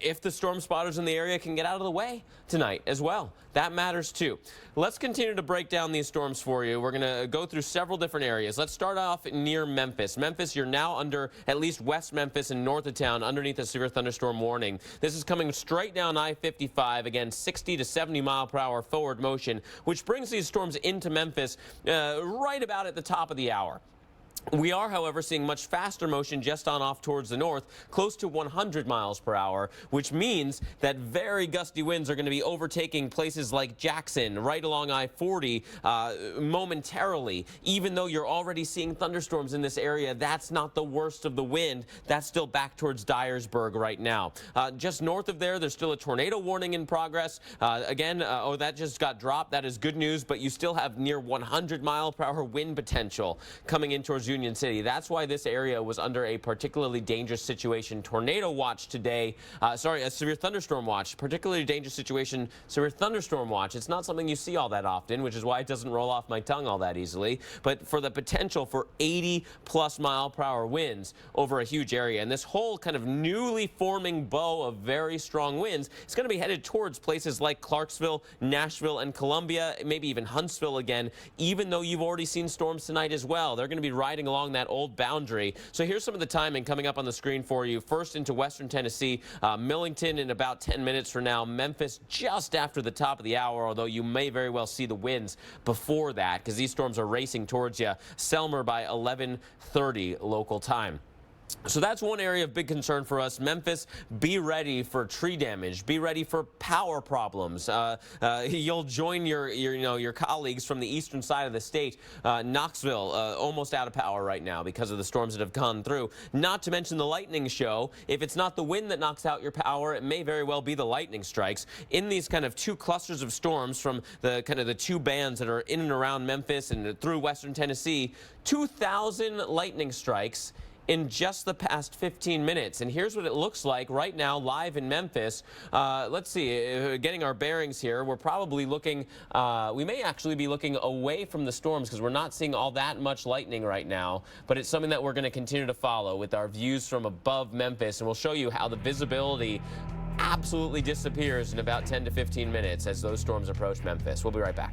If the storm spotters in the area can get out of the way tonight as well. That matters too. Let's continue to break down these storms for you. We're going to go through several different areas. Let's start off near Memphis. Memphis, you're now under at least West Memphis and north of town underneath a severe thunderstorm warning. This is coming straight down I-55, again 60 to 70 mile per hour forward motion, which brings these storms into Memphis right about at the top of the hour. We are, however, seeing much faster motion just on off towards the north, close to 100 miles per hour, which means that very gusty winds are going to be overtaking places like Jackson, right along I-40 momentarily. Even though you're already seeing thunderstorms in this area, that's not the worst of the wind. That's still back towards Dyersburg right now. Just north of there, there's still a tornado warning in progress. That just got dropped. That is good news, but you still have near 100 mile per hour wind potential coming in towards Union City. That's why this area was under a particularly dangerous situation tornado watch today. A severe thunderstorm watch. Particularly dangerous situation, severe thunderstorm watch. It's not something you see all that often, which is why it doesn't roll off my tongue all that easily. But for the potential for 80+ mile per hour winds over a huge area. And this whole kind of newly forming bow of very strong winds is going to be headed towards places like Clarksville, Nashville, and Columbia, maybe even Huntsville again, even though you've already seen storms tonight as well. They're going to be riding along that old boundary. So here's some of the timing coming up on the screen for you. First into western Tennessee, Millington in about 10 minutes from now, Memphis just after the top of the hour, although you may very well see the winds before that because these storms are racing towards you. Selmer by 11:30 local time. So that's one area of big concern for us. Memphis, be ready for tree damage. Be ready for power problems. You'll join your colleagues from the eastern side of the state. Knoxville, almost out of power right now because of the storms that have gone through. Not to mention the lightning show. If it's not the wind that knocks out your power, it may very well be the lightning strikes. In these kind of two clusters of storms from the two bands that are in and around Memphis and through western Tennessee, 2,000 lightning strikes in just the past 15 minutes. And here's what it looks like right now live in Memphis. Let's see, getting our bearings here, we're probably looking, we may actually be looking away from the storms because we're not seeing all that much lightning right now, but it's something that we're going to continue to follow with our views from above Memphis, and we'll show you how the visibility absolutely disappears in about 10 to 15 minutes as those storms approach Memphis. We'll be right back.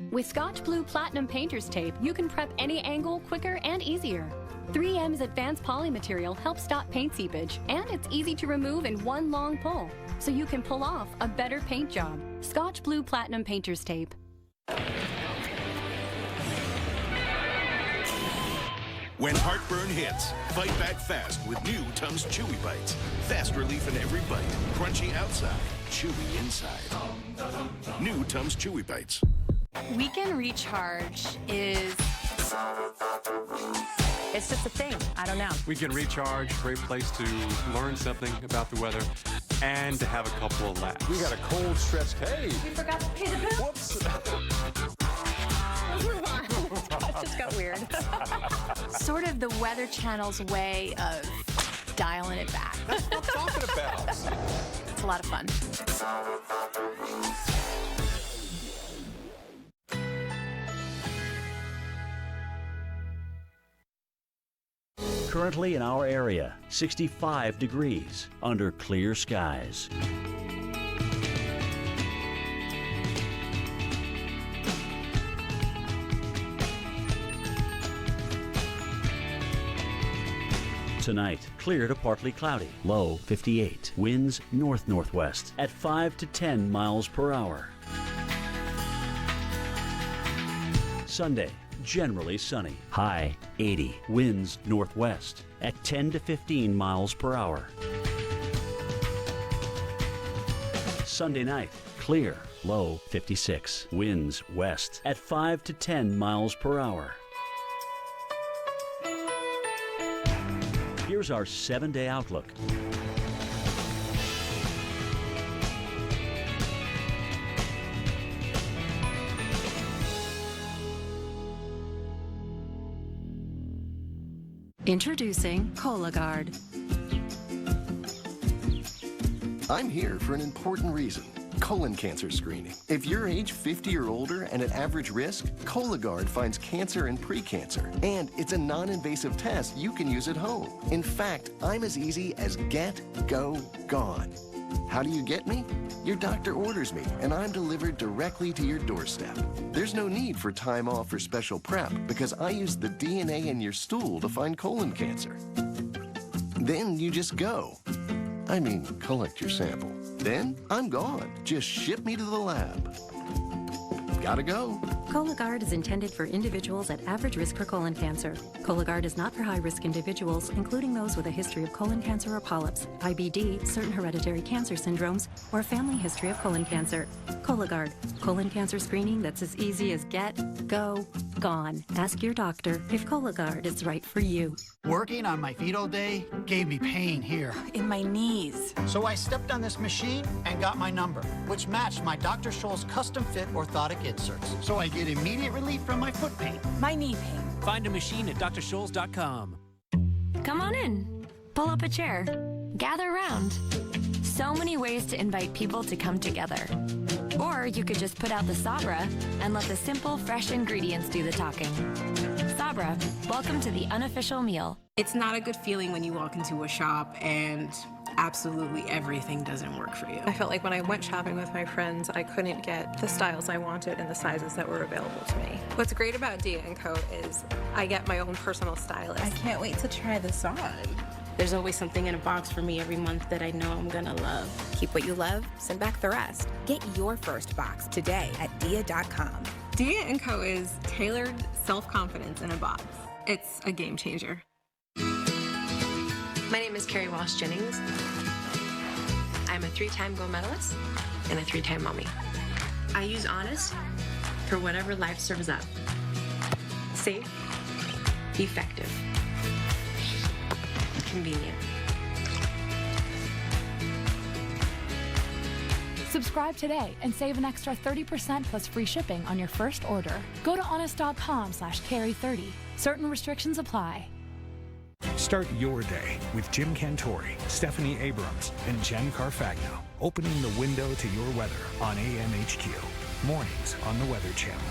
With Scotch Blue Platinum Painter's Tape, you can prep any angle quicker and easier. 3M's advanced poly material helps stop paint seepage, and it's easy to remove in one long pull, so you can pull off a better paint job. Scotch Blue Platinum Painter's Tape. When heartburn hits, fight back fast with new Tums Chewy Bites. Fast relief in every bite. Crunchy outside, chewy inside. New Tums Chewy Bites. Weekend recharge is... It's just a thing. I don't know. Weekend recharge, great place to learn something about the weather and to have a couple of laughs. We got a cold stretch. Hey! We forgot to pay the bill. Whoops. Let's move on. It just got weird. Sort of the Weather Channel's way of dialing it back. That's what I'm talking about. It's a lot of fun. Currently in our area, 65 degrees under clear skies. Tonight, clear to partly cloudy, low 58. Winds north-northwest at 5 to 10 miles per hour. Sunday, generally sunny, high 80. Winds northwest at 10 to 15 miles per hour. Sunday night, clear, low 56. Winds west at 5 to 10 miles per hour. Here's our 7-day outlook. Introducing Cologuard. I'm here for an important reason. Colon cancer screening. If you're age 50 or older and at average risk, Cologuard finds cancer and precancer. And it's a non-invasive test you can use at home. In fact, I'm as easy as get, go, gone. How do you get me? Your doctor orders me, and I'm delivered directly to your doorstep. There's no need for time off or special prep because I use the DNA in your stool to find colon cancer. Then you just go. I mean, collect your sample. Then I'm gone. Just ship me to the lab. Gotta go. Cologuard is intended for individuals at average risk for colon cancer. Cologuard is not for high-risk individuals, including those with a history of colon cancer or polyps, IBD, certain hereditary cancer syndromes, or a family history of colon cancer. Cologuard, colon cancer screening that's as easy as get, go, gone. Ask your doctor if Cologuard is right for you. Working on my feet all day gave me pain here. In my knees. So I stepped on this machine and got my number, which matched my Dr. Scholl's custom-fit orthotic inserts. So I get immediate relief from my foot pain. My knee pain. Find a machine at drscholl's.com. Come on in. Pull up a chair. Gather around. So many ways to invite people to come together. Or you could just put out the Sabra and let the simple, fresh ingredients do the talking. Sabra, welcome to the unofficial meal. It's not a good feeling when you walk into a shop and absolutely everything doesn't work for you. I felt like when I went shopping with my friends, I couldn't get the styles I wanted and the sizes that were available to me. What's great about Dia & Co. is I get my own personal stylist. I can't wait to try this on. There's always something in a box for me every month that I know I'm gonna love. Keep what you love, send back the rest. Get your first box today at dia.com. Dia & Co. is tailored self-confidence in a box. It's a game changer. My name is Carrie Walsh Jennings. I'm a 3-time gold medalist and a 3-time mommy. I use Honest for whatever life serves up. Safe, effective, convenient. Subscribe today and save an extra 30% plus free shipping on your first order. Go to honest.com/carry30. Certain restrictions apply. Start your day with Jim Cantori, Stephanie Abrams, and Jen Carfagno, opening the window to your weather on AMHQ. Mornings on the Weather Channel.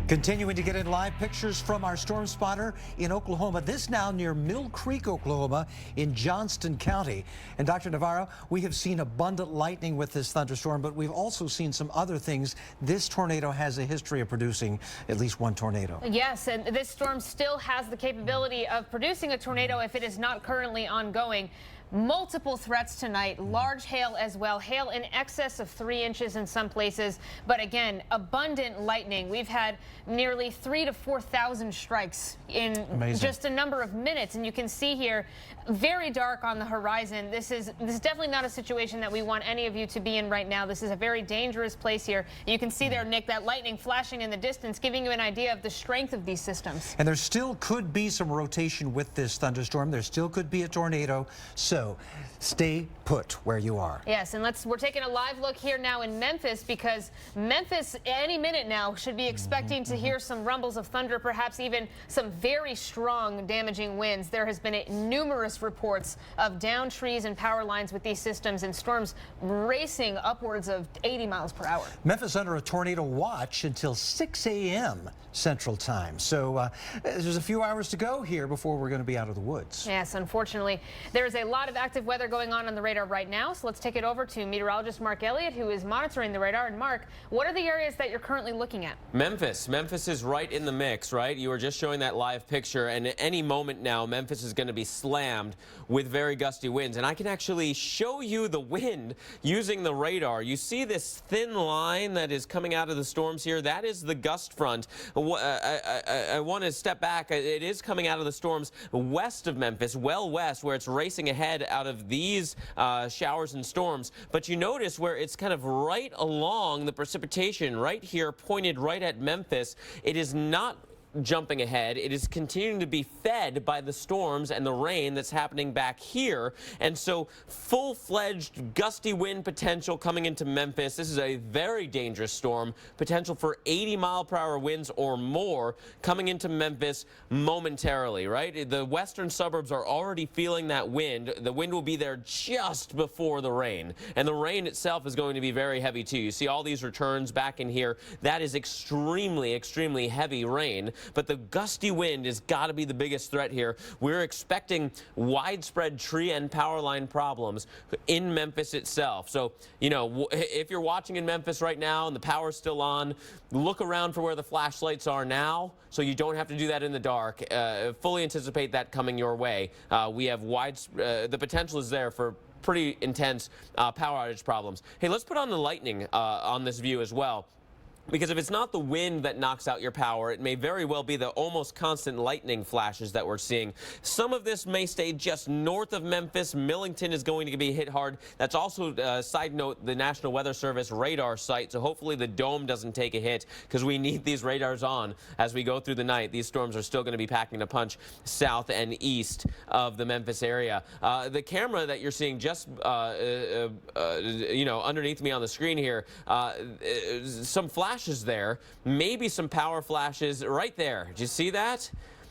Continuing to get in live pictures from our storm spotter in Oklahoma. This now near Mill Creek, Oklahoma, in Johnston County. And Dr. Navarro, we have seen abundant lightning with this thunderstorm, but we've also seen some other things. This tornado has a history of producing at least one tornado. Yes, and this storm still has the capability of producing a tornado if it is not currently ongoing. multiple threats tonight, large hail as well, hail in excess of 3 inches in some places, but again, abundant lightning. We've had nearly 3,000 to 4,000 strikes in just a number of minutes, and you can see here, very dark on the horizon. This is definitely not a situation that we want any of you to be in right now. This is a very dangerous place here. You can see there, Nick, that lightning flashing in the distance, giving you an idea of the strength of these systems. And there still could be some rotation with this thunderstorm. There still could be a tornado. So stay put where you are. Yes, and we're taking a live look here now in Memphis, because Memphis any minute now should be expecting to hear some rumbles of thunder, perhaps even some very strong damaging winds. There has been numerous reports of downed trees and power lines with these systems and storms racing upwards of 80 miles per hour. Memphis under a tornado watch until 6 a.m. Central Time. So there's a few hours to go here before we're going to be out of the woods. Yes, unfortunately, there is a lot of active weather going on the radar right now. So let's take it over to meteorologist Mark Elliott, who is monitoring the radar. And Mark, what are the areas that you're currently looking at? Memphis is right in the mix, right? You were just showing that live picture, and at any moment now, Memphis is going to be slammed with very gusty winds. And I can actually show you the wind using the radar. You see this thin line that is coming out of the storms here? That is the gust front. I want to step back. It is coming out of the storms west of Memphis, well west, where it's racing ahead out of these showers and storms. But you notice where it's kind of right along the precipitation, right here, pointed right at Memphis. It is not jumping ahead. It is continuing to be fed by the storms and the rain that's happening back here. And so full-fledged gusty wind potential coming into Memphis. This is a very dangerous storm. Potential for 80-mile-per-hour winds or more coming into Memphis momentarily, right? The western suburbs are already feeling that wind. The wind will be there just before the rain. And the rain itself is going to be very heavy, too. You see all these returns back in here. That is extremely, extremely heavy rain. But the gusty wind has got to be the biggest threat here. We're expecting widespread tree and power line problems in Memphis itself. So, you know, if you're watching in Memphis right now and the power's still on, look around for where the flashlights are now so you don't have to do that in the dark. Fully anticipate that coming your way. We have the potential is there for pretty intense power outage problems. Hey, let's put on the lightning on this view as well. Because if it's not the wind that knocks out your power, it may very well be the almost constant lightning flashes that we're seeing. Some of this may stay just north of Memphis. Millington is going to be hit hard. That's also, side note, the National Weather Service radar site. So hopefully the dome doesn't take a hit, because we need these radars on as we go through the night. These storms are still going to be packing a punch south and east of the Memphis area. The camera that you're seeing just, you know, underneath me on the screen here, some flashes there, maybe some power flashes right there. Did you see that?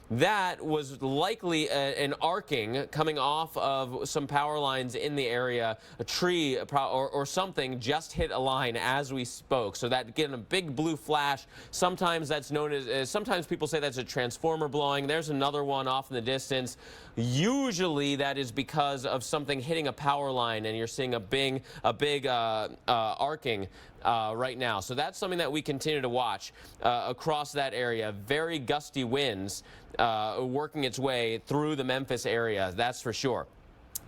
That was likely an arcing coming off of some power lines in the area. A tree or something just hit a line as we spoke. So that, again, a big blue flash. Sometimes that's known as, sometimes people say that's a transformer blowing. There's another one off in the distance. Usually that is because of something hitting a power line, and you're seeing a big arcing right now. So that's something that we continue to watch across that area. Very gusty winds working its way through the Memphis area, that's for sure.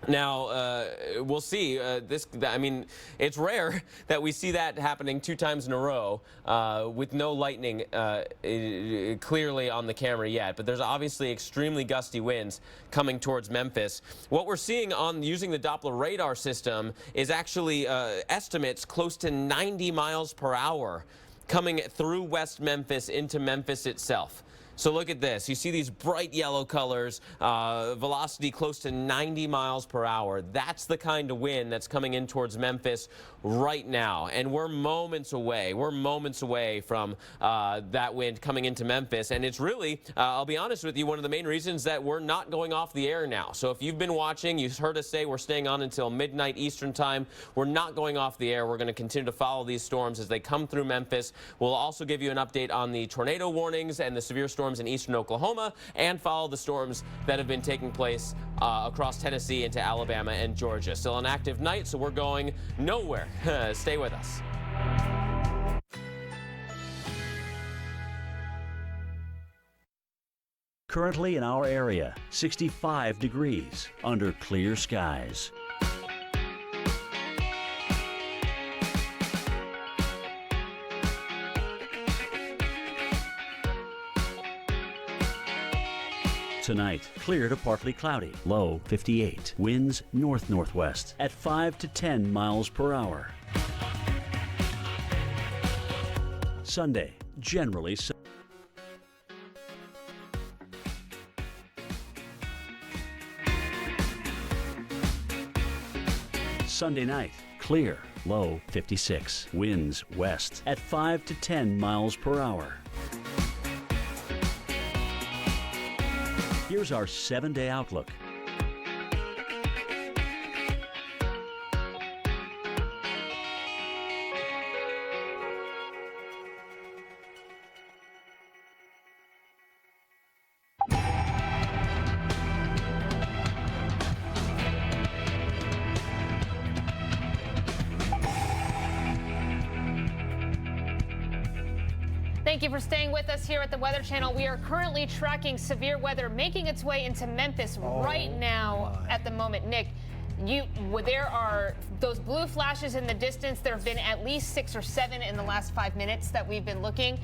Now, we'll see. I mean, it's rare that we see that happening 2 times in a row with no lightning clearly on the camera yet. But there's obviously extremely gusty winds coming towards Memphis. What we're seeing on using the Doppler radar system is actually estimates close to 90 miles per hour coming through West Memphis into Memphis itself. So look at this. You see these bright yellow colors, velocity close to 90 miles per hour. That's the kind of wind that's coming in towards Memphis right now. And we're moments away. We're moments away from that wind coming into Memphis. And it's really, I'll be honest with you, one of the main reasons that we're not going off the air now. So if you've been watching, you've heard us say we're staying on until midnight Eastern time. We're not going off the air. We're going to continue to follow these storms as they come through Memphis. We'll also give you an update on the tornado warnings and the severe storms in eastern Oklahoma, and follow the storms that have been taking place across Tennessee into Alabama and Georgia. Still an active night, so we're going nowhere. Stay with us. Currently in our area, 65 degrees under clear skies. Tonight, clear to partly cloudy, low 58. Winds north-northwest at 5 to 10 miles per hour. Sunday, generally sunny. Sunday night, clear, low 56. Winds west at 5 to 10 miles per hour. Here's our 7-day outlook. Thank you for staying with us here at the Weather Channel. We are currently tracking severe weather making its way into Memphis right now at the moment. Nick, there are those blue flashes in the distance. There have been at least 6 or 7 in the last 5 minutes that we've been looking.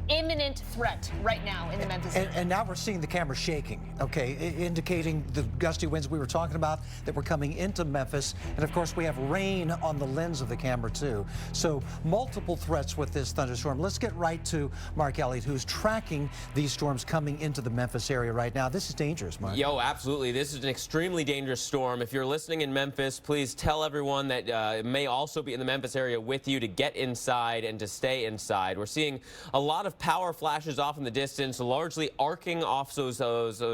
Imminent threat right now in the Memphis area. And now we're seeing the camera shaking, okay, indicating the gusty winds we were talking about that were coming into Memphis. And of course, we have rain on the lens of the camera too. So multiple threats with this thunderstorm. Let's get right to Mark Elliott, who's tracking these storms coming into the Memphis area right now. This is dangerous, Mark. Yo, absolutely. This is an extremely dangerous storm. If you're listening in Memphis, please tell everyone that may also be in the Memphis area with you to get inside and to stay inside. We're seeing a lot of power flashes off in the distance, largely arcing off those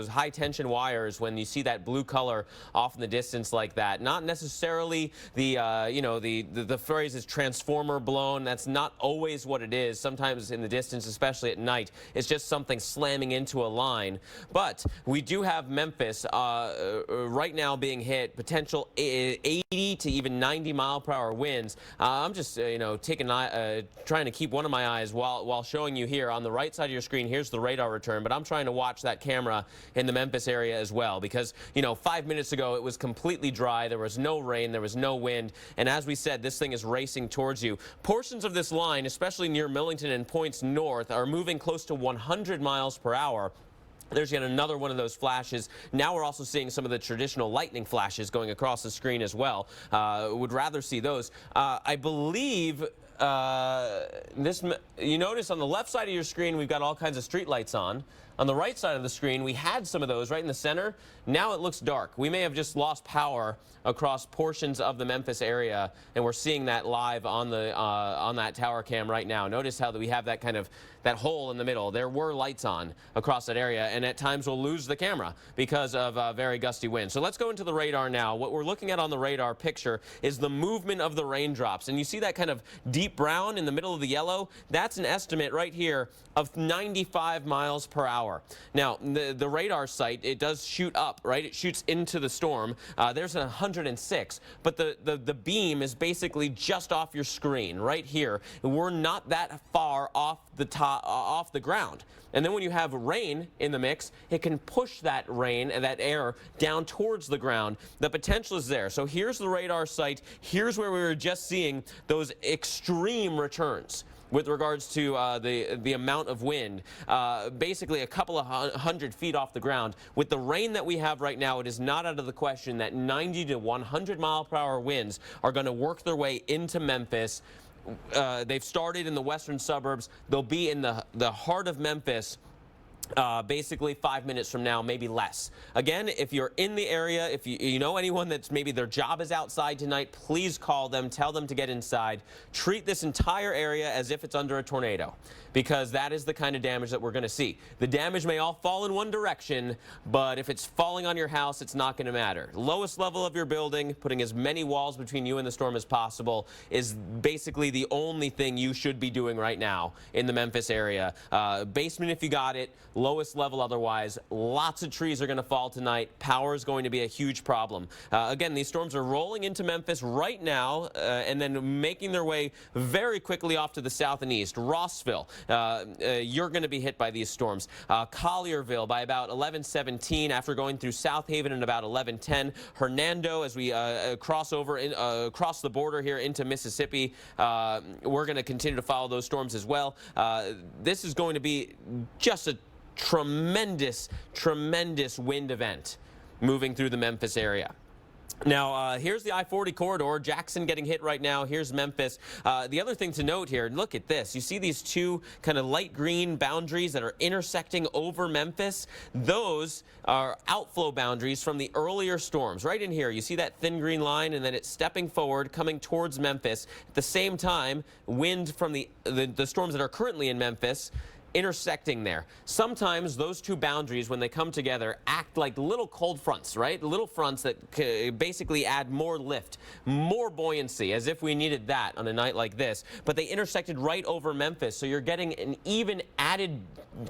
high tension wires when you see that blue color off in the distance like that. Not necessarily the phrase is transformer blown. That's not always what it is. Sometimes in the distance, especially at night, it's just something slamming into a line. But we do have Memphis right now being hit, potential 80 to even 90 mile per hour winds. I'm just trying to keep one of my eyes while showing you here on the right side of your screen. Here's the radar return, but I'm trying to watch that camera in the Memphis area as well, because 5 minutes ago it was completely dry. There was no rain, there was no wind, and as we said, this thing is racing towards you. Portions of this line, especially near Millington and points north, are moving close to 100 miles per hour. There's yet another one of those flashes. Now we're also seeing some of the traditional lightning flashes going across the screen as well. Would rather see those. I believe you notice on the left side of your screen we've got all kinds of street lights on. On the right side of the screen we had some of those right in the center. Now it looks dark. We may have just lost power across portions of the Memphis area, and we're seeing that live on that tower cam right now. Notice how we have that that hole in the middle. There were lights on across that area, and at times we'll lose the camera because of very gusty winds. So let's go into the radar now. What we're looking at on the radar picture is the movement of the raindrops, and you see that kind of deep brown in the middle of the yellow? That's an estimate right here of 95 miles per hour. Now, the radar site, it does shoot up, right? It shoots into the storm. There's 106, but the beam is basically just off your screen right here. We're not that far off the ground. And then when you have rain in the mix, it can push that rain and that air down towards the ground. The potential is there. So here's the radar site. Here's where we were just seeing those extreme returns with regards to the amount of wind, basically a couple of 100 feet off the ground. With the rain that we have right now, it is not out of the question that 90 to 100 mile per hour winds are going to work their way into Memphis. They've started in the western suburbs. They'll be in the heart of Memphis basically 5 minutes from now, maybe less. Again, if you're in the area, if you know anyone that's maybe their job is outside tonight, please call them, tell them to get inside. Treat this entire area as if it's under a tornado, because that is the kind of damage that we're going to see. The damage may all fall in one direction, but if it's falling on your house, it's not going to matter. Lowest level of your building, putting as many walls between you and the storm as possible, is basically the only thing you should be doing right now in the Memphis area. Basement if you got it, lowest level otherwise. Lots of trees are going to fall tonight. Power is going to be a huge problem. Again, these storms are rolling into Memphis right now and then making their way very quickly off to the south and east. Rossville, you're going to be hit by these storms. Collierville by about 11:17 after going through South Haven at about 11:10. Hernando, as we cross over across the border here into Mississippi, we're going to continue to follow those storms as well. This is going to be just a tremendous wind event moving through the Memphis area. Now, here's the I-40 corridor. Jackson getting hit right now. Here's Memphis. The other thing to note here, look at this. You see these two kind of light green boundaries that are intersecting over Memphis? Those are outflow boundaries from the earlier storms. Right in here, you see that thin green line, and then it's stepping forward, coming towards Memphis. At the same time, wind from the storms that are currently in Memphis intersecting there. Sometimes those two boundaries, when they come together, act like little cold fronts, right? Little fronts that basically add more lift, more buoyancy, as if we needed that on a night like this. But they intersected right over Memphis, so you're getting an even added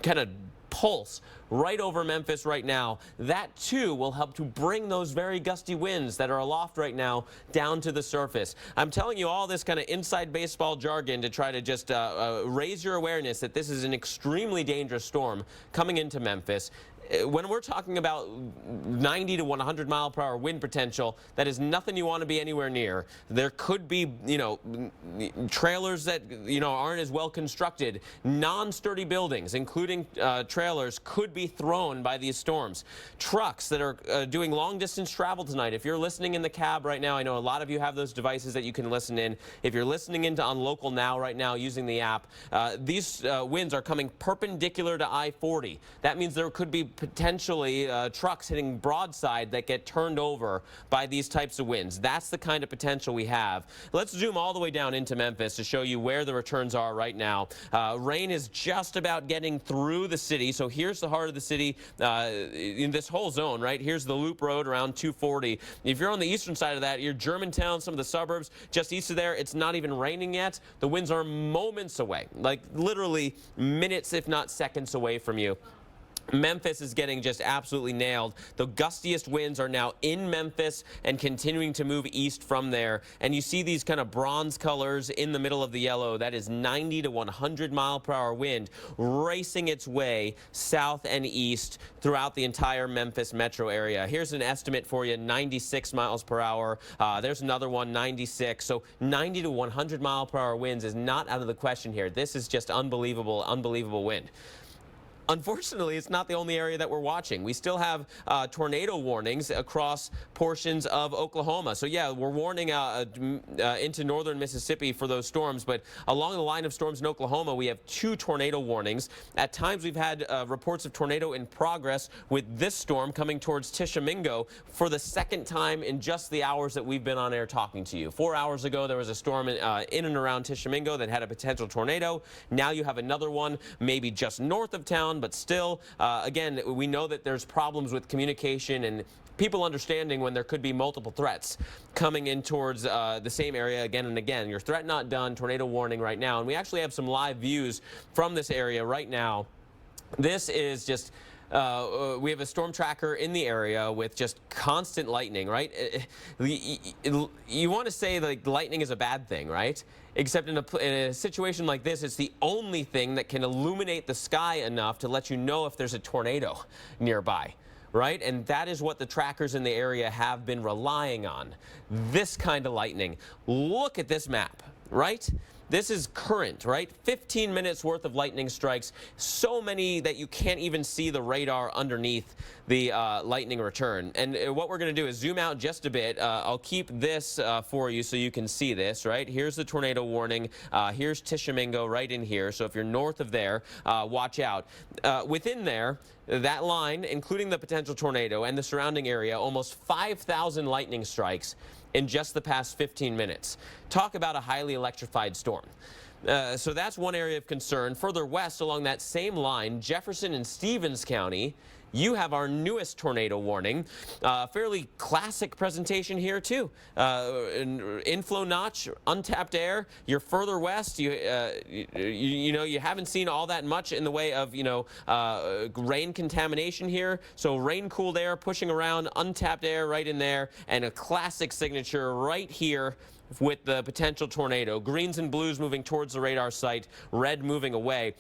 kind of pulse right over Memphis right now. That too will help to bring those very gusty winds that are aloft right now down to the surface. I'm telling you all this kind of inside baseball jargon to try to just raise your awareness that this is an extremely dangerous storm coming into Memphis. When we're talking about 90 to 100 mile per hour wind potential, that is nothing you want to be anywhere near. There could be, trailers that, aren't as well constructed. Non-sturdy buildings, including trailers, could be thrown by these storms. Trucks that are doing long distance travel tonight. If you're listening in the cab right now, I know a lot of you have those devices that you can listen in. If you're listening into on Local Now right now using the app, these winds are coming perpendicular to I-40. That means there could be potentially trucks hitting broadside that get turned over by these types of winds. That's the kind of potential we have. Let's zoom all the way down into Memphis to show you where the returns are right now. Rain is just about getting through the city. So here's the heart of the city in this whole zone, right? Here's the Loop Road around 240. If you're on the eastern side of that, you're Germantown, some of the suburbs just east of there, it's not even raining yet. The winds are moments away, like literally minutes, if not seconds away from you. Memphis is getting just absolutely nailed. The gustiest winds are now in Memphis and continuing to move east from there. And you see these kind of bronze colors in the middle of the yellow. That is 90 to 100 mile per hour wind racing its way south and east throughout the entire Memphis metro area. Here's an estimate for you, 96 miles per hour. There's another one, 96. So 90 to 100 mile per hour winds is not out of the question here. This is just unbelievable, unbelievable wind. Unfortunately, it's not the only area that we're watching. We still have tornado warnings across portions of Oklahoma. So yeah, we're warning into northern Mississippi for those storms, but along the line of storms in Oklahoma, we have 2 tornado warnings. At times, we've had reports of tornado in progress with this storm coming towards Tishomingo for the second time in just the hours that we've been on air talking to you. 4 hours ago, there was a storm in and around Tishomingo that had a potential tornado. Now you have another one, maybe just north of town, but still, again, we know that there's problems with communication and people understanding when there could be multiple threats coming in towards the same area again and again. Your threat not done, tornado warning right now. And we actually have some live views from this area right now. This is just... we have a storm tracker in the area with just constant lightning, right? You want to say like lightning is a bad thing, right? Except in a situation like this, it's the only thing that can illuminate the sky enough to let you know if there's a tornado nearby, right? And that is what the trackers in the area have been relying on. This kind of lightning. Look at this map, right? This is current, right? 15 minutes worth of lightning strikes. So many that you can't even see the radar underneath the lightning return. And what we're going to do is zoom out just a bit. I'll keep this for you so you can see this, right? Here's the tornado warning. Here's Tishomingo right in here. So if you're north of there, watch out. Within there, that line, including the potential tornado and the surrounding area, almost 5,000 lightning strikes in just the past 15 minutes. Talk about a highly electrified storm. So that's one area of concern. Further west along that same line, Jefferson and Stevens County you have our newest tornado warning. Fairly classic presentation here too. Inflow notch, untapped air. You're further west. You haven't seen all that much in the way of rain contamination here. So rain cooled air pushing around, untapped air right in there, and a classic signature right here with the potential tornado. Greens and blues moving towards the radar site, red moving away.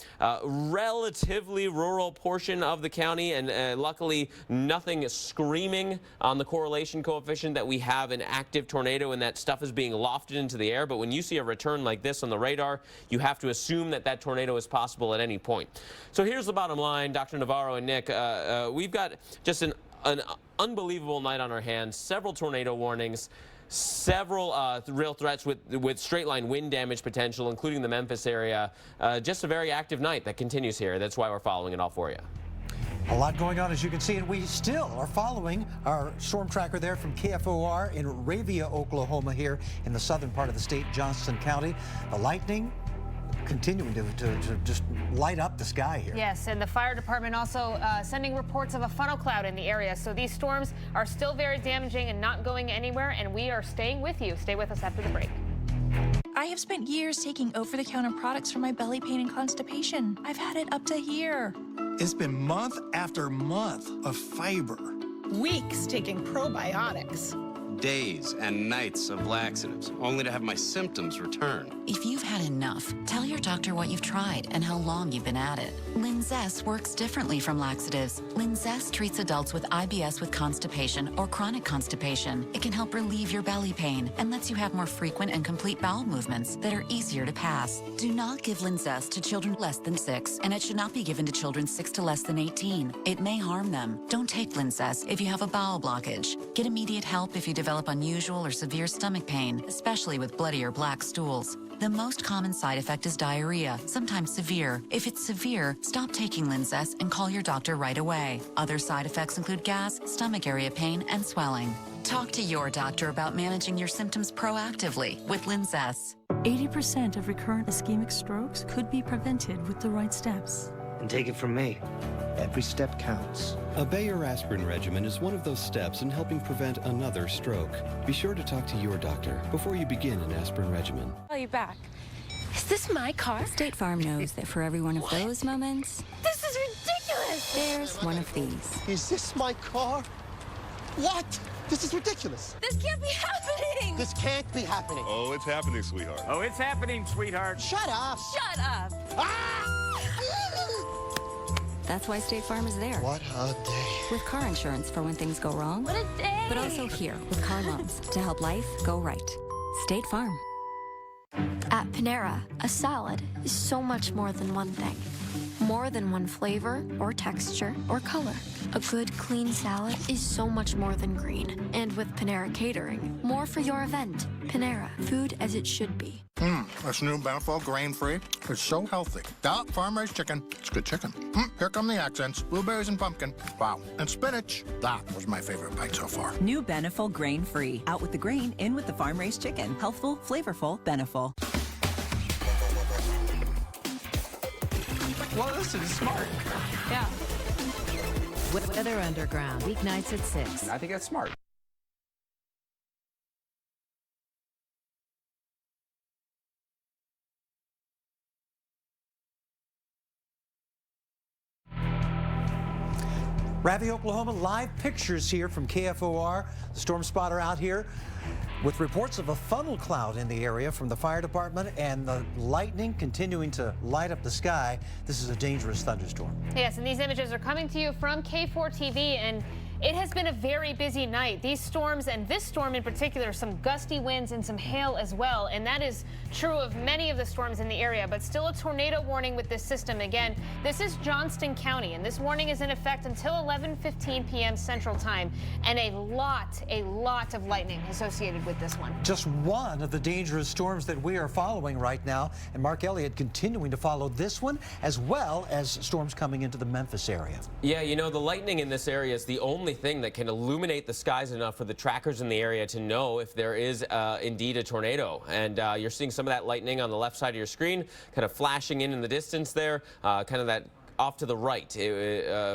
Relatively rural portion of the county, and luckily nothing screaming on the correlation coefficient that we have an active tornado and that stuff is being lofted into the air. But when you see a return like this on the radar, you have to assume that that tornado is possible at any point. So here's the bottom line, Dr. Navarro and Nick. We've got just an unbelievable night on our hands, several tornado warnings, several real threats with straight-line wind damage potential, including the Memphis area. Just a very active night that continues here. That's why we're following it all for you. A lot going on, as you can see, and we still are following our storm tracker there from KFOR in Ravia, Oklahoma, here in the southern part of the state, Johnston County. The lightning continuing to just light up the sky here. Yes, and the fire department also sending reports of a funnel cloud in the area. So these storms are still very damaging and not going anywhere, and we are staying with you. Stay with us after the break. I have spent years taking over-the-counter products for my belly pain and constipation. I've had it up to here. It's been month after month of fiber. Weeks taking probiotics. Days and nights of laxatives, only to have my symptoms return. If you've had enough, tell your doctor what you've tried and how long you've been at it. Linzess works differently from laxatives. Linzess treats adults with IBS with constipation or chronic constipation. It can help relieve your belly pain and lets you have more frequent and complete bowel movements that are easier to pass. Do not give Linzess to children less than 6, and it should not be given to children 6 to less than 18. It may harm them. Don't take Linzess if you have a bowel blockage. Get immediate help if you develop unusual or severe stomach pain, especially with bloody or black stools. The most common side effect is diarrhea, sometimes severe. If it's severe, stop taking Linzess and call your doctor right away. Other side effects include gas, stomach area pain, and swelling. Talk to your doctor about managing your symptoms proactively with Linzess. 80% of recurrent ischemic strokes could be prevented with the right steps. And take it from me, every step counts. A Bayer aspirin regimen is one of those steps in helping prevent another stroke. Be sure to talk to your doctor before you begin an aspirin regimen. Call you back. Is this my car? State Farm knows that for every one of those moments, This is ridiculous! there's one of these. Is this my car? What? This is ridiculous. This can't be happening! This can't be happening. Oh, it's happening, sweetheart. Oh, it's happening, sweetheart. Shut up! Shut up! That's why State Farm is there. What a day. With car insurance for when things go wrong. What a day! But also here with car loans to help life go right. State Farm. At Panera, a salad is so much more than one thing. More than one flavor, or texture, or color. A good, clean salad is so much more than green. And with Panera Catering, more for your event. Panera, food as it should be. This new Bountiful grain-free. It's so healthy. That farm-raised chicken. It's good chicken. Here come the accents. Blueberries and pumpkin. Wow. And spinach. That was my favorite bite so far. New Beneful grain-free. Out with the grain, in with the farm-raised chicken. Healthful, flavorful, Beneful. Well, listen, it's smart. Yeah. Weather Underground, weeknights at 6. I think that's smart. Ravia, Oklahoma, live pictures here from KFOR. The storm spotter out here with reports of a funnel cloud in the area from the fire department and the lightning continuing to light up the sky. This is a dangerous thunderstorm. Yes, and these images are coming to you from K4 TV, and it has been a very busy night. These storms, and this storm in particular, some gusty winds and some hail as well. And that is true of many of the storms in the area, but still a tornado warning with this system. Again, this is Johnston County, and this warning is in effect until 11:15 p.m. Central Time. And a lot of lightning associated with this one. Just one of the dangerous storms that we are following right now. And Mark Elliott continuing to follow this one, as well as storms coming into the Memphis area. Yeah, you know, the lightning in this area is the only thing that can illuminate the skies enough for the trackers in the area to know if there is indeed a tornado. And you're seeing some of that lightning on the left side of your screen, kind of flashing in the distance there, kind of that off to the right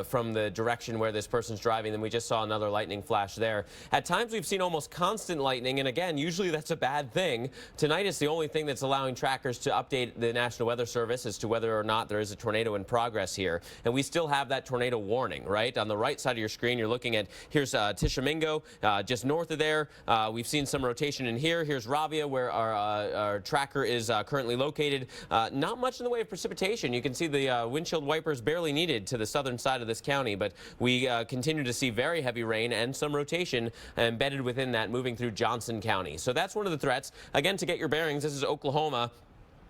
from the direction where this person's driving. Then we just saw another lightning flash there. At times we've seen almost constant lightning, and again, usually that's a bad thing. Tonight is the only thing that's allowing trackers to update the National Weather Service as to whether or not there is a tornado in progress here. And we still have that tornado warning, right? On the right side of your screen, you're looking at, here's Tishomingo, just north of there. We've seen some rotation in here. Here's Ravia, where our tracker is currently located. Not much in the way of precipitation. You can see the windshield wipers barely needed to the southern side of this county, but we continue to see very heavy rain and some rotation embedded within that moving through Johnson County. So that's one of the threats. Again, to get your bearings, this is Oklahoma.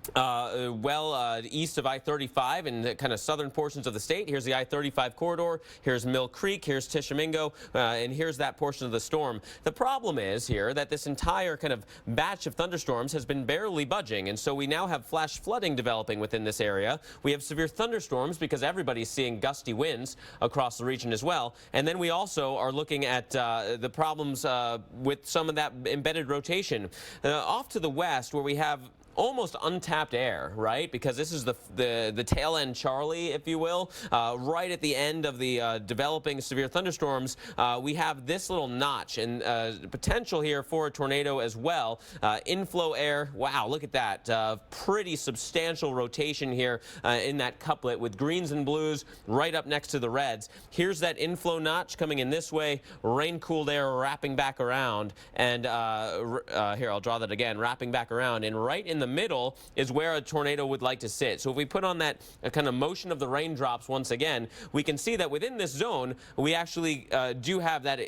East of I-35 in the kind of southern portions of the state. Here's the I-35 corridor. Here's Mill Creek. Here's Tishomingo. And here's that portion of the storm. The problem is here that this entire kind of batch of thunderstorms has been barely budging. And so we now have flash flooding developing within this area. We have severe thunderstorms because everybody's seeing gusty winds across the region as well. And then we also are looking at the problems with some of that embedded rotation. Off to the west, where we have almost untapped air, right? Because this is the tail end Charlie, if you will. Right at the end of the developing severe thunderstorms, we have this little notch and potential here for a tornado as well. Inflow air, wow, look at that. Pretty substantial rotation here in that couplet with greens and blues right up next to the reds. Here's that inflow notch coming in this way, rain-cooled air wrapping back around, and here, I'll draw that again, wrapping back around, and right in the middle is where a tornado would like to sit. So if we put on that kind of motion of the raindrops once again, we can see that within this zone, we actually do have that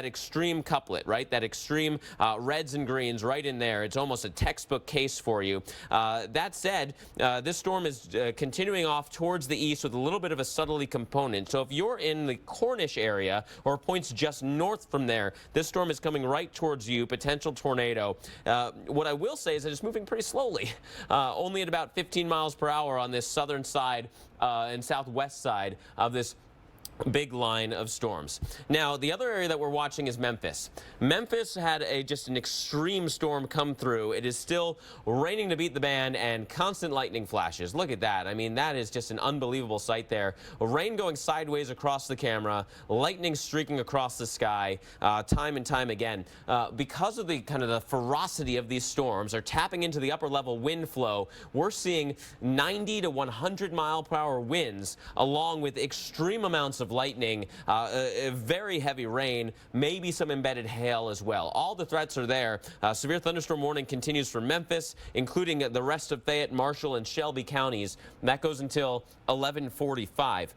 extreme couplet, right? That extreme reds and greens right in there. It's almost a textbook case for you. That said, this storm is continuing off towards the east with a little bit of a southerly component. So if you're in the Cornish area or points just north from there, this storm is coming right towards you, potential tornado. What I will say is that it's moving pretty slowly, only at about 15 miles per hour on this southern side and southwest side of this big line of storms. Now, the other area that we're watching is Memphis. Memphis had just an extreme storm come through. It is still raining to beat the band and constant lightning flashes. Look at that. I mean, that is just an unbelievable sight there. Rain going sideways across the camera, lightning streaking across the sky, time and time again. Because of the kind of the ferocity of these storms are tapping into the upper level wind flow, we're seeing 90 to 100 mile per hour winds along with extreme amounts of lightning, very heavy rain, maybe some embedded hail as well. All the threats are there. Severe thunderstorm warning continues for Memphis, including the rest of Fayette, Marshall, and Shelby counties. That goes until 11:45.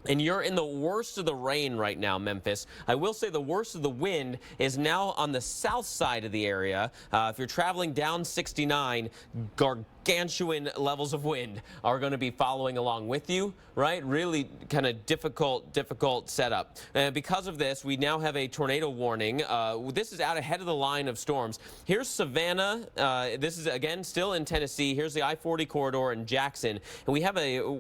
And you're in the worst of the rain right now, Memphis. I will say the worst of the wind is now on the south side of the area. If you're traveling down 69, gargantuan levels of wind are going to be following along with you, right? Really kind of difficult setup. Because of this, we now have a tornado warning. This is out ahead of the line of storms. Here's Savannah. This is, again, still in Tennessee. Here's the I-40 corridor in Jackson. And we have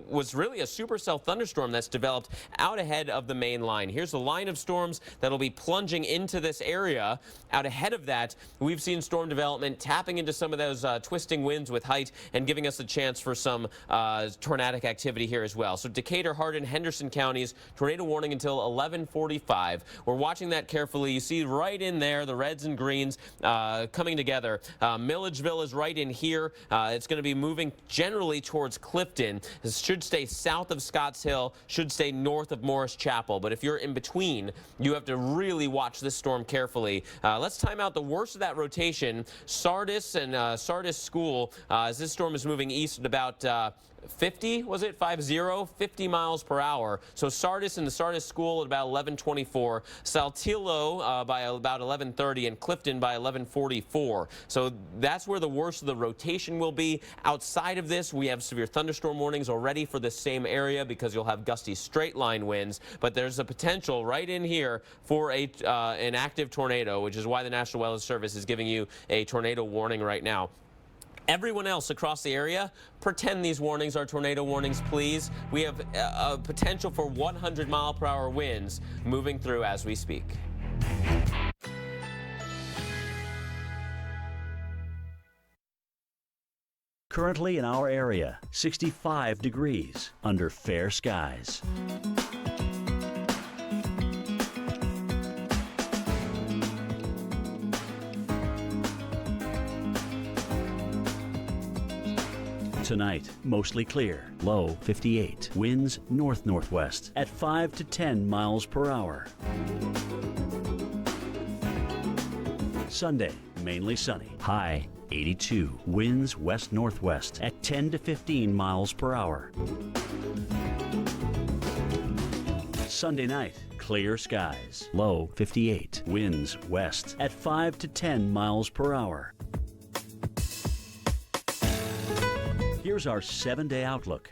was really a supercell thunderstorm that's developed out ahead of the main line. Here's the line of storms that'll be plunging into this area. Out ahead of that, we've seen storm development tapping into some of those twisting winds with height and giving us a chance for some tornadic activity here as well. So Decatur, Hardin, Henderson counties, tornado warning until 11:45. We're watching that carefully. You see right in there the reds and greens coming together. Milledgeville is right in here. It's going to be moving generally towards Clifton. This should stay south of Scotts Hill, should stay north of Morris Chapel. But if you're in between, you have to really watch this storm carefully. Let's time out the worst of that rotation. Sardis and Sardis School, as this storm is moving east at about 50, was it? 50 miles per hour. So Sardis and the Sardis School at about 11:24. Saltillo by about 11:30 and Clifton by 11:44. So that's where the worst of the rotation will be. Outside of this, we have severe thunderstorm warnings already for the same area because you'll have gusty straight line winds. But there's a potential right in here for an active tornado, which is why the National Weather Service is giving you a tornado warning right now. Everyone else across the area, pretend these warnings are tornado warnings, please. We have a potential for 100 mile per hour winds moving through as we speak. Currently in our area, 65 degrees under fair skies. Tonight, mostly clear, low 58. Winds north-northwest at 5 to 10 miles per hour. Sunday, mainly sunny, high 82. Winds west-northwest at 10 to 15 miles per hour. Sunday night, clear skies, low 58. Winds west at 5 to 10 miles per hour. Here's our 7-day outlook.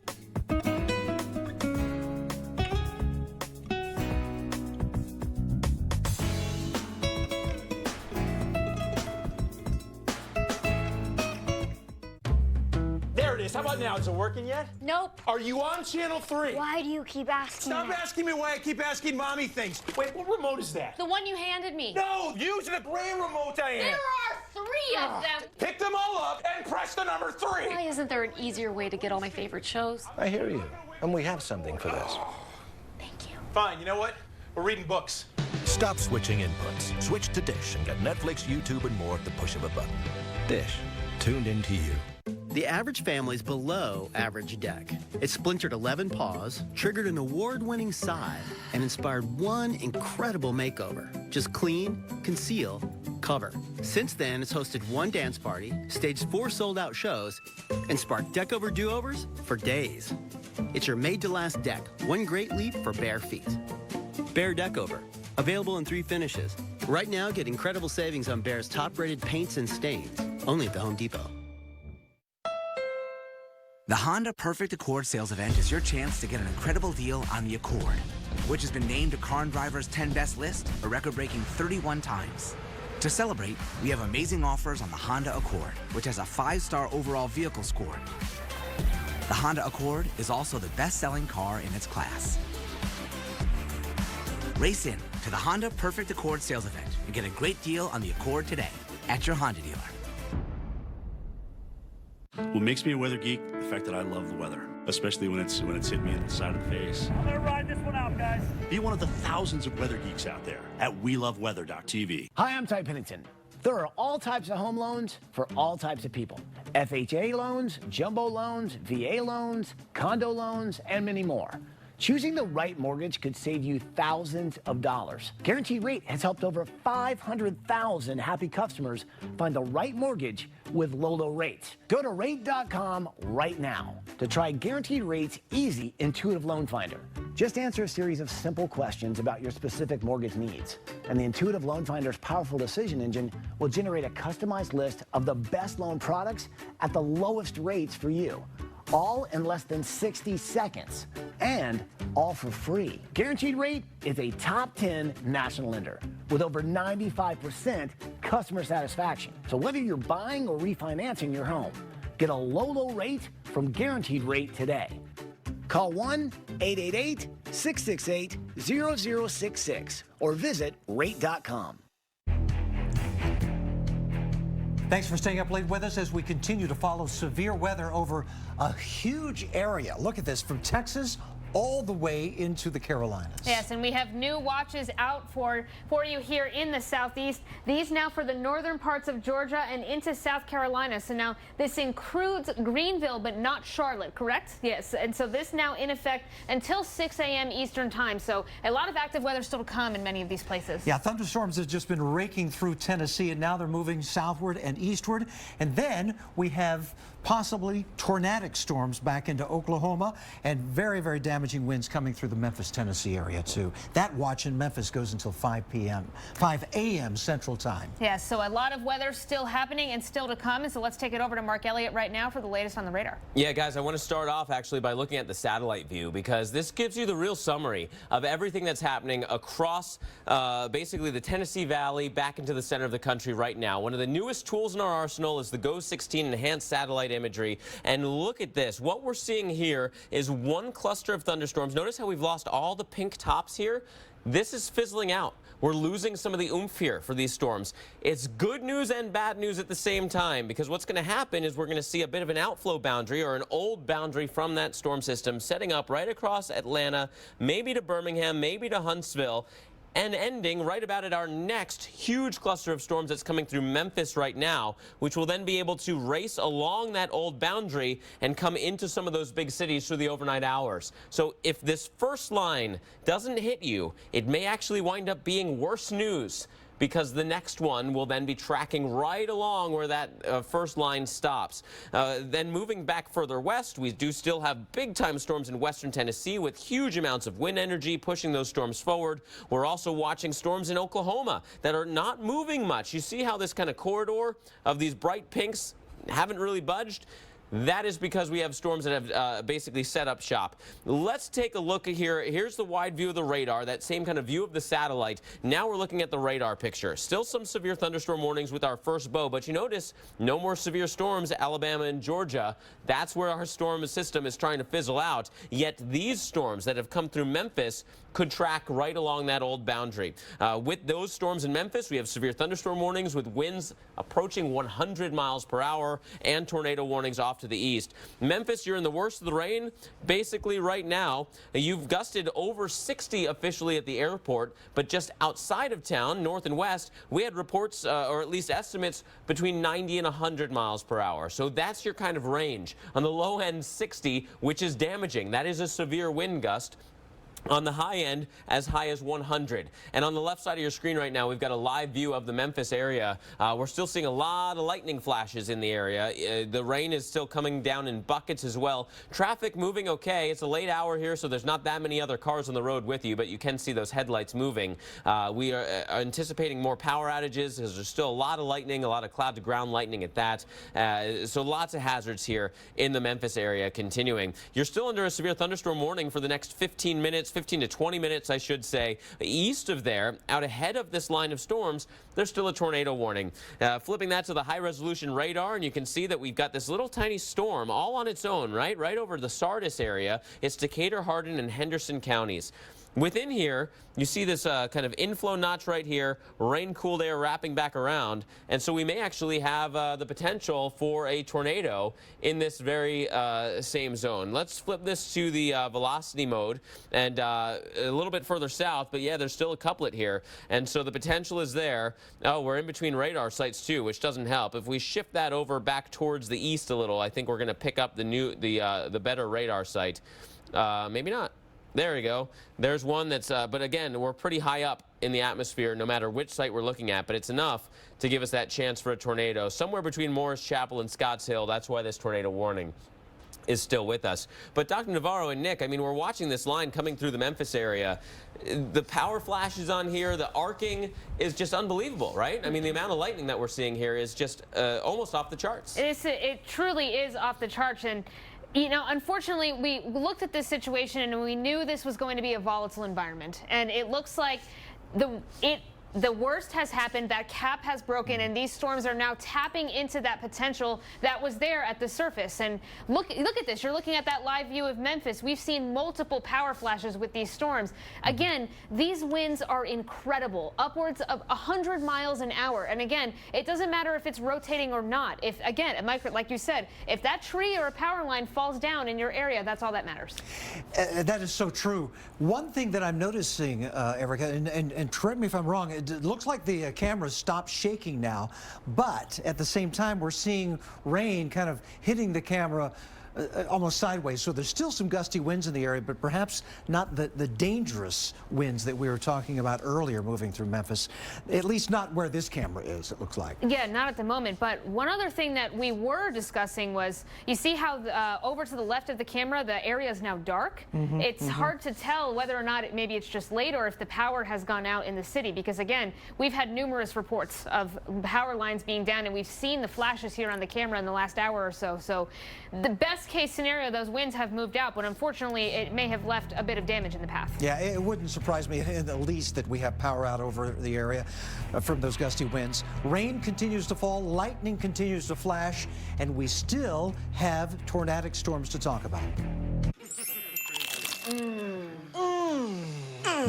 There it is. How about now? Is it working yet? Nope. Are you on channel 3? Why do you keep asking Stop that? asking me why I keep asking mommy things. Wait, what remote is that? The one you handed me. No, use the gray remote I am. There are 3 of them. Pick them all up and press the number 3. Why isn't there an easier way to get all my favorite shows? I hear you. And we have something for this. Thank you. Fine, you know what? We're reading books. Stop switching inputs. Switch to Dish and get Netflix, YouTube, and more at the push of a button. Dish. Tuned into you. The average family's below average deck. It splintered 11 paws, triggered an award-winning sigh, and inspired one incredible makeover. Just clean, conceal, cover. Since then, it's hosted 1 dance party, staged 4 sold-out shows, and sparked deck-over do-overs for days. It's your made-to-last deck, one great leap for bare feet. Behr Deck Over, available in 3 finishes. Right now, get incredible savings on Behr's top-rated paints and stains, only at the Home Depot. The Honda Perfect Accord sales event is your chance to get an incredible deal on the Accord, which has been named to Car and Driver's 10 Best list a record-breaking 31 times. To celebrate, we have amazing offers on the Honda Accord, which has a 5-star overall vehicle score. The Honda Accord is also the best-selling car in its class. Race in to the Honda Perfect Accord sales event and get a great deal on the Accord today at your Honda dealer. What makes me a weather geek, the fact that I love the weather, especially when it's hit me in the side of the face. I'm gonna ride this one out, guys. Be one of the thousands of weather geeks out there at weloveweather.tv. Hi, I'm Ty Pennington. There are all types of home loans for all types of people. FHA loans, jumbo loans, VA loans, condo loans, and many more. Choosing the right mortgage could save you thousands of dollars. Guaranteed Rate has helped over 500,000 happy customers find the right mortgage with low rates. Go to rate.com right now to try Guaranteed Rate's easy, intuitive loan finder. Just answer a series of simple questions about your specific mortgage needs, and the Intuitive Loan Finder's powerful decision engine will generate a customized list of the best loan products at the lowest rates for you, all in less than 60 seconds, and all for free. Guaranteed Rate is a top 10 national lender with over 95% customer satisfaction. So whether you're buying or refinancing your home, get a low rate from Guaranteed Rate today. Call 1-888-668-0066 or visit rate.com. Thanks for staying up late with us as we continue to follow severe weather over a huge area. Look at this, from Texas all the way into the Carolinas. Yes, and we have new watches out for you here in the southeast. These now for the northern parts of Georgia and into South Carolina. So now this includes Greenville, but not Charlotte, correct? Yes, and so this now in effect until 6 a.m. Eastern time. So a lot of active weather still to come in many of these places. Yeah, thunderstorms have just been raking through Tennessee, and now they're moving southward and eastward. And then we have possibly tornadic storms back into Oklahoma, and very, very damaging winds coming through the Memphis, Tennessee area too. That watch in Memphis goes until 5 a.m. Central Time. Yes, so a lot of weather still happening and still to come. And so let's take it over to Mark Elliott right now for the latest on the radar. Yeah, guys, I want to start off actually by looking at the satellite view, because this gives you the real summary of everything that's happening across basically the Tennessee Valley back into the center of the country right now. One of the newest tools in our arsenal is the GO-16 enhanced satellite imagery. And look at this. What we're seeing here is one cluster of thunderstorms. Notice how we've lost all the pink tops here? This is fizzling out. we're losing some of the oomph here for these storms. It's good news and bad news at the same time, because what's going to happen is we're going to see a bit of an outflow boundary, or an old boundary from that storm system, setting up right across Atlanta, maybe to Birmingham, maybe to Huntsville, and ending right about at our next huge cluster of storms that's coming through Memphis right now, which will then be able to race along that old boundary and come into some of those big cities through the overnight hours. So if this first line doesn't hit you, it may actually wind up being worse news, because the next one will then be tracking right along where that first line stops. Then moving back further west, we do still have big-time storms in western Tennessee with huge amounts of wind energy pushing those storms forward. We're also watching storms in Oklahoma that are not moving much. You see how this kind of corridor of these bright pinks haven't really budged? That is because we have storms that have basically set up shop. Let's take a look here. Here's the wide view of the radar, that same kind of view of the satellite. Now we're looking at the radar picture. Still some severe thunderstorm warnings with our first bow, but you notice no more severe storms, Alabama and Georgia. That's where our storm system is trying to fizzle out. Yet these storms that have come through Memphis could track right along that old boundary. With those storms in Memphis, we have severe thunderstorm warnings with winds approaching 100 miles per hour and tornado warnings off to the east. Memphis, you're in the worst of the rain. Basically right now, you've gusted over 60 officially at the airport, but just outside of town, north and west, we had reports, or at least estimates, between 90 and 100 miles per hour. So that's your kind of range. On the low end, 60, which is damaging. That is a severe wind gust. On the high end, as high as 100. And on the left side of your screen right now, we've got a live view of the Memphis area. We're still seeing a lot of lightning flashes in the area. The rain is still coming down in buckets as well. Traffic moving okay. It's a late hour here, so there's not that many other cars on the road with you, but you can see those headlights moving. We are anticipating more power outages because there's still a lot of lightning, a lot of cloud-to-ground lightning at that. So lots of hazards here in the Memphis area continuing. You're still under a severe thunderstorm warning for the next 15 minutes. 15 to 20 minutes, I should say. East of there, out ahead of this line of storms, there's still a tornado warning. Flipping that to the high-resolution radar, and you can see that we've got this little tiny storm all on its own, right over the Sardis area. It's Decatur, Hardin, and Henderson counties. Within here, you see this kind of inflow notch right here, rain-cooled air wrapping back around, and so we may actually have the potential for a tornado in this very same zone. Let's flip this to the velocity mode, and a little bit further south, but yeah, there's still a couplet here, and so the potential is there. Oh, we're in between radar sites too, which doesn't help. If we shift that over back towards the east a little, I think we're going to pick up the better radar site. Maybe not. There we go. There's one that's, but again, we're pretty high up in the atmosphere no matter which site we're looking at, but it's enough to give us that chance for a tornado. Somewhere between Morris Chapel and Scotts Hill, that's why this tornado warning is still with us. But Dr. Navarro and Nick, I mean, we're watching this line coming through the Memphis area. The power flashes on here, the arcing is just unbelievable, right? I mean, the amount of lightning that we're seeing here is just almost off the charts. It truly is off the charts. And you know, unfortunately, we looked at this situation and we knew this was going to be a volatile environment. And it looks like the worst has happened, that cap has broken, and these storms are now tapping into that potential that was there at the surface. And look at this. You're looking at that live view of Memphis. We've seen multiple power flashes with these storms. Again, these winds are incredible, upwards of 100 miles an hour. And again, it doesn't matter if it's rotating or not. If, again, like you said, if that tree or a power line falls down in your area, that's all that matters. That is so true. One thing that I'm noticing, Erica, and correct me if I'm wrong, it looks like the cameras stopped shaking now, but at the same time we're seeing rain kind of hitting the camera almost sideways. So there's still some gusty winds in the area, but perhaps not the dangerous winds that we were talking about earlier moving through Memphis, at least not where this camera is, it looks like. Yeah, not at the moment. But one other thing that we were discussing was, you see how over to the left of the camera, the area is now dark? It's hard to tell whether or not maybe it's just late or if the power has gone out in the city, because again, we've had numerous reports of power lines being down, and we've seen the flashes here on the camera in the last hour or so. So the best case scenario, those winds have moved out, but unfortunately it may have left a bit of damage in the path. Yeah, it wouldn't surprise me in the least that we have power out over the area from those gusty winds. Rain continues to fall, lightning continues to flash, and we still have tornadic storms to talk about.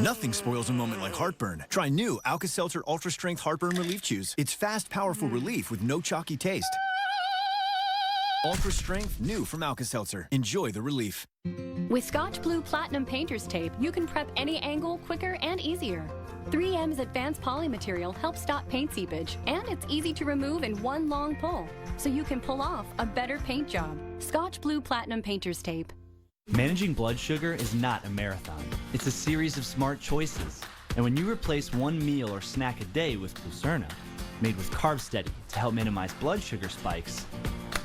Nothing spoils a moment like heartburn. Try new Alka-Seltzer Ultra Strength Heartburn Relief Chews. It's fast, powerful relief with no chalky taste. Ultra Strength, new from Alka-Seltzer. Enjoy the relief. With Scotch Blue Platinum Painter's Tape, you can prep any angle quicker and easier. 3M's advanced poly material helps stop paint seepage, and it's easy to remove in one long pull, so you can pull off a better paint job. Scotch Blue Platinum Painter's Tape. Managing blood sugar is not a marathon. It's a series of smart choices. And when you replace one meal or snack a day with Glucerna, made with Carb Steady to help minimize blood sugar spikes,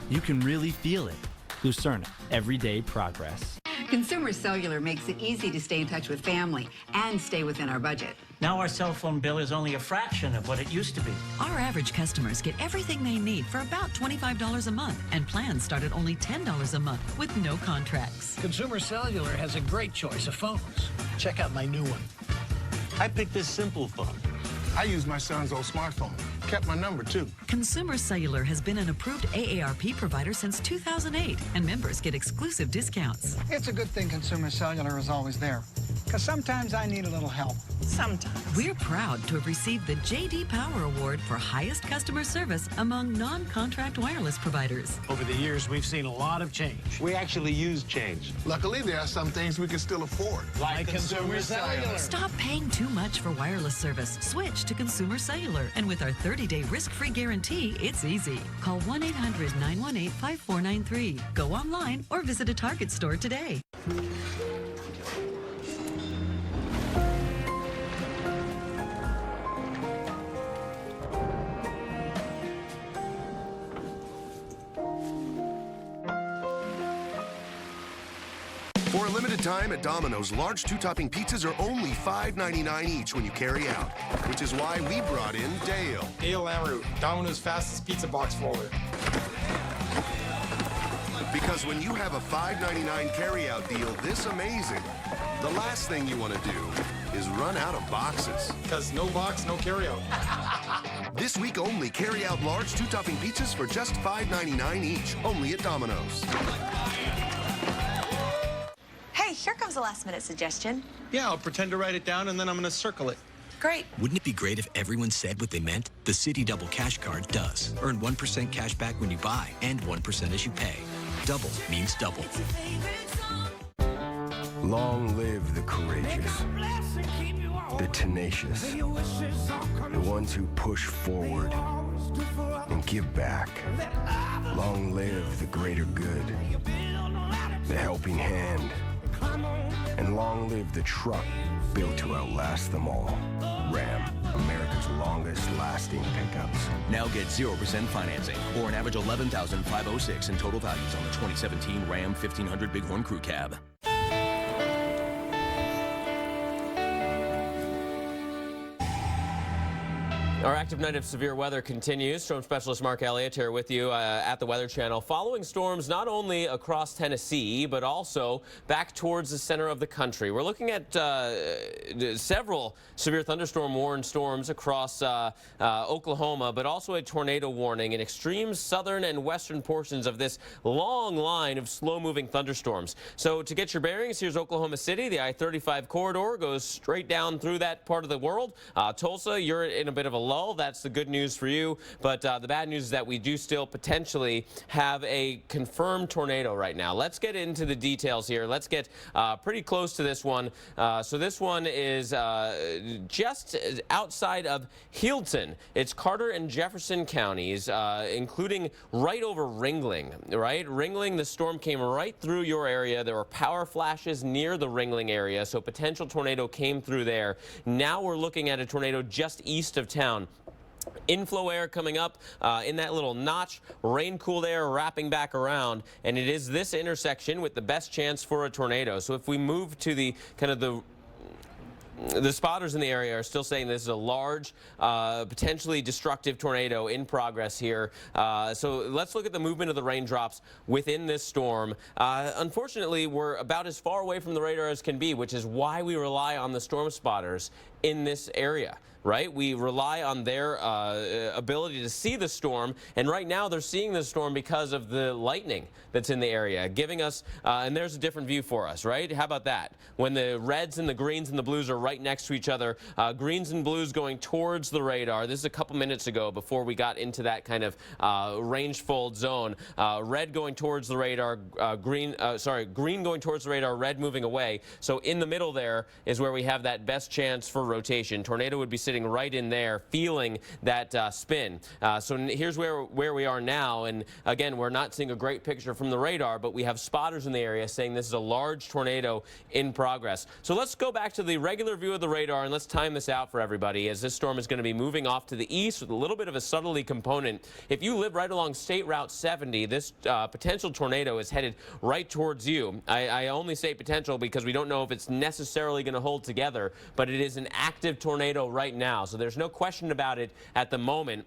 you can really feel it. Glucerna, everyday progress. Consumer Cellular makes it easy to stay in touch with family and stay within our budget. Now our cell phone bill is only a fraction of what it used to be. Our average customers get everything they need for about $25 a month, and plans start at only $10 a month with no contracts. Consumer Cellular has a great choice of phones. Check out my new one. I picked this simple phone. I used my son's old smartphone. Kept my number, too. Consumer Cellular has been an approved AARP provider since 2008, and members get exclusive discounts. It's a good thing Consumer Cellular is always there, because sometimes I need a little help. Sometimes. We're proud to have received the J.D. Power Award for highest customer service among non-contract wireless providers. Over the years, we've seen a lot of change. We actually use change. Luckily, there are some things we can still afford. Like Consumer Cellular. Stop paying too much for wireless service. Switch to Consumer Cellular. And with our 30-day risk-free guarantee, it's easy. Call 1-800-918-5493. Go online or visit a Target store today. For a limited time at Domino's, large two-topping pizzas are only $5.99 each when you carry out, which is why we brought in Dale. Dale Lamroot, Domino's fastest pizza box folder. Because when you have a $5.99 carry-out deal this amazing, the last thing you want to do is run out of boxes. Because no box, no carry-out. This week only, carry out large two-topping pizzas for just $5.99 each, only at Domino's. Hey, here comes a last-minute suggestion. Yeah, I'll pretend to write it down, and then I'm going to circle it. Great. Wouldn't it be great if everyone said what they meant? The Citi Double Cash Card does. Earn 1% cash back when you buy and 1% as you pay. Double means double. Long live the courageous, the tenacious, the ones who push forward and give back. Long live the greater good, the helping hand, and long live the truck built to outlast them all. Ram, America's longest lasting pickups. Now get 0% financing or an average $11,506 in total values on the 2017 Ram 1500 Bighorn Crew Cab. Our active night of severe weather continues. Storm specialist Mark Elliott here with you at the Weather Channel. Following storms not only across Tennessee, but also back towards the center of the country. We're looking at several severe thunderstorm warned storms across Oklahoma, but also a tornado warning in extreme southern and western portions of this long line of slow-moving thunderstorms. So to get your bearings, here's Oklahoma City. The I-35 corridor goes straight down through that part of the world. Tulsa, you're in a bit of a lull. That's the good news for you, but the bad news is that we do still potentially have a confirmed tornado right now. Let's get into the details here. Let's get pretty close to this one. So this one is just outside of Healdton. It's Carter and Jefferson counties, including right over Ringling, right? Ringling, the storm came right through your area. There were power flashes near the Ringling area, so potential tornado came through there. Now we're looking at a tornado just east of town. Inflow air coming up in that little notch, rain-cooled air wrapping back around, and it is this intersection with the best chance for a tornado. So if we move to the kind of the spotters in the area are still saying this is a large, potentially destructive tornado in progress here. So let's look at the movement of the raindrops within this storm. Unfortunately, we're about as far away from the radar as can be, which is why we rely on the storm spotters in this area. right? We rely on their ability to see the storm, and right now they're seeing the storm because of the lightning that's in the area, giving us, and there's a different view for us, right? How about that? When the reds and the greens and the blues are right next to each other, greens and blues going towards the radar. This is a couple minutes ago before we got into that kind of range fold zone. Red going towards the radar, green going towards the radar, red moving away. So in the middle there is where we have that best chance for rotation. Tornado would be sitting right in there, feeling that spin. So here's where we are now, and again, we're not seeing a great picture from the radar, but we have spotters in the area saying this is a large tornado in progress. So let's go back to the regular view of the radar and let's time this out for everybody, as this storm is going to be moving off to the east with a little bit of a southerly component. If you live right along State Route 70, this potential tornado is headed right towards you. I only say potential because we don't know if it's necessarily going to hold together, but it is an active tornado right now, so there's no question about it at the moment.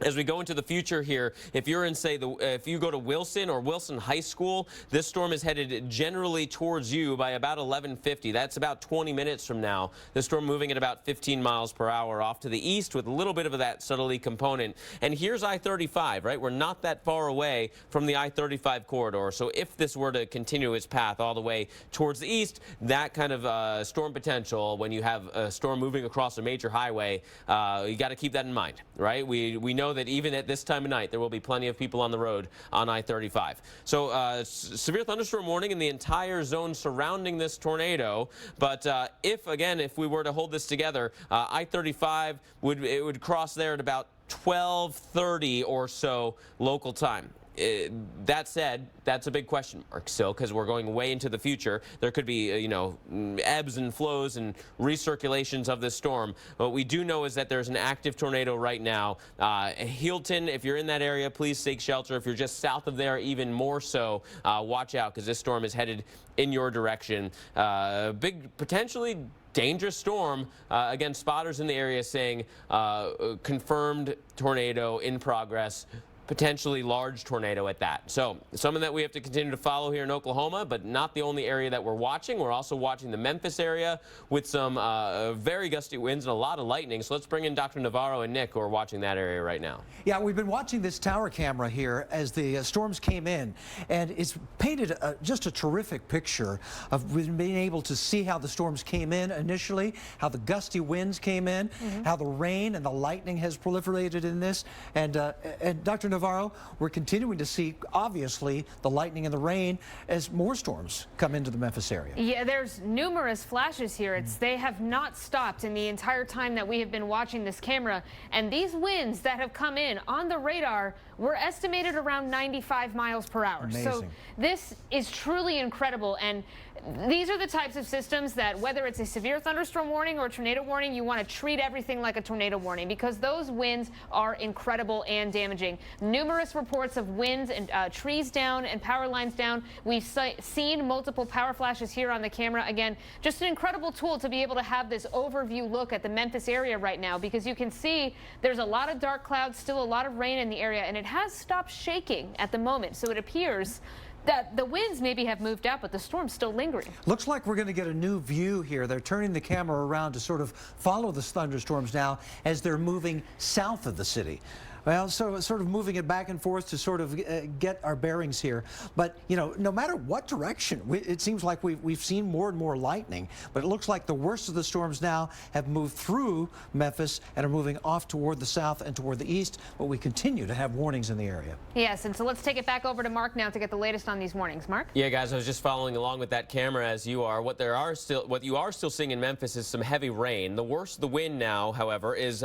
As we go into the future here, if you're in, say, if you go to Wilson or Wilson High School, this storm is headed generally towards you by about 11:50. That's about 20 minutes from now. The storm moving at about 15 miles per hour off to the east with a little bit of that southerly component. And here's I-35, right? We're not that far away from the I-35 corridor. So if this were to continue its path all the way towards the east, that kind of storm potential, when you have a storm moving across a major highway, you got to keep that in mind, right? We know that even at this time of night, there will be plenty of people on the road on I-35. So severe thunderstorm warning in the entire zone surrounding this tornado. But if we were to hold this together, I-35 would cross there at about 12:30 or so local time. That said, that's a big question mark still, because we're going way into the future. There could be, ebbs and flows and recirculations of this storm. What we do know is that there's an active tornado right now. Healdton, if you're in that area, please take shelter. If you're just south of there, even more so, watch out, because this storm is headed in your direction. Big, potentially dangerous storm. Again, spotters in the area saying confirmed tornado in progress. Potentially large tornado at that. So something that we have to continue to follow here in Oklahoma, but not the only area that we're watching. We're also watching the Memphis area with some very gusty winds and a lot of lightning. So let's bring in Dr. Navarro and Nick, who are watching that area right now. Yeah, we've been watching this tower camera here as the storms came in, and it's painted just a terrific picture of being able to see how the storms came in initially, how the gusty winds came in, how the rain and the lightning has proliferated in this, and Dr. Navarro, we're continuing to see, obviously, the lightning and the rain as more storms come into the Memphis area. Yeah, there's numerous flashes here. They have not stopped in the entire time that we have been watching this camera. And these winds that have come in on the radar were estimated around 95 miles per hour. Amazing. So this is truly incredible. And these are the types of systems that, whether it's a severe thunderstorm warning or a tornado warning, you want to treat everything like a tornado warning, because those winds are incredible and damaging. Numerous reports of winds and trees down and power lines down. We've seen multiple power flashes here on the camera. Again, just an incredible tool to be able to have this overview look at the Memphis area right now, because you can see there's a lot of dark clouds, still a lot of rain in the area, and it has stopped shaking at the moment. So it appears that the winds maybe have moved out, but the storm's still lingering. Looks like we're going to get a new view here. They're turning the camera around to sort of follow the thunderstorms now as they're moving south of the city. Well, so sort of moving it back and forth to sort of get our bearings here. But, no matter what direction, it seems like we've seen more and more lightning. But it looks like the worst of the storms now have moved through Memphis and are moving off toward the south and toward the east. But we continue to have warnings in the area. Yes, and so let's take it back over to Mark now to get the latest on these warnings. Mark? Yeah, guys, I was just following along with that camera as you are. What you are still seeing in Memphis is some heavy rain. The worst of the wind now, however, is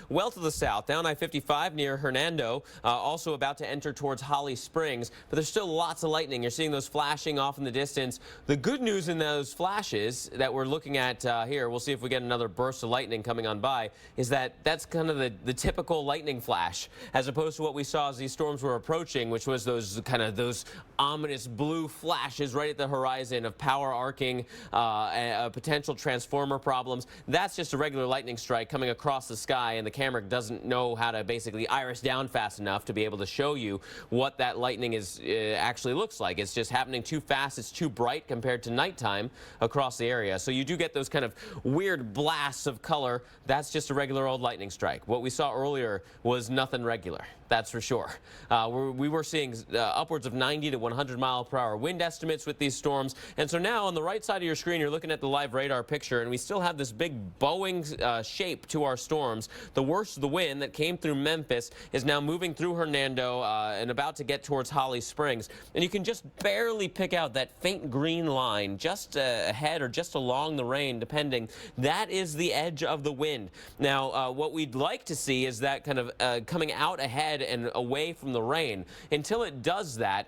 well to the south, down I-55 near Hernando, also about to enter towards Holly Springs, but there's still lots of lightning. You're seeing those flashing off in the distance. The good news in those flashes that we're looking at here, we'll see if we get another burst of lightning coming on by, is that that's kind of the typical lightning flash, as opposed to what we saw as these storms were approaching, which was those ominous blue flashes right at the horizon of power arcing, potential transformer problems. That's just a regular lightning strike coming across the sky, and the camera doesn't know how to basically iris down fast enough to be able to show you what that lightning is actually looks like. It's just happening too fast. It's too bright compared to nighttime across the area. So you do get those kind of weird blasts of color. That's just a regular old lightning strike. What we saw earlier was nothing regular. That's for sure. We were seeing upwards of 90 to 100 mile per hour wind estimates with these storms. And so now on the right side of your screen, you're looking at the live radar picture, and we still have this big bowing shape to our storms. The worst of the wind that came through Memphis is now moving through Hernando and about to get towards Holly Springs. And you can just barely pick out that faint green line just ahead or just along the rain, depending. That is the edge of the wind. Now, what we'd like to see is that kind of coming out ahead and away from the rain. Until it does that,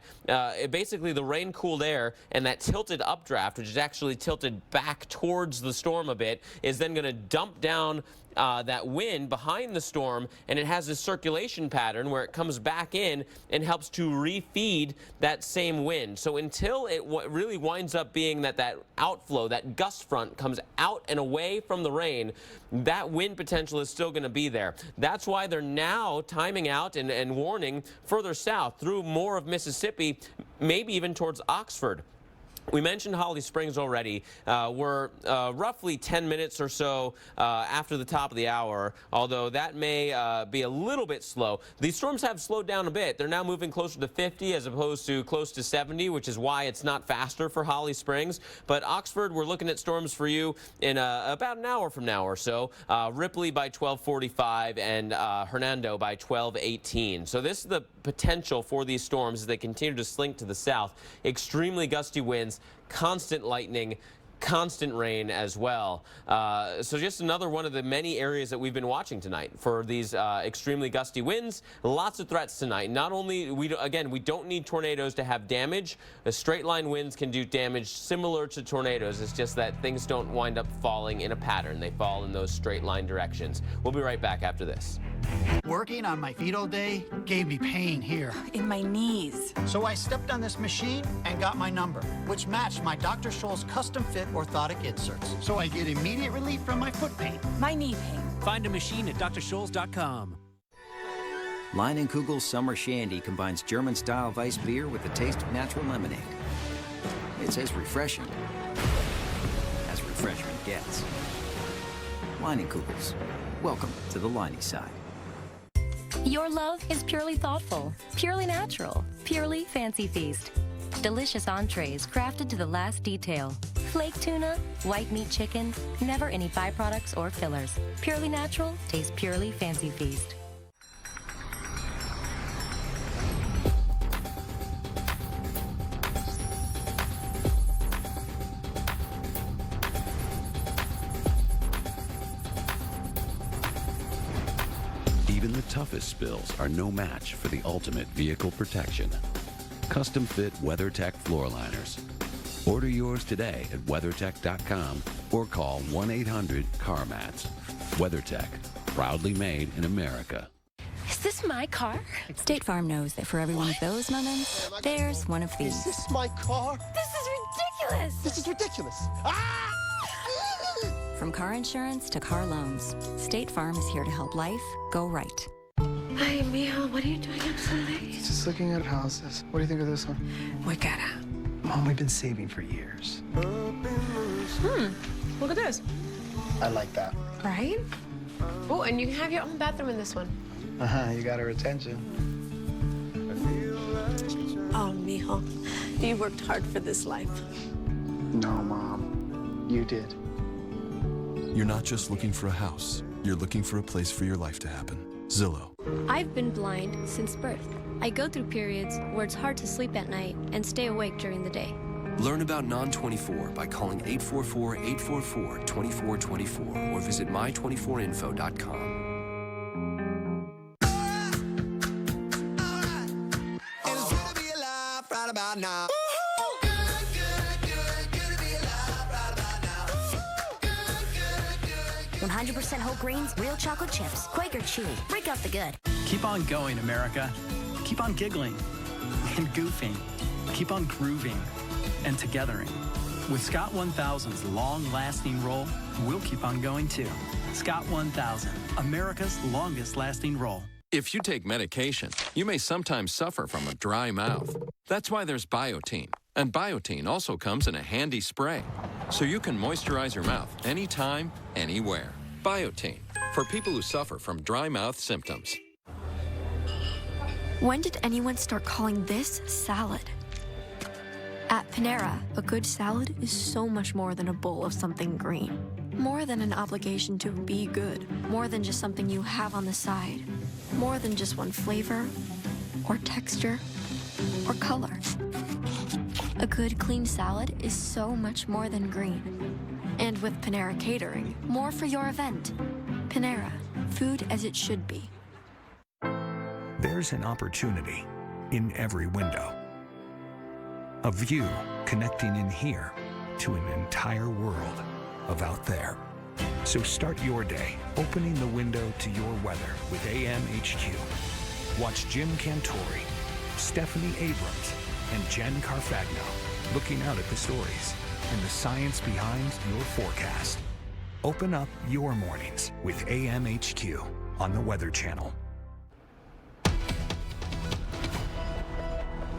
basically the rain cooled air and that tilted updraft, which is actually tilted back towards the storm a bit, is then going to dump down that wind behind the storm, and it has this circulation pattern where it comes back in and helps to refeed that same wind. So until it really winds up being that outflow, that gust front comes out and away from the rain, that wind potential is still going to be there. That's why they're now timing out and warning further south through more of Mississippi, maybe even towards Oxford. We mentioned Holly Springs already. We're roughly 10 minutes or so after the top of the hour, although that may be a little bit slow. These storms have slowed down a bit. They're now moving closer to 50 as opposed to close to 70, which is why it's not faster for Holly Springs. But Oxford, we're looking at storms for you in about an hour from now or so. Ripley by 12:45 and Hernando by 12:18. So this is the potential for these storms as they continue to slink to the south. Extremely gusty winds, constant lightning, constant rain as well. So just another one of the many areas that we've been watching tonight for these extremely gusty winds. Lots of threats tonight. Not only, we don't need tornadoes to have damage. The straight line winds can do damage similar to tornadoes. It's just that things don't wind up falling in a pattern. They fall in those straight line directions. We'll be right back after this. Working on my feet all day gave me pain here. In my knees. So I stepped on this machine and got my number, which matched my Dr. Scholl's custom-fit orthotic inserts. So I get immediate relief from my foot pain. My knee pain. Find a machine at drscholls.com. Leinenkugel's Summer Shandy combines German-style Weiss beer with the taste of natural lemonade. It's as refreshing as refreshment gets. Leinenkugel's. Welcome to the Liney side. Your love is purely thoughtful, purely natural, purely Fancy Feast. Delicious entrees crafted to the last detail. Flake tuna, white meat chicken, never any byproducts or fillers. Purely natural, tastes purely Fancy Feast. Even the toughest spills are no match for the ultimate vehicle protection. Custom fit WeatherTech floor liners. Order yours today at WeatherTech.com or call 1-800-CarMats. WeatherTech, proudly made in America. Is this my car? State Farm knows that for every one of those moments, there's one of these. Is this my car? This is ridiculous! This is ridiculous. Ah! From car insurance to car loans, State Farm is here to help life go right. Hi, mijo. What are you doing up so late? Just looking at houses. What do you think of this one? Muy cara. Mom, we've been saving for years. Look at this. I like that. Right? Oh, and you can have your own bathroom in this one. You got her attention. Oh, mijo. You worked hard for this life. No, Mom. You did. You're not just looking for a house. You're looking for a place for your life to happen. Zillow. I've been blind since birth. I go through periods where it's hard to sleep at night and stay awake during the day. Learn about Non-24 by calling 844-844-2424 or visit my24info.com. It's good to be alive right about now. 100% whole grains, real chocolate chips, Quaker Chewy. Break out the good. Keep on going, America. Keep on giggling and goofing. Keep on grooving and togethering. With Scott 1000's long-lasting roll, we'll keep on going too. Scott 1000, America's longest-lasting roll. If you take medication, you may sometimes suffer from a dry mouth. That's why there's Biotene. And Biotene also comes in a handy spray, so you can moisturize your mouth anytime, anywhere. Biotene, for people who suffer from dry mouth symptoms. When did anyone start calling this salad? At Panera, a good salad is so much more than a bowl of something green. More than an obligation to be good. More than just something you have on the side. More than just one flavor, or texture, or color. A good, clean salad is so much more than green. And with Panera Catering, more for your event. Panera, food as it should be. There's an opportunity in every window. A view connecting in here to an entire world of out there. So start your day opening the window to your weather with AMHQ. Watch Jim Cantori, Stephanie Abrams, and Jen Carfagno looking out at the stories and the science behind your forecast. Open up your mornings with AMHQ on the Weather Channel.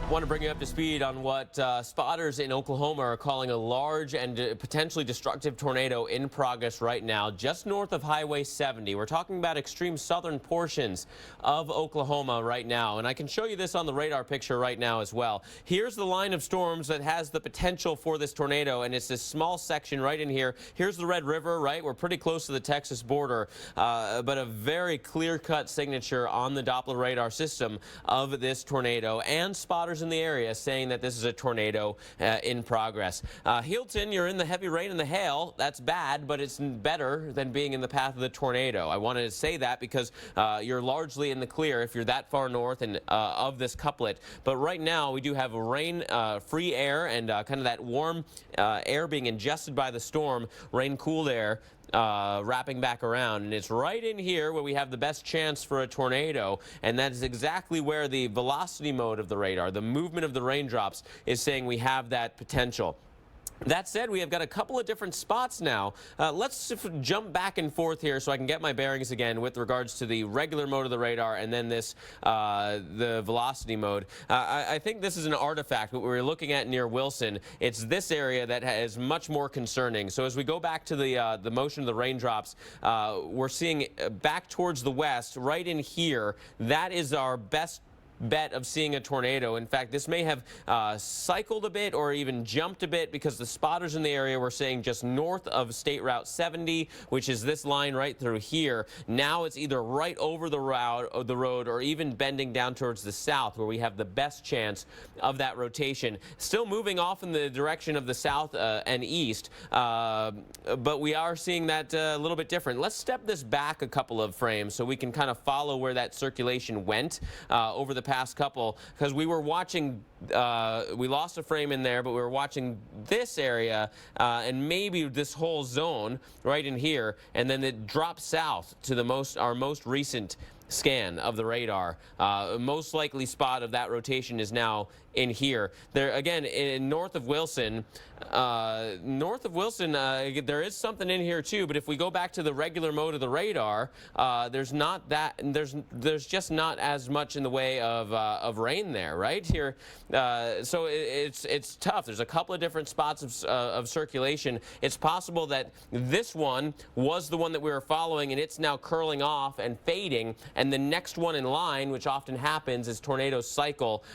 I want to bring you up to speed on what spotters in Oklahoma are calling a large and potentially destructive tornado in progress right now, just north of Highway 70. We're talking about extreme southern portions of Oklahoma right now, and I can show you this on the radar picture right now as well. Here's the line of storms that has the potential for this tornado, and it's this small section right in here. Here's the Red River, right? We're pretty close to the Texas border, but a very clear-cut signature on the Doppler radar system of this tornado, and spotters in the area saying that this is a tornado in progress. Hilton, you're in the heavy rain and the hail. That's bad, but it's better than being in the path of the tornado. I wanted to say that because you're largely in the clear if you're that far north and of this couplet. But right now we do have rain, free air, and kind of that warm air being ingested by the storm, rain cooled air. Wrapping back around, and it's right in here where we have the best chance for a tornado, and that is exactly where the velocity mode of the radar, the movement of the raindrops, is saying we have that potential. That said, we have got a couple of different spots now. Let's jump back and forth here so I can get my bearings again with regards to the regular mode of the radar and then this, the velocity mode. I think this is an artifact, what we're looking at near Wilson. It's this area that is much more concerning. So as we go back to the motion of the raindrops, we're seeing back towards the west, right in here, that is our best bet of seeing a tornado. In fact, this may have cycled a bit or even jumped a bit because the spotters in the area were saying just north of State Route 70, which is this line right through here. Now it's either right over the road or even bending down towards the south where we have the best chance of that rotation. Still moving off in the direction of the south and east, but we are seeing that a little bit different. Let's step this back a couple of frames so we can kind of follow where that circulation went over the past couple, because we were watching, we lost a frame in there, but we were watching this area and maybe this whole zone right in here, and then it drops south to the our most recent scan of the radar. Most likely spot of that rotation is now in here. There again, in north of Wilson, there is something in here too. But if we go back to the regular mode of the radar, there's not that. There's just not as much in the way of rain there, right here. So it's tough. There's a couple of different spots of circulation. It's possible that this one was the one that we were following, and it's now curling off and fading. And the next one in line, which often happens as tornadoes cycle,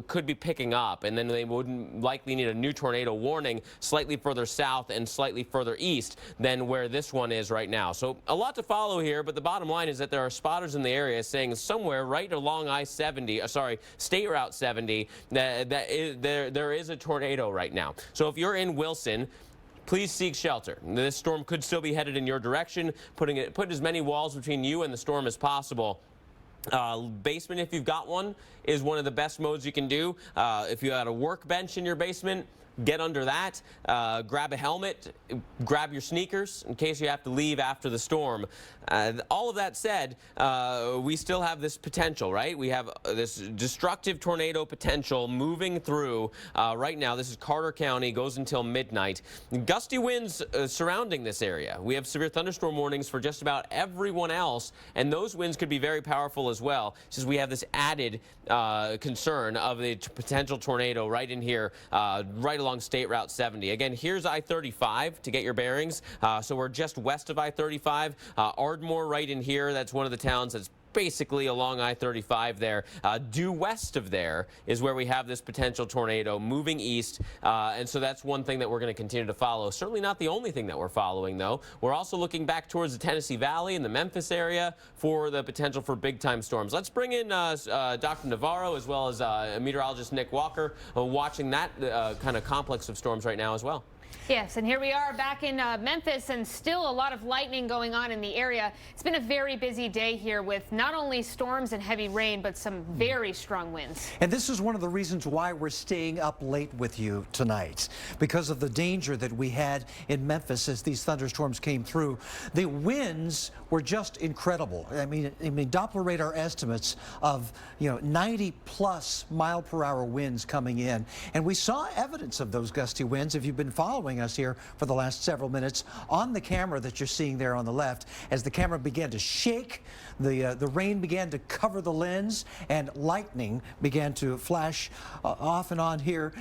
could be picking up, and then they wouldn't likely need a new tornado warning slightly further south and slightly further east than where this one is right now. So a lot to follow here, but the bottom line is that there are spotters in the area saying somewhere right along State Route 70, there is a tornado right now. So if you're in Wilson, please seek shelter. This storm could still be headed in your direction. Put as many walls between you and the storm as possible. Basement, if you've got one, is one of the best modes you can do. If you had a workbench in your basement, get under that, grab a helmet, grab your sneakers in case you have to leave after the storm. All of that said, we still have this potential, right? We have this destructive tornado potential moving through right now. This is Carter County, goes until midnight. Gusty winds surrounding this area. We have severe thunderstorm warnings for just about everyone else, and those winds could be very powerful as well, since we have this added concern of the potential tornado right in here, right along State Route 70. Again, here's I-35 to get your bearings. So we're just west of I-35. Ardmore right in here. That's one of the towns that's basically along I-35 there. Due west of there is where we have this potential tornado moving east, and so that's one thing that we're going to continue to follow. Certainly not the only thing that we're following, though. We're also looking back towards the Tennessee Valley and the Memphis area for the potential for big-time storms. Let's bring in Dr. Navarro as well as meteorologist Nick Walker, watching that kind of complex of storms right now as well. Yes, and here we are back in Memphis, and still a lot of lightning going on in the area. It's been a very busy day here with not only storms and heavy rain, but some very strong winds. And this is one of the reasons why we're staying up late with you tonight, because of the danger that we had in Memphis as these thunderstorms came through. The winds were just incredible. I mean, Doppler radar estimates of 90+ mile-per-hour winds coming in, and we saw evidence of those gusty winds. If you've been following us here for the last several minutes on the camera that you're seeing there on the left, as the camera began to shake, the rain began to cover the lens, and lightning began to flash off and on here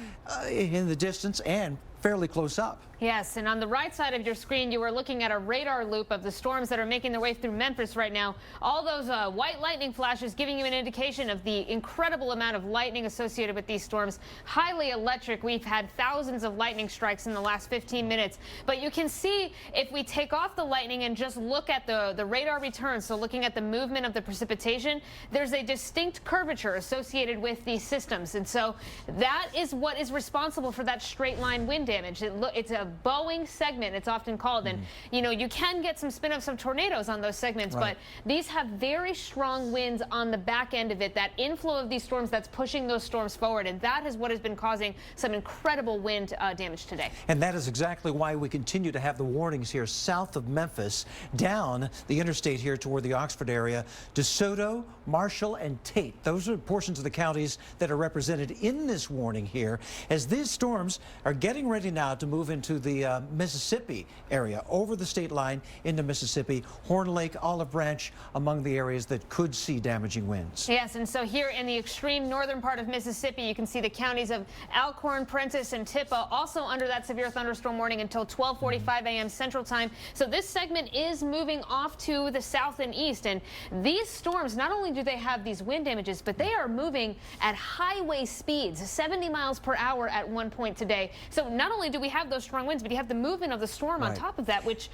in the distance and fairly close up. Yes, and on the right side of your screen, you are looking at a radar loop of the storms that are making their way through Memphis right now. All those white lightning flashes giving you an indication of the incredible amount of lightning associated with these storms. Highly electric. We've had thousands of lightning strikes in the last 15 minutes. But you can see, if we take off the lightning and just look at the radar returns, so looking at the movement of the precipitation, there's a distinct curvature associated with these systems. And so that is what is responsible for that straight line wind damage. It's a Boeing segment, it's often called, and you can get some spin-offs of tornadoes on those segments, but these have very strong winds on the back end of it, that inflow of these storms that's pushing those storms forward, and that is what has been causing some incredible wind damage today. And that is exactly why we continue to have the warnings here south of Memphis, down the interstate here toward the Oxford area. DeSoto, Marshall, and Tate, those are portions of the counties that are represented in this warning here, as these storms are getting ready now to move into the Mississippi area, over the state line into Mississippi. Horn Lake, Olive Branch, among the areas that could see damaging winds. Yes, and so here in the extreme northern part of Mississippi, you can see the counties of Alcorn, Prentiss, and Tippah also under that severe thunderstorm warning until 12:45 a.m. Central Time. So this segment is moving off to the south and east, and these storms, not only do they have these wind damages, but they are moving at highway speeds, 70 miles per hour at one point today. So not only do we have those strong winds, but you have the movement of the storm on top of that, which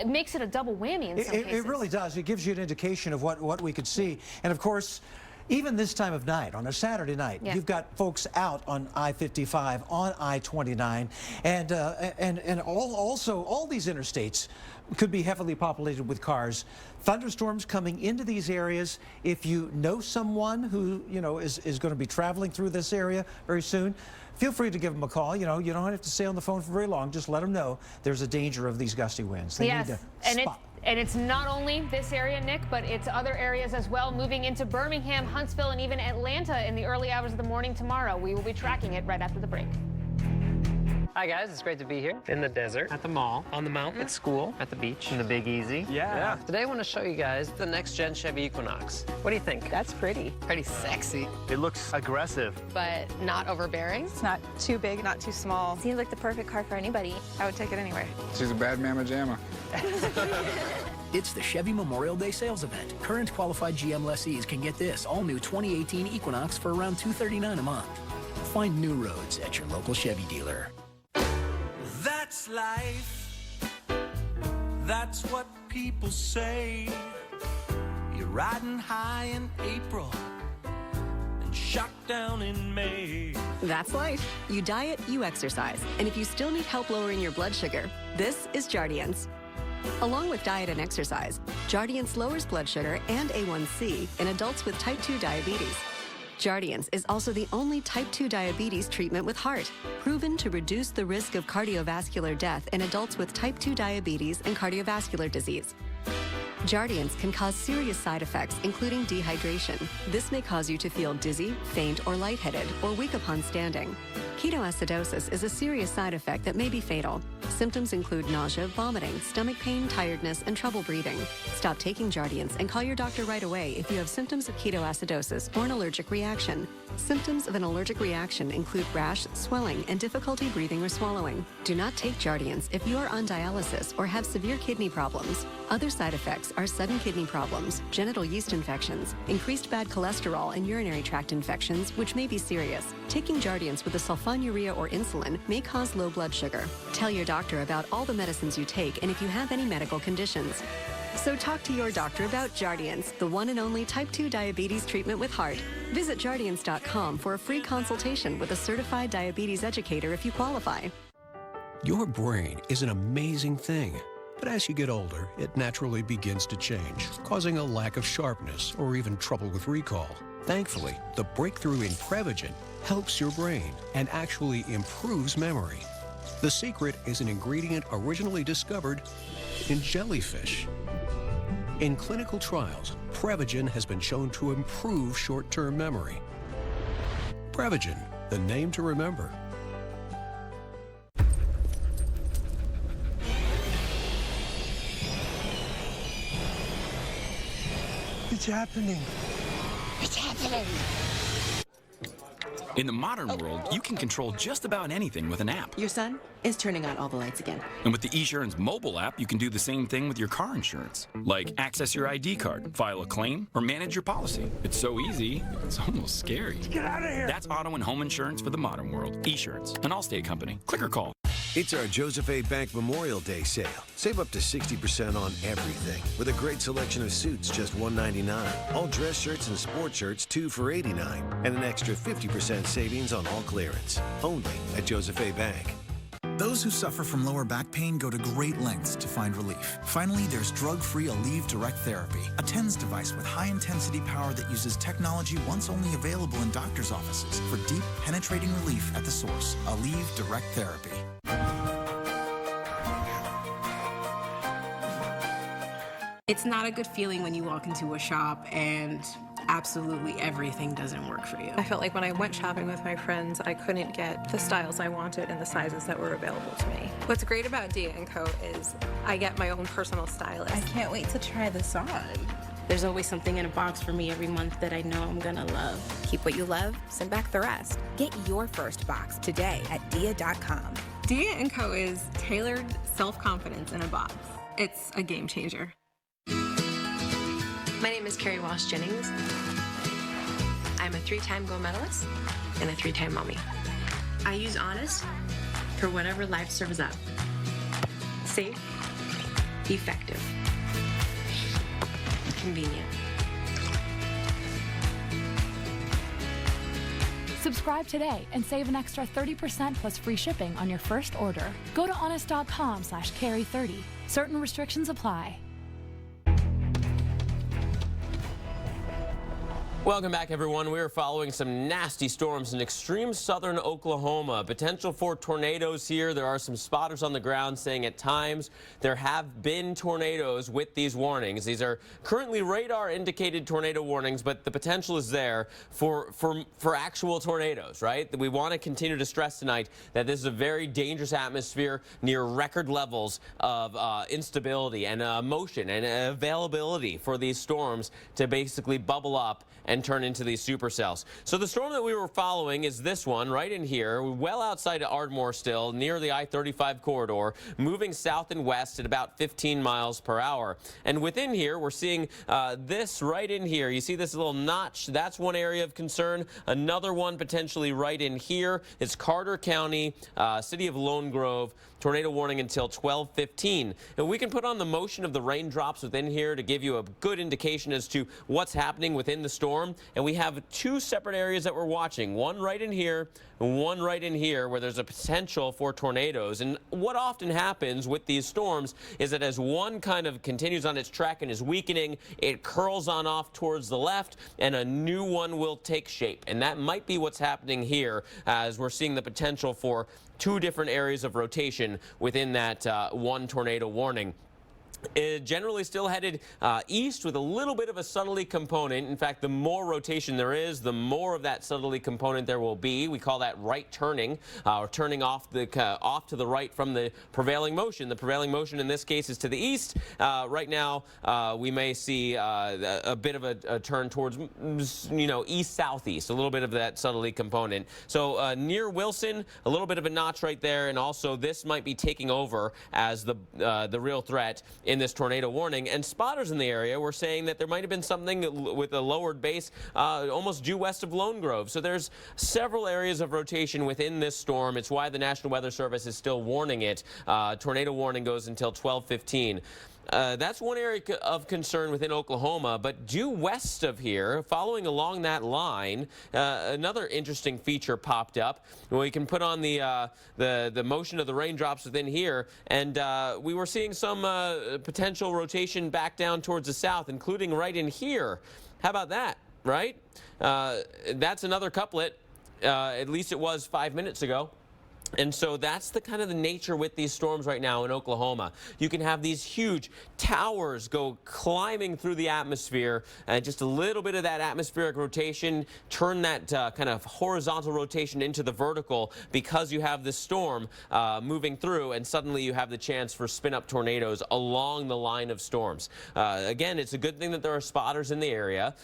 makes it a double whammy in some cases. It really does. It gives you an indication of what we could see. And of course, even this time of night, on a Saturday night, you've got folks out on I-55, on I-29, and also all these interstates could be heavily populated with cars. Thunderstorms coming into these areas. If you know someone who is going to be traveling through this area very soon, feel free to give them a call. You don't have to stay on the phone for very long. Just let them know there's a danger of these gusty winds. They need to spot. And it's not only this area, Nick, but it's other areas as well, moving into Birmingham, Huntsville, and even Atlanta in the early hours of the morning tomorrow. We will be tracking it right after the break. Hi guys, it's great to be here. In the desert, at the mall, on the mountain, at school, at the beach, in the Big Easy. Yeah. Today I want to show you guys the next-gen Chevy Equinox. What do you think? That's pretty. Pretty sexy. It looks aggressive. But not overbearing. It's not too big, not too small. Seems like the perfect car for anybody. I would take it anyway. She's a bad mamma jamma. It's the Chevy Memorial Day sales event. Current qualified GM lessees can get this all-new 2018 Equinox for around $239 a month. Find new roads at your local Chevy dealer. That's life. That's what people say. You're riding high in April and shot down in May. That's life. You diet, you exercise. And if you still need help lowering your blood sugar, this is Jardiance. Along with diet and exercise, Jardiance lowers blood sugar and A1C in adults with type 2 diabetes. Jardiance is also the only type 2 diabetes treatment with heart, proven to reduce the risk of cardiovascular death in adults with type 2 diabetes and cardiovascular disease. Jardiance can cause serious side effects, including dehydration. This may cause you to feel dizzy, faint, or lightheaded, or weak upon standing. Ketoacidosis is a serious side effect that may be fatal. Symptoms include nausea, vomiting, stomach pain, tiredness, and trouble breathing. Stop taking Jardiance and call your doctor right away if you have symptoms of ketoacidosis or an allergic reaction. Symptoms of an allergic reaction include rash, swelling, and difficulty breathing or swallowing. Do not take Jardiance if you are on dialysis or have severe kidney problems. Other side effects are sudden kidney problems, genital yeast infections, increased bad cholesterol, and urinary tract infections, which may be serious. Taking Jardiance with a sulfonylurea or insulin may cause low blood sugar. Tell your doctor about all the medicines you take and if you have any medical conditions. So talk to your doctor about Jardiance, the one and only type 2 diabetes treatment with heart. Visit Jardiance.com for a free consultation with a certified diabetes educator if you qualify. Your brain is an amazing thing, but as you get older, it naturally begins to change, causing a lack of sharpness or even trouble with recall. Thankfully, the breakthrough in Prevagen helps your brain and actually improves memory. The secret is an ingredient originally discovered in jellyfish. In clinical trials, Prevagen has been shown to improve short-term memory. Prevagen, the name to remember. It's happening. It's happening. In the modern world, you can control just about anything with an app. Your son is turning on all the lights again. And with the eSurance mobile app, you can do the same thing with your car insurance. Like access your ID card, file a claim, or manage your policy. It's so easy, it's almost scary. Get out of here! That's auto and home insurance for the modern world. eSurance, an Allstate company. Click or call. It's our Joseph A. Bank Memorial Day sale. Save up to 60% on everything with a great selection of suits, just $199. All dress shirts and sport shirts, 2 for $89. And an extra 50% savings on all clearance. Only at Joseph A. Bank. Those who suffer from lower back pain go to great lengths to find relief. Finally, there's drug-free Aleve Direct Therapy, a TENS device with high-intensity power that uses technology once only available in doctors' offices for deep, penetrating relief at the source. Aleve Direct Therapy. It's not a good feeling when you walk into a shop and absolutely everything doesn't work for you. I felt like when I went shopping with my friends, I couldn't get the styles I wanted and the sizes that were available to me. What's great about Dia & Co. is I get my own personal stylist. I can't wait to try this on. There's always something in a box for me every month that I know I'm gonna love. Keep what you love, send back the rest. Get your first box today at Dia.com. Dia & Co. is tailored self-confidence in a box. It's a game changer. My name is Carrie Walsh Jennings. I'm a 3-time gold medalist and a 3-time mommy. I use Honest for whatever life serves up. Safe, effective, convenient. Subscribe today and save an extra 30% plus free shipping on your first order. Go to honest.com/carry30. Certain restrictions apply. Welcome back, everyone. We are following some nasty storms in extreme southern Oklahoma. Potential for tornadoes here. There are some spotters on the ground saying at times there have been tornadoes with these warnings. These are currently radar-indicated tornado warnings, but the potential is there for actual tornadoes, right? We want to continue to stress tonight that this is a very dangerous atmosphere near record levels of instability and motion and availability for these storms to basically bubble up and turn into these supercells. So the storm that we were following is this one right in here, well outside of Ardmore still, near the I-35 corridor, moving south and west at about 15 miles per hour. And within here, we're seeing this right in here. You see this little notch? That's one area of concern. Another one potentially right in here is Carter County, city of Lone Grove. Tornado warning until 12:15. And we can put on the motion of the raindrops within here to give you a good indication as to what's happening within the storm. storm, and we have two separate areas that we're watching. One right in here, and one right in here, where there's a potential for tornadoes. And what often happens with these storms is that as one kind of continues on its track and is weakening, it curls on off towards the left, and a new one will take shape. And that might be what's happening here, as we're seeing the potential for two different areas of rotation within that one tornado warning. Generally still headed east with a little bit of a southerly component. In fact, the more rotation there is, the more of that southerly component there will be. We call that right turning, or turning off to the right from the prevailing motion. The prevailing motion in this case is to the east. Right now, we may see a bit of a turn towards, east-southeast, a little bit of that southerly component. So near Wilson, a little bit of a notch right there, and also this might be taking over as the real threat in this tornado warning. And spotters in the area were saying that there might have been something with a lowered base almost due west of Lone Grove. So there's several areas of rotation within this storm. It's why the National Weather Service is still warning it. Tornado warning goes until 12:15. That's one area of concern within Oklahoma, but due west of here, following along that line, another interesting feature popped up. We can put on the motion of the raindrops within here, and we were seeing some potential rotation back down towards the south, including right in here. How about that, right? That's another couplet. At least it was 5 minutes ago. And so that's the kind of the nature with these storms right now in Oklahoma. You can have these huge towers go climbing through the atmosphere, and just a little bit of that atmospheric rotation turn that kind of horizontal rotation into the vertical, because you have this storm moving through, and suddenly you have the chance for spin-up tornadoes along the line of storms. Again, it's a good thing that there are spotters in the area.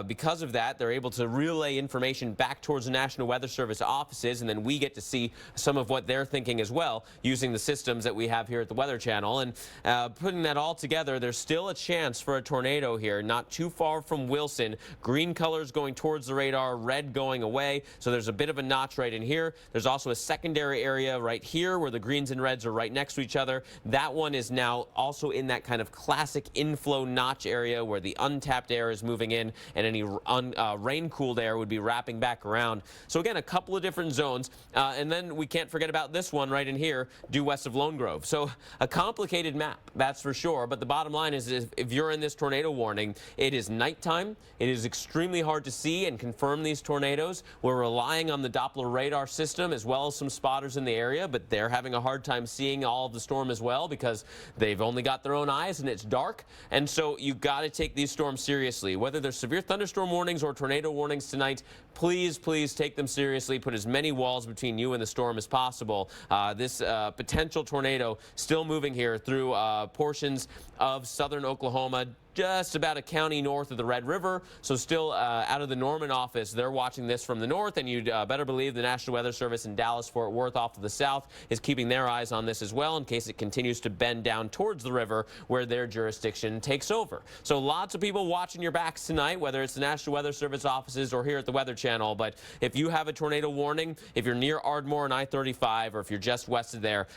Because of that, they're able to relay information back towards the National Weather Service offices, and then we get to see some of what they're thinking as well, using the systems that we have here at the Weather Channel. And putting that all together, there's still a chance for a tornado here, not too far from Wilson. Green colors going towards the radar, red going away. So there's a bit of a notch right in here. There's also a secondary area right here where the greens and reds are right next to each other. That one is now also in that kind of classic inflow notch area where the untapped air is moving in, and any rain-cooled air would be wrapping back around. So again, a couple of different zones. And then we can't forget about this one right in here, due west of Lone Grove. So a complicated map, that's for sure. But the bottom line is, if you're in this tornado warning, it is nighttime. It is extremely hard to see and confirm these tornadoes. We're relying on the Doppler radar system as well as some spotters in the area, but they're having a hard time seeing all of the storm as well, because they've only got their own eyes and it's dark. And so you got to take these storms seriously. Whether there's severe thunderstorm warnings or tornado warnings tonight, please take them seriously. Put as many walls between you and the storm as possible. This potential tornado still moving here through portions of southern Oklahoma, just about a county north of the Red River. So still out of the Norman office, they're watching this from the north, and you'd better believe the National Weather Service in Dallas, Fort Worth off to the south is keeping their eyes on this as well, in case it continues to bend down towards the river where their jurisdiction takes over. So lots of people watching your backs tonight, whether it's the National Weather Service offices or here at the Weather Channel. But if you have a tornado warning, if you're near Ardmore and I-35, or if you're just west of there,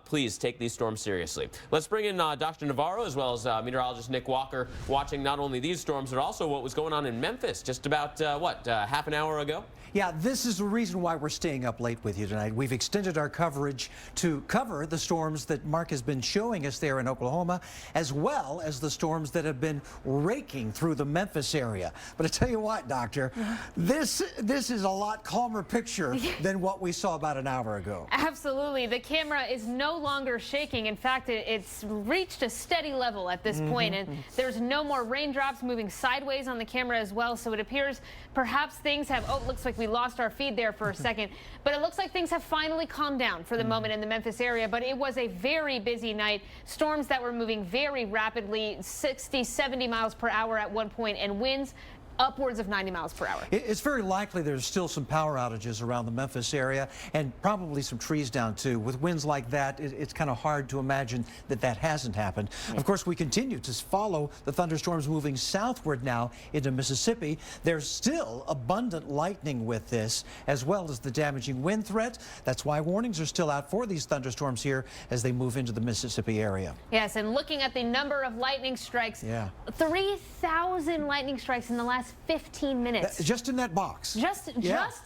please take these storms seriously. Let's bring in Dr. Navarro as well as meteorologist Nick Walker, watching not only these storms, but also what was going on in Memphis just about, half an hour ago? Yeah, this is the reason why we're staying up late with you tonight. We've extended our coverage to cover the storms that Mark has been showing us there in Oklahoma, as well as the storms that have been raking through the Memphis area. But I tell you what, Doctor, this is a lot calmer picture than what we saw about an hour ago. Absolutely. The camera is no longer shaking. In fact, it's reached a steady level at this point, and there's no more raindrops moving sideways on the camera as well. So it appears perhaps things have, looks like we lost our feed there for a second, but it looks like things have finally calmed down for the moment in the Memphis area. But it was a very busy night. Storms that were moving very rapidly, 60, 70 miles per hour at one point, and winds upwards of 90 miles per hour. It's very likely there's still some power outages around the Memphis area, and probably some trees down too. With winds like that, it's kind of hard to imagine that that hasn't happened. Of course, we continue to follow the thunderstorms moving southward now into Mississippi. There's still abundant lightning with this, as well as the damaging wind threat. That's why warnings are still out for these thunderstorms here as they move into the Mississippi area. Yes, and looking at the number of lightning strikes, 3,000 lightning strikes in the last last 15 minutes. Just in that box. Just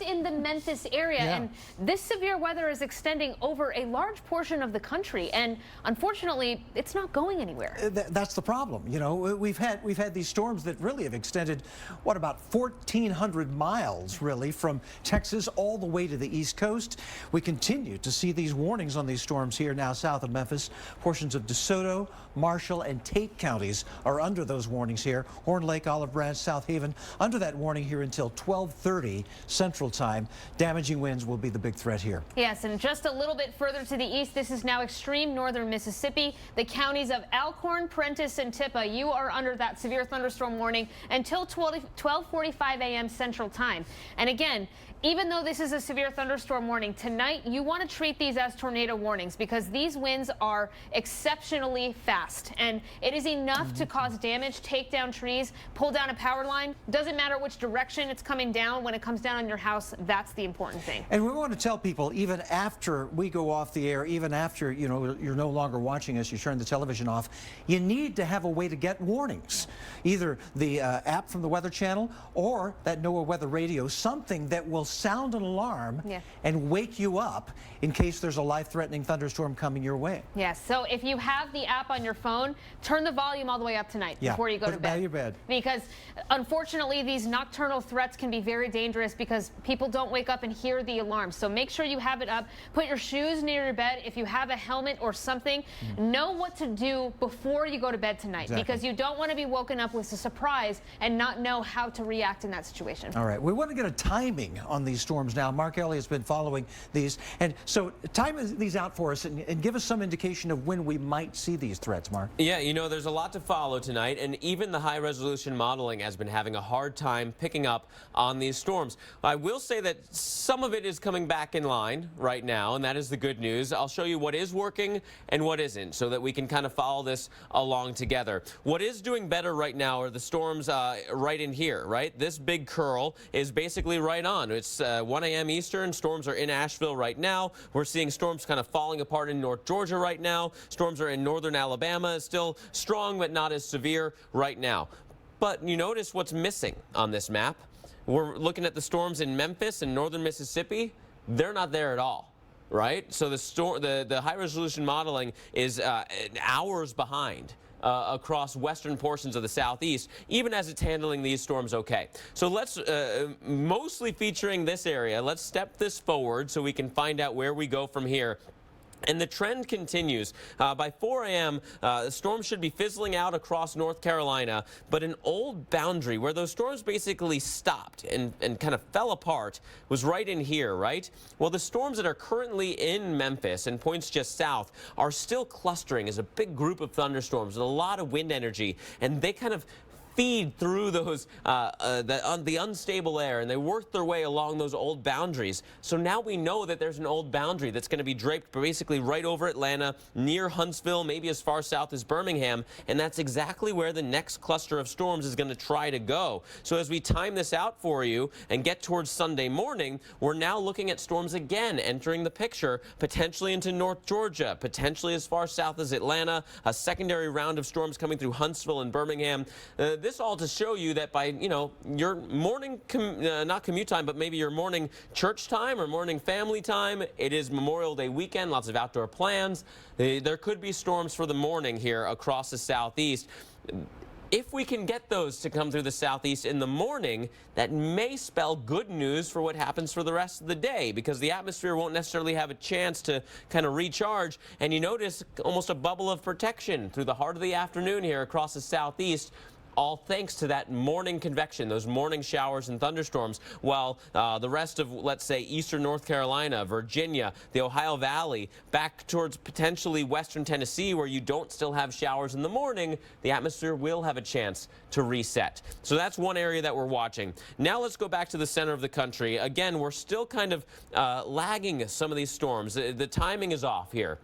in the Memphis area. And this severe weather is extending over a large portion of the country. And unfortunately, it's not going anywhere. That's the problem. You know, we've had these storms that really have extended, what, about 1,400 miles, really, from Texas all the way to the East Coast. We continue to see these warnings on these storms here now south of Memphis. Portions of DeSoto, Marshall, and Tate counties are under those warnings here. Horn Lake, Olive Branch, South Haven, under that warning here until 12:30 Central Time. Damaging winds will be the big threat here. Yes, and just a little bit further to the east, this is now extreme northern Mississippi. The counties of Alcorn, Prentiss, and Tippah, you are under that severe thunderstorm warning until 12:45 a.m. Central Time. And again, even though this is a severe thunderstorm warning, tonight you want to treat these as tornado warnings because these winds are exceptionally fast and it is enough to cause damage, take down trees, pull down a power line. Doesn't matter which direction it's coming down. When it comes down on your house, that's the important thing. And we want to tell people, even after we go off the air, even after you're no longer watching us, you turn the television off, you need to have a way to get warnings. Either the app from the Weather Channel or that NOAA Weather Radio, something that will sound an alarm and wake you up in case there's a life-threatening thunderstorm coming your way. Yes, so if you have the app on your phone, turn the volume all the way up tonight before you go to bed. Your bed. Because unfortunately, these nocturnal threats can be very dangerous because people don't wake up and hear the alarm. So make sure you have it up. Put your shoes near your bed. If you have a helmet or something, know what to do before you go to bed tonight because you don't want to be woken up with a surprise and not know how to react in that situation. All right, we want to get a timing on these storms now. Mark Elliott's been following these, and so time these out for us and give us some indication of when we might see these threats, Mark. Yeah, you know, there's a lot to follow tonight, and even the high-resolution modeling has been having a hard time picking up on these storms. I will say that some of it is coming back in line right now, and that is the good news. I'll show you what is working and what isn't so that we can kind of follow this along together. What is doing better right now are the storms right in here, right? This big curl is basically right on. It's 1 a.m. Eastern. Storms are in Asheville right now. We're seeing storms kind of falling apart in North Georgia right now. Storms are in northern Alabama. Still strong, but not as severe right now. But you notice what's missing on this map. We're looking at the storms in Memphis and northern Mississippi. They're not there at all, right? So the high-resolution modeling is hours behind. Across western portions of the southeast, even as it's handling these storms okay. So let's, mostly featuring this area, let's step this forward so we can find out where we go from here. And the trend continues. By 4 a.m., the storm should be fizzling out across North Carolina, but an old boundary where those storms basically stopped and kind of fell apart was right in here, right? Well, the storms that are currently in Memphis and points just south are still clustering as a big group of thunderstorms with a lot of wind energy, and they kind of feed through those the unstable air, and they work their way along those old boundaries. So now we know that there's an old boundary that's going to be draped basically right over Atlanta, near Huntsville, maybe as far south as Birmingham, and that's exactly where the next cluster of storms is going to try to go. So as we time this out for you and get towards Sunday morning, we're now looking at storms again entering the picture, potentially into North Georgia, potentially as far south as Atlanta, a secondary round of storms coming through Huntsville and Birmingham. This all to show you that by, your morning, not commute time, but maybe your morning church time or morning family time, it is Memorial Day weekend, lots of outdoor plans. There could be storms for the morning here across the southeast. If we can get those to come through the southeast in the morning, that may spell good news for what happens for the rest of the day because the atmosphere won't necessarily have a chance to kind of recharge. And you notice almost a bubble of protection through the heart of the afternoon here across the southeast, all thanks to that morning convection, those morning showers and thunderstorms, while the rest of, let's say, eastern North Carolina, Virginia, the Ohio Valley, back towards potentially western Tennessee, where you don't still have showers in the morning, the atmosphere will have a chance to reset. So that's one area that we're watching. Now let's go back to the center of the country. Again, we're still kind of lagging some of these storms. The timing is off here.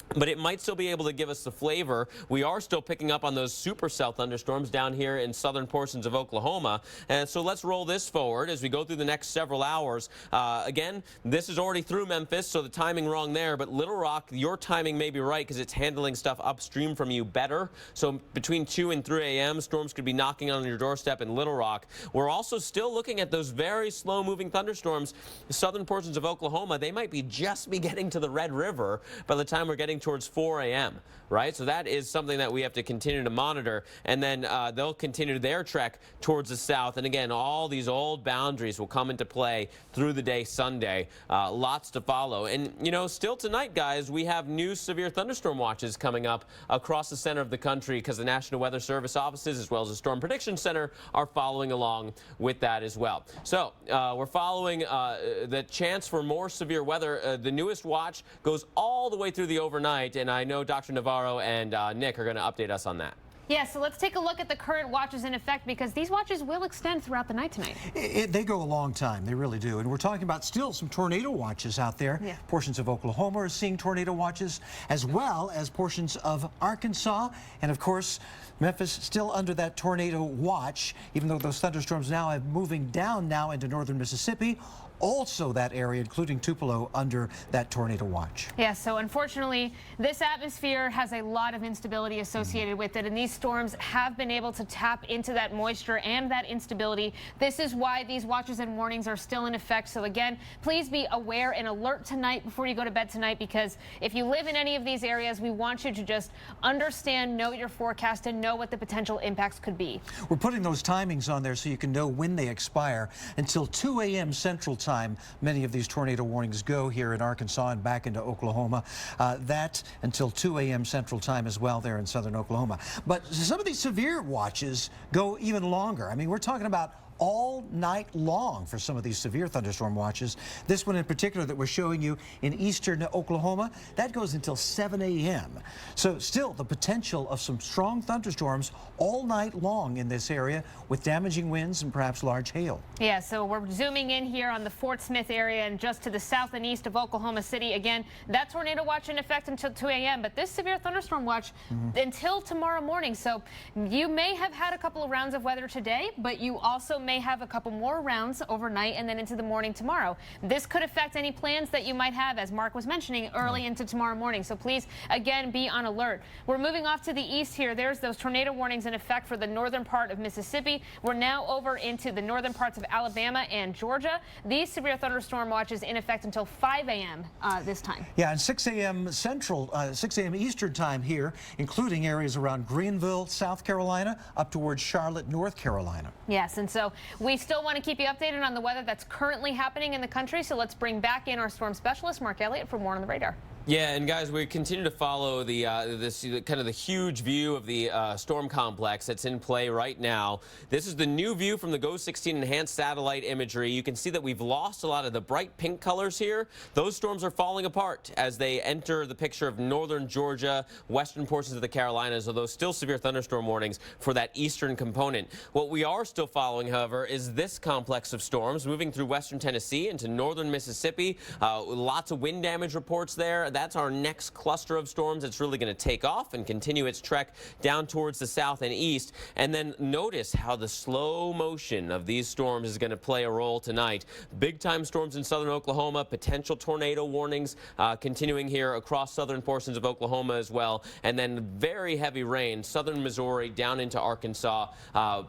but it might still be able to give us the flavor. We are still picking up on those supercell thunderstorms down here in southern portions of Oklahoma. And so let's roll this forward as we go through the next several hours. Again, this is already through Memphis, so the timing wrong there. But Little Rock, your timing may be right because it's handling stuff upstream from you better. So between 2 and 3 a.m., storms could be knocking on your doorstep in Little Rock. We're also still looking at those very slow-moving thunderstorms. The southern portions of Oklahoma, they might be just be getting to the Red River by the time we're getting towards 4 a.m., right? So that is something that we have to continue to monitor. And then they'll continue their trek towards the south. And again, all these old boundaries will come into play through the day Sunday. Lots to follow. And, you know, still tonight, guys, we have new severe thunderstorm watches coming up across the center of the country because the National Weather Service offices as well as the Storm Prediction Center are following along with that as well. So we're following the chance for more severe weather. The newest watch goes all the way through the overnight, and I know Dr. Navarro and Nick are going to update us on that. Yeah, so let's take a look at the current watches in effect because these watches will extend throughout the night tonight. They go a long time. They really do. And we're talking about still some tornado watches out there. Yeah. Portions of Oklahoma are seeing tornado watches as well as portions of Arkansas. And, of course, Memphis still under that tornado watch, even though those thunderstorms now are moving down now into northern Mississippi. Also that area, including Tupelo, under that tornado watch. Yeah, so unfortunately, this atmosphere has a lot of instability associated with it, and these storms have been able to tap into that moisture and that instability. This is why these watches and warnings are still in effect. So again, please be aware and alert tonight before you go to bed tonight, because if you live in any of these areas, we want you to just understand, know your forecast, and know what the potential impacts could be. We're putting those timings on there so you can know when they expire. Until 2 a.m. Central Time, many of these tornado warnings go here in Arkansas and back into Oklahoma. That until 2 a.m. Central Time as well there in southern Oklahoma. But some of these severe watches go even longer. I mean, we're talking about all night long for some of these severe thunderstorm watches. This one in particular that we're showing you in eastern Oklahoma, that goes until 7 a.m. So still the potential of some strong thunderstorms all night long in this area with damaging winds and perhaps large hail. Yeah, so we're zooming in here on the Fort Smith area and just to the south and east of Oklahoma City. Again, that tornado watch in effect until 2 a.m., but this severe thunderstorm watch until tomorrow morning. So you may have had a couple of rounds of weather today, but you also may have a couple more rounds overnight and then into the morning tomorrow. This could affect any plans that you might have, as Mark was mentioning, early into tomorrow morning. So please, again, be on alert. We're moving off to the east here. There's those tornado warnings in effect for the northern part of Mississippi. We're now over into the northern parts of Alabama and Georgia. These severe thunderstorm watches in effect until 5 a.m. This time. Yeah, and 6 a.m. Central, 6 a.m. Eastern Time here, including areas around Greenville, South Carolina, up towards Charlotte, North Carolina. Yes, and so we still want to keep you updated on the weather that's currently happening in the country. So let's bring back in our storm specialist, Mark Elliott, for more on the radar. Yeah, and guys, we continue to follow the this kind of the huge view of the storm complex that's in play right now. This is the new view from the GO-16 enhanced satellite imagery. You can see that we've lost a lot of the bright pink colors here. Those storms are falling apart as they enter the picture of northern Georgia, western portions of the Carolinas, although still severe thunderstorm warnings for that eastern component. What we are still following, however, is this complex of storms moving through western Tennessee into northern Mississippi. Lots of wind damage reports there. That's our next cluster of storms. It's really going to take off and continue its trek down towards the south and east. And then notice how the slow motion of these storms is going to play a role tonight. Big time storms in southern Oklahoma, potential tornado warnings continuing here across southern portions of Oklahoma as well. And then very heavy rain, southern Missouri down into Arkansas,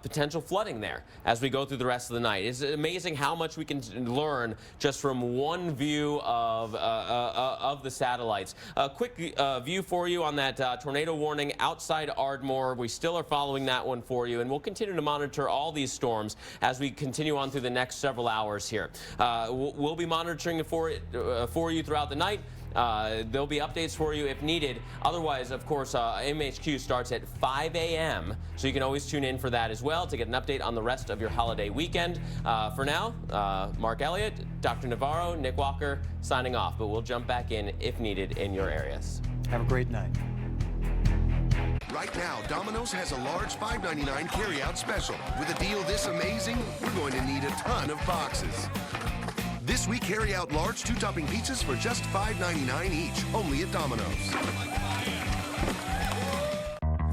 potential flooding there as we go through the rest of the night. It's amazing how much we can learn just from one view of the satellites. A quick view for you on that tornado warning outside Ardmore. We still are following that one for you, and we'll continue to monitor all these storms as we continue on through the next several hours here. We'll be monitoring it for you throughout the night. There'll be updates for you if needed. Otherwise, of course, MHQ starts at 5 a.m., so you can always tune in for that as well to get an update on the rest of your holiday weekend. For now, Mark Elliott, Dr. Navarro, Nick Walker signing off, but we'll jump back in if needed in your areas. Have a great night. Right now, Domino's has a large $5.99 carry-out special. With a deal this amazing, we're going to need a ton of boxes. This week, carry out large 2-topping pizzas for just $5.99 each, only at Domino's.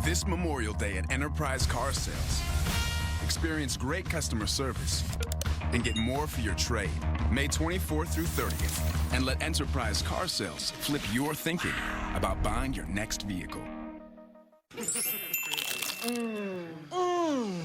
This Memorial Day at Enterprise Car Sales, experience great customer service and get more for your trade. May 24th through 30th. And let Enterprise Car Sales flip your thinking about buying your next vehicle.